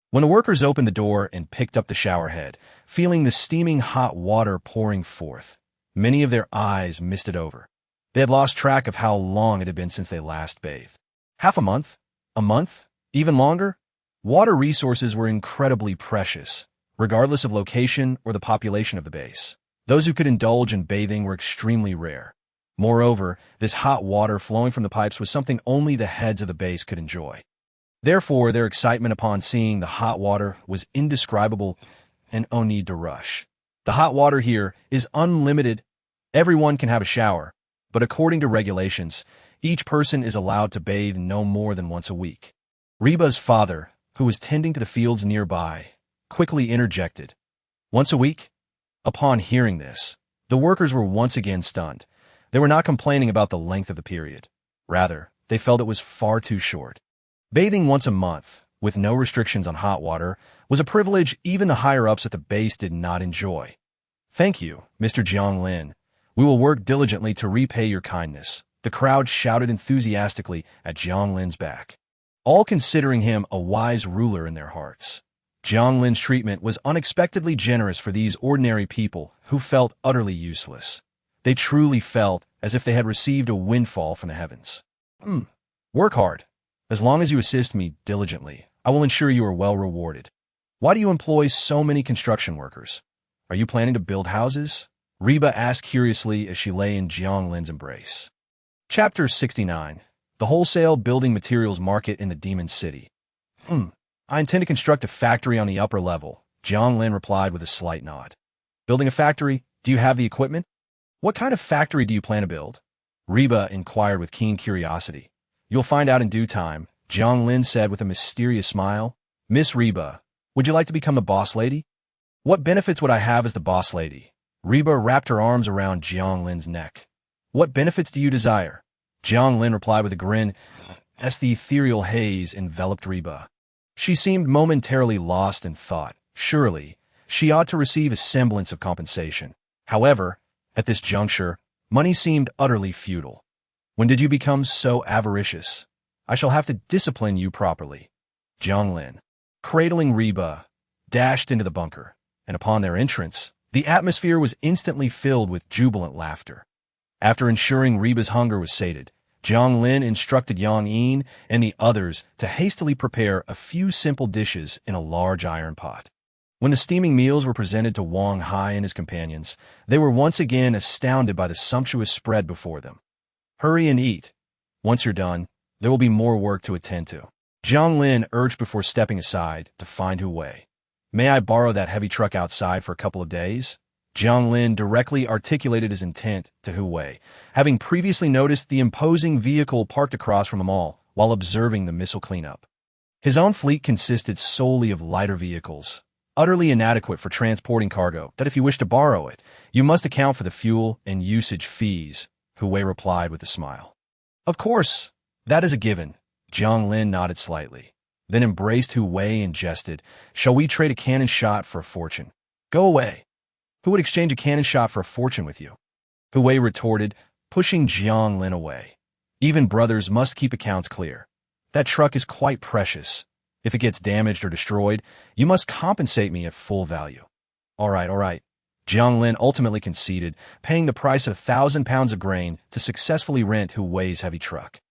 When the workers opened the door and picked up the shower head, feeling the steaming hot water pouring forth, many of their eyes misted over. They had lost track of how long it had been since they last bathed. Half a month? A month? Even longer? Water resources were incredibly precious, regardless of location or the population of the base. Those who could indulge in bathing were extremely rare. Moreover, this hot water flowing from the pipes was something only the heads of the base could enjoy. Therefore, their excitement upon seeing the hot water was indescribable and no need to rush. The hot water here is unlimited. Everyone can have a shower, but according to regulations, each person is allowed to bathe no more than once a week. Reba's father, who was tending to the fields nearby, quickly interjected. Once a week? Upon hearing this, the workers were once again stunned. They were not complaining about the length of the period. Rather, they felt it was far too short. Bathing once a month, with no restrictions on hot water, was a privilege even the higher-ups at the base did not enjoy. Thank you, Mr. Jiang Lin. We will work diligently to repay your kindness. The crowd shouted enthusiastically at Jiang Lin's back, all considering him a wise ruler in their hearts. Jiang Lin's treatment was unexpectedly generous for these ordinary people who felt utterly useless. They truly felt as if they had received a windfall from the heavens. Work hard. As long as you assist me diligently, I will ensure you are well rewarded. Why do you employ so many construction workers? Are you planning to build houses? Reba asked curiously as she lay in Jiang Lin's embrace. Chapter 69. The Wholesale Building Materials Market in the Demon City. I intend to construct a factory on the upper level, Jiang Lin replied with a slight nod. Building a factory? Do you have the equipment? What kind of factory do you plan to build? Reba inquired with keen curiosity. You'll find out in due time, Jiang Lin said with a mysterious smile. Miss Reba, would you like to become the boss lady? What benefits would I have as the boss lady? Reba wrapped her arms around Jiang Lin's neck. What benefits do you desire? Jiang Lin replied with a grin as the ethereal haze enveloped Reba. She seemed momentarily lost in thought. Surely, she ought to receive a semblance of compensation. However, at this juncture, money seemed utterly futile. When did you become so avaricious? I shall have to discipline you properly. Jiang Lin, cradling Reba, dashed into the bunker, and upon their entrance, the atmosphere was instantly filled with jubilant laughter. After ensuring Reba's hunger was sated, Jiang Lin instructed Yang Mi and the others to hastily prepare a few simple dishes in a large iron pot. When the steaming meals were presented to Wang Hai and his companions, they were once again astounded by the sumptuous spread before them. Hurry and eat. Once you're done, there will be more work to attend to. Jiang Lin urged before stepping aside to find Hu Wei. May I borrow that heavy truck outside for a couple of days? Jiang Lin directly articulated his intent to Hu Wei, having previously noticed the imposing vehicle parked across from the mall while observing the missile cleanup. His own fleet consisted solely of lighter vehicles, utterly inadequate for transporting cargo, that if you wish to borrow it, you must account for the fuel and usage fees, Hu Wei replied with a smile. Of course, that is a given. Jiang Lin nodded slightly, then embraced Hu Wei and jested, "Shall we trade a cannon shot for a fortune?" "Go away. Who would exchange a cannon shot for a fortune with you?" Hu Wei retorted, pushing Jiang Lin away. "Even brothers must keep accounts clear. That truck is quite precious. If it gets damaged or destroyed, you must compensate me at full value." All right. Jiang Lin ultimately conceded, paying the price of 1,000 pounds of grain to successfully rent Hu Wei's heavy truck.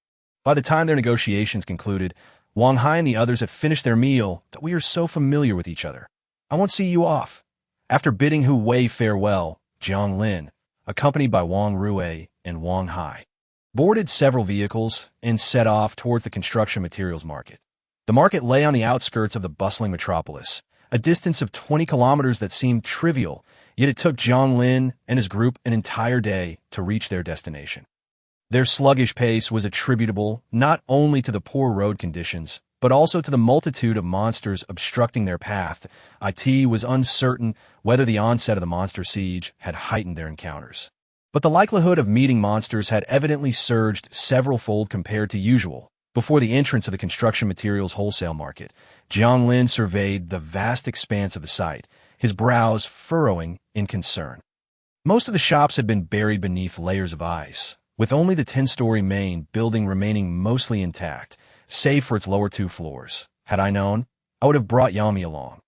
By the time their negotiations concluded, Wang Hai and the others had finished their meal that we are so familiar with each other. "I won't see you off." After bidding Hu Wei farewell, Jiang Lin, accompanied by Wang Rui and Wang Hai, boarded several vehicles and set off towards the construction materials market. The market lay on the outskirts of the bustling metropolis, a distance of 20 kilometers that seemed trivial, yet it took Jiang Lin and his group an entire day to reach their destination. Their sluggish pace was attributable not only to the poor road conditions, but also to the multitude of monsters obstructing their path. It was uncertain whether the onset of the monster siege had heightened their encounters. But the likelihood of meeting monsters had evidently surged several-fold compared to usual. Before the entrance of the construction materials wholesale market, Jiang Lin surveyed the vast expanse of the site, his brows furrowing in concern. Most of the shops had been buried beneath layers of ice, with only the 10-story main building remaining mostly intact, save for its lower 2 floors. "Had I known, I would have brought Yang Mi along,"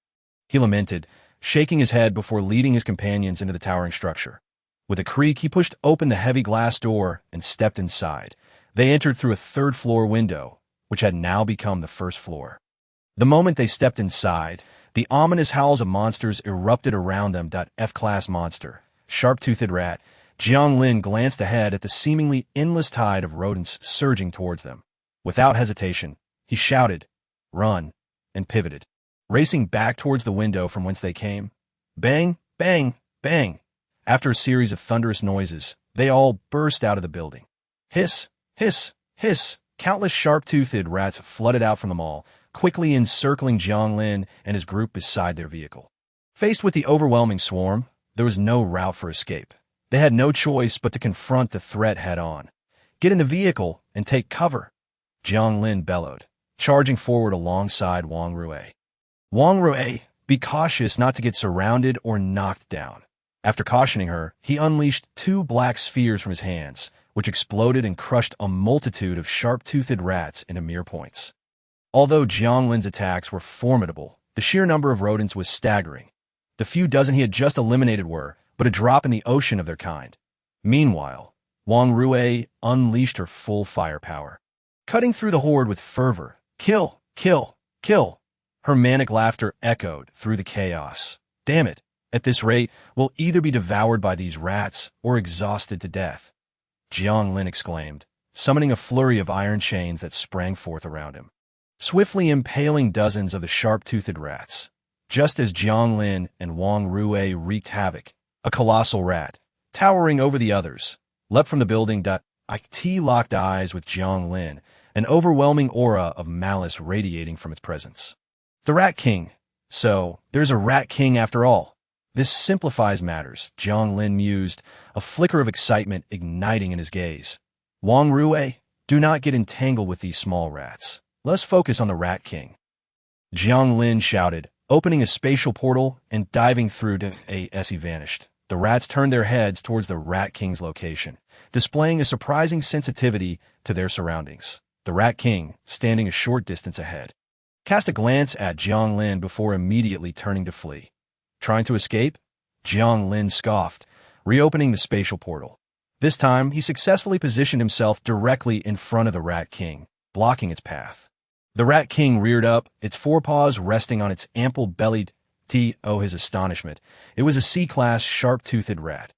he lamented, shaking his head before leading his companions into the towering structure. With a creak, he pushed open the heavy glass door and stepped inside. They entered through a 3rd-floor window, which had now become the 1st floor. The moment they stepped inside, the ominous howls of monsters erupted around them. F-class monster, sharp-toothed rat. Jiang Lin glanced ahead at the seemingly endless tide of rodents surging towards them. Without hesitation, he shouted, "Run," and pivoted, racing back towards the window from whence they came. Bang, bang, bang. After a series of thunderous noises, they all burst out of the building. Hiss, hiss, hiss. Countless sharp-toothed rats flooded out from the mall, quickly encircling Jiang Lin and his group beside their vehicle. Faced with the overwhelming swarm, there was no route for escape. They had no choice but to confront the threat head-on. "Get in the vehicle and take cover," Jiang Lin bellowed, charging forward alongside Wang Rui. "Wang Rui, be cautious not to get surrounded or knocked down." After cautioning her, he unleashed 2 black spheres from his hands, which exploded and crushed a multitude of sharp-toothed rats into mere points. Although Jiang Lin's attacks were formidable, the sheer number of rodents was staggering. The few dozen he had just eliminated were but a drop in the ocean of their kind. Meanwhile, Wang Rui unleashed her full firepower, cutting through the horde with fervor. "Kill, kill, kill!" Her manic laughter echoed through the chaos. "Damn it! At this rate, we'll either be devoured by these rats or exhausted to death," Jiang Lin exclaimed, summoning a flurry of iron chains that sprang forth around him, swiftly impaling dozens of the sharp-toothed rats. Just as Jiang Lin and Wang Rui wreaked havoc, a colossal rat, towering over the others, leapt from the building. It locked eyes with Jiang Lin, an overwhelming aura of malice radiating from its presence. "The Rat King. So, there's a Rat King after all. This simplifies matters," Jiang Lin mused, a flicker of excitement igniting in his gaze. "Wang Rui, do not get entangled with these small rats. Let's focus on the Rat King." Jiang Lin shouted, opening a spatial portal and diving through as he vanished. The rats turned their heads towards the Rat King's location, displaying a surprising sensitivity to their surroundings. The Rat King, standing a short distance ahead, cast a glance at Jiang Lin before immediately turning to flee. "Trying to escape?" Jiang Lin scoffed, reopening the spatial portal. This time, he successfully positioned himself directly in front of the Rat King, blocking its path. The Rat King reared up, its forepaws resting on its ample-bellied. His astonishment. It was a C-class sharp-toothed rat.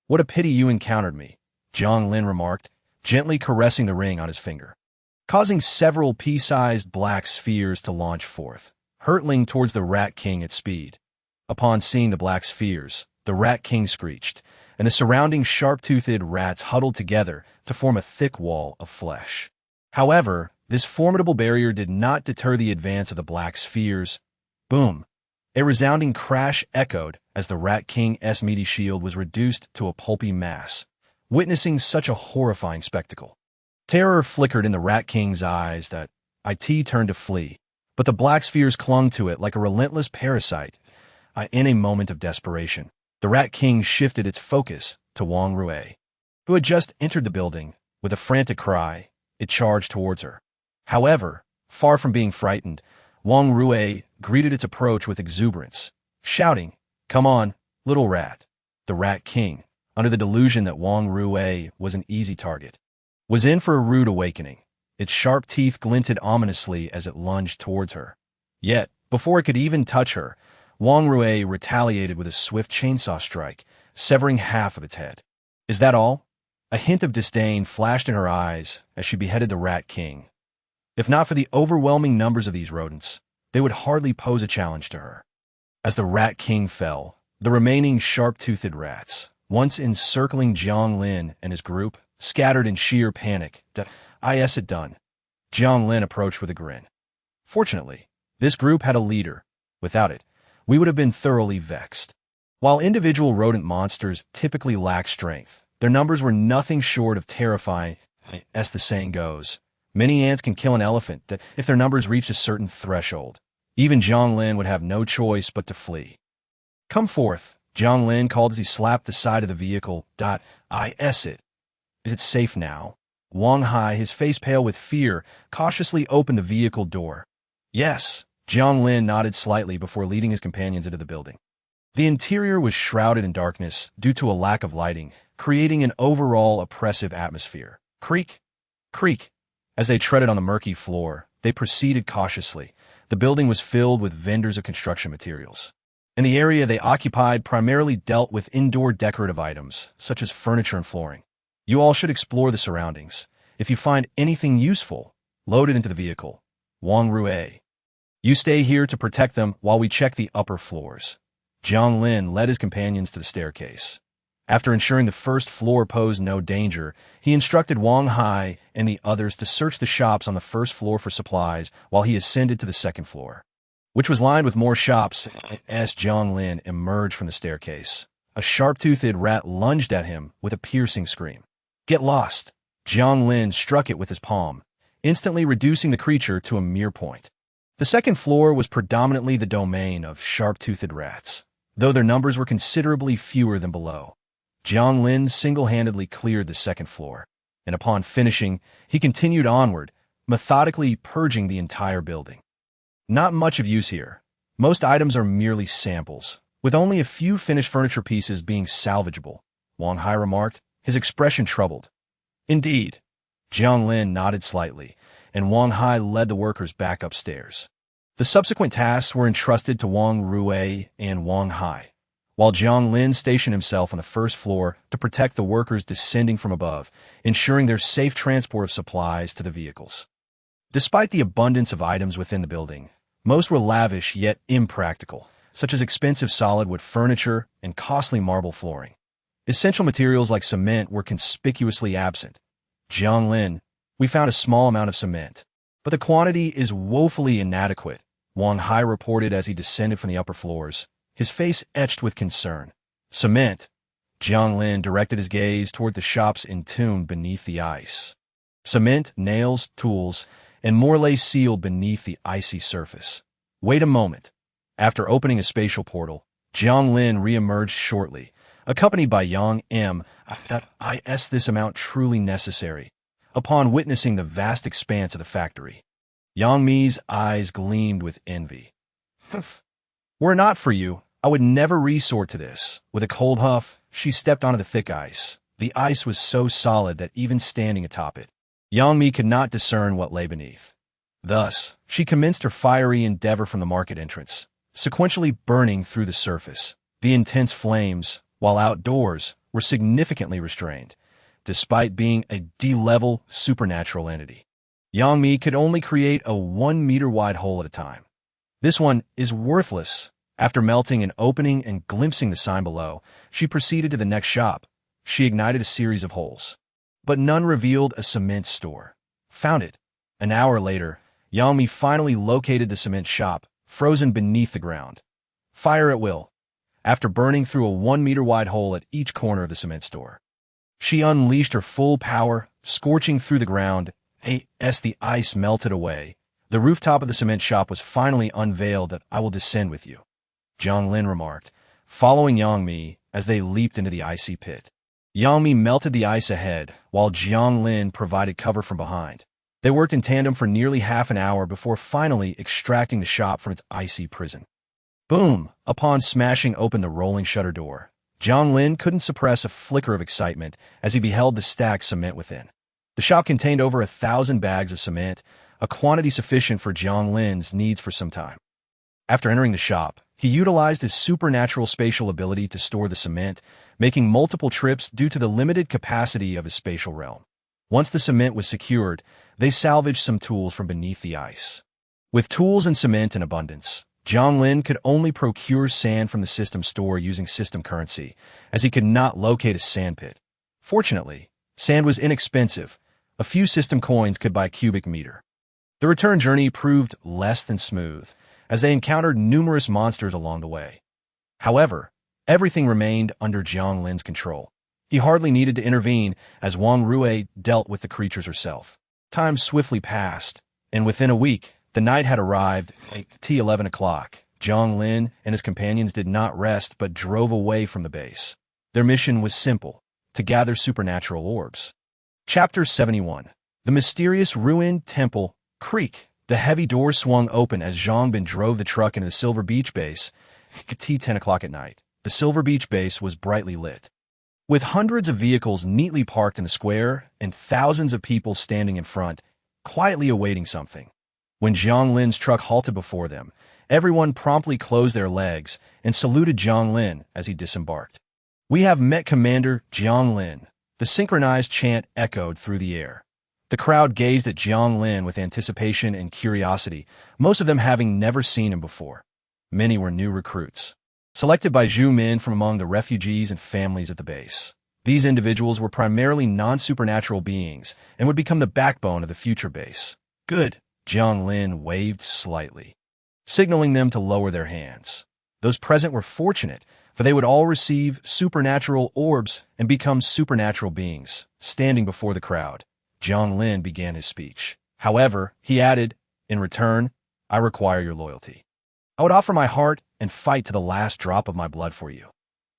"What a pity you encountered me," Jiang Lin remarked, gently caressing the ring on his finger, causing several pea-sized black spheres to launch forth, hurtling towards the Rat King at speed. Upon seeing the black spheres, The Rat King screeched, and the surrounding sharp-toothed rats huddled together to form a thick wall of flesh. However, this formidable barrier did not deter the advance of the black spheres. Boom! A resounding crash echoed as the Rat King's meaty shield was reduced to a pulpy mass. Witnessing such a horrifying spectacle, terror flickered in the Rat King's eyes that it turned to flee, but the black spheres clung to it like a relentless parasite. In a moment of desperation, the Rat King shifted its focus to Wang Rui, who had just entered the building. With a frantic cry, it charged towards her. However, far from being frightened, Wang Rui greeted its approach with exuberance, shouting, "Come on, little rat." The Rat King, under the delusion that Wang Rui was an easy target, was in for a rude awakening. Its sharp teeth glinted ominously as it lunged towards her. Yet, before it could even touch her, Wang Rui retaliated with a swift chainsaw strike, severing half of its head. "Is that all?" A hint of disdain flashed in her eyes as she beheaded the Rat King. If not for the overwhelming numbers of these rodents, they would hardly pose a challenge to her. As the Rat King fell, the remaining sharp-toothed rats, once encircling Jiang Lin and his group, scattered in sheer panic. "Is it done?" Jiang Lin approached with a grin. Fortunately, this group had a leader. Without it, we would have been thoroughly vexed. While individual rodent monsters typically lack strength, their numbers were nothing short of terrifying. As the saying goes, many ants can kill an elephant if their numbers reach a certain threshold. Even Jiang Lin would have no choice but to flee. "Come forth," Jiang Lin called as he slapped the side of the vehicle. Is it safe now?" Wang Hai, his face pale with fear, cautiously opened the vehicle door. "Yes." Jiang Lin nodded slightly before leading his companions into the building. The interior was shrouded in darkness due to a lack of lighting, creating an overall oppressive atmosphere. Creak, creak. As they treaded on the murky floor, they proceeded cautiously. The building was filled with vendors of construction materials, and the area they occupied primarily dealt with indoor decorative items, such as furniture and flooring. "You all should explore the surroundings. If you find anything useful, load it into the vehicle." Wang Rui, "You stay here to protect them while we check the upper floors." Jiang Lin led his companions to the staircase. After ensuring the first floor posed no danger, he instructed Wang Hai and the others to search the shops on the first floor for supplies while he ascended to the second floor, which was lined with more shops. As Jiang Lin emerged from the staircase, a sharp-toothed rat lunged at him with a piercing scream. "Get lost!" Jiang Lin struck it with his palm, instantly reducing the creature to a mere point. The second floor was predominantly the domain of sharp-toothed rats, though their numbers were considerably fewer than below. Jiang Lin single-handedly cleared the second floor, and upon finishing, he continued onward, methodically purging the entire building. Not much of use here. Most items are merely samples, with only a few finished furniture pieces being salvageable, Wang Hai remarked, his expression troubled. "Indeed." Jiang Lin nodded slightly, and Wang Hai led the workers back upstairs. The subsequent tasks were entrusted to Wang Rui and Wang Hai, while Jiang Lin stationed himself on the first floor to protect the workers descending from above, ensuring their safe transport of supplies to the vehicles. Despite the abundance of items within the building, most were lavish yet impractical, such as expensive solid wood furniture and costly marble flooring. Essential materials like cement were conspicuously absent. "Jiang Lin, we found a small amount of cement, but the quantity is woefully inadequate," Wang Hai reported as he descended from the upper floors, his face etched with concern. "Cement?" Jiang Lin directed his gaze toward the shops entombed beneath the ice. Cement, nails, tools, and more lay sealed beneath the icy surface. "Wait a moment." After opening a spatial portal, Jiang Lin re-emerged shortly, accompanied by Yang Mi.Jiang. This amount truly necessary? Upon witnessing the vast expanse of the factory, Yang Mi's eyes gleamed with envy. "Humph. Were it not for you, I would never resort to this." With a cold huff, she stepped onto the thick ice. The ice was so solid that even standing atop it, Yang Mi could not discern what lay beneath. Thus, she commenced her fiery endeavor from the market entrance, sequentially burning through the surface. The intense flames, while outdoors, were significantly restrained, despite being a D-level supernatural entity. Yang Mi could only create a 1-meter wide hole at a time. "This one is worthless," After melting and opening and glimpsing the sign below, she proceeded to the next shop. She ignited a series of holes, but none revealed a cement store. Found it. An hour later, Yang Mi finally located the cement shop, frozen beneath the ground. Fire at will. After burning through a 1-meter-wide hole at each corner of the cement store, she unleashed her full power, scorching through the ground. As the ice melted away, the rooftop of the cement shop was finally unveiled. That I will descend with you, Jiang Lin remarked, following Yang Mi as they leaped into the icy pit. Yang Mi melted the ice ahead, while Jiang Lin provided cover from behind. They worked in tandem for nearly half an hour before finally extracting the shop from its icy prison. Boom! Upon smashing open the rolling shutter door, Jiang Lin couldn't suppress a flicker of excitement as he beheld the stacked cement within. The shop contained over 1,000 bags of cement, a quantity sufficient for Jiang Lin's needs for some time. After entering the shop, he utilized his supernatural spatial ability to store the cement, making multiple trips due to the limited capacity of his spatial realm. Once the cement was secured, they salvaged some tools from beneath the ice. With tools and cement in abundance, Jiang Lin could only procure sand from the system store using system currency, as he could not locate a sand pit. Fortunately, sand was inexpensive. A few system coins could buy a cubic meter. The return journey proved less than smooth, as they encountered numerous monsters along the way. However, everything remained under Jiang Lin's control. He hardly needed to intervene, as Wang Rue dealt with the creatures herself. Time swiftly passed, and within a week, the night had arrived. At 11 o'clock, Jiang Lin and his companions did not rest but drove away from the base. Their mission was simple: to gather supernatural orbs. Chapter 71. The Mysterious Ruined Temple. Creak. The heavy door swung open as Zhang Bin drove the truck into the Silver Beach base. At 10 o'clock at night, the Silver Beach base was brightly lit, with hundreds of vehicles neatly parked in the square and thousands of people standing in front, quietly awaiting something. When Jiang Lin's truck halted before them, everyone promptly closed their legs and saluted Jiang Lin as he disembarked. "We have met Commander Jiang Lin." The synchronized chant echoed through the air. The crowd gazed at Jiang Lin with anticipation and curiosity, most of them having never seen him before. Many were new recruits, selected by Zhu Min from among the refugees and families at the base. These individuals were primarily non-supernatural beings and would become the backbone of the future base. "Good," Jiang Lin waved slightly, signaling them to lower their hands. Those present were fortunate, for they would all receive supernatural orbs and become supernatural beings. Standing before the crowd, Jiang Lin began his speech. However, he added, "In return, I require your loyalty. I would offer my heart and fight to the last drop of my blood for you."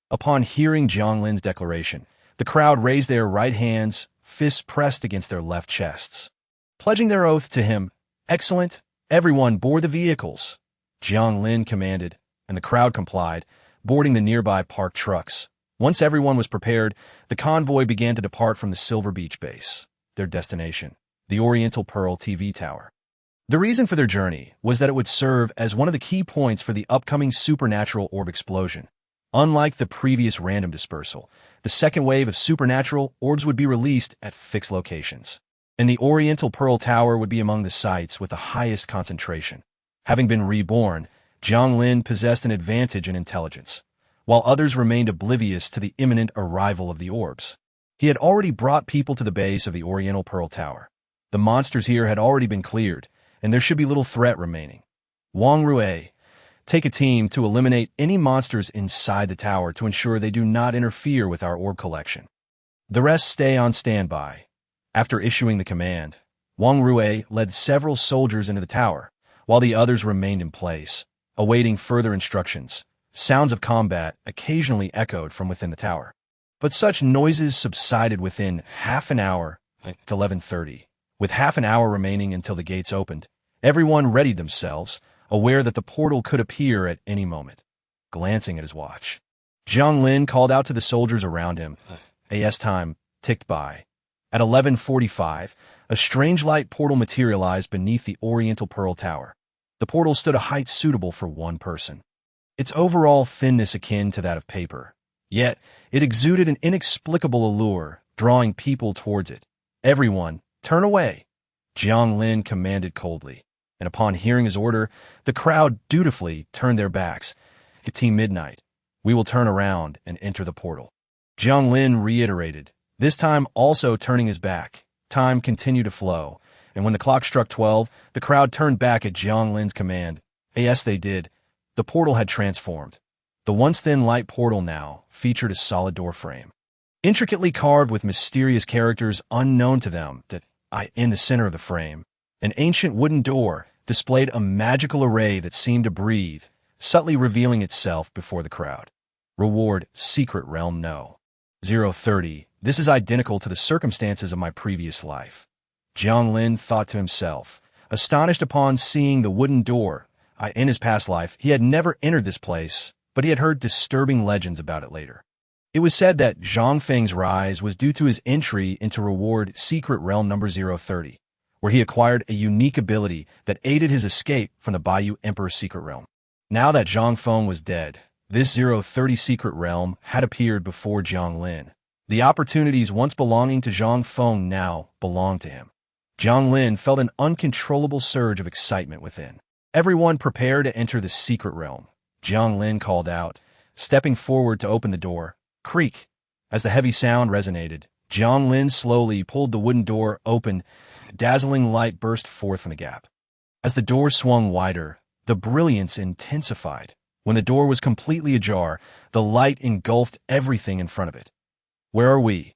Upon hearing Jiang Lin's declaration, the crowd raised their right hands, fists pressed against their left chests, pledging their oath to him. "Excellent." Everyone board the vehicles, Jiang Lin commanded, and the crowd complied, boarding the nearby parked trucks. Once everyone was prepared, the convoy began to depart from the Silver Beach base. Their destination, the Oriental Pearl TV Tower. The reason for their journey was that it would serve as one of the key points for the upcoming supernatural orb explosion. Unlike the previous random dispersal, the second wave of supernatural orbs would be released at fixed locations, and the Oriental Pearl Tower would be among the sites with the highest concentration. Having been reborn, Jiang Lin possessed an advantage in intelligence, while others remained oblivious to the imminent arrival of the orbs. He had already brought people to the base of the Oriental Pearl Tower. The monsters here had already been cleared, and there should be little threat remaining. Wang Rue, take a team to eliminate any monsters inside the tower to ensure they do not interfere with our orb collection. The rest stay on standby. After issuing the command, Wang Rue led several soldiers into the tower, while the others remained in place, awaiting further instructions. Sounds of combat occasionally echoed from within the tower, but such noises subsided within half an hour. At 11:30. With half an hour remaining until the gates opened, everyone readied themselves, aware that the portal could appear at any moment. Glancing at his watch, Jiang Lin called out to the soldiers around him. As time ticked by. At 11:45, a strange light portal materialized beneath the Oriental Pearl Tower. The portal stood a height suitable for one person, its overall thinness akin to that of paper. Yet, it exuded an inexplicable allure, drawing people towards it. "Everyone, turn away," Jiang Lin commanded coldly, and upon hearing his order, the crowd dutifully turned their backs. midnight. We will turn around and enter the portal. Jiang Lin reiterated, this time also turning his back. Time continued to flow, and when the clock struck 12, the crowd turned back at Jiang Lin's command. Yes, they did. The portal had transformed. The once thin light portal now featured a solid door frame, intricately carved with mysterious characters unknown to them. In the center of the frame, an ancient wooden door displayed a magical array that seemed to breathe, subtly revealing itself before the crowd. Reward, Secret Realm No. 030. This is identical to the circumstances of my previous life. Jiang Lin thought to himself, astonished upon seeing the wooden door. In his past life, he had never entered this place, but he had heard disturbing legends about it later. It was said that Zhang Feng's rise was due to his entry into Reward Secret Realm number 030, where he acquired a unique ability that aided his escape from the Baiyu Emperor's secret realm. Now that Zhang Feng was dead, this 030 secret realm had appeared before Jiang Lin. The opportunities once belonging to Zhang Feng now belonged to him. Jiang Lin felt an uncontrollable surge of excitement within. Everyone prepare to enter the secret realm, Jiang Lin called out, stepping forward to open the door. Creak! As the heavy sound resonated, Jiang Lin slowly pulled the wooden door open. Dazzling light burst forth from the gap. As the door swung wider, the brilliance intensified. When the door was completely ajar, the light engulfed everything in front of it. Where are we?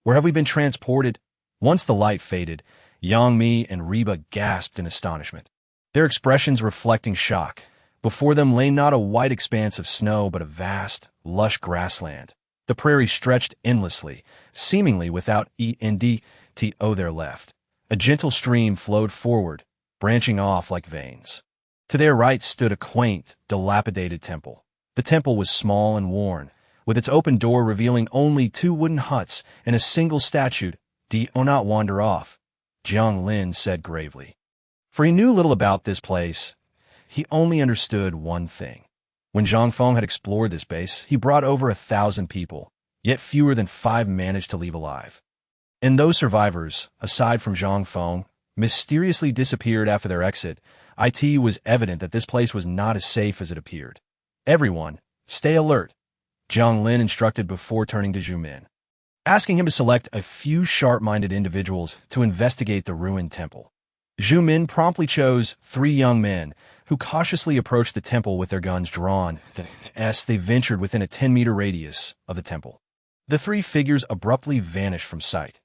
Where have we been transported? Once the light faded, Yang Mi and Reba gasped in astonishment, their expressions reflecting shock. Before them lay not a white expanse of snow, but a vast, lush grassland. The prairie stretched endlessly, seemingly without end to their left. A gentle stream flowed forward, branching off like veins. To their right stood a quaint, dilapidated temple. The temple was small and worn, with its open door revealing only 2 wooden huts and a single statue. Do not wander off, Jiang Lin said gravely. For he knew little about this place. He only understood one thing. When Zhang Feng had explored this base, he brought over 1,000 people, yet fewer than 5 managed to leave alive. And those survivors, aside from Zhang Feng, mysteriously disappeared after their exit. It was evident that this place was not as safe as it appeared. Everyone, stay alert, Jiang Lin instructed before turning to Zhu Min, asking him to select a few sharp-minded individuals to investigate the ruined temple. Zhu Min promptly chose 3 young men who cautiously approached the temple with their guns drawn. As they ventured within a 10-meter radius of the temple, the 3 figures abruptly vanished from sight.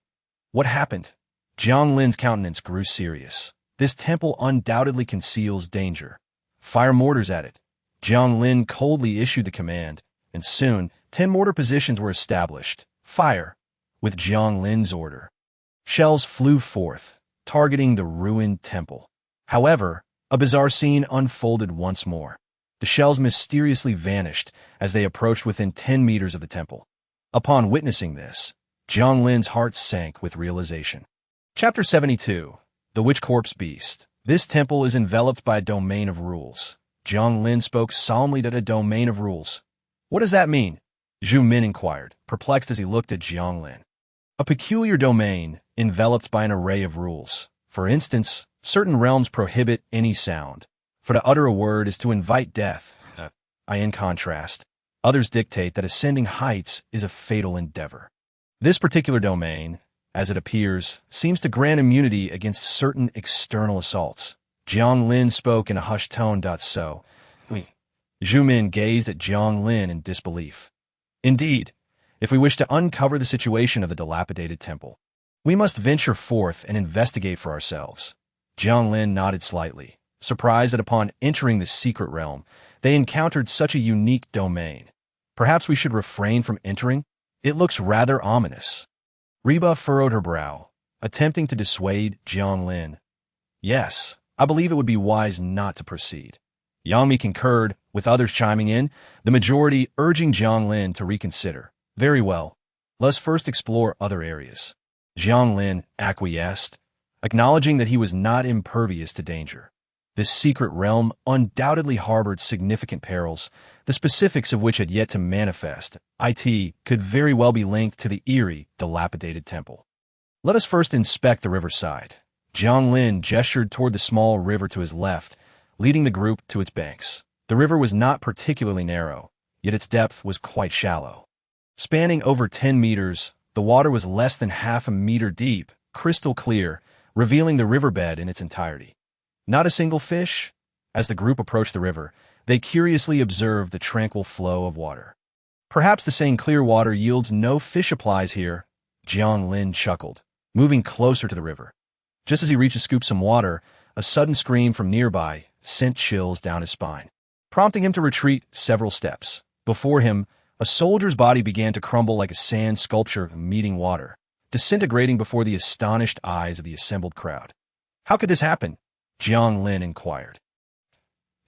What happened? Jiang Lin's countenance grew serious. This temple undoubtedly conceals danger. Fire mortars at it. Jiang Lin coldly issued the command, and soon 10 mortar positions were established. Fire! With Jiang Lin's order, shells flew forth, targeting the ruined temple. However, a bizarre scene unfolded once more. The shells mysteriously vanished as they approached within 10 meters of the temple. Upon witnessing this, Jiang Lin's heart sank with realization. Chapter 72. The Witch Corpse Beast. This temple is enveloped by a domain of rules. Jiang Lin spoke solemnly to a domain of rules. What does that mean? Zhu Min inquired, perplexed as he looked at Jiang Lin. A peculiar domain, enveloped by an array of rules. For instance, certain realms prohibit any sound. For to utter a word is to invite death. In contrast, others dictate that ascending heights is a fatal endeavor. This particular domain, as it appears, seems to grant immunity against certain external assaults. Jiang Lin spoke in a hushed tone. So, Zhu Min gazed at Jiang Lin in disbelief. Indeed, if we wish to uncover the situation of the dilapidated temple, we must venture forth and investigate for ourselves. Jiang Lin nodded slightly, surprised that upon entering the secret realm, they encountered such a unique domain. Perhaps we should refrain from entering? It looks rather ominous. Reba furrowed her brow, attempting to dissuade Jiang Lin. Yes, I believe it would be wise not to proceed. Yang Mi concurred, with others chiming in, the majority urging Jiang Lin to reconsider. Very well. Let's first explore other areas. Jiang Lin acquiesced, acknowledging that he was not impervious to danger. This secret realm undoubtedly harbored significant perils, the specifics of which had yet to manifest. It could very well be linked to the eerie, dilapidated temple. Let us first inspect the riverside. Jiang Lin gestured toward the small river to his left, leading the group to its banks. The river was not particularly narrow, yet its depth was quite shallow. Spanning over 10 meters, the water was less than half a meter deep, crystal clear, revealing the riverbed in its entirety. Not a single fish? As the group approached the river, they curiously observed the tranquil flow of water. Perhaps the saying clear water yields no fish applies here, Jiang Lin chuckled, moving closer to the river. Just as he reached to scoop some water, a sudden scream from nearby sent chills down his spine, prompting him to retreat several steps. Before him, a soldier's body began to crumble like a sand sculpture meeting water, disintegrating before the astonished eyes of the assembled crowd. How could this happen? Jiang Lin inquired.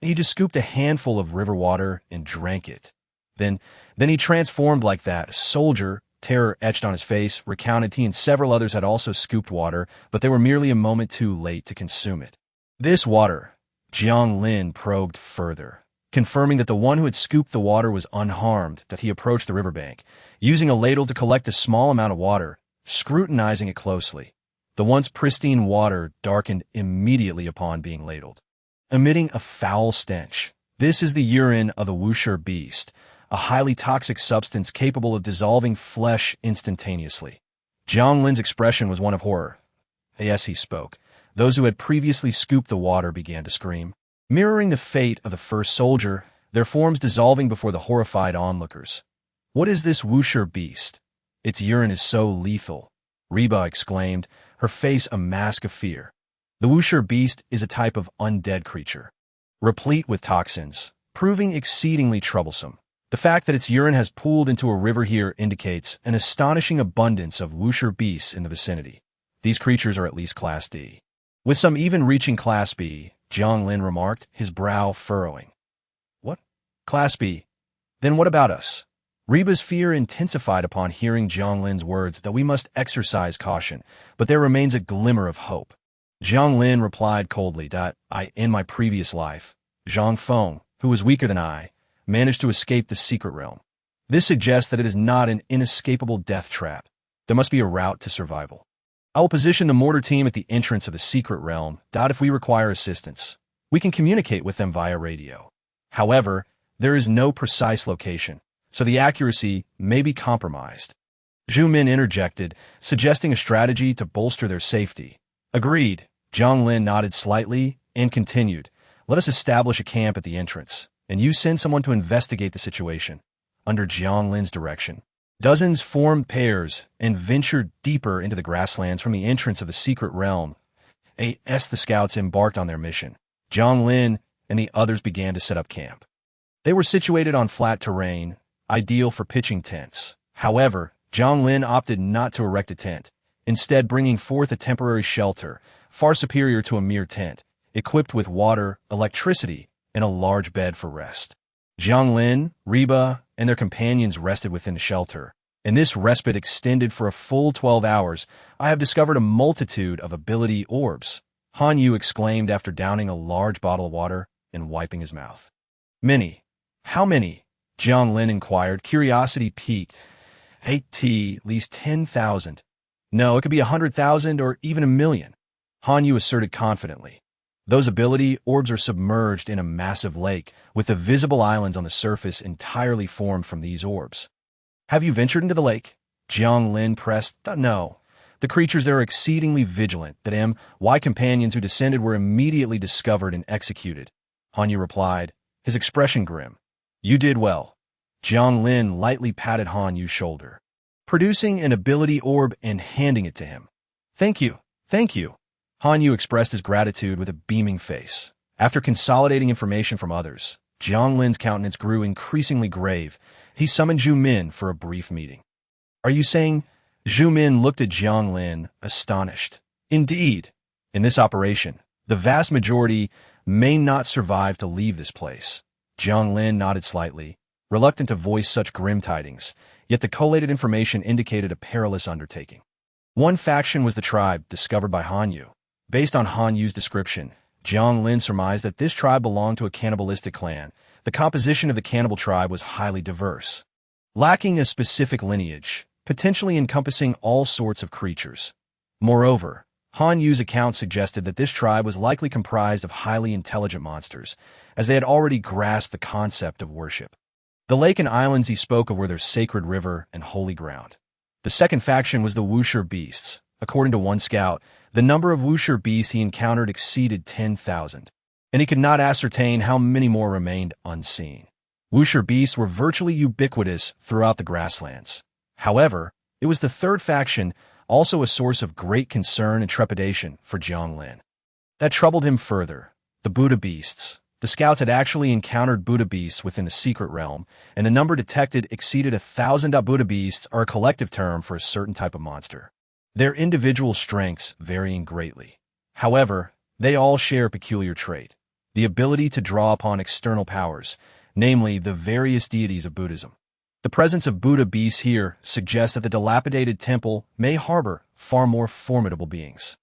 He just scooped a handful of river water and drank it. Then he transformed like that. A soldier, terror etched on his face, recounted he and several others had also scooped water, but they were merely a moment too late to consume it. This water, Jiang Lin probed further, confirming that the one who had scooped the water was unharmed, that he approached the riverbank, using a ladle to collect a small amount of water, scrutinizing it closely. The once pristine water darkened immediately upon being ladled, emitting a foul stench. This is the urine of the wuxia beast, a highly toxic substance capable of dissolving flesh instantaneously. Jiang Lin's expression was one of horror. As he spoke, those who had previously scooped the water began to scream, mirroring the fate of the first soldier, their forms dissolving before the horrified onlookers. What is this wuxia beast? Its urine is so lethal, Reba exclaimed, her face a mask of fear. The wuxia beast is a type of undead creature, replete with toxins, proving exceedingly troublesome. The fact that its urine has pooled into a river here indicates an astonishing abundance of wuxia beasts in the vicinity. These creatures are at least Class D, with some even reaching Class B, Jiang Lin remarked, his brow furrowing. What? Class B? Then what about us? Reba's fear intensified upon hearing Jiang Lin's words that we must exercise caution, but there remains a glimmer of hope. Jiang Lin replied coldly that in my previous life, Zhang Feng, who was weaker than I, managed to escape the secret realm. This suggests that it is not an inescapable death trap. There must be a route to survival. I will position the mortar team at the entrance of the secret realm. If we require assistance, we can communicate with them via radio. However, there is no precise location, so the accuracy may be compromised. Zhu Min interjected, suggesting a strategy to bolster their safety. Agreed. Jiang Lin nodded slightly and continued, let us establish a camp at the entrance, and you send someone to investigate the situation. Under Jiang Lin's direction, dozens formed pairs and ventured deeper into the grasslands from the entrance of the secret realm. As the scouts embarked on their mission, Jiang Lin and the others began to set up camp. They were situated on flat terrain, ideal for pitching tents. However, Jiang Lin opted not to erect a tent, instead bringing forth a temporary shelter, far superior to a mere tent, equipped with water, electricity, and a large bed for rest. Jiang Lin, Reba, and their companions rested within the shelter, and this respite extended for a full 12 hours. I have discovered a multitude of ability orbs, Han Yu exclaimed after downing a large bottle of water and wiping his mouth. Many. How many? Jiang Lin inquired, curiosity piqued. At least 10,000. No, it could be 100,000 or even 1,000,000. Han Yu asserted confidently. Those ability orbs are submerged in a massive lake, with the visible islands on the surface entirely formed from these orbs. Have you ventured into the lake? Jiang Lin pressed. No. The creatures there are exceedingly vigilant. That M.Y. companions who descended were immediately discovered and executed. Han Yu replied, his expression grim. You did well. Jiang Lin lightly patted Han Yu's shoulder, producing an ability orb and handing it to him. Thank you. Thank you. Han Yu expressed his gratitude with a beaming face. After consolidating information from others, Jiang Lin's countenance grew increasingly grave. He summoned Zhu Min for a brief meeting. Are you saying? Zhu Min looked at Jiang Lin, astonished. Indeed. In this operation, the vast majority may not survive to leave this place. Jiang Lin nodded slightly, reluctant to voice such grim tidings, yet the collated information indicated a perilous undertaking. One faction was the tribe discovered by Han Yu. Based on Han Yu's description, Jiang Lin surmised that this tribe belonged to a cannibalistic clan. The composition of the cannibal tribe was highly diverse, lacking a specific lineage, potentially encompassing all sorts of creatures. Moreover, Han Yu's account suggested that this tribe was likely comprised of highly intelligent monsters, as they had already grasped the concept of worship. The lake and islands he spoke of were their sacred river and holy ground. The second faction was the Wuxia beasts. According to one scout, the number of Wuxia beasts he encountered exceeded 10,000, and he could not ascertain how many more remained unseen. Wuxia beasts were virtually ubiquitous throughout the grasslands. However, it was the third faction, also a source of great concern and trepidation for Jiang Lin. That troubled him further. The Buddha beasts. The scouts had actually encountered Buddha beasts within the secret realm, and the number detected exceeded 1,000. Buddha beasts are a collective term for a certain type of monster, their individual strengths varying greatly. However, they all share a peculiar trait: the ability to draw upon external powers, namely the various deities of Buddhism. The presence of Buddha beasts here suggests that the dilapidated temple may harbor far more formidable beings.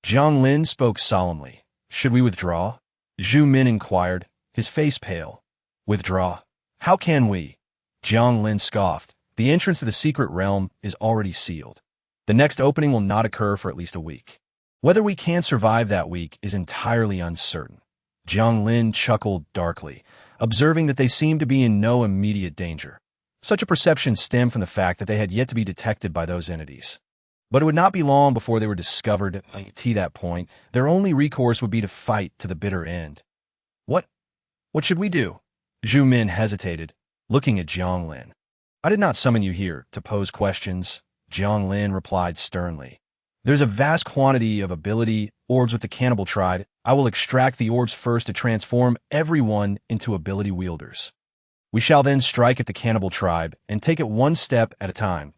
Jiang Lin spoke solemnly. "Should we withdraw?" Zhu Min inquired, his face pale. "Withdraw? How can we?" Jiang Lin scoffed. "The entrance to the secret realm is already sealed. The next opening will not occur for at least a week. Whether we can survive that week is entirely uncertain." Jiang Lin chuckled darkly, observing that they seemed to be in no immediate danger. Such a perception stemmed from the fact that they had yet to be detected by those entities. But it would not be long before they were discovered. To that point, their only recourse would be to fight to the bitter end. What should we do?" Zhu Min hesitated, looking at Jiang Lin. "I did not summon you here to pose questions," Jiang Lin replied sternly. "There's a vast quantity of ability orbs with the cannibal tribe. I will extract the orbs first to transform everyone into ability wielders. We shall then strike at the cannibal tribe and take it one step at a time."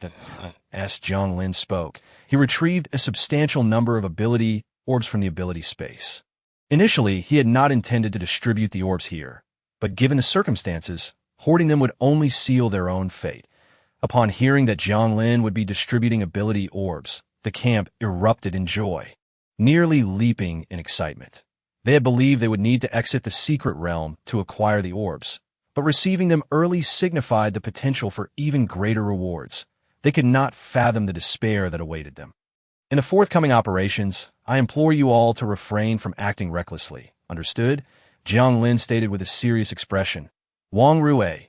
As Jiang Lin spoke, he retrieved a substantial number of ability orbs from the ability space. Initially, he had not intended to distribute the orbs here, but given the circumstances, hoarding them would only seal their own fate. Upon hearing that Jiang Lin would be distributing ability orbs, the camp erupted in joy, nearly leaping in excitement. They had believed they would need to exit the secret realm to acquire the orbs, but receiving them early signified the potential for even greater rewards. They could not fathom the despair that awaited them. "In the forthcoming operations, I implore you all to refrain from acting recklessly. Understood?" Jiang Lin stated with a serious expression. "Wang Rue,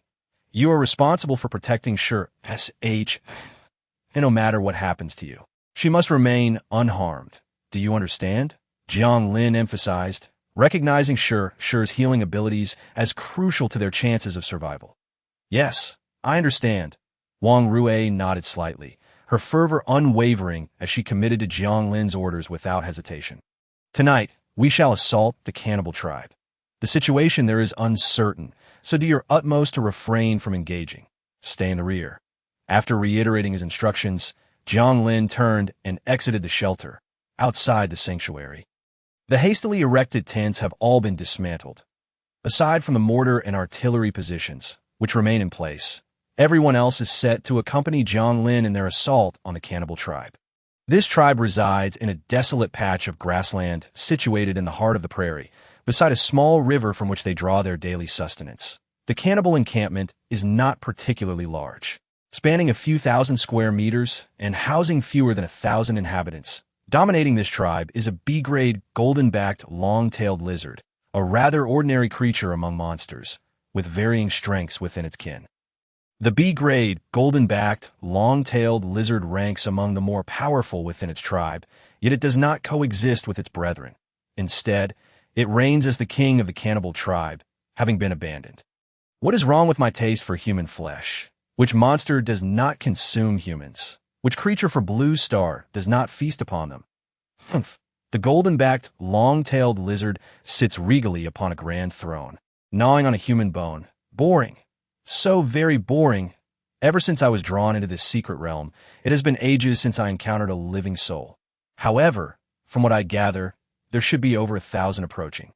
you are responsible for protecting Sh, and no matter what happens to you, she must remain unharmed. Do you understand?" Jiang Lin emphasized, recognizing Shur's healing abilities as crucial to their chances of survival. "Yes, I understand." Wang Rue nodded slightly, her fervor unwavering as she committed to Jiang Lin's orders without hesitation. "Tonight, we shall assault the cannibal tribe. The situation there is uncertain, so do your utmost to refrain from engaging. Stay in the rear." After reiterating his instructions, Jiang Lin turned and exited the shelter, outside the sanctuary. The hastily erected tents have all been dismantled. Aside from the mortar and artillery positions, which remain in place, everyone else is set to accompany Jiang Lin in their assault on the cannibal tribe. This tribe resides in a desolate patch of grassland situated in the heart of the prairie, beside a small river from which they draw their daily sustenance. The cannibal encampment is not particularly large, spanning a few thousand square meters and housing fewer than 1,000 inhabitants. Dominating this tribe is a B-grade golden-backed long-tailed lizard, a rather ordinary creature among monsters, with varying strengths within its kin. The B-grade, golden-backed, long-tailed lizard ranks among the more powerful within its tribe, yet it does not coexist with its brethren. Instead, it reigns as the king of the cannibal tribe, having been abandoned. What is wrong with my taste for human flesh? Which monster does not consume humans? Which creature for Blue Star does not feast upon them? Humph! The golden-backed, long-tailed lizard sits regally upon a grand throne, gnawing on a human bone. Boring. So very boring. Ever since I was drawn into this secret realm, it has been ages since I encountered a living soul. However, from what I gather, there should be over 1,000 approaching.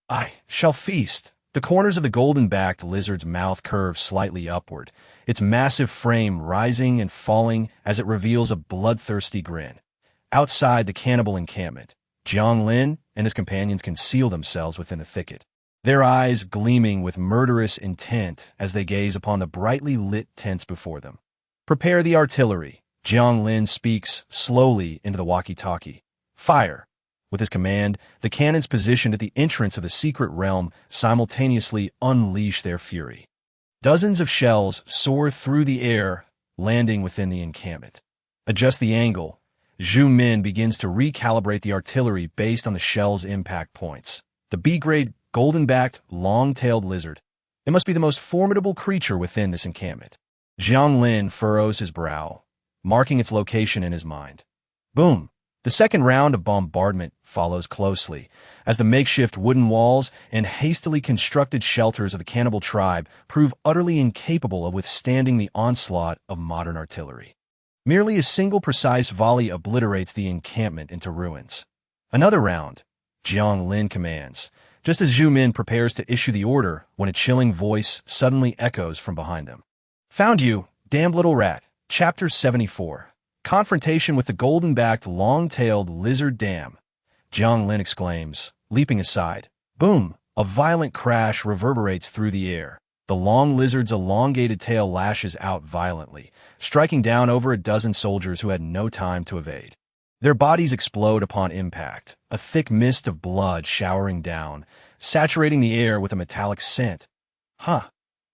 I shall feast. The corners of the golden-backed lizard's mouth curve slightly upward, its massive frame rising and falling as it reveals a bloodthirsty grin. Outside the cannibal encampment, Jiang Lin and his companions conceal themselves within the thicket, their eyes gleaming with murderous intent as they gaze upon the brightly lit tents before them. "Prepare the artillery," Jiang Lin speaks slowly into the walkie-talkie. Fire! With his command, the cannons positioned at the entrance of the secret realm simultaneously unleash their fury. Dozens of shells soar through the air, landing within the encampment. Adjust the angle. Zhu Min begins to recalibrate the artillery based on the shell's impact points. The B-grade, golden-backed, long-tailed lizard. It must be the most formidable creature within this encampment. Jiang Lin furrows his brow, marking its location in his mind. Boom! The second round of bombardment follows closely, as the makeshift wooden walls and hastily constructed shelters of the cannibal tribe prove utterly incapable of withstanding the onslaught of modern artillery. Merely a single precise volley obliterates the encampment into ruins. Another round, Jiang Lin commands, just as Zhu Min prepares to issue the order when a chilling voice suddenly echoes from behind them. Found you, damned little rat. Chapter 74. Confrontation with the golden-backed, long-tailed lizard dam. Jiang Lin exclaims, leaping aside. Boom! A violent crash reverberates through the air. The long lizard's elongated tail lashes out violently, striking down over a dozen soldiers who had no time to evade. Their bodies explode upon impact, a thick mist of blood showering down, saturating the air with a metallic scent. Huh!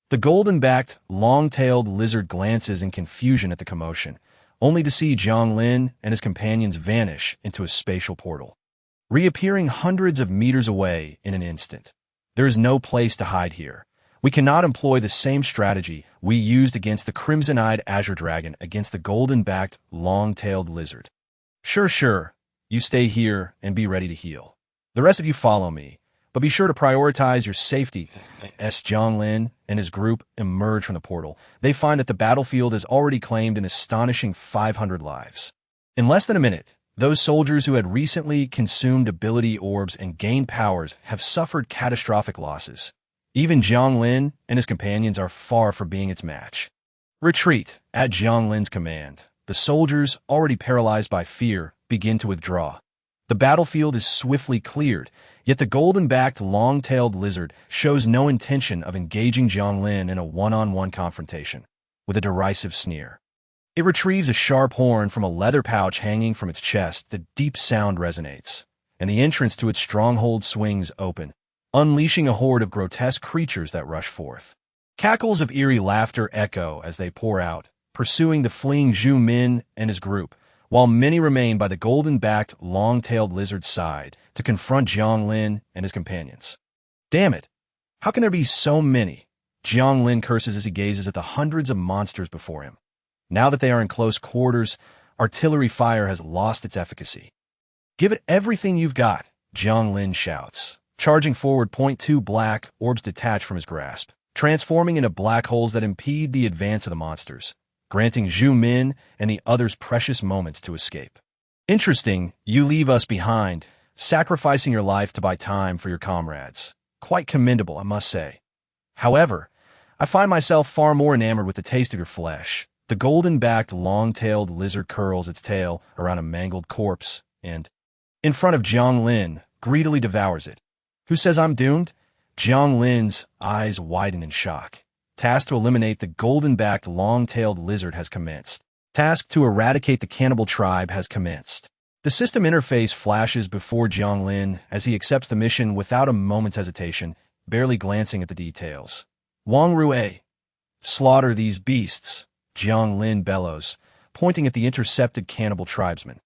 The golden-backed, long-tailed lizard glances in confusion at the commotion, only to see Jiang Lin and his companions vanish into a spatial portal, reappearing hundreds of meters away in an instant. There is no place to hide here. We cannot employ the same strategy we used against the crimson-eyed azure dragon against the golden-backed, long-tailed lizard. Sure, you stay here and be ready to heal. The rest of you follow me, but be sure to prioritize your safety. As Jiang Lin and his group emerge from the portal, they find that the battlefield has already claimed an astonishing 500 lives. In less than a minute, those soldiers who had recently consumed ability orbs and gained powers have suffered catastrophic losses. Even Jiang Lin and his companions are far from being its match. Retreat, at Jiang Lin's command. The soldiers, already paralyzed by fear, begin to withdraw. The battlefield is swiftly cleared, yet the golden-backed, long-tailed lizard shows no intention of engaging Jiang Lin in a one-on-one confrontation. With a derisive sneer, it retrieves a sharp horn from a leather pouch hanging from its chest. The deep sound resonates, and the entrance to its stronghold swings open, unleashing a horde of grotesque creatures that rush forth. Cackles of eerie laughter echo as they pour out, pursuing the fleeing Zhu Min and his group, while many remain by the golden-backed, long-tailed lizard's side to confront Jiang Lin and his companions. Damn it! How can there be so many? Jiang Lin curses as he gazes at the hundreds of monsters before him. Now that they are in close quarters, artillery fire has lost its efficacy. Give it everything you've got, Jiang Lin shouts. Charging forward, .2 black orbs detach from his grasp, transforming into black holes that impede the advance of the monsters, granting Zhu Min and the others precious moments to escape. Interesting, you leave us behind, sacrificing your life to buy time for your comrades. Quite commendable, I must say. However, I find myself far more enamored with the taste of your flesh. The golden-backed, long-tailed lizard curls its tail around a mangled corpse and, in front of Jiang Lin, greedily devours it. Who says I'm doomed? Jiang Lin's eyes widen in shock. Task to eliminate the golden-backed, long-tailed lizard has commenced. Task to eradicate the cannibal tribe has commenced. The system interface flashes before Jiang Lin as he accepts the mission without a moment's hesitation, barely glancing at the details. Wang Rui, slaughter these beasts, Jiang Lin bellows, pointing at the intercepted cannibal tribesmen,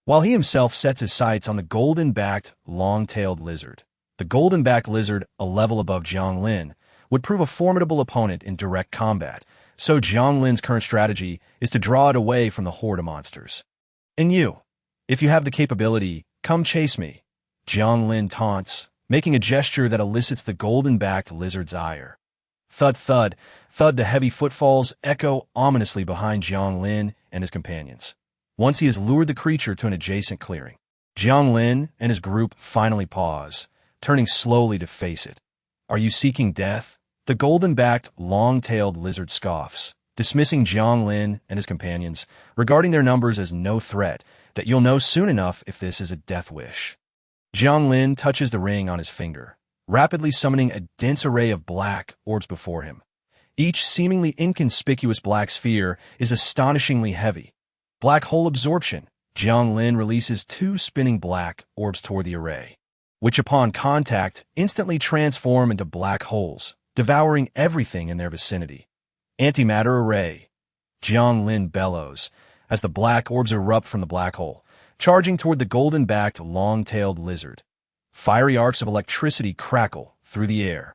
while he himself sets his sights on the golden-backed, long-tailed lizard. The golden-backed lizard, a level above Jiang Lin, would prove a formidable opponent in direct combat, so Jiang Lin's current strategy is to draw it away from the horde of monsters. And you, if you have the capability, come chase me, Jiang Lin taunts, making a gesture that elicits the golden-backed lizard's ire. Thud, thud, thud, the heavy footfalls echo ominously behind Jiang Lin and his companions. Once he has lured the creature to an adjacent clearing, Jiang Lin and his group finally pause, turning slowly to face it. Are you seeking death? The golden-backed, long-tailed lizard scoffs, dismissing Jiang Lin and his companions, regarding their numbers as no threat, that you'll know soon enough if this is a death wish. Jiang Lin touches the ring on his finger, rapidly summoning a dense array of black orbs before him. Each seemingly inconspicuous black sphere is astonishingly heavy. Black hole absorption, Jiang Lin releases two spinning black orbs toward the array, which upon contact instantly transform into black holes, devouring everything in their vicinity. Antimatter array. Jiang Lin bellows as the black orbs erupt from the black hole, charging toward the golden-backed, long-tailed lizard. Fiery arcs of electricity crackle through the air.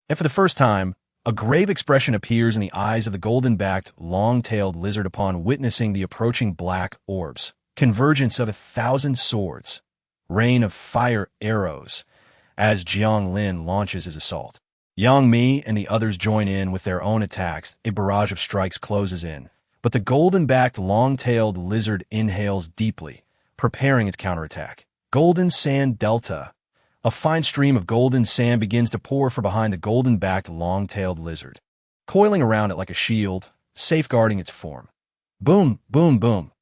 And for the first time, a grave expression appears in the eyes of the golden-backed, long-tailed lizard upon witnessing the approaching black orbs. Convergence of 1,000 swords. Rain of fire arrows as Jiang Lin launches his assault. Yang Mi and the others join in with their own attacks. A barrage of strikes closes in, but the golden-backed, long-tailed lizard inhales deeply, preparing its counterattack. Golden Sand Delta. A fine stream of golden sand begins to pour from behind the golden-backed, long-tailed lizard, coiling around it like a shield, safeguarding its form. Boom, boom, boom.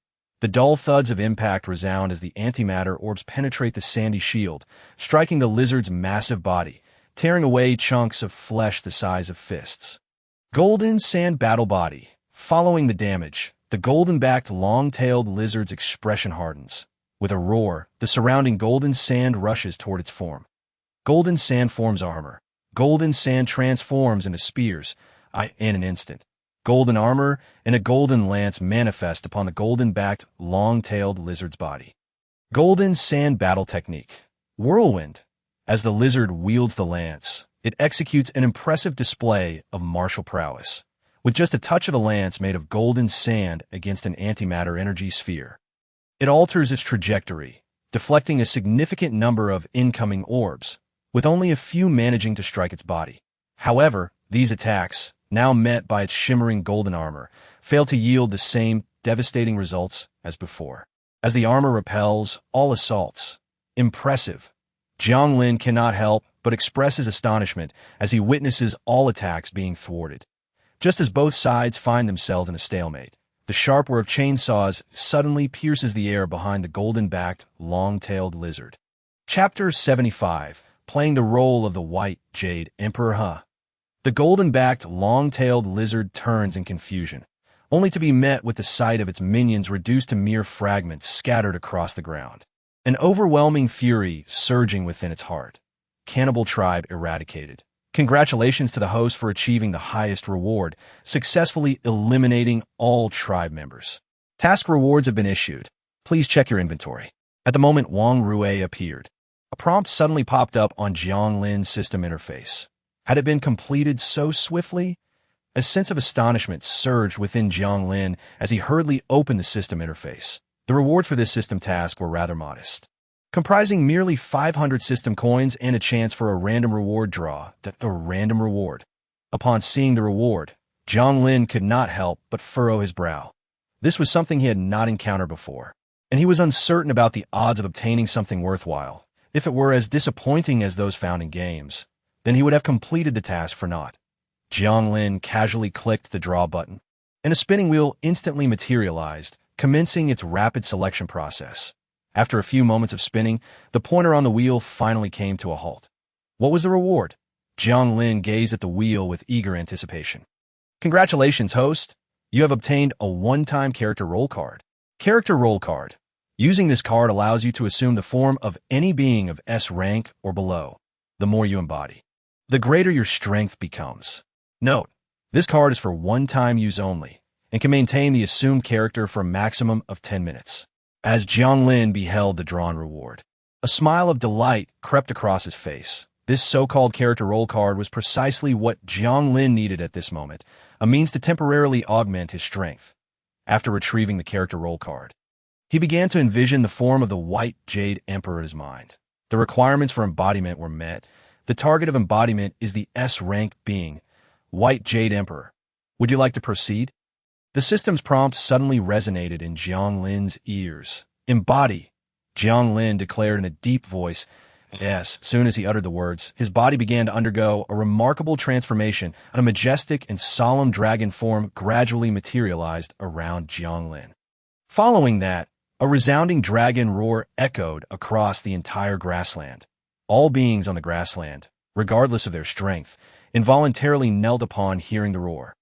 The dull thuds of impact resound as the antimatter orbs penetrate the sandy shield, striking the lizard's massive body, tearing away chunks of flesh the size of fists. Golden Sand Battle Body. Following the damage, the golden-backed, long-tailed lizard's expression hardens. With a roar, the surrounding golden sand rushes toward its form. Golden Sand forms armor. Golden Sand transforms into spears in an instant. Golden armor and a golden lance manifest upon the golden-backed, long-tailed lizard's body. Golden Sand Battle Technique. Whirlwind. As the lizard wields the lance, it executes an impressive display of martial prowess, with just a touch of the lance made of golden sand against an antimatter energy sphere. It alters its trajectory, deflecting a significant number of incoming orbs, with only a few managing to strike its body. However, these attacks, now met by its shimmering golden armor, fail to yield the same devastating results as before. As the armor repels all assaults. Impressive. Jiang Lin cannot help but express his astonishment as he witnesses all attacks being thwarted. Just as both sides find themselves in a stalemate, the sharp whir of chainsaws suddenly pierces the air behind the golden-backed, long-tailed lizard. Chapter 75, playing the role of the White Jade Emperor. The golden-backed, long-tailed lizard turns in confusion, only to be met with the sight of its minions reduced to mere fragments scattered across the ground. An overwhelming fury surging within its heart. Cannibal tribe eradicated. Congratulations to the host for achieving the highest reward, successfully eliminating all tribe members. Task rewards have been issued. Please check your inventory. At the moment Wang Rui appeared, a prompt suddenly popped up on Jiang Lin's system interface. Had it been completed so swiftly? A sense of astonishment surged within Jiang Lin as he hurriedly opened the system interface. The rewards for this system task were rather modest, comprising merely 500 system coins and a chance for a random reward draw. Upon seeing the reward, Jiang Lin could not help but furrow his brow. This was something he had not encountered before, and he was uncertain about the odds of obtaining something worthwhile. If it were as disappointing as those found in games, then he would have completed the task for naught. Jiang Lin casually clicked the draw button, and a spinning wheel instantly materialized, commencing its rapid selection process. After a few moments of spinning, the pointer on the wheel finally came to a halt. What was the reward? Jiang Lin gazed at the wheel with eager anticipation. Congratulations, host! You have obtained a one-time character role card. Character role card. Using this card allows you to assume the form of any being of S rank or below. The more you embody, the greater your strength becomes. Note, this card is for one-time use only, and can maintain the assumed character for a maximum of 10 minutes. As Jiang Lin beheld the drawn reward, a smile of delight crept across his face. This so-called character role card was precisely what Jiang Lin needed at this moment, a means to temporarily augment his strength. After retrieving the character role card, he began to envision the form of the White Jade Emperor in his mind. The requirements for embodiment were met. The target of embodiment is the S-rank being, White Jade Emperor. Would you like to proceed? The system's prompt suddenly resonated in Jiang Lin's ears. Embody, Jiang Lin declared in a deep voice. Yes, soon as he uttered the words, his body began to undergo a remarkable transformation, and a majestic and solemn dragon form gradually materialized around Jiang Lin. Following that, a resounding dragon roar echoed across the entire grassland. All beings on the grassland, regardless of their strength, involuntarily knelt upon hearing the roar.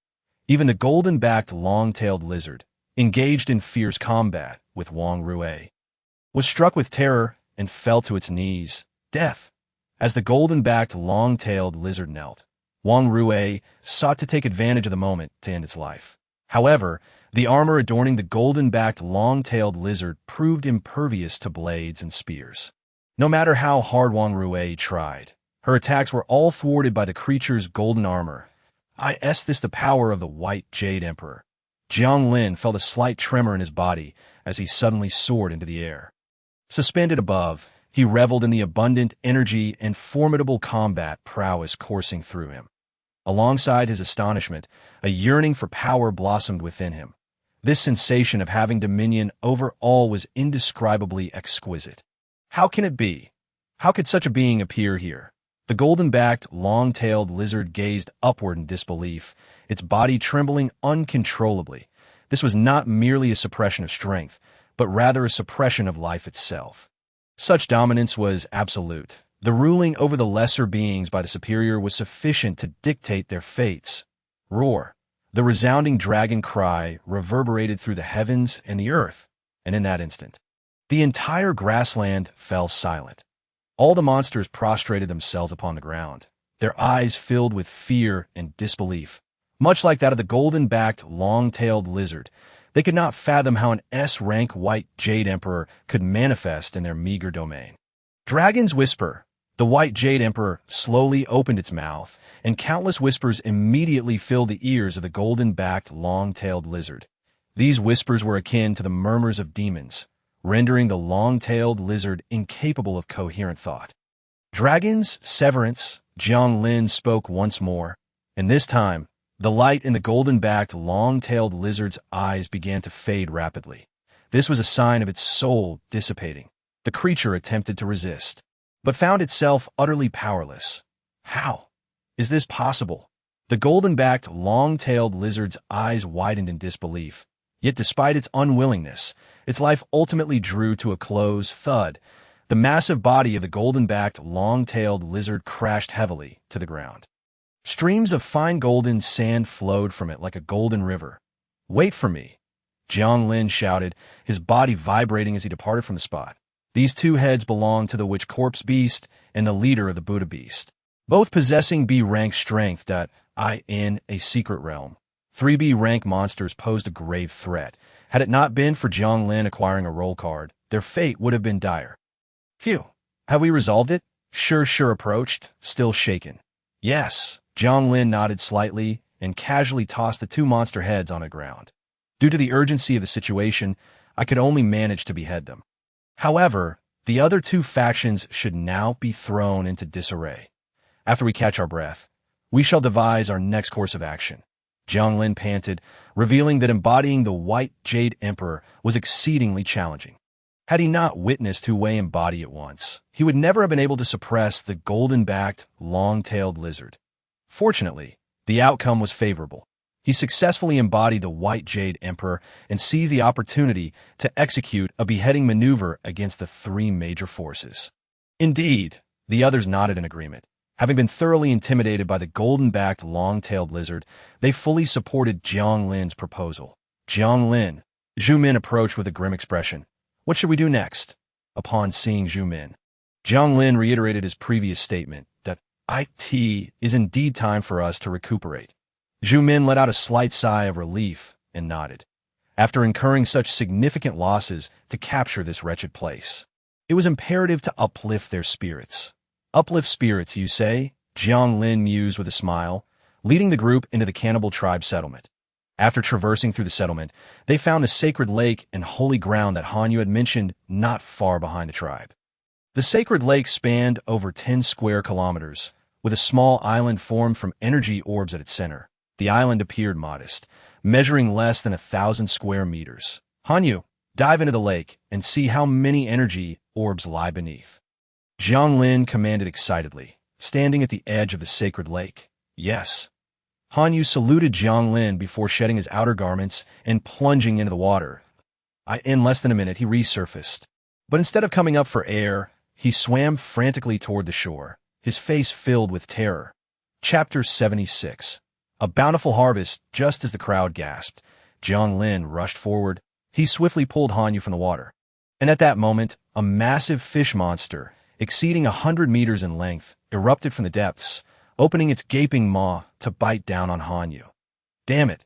Even the golden-backed, long-tailed lizard, engaged in fierce combat with Wang Rui, was struck with terror and fell to its knees, death. As the golden-backed, long-tailed lizard knelt, Wang Rui sought to take advantage of the moment to end its life. However, the armor adorning the golden-backed, long-tailed lizard proved impervious to blades and spears. No matter how hard Wang Rui tried, her attacks were all thwarted by the creature's golden armor. Is this the power of the White Jade Emperor? Jiang Lin felt a slight tremor in his body as he suddenly soared into the air. Suspended above, he reveled in the abundant energy and formidable combat prowess coursing through him. Alongside his astonishment, a yearning for power blossomed within him. This sensation of having dominion over all was indescribably exquisite. How can it be? How could such a being appear here? The golden-backed, long-tailed lizard gazed upward in disbelief, its body trembling uncontrollably. This was not merely a suppression of strength, but rather a suppression of life itself. Such dominance was absolute. The ruling over the lesser beings by the superior was sufficient to dictate their fates. Roar! The resounding dragon cry reverberated through the heavens and the earth, and in that instant, the entire grassland fell silent. All the monsters prostrated themselves upon the ground, their eyes filled with fear and disbelief. Much like that of the golden-backed, long-tailed lizard, they could not fathom how an S-rank White Jade Emperor could manifest in their meager domain. Dragon's Whisper. The White Jade Emperor slowly opened its mouth, and countless whispers immediately filled the ears of the golden-backed, long-tailed lizard. These whispers were akin to the murmurs of demons, rendering the long-tailed lizard incapable of coherent thought. Dragon's Severance. Jiang Lin spoke once more, and this time, the light in the golden-backed, long-tailed lizard's eyes began to fade rapidly. This was a sign of its soul dissipating. The creature attempted to resist, but found itself utterly powerless. How is this possible? The golden-backed, long-tailed lizard's eyes widened in disbelief. Yet despite its unwillingness, its life ultimately drew to a close. Thud. The massive body of the golden-backed, long-tailed lizard crashed heavily to the ground. Streams of fine golden sand flowed from it like a golden river. Wait for me, Jiang Lin shouted, his body vibrating as he departed from the spot. These two heads belonged to the Witch Corpse Beast and the leader of the Buddha Beast, both possessing B-rank strength. In a secret realm, 3B rank monsters posed a grave threat. Had it not been for Jiang Lin acquiring a roll card, their fate would have been dire. Phew, have we resolved it? Sure approached, still shaken. Yes, Jiang Lin nodded slightly and casually tossed the two monster heads on the ground. Due to the urgency of the situation, I could only manage to behead them. However, the other two factions should now be thrown into disarray. After we catch our breath, we shall devise our next course of action. Jiang Lin panted, revealing that embodying the White Jade Emperor was exceedingly challenging. Had he not witnessed Hu Wei embody it once, he would never have been able to suppress the golden-backed, long-tailed lizard. Fortunately, the outcome was favorable. He successfully embodied the White Jade Emperor and seized the opportunity to execute a beheading maneuver against the three major forces. Indeed, the others nodded in agreement. Having been thoroughly intimidated by the golden-backed, long-tailed lizard, they fully supported Jiang Lin's proposal. Jiang Lin. Zhu Min approached with a grim expression. What should we do next? Upon seeing Zhu Min, Jiang Lin reiterated his previous statement that it is indeed time for us to recuperate. Zhu Min let out a slight sigh of relief and nodded. After incurring such significant losses to capture this wretched place, it was imperative to uplift their spirits. Uplift spirits, you say? Jiang Lin mused with a smile, leading the group into the cannibal tribe settlement. After traversing through the settlement, they found the sacred lake and holy ground that Han Yu had mentioned not far behind the tribe. The sacred lake spanned over 10 square kilometers, with a small island formed from energy orbs at its center. The island appeared modest, measuring less than 1,000 square meters. Han Yu, dive into the lake and see how many energy orbs lie beneath. Jiang Lin commanded excitedly, standing at the edge of the sacred lake. Yes. Han Yu saluted Jiang Lin before shedding his outer garments and plunging into the water. In less than a minute, he resurfaced. But instead of coming up for air, he swam frantically toward the shore, his face filled with terror. Chapter 76. A bountiful harvest. Just as the crowd gasped, Jiang Lin rushed forward. He swiftly pulled Hanyu from the water. And at that moment, a massive fish monster, exceeding 100 meters in length, erupted from the depths, opening its gaping maw to bite down on Hanyu. "Damn it!"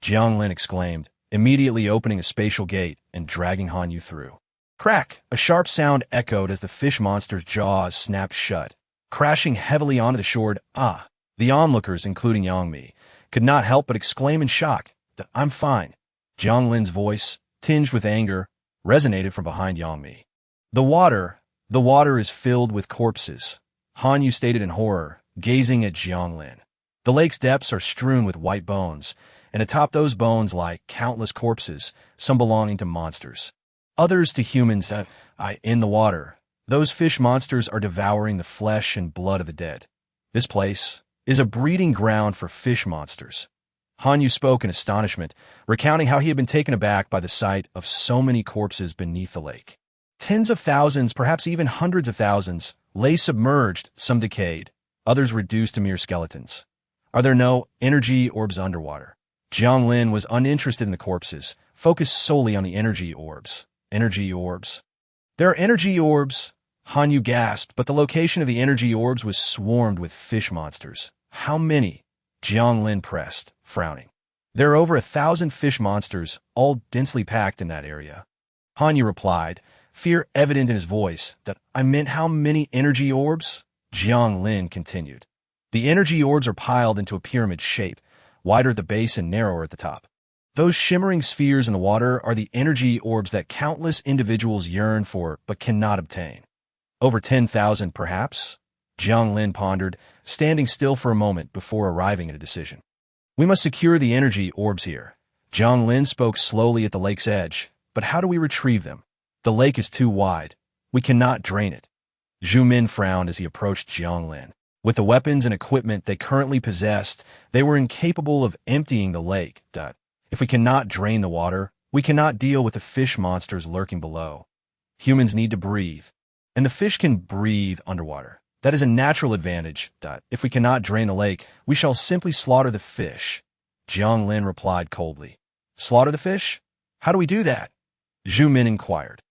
Jiang Lin exclaimed, immediately opening a spatial gate and dragging Hanyu through. Crack! A sharp sound echoed as the fish monster's jaws snapped shut, crashing heavily onto the shore. The onlookers, including Yang Mi, could not help but exclaim in shock. "I'm fine." Jiang Lin's voice, tinged with anger, resonated from behind Yang Mi. The water is filled with corpses," Hanyu stated in horror, gazing at Jiang Lin. "The lake's depths are strewn with white bones, and atop those bones lie countless corpses, some belonging to monsters, others to humans in the water. Those fish monsters are devouring the flesh and blood of the dead. This place is a breeding ground for fish monsters." Hanyu spoke in astonishment, recounting how he had been taken aback by the sight of so many corpses beneath the lake. Tens of thousands, perhaps even hundreds of thousands, lay submerged, some decayed, others reduced to mere skeletons. "Are there no energy orbs underwater?" Jiang Lin was uninterested in the corpses, focused solely on the energy orbs. "Energy orbs?" "There are energy orbs," Hanyu gasped, but the location of the energy orbs was swarmed with fish monsters. "How many?" Jiang Lin pressed, frowning. "There are over 1,000 fish monsters, all densely packed in that area." Hanyu replied, fear evident in his voice. "I meant how many energy orbs?" Jiang Lin continued. "The energy orbs are piled into a pyramid shape, wider at the base and narrower at the top. Those shimmering spheres in the water are the energy orbs that countless individuals yearn for but cannot obtain." "Over 10,000, perhaps?" Jiang Lin pondered, standing still for a moment before arriving at a decision. "We must secure the energy orbs here." Jiang Lin spoke slowly at the lake's edge. "But how do we retrieve them? The lake is too wide. We cannot drain it." Zhu Min frowned as he approached Jiang Lin. With the weapons and equipment they currently possessed, they were incapable of emptying the lake. "If we cannot drain the water, we cannot deal with the fish monsters lurking below. Humans need to breathe, and the fish can breathe underwater. That is a natural advantage. If we cannot drain the lake, we shall simply slaughter the fish." Jiang Lin replied coldly. "Slaughter the fish? How do we do that?" Zhu Min inquired.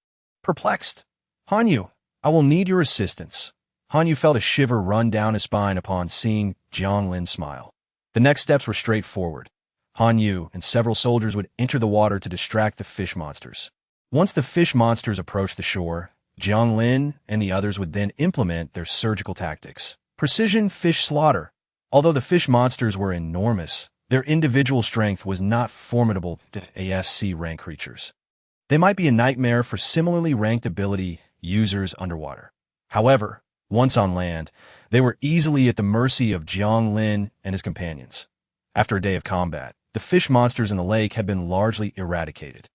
Perplexed. "Hanyu, I will need your assistance." Hanyu felt a shiver run down his spine upon seeing Jiang Lin smile. The next steps were straightforward. Hanyu and several soldiers would enter the water to distract the fish monsters. Once the fish monsters approached the shore, Jiang Lin and the others would then implement their surgical tactics. Precision fish slaughter. Although the fish monsters were enormous, their individual strength was not formidable to ASC rank creatures. They might be a nightmare for similarly ranked ability users underwater. However, once on land, they were easily at the mercy of Jiang Lin and his companions. After a day of combat, the fish monsters in the lake had been largely eradicated.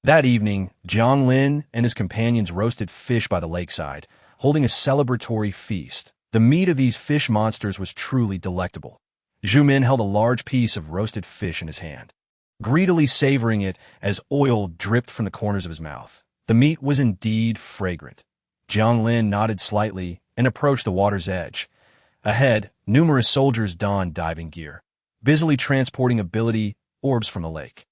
That evening, Jiang Lin and his companions roasted fish by the lakeside, holding a celebratory feast. The meat of these fish monsters was truly delectable. Zhu Min held a large piece of roasted fish in his hand, greedily savoring it as oil dripped from the corners of his mouth. The meat was indeed fragrant. Jiang Lin nodded slightly and approached the water's edge. Ahead, numerous soldiers donned diving gear, busily transporting ability orbs from the lake.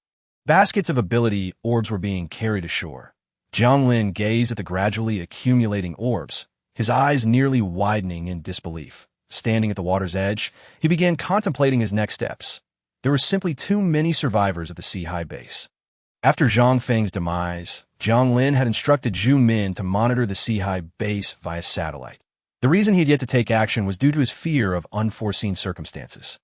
Baskets of ability orbs were being carried ashore. Jiang Lin gazed at the gradually accumulating orbs, his eyes nearly widening in disbelief. Standing at the water's edge, he began contemplating his next steps. There were simply too many survivors at the Sea-High base. After Zhang Feng's demise, Jiang Lin had instructed Zhu Min to monitor the Sea-High base via satellite. The reason he had yet to take action was due to his fear of unforeseen circumstances.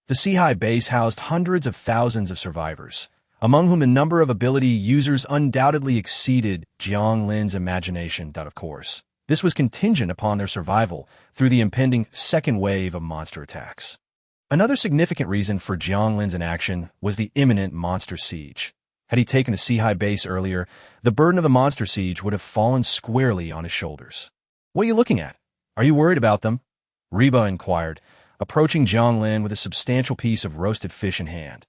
The Sea-High base housed hundreds of thousands of survivors, among whom the number of ability users undoubtedly exceeded Jiang Lin's imagination. Of course, this was contingent upon their survival through the impending second wave of monster attacks. Another significant reason for Jiang Lin's inaction was the imminent monster siege. Had he taken the Sea-High base earlier, the burden of the monster siege would have fallen squarely on his shoulders. "What are you looking at? Are you worried about them?" Reba inquired, approaching Jiang Lin with a substantial piece of roasted fish in hand.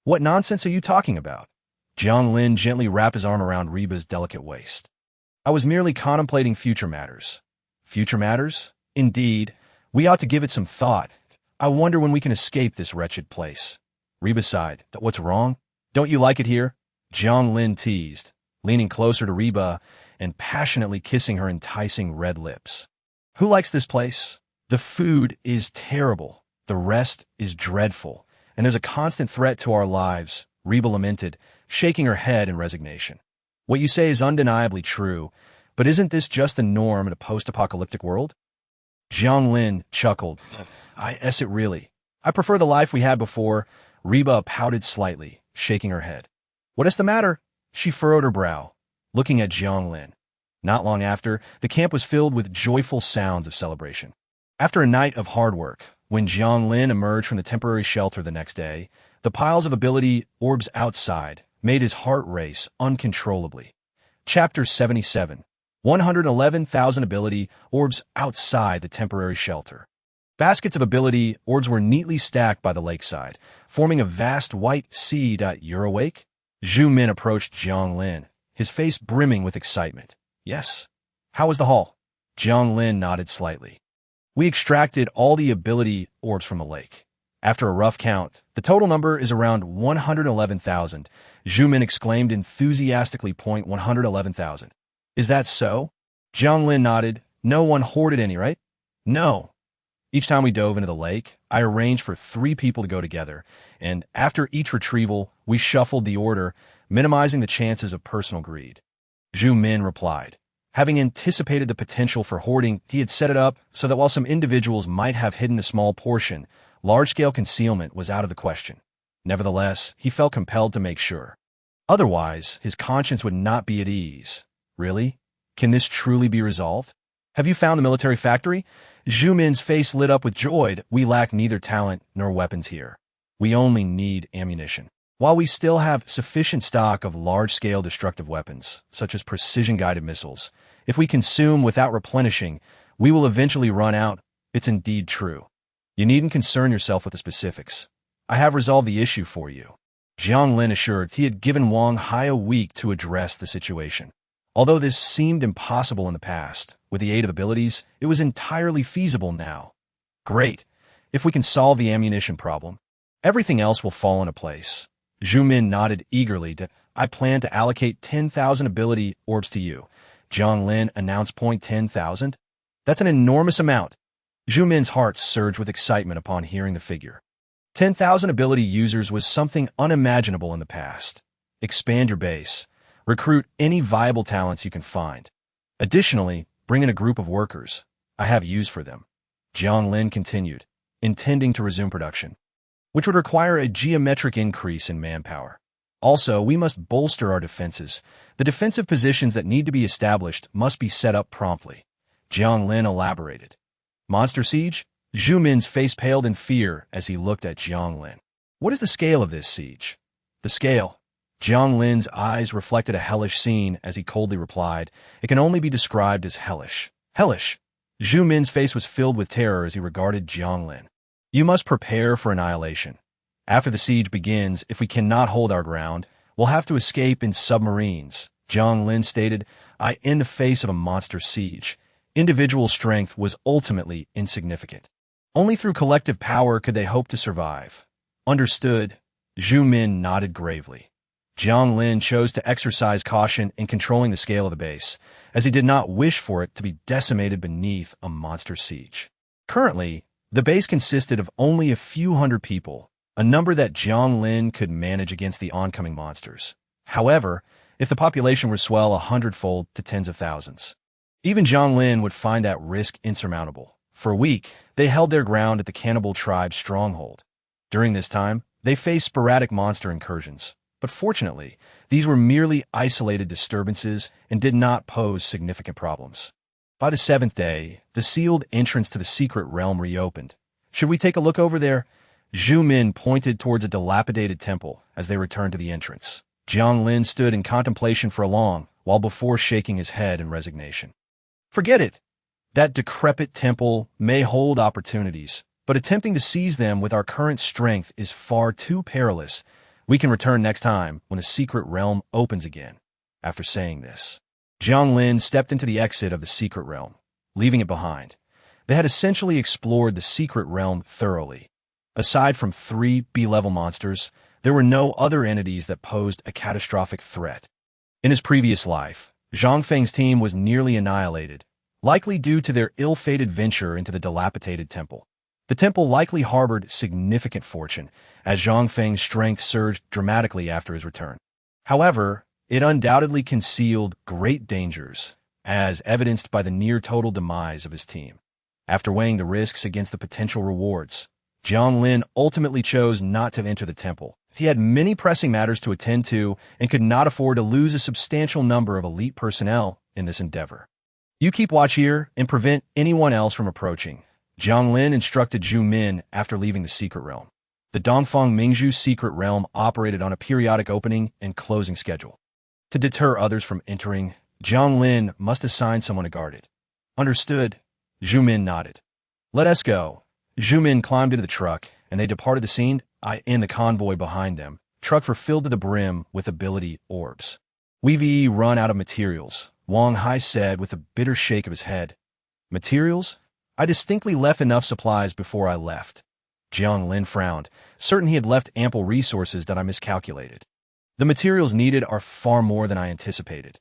"What nonsense are you talking about?" Jiang Lin gently wrapped his arm around Reba's delicate waist. "I was merely contemplating future matters." "Future matters? Indeed. We ought to give it some thought. I wonder when we can escape this wretched place." Reba sighed. "What's wrong?" Don't you like it here? Jiang Lin teased, leaning closer to Reba and passionately kissing her enticing red lips. Who likes this place? The food is terrible. The rest is dreadful. And there's a constant threat to our lives, Reba lamented, shaking her head in resignation. What you say is undeniably true, but isn't this just the norm in a post-apocalyptic world? Jiang Lin chuckled. Yes, it really. I prefer the life we had before. Reba pouted slightly, shaking her head. What is the matter? She furrowed her brow, looking at Jiang Lin. Not long after, the camp was filled with joyful sounds of celebration. After a night of hard work, when Jiang Lin emerged from the temporary shelter the next day, the piles of ability orbs outside made his heart race uncontrollably. Chapter 77. 111,000 ability orbs outside the temporary shelter. Baskets of ability orbs were neatly stacked by the lakeside, forming a vast white sea. You're awake? Zhu Min approached Jiang Lin, his face brimming with excitement. Yes. How was the haul? Jiang Lin nodded slightly. We extracted all the ability orbs from the lake. After a rough count, the total number is around 111,000. Zhu Min exclaimed enthusiastically. 111,000. Is that so? Jiang Lin nodded. No one hoarded any, right? No. Each time we dove into the lake, I arranged for 3 people to go together, and after each retrieval, we shuffled the order, minimizing the chances of personal greed. Zhu Min replied. Having anticipated the potential for hoarding, he had set it up so that while some individuals might have hidden a small portion, large-scale concealment was out of the question. Nevertheless, he felt compelled to make sure. Otherwise, his conscience would not be at ease. Really? Can this truly be resolved? Have you found the military factory? Zhu Min's face lit up with joy. We lack neither talent nor weapons here. We only need ammunition. While we still have sufficient stock of large-scale destructive weapons, such as precision-guided missiles, if we consume without replenishing, we will eventually run out. It's indeed true. You needn't concern yourself with the specifics. I have resolved the issue for you. Jiang Lin assured he had given Wang Hai a week to address the situation. Although this seemed impossible in the past, with the aid of abilities, it was entirely feasible now. Great. If we can solve the ammunition problem, everything else will fall into place. Zhu Min nodded eagerly. I plan to allocate 10,000 ability orbs to you. Jiang Lin announced. 10,000? That's an enormous amount. Zhu Min's heart surged with excitement upon hearing the figure. 10,000 ability users was something unimaginable in the past. Expand your base. Recruit any viable talents you can find. Additionally, bring in a group of workers. I have use for them. Jiang Lin continued, intending to resume production, which would require a geometric increase in manpower. Also, we must bolster our defenses. The defensive positions that need to be established must be set up promptly. Jiang Lin elaborated. Monster siege? Zhu Min's face paled in fear as he looked at Jiang Lin. What is the scale of this siege? The scale. Jiang Lin's eyes reflected a hellish scene as he coldly replied, it can only be described as hellish. Hellish. Zhu Min's face was filled with terror as he regarded Jiang Lin. You must prepare for annihilation. After the siege begins, if we cannot hold our ground, we'll have to escape in submarines. Jiang Lin stated, in the face of a monster siege, individual strength was ultimately insignificant. Only through collective power could they hope to survive. Understood. Zhu Min nodded gravely. Jiang Lin chose to exercise caution in controlling the scale of the base, as he did not wish for it to be decimated beneath a monster siege. Currently, the base consisted of only a few hundred people, a number that Jiang Lin could manage against the oncoming monsters. However, if the population were to swell 100-fold to tens of thousands, even Jiang Lin would find that risk insurmountable. For a week, they held their ground at the cannibal tribe's stronghold. During this time, they faced sporadic monster incursions. But fortunately, these were merely isolated disturbances and did not pose significant problems. By the 7th day, the sealed entrance to the secret realm reopened. Should we take a look over there? Zhu Min pointed towards a dilapidated temple as they returned to the entrance. Jiang Lin stood in contemplation for a long while before shaking his head in resignation. Forget it. That decrepit temple may hold opportunities, but attempting to seize them with our current strength is far too perilous. We can return next time when the secret realm opens again. After saying this, Jiang Lin stepped into the exit of the secret realm, leaving it behind. They had essentially explored the secret realm thoroughly. Aside from 3 B-level monsters, There were no other entities that posed a catastrophic threat. In his previous life, Zhang Feng's team was nearly annihilated, likely due to their ill-fated venture into the dilapidated temple. The temple likely harbored significant fortune, as Zhang Feng's strength surged dramatically after his return. However, it undoubtedly concealed great dangers, as evidenced by the near-total demise of his team. After weighing the risks against the potential rewards, Jiang Lin ultimately chose not to enter the temple. He had many pressing matters to attend to and could not afford to lose a substantial number of elite personnel in this endeavor. You keep watch here and prevent anyone else from approaching, Jiang Lin instructed Zhu Min after leaving the secret realm. The Dongfang Mingzhu secret realm operated on a periodic opening and closing schedule. To deter others from entering, Jiang Lin must assign someone to guard it. Understood, Zhu Min nodded. Let us go. Zhu Min climbed into the truck, and they departed the scene, and the convoy behind them. Truck were filled to the brim with ability orbs. We've run out of materials, Wang Hai said with a bitter shake of his head. Materials? I distinctly left enough supplies before I left. Jiang Lin frowned, certain he had left ample resources that I miscalculated. The materials needed are far more than I anticipated.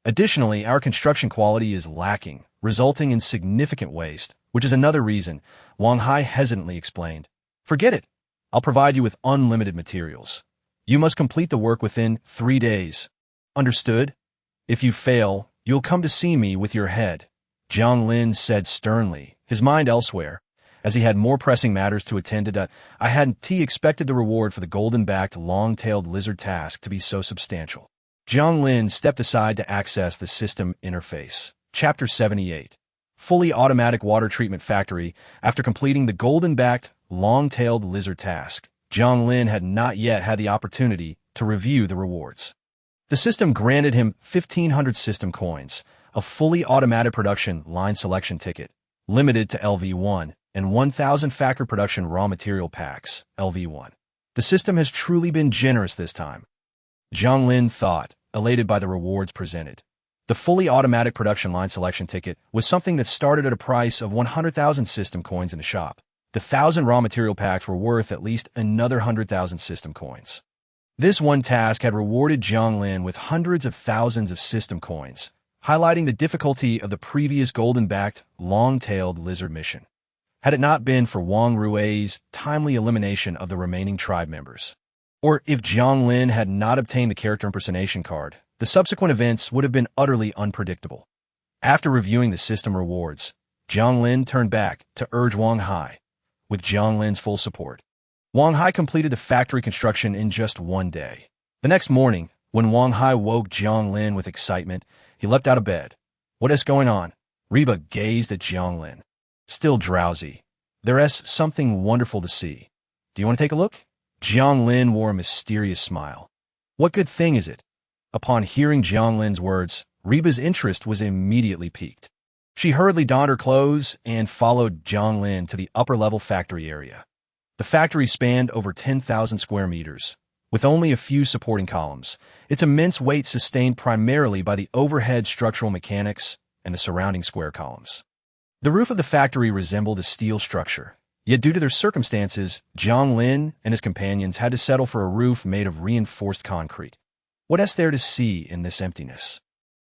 Additionally, our construction quality is lacking, resulting in significant waste, which is another reason, Wang Hai hesitantly explained. Forget it. I'll provide you with unlimited materials. You must complete the work within 3 days. Understood? If you fail, you'll come to see me with your head, Jiang Lin said sternly, his mind elsewhere, as he had more pressing matters to attend to. I hadn't expected the reward for the golden-backed, long-tailed lizard task to be so substantial. Jiang Lin stepped aside to access the system interface. Chapter 78. Fully automatic water treatment factory. After completing the golden-backed, long-tailed lizard task, Jiang Lin had not yet had the opportunity to review the rewards. The system granted him 1,500 system coins, a fully automatic production line selection ticket, limited to LV1, and 1,000 factory production raw material packs, LV1. The system has truly been generous this time, Jiang Lin thought, elated by the rewards presented. The fully automatic production line selection ticket was something that started at a price of 100,000 system coins in the shop. The 1,000 raw material packs were worth at least another 100,000 system coins. This one task had rewarded Jiang Lin with hundreds of thousands of system coins, highlighting the difficulty of the previous golden-backed, long-tailed lizard mission. Had it not been for Wang Rui's timely elimination of the remaining tribe members, or if Jiang Lin had not obtained the character impersonation card, the subsequent events would have been utterly unpredictable. After reviewing the system rewards, Jiang Lin turned back to urge Wang Hai, with Jiang Lin's full support. Wang Hai completed the factory construction in just 1 day. The next morning, when Wang Hai woke Jiang Lin with excitement, he leapt out of bed. What is going on? Reba gazed at Jiang Lin. Still drowsy. There's something wonderful to see. Do you want to take a look? Jiang Lin wore a mysterious smile. What good thing is it? Upon hearing Jiang Lin's words, Reba's interest was immediately piqued. She hurriedly donned her clothes and followed Jiang Lin to the upper-level factory area. The factory spanned over 10,000 square meters, with only a few supporting columns, its immense weight sustained primarily by the overhead structural mechanics and the surrounding square columns. The roof of the factory resembled a steel structure, yet due to their circumstances, Jiang Lin and his companions had to settle for a roof made of reinforced concrete. What is there to see in this emptiness?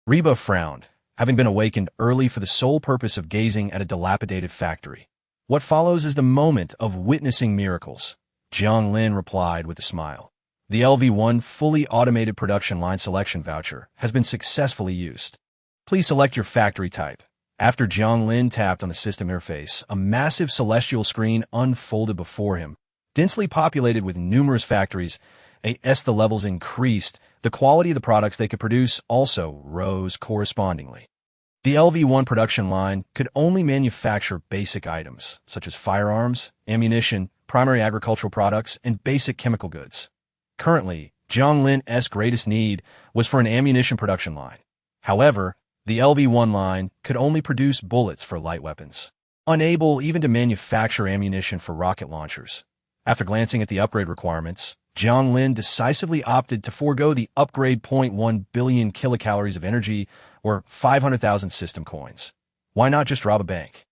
Reba frowned, having been awakened early for the sole purpose of gazing at a dilapidated factory. What follows is the moment of witnessing miracles, Jiang Lin replied with a smile. The LV1 fully automated production line selection voucher has been successfully used. Please select your factory type. After Jiang Lin tapped on the system interface, a massive celestial screen unfolded before him, densely populated with numerous factories. As the levels increased, the quality of the products they could produce also rose correspondingly. The LV1 production line could only manufacture basic items, such as firearms, ammunition, primary agricultural products, and basic chemical goods. Currently, Jiang Lin's greatest need was for an ammunition production line. However, the LV1 line could only produce bullets for light weapons, unable even to manufacture ammunition for rocket launchers. After glancing at the upgrade requirements, Jiang Lin decisively opted to forego the upgrade 0.1 billion kilocalories of energy or 500,000 system coins. Why not just rob a bank?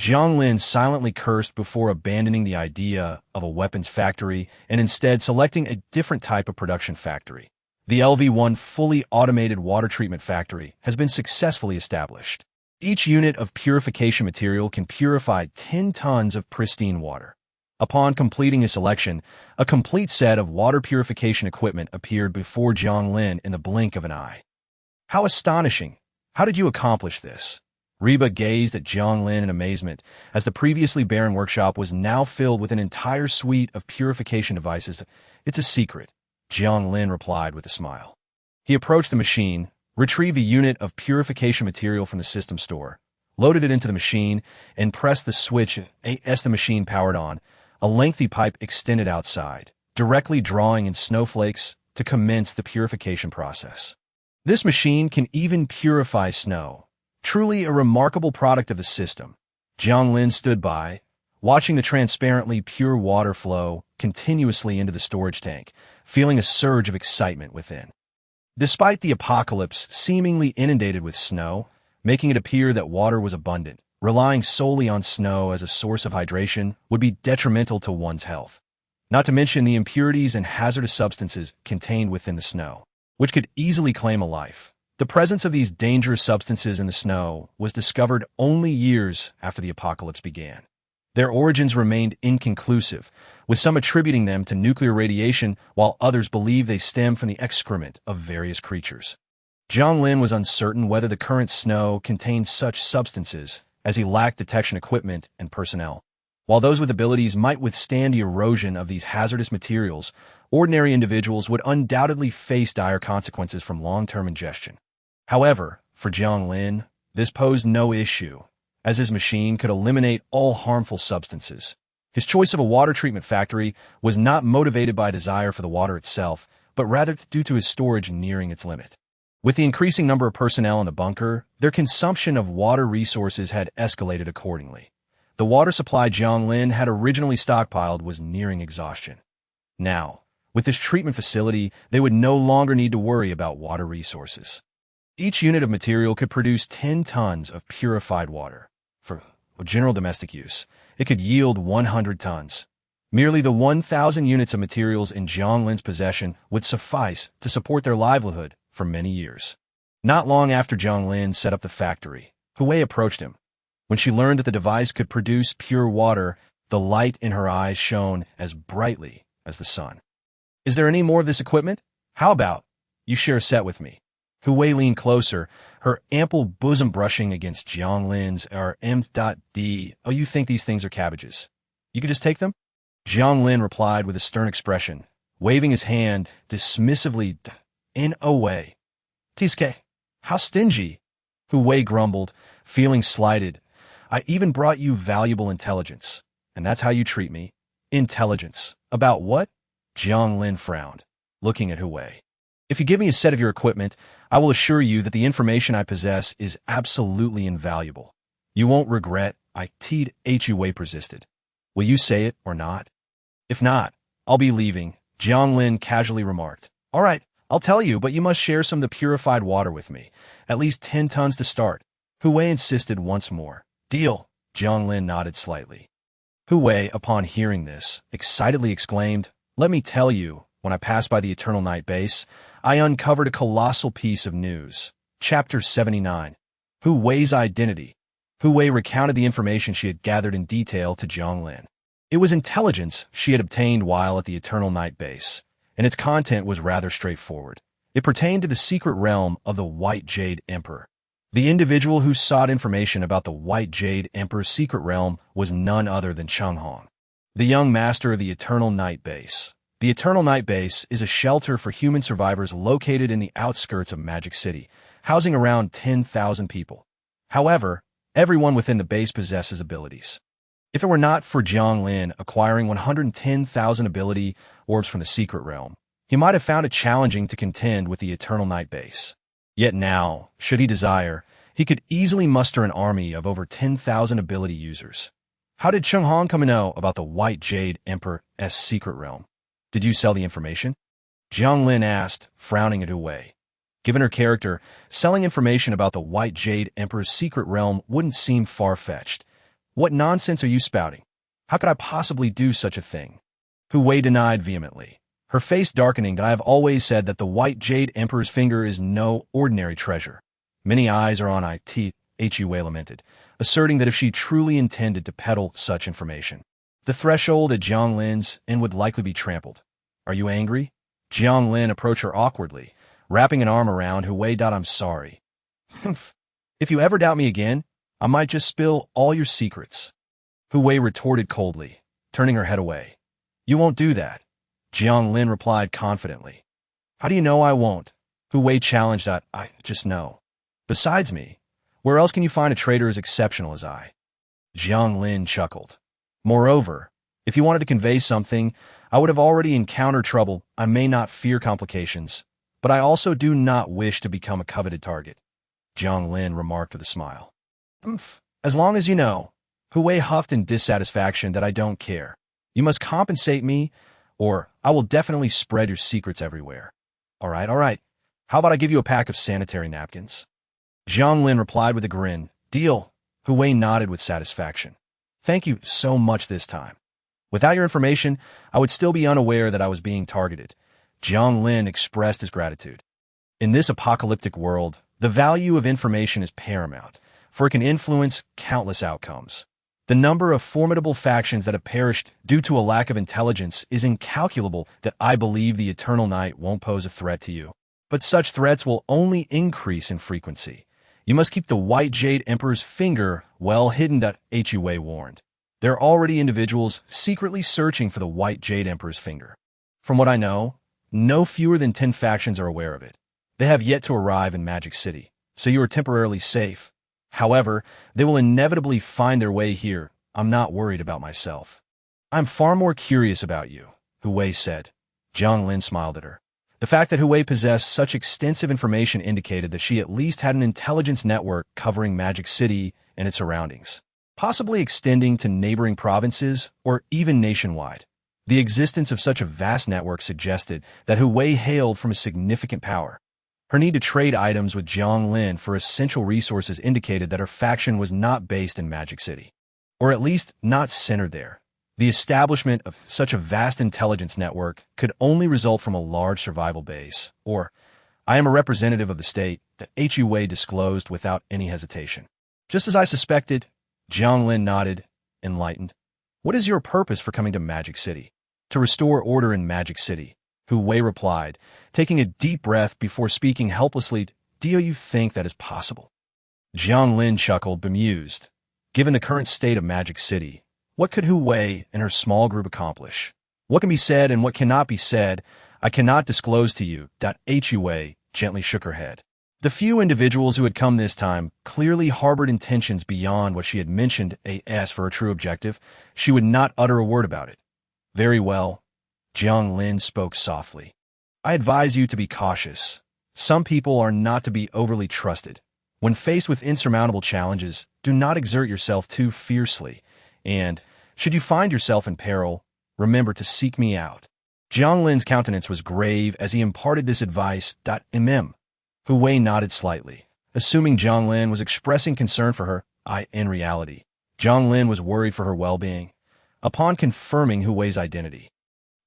Jiang Lin silently cursed before abandoning the idea of a weapons factory and instead selecting a different type of production factory. The LV-1 fully automated water treatment factory has been successfully established. Each unit of purification material can purify 10 tons of pristine water. Upon completing his selection, a complete set of water purification equipment appeared before Jiang Lin in the blink of an eye. How astonishing! How did you accomplish this? Reba gazed at Jiang Lin in amazement, as the previously barren workshop was now filled with an entire suite of purification devices. It's a secret, Jiang Lin replied with a smile. He approached the machine, retrieved a unit of purification material from the system store, loaded it into the machine, and pressed the switch as the machine powered on. A lengthy pipe extended outside, directly drawing in snowflakes to commence the purification process. This machine can even purify snow. Truly a remarkable product of the system. Jiang Lin stood by, watching the transparently pure water flow continuously into the storage tank, feeling a surge of excitement within. Despite the apocalypse seemingly inundated with snow, making it appear that water was abundant, relying solely on snow as a source of hydration would be detrimental to one's health. Not to mention the impurities and hazardous substances contained within the snow, which could easily claim a life. The presence of these dangerous substances in the snow was discovered only years after the apocalypse began. Their origins remained inconclusive, with some attributing them to nuclear radiation while others believe they stem from the excrement of various creatures. Jiang Lin was uncertain whether the current snow contained such substances, as he lacked detection equipment and personnel. While those with abilities might withstand the erosion of these hazardous materials, ordinary individuals would undoubtedly face dire consequences from long-term ingestion. However, for Jiang Lin, this posed no issue, as his machine could eliminate all harmful substances. His choice of a water treatment factory was not motivated by a desire for the water itself, but rather due to his storage nearing its limit. With the increasing number of personnel in the bunker, their consumption of water resources had escalated accordingly. The water supply Jiang Lin had originally stockpiled was nearing exhaustion. Now, with this treatment facility, they would no longer need to worry about water resources. Each unit of material could produce 10 tons of purified water. For general domestic use, it could yield 100 tons. Merely the 1,000 units of materials in Jiang Lin's possession would suffice to support their livelihood for many years. Not long after Jiang Lin set up the factory, Hui approached him. When she learned that the device could produce pure water, the light in her eyes shone as brightly as the sun. Is there any more of this equipment? How about you share a set with me? Hui leaned closer, her ample bosom brushing against Jiang Lin's M.D. Oh, you think these things are cabbages? You could just take them? Jiang Lin replied with a stern expression, waving his hand dismissively in a way. Tiske, how stingy. Hui grumbled, feeling slighted. I even brought you valuable intelligence, and that's how you treat me. Intelligence. About what? Jiang Lin frowned, looking at Hui. If you give me a set of your equipment, I will assure you that the information I possess is absolutely invaluable. You won't regret I teed Hui persisted. Will you say it or not? If not, I'll be leaving, Jiang Lin casually remarked. All right, I'll tell you, but you must share some of the purified water with me. At least 10 tons to start. Hui insisted once more. Deal, Jiang Lin nodded slightly. Hui, upon hearing this, excitedly exclaimed, Let me tell you, when I passed by the Eternal Night base, I uncovered a colossal piece of news. Chapter 79. Hui's Identity. Hui recounted the information she had gathered in detail to Jiang Lin. It was intelligence she had obtained while at the Eternal Night base, and its content was rather straightforward. It pertained to the secret realm of the White Jade Emperor. The individual who sought information about the White Jade Emperor's secret realm was none other than Cheng Hong, the young master of the Eternal Night base. The Eternal Night Base is a shelter for human survivors located in the outskirts of Magic City, housing around 10,000 people. However, everyone within the base possesses abilities. If it were not for Jiang Lin acquiring 110,000 ability orbs from the secret realm, he might have found it challenging to contend with the Eternal Night Base. Yet now, should he desire, he could easily muster an army of over 10,000 ability users. How did Cheng Hong come to know about the White Jade Emperor's secret realm? Did you sell the information? Jiang Lin asked, frowning at Hui. Given her character, selling information about the White Jade Emperor's secret realm wouldn't seem far-fetched. What nonsense are you spouting? How could I possibly do such a thing? Hu Wei denied vehemently, her face darkening. I have always said that the white jade emperor's finger is no ordinary treasure. Many eyes are on it, Hu Wei lamented, asserting that if she truly intended to peddle such information, the threshold at Jiang Lin's end would likely be trampled. Are you angry? Jiang Lin approached her awkwardly, wrapping an arm around Hu Wei. I'm sorry. Humph. If you ever doubt me again, I might just spill all your secrets. Hu Wei retorted coldly, turning her head away. You won't do that, Jiang Lin replied confidently. How do you know I won't? Hu Wei challenged. I just know. Besides me, where else can you find a traitor as exceptional as I? Jiang Lin chuckled. Moreover, if you wanted to convey something, I would have already encountered trouble. I may not fear complications, but I also do not wish to become a coveted target, Jiang Lin remarked with a smile. As long as you know, Hu Wei huffed in dissatisfaction, that I don't care. You must compensate me, or I will definitely spread your secrets everywhere. All right. How about I give you a pack of sanitary napkins? Jiang Lin replied with a grin. Deal. Hu Wei nodded with satisfaction. Thank you so much this time. Without your information, I would still be unaware that I was being targeted. Jiang Lin expressed his gratitude. In this apocalyptic world, the value of information is paramount, for it can influence countless outcomes. The number of formidable factions that have perished due to a lack of intelligence is incalculable. That I believe the eternal night won't pose a threat to you. But such threats will only increase in frequency. You must keep the white jade emperor's finger well hidden, Hu Wei warned. There are already individuals secretly searching for the white jade emperor's finger. From what I know, no fewer than 10 factions are aware of it. They have yet to arrive in Magic City, so you are temporarily safe. However, they will inevitably find their way here. I'm not worried about myself. I'm far more curious about you, Hu Wei said. Jiang Lin smiled at her. The fact that Hu Wei possessed such extensive information indicated that she at least had an intelligence network covering Magic City and its surroundings, possibly extending to neighboring provinces or even nationwide. The existence of such a vast network suggested that Hu Wei hailed from a significant power. Her need to trade items with Jiang Lin for essential resources indicated that her faction was not based in Magic City, or at least not centered there. The establishment of such a vast intelligence network could only result from a large survival base, or, I am a representative of the state, that Hu Wei disclosed without any hesitation. Just as I suspected, Jiang Lin nodded, enlightened. What is your purpose for coming to Magic City? To restore order in Magic City, Hu Wei replied, taking a deep breath before speaking helplessly. Do you think that is possible? Jiang Lin chuckled, bemused. Given the current state of Magic City, what could Hu Wei and her small group accomplish? What can be said and what cannot be said, I cannot disclose to you. Hu Wei gently shook her head. The few individuals who had come this time clearly harbored intentions beyond what she had mentioned as for her true objective. She would not utter a word about it. Very well. Jiang Lin spoke softly. I advise you to be cautious. Some people are not to be overly trusted. When faced with insurmountable challenges, do not exert yourself too fiercely, and, should you find yourself in peril, remember to seek me out. Jiang Lin's countenance was grave as he imparted this advice. Hu Wei nodded slightly, assuming Jiang Lin was expressing concern for her. In reality, Jiang Lin was worried for her well-being. Upon confirming Hu Wei's identity,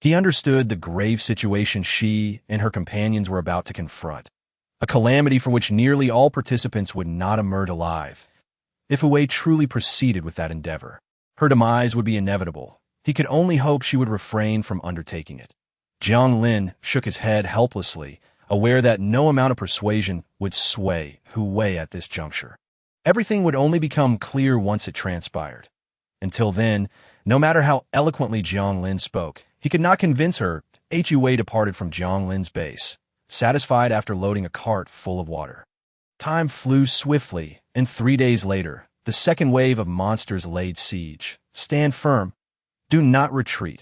he understood the grave situation she and her companions were about to confront, a calamity from which nearly all participants would not emerge alive. If Hu Wei truly proceeded with that endeavor, her demise would be inevitable. He could only hope she would refrain from undertaking it. Jiang Lin shook his head helplessly, aware that no amount of persuasion would sway Hu Wei at this juncture. Everything would only become clear once it transpired. Until then, no matter how eloquently Jiang Lin spoke, he could not convince her. Hu Wei departed from Jiang Lin's base, satisfied after loading a cart full of water. Time flew swiftly, and 3 days later, the second wave of monsters laid siege. Stand firm. Do not retreat.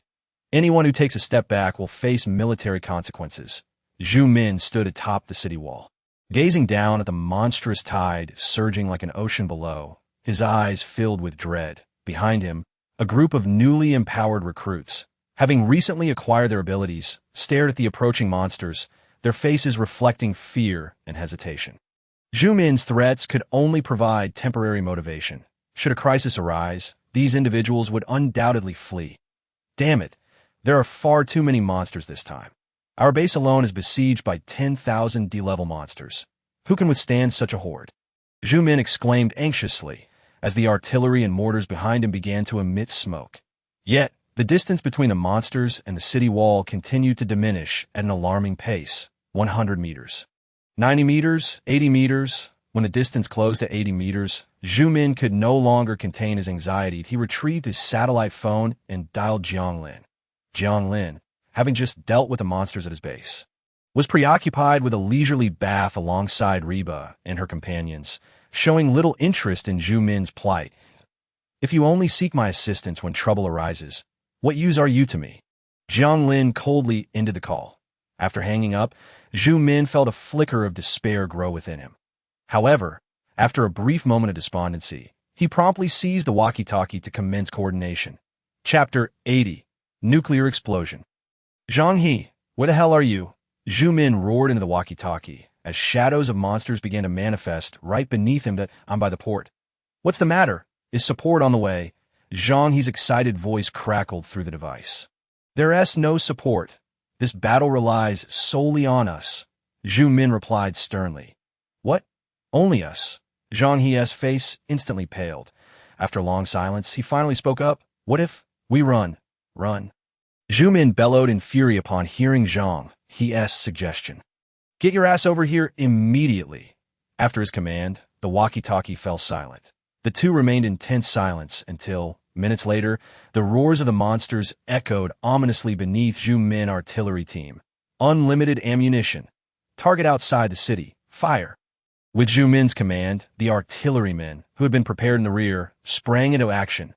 Anyone who takes a step back will face military consequences. Zhu Min stood atop the city wall, gazing down at the monstrous tide surging like an ocean below, his eyes filled with dread. Behind him, a group of newly empowered recruits, having recently acquired their abilities, stared at the approaching monsters, their faces reflecting fear and hesitation. Zhu Min's threats could only provide temporary motivation. Should a crisis arise, these individuals would undoubtedly flee. Damn it, there are far too many monsters this time. Our base alone is besieged by 10,000 D-level monsters. Who can withstand such a horde? Zhu Min exclaimed anxiously, as the artillery and mortars behind him began to emit smoke. Yet, the distance between the monsters and the city wall continued to diminish at an alarming pace. 100 meters. 90 meters, 80 meters. When the distance closed to 80 meters, Zhu Min could no longer contain his anxiety. He retrieved his satellite phone and dialed Jiang Lin. Jiang Lin, having just dealt with the monsters at his base, was preoccupied with a leisurely bath alongside Reba and her companions, showing little interest in Zhu Min's plight. If you only seek my assistance when trouble arises, what use are you to me? Jiang Lin coldly ended the call. After hanging up, Zhu Min felt a flicker of despair grow within him. However, after a brief moment of despondency, he promptly seized the walkie-talkie to commence coordination. Chapter 80. Nuclear Explosion. Zhang He, where the hell are you? Zhu Min roared into the walkie-talkie, as shadows of monsters began to manifest right beneath him. I'm by the port. What's the matter? Is support on the way? Zhang He's excited voice crackled through the device. There's no support. This battle relies solely on us. Zhu Min replied sternly. What? Only us? Zhang He's face instantly paled. After a long silence, he finally spoke up. What if we run? Run. Zhu Min bellowed in fury upon hearing Zhang He's suggestion. Get your ass over here immediately. After his command, the walkie-talkie fell silent. The two remained in tense silence until, minutes later, the roars of the monsters echoed ominously beneath Zhu Min artillery team. Unlimited ammunition. Target outside the city. Fire. With Zhu Min's command, the artillerymen, who had been prepared in the rear, sprang into action.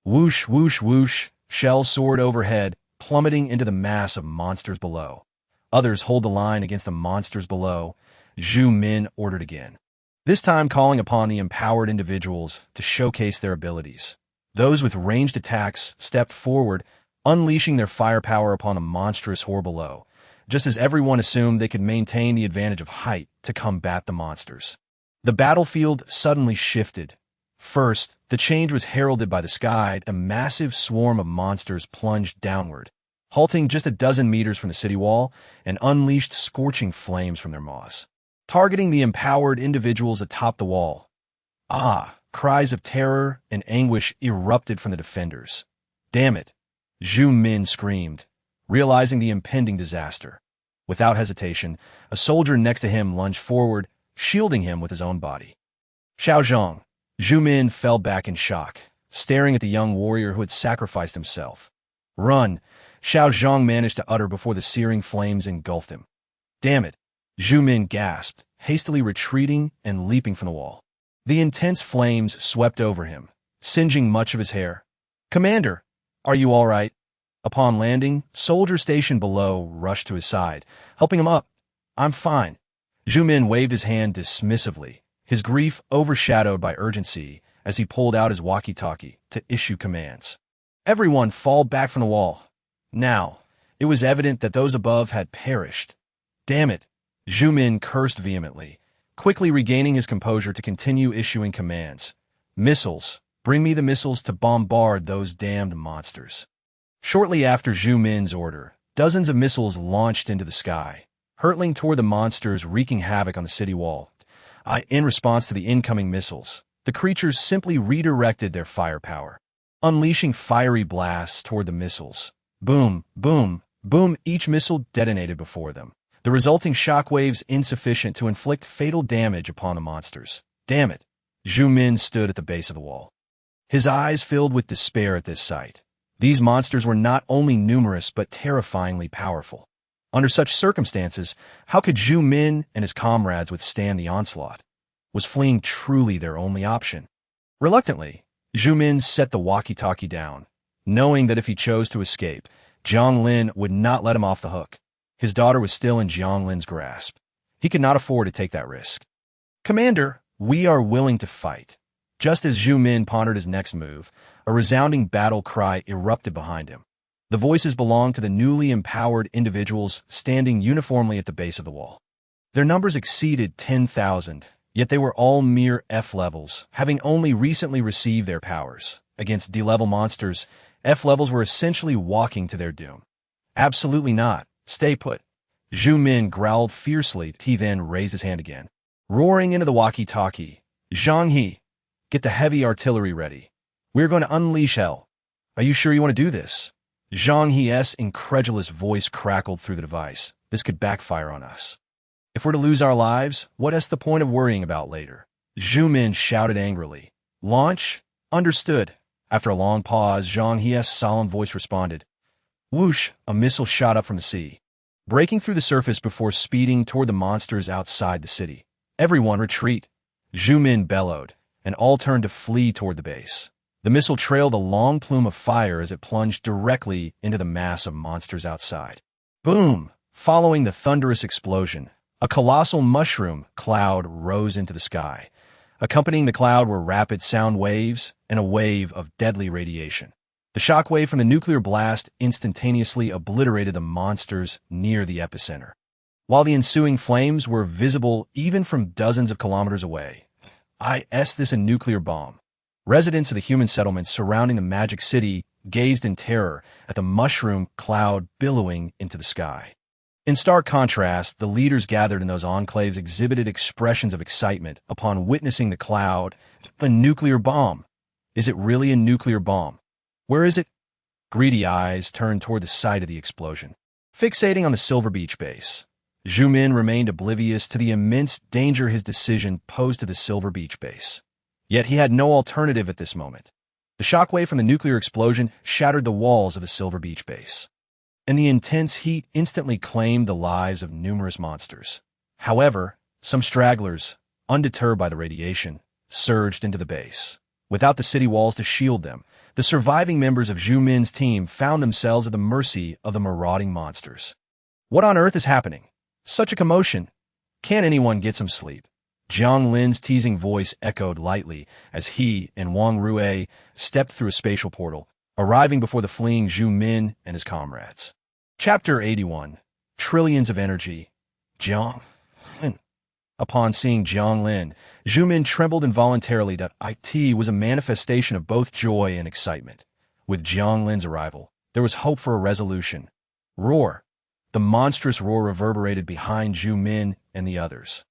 Whoosh, whoosh, whoosh, shells soared overhead, plummeting into the mass of monsters below. Others hold the line against the monsters below. Zhu Min ordered again, this time calling upon the empowered individuals to showcase their abilities. Those with ranged attacks stepped forward, unleashing their firepower upon the monstrous horde below, just as everyone assumed they could maintain the advantage of height to combat the monsters. The battlefield suddenly shifted. First, the change was heralded by the sky. A massive swarm of monsters plunged downward, halting just a dozen meters from the city wall, and unleashed scorching flames from their maws, targeting the empowered individuals atop the wall. Ah! Cries of terror and anguish erupted from the defenders. Damn it! Zhu Min screamed, realizing the impending disaster. Without hesitation, a soldier next to him lunged forward, shielding him with his own body. Xiao Zhang. Zhu Min fell back in shock, staring at the young warrior who had sacrificed himself. Run! Xiao Zhang managed to utter before the searing flames engulfed him. Damn it! Zhu Min gasped, hastily retreating and leaping from the wall. The intense flames swept over him, singeing much of his hair. Commander, are you all right? Upon landing, soldiers stationed below rushed to his side, helping him up. I'm fine. Zhu Min waved his hand dismissively, his grief overshadowed by urgency as he pulled out his walkie-talkie to issue commands. Everyone fall back from the wall. Now, it was evident that those above had perished. Damn it! Zhu Min cursed vehemently, quickly regaining his composure to continue issuing commands. Missiles. Bring me the missiles to bombard those damned monsters. Shortly after Zhu Min's order, dozens of missiles launched into the sky, hurtling toward the monsters, wreaking havoc on the city wall. In response to the incoming missiles, the creatures simply redirected their firepower, unleashing fiery blasts toward the missiles. Boom, boom, boom, each missile detonated before them, the resulting shockwaves insufficient to inflict fatal damage upon the monsters. Damn it! Zhu Min stood at the base of the wall, his eyes filled with despair at this sight. These monsters were not only numerous but terrifyingly powerful. Under such circumstances, how could Zhu Min and his comrades withstand the onslaught? Was fleeing truly their only option? Reluctantly, Zhu Min set the walkie-talkie down, knowing that if he chose to escape, Jiang Lin would not let him off the hook. His daughter was still in Jiang Lin's grasp. He could not afford to take that risk. Commander, we are willing to fight. Just as Zhu Min pondered his next move, a resounding battle cry erupted behind him. The voices belonged to the newly empowered individuals standing uniformly at the base of the wall. Their numbers exceeded 10,000, Yet they were all mere F levels, having only recently received their powers. Against D-level monsters, F levels were essentially walking to their doom. Absolutely not. Stay put. Zhu Min growled fiercely. He then raised his hand again. Roaring into the walkie-talkie, Zhang He, get the heavy artillery ready. We're going to unleash hell. Are you sure you want to do this? Zhang He's incredulous voice crackled through the device. This could backfire on us. If we're to lose our lives, what is the point of worrying about later? Zhu Min shouted angrily. Launch? Understood. After a long pause, Zhang He's solemn voice responded. Whoosh, a missile shot up from the sea, breaking through the surface before speeding toward the monsters outside the city. Everyone retreat. Zhu Min bellowed, and all turned to flee toward the base. The missile trailed a long plume of fire as it plunged directly into the mass of monsters outside. Boom! Following the thunderous explosion, a colossal mushroom cloud rose into the sky. Accompanying the cloud were rapid sound waves and a wave of deadly radiation. The shockwave from the nuclear blast instantaneously obliterated the monsters near the epicenter. While the ensuing flames were visible even from dozens of kilometers away, this a nuclear bomb. Residents of the human settlements surrounding the magic city gazed in terror at the mushroom cloud billowing into the sky. In stark contrast, the leaders gathered in those enclaves exhibited expressions of excitement upon witnessing the cloud. A nuclear bomb. Is it really a nuclear bomb? Where is it? Greedy eyes turned toward the site of the explosion. Fixating on the Silver Beach base, Zhu Min remained oblivious to the immense danger his decision posed to the Silver Beach base. Yet he had no alternative at this moment. The shockwave from the nuclear explosion shattered the walls of the Silver Beach base, and the intense heat instantly claimed the lives of numerous monsters. However, some stragglers, undeterred by the radiation, surged into the base. Without the city walls to shield them, the surviving members of Zhu Min's team found themselves at the mercy of the marauding monsters. What on earth is happening? Such a commotion. Can't anyone get some sleep? Jiang Lin's teasing voice echoed lightly as he and Wang Rue stepped through a spatial portal, arriving before the fleeing Zhu Min and his comrades. Chapter 81. Trillions of Energy. Jiang Lin. Upon seeing Jiang Lin, Zhu Min trembled involuntarily. It was a manifestation of both joy and excitement. With Jiang Lin's arrival, there was hope for a resolution. Roar. The monstrous roar reverberated behind Zhu Min and the others,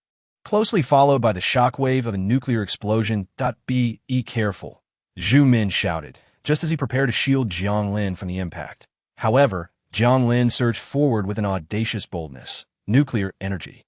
closely followed by the shockwave of a nuclear explosion. Be careful, Zhu Min shouted, just as he prepared to shield Jiang Lin from the impact. However, Jiang Lin surged forward with an audacious boldness. Nuclear energy.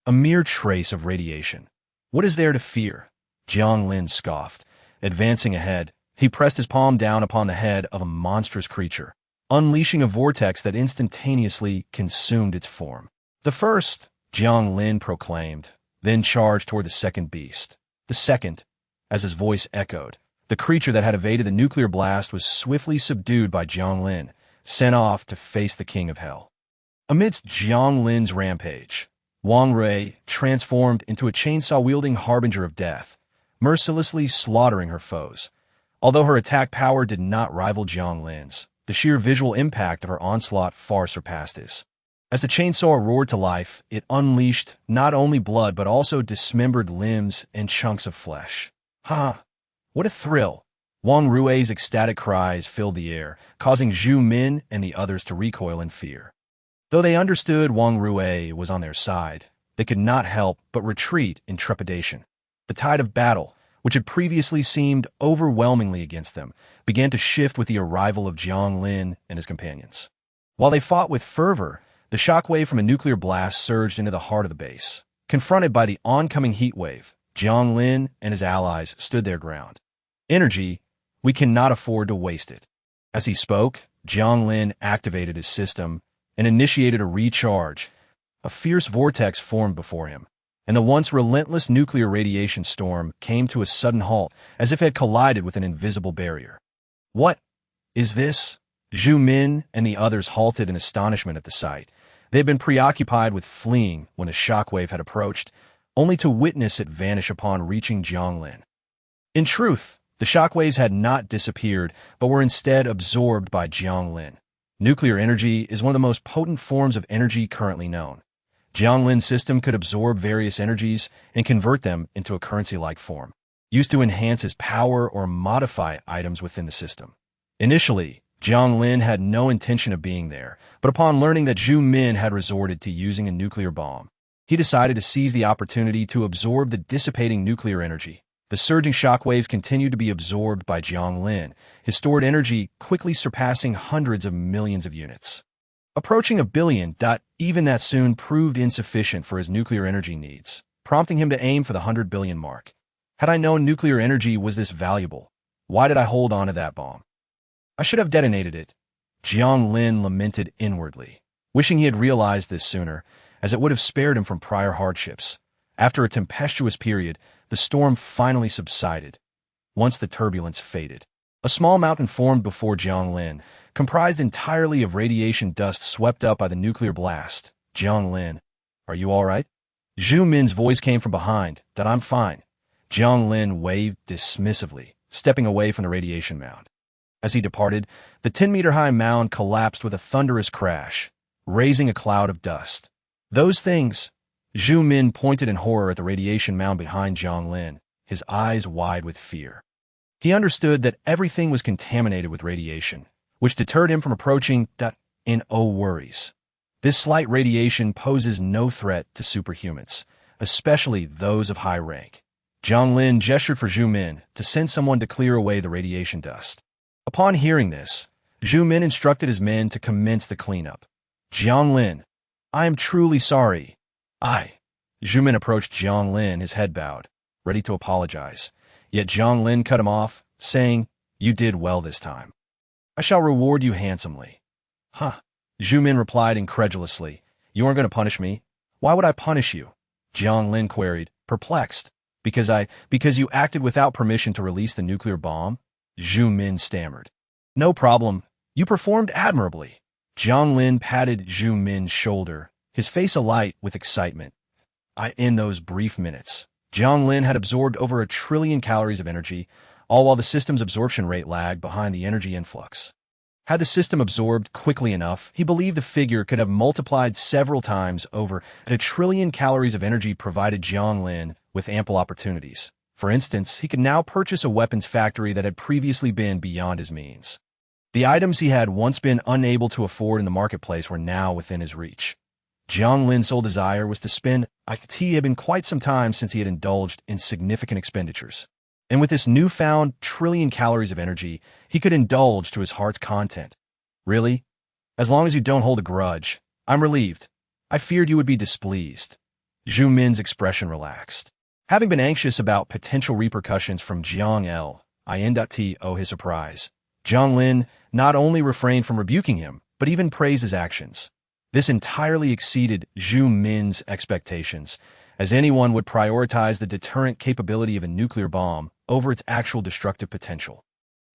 A mere trace of radiation. What is there to fear? Jiang Lin scoffed. Advancing ahead, he pressed his palm down upon the head of a monstrous creature, unleashing a vortex that instantaneously consumed its form. The first, Jiang Lin proclaimed, then charged toward the second beast. The second, as his voice echoed, the creature that had evaded the nuclear blast was swiftly subdued by Jiang Lin, sent off to face the king of hell. Amidst Jiang Lin's rampage, Wang Rui transformed into a chainsaw-wielding harbinger of death, mercilessly slaughtering her foes. Although her attack power did not rival Jiang Lin's, the sheer visual impact of her onslaught far surpassed his. As the chainsaw roared to life, it unleashed not only blood but also dismembered limbs and chunks of flesh. Ha! What a thrill! Wang Rui's ecstatic cries filled the air, causing Zhu Min and the others to recoil in fear. Though they understood Wang Rui was on their side, they could not help but retreat in trepidation. The tide of battle, which had previously seemed overwhelmingly against them, began to shift with the arrival of Jiang Lin and his companions. While they fought with fervor, the shockwave from a nuclear blast surged into the heart of the base. Confronted by the oncoming heat wave, Jiang Lin and his allies stood their ground. Energy, we cannot afford to waste it. As he spoke, Jiang Lin activated his system and initiated a recharge. A fierce vortex formed before him, and the once relentless nuclear radiation storm came to a sudden halt as if it had collided with an invisible barrier. What is this? Zhu Min and the others halted in astonishment at the sight. They had been preoccupied with fleeing when the shockwave had approached, only to witness it vanish upon reaching Jiang Lin. In truth, the shockwaves had not disappeared, but were instead absorbed by Jiang Lin. Nuclear energy is one of the most potent forms of energy currently known. Jiang Lin's system could absorb various energies and convert them into a currency-like form, used to enhance his power or modify items within the system. Initially, Jiang Lin had no intention of being there, but upon learning that Zhu Min had resorted to using a nuclear bomb, he decided to seize the opportunity to absorb the dissipating nuclear energy. The surging shockwaves continued to be absorbed by Jiang Lin, his stored energy quickly surpassing hundreds of millions of units. Approaching a billion. Even that soon proved insufficient for his nuclear energy needs, prompting him to aim for the 100 billion mark. Had I known nuclear energy was this valuable, why did I hold on to that bomb? I should have detonated it. Jiang Lin lamented inwardly, wishing he had realized this sooner, as it would have spared him from prior hardships. After a tempestuous period, the storm finally subsided. Once the turbulence faded, a small mountain formed before Jiang Lin, comprised entirely of radiation dust swept up by the nuclear blast. Jiang Lin, are you all right? Zhu Min's voice came from behind. I'm fine. Jiang Lin waved dismissively, stepping away from the radiation mound. As he departed, the 10-meter-high mound collapsed with a thunderous crash, raising a cloud of dust. Those things. Zhu Min pointed in horror at the radiation mound behind Jiang Lin, his eyes wide with fear. He understood that everything was contaminated with radiation, which deterred him from approaching. No worries. This slight radiation poses no threat to superhumans, especially those of high rank. Jiang Lin gestured for Zhu Min to send someone to clear away the radiation dust. Upon hearing this, Zhu Min instructed his men to commence the cleanup. Jiang Lin, I am truly sorry. Zhu Min approached Jiang Lin, his head bowed, ready to apologize. Yet Jiang Lin cut him off, saying, You did well this time. I shall reward you handsomely. Zhu Min replied incredulously. You aren't going to punish me? Why would I punish you? Jiang Lin queried, perplexed. Because you acted without permission to release the nuclear bomb? Zhu Min stammered. No problem. You performed admirably. Jiang Lin patted Zhu Min's shoulder, his face alight with excitement. In those brief minutes, Jiang Lin had absorbed over 1 trillion calories of energy, all while the system's absorption rate lagged behind the energy influx. Had the system absorbed quickly enough, he believed the figure could have multiplied several times over. 1 trillion calories of energy provided Jiang Lin with ample opportunities. For instance, he could now purchase a weapons factory that had previously been beyond his means. The items he had once been unable to afford in the marketplace were now within his reach. Jiang Lin's sole desire was to spend. It had been quite some time since he had indulged in significant expenditures. And with this newfound 1 trillion calories of energy, he could indulge to his heart's content. Really? As long as you don't hold a grudge, I'm relieved. I feared you would be displeased. Zhu Min's expression relaxed. Having been anxious about potential repercussions from Jiang Lin, his surprise, Jiang Lin not only refrained from rebuking him, but even praised his actions. This entirely exceeded Zhu Min's expectations, as anyone would prioritize the deterrent capability of a nuclear bomb over its actual destructive potential.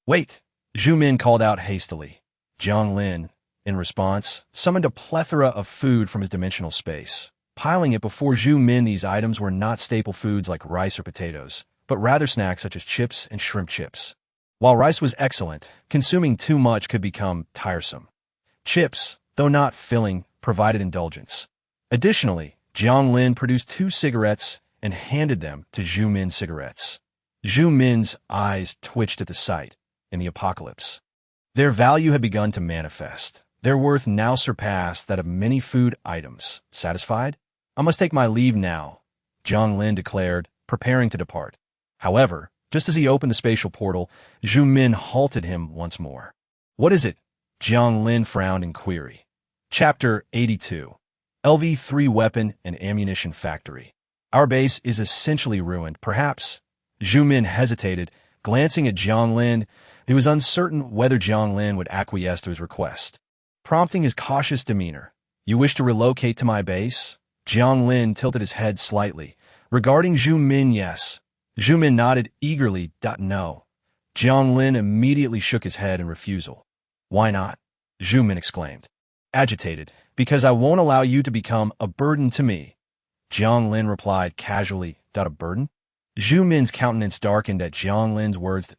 Wait, Zhu Min called out hastily. Jiang Lin, in response, summoned a plethora of food from his dimensional space, piling it before Zhu Min. These items were not staple foods like rice or potatoes, but rather snacks such as chips and shrimp chips. While rice was excellent, consuming too much could become tiresome. Chips, though not filling, provided indulgence. Additionally, Jiang Lin produced 2 cigarettes and handed them to Zhu Min's cigarettes. Zhu Min's eyes twitched at the sight. In the apocalypse, their value had begun to manifest. Their worth now surpassed that of many food items. Satisfied? I must take my leave now, Jiang Lin declared, preparing to depart. However, just as he opened the spatial portal, Zhu Min halted him once more. What is it? Jiang Lin frowned in query. Chapter 82. LV-3 Weapon and Ammunition Factory. Our base is essentially ruined, perhaps. Zhu Min hesitated, glancing at Jiang Lin. He was uncertain whether Jiang Lin would acquiesce to his request. Prompting his cautious demeanor. You wish to relocate to my base? Jiang Lin tilted his head slightly. Regarding Zhu Min, yes. Zhu Min nodded eagerly. No. Jiang Lin immediately shook his head in refusal. Why not? Zhu Min exclaimed. Agitated. Because I won't allow you to become a burden to me. Jiang Lin replied casually. A burden? Zhu Min's countenance darkened at Jiang Lin's words.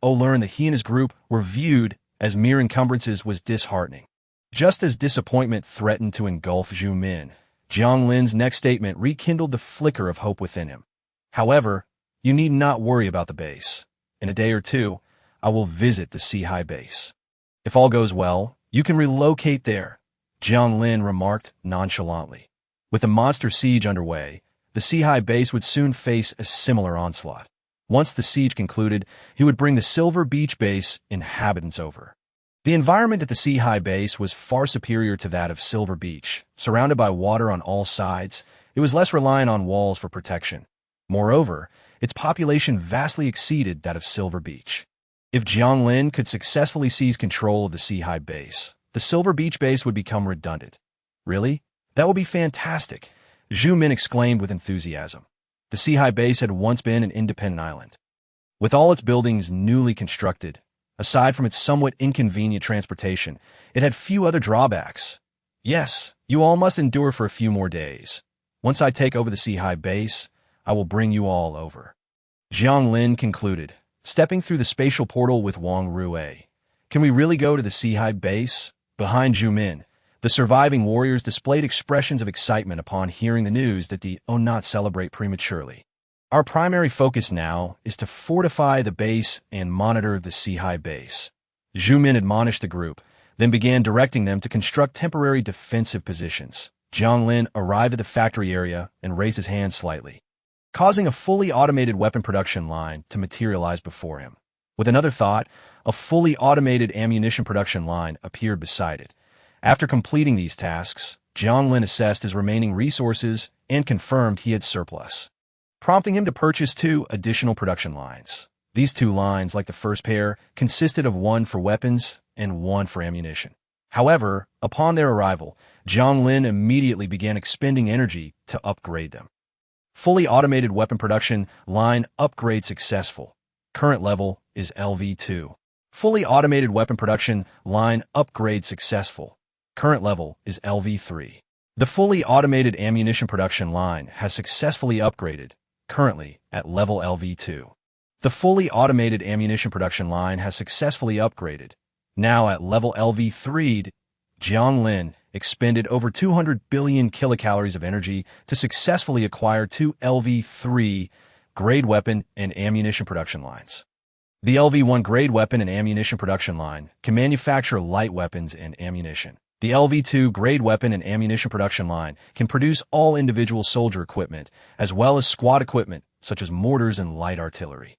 Learned that he and his group were viewed as mere encumbrances was disheartening. Just as disappointment threatened to engulf Zhu Min, Jiang Lin's next statement rekindled the flicker of hope within him. However, you need not worry about the base. In a day or two, I will visit the Sea base. If all goes well, you can relocate there, Jiang Lin remarked nonchalantly. With the monster siege underway, the Sea base would soon face a similar onslaught. Once the siege concluded, he would bring the Silver Beach base inhabitants over. The environment at the Sea base was far superior to that of Silver Beach. Surrounded by water on all sides, it was less reliant on walls for protection. Moreover, its population vastly exceeded that of Silver Beach. If Jiang Lin could successfully seize control of the Sea base, the Silver Beach base would become redundant. Really? That would be fantastic, Zhu Min exclaimed with enthusiasm. The Sea base had once been an independent island. With all its buildings newly constructed, aside from its somewhat inconvenient transportation, it had few other drawbacks. Yes, you all must endure for a few more days. Once I take over the Sea base, I will bring you all over. Jiang Lin concluded, stepping through the spatial portal with Wang Rue. Can we really go to the Sea base? Behind Zhu Min, the surviving warriors displayed expressions of excitement upon hearing the news that the not celebrate prematurely. Our primary focus now is to fortify the base and monitor the Sea base. Zhu Min admonished the group, then began directing them to construct temporary defensive positions. Jiang Lin arrived at the factory area and raised his hand slightly, causing a fully automated weapon production line to materialize before him. With another thought, a fully automated ammunition production line appeared beside it. After completing these tasks, Jiang Lin assessed his remaining resources and confirmed he had surplus, prompting him to purchase 2 additional production lines. These 2 lines, like the first pair, consisted of 1 for weapons and 1 for ammunition. However, upon their arrival, Jiang Lin immediately began expending energy to upgrade them. Fully automated weapon production line upgrade successful. Current level is LV2. Fully automated weapon production line upgrade successful. Current level is LV3. The fully automated ammunition production line has successfully upgraded, currently at level LV2. The fully automated ammunition production line has successfully upgraded, now at level LV3. Jiang Lin expended over 200 billion kilocalories of energy to successfully acquire 2 LV3 grade weapon and ammunition production lines. The LV1 grade weapon and ammunition production line can manufacture light weapons and ammunition. The LV2 grade weapon and ammunition production line can produce all individual soldier equipment, as well as squad equipment, such as mortars and light artillery.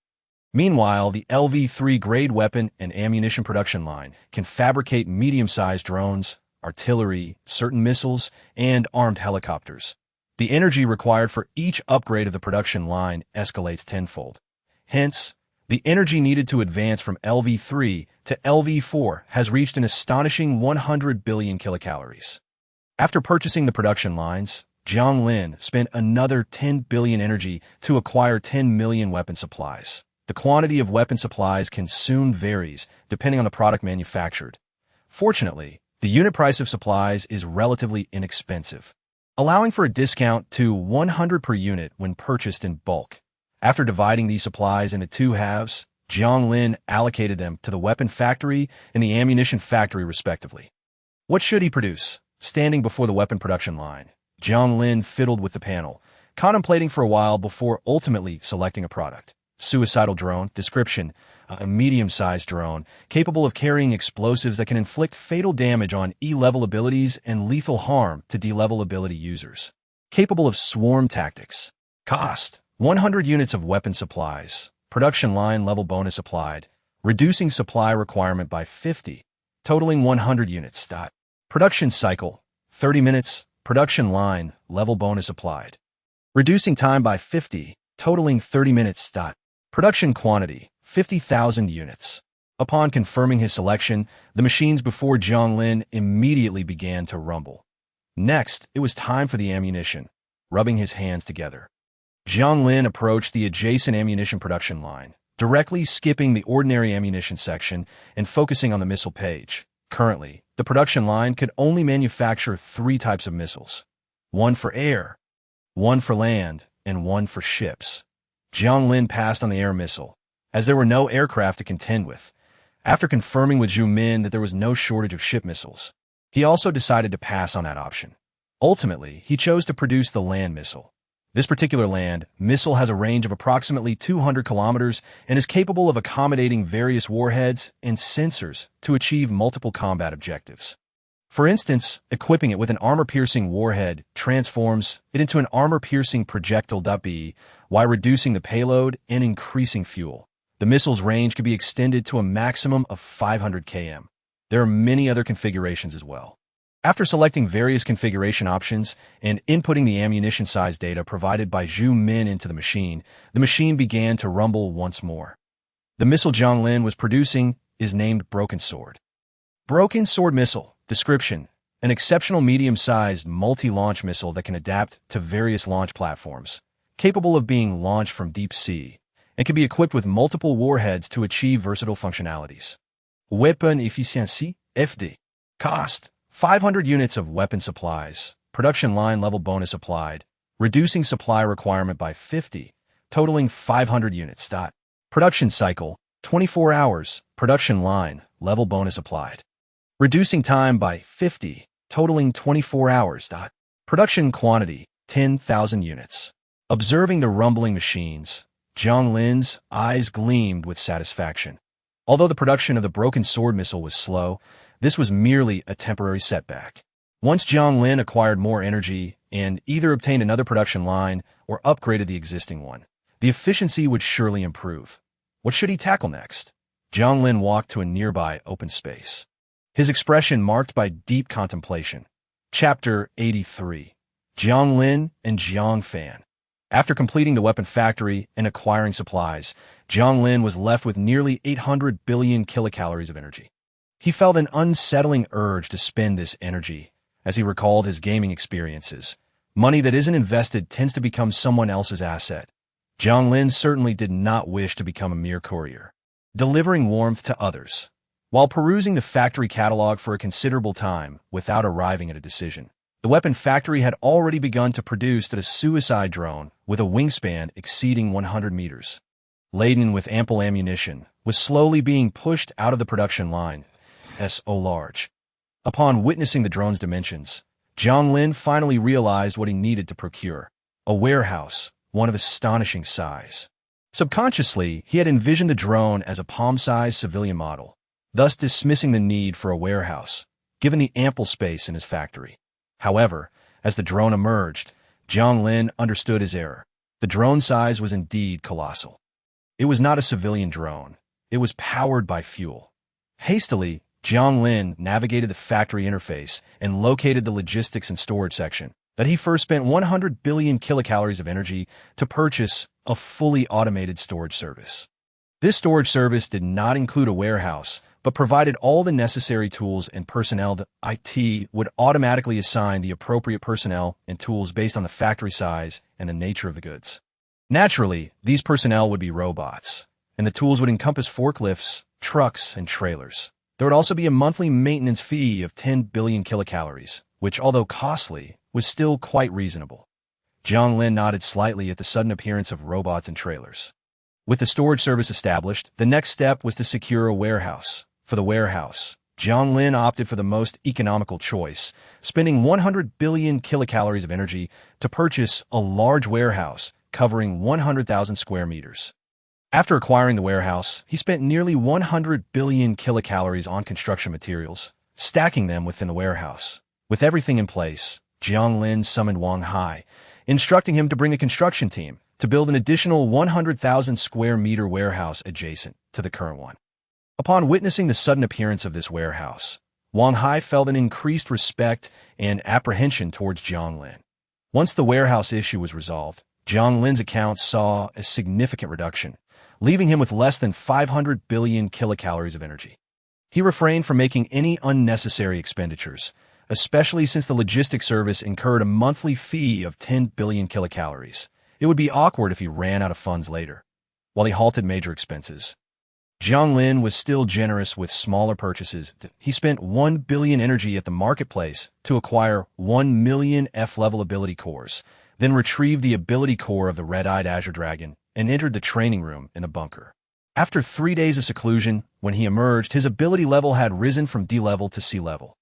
Meanwhile, the LV3 grade weapon and ammunition production line can fabricate medium-sized drones, artillery, certain missiles, and armed helicopters. The energy required for each upgrade of the production line escalates tenfold. Hence, the energy needed to advance from LV3 to LV4 has reached an astonishing 100 billion kilocalories. After purchasing the production lines, Jiang Lin spent another 10 billion energy to acquire 10 million weapon supplies. The quantity of weapon supplies consumed varies depending on the product manufactured. Fortunately, the unit price of supplies is relatively inexpensive, allowing for a discount to 100 per unit when purchased in bulk. After dividing these supplies into 2 halves, Jiang Lin allocated them to the weapon factory and the ammunition factory respectively. What should he produce? Standing before the weapon production line, Jiang Lin fiddled with the panel, contemplating for a while before ultimately selecting a product. Suicidal drone. Description: a medium-sized drone capable of carrying explosives that can inflict fatal damage on E-level abilities and lethal harm to D-level ability users. Capable of swarm tactics. Cost: 100 units of weapon supplies. Production line level bonus applied, reducing supply requirement by 50, totaling 100 units. Production cycle: 30 minutes. Production line level bonus applied, reducing time by 50, totaling 30 minutes. Production quantity: 50,000 units. Upon confirming his selection, the machines before Jiang Lin immediately began to rumble. Next, it was time for the ammunition. Rubbing his hands together, Jiang Lin approached the adjacent ammunition production line, directly skipping the ordinary ammunition section and focusing on the missile page. Currently, the production line could only manufacture 3 types of missiles: 1 for air, 1 for land, and 1 for ships. Jiang Lin passed on the air missile, as there were no aircraft to contend with. After confirming with Zhu Min that there was no shortage of ship missiles, he also decided to pass on that option. Ultimately, he chose to produce the land missile. This particular land missile has a range of approximately 200 kilometers and is capable of accommodating various warheads and sensors to achieve multiple combat objectives. For instance, equipping it with an armor-piercing warhead transforms it into an armor-piercing projectile.B while reducing the payload and increasing fuel. The missile's range can be extended to a maximum of 500 km. There are many other configurations as well. After selecting various configuration options and inputting the ammunition size data provided by Zhu Min into the machine began to rumble once more. The missile Jiang Lin was producing is named Broken Sword. Broken Sword Missile. Description: an exceptional medium-sized multi-launch missile that can adapt to various launch platforms, capable of being launched from deep sea, and can be equipped with multiple warheads to achieve versatile functionalities. Weapon efficiency, FD. Cost: 500 units of weapon supplies. Production line level bonus applied, reducing supply requirement by 50, totaling 500 units. Production cycle: 24 hours. Production line level bonus applied, reducing time by 50, totaling 24 hours. Production quantity: 10,000 units. Observing the rumbling machines, Jiang Lin's eyes gleamed with satisfaction. Although the production of the Broken Sword missile was slow, this was merely a temporary setback. Once Jiang Lin acquired more energy and either obtained another production line or upgraded the existing one, the efficiency would surely improve. What should he tackle next? Jiang Lin walked to a nearby open space, his expression marked by deep contemplation. Chapter 83. Jiang Lin and Jiang Fan. After completing the weapon factory and acquiring supplies, Jiang Lin was left with nearly 800 billion kilocalories of energy. He felt an unsettling urge to spend this energy as he recalled his gaming experiences. Money that isn't invested tends to become someone else's asset. Jiang Lin certainly did not wish to become a mere courier, delivering warmth to others. While perusing the factory catalog for a considerable time without arriving at a decision, the weapon factory had already begun to produce a suicide drone with a wingspan exceeding 100 meters. Laden with ample ammunition, was slowly being pushed out of the production line. So large. Upon witnessing the drone's dimensions, Jiang Lin finally realized what he needed to procure: a warehouse, one of astonishing size. Subconsciously, he had envisioned the drone as a palm-sized civilian model, thus dismissing the need for a warehouse, given the ample space in his factory. However, as the drone emerged, Jiang Lin understood his error. The drone size was indeed colossal. It was not a civilian drone. It was powered by fuel. Hastily, Jiang Lin navigated the factory interface and located the logistics and storage section. That he first spent 100 billion kilocalories of energy to purchase a fully automated storage service. This storage service did not include a warehouse, but provided all the necessary tools and personnel. The IT would automatically assign the appropriate personnel and tools based on the factory size and the nature of the goods. Naturally, these personnel would be robots, and the tools would encompass forklifts, trucks, and trailers. There would also be a monthly maintenance fee of 10 billion kilocalories, which, although costly, was still quite reasonable. Jiang Lin nodded slightly at the sudden appearance of robots and trailers. With the storage service established, the next step was to secure a warehouse. For the warehouse, Jiang Lin opted for the most economical choice, spending 100 billion kilocalories of energy to purchase a large warehouse covering 100,000 square meters. After acquiring the warehouse, he spent nearly 100 billion kilocalories on construction materials, stacking them within the warehouse. With everything in place, Jiang Lin summoned Wang Hai, instructing him to bring a construction team to build an additional 100,000 square meter warehouse adjacent to the current one. Upon witnessing the sudden appearance of this warehouse, Wang Hai felt an increased respect and apprehension towards Jiang Lin. Once the warehouse issue was resolved, Jiang Lin's account saw a significant reduction, leaving him with less than 500 billion kilocalories of energy. He refrained from making any unnecessary expenditures, especially since the logistics service incurred a monthly fee of 10 billion kilocalories. It would be awkward if he ran out of funds later. While he halted major expenses, Jiang Lin was still generous with smaller purchases. He spent 1 billion energy at the marketplace to acquire 1 million F-level ability cores, then retrieved the ability core of the red-eyed Azure Dragon and entered the training room in the bunker. After 3 days of seclusion, when he emerged, his ability level had risen from D level to C level.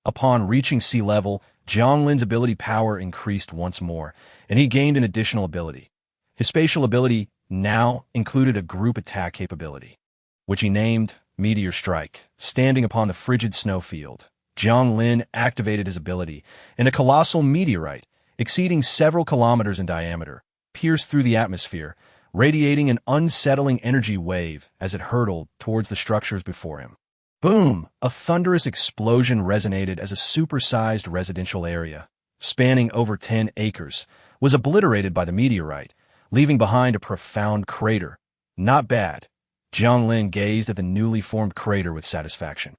Upon reaching sea level, Jiang Lin's ability power increased once more, and he gained an additional ability. His spatial ability now included a group attack capability, which he named Meteor Strike. Standing upon the frigid snowfield, Jiang Lin activated his ability, and a colossal meteorite, exceeding several kilometers in diameter, pierced through the atmosphere, radiating an unsettling energy wave as it hurtled towards the structures before him. Boom! A thunderous explosion resonated as a supersized residential area, spanning over 10 acres, was obliterated by the meteorite, leaving behind a profound crater. Not bad. Jiang Lin gazed at the newly formed crater with satisfaction.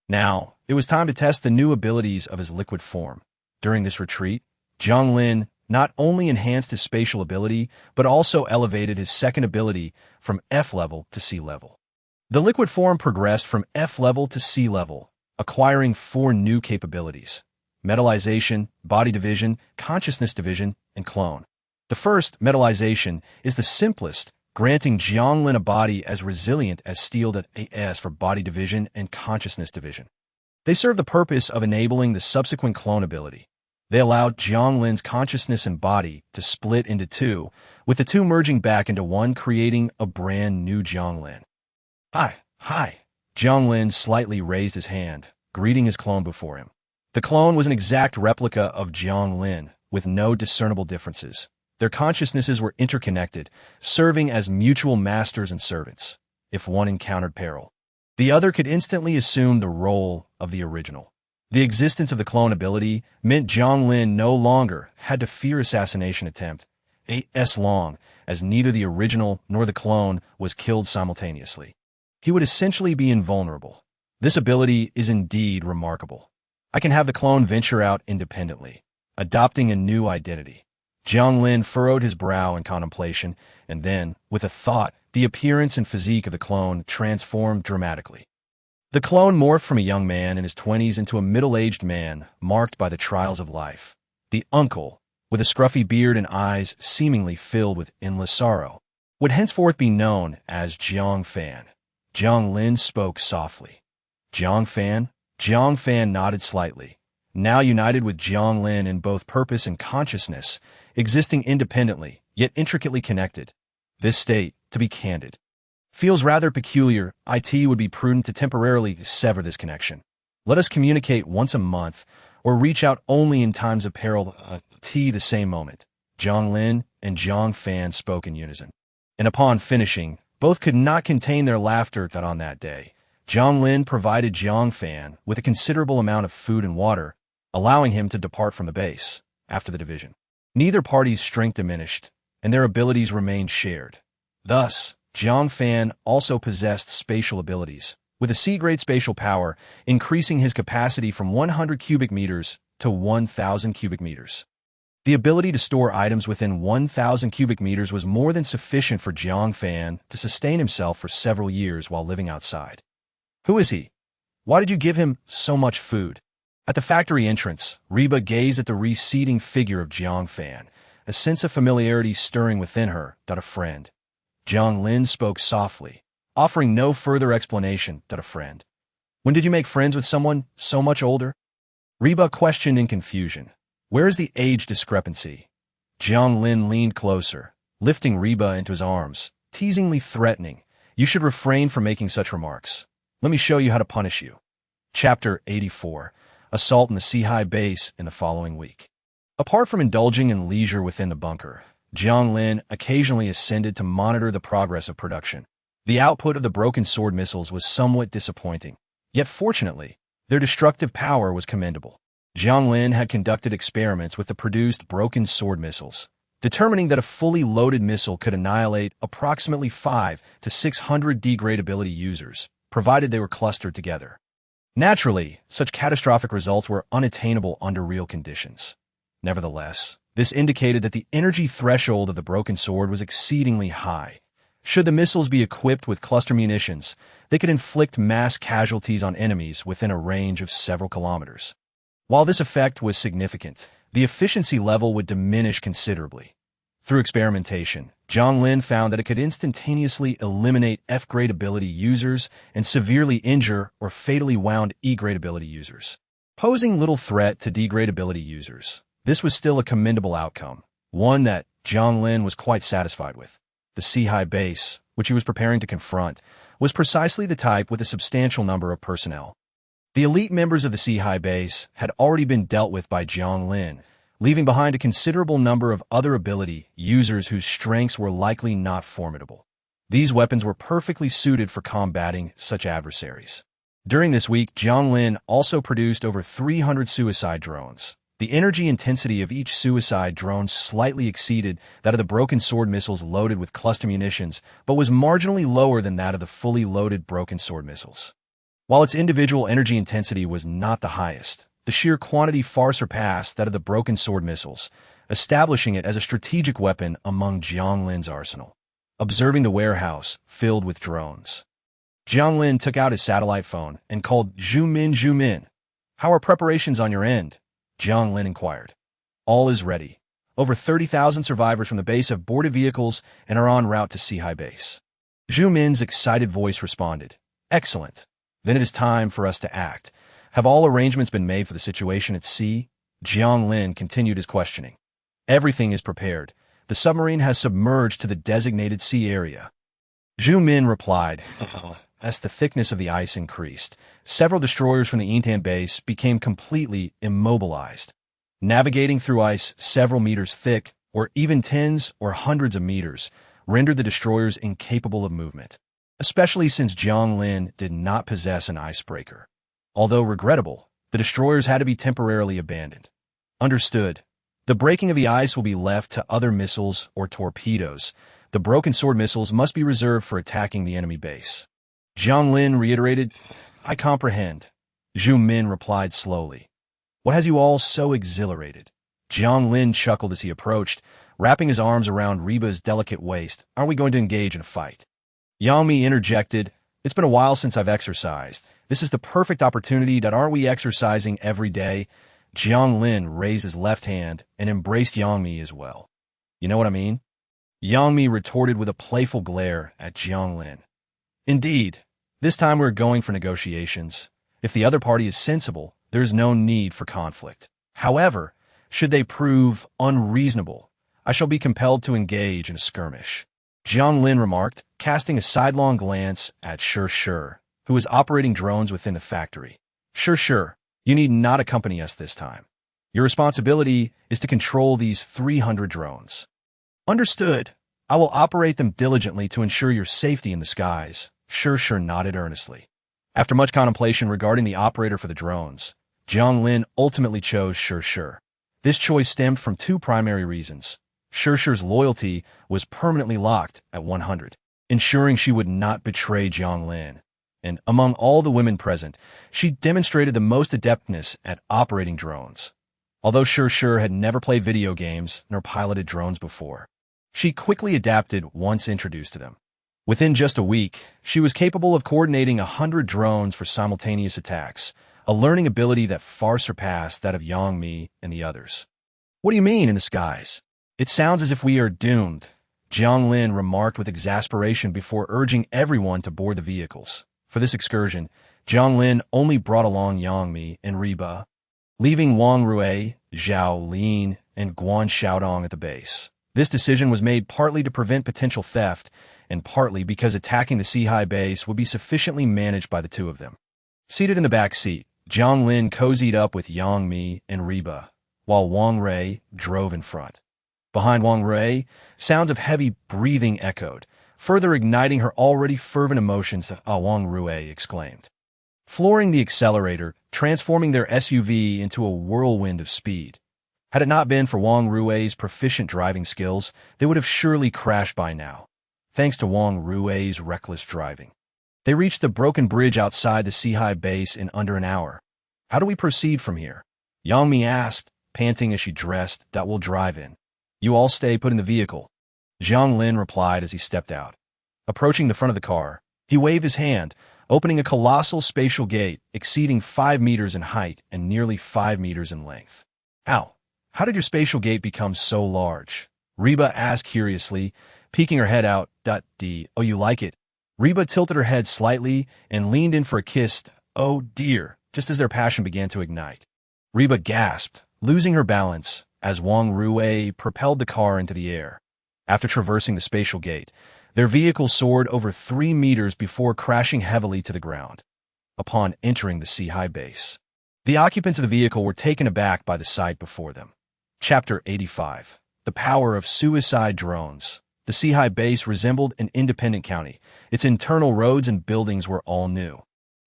Now, it was time to test the new abilities of his liquid form. During this retreat, Jiang Lin not only enhanced his spatial ability, but also elevated his second ability from F level to C level. The liquid form progressed from F level to C level, acquiring 4 new capabilities: metallization, body division, consciousness division, and clone. The first, metallization, is the simplest, granting Jiang Lin a body as resilient as steel.As for body division and consciousness division. They serve the purpose of enabling the subsequent clone ability. They allowed Jiang Lin's consciousness and body to split into 2, with the 2 merging back into 1, creating a brand new Jiang Lin. Hi. Jiang Lin slightly raised his hand, greeting his clone before him. The clone was an exact replica of Jiang Lin, with no discernible differences. Their consciousnesses were interconnected, serving as mutual masters and servants. If one encountered peril, the other could instantly assume the role of the original. The existence of the clone ability meant Jiang Lin no longer had to fear assassination attempt, as long as neither the original nor the clone was killed simultaneously. He would essentially be invulnerable. This ability is indeed remarkable. I can have the clone venture out independently, adopting a new identity. Jiang Lin furrowed his brow in contemplation, and then, with a thought, the appearance and physique of the clone transformed dramatically. The clone morphed from a young man in his 20s into a middle-aged man marked by the trials of life. The uncle, with a scruffy beard and eyes seemingly filled with endless sorrow, would henceforth be known as Jiang Fan. Jiang Lin spoke softly. Jiang Fan? Jiang Fan nodded slightly. Now united with Jiang Lin in both purpose and consciousness, existing independently, yet intricately connected. This state, to be candid, feels rather peculiar. It would be prudent to temporarily sever this connection. Let us communicate once a month, or reach out only in times of peril. The same moment, Jiang Lin and Jiang Fan spoke in unison. And upon finishing, both could not contain their laughter. On that day, Jiang Lin provided Jiang Fan with a considerable amount of food and water, allowing him to depart from the base. After the division, neither party's strength diminished, and their abilities remained shared. Thus, Jiang Fan also possessed spatial abilities, with a C-grade spatial power, increasing his capacity from 100 cubic meters to 1,000 cubic meters. The ability to store items within 1,000 cubic meters was more than sufficient for Jiang Fan to sustain himself for several years while living outside. Who is he? Why did you give him so much food? At the factory entrance, Reba gazed at the receding figure of Jiang Fan, a sense of familiarity stirring within her. A friend. Jiang Lin spoke softly, offering no further explanation. A friend. When did you make friends with someone so much older? Reba questioned in confusion. Where is the age discrepancy? Jiang Lin leaned closer, lifting Reba into his arms, teasingly threatening. You should refrain from making such remarks. Let me show you how to punish you. Chapter 84. Assault in the Sea-High base in the following week. Apart from indulging in leisure within the bunker, Jiang Lin occasionally ascended to monitor the progress of production. The output of the broken sword missiles was somewhat disappointing, yet fortunately, their destructive power was commendable. Jiang Lin had conducted experiments with the produced broken sword missiles, determining that a fully loaded missile could annihilate approximately 500 to 600 degradability users, provided they were clustered together. Naturally, such catastrophic results were unattainable under real conditions. Nevertheless, this indicated that the energy threshold of the broken sword was exceedingly high. Should the missiles be equipped with cluster munitions, they could inflict mass casualties on enemies within a range of several kilometers. While this effect was significant, the efficiency level would diminish considerably. Through experimentation, Jiang Lin found that it could instantaneously eliminate F-grade ability users and severely injure or fatally wound E-grade ability users. posing little threat to degradability users. This was still a commendable outcome, one that Jiang Lin was quite satisfied with. The Sea base, which he was preparing to confront, was precisely the type with a substantial number of personnel. The elite members of the Sea base had already been dealt with by Jiang Lin, leaving behind a considerable number of other ability users whose strengths were likely not formidable. These weapons were perfectly suited for combating such adversaries. During this week, Jiang Lin also produced over 300 suicide drones. The energy intensity of each suicide drone slightly exceeded that of the broken sword missiles loaded with cluster munitions, but was marginally lower than that of the fully loaded broken sword missiles. While its individual energy intensity was not the highest, the sheer quantity far surpassed that of the broken sword missiles, establishing it as a strategic weapon among Jiang Lin's arsenal. Observing the warehouse filled with drones, Jiang Lin took out his satellite phone and called Zhu Min. "How are preparations on your end?" Jiang Lin inquired. "All is ready. Over 30,000 survivors from the base have boarded vehicles and are en route to Sea base." Zhu Min's excited voice responded. "Excellent. Then it is time for us to act. Have all arrangements been made for the situation at sea?" Jiang Lin continued his questioning. "Everything is prepared. The submarine has submerged to the designated sea area." Zhu Min replied. As the thickness of the ice increased, several destroyers from the Intan base became completely immobilized. Navigating through ice several meters thick, or even tens or hundreds of meters, rendered the destroyers incapable of movement, especially since Jiang Lin did not possess an icebreaker. Although regrettable, the destroyers had to be temporarily abandoned. Understood. The breaking of the ice will be left to other missiles or torpedoes. The broken sword missiles must be reserved for attacking the enemy base. Jiang Lin reiterated. "I comprehend." Zhu Min replied slowly. "What has you all so exhilarated?" Jiang Lin chuckled as he approached, wrapping his arms around Reba's delicate waist. "Aren't we going to engage in a fight?" Yang Mi interjected. "It's been a while since I've exercised. This is the perfect opportunity. Aren't we exercising every day?" Jiang Lin raised his left hand and embraced Yang Mi as well. "You know what I mean?" Yang Mi retorted with a playful glare at Jiang Lin. "Indeed. This time we're going for negotiations. If the other party is sensible, there is no need for conflict. However, should they prove unreasonable, I shall be compelled to engage in a skirmish." Jiang Lin remarked, casting a sidelong glance at Sure, who was operating drones within the factory. Sure, you need not accompany us this time. Your responsibility is to control these 300 drones." "Understood. I will operate them diligently to ensure your safety in the skies." Sure nodded earnestly. After much contemplation regarding the operator for the drones, Jiang Lin ultimately chose Sure. This choice stemmed from two primary reasons. Sure's loyalty was permanently locked at 100, ensuring she would not betray Jiang Lin. And among all the women present, she demonstrated the most adeptness at operating drones. Although Sure had never played video games nor piloted drones before, she quickly adapted once introduced to them. Within just a week, she was capable of coordinating 100 drones for simultaneous attacks, a learning ability that far surpassed that of Yang Mi and the others. "What do you mean, in the skies? It sounds as if we are doomed," Jiang Lin remarked with exasperation before urging everyone to board the vehicles. For this excursion, Jiang Lin only brought along Yang Mi and Reba, leaving Wang Rui, Zhao Lin, and Guan Xiaodong at the base. This decision was made partly to prevent potential theft, and partly because attacking the Sea base would be sufficiently managed by the two of them. Seated in the back seat, Jiang Lin cozied up with Yang Mi and Reba, while Wang Rui drove in front. Behind Wang Rui, sounds of heavy breathing echoed, further igniting her already fervent emotions. Wang Rui exclaimed, flooring the accelerator, transforming their SUV into a whirlwind of speed. Had it not been for Wang Rui's proficient driving skills, they would have surely crashed by now. Thanks to Wang Rui's reckless driving, they reached the broken bridge outside the Sea base in under an hour. "How do we proceed from here?" Yang Mi asked, panting as she dressed. "We'll drive in. You all stay put in the vehicle." Jiang Lin replied as he stepped out. Approaching the front of the car, he waved his hand, opening a colossal spatial gate exceeding 5 meters in height and nearly 5 meters in length. "Ow, how did your spatial gate become so large?" Reba asked curiously, peeking her head out. "Oh, you like it?" Reba tilted her head slightly and leaned in for a kiss. "Oh dear," just as their passion began to ignite. Reba gasped, losing her balance, as Wang Rui propelled the car into the air. After traversing the spatial gate, their vehicle soared over 3 meters before crashing heavily to the ground. Upon entering the Sea base, the occupants of the vehicle were taken aback by the sight before them. Chapter 85. The Power of Suicide Drones. The Sea base resembled an independent county. Its internal roads and buildings were all new.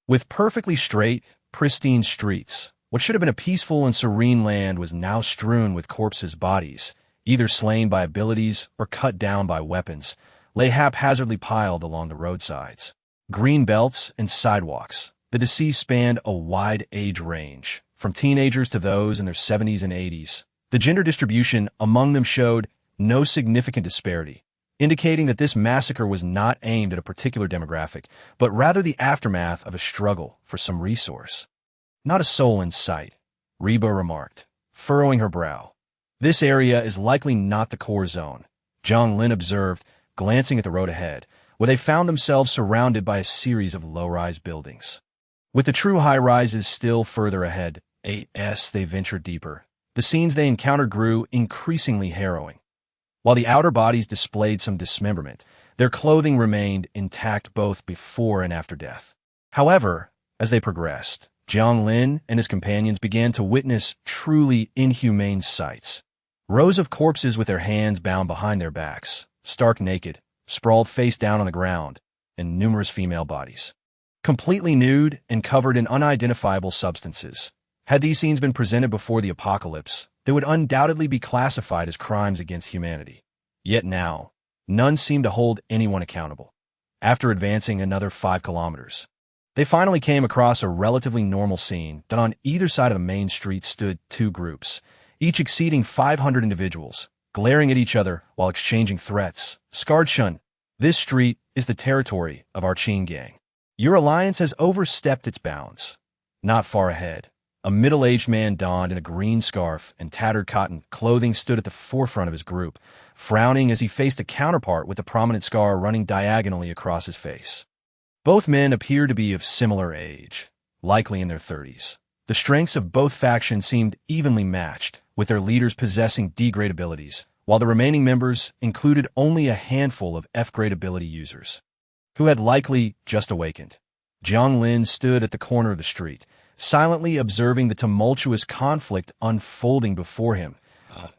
With perfectly straight, pristine streets, what should have been a peaceful and serene land was now strewn with corpses' bodies, either slain by abilities or cut down by weapons, lay haphazardly piled along the roadsides. Green belts and sidewalks. The deceased spanned a wide age range, from teenagers to those in their 70s and 80s. The gender distribution among them showed no significant disparity, indicating that this massacre was not aimed at a particular demographic, but rather the aftermath of a struggle for some resource. Not a soul in sight, Reba remarked, furrowing her brow. This area is likely not the core zone, Jiang Lin observed, glancing at the road ahead, where they found themselves surrounded by a series of low-rise buildings. With the true high-rises still further ahead, as they ventured deeper, the scenes they encountered grew increasingly harrowing. While the outer bodies displayed some dismemberment, their clothing remained intact both before and after death. However, as they progressed, Jiang Lin and his companions began to witness truly inhumane sights. Rows of corpses with their hands bound behind their backs, stark naked, sprawled face down on the ground, and numerous female bodies, completely nude and covered in unidentifiable substances. Had these scenes been presented before the apocalypse, they would undoubtedly be classified as crimes against humanity. Yet now, none seemed to hold anyone accountable. After advancing another 5 kilometers, they finally came across a relatively normal scene that on either side of a main street stood 2 groups, each exceeding 500 individuals, glaring at each other while exchanging threats. Scarred Shun, this street is the territory of our Qing gang. Your alliance has overstepped its bounds. Not far ahead, a middle-aged man donned in a green scarf and tattered cotton clothing stood at the forefront of his group, frowning as he faced a counterpart with a prominent scar running diagonally across his face. Both men appeared to be of similar age, likely in their 30s. The strengths of both factions seemed evenly matched, with their leaders possessing D-grade abilities, while the remaining members included only a handful of F-grade ability users, who had likely just awakened. Jiang Lin stood at the corner of the street, silently observing the tumultuous conflict unfolding before him.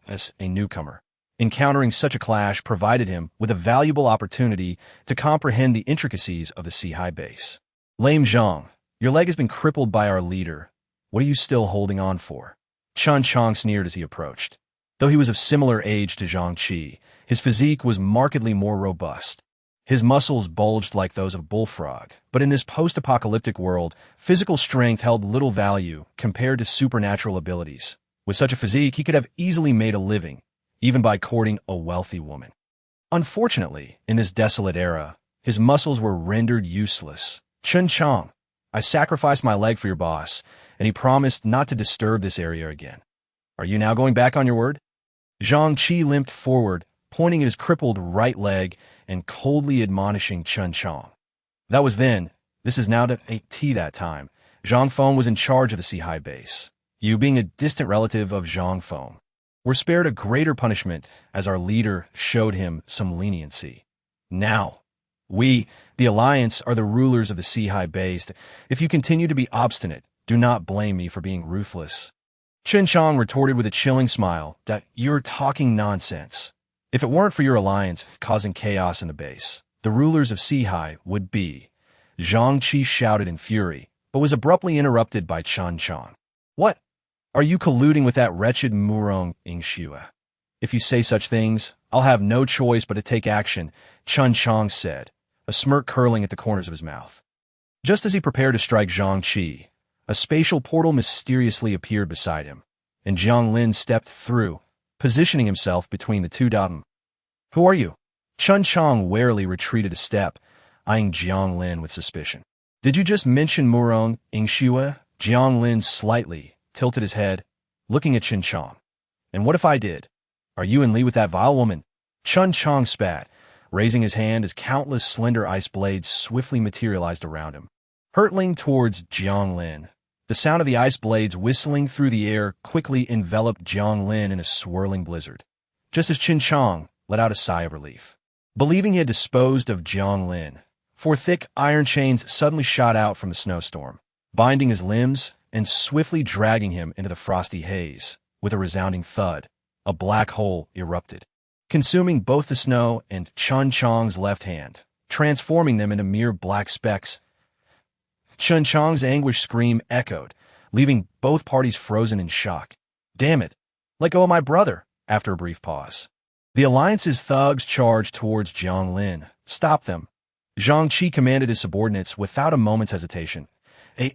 As a newcomer, encountering such a clash provided him with a valuable opportunity to comprehend the intricacies of the Sea base. Lame Zhang, your leg has been crippled by our leader. What are you still holding on for? Chun Chong sneered as he approached. Though he was of similar age to Zhang Qi, his physique was markedly more robust. His muscles bulged like those of a bullfrog, but in this post-apocalyptic world, physical strength held little value compared to supernatural abilities. With such a physique, he could have easily made a living, even by courting a wealthy woman. Unfortunately, in this desolate era, his muscles were rendered useless. Chun Chong, I sacrificed my leg for your boss, and he promised not to disturb this area again. Are you now going back on your word? Zhang Qi limped forward, pointing at his crippled right leg and coldly admonishing Chun Chong. That was then. This is now to AT that time. Zhang Feng was in charge of the Sea base. You, being a distant relative of Zhang Feng, were spared a greater punishment as our leader showed him some leniency. Now, we, the Alliance, are the rulers of the Sea base. If you continue to be obstinate, do not blame me for being ruthless. Chun Chong retorted with a chilling smile that you're talking nonsense. If it weren't for your alliance causing chaos in the base, the rulers of Sea would be. Zhang Qi shouted in fury, but was abruptly interrupted by Chun Chong. What? Are you colluding with that wretched Murong Ingxue? If you say such things, I'll have no choice but to take action, Chun Chong said, a smirk curling at the corners of his mouth. Just as he prepared to strike Zhang Qi, a spatial portal mysteriously appeared beside him, and Jiang Lin stepped through, positioning himself between the two. Who are you? Chun Chong warily retreated a step, eyeing Jiang Lin with suspicion. Did you just mention Murong Ingxue? Jiang Lin slightly tilted his head, looking at Chun Chong. And what if I did? Are you in league with that vile woman? Chun Chong spat, raising his hand as countless slender ice blades swiftly materialized around him, hurtling towards Jiang Lin. The sound of the ice blades whistling through the air quickly enveloped Jiang Lin in a swirling blizzard, just as Qin Chang let out a sigh of relief. Believing he had disposed of Jiang Lin, 4 thick iron chains suddenly shot out from the snowstorm, binding his limbs and swiftly dragging him into the frosty haze. With a resounding thud, a black hole erupted, consuming both the snow and Qin Chang's left hand, transforming them into mere black specks. Qin Chang's anguished scream echoed, leaving both parties frozen in shock. "Damn it! Let go of my brother!" After a brief pause, the Alliance's thugs charged towards Jiang Lin. "Stop them!" Zhang Qi commanded his subordinates without a moment's hesitation.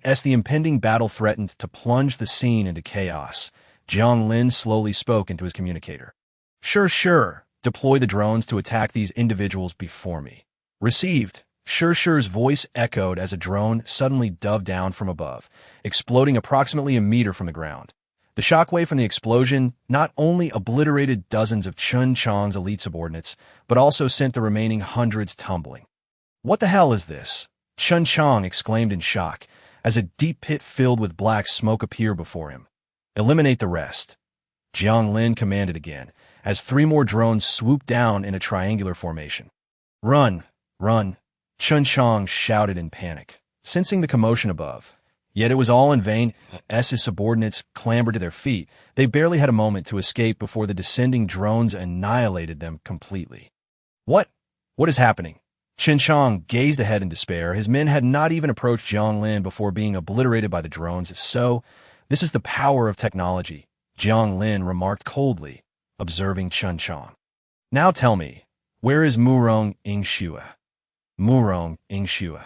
As the impending battle threatened to plunge the scene into chaos, Jiang Lin slowly spoke into his communicator. Sure. Deploy the drones to attack these individuals before me." Received. Sure's voice echoed as a drone suddenly dove down from above, exploding approximately a meter from the ground. The shockwave from the explosion not only obliterated dozens of Qin Chang's elite subordinates, but also sent the remaining hundreds tumbling. "What the hell is this?" Qin Chang exclaimed in shock, as a deep pit filled with black smoke appeared before him. "Eliminate the rest," Jiang Lin commanded again, as 3 more drones swooped down in a triangular formation. Run! Qin Chang shouted in panic, sensing the commotion above. Yet it was all in vain. As his subordinates clambered to their feet, they barely had a moment to escape before the descending drones annihilated them completely. What is happening?" Qin Chang gazed ahead in despair. His men had not even approached Jiang Lin before being obliterated by the drones. "So, this is the power of technology," Jiang Lin remarked coldly, observing Qin Chang. "Now tell me, where is Murong Yingxue?" Murong Yingxue.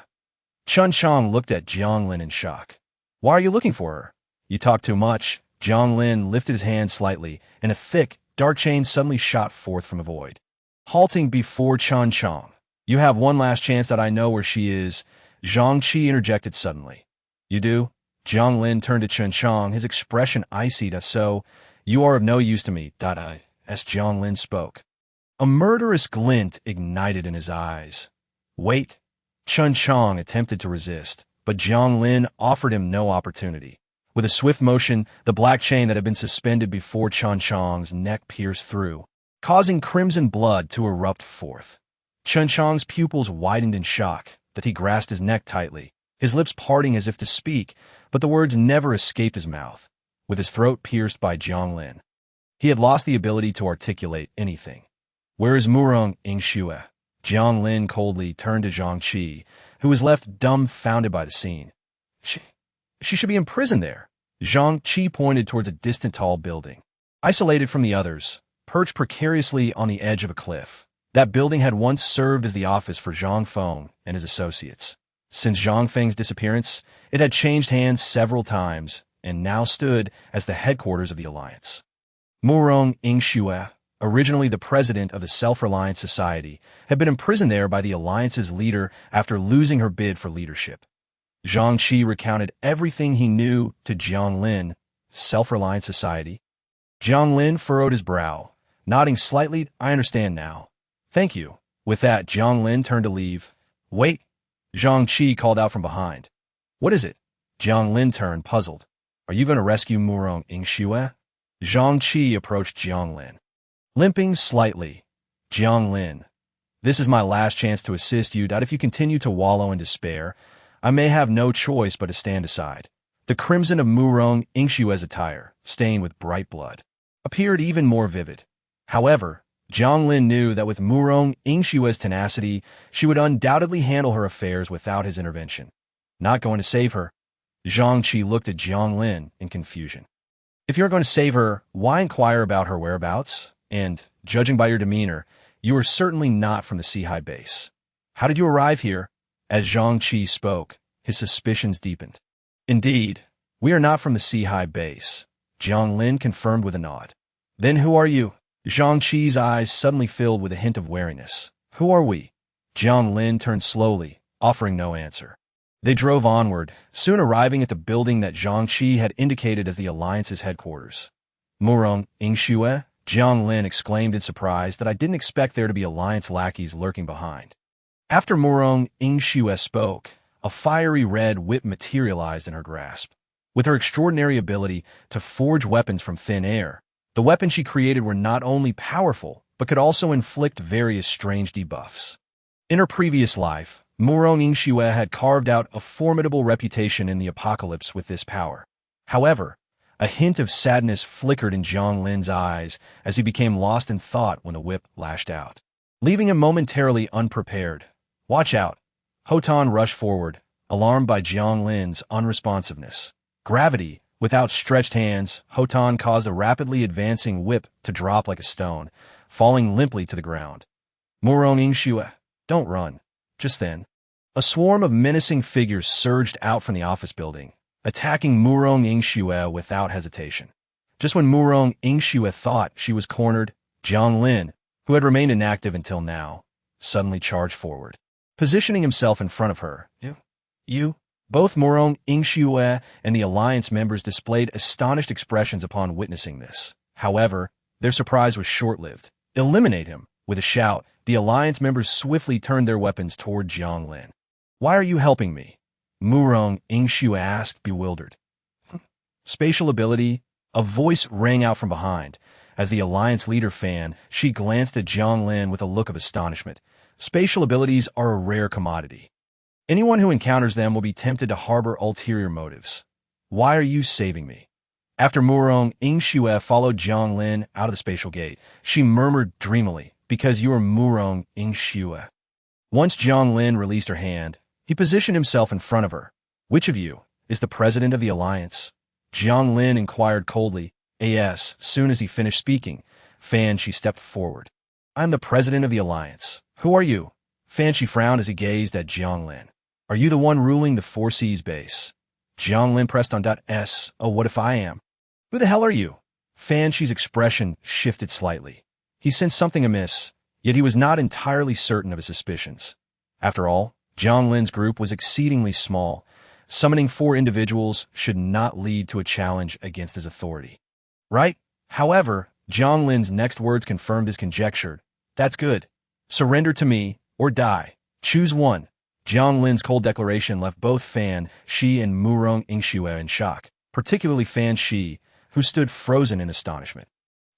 Qin Chang looked at Jiang Lin in shock. "Why are you looking for her?" "You talk too much." Jiang Lin lifted his hand slightly, and a thick, dark chain suddenly shot forth from the void, halting before Qin Chang. "You have one last chance that I know where she is," Zhang Qi interjected suddenly. "You do?" Jiang Lin turned to Qin Chang, his expression icy. "So, you are of no use to me." As Jiang Lin spoke, a murderous glint ignited in his eyes. "Wait." Qin Chang attempted to resist, but Jiang Lin offered him no opportunity. With a swift motion, the black chain that had been suspended before Qin Chang's neck pierced through, causing crimson blood to erupt forth. Qin Chang's pupils widened in shock, that he grasped his neck tightly, his lips parting as if to speak, but the words never escaped his mouth. With his throat pierced by Jiang Lin, he had lost the ability to articulate anything. "Where is Murong Yingxue?" Jiang Lin coldly turned to Zhang Qi, who was left dumbfounded by the scene. She should be in prison there." Zhang Qi pointed towards a distant tall building, isolated from the others, perched precariously on the edge of a cliff. That building had once served as the office for Zhang Feng and his associates. Since Zhang Feng's disappearance, it had changed hands several times and now stood as the headquarters of the Alliance. Murong Yingxue, originally the president of the Self-Reliant Society, had been imprisoned there by the Alliance's leader after losing her bid for leadership. Zhang Qi recounted everything he knew to Jiang Lin. Self-Reliant Society? Jiang Lin furrowed his brow, nodding slightly. "I understand now. Thank you." With that, Jiang Lin turned to leave. "Wait," Zhang Qi called out from behind. "What is it?" Jiang Lin turned, puzzled. "Are you going to rescue Murong Yingxue?" Zhang Qi approached Jiang Lin, limping slightly. "Jiang Lin, this is my last chance to assist you. If you continue to wallow in despair, I may have no choice but to stand aside." The crimson of Murong Yingxue's attire, stained with bright blood, appeared even more vivid. However, Jiang Lin knew that with Murong Yingxue's tenacity, she would undoubtedly handle her affairs without his intervention. "Not going to save her?" Zhang Qi looked at Jiang Lin in confusion. "If you're going to save her, why inquire about her whereabouts? And, judging by your demeanor, you are certainly not from the Seahai base. How did you arrive here?" As Zhang Qi spoke, his suspicions deepened. "Indeed, we are not from the Seahai base," Jiang Lin confirmed with a nod. "Then who are you?" Zhang Qi's eyes suddenly filled with a hint of wariness. "Who are we?" Jiang Lin turned slowly, offering no answer. They drove onward, soon arriving at the building that Zhang Qi had indicated as the Alliance's headquarters. "Murong Yingxue?" Jiang Lin exclaimed in surprise. "That I didn't expect there to be Alliance lackeys lurking behind." After Murong Yingxue spoke, a fiery red whip materialized in her grasp. With her extraordinary ability to forge weapons from thin air, the weapons she created were not only powerful, but could also inflict various strange debuffs. In her previous life, Murong Yingxue had carved out a formidable reputation in the apocalypse with this power. However, a hint of sadness flickered in Jiang Lin's eyes as he became lost in thought when the whip lashed out, leaving him momentarily unprepared. "Watch out!" Hotan rushed forward, alarmed by Jiang Lin's unresponsiveness. Gravity, with outstretched hands, Hotan caused a rapidly advancing whip to drop like a stone, falling limply to the ground. "Murong Yingxue, don't run. Just then." A swarm of menacing figures surged out from the office building, attacking Murong Yingxue without hesitation. Just when Murong Yingxue thought she was cornered, Jiang Lin, who had remained inactive until now, suddenly charged forward, positioning himself in front of her. You? Both Murong Yingxue and the Alliance members displayed astonished expressions upon witnessing this. However, their surprise was short-lived. "Eliminate him!" With a shout, the Alliance members swiftly turned their weapons toward Jiang Lin. "Why are you helping me?" Murong Yingxue asked, bewildered. "Spatial ability," a voice rang out from behind. As the Alliance leader Fan, she glanced at Jiang Lin with a look of astonishment. Spatial abilities are a rare commodity. Anyone who encounters them will be tempted to harbor ulterior motives. "Why are you saving me?" After Murong Yingxue followed Jiang Lin out of the spatial gate, she murmured dreamily, "Because you are Murong Yingxue." Once Jiang Lin released her hand, he positioned himself in front of her. "Which of you is the president of the Alliance?" Jiang Lin inquired coldly. As soon as he finished speaking, Fan, she stepped forward. "I'm the president of the Alliance. Who are you?" Fan, she frowned as he gazed at Jiang Lin. "Are you the one ruling the 4Cs base?" Jiang Lin pressed on S. "Oh, what if I am?" "Who the hell are you?" Fan Shi's expression shifted slightly. He sensed something amiss, yet he was not entirely certain of his suspicions. After all, Jiang Lin's group was exceedingly small. Summoning 4 individuals should not lead to a challenge against his authority. "Right?" However, Jiang Lin's next words confirmed his conjecture. "That's good. Surrender to me, or die. Choose one." Jiang Lin's cold declaration left both Fan Shi and Murong Yingxue in shock, particularly Fan Shi, who stood frozen in astonishment.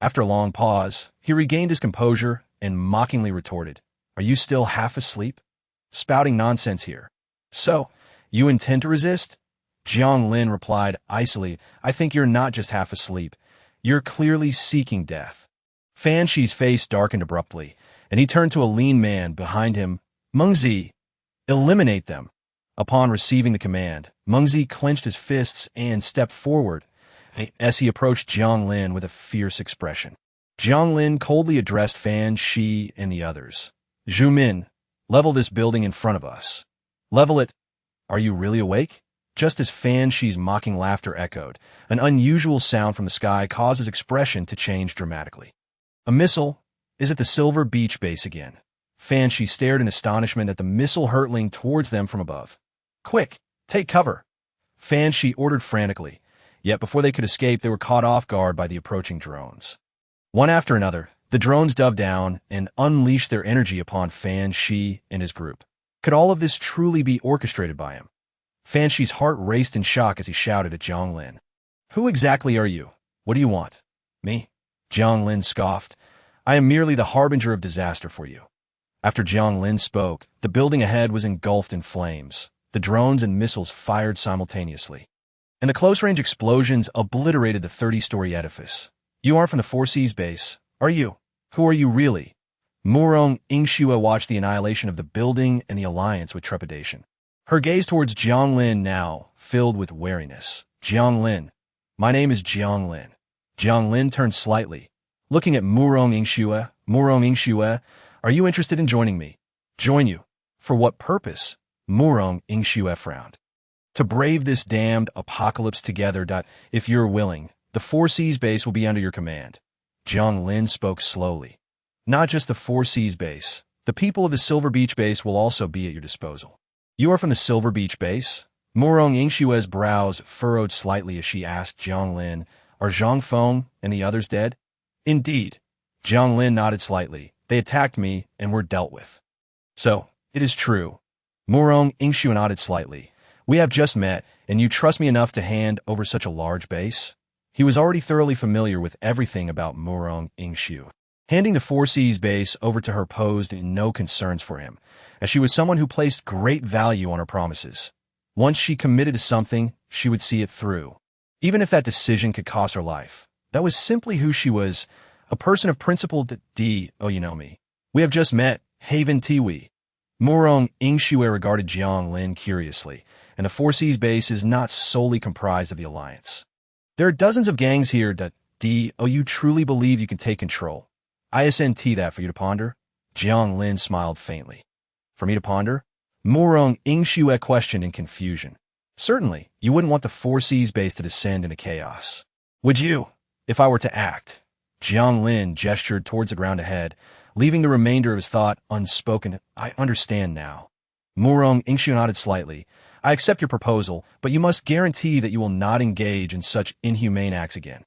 After a long pause, he regained his composure and mockingly retorted, "Are you still half asleep? Spouting nonsense here. So, you intend to resist?" Jiang Lin replied icily, "I think you're not just half asleep. You're clearly seeking death." Fan Shi's face darkened abruptly, and he turned to a lean man behind him. "Mengzi, eliminate them." Upon receiving the command, Mengzi clenched his fists and stepped forward as he approached Jiang Lin with a fierce expression. Jiang Lin coldly addressed Fan Shi and the others. "Zhu Min, level this building in front of us." "Level it? Are you really awake?" Just as Fan Shi's mocking laughter echoed, an unusual sound from the sky caused his expression to change dramatically. "A missile? Is it the Silver Beach base again?" Fan Shi stared in astonishment at the missile hurtling towards them from above. "Quick, take cover!" Fan Shi ordered frantically, yet before they could escape, they were caught off guard by the approaching drones. One after another, the drones dove down and unleashed their energy upon Fan Shi and his group. Could all of this truly be orchestrated by him? Fan Shi's heart raced in shock as he shouted at Jiang Lin. "Who exactly are you? What do you want?" "Me?" Jiang Lin scoffed. "I am merely the harbinger of disaster for you." After Jiang Lin spoke, the building ahead was engulfed in flames. The drones and missiles fired simultaneously, and the close-range explosions obliterated the 30-story edifice. "You aren't from the 4Cs base, are you? Who are you really?" Murong Yingxue watched the annihilation of the building and the Alliance with trepidation. Her gaze towards Jiang Lin now filled with wariness. "Jiang Lin. My name is Jiang Lin." Jiang Lin turned slightly, looking at Murong Yingxue. "Murong Yingxue, are you interested in joining me?" "Join you? For what purpose?" Murong Yingxue frowned. "To brave this damned apocalypse together. If you're willing, the 4Cs base will be under your command." Jiang Lin spoke slowly. "Not just the 4Cs base. The people of the Silver Beach base will also be at your disposal." "You are from the Silver Beach base?" Murong Yingxue's brows furrowed slightly as she asked Jiang Lin, "Are Zhang Feng and the others dead?" "Indeed." Jiang Lin nodded slightly. "They attacked me and were dealt with." "So, it is true." Murong Yingxue nodded slightly. We have just met, and you trust me enough to hand over such a large base? He was already thoroughly familiar with everything about Murong Yingshu. Handing the 4C's base over to her posed no concerns for him, as she was someone who placed great value on her promises. Once she committed to something, she would see it through. Even if that decision could cost her life. That was simply who she was, a person of principle oh you know me. We have just met, Haven Tiwi. Murong Yingshu regarded Jiang Lin curiously, and the 4C's base is not solely comprised of the Alliance. There are dozens of gangs here oh you truly believe you can take control. ISNT that for you to ponder? Jiang Lin smiled faintly. For me to ponder? Murong Yingshu questioned in confusion. Certainly, you wouldn't want the 4C's base to descend into chaos. Would you, if I were to act? Jiang Lin gestured towards the ground ahead, leaving the remainder of his thought unspoken. I understand now. Murong Yingshu nodded slightly. I accept your proposal, but you must guarantee that you will not engage in such inhumane acts again.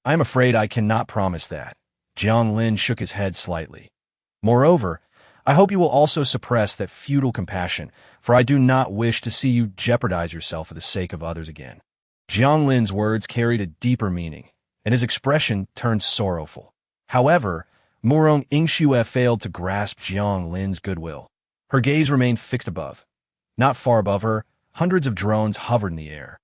I am afraid I cannot promise that. Jiang Lin shook his head slightly. Moreover, I hope you will also suppress that futile compassion, for I do not wish to see you jeopardize yourself for the sake of others again. Jiang Lin's words carried a deeper meaning, and his expression turned sorrowful. However, Murong Yingshu failed to grasp Jiang Lin's goodwill. Her gaze remained fixed above. Not far above her, hundreds of drones hovered in the air,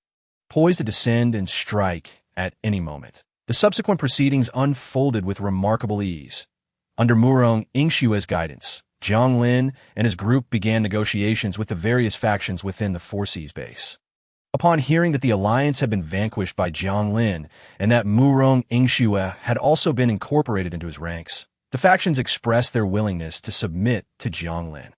poised to descend and strike at any moment. The subsequent proceedings unfolded with remarkable ease. Under Murong Yingshu's guidance, Jiang Lin and his group began negotiations with the various factions within the 4C's base. Upon hearing that the alliance had been vanquished by Jiang Lin and that Murong Yingshu had also been incorporated into his ranks, the factions expressed their willingness to submit to Jiang Lin.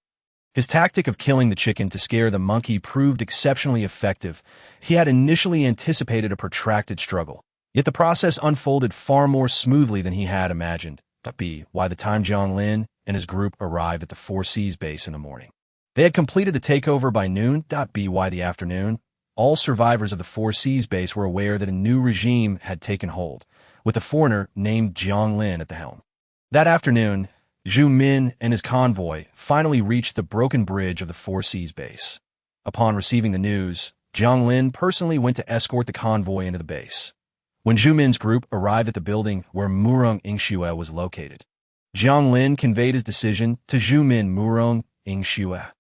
His tactic of killing the chicken to scare the monkey proved exceptionally effective. He had initially anticipated a protracted struggle, yet the process unfolded far more smoothly than he had imagined. By the time Jiang Lin and his group arrived at the 4C's base in the morning, they had completed the takeover by noon. By the afternoon, all survivors of the 4C's base were aware that a new regime had taken hold, with a foreigner named Jiang Lin at the helm. That afternoon, Zhu Min and his convoy finally reached the broken bridge of the 4C's base. Upon receiving the news, Jiang Lin personally went to escort the convoy into the base. When Zhu Min's group arrived at the building where Murong Yingshu was located, Jiang Lin conveyed his decision to Zhu Min. Murong Yingshu.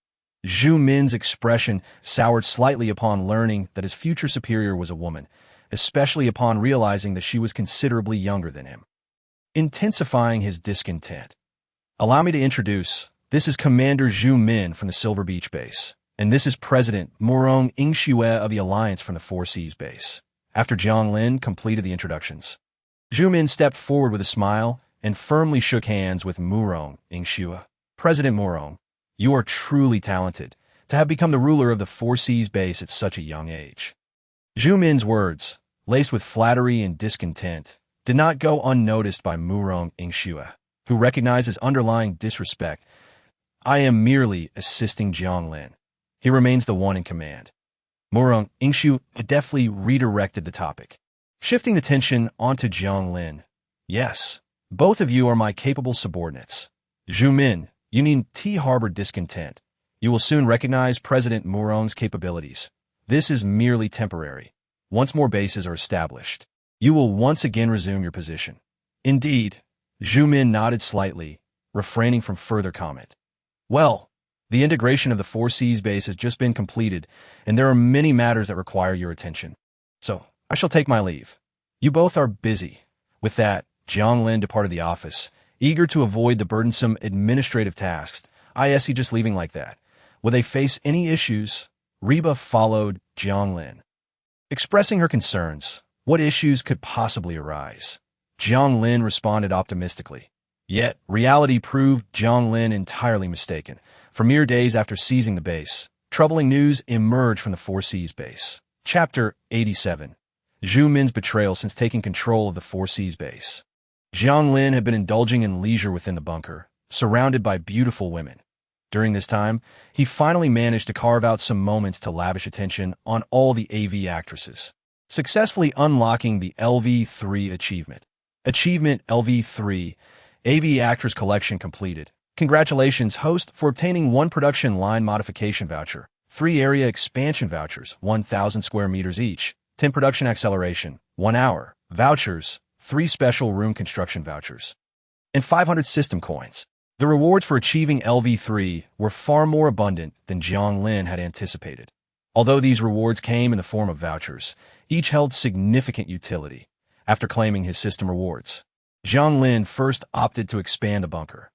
Zhu Min's expression soured slightly upon learning that his future superior was a woman, especially upon realizing that she was considerably younger than him, intensifying his discontent. Allow me to introduce, this is Commander Zhu Min from the Silver Beach base, and this is President Murong Yingshu of the Alliance from the 4C's base. After Jiang Lin completed the introductions, Zhu Min stepped forward with a smile and firmly shook hands with Murong Yingshu. President Murong, you are truly talented to have become the ruler of the 4C's base at such a young age. Zhu Min's words, laced with flattery and discontent, did not go unnoticed by Murong Yingshu, who recognized his underlying disrespect. I am merely assisting Jiang Lin. He remains the one in command. Murong Yingshu deftly redirected the topic, shifting the tension onto Jiang Lin. Yes, both of you are my capable subordinates. Zhu Min, you need to harbor discontent. You will soon recognize President Murong's capabilities. This is merely temporary. Once more bases are established, you will once again resume your position. Indeed, Zhu Min nodded slightly, refraining from further comment. Well, the integration of the 4C's base has just been completed, and there are many matters that require your attention. So, I shall take my leave. You both are busy. With that, Jiang Lin departed the office, eager to avoid the burdensome administrative tasks. Is he just leaving like that? Will they face any issues? Reba followed Jiang Lin, expressing her concerns. What issues could possibly arise? Jiang Lin responded optimistically. Yet, reality proved Jiang Lin entirely mistaken. For mere days after seizing the base, troubling news emerged from the 4C's base. Chapter 87. Zhu Min's betrayal since taking control of the 4C's base. Jiang Lin had been indulging in leisure within the bunker, surrounded by beautiful women. During this time, he finally managed to carve out some moments to lavish attention on all the AV actresses, successfully unlocking the LV3 achievement. Achievement LV3, AV Actress Collection completed. Congratulations, host, for obtaining one production line modification voucher. 3 area expansion vouchers, 1,000 square meters each, 10 production acceleration, 1 hour, vouchers, 3 special room construction vouchers, and 500 system coins. The rewards for achieving LV3 were far more abundant than Jiang Lin had anticipated. Although these rewards came in the form of vouchers, each held significant utility. After claiming his system rewards, Jiang Lin first opted to expand the bunker.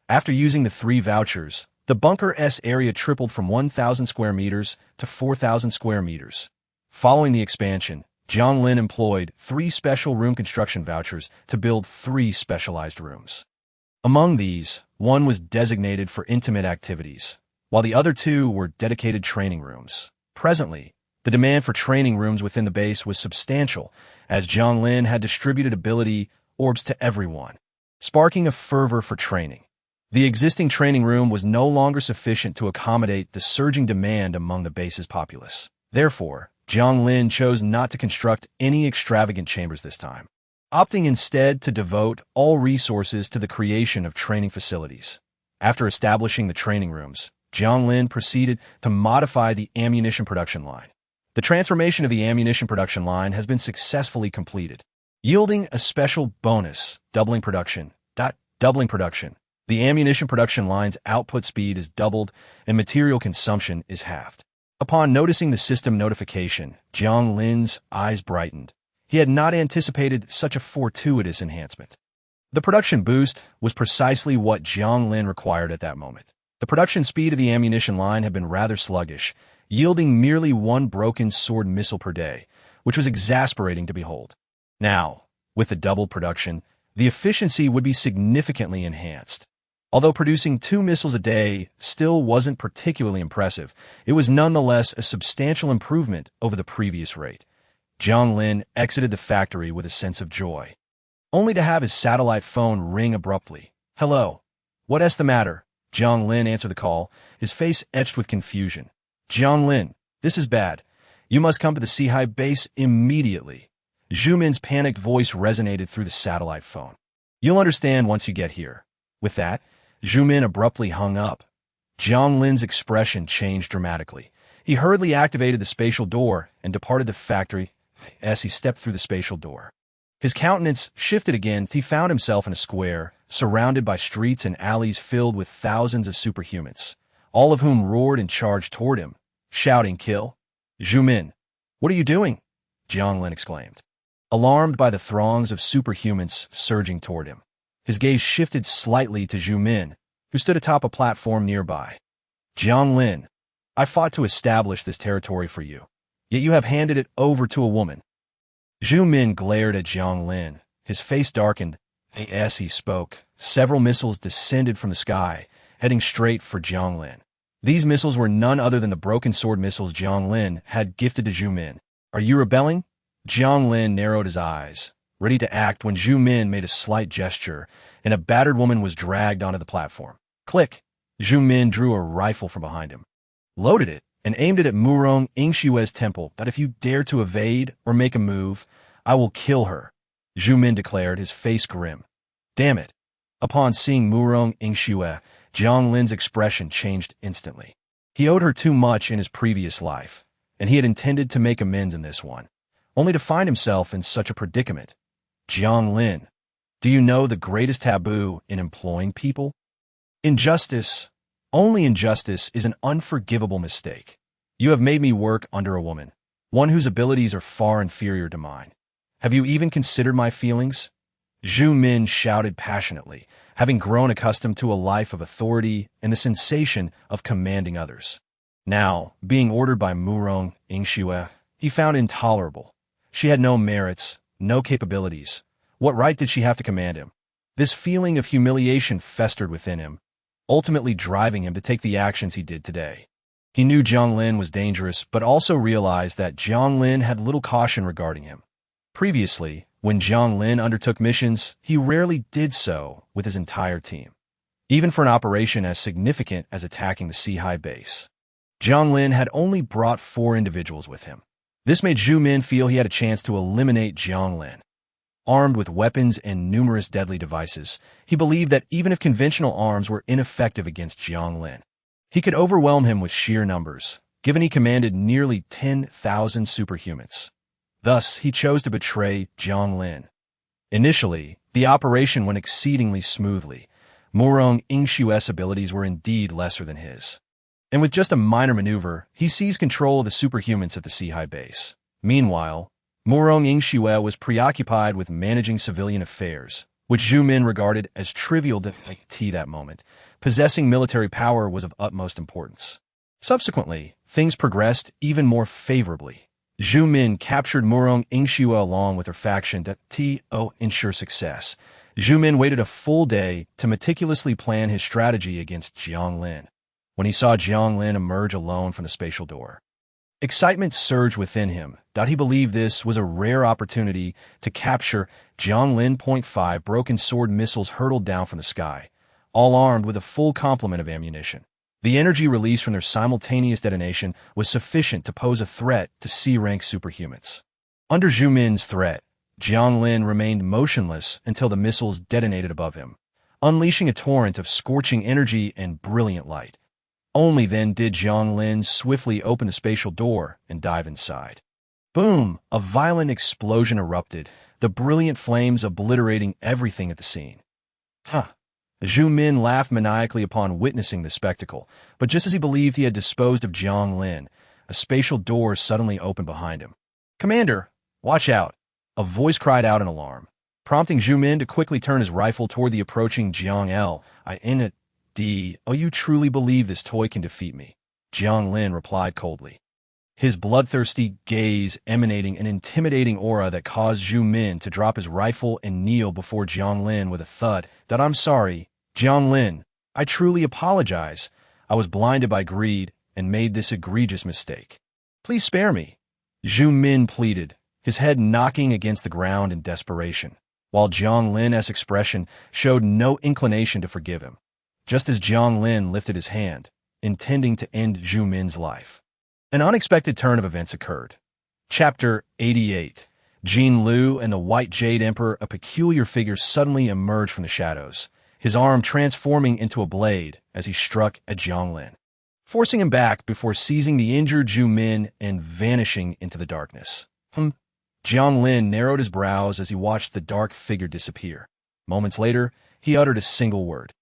After using the 3 vouchers, the bunker's area tripled from 1,000 square meters to 4,000 square meters. Following the expansion, Jiang Lin employed 3 special room construction vouchers to build 3 specialized rooms. Among these, one was designated for intimate activities, while the other 2 were dedicated training rooms. Presently, the demand for training rooms within the base was substantial, as Jiang Lin had distributed ability orbs to everyone, sparking a fervor for training. The existing training room was no longer sufficient to accommodate the surging demand among the base's populace. Therefore, Jiang Lin chose not to construct any extravagant chambers this time, opting instead to devote all resources to the creation of training facilities. After establishing the training rooms, Jiang Lin proceeded to modify the ammunition production line. The transformation of the ammunition production line has been successfully completed, yielding a special bonus, doubling production. Doubling production. The ammunition production line's output speed is doubled and material consumption is halved. Upon noticing the system notification, Jiang Lin's eyes brightened. He had not anticipated such a fortuitous enhancement. The production boost was precisely what Jiang Lin required at that moment. The production speed of the ammunition line had been rather sluggish, yielding merely 1 broken sword missile per day, which was exasperating to behold. Now, with the double production, the efficiency would be significantly enhanced. Although producing 2 missiles a day still wasn't particularly impressive, it was nonetheless a substantial improvement over the previous rate. Jiang Lin exited the factory with a sense of joy, only to have his satellite phone ring abruptly. "Hello. What's the matter?" Jiang Lin answered the call, his face etched with confusion. "Jiang Lin, this is bad. You must come to the Seahai base immediately." Zhu Min's panicked voice resonated through the satellite phone. "You'll understand once you get here." With that, Zhu Min abruptly hung up. Jiang Lin's expression changed dramatically. He hurriedly activated the spatial door and departed the factory. As he stepped through the spatial door, his countenance shifted again. He found himself in a square, surrounded by streets and alleys filled with thousands of superhumans, all of whom roared and charged toward him, shouting, "Kill!" "Zhu Min, what are you doing?" Jiang Lin exclaimed, alarmed by the throngs of superhumans surging toward him. His gaze shifted slightly to Zhu Min, who stood atop a platform nearby. "Jiang Lin, I fought to establish this territory for you, yet you have handed it over to a woman." Zhu Min glared at Jiang Lin. His face darkened. As he spoke, several missiles descended from the sky, heading straight for Jiang Lin. These missiles were none other than the broken sword missiles Jiang Lin had gifted to Zhu Min. "Are you rebelling?" Jiang Lin narrowed his eyes, ready to act when Zhu Min made a slight gesture, and a battered woman was dragged onto the platform. Click! Zhu Min drew a rifle from behind him, loaded it, and aimed it at Murong Yingshue's temple. "That if you dare to evade or make a move, I will kill her," Zhu Min declared, his face grim. "Damn it." Upon seeing Murong Yingshue, Jiang Lin's expression changed instantly. He owed her too much in his previous life, and he had intended to make amends in this one, only to find himself in such a predicament. "Jiang Lin, do you know the greatest taboo in employing people? Injustice. Only injustice is an unforgivable mistake. You have made me work under a woman, one whose abilities are far inferior to mine. Have you even considered my feelings?" Zhu Min shouted passionately, having grown accustomed to a life of authority and the sensation of commanding others. Now, being ordered by Murong Yingshue, he found intolerable. She had no merits, no capabilities. What right did she have to command him? This feeling of humiliation festered within him, ultimately driving him to take the actions he did today. He knew Jiang Lin was dangerous, but also realized that Jiang Lin had little caution regarding him. Previously, when Jiang Lin undertook missions, he rarely did so with his entire team, even for an operation as significant as attacking the Seahai base. Jiang Lin had only brought 4 individuals with him. This made Zhu Min feel he had a chance to eliminate Jiang Lin. Armed with weapons and numerous deadly devices, he believed that even if conventional arms were ineffective against Jiang Lin, he could overwhelm him with sheer numbers. given he commanded nearly 10,000 superhumans. Thus, he chose to betray Jiang Lin. Initially, the operation went exceedingly smoothly. Murong Yingshu's abilities were indeed lesser than his. And with just a minor maneuver, he seized control of the superhumans at the Sea-High base. Meanwhile, Murong Yingshu was preoccupied with managing civilian affairs, which Zhu Min regarded as trivial to that moment. Possessing military power was of utmost importance. Subsequently, things progressed even more favorably. Zhu Min captured Murong Yingshu along with her faction to ensure success. Zhu Min waited a full day to meticulously plan his strategy against Jiang Lin. When he saw Jiang Lin emerge alone from the spatial door, excitement surged within him. He believed this was a rare opportunity to capture Jiang Lin. 5 broken sword missiles hurtled down from the sky, all armed with a full complement of ammunition. The energy released from their simultaneous detonation was sufficient to pose a threat to C-rank superhumans. Under Zhu Min's threat, Jiang Lin remained motionless until the missiles detonated above him, unleashing a torrent of scorching energy and brilliant light. Only then did Jiang Lin swiftly open the spatial door and dive inside. Boom! A violent explosion erupted, the brilliant flames obliterating everything at the scene. Zhu Min laughed maniacally upon witnessing the spectacle, but just as he believed he had disposed of Jiang Lin, a spatial door suddenly opened behind him. "Commander, watch out!" A voice cried out in alarm, prompting Zhu Min to quickly turn his rifle toward the approaching Jiang Lin. "Oh, you truly believe this toy can defeat me?" Jiang Lin replied coldly, his bloodthirsty gaze emanating an intimidating aura that caused Zhu Min to drop his rifle and kneel before Jiang Lin with a thud. "I'm sorry, Jiang Lin. I truly apologize. I was blinded by greed and made this egregious mistake. Please spare me," Zhu Min pleaded, his head knocking against the ground in desperation, while Jiang Lin's expression showed no inclination to forgive him. Just as Jiang Lin lifted his hand, intending to end Zhu Min's life, an unexpected turn of events occurred. Chapter 88. Jin Liu and the White Jade Emperor. A peculiar figure suddenly emerged from the shadows, his arm transforming into a blade as he struck at Jiang Lin, forcing him back before seizing the injured Zhu Min and vanishing into the darkness. Jiang Lin narrowed his brows as he watched the dark figure disappear. Moments later, he uttered a single word.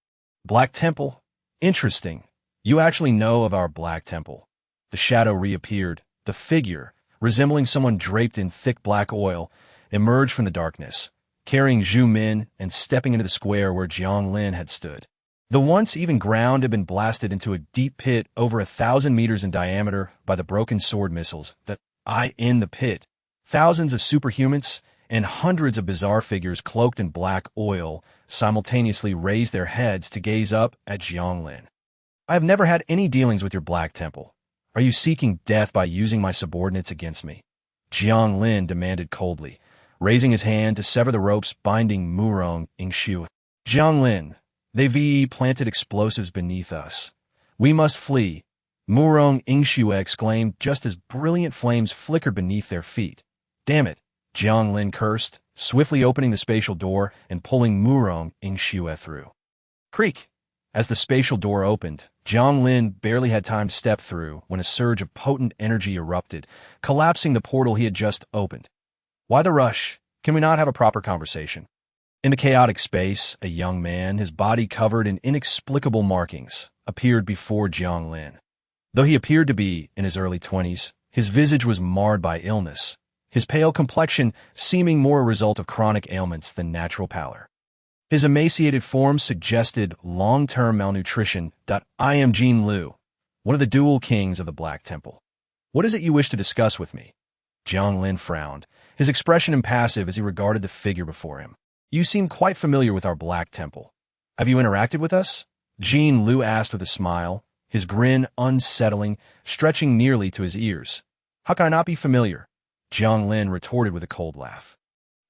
"Black Temple? Interesting. You actually know of our Black Temple." The shadow reappeared. The figure, resembling someone draped in thick black oil, emerged from the darkness, carrying Zhu Min and stepping into the square where Jiang Lin had stood. The once even ground had been blasted into a deep pit over 1,000 meters in diameter by the broken sword missiles. In the pit, thousands of superhumans and hundreds of bizarre figures cloaked in black oil simultaneously raised their heads to gaze up at Jiang Lin. "I have never had any dealings with your Black Temple. Are you seeking death by using my subordinates against me?" Jiang Lin demanded coldly, raising his hand to sever the ropes binding Murong Yingshu. "Jiang Lin, they've planted explosives beneath us. We must flee," Murong Yingshu exclaimed just as brilliant flames flickered beneath their feet. "Damn it," Jiang Lin cursed, swiftly opening the spatial door and pulling Murong Yingshu through. Creak! As the spatial door opened, Jiang Lin barely had time to step through when a surge of potent energy erupted, collapsing the portal he had just opened. "Why the rush? Can we not have a proper conversation?" In the chaotic space, a young man, his body covered in inexplicable markings, appeared before Jiang Lin. Though he appeared to be in his early 20s, his visage was marred by illness, his pale complexion seeming more a result of chronic ailments than natural pallor. His emaciated form suggested long-term malnutrition. "I am Jin Liu, one of the dual kings of the Black Temple. What is it you wish to discuss with me?" Jiang Lin frowned, his expression impassive as he regarded the figure before him. "You seem quite familiar with our Black Temple. Have you interacted with us?" Jin Liu asked with a smile, his grin unsettling, stretching nearly to his ears. "How can I not be familiar?" Jiang Lin retorted with a cold laugh.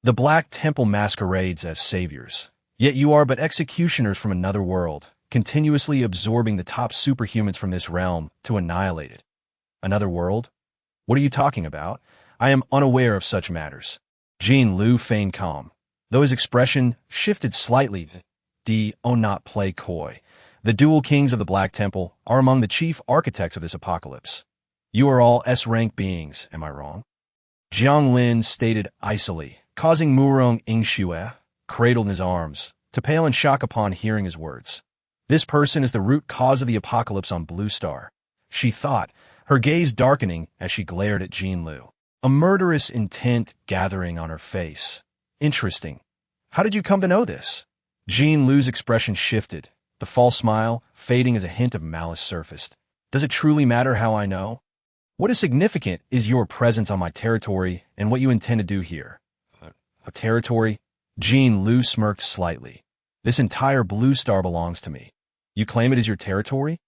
"The Black Temple masquerades as saviors. Yet you are but executioners from another world, continuously absorbing the top superhumans from this realm to annihilate it." "Another world? What are you talking about? I am unaware of such matters." Jin Liu feigned calm, though his expression shifted slightly. Not play coy. The dual kings of the Black Temple are among the chief architects of this apocalypse. You are all S-rank beings, am I wrong? Jiang Lin stated icily, causing Murong Ingxue, cradled in his arms, to pale in shock upon hearing his words. This person is the root cause of the apocalypse on Blue Star, she thought, her gaze darkening as she glared at Jean Lu, a murderous intent gathering on her face. Interesting. How did you come to know this? Jean Lu's expression shifted, the false smile fading as a hint of malice surfaced. Does it truly matter how I know? What is significant is your presence on my territory and what you intend to do here. A territory? Jean Lu smirked slightly. This entire Blue Star belongs to me. You claim it as your territory?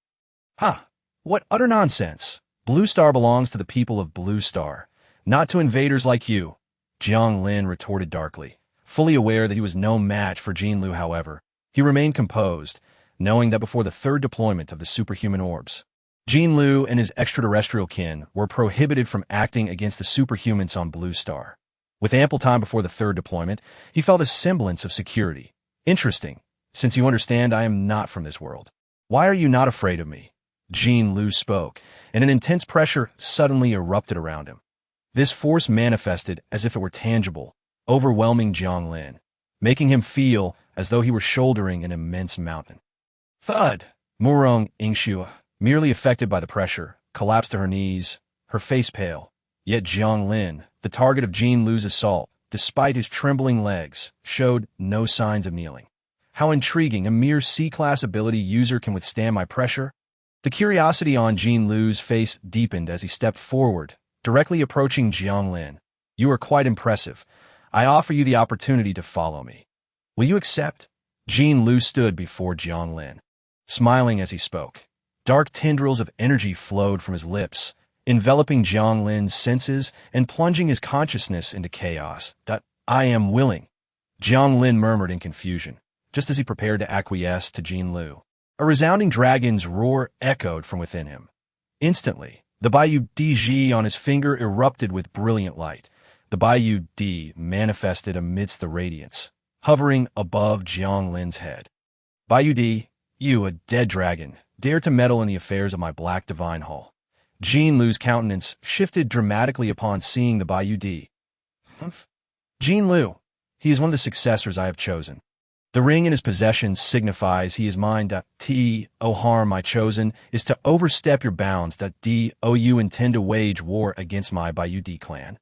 Ha! What utter nonsense! Blue Star belongs to the people of Blue Star, not to invaders like you, Jiang Lin retorted darkly. Fully aware that he was no match for Jean Lu, however, he remained composed, knowing that before the third deployment of the superhuman orbs, Jean Lu and his extraterrestrial kin were prohibited from acting against the superhumans on Blue Star. With ample time before the third deployment, he felt a semblance of security. Interesting, since you understand I am not from this world. Why are you not afraid of me? Jean Lu spoke, and an intense pressure suddenly erupted around him. This force manifested as if it were tangible, overwhelming Jiang Lin, making him feel as though he were shouldering an immense mountain. Thud! Murong Ingxue, merely affected by the pressure, collapsed to her knees, her face pale. Yet Jiang Lin, the target of Jean Lu's assault, despite his trembling legs, showed no signs of kneeling. How intriguing, a mere C-class ability user can withstand my pressure? The curiosity on Jean Lu's face deepened as he stepped forward, directly approaching Jiang Lin. You are quite impressive. I offer you the opportunity to follow me. Will you accept? Jean Lu stood before Jiang Lin, smiling as he spoke. Dark tendrils of energy flowed from his lips, enveloping Jiang Lin's senses and plunging his consciousness into chaos. I am willing, Jiang Lin murmured in confusion, just as he prepared to acquiesce to Jean Lu. A resounding dragon's roar echoed from within him. Instantly, the Bayou DG on his finger erupted with brilliant light. The Bayou D manifested amidst the radiance, hovering above Jiang Lin's head. Bayou D, you, a dead dragon, dare to meddle in the affairs of my Black Divine Hall. Jean Lu's countenance shifted dramatically upon seeing the Bayou D. Humph. Jean Lu, he is one of the successors I have chosen. The ring in his possession signifies he is mine. O harm I chosen is to overstep your bounds. You intend to wage war against my Bayou D clan.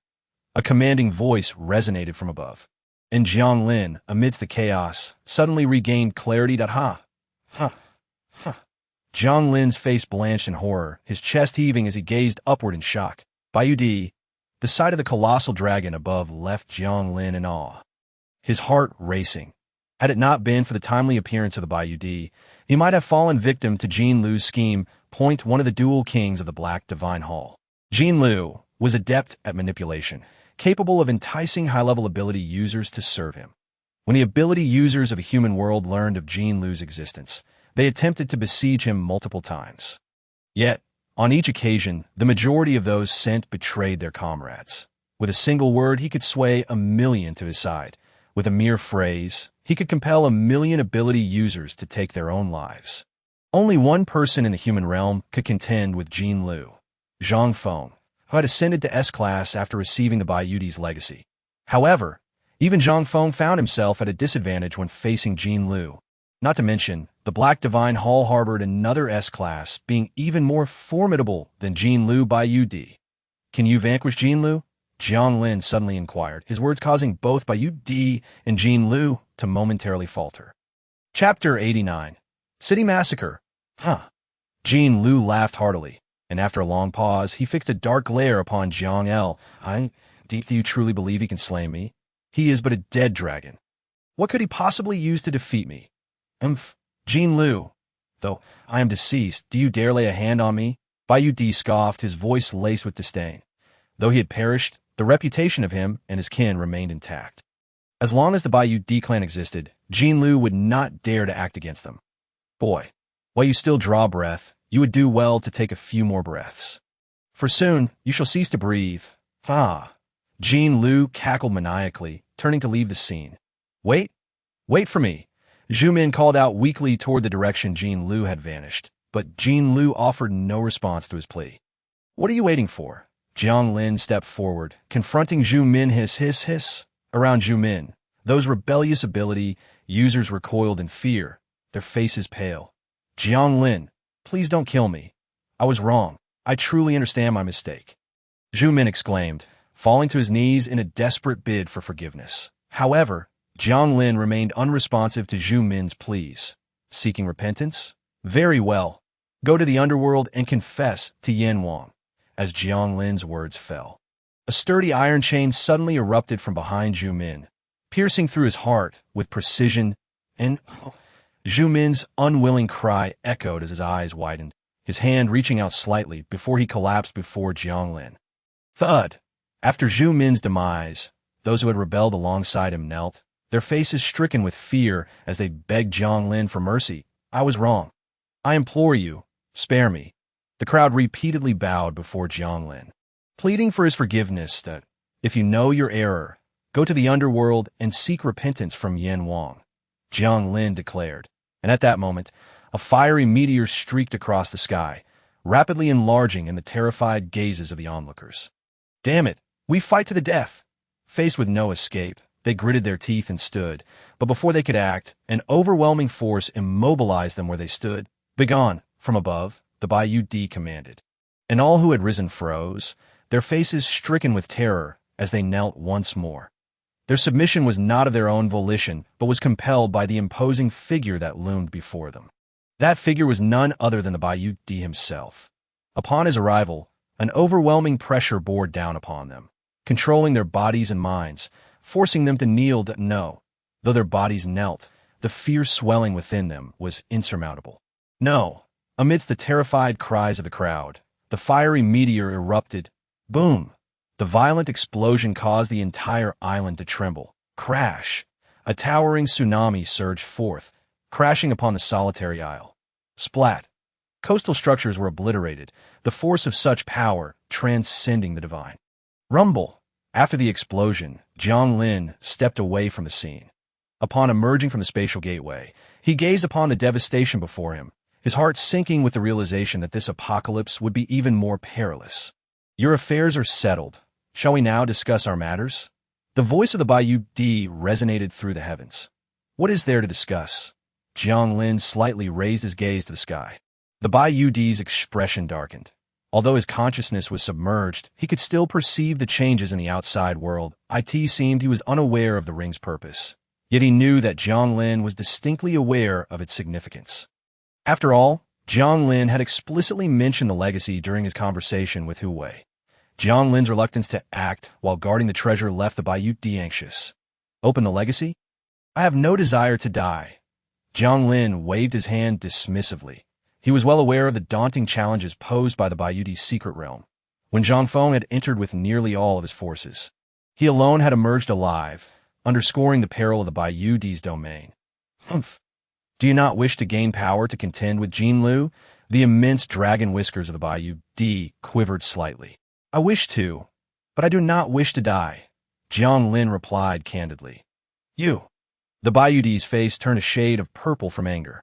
A commanding voice resonated from above, and Jiang Lin, amidst the chaos, suddenly regained clarity. Jiang Lin's face blanched in horror, his chest heaving as he gazed upward in shock. Bayou D, the sight of the colossal dragon above left Jiang Lin in awe, his heart racing. Had it not been for the timely appearance of the Bayou D, he might have fallen victim to Jean Lu's scheme. One of the dual kings of the Black Divine Hall. Jean Lu was adept at manipulation, capable of enticing high-level ability users to serve him. When the ability users of a human world learned of Jean Lu's existence, they attempted to besiege him multiple times. Yet, on each occasion, the majority of those sent betrayed their comrades. With a single word, he could sway 1,000,000 to his side. With a mere phrase, he could compel 1,000,000 ability users to take their own lives. Only one person in the human realm could contend with Jean Lu, Zhang Feng, who had ascended to S-class after receiving the Bayou D's legacy. However, even Zhang Feng found himself at a disadvantage when facing Jean Lu. Not to mention, the Black Divine Hall harbored another S-class, being even more formidable than Jean Lu Bayou D. Can you vanquish Jean Lu? Jiang Lin suddenly inquired, his words causing both Bayou D and Jean Lu to momentarily falter. Chapter 89. City Massacre. Jean Lu laughed heartily, and after a long pause, he fixed a dark glare upon Jiang L. Do you truly believe he can slay me? He is but a dead dragon. What could he possibly use to defeat me? Jean Lu, though I am deceased, do you dare lay a hand on me? Bayou D scoffed, his voice laced with disdain. Though he had perished, the reputation of him and his kin remained intact. As long as the Bayou D clan existed, Jean Lu would not dare to act against them. Boy, while you still draw breath, you would do well to take a few more breaths. For soon, you shall cease to breathe. Jean Lu cackled maniacally, turning to leave the scene. Wait for me. Zhu Min called out weakly toward the direction Jean Lu had vanished, but Jean Lu offered no response to his plea. What are you waiting for? Jiang Lin stepped forward, confronting Zhu Min. Hiss. Around Zhu Min, those rebellious ability users recoiled in fear, their faces pale. Jiang Lin, please don't kill me. I was wrong. I truly understand my mistake. Zhu Min exclaimed, falling to his knees in a desperate bid for forgiveness. However, Jiang Lin remained unresponsive to Zhu Min's pleas. Seeking repentance? Very well. Go to the underworld and confess to Yan Wang. As Jiang Lin's words fell, a sturdy iron chain suddenly erupted from behind Zhu Min, piercing through his heart with precision, and Zhu Min's unwilling cry echoed as his eyes widened, his hand reaching out slightly before he collapsed before Jiang Lin. Thud! After Zhu Min's demise, those who had rebelled alongside him knelt, their faces stricken with fear as they begged Jiang Lin for mercy. I was wrong. I implore you, spare me. The crowd repeatedly bowed before Jiang Lin, pleading for his forgiveness that, if you know your error, go to the underworld and seek repentance from Yan Wang. Jiang Lin declared, and at that moment, a fiery meteor streaked across the sky, rapidly enlarging in the terrified gazes of the onlookers. Damn it, we fight to the death! Faced with no escape, they gritted their teeth and stood, but before they could act, an overwhelming force immobilized them where they stood. Begone! From above, the Bayou commanded. And all who had risen froze, their faces stricken with terror as they knelt once more. Their submission was not of their own volition, but was compelled by the imposing figure that loomed before them. That figure was none other than the Bayou himself. Upon his arrival, an overwhelming pressure bore down upon them, controlling their bodies and minds, forcing them to kneel. No, though their bodies knelt, the fear swelling within them was insurmountable. No! Amidst the terrified cries of the crowd, the fiery meteor erupted. Boom! The violent explosion caused the entire island to tremble. Crash! A towering tsunami surged forth, crashing upon the solitary isle. Splat! Coastal structures were obliterated, the force of such power transcending the divine. Rumble! After the explosion, Jiang Lin stepped away from the scene. Upon emerging from the spatial gateway, he gazed upon the devastation before him, his heart sinking with the realization that this apocalypse would be even more perilous. Your affairs are settled. Shall we now discuss our matters? The voice of the Bayou resonated through the heavens. What is there to discuss? Jiang Lin slightly raised his gaze to the sky. The Bayou's expression darkened. Although his consciousness was submerged, he could still perceive the changes in the outside world. It seemed he was unaware of the ring's purpose. Yet he knew that Jiang Lin was distinctly aware of its significance. After all, Jiang Lin had explicitly mentioned the legacy during his conversation with Hu Wei. Jiang Lin's reluctance to act while guarding the treasure left the Bayou anxious. Open the legacy? I have no desire to die. Jiang Lin waved his hand dismissively. He was well aware of the daunting challenges posed by the Bayou's secret realm. When Zhang Feng had entered with nearly all of his forces, he alone had emerged alive, underscoring the peril of the Bayou's domain. Humph! Do you not wish to gain power to contend with Jin Lu? The immense dragon whiskers of the Bayou quivered slightly. I wish to, but I do not wish to die, Jiang Lin replied candidly. You. The Bayou's face turned a shade of purple from anger.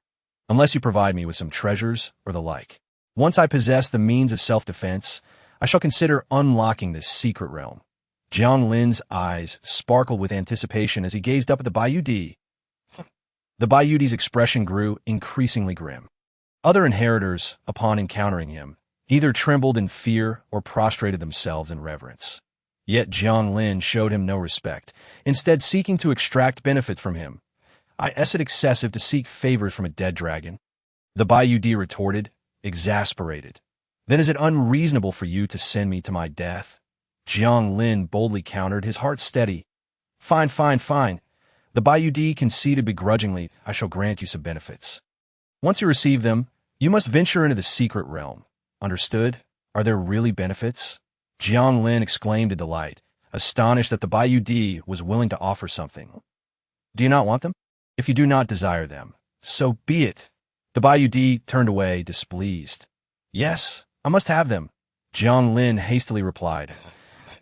Unless you provide me with some treasures or the like. Once I possess the means of self-defense, I shall consider unlocking this secret realm. Jiang Lin's eyes sparkled with anticipation as he gazed up at the Bayou. The Bayou's expression grew increasingly grim. Other inheritors, upon encountering him, either trembled in fear or prostrated themselves in reverence. Yet Jiang Lin showed him no respect, instead seeking to extract benefits from him. Is it excessive to seek favors from a dead dragon? The Bayou retorted, exasperated. Then is it unreasonable for you to send me to my death? Jiang Lin boldly countered, his heart steady. Fine. The Bayou conceded begrudgingly, I shall grant you some benefits. Once you receive them, you must venture into the secret realm. Understood? Are there really benefits? Jiang Lin exclaimed in delight, astonished that the Bayou was willing to offer something. Do you not want them? If you do not desire them, so be it. The Bayou turned away, displeased. Yes, I must have them. Jiang Lin hastily replied.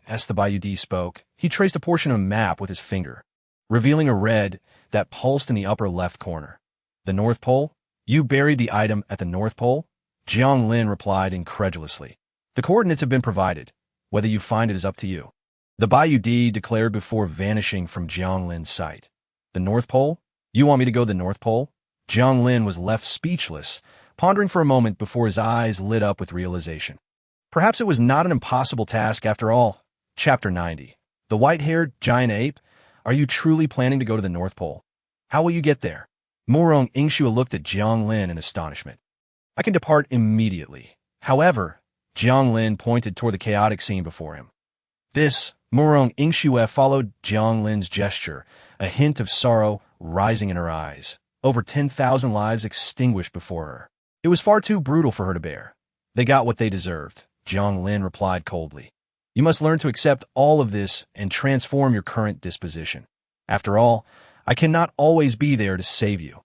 As the Bayou spoke, he traced a portion of a map with his finger, revealing a red that pulsed in the upper left corner. The North Pole? You buried the item at the North Pole? Jiang Lin replied incredulously. The coordinates have been provided. Whether you find it is up to you. The Bayou D declared before vanishing from Jiang Lin's sight. The North Pole? You want me to go to the North Pole? Jiang Lin was left speechless, pondering for a moment before his eyes lit up with realization. Perhaps it was not an impossible task after all. Chapter 90. The white-haired giant ape? Are you truly planning to go to the North Pole? How will you get there? Murong Ingxue looked at Jiang Lin in astonishment. I can depart immediately. However, Jiang Lin pointed toward the chaotic scene before him. This, Murong Ingxue followed Jiang Lin's gesture, a hint of sorrow rising in her eyes. Over 10,000 lives extinguished before her. It was far too brutal for her to bear. They got what they deserved, Jiang Lin replied coldly. You must learn to accept all of this and transform your current disposition. After all, I cannot always be there to save you.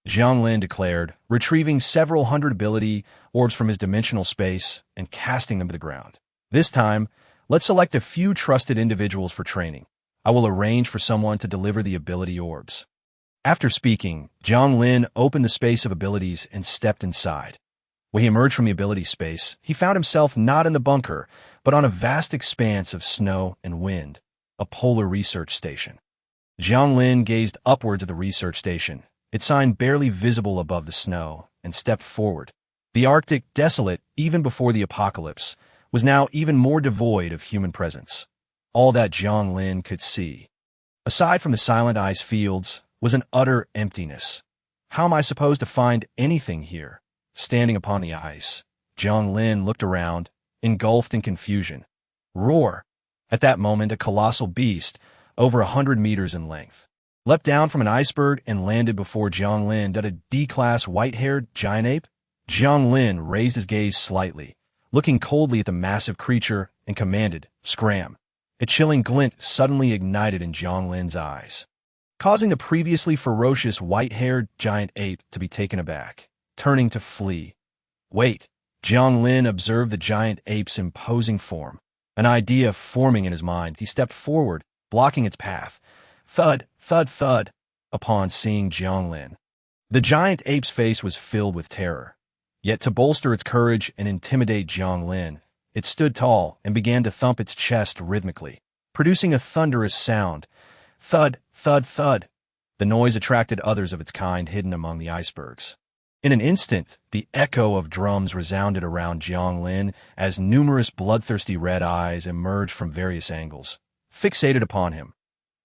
Jiang Lin declared, retrieving several hundred ability orbs from his dimensional space and casting them to the ground. This time, let's select a few trusted individuals for training. I will arrange for someone to deliver the ability orbs. After speaking, Jiang Lin opened the space of abilities and stepped inside. When he emerged from the ability space, he found himself not in the bunker, but on a vast expanse of snow and wind, a polar research station. Jiang Lin gazed upwards at the research station, its sign barely visible above the snow, and stepped forward. The Arctic, desolate even before the apocalypse, was now even more devoid of human presence. All that Jiang Lin could see, aside from the silent ice fields, was an utter emptiness. How am I supposed to find anything here? Standing upon the ice, Jiang Lin looked around, engulfed in confusion. Roar! At that moment, a colossal beast, over 100 meters in length, leapt down from an iceberg and landed before Jiang Lin. A D-class white-haired giant ape? Jiang Lin raised his gaze slightly, looking coldly at the massive creature, and commanded, "Scram!" A chilling glint suddenly ignited in Jiang Lin's eyes, causing the previously ferocious white-haired giant ape to be taken aback, turning to flee. Wait! Jiang Lin observed the giant ape's imposing form. An idea forming in his mind, he stepped forward, blocking its path. Thud, thud, thud, upon seeing Jiang Lin. The giant ape's face was filled with terror. Yet to bolster its courage and intimidate Jiang Lin, it stood tall and began to thump its chest rhythmically, producing a thunderous sound. Thud, thud, thud. The noise attracted others of its kind hidden among the icebergs. In an instant, the echo of drums resounded around Jiang Lin as numerous bloodthirsty red eyes emerged from various angles, fixated upon him.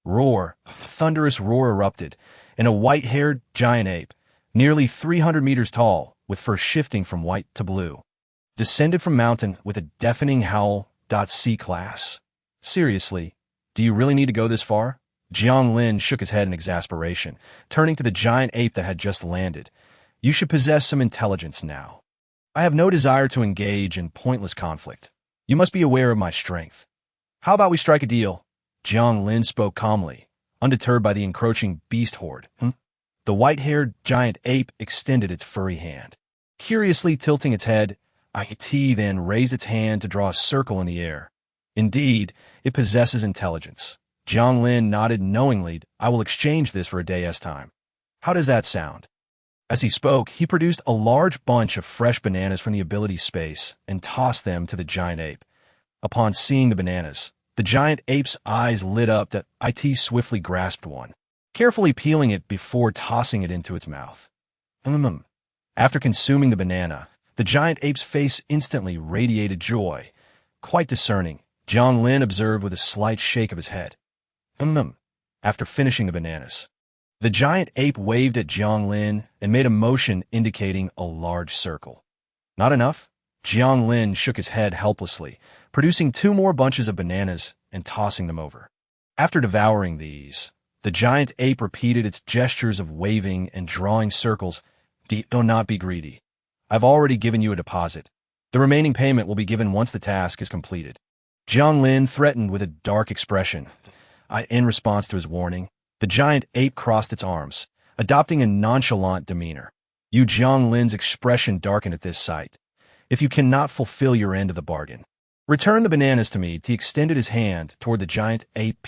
Roar! A thunderous roar erupted, and a white-haired giant ape, nearly 300 meters tall, with fur shifting from white to blue, descended from mountain with a deafening howl. C-class. Seriously, do you really need to go this far? Jiang Lin shook his head in exasperation, turning to the giant ape that had just landed. You should possess some intelligence now. I have no desire to engage in pointless conflict. You must be aware of my strength. How about we strike a deal? Jiang Lin spoke calmly, undeterred by the encroaching beast horde. The white-haired giant ape extended its furry hand. Curiously tilting its head, it then raised its hand to draw a circle in the air. Indeed, it possesses intelligence. Jiang Lin nodded knowingly. I will exchange this for a day's time. How does that sound? As he spoke, he produced a large bunch of fresh bananas from the ability space and tossed them to the giant ape. Upon seeing the bananas, the giant ape's eyes lit up. It swiftly grasped one, carefully peeling it before tossing it into its mouth. After consuming the banana, the giant ape's face instantly radiated joy. Quite discerning, Jiang Lin observed with a slight shake of his head. After finishing the bananas, the giant ape waved at Jiang Lin and made a motion indicating a large circle. Not enough? Jiang Lin shook his head helplessly, producing 2 more bunches of bananas and tossing them over. After devouring these, the giant ape repeated its gestures of waving and drawing circles. Do not be greedy. I've already given you a deposit. The remaining payment will be given once the task is completed. Jiang Lin threatened with a dark expression. In response to his warning, the giant ape crossed its arms, adopting a nonchalant demeanor. Jiang Lin's expression darkened at this sight. If you cannot fulfill your end of the bargain, return the bananas to me. He extended his hand toward the giant ape.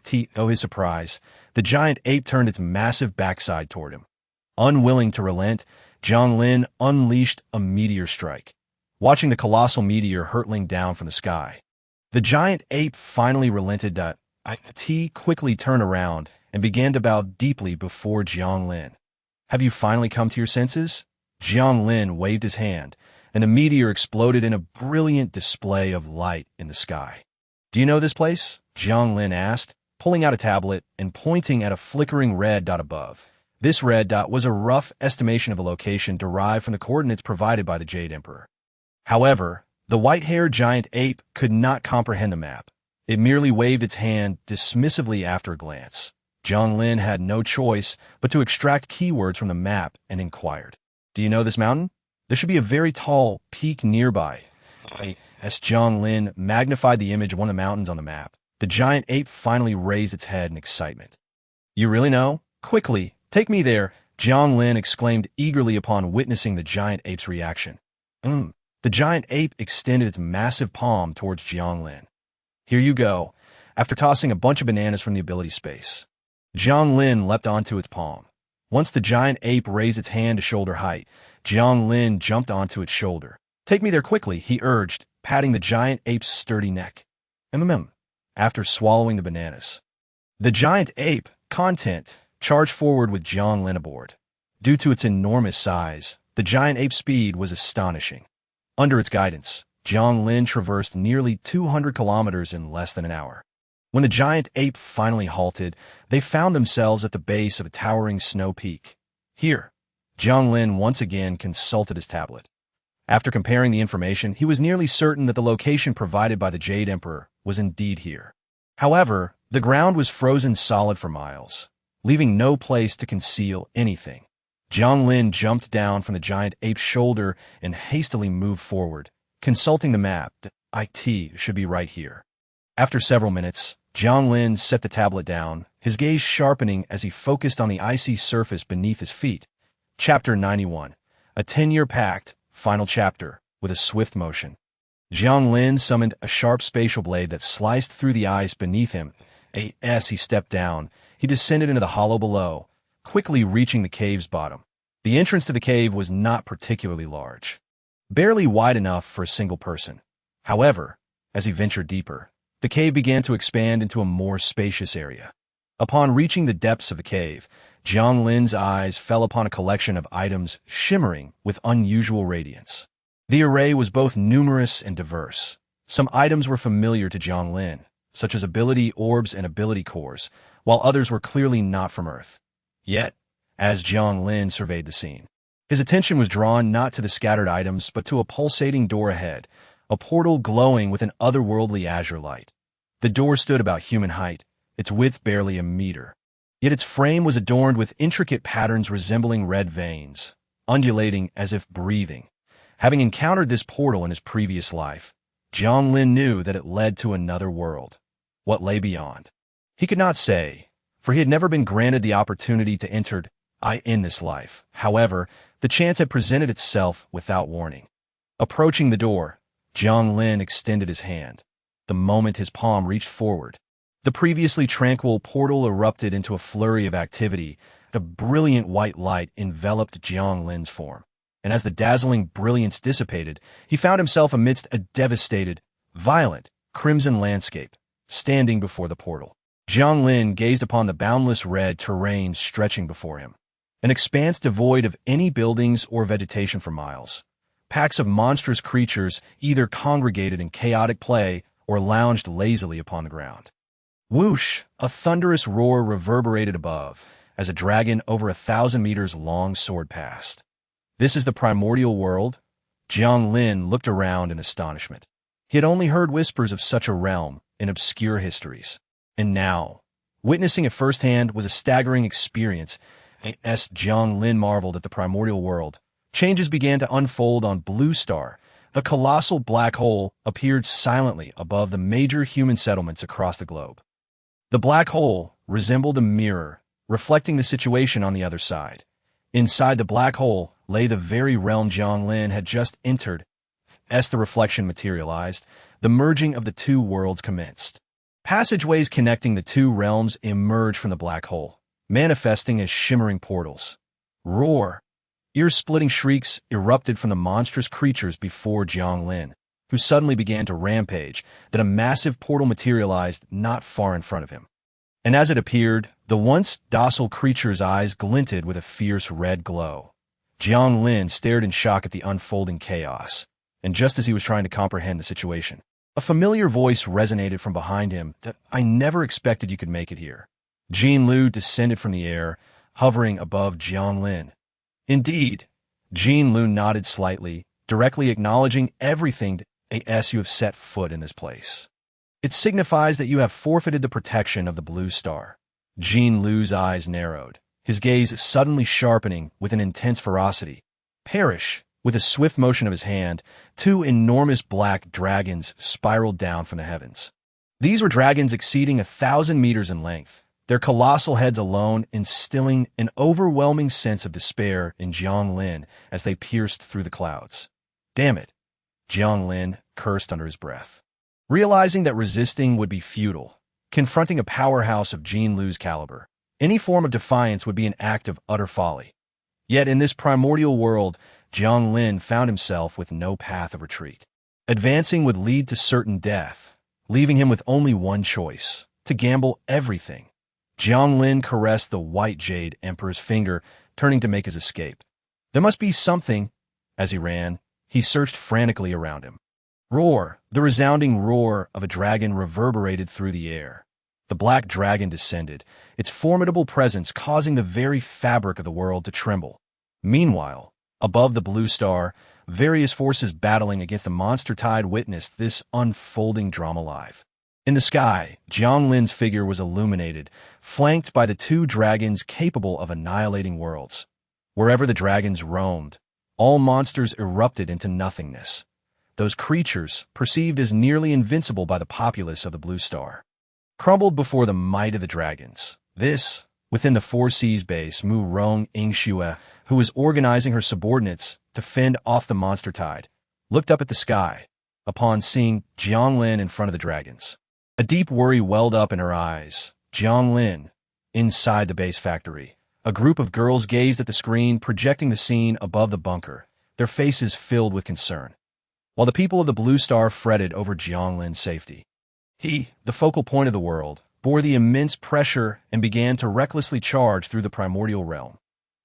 To his surprise, the giant ape turned its massive backside toward him. Unwilling to relent, Jiang Lin unleashed a meteor strike. watching the colossal meteor hurtling down from the sky. The giant ape finally relented. It quickly turned around and began to bow deeply before Jiang Lin. Have you finally come to your senses? Jiang Lin waved his hand, and the meteor exploded in a brilliant display of light in the sky. Do you know this place? Jiang Lin asked, pulling out a tablet and pointing at a flickering red dot above. This red dot was a rough estimation of a location derived from the coordinates provided by the Jade Emperor. However, the white-haired giant ape could not comprehend the map. It merely waved its hand dismissively after a glance. Jiang Lin had no choice but to extract keywords from the map and inquired, "Do you know this mountain? There should be a very tall peak nearby." As Jiang Lin magnified the image of one of the mountains on the map, the giant ape finally raised its head in excitement. "You really know? Quickly, take me there," Jiang Lin exclaimed eagerly upon witnessing the giant ape's reaction. The giant ape extended its massive palm towards Jiang Lin. "Here you go," after tossing a bunch of bananas from the ability space. Jiang Lin leapt onto its palm. Once the giant ape raised its hand to shoulder height, Jiang Lin jumped onto its shoulder. "Take me there quickly," he urged, patting the giant ape's sturdy neck. After swallowing the bananas, the giant ape, content, charged forward with Jiang Lin aboard. Due to its enormous size, the giant ape's speed was astonishing. Under its guidance, Jiang Lin traversed nearly 200 kilometers in less than an hour. When the giant ape finally halted, they found themselves at the base of a towering snow peak. Here, Jiang Lin once again consulted his tablet. After comparing the information, he was nearly certain that the location provided by the Jade Emperor was indeed here. However, the ground was frozen solid for miles, leaving no place to conceal anything. Jiang Lin jumped down from the giant ape's shoulder and hastily moved forward, consulting the map. "It should be right here." After several minutes, Jiang Lin set the tablet down, his gaze sharpening as he focused on the icy surface beneath his feet. Chapter 91. A 10-Year Pact, Final Chapter, with a swift motion. Jiang Lin summoned a sharp spatial blade that sliced through the ice beneath him. As he stepped down, he descended into the hollow below, quickly reaching the cave's bottom. The entrance to the cave was not particularly large, barely wide enough for a single person. However, as he ventured deeper, the cave began to expand into a more spacious area. Upon reaching the depths of the cave, Jiang Lin's eyes fell upon a collection of items shimmering with unusual radiance. The array was both numerous and diverse. Some items were familiar to Jiang Lin, such as ability orbs and ability cores, while others were clearly not from Earth. Yet, as Jiang Lin surveyed the scene, his attention was drawn not to the scattered items but to a pulsating door ahead, a portal glowing with an otherworldly azure light. The door stood about human height, its width barely a meter. Yet its frame was adorned with intricate patterns resembling red veins, undulating as if breathing. Having encountered this portal in his previous life, Jiang Lin knew that it led to another world. What lay beyond? He could not say, for he had never been granted the opportunity to enter in this life. However, the chance had presented itself without warning. Approaching the door, Jiang Lin extended his hand. The moment his palm reached forward, the previously tranquil portal erupted into a flurry of activity. A brilliant white light enveloped Jiang Lin's form, and as the dazzling brilliance dissipated, he found himself amidst a devastated, violent, crimson landscape, standing before the portal. Jiang Lin gazed upon the boundless red terrain stretching before him, an expanse devoid of any buildings or vegetation for miles. Packs of monstrous creatures either congregated in chaotic play or lounged lazily upon the ground. Whoosh! A thunderous roar reverberated above, as a dragon over 1,000 meters long soared past. "This is the primordial world?" Jiang Lin looked around in astonishment. He had only heard whispers of such a realm in obscure histories. And now, witnessing it firsthand was a staggering experience. As Jiang Lin marveled at the primordial world, changes began to unfold on Blue Star. The colossal black hole appeared silently above the major human settlements across the globe. The black hole resembled a mirror, reflecting the situation on the other side. Inside the black hole lay the very realm Jiang Lin had just entered. As the reflection materialized, the merging of the two worlds commenced. Passageways connecting the two realms emerged from the black hole, manifesting as shimmering portals. Roar! Ear-splitting shrieks erupted from the monstrous creatures before Jiang Lin, who suddenly began to rampage, that a massive portal materialized not far in front of him. And as it appeared, the once docile creature's eyes glinted with a fierce red glow. Jiang Lin stared in shock at the unfolding chaos, and just as he was trying to comprehend the situation, a familiar voice resonated from behind him that I never expected you could make it here. Jin Lu descended from the air, hovering above Jiang Lin. Indeed, Jin Lu nodded slightly, directly acknowledging everything as you have set foot in this place. It signifies that you have forfeited the protection of the blue star. Jin Lu's eyes narrowed, his gaze suddenly sharpening with an intense ferocity. Perish! With a swift motion of his hand, two enormous black dragons spiraled down from the heavens. These were dragons exceeding 1,000 meters in length, their colossal heads alone instilling an overwhelming sense of despair in Jiang Lin as they pierced through the clouds. Damn it! Jiang Lin cursed under his breath. Realizing that resisting would be futile, confronting a powerhouse of Jin Lu's caliber, any form of defiance would be an act of utter folly. Yet in this primordial world, Jiang Lin found himself with no path of retreat. Advancing would lead to certain death, leaving him with only one choice, to gamble everything. Jiang Lin caressed the white jade emperor's finger, turning to make his escape. There must be something. As he ran, he searched frantically around him. Roar! The resounding roar of a dragon reverberated through the air. The black dragon descended, its formidable presence causing the very fabric of the world to tremble. Meanwhile, above the blue star, various forces battling against the monster tide witnessed this unfolding drama live. In the sky, Jiang Lin's figure was illuminated, flanked by the two dragons capable of annihilating worlds. Wherever the dragons roamed, all monsters erupted into nothingness. Those creatures, perceived as nearly invincible by the populace of the blue star, crumbled before the might of the dragons. This, within the Four Seas base, Mu Rong Ingxue, who was organizing her subordinates to fend off the monster tide, looked up at the sky upon seeing Jiang Lin in front of the dragons. A deep worry welled up in her eyes. Jiang Lin, inside the base factory, a group of girls gazed at the screen projecting the scene above the bunker, their faces filled with concern, while the people of the Blue Star fretted over Jiang Lin's safety. He, the focal point of the world, bore the immense pressure and began to recklessly charge through the primordial realm.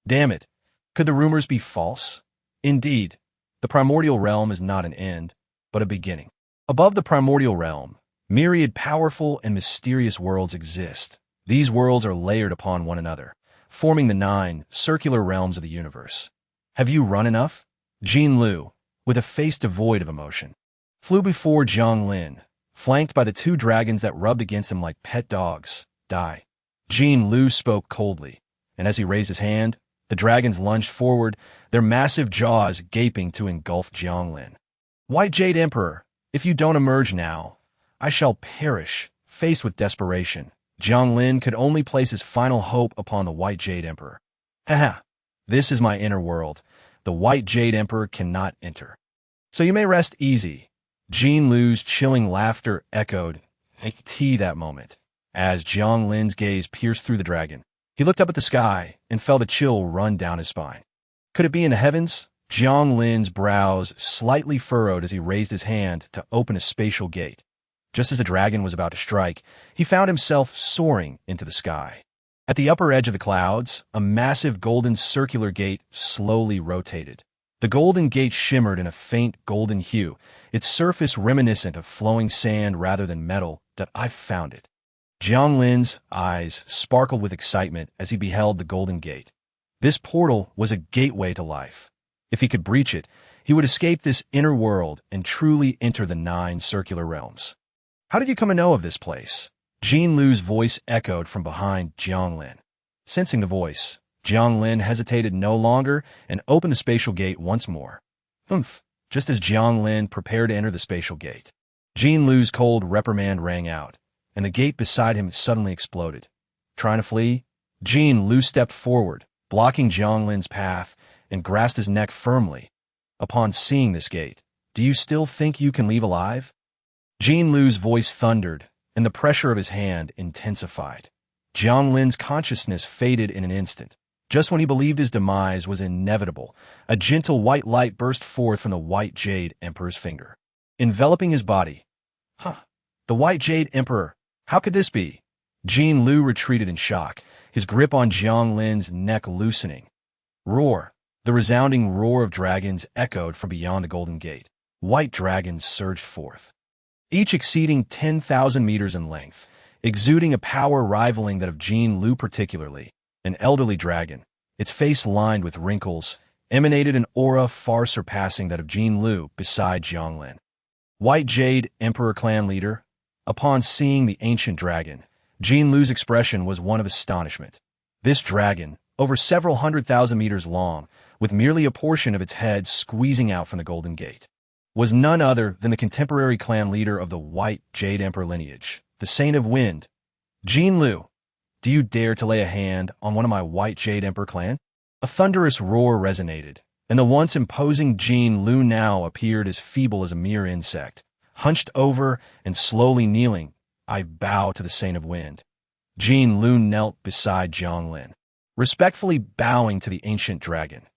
Damn it! Could the rumors be false? Indeed, the primordial realm is not an end, but a beginning. Above the primordial realm, myriad powerful and mysterious worlds exist. These worlds are layered upon one another, forming the 9 circular realms of the universe. Have you run enough? Jin Lu, with a face devoid of emotion, flew before Jiang Lin, flanked by the 2 dragons that rubbed against him like pet dogs. Die. Jin Lu spoke coldly, and as he raised his hand, the dragons lunged forward, their massive jaws gaping to engulf Jiang Lin. White Jade Emperor, if you don't emerge now, I shall perish. Faced with desperation, Jiang Lin could only place his final hope upon the White Jade Emperor. Haha, this is my inner world. The White Jade Emperor cannot enter. So you may rest easy. Jin Lu's chilling laughter echoed that moment. As Jiang Lin's gaze pierced through the dragon, he looked up at the sky and felt a chill run down his spine. Could it be in the heavens? Jiang Lin's brows slightly furrowed as he raised his hand to open a spatial gate. Just as the dragon was about to strike, he found himself soaring into the sky. At the upper edge of the clouds, a massive golden circular gate slowly rotated. The golden gate shimmered in a faint golden hue, its surface reminiscent of flowing sand rather than metal. That I found it. Jiang Lin's eyes sparkled with excitement as he beheld the golden gate. This portal was a gateway to life. If he could breach it, he would escape this inner world and truly enter the 9 circular realms. How did you come to know of this place? Jin Lu's voice echoed from behind Jiang Lin. Sensing the voice, Jiang Lin hesitated no longer and opened the spatial gate once more. Just as Jiang Lin prepared to enter the spatial gate, Jin Lu's cold reprimand rang out, and the gate beside him suddenly exploded. Trying to flee, Jin Lu stepped forward, blocking Jiang Lin's path, and grasped his neck firmly. Upon seeing this gate, do you still think you can leave alive? Jin Lu's voice thundered, and the pressure of his hand intensified. Jiang Lin's consciousness faded in an instant. Just when he believed his demise was inevitable, a gentle white light burst forth from the White Jade Emperor's finger, enveloping his body. Huh. The White Jade Emperor. How could this be? Jean Lu retreated in shock, his grip on Jiang Lin's neck loosening. Roar. The resounding roar of dragons echoed from beyond the Golden Gate. White dragons surged forth, each exceeding 10,000 meters in length, exuding a power rivaling that of Jean Lu particularly. An elderly dragon, its face lined with wrinkles, emanated an aura far surpassing that of Jean Lu beside Jiang Lin. White Jade Emperor clan leader. Upon seeing the ancient dragon, Jean Lu's expression was one of astonishment. This dragon, over several 100,000 meters long, with merely a portion of its head squeezing out from the Golden Gate, was none other than the contemporary clan leader of the White Jade Emperor lineage, the Saint of Wind. Jean Lu, do you dare to lay a hand on one of my White Jade Emperor clan? A thunderous roar resonated, and the once imposing Jean Lu now appeared as feeble as a mere insect, hunched over and slowly kneeling. I bow to the Saint of Wind. Jean Lu knelt beside Jiang Lin, respectfully bowing to the ancient dragon.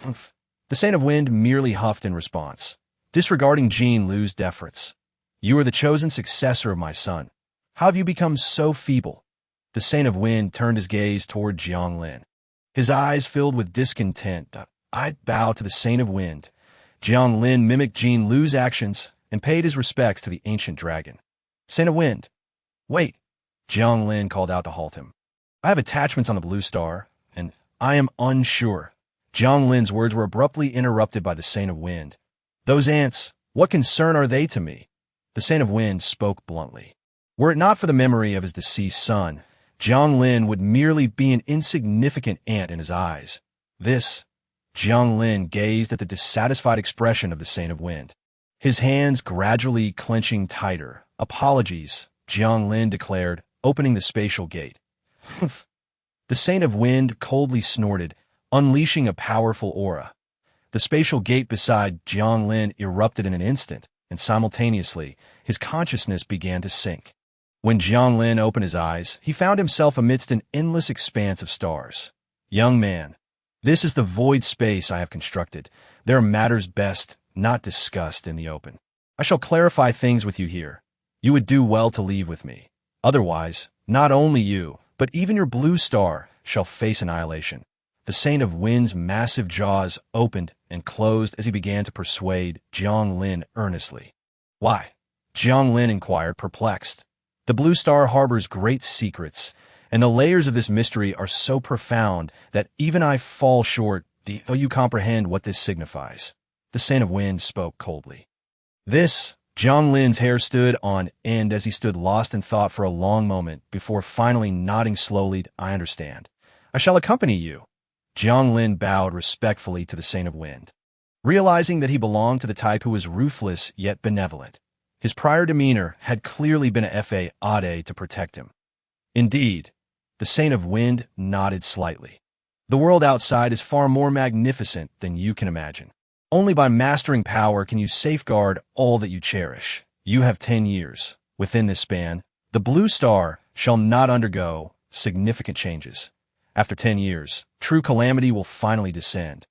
Humph. The Saint of Wind merely huffed in response, disregarding Jean Lu's deference. You are the chosen successor of my son. How have you become so feeble? The Saint of Wind turned his gaze toward Jiang Lin, his eyes filled with discontent. I bow to the Saint of Wind. Jiang Lin mimicked Jean Lu's actions and paid his respects to the ancient dragon. Saint of Wind. Wait, Jiang Lin called out to halt him. I have attachments on the Blue Star, and I am unsure. Jiang Lin's words were abruptly interrupted by the Saint of Wind. Those ants, what concern are they to me? The Saint of Wind spoke bluntly. Were it not for the memory of his deceased son, Jiang Lin would merely be an insignificant ant in his eyes. Jiang Lin gazed at the dissatisfied expression of the Saint of Wind, his hands gradually clenching tighter. Apologies, Jiang Lin declared, opening the spatial gate. Humph. The Saint of Wind coldly snorted, unleashing a powerful aura. The spatial gate beside Jiang Lin erupted in an instant, and simultaneously, his consciousness began to sink. When Jiang Lin opened his eyes, he found himself amidst an endless expanse of stars. Young man, this is the void space I have constructed. There are matters best not discussed in the open. I shall clarify things with you here. You would do well to leave with me. Otherwise, not only you, but even your blue star shall face annihilation. The Saint of Wind's massive jaws opened and closed as he began to persuade Jiang Lin earnestly. Why? Jiang Lin inquired, perplexed. The Blue Star harbors great secrets, and the layers of this mystery are so profound that even I fall short. Do you comprehend what this signifies? The Saint of Wind spoke coldly. Jiang Lin's hair stood on end as he stood lost in thought for a long moment before finally nodding slowly. I understand. I shall accompany you. Jiang Lin bowed respectfully to the Saint of Wind, realizing that he belonged to the type who was ruthless yet benevolent. His prior demeanor had clearly been a fade to protect him. Indeed, the Saint of Wind nodded slightly. The world outside is far more magnificent than you can imagine. Only by mastering power can you safeguard all that you cherish. You have 10 years. Within this span, the Blue Star shall not undergo significant changes. After 10 years, true calamity will finally descend.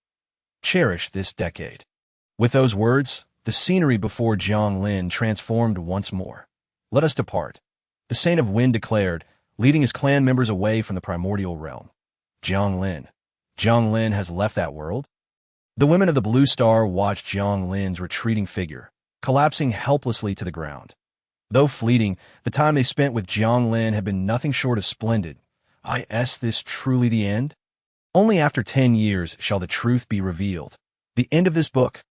Cherish this decade. With those words, the scenery before Jiang Lin transformed once more. Let us depart, the Saint of Wind declared, leading his clan members away from the primordial realm. Jiang Lin has left that world? The women of the Blue Star watched Jiang Lin's retreating figure, collapsing helplessly to the ground. Though fleeting, the time they spent with Jiang Lin had been nothing short of splendid. Is this truly the end? Only after 10 years shall the truth be revealed. The end of this book.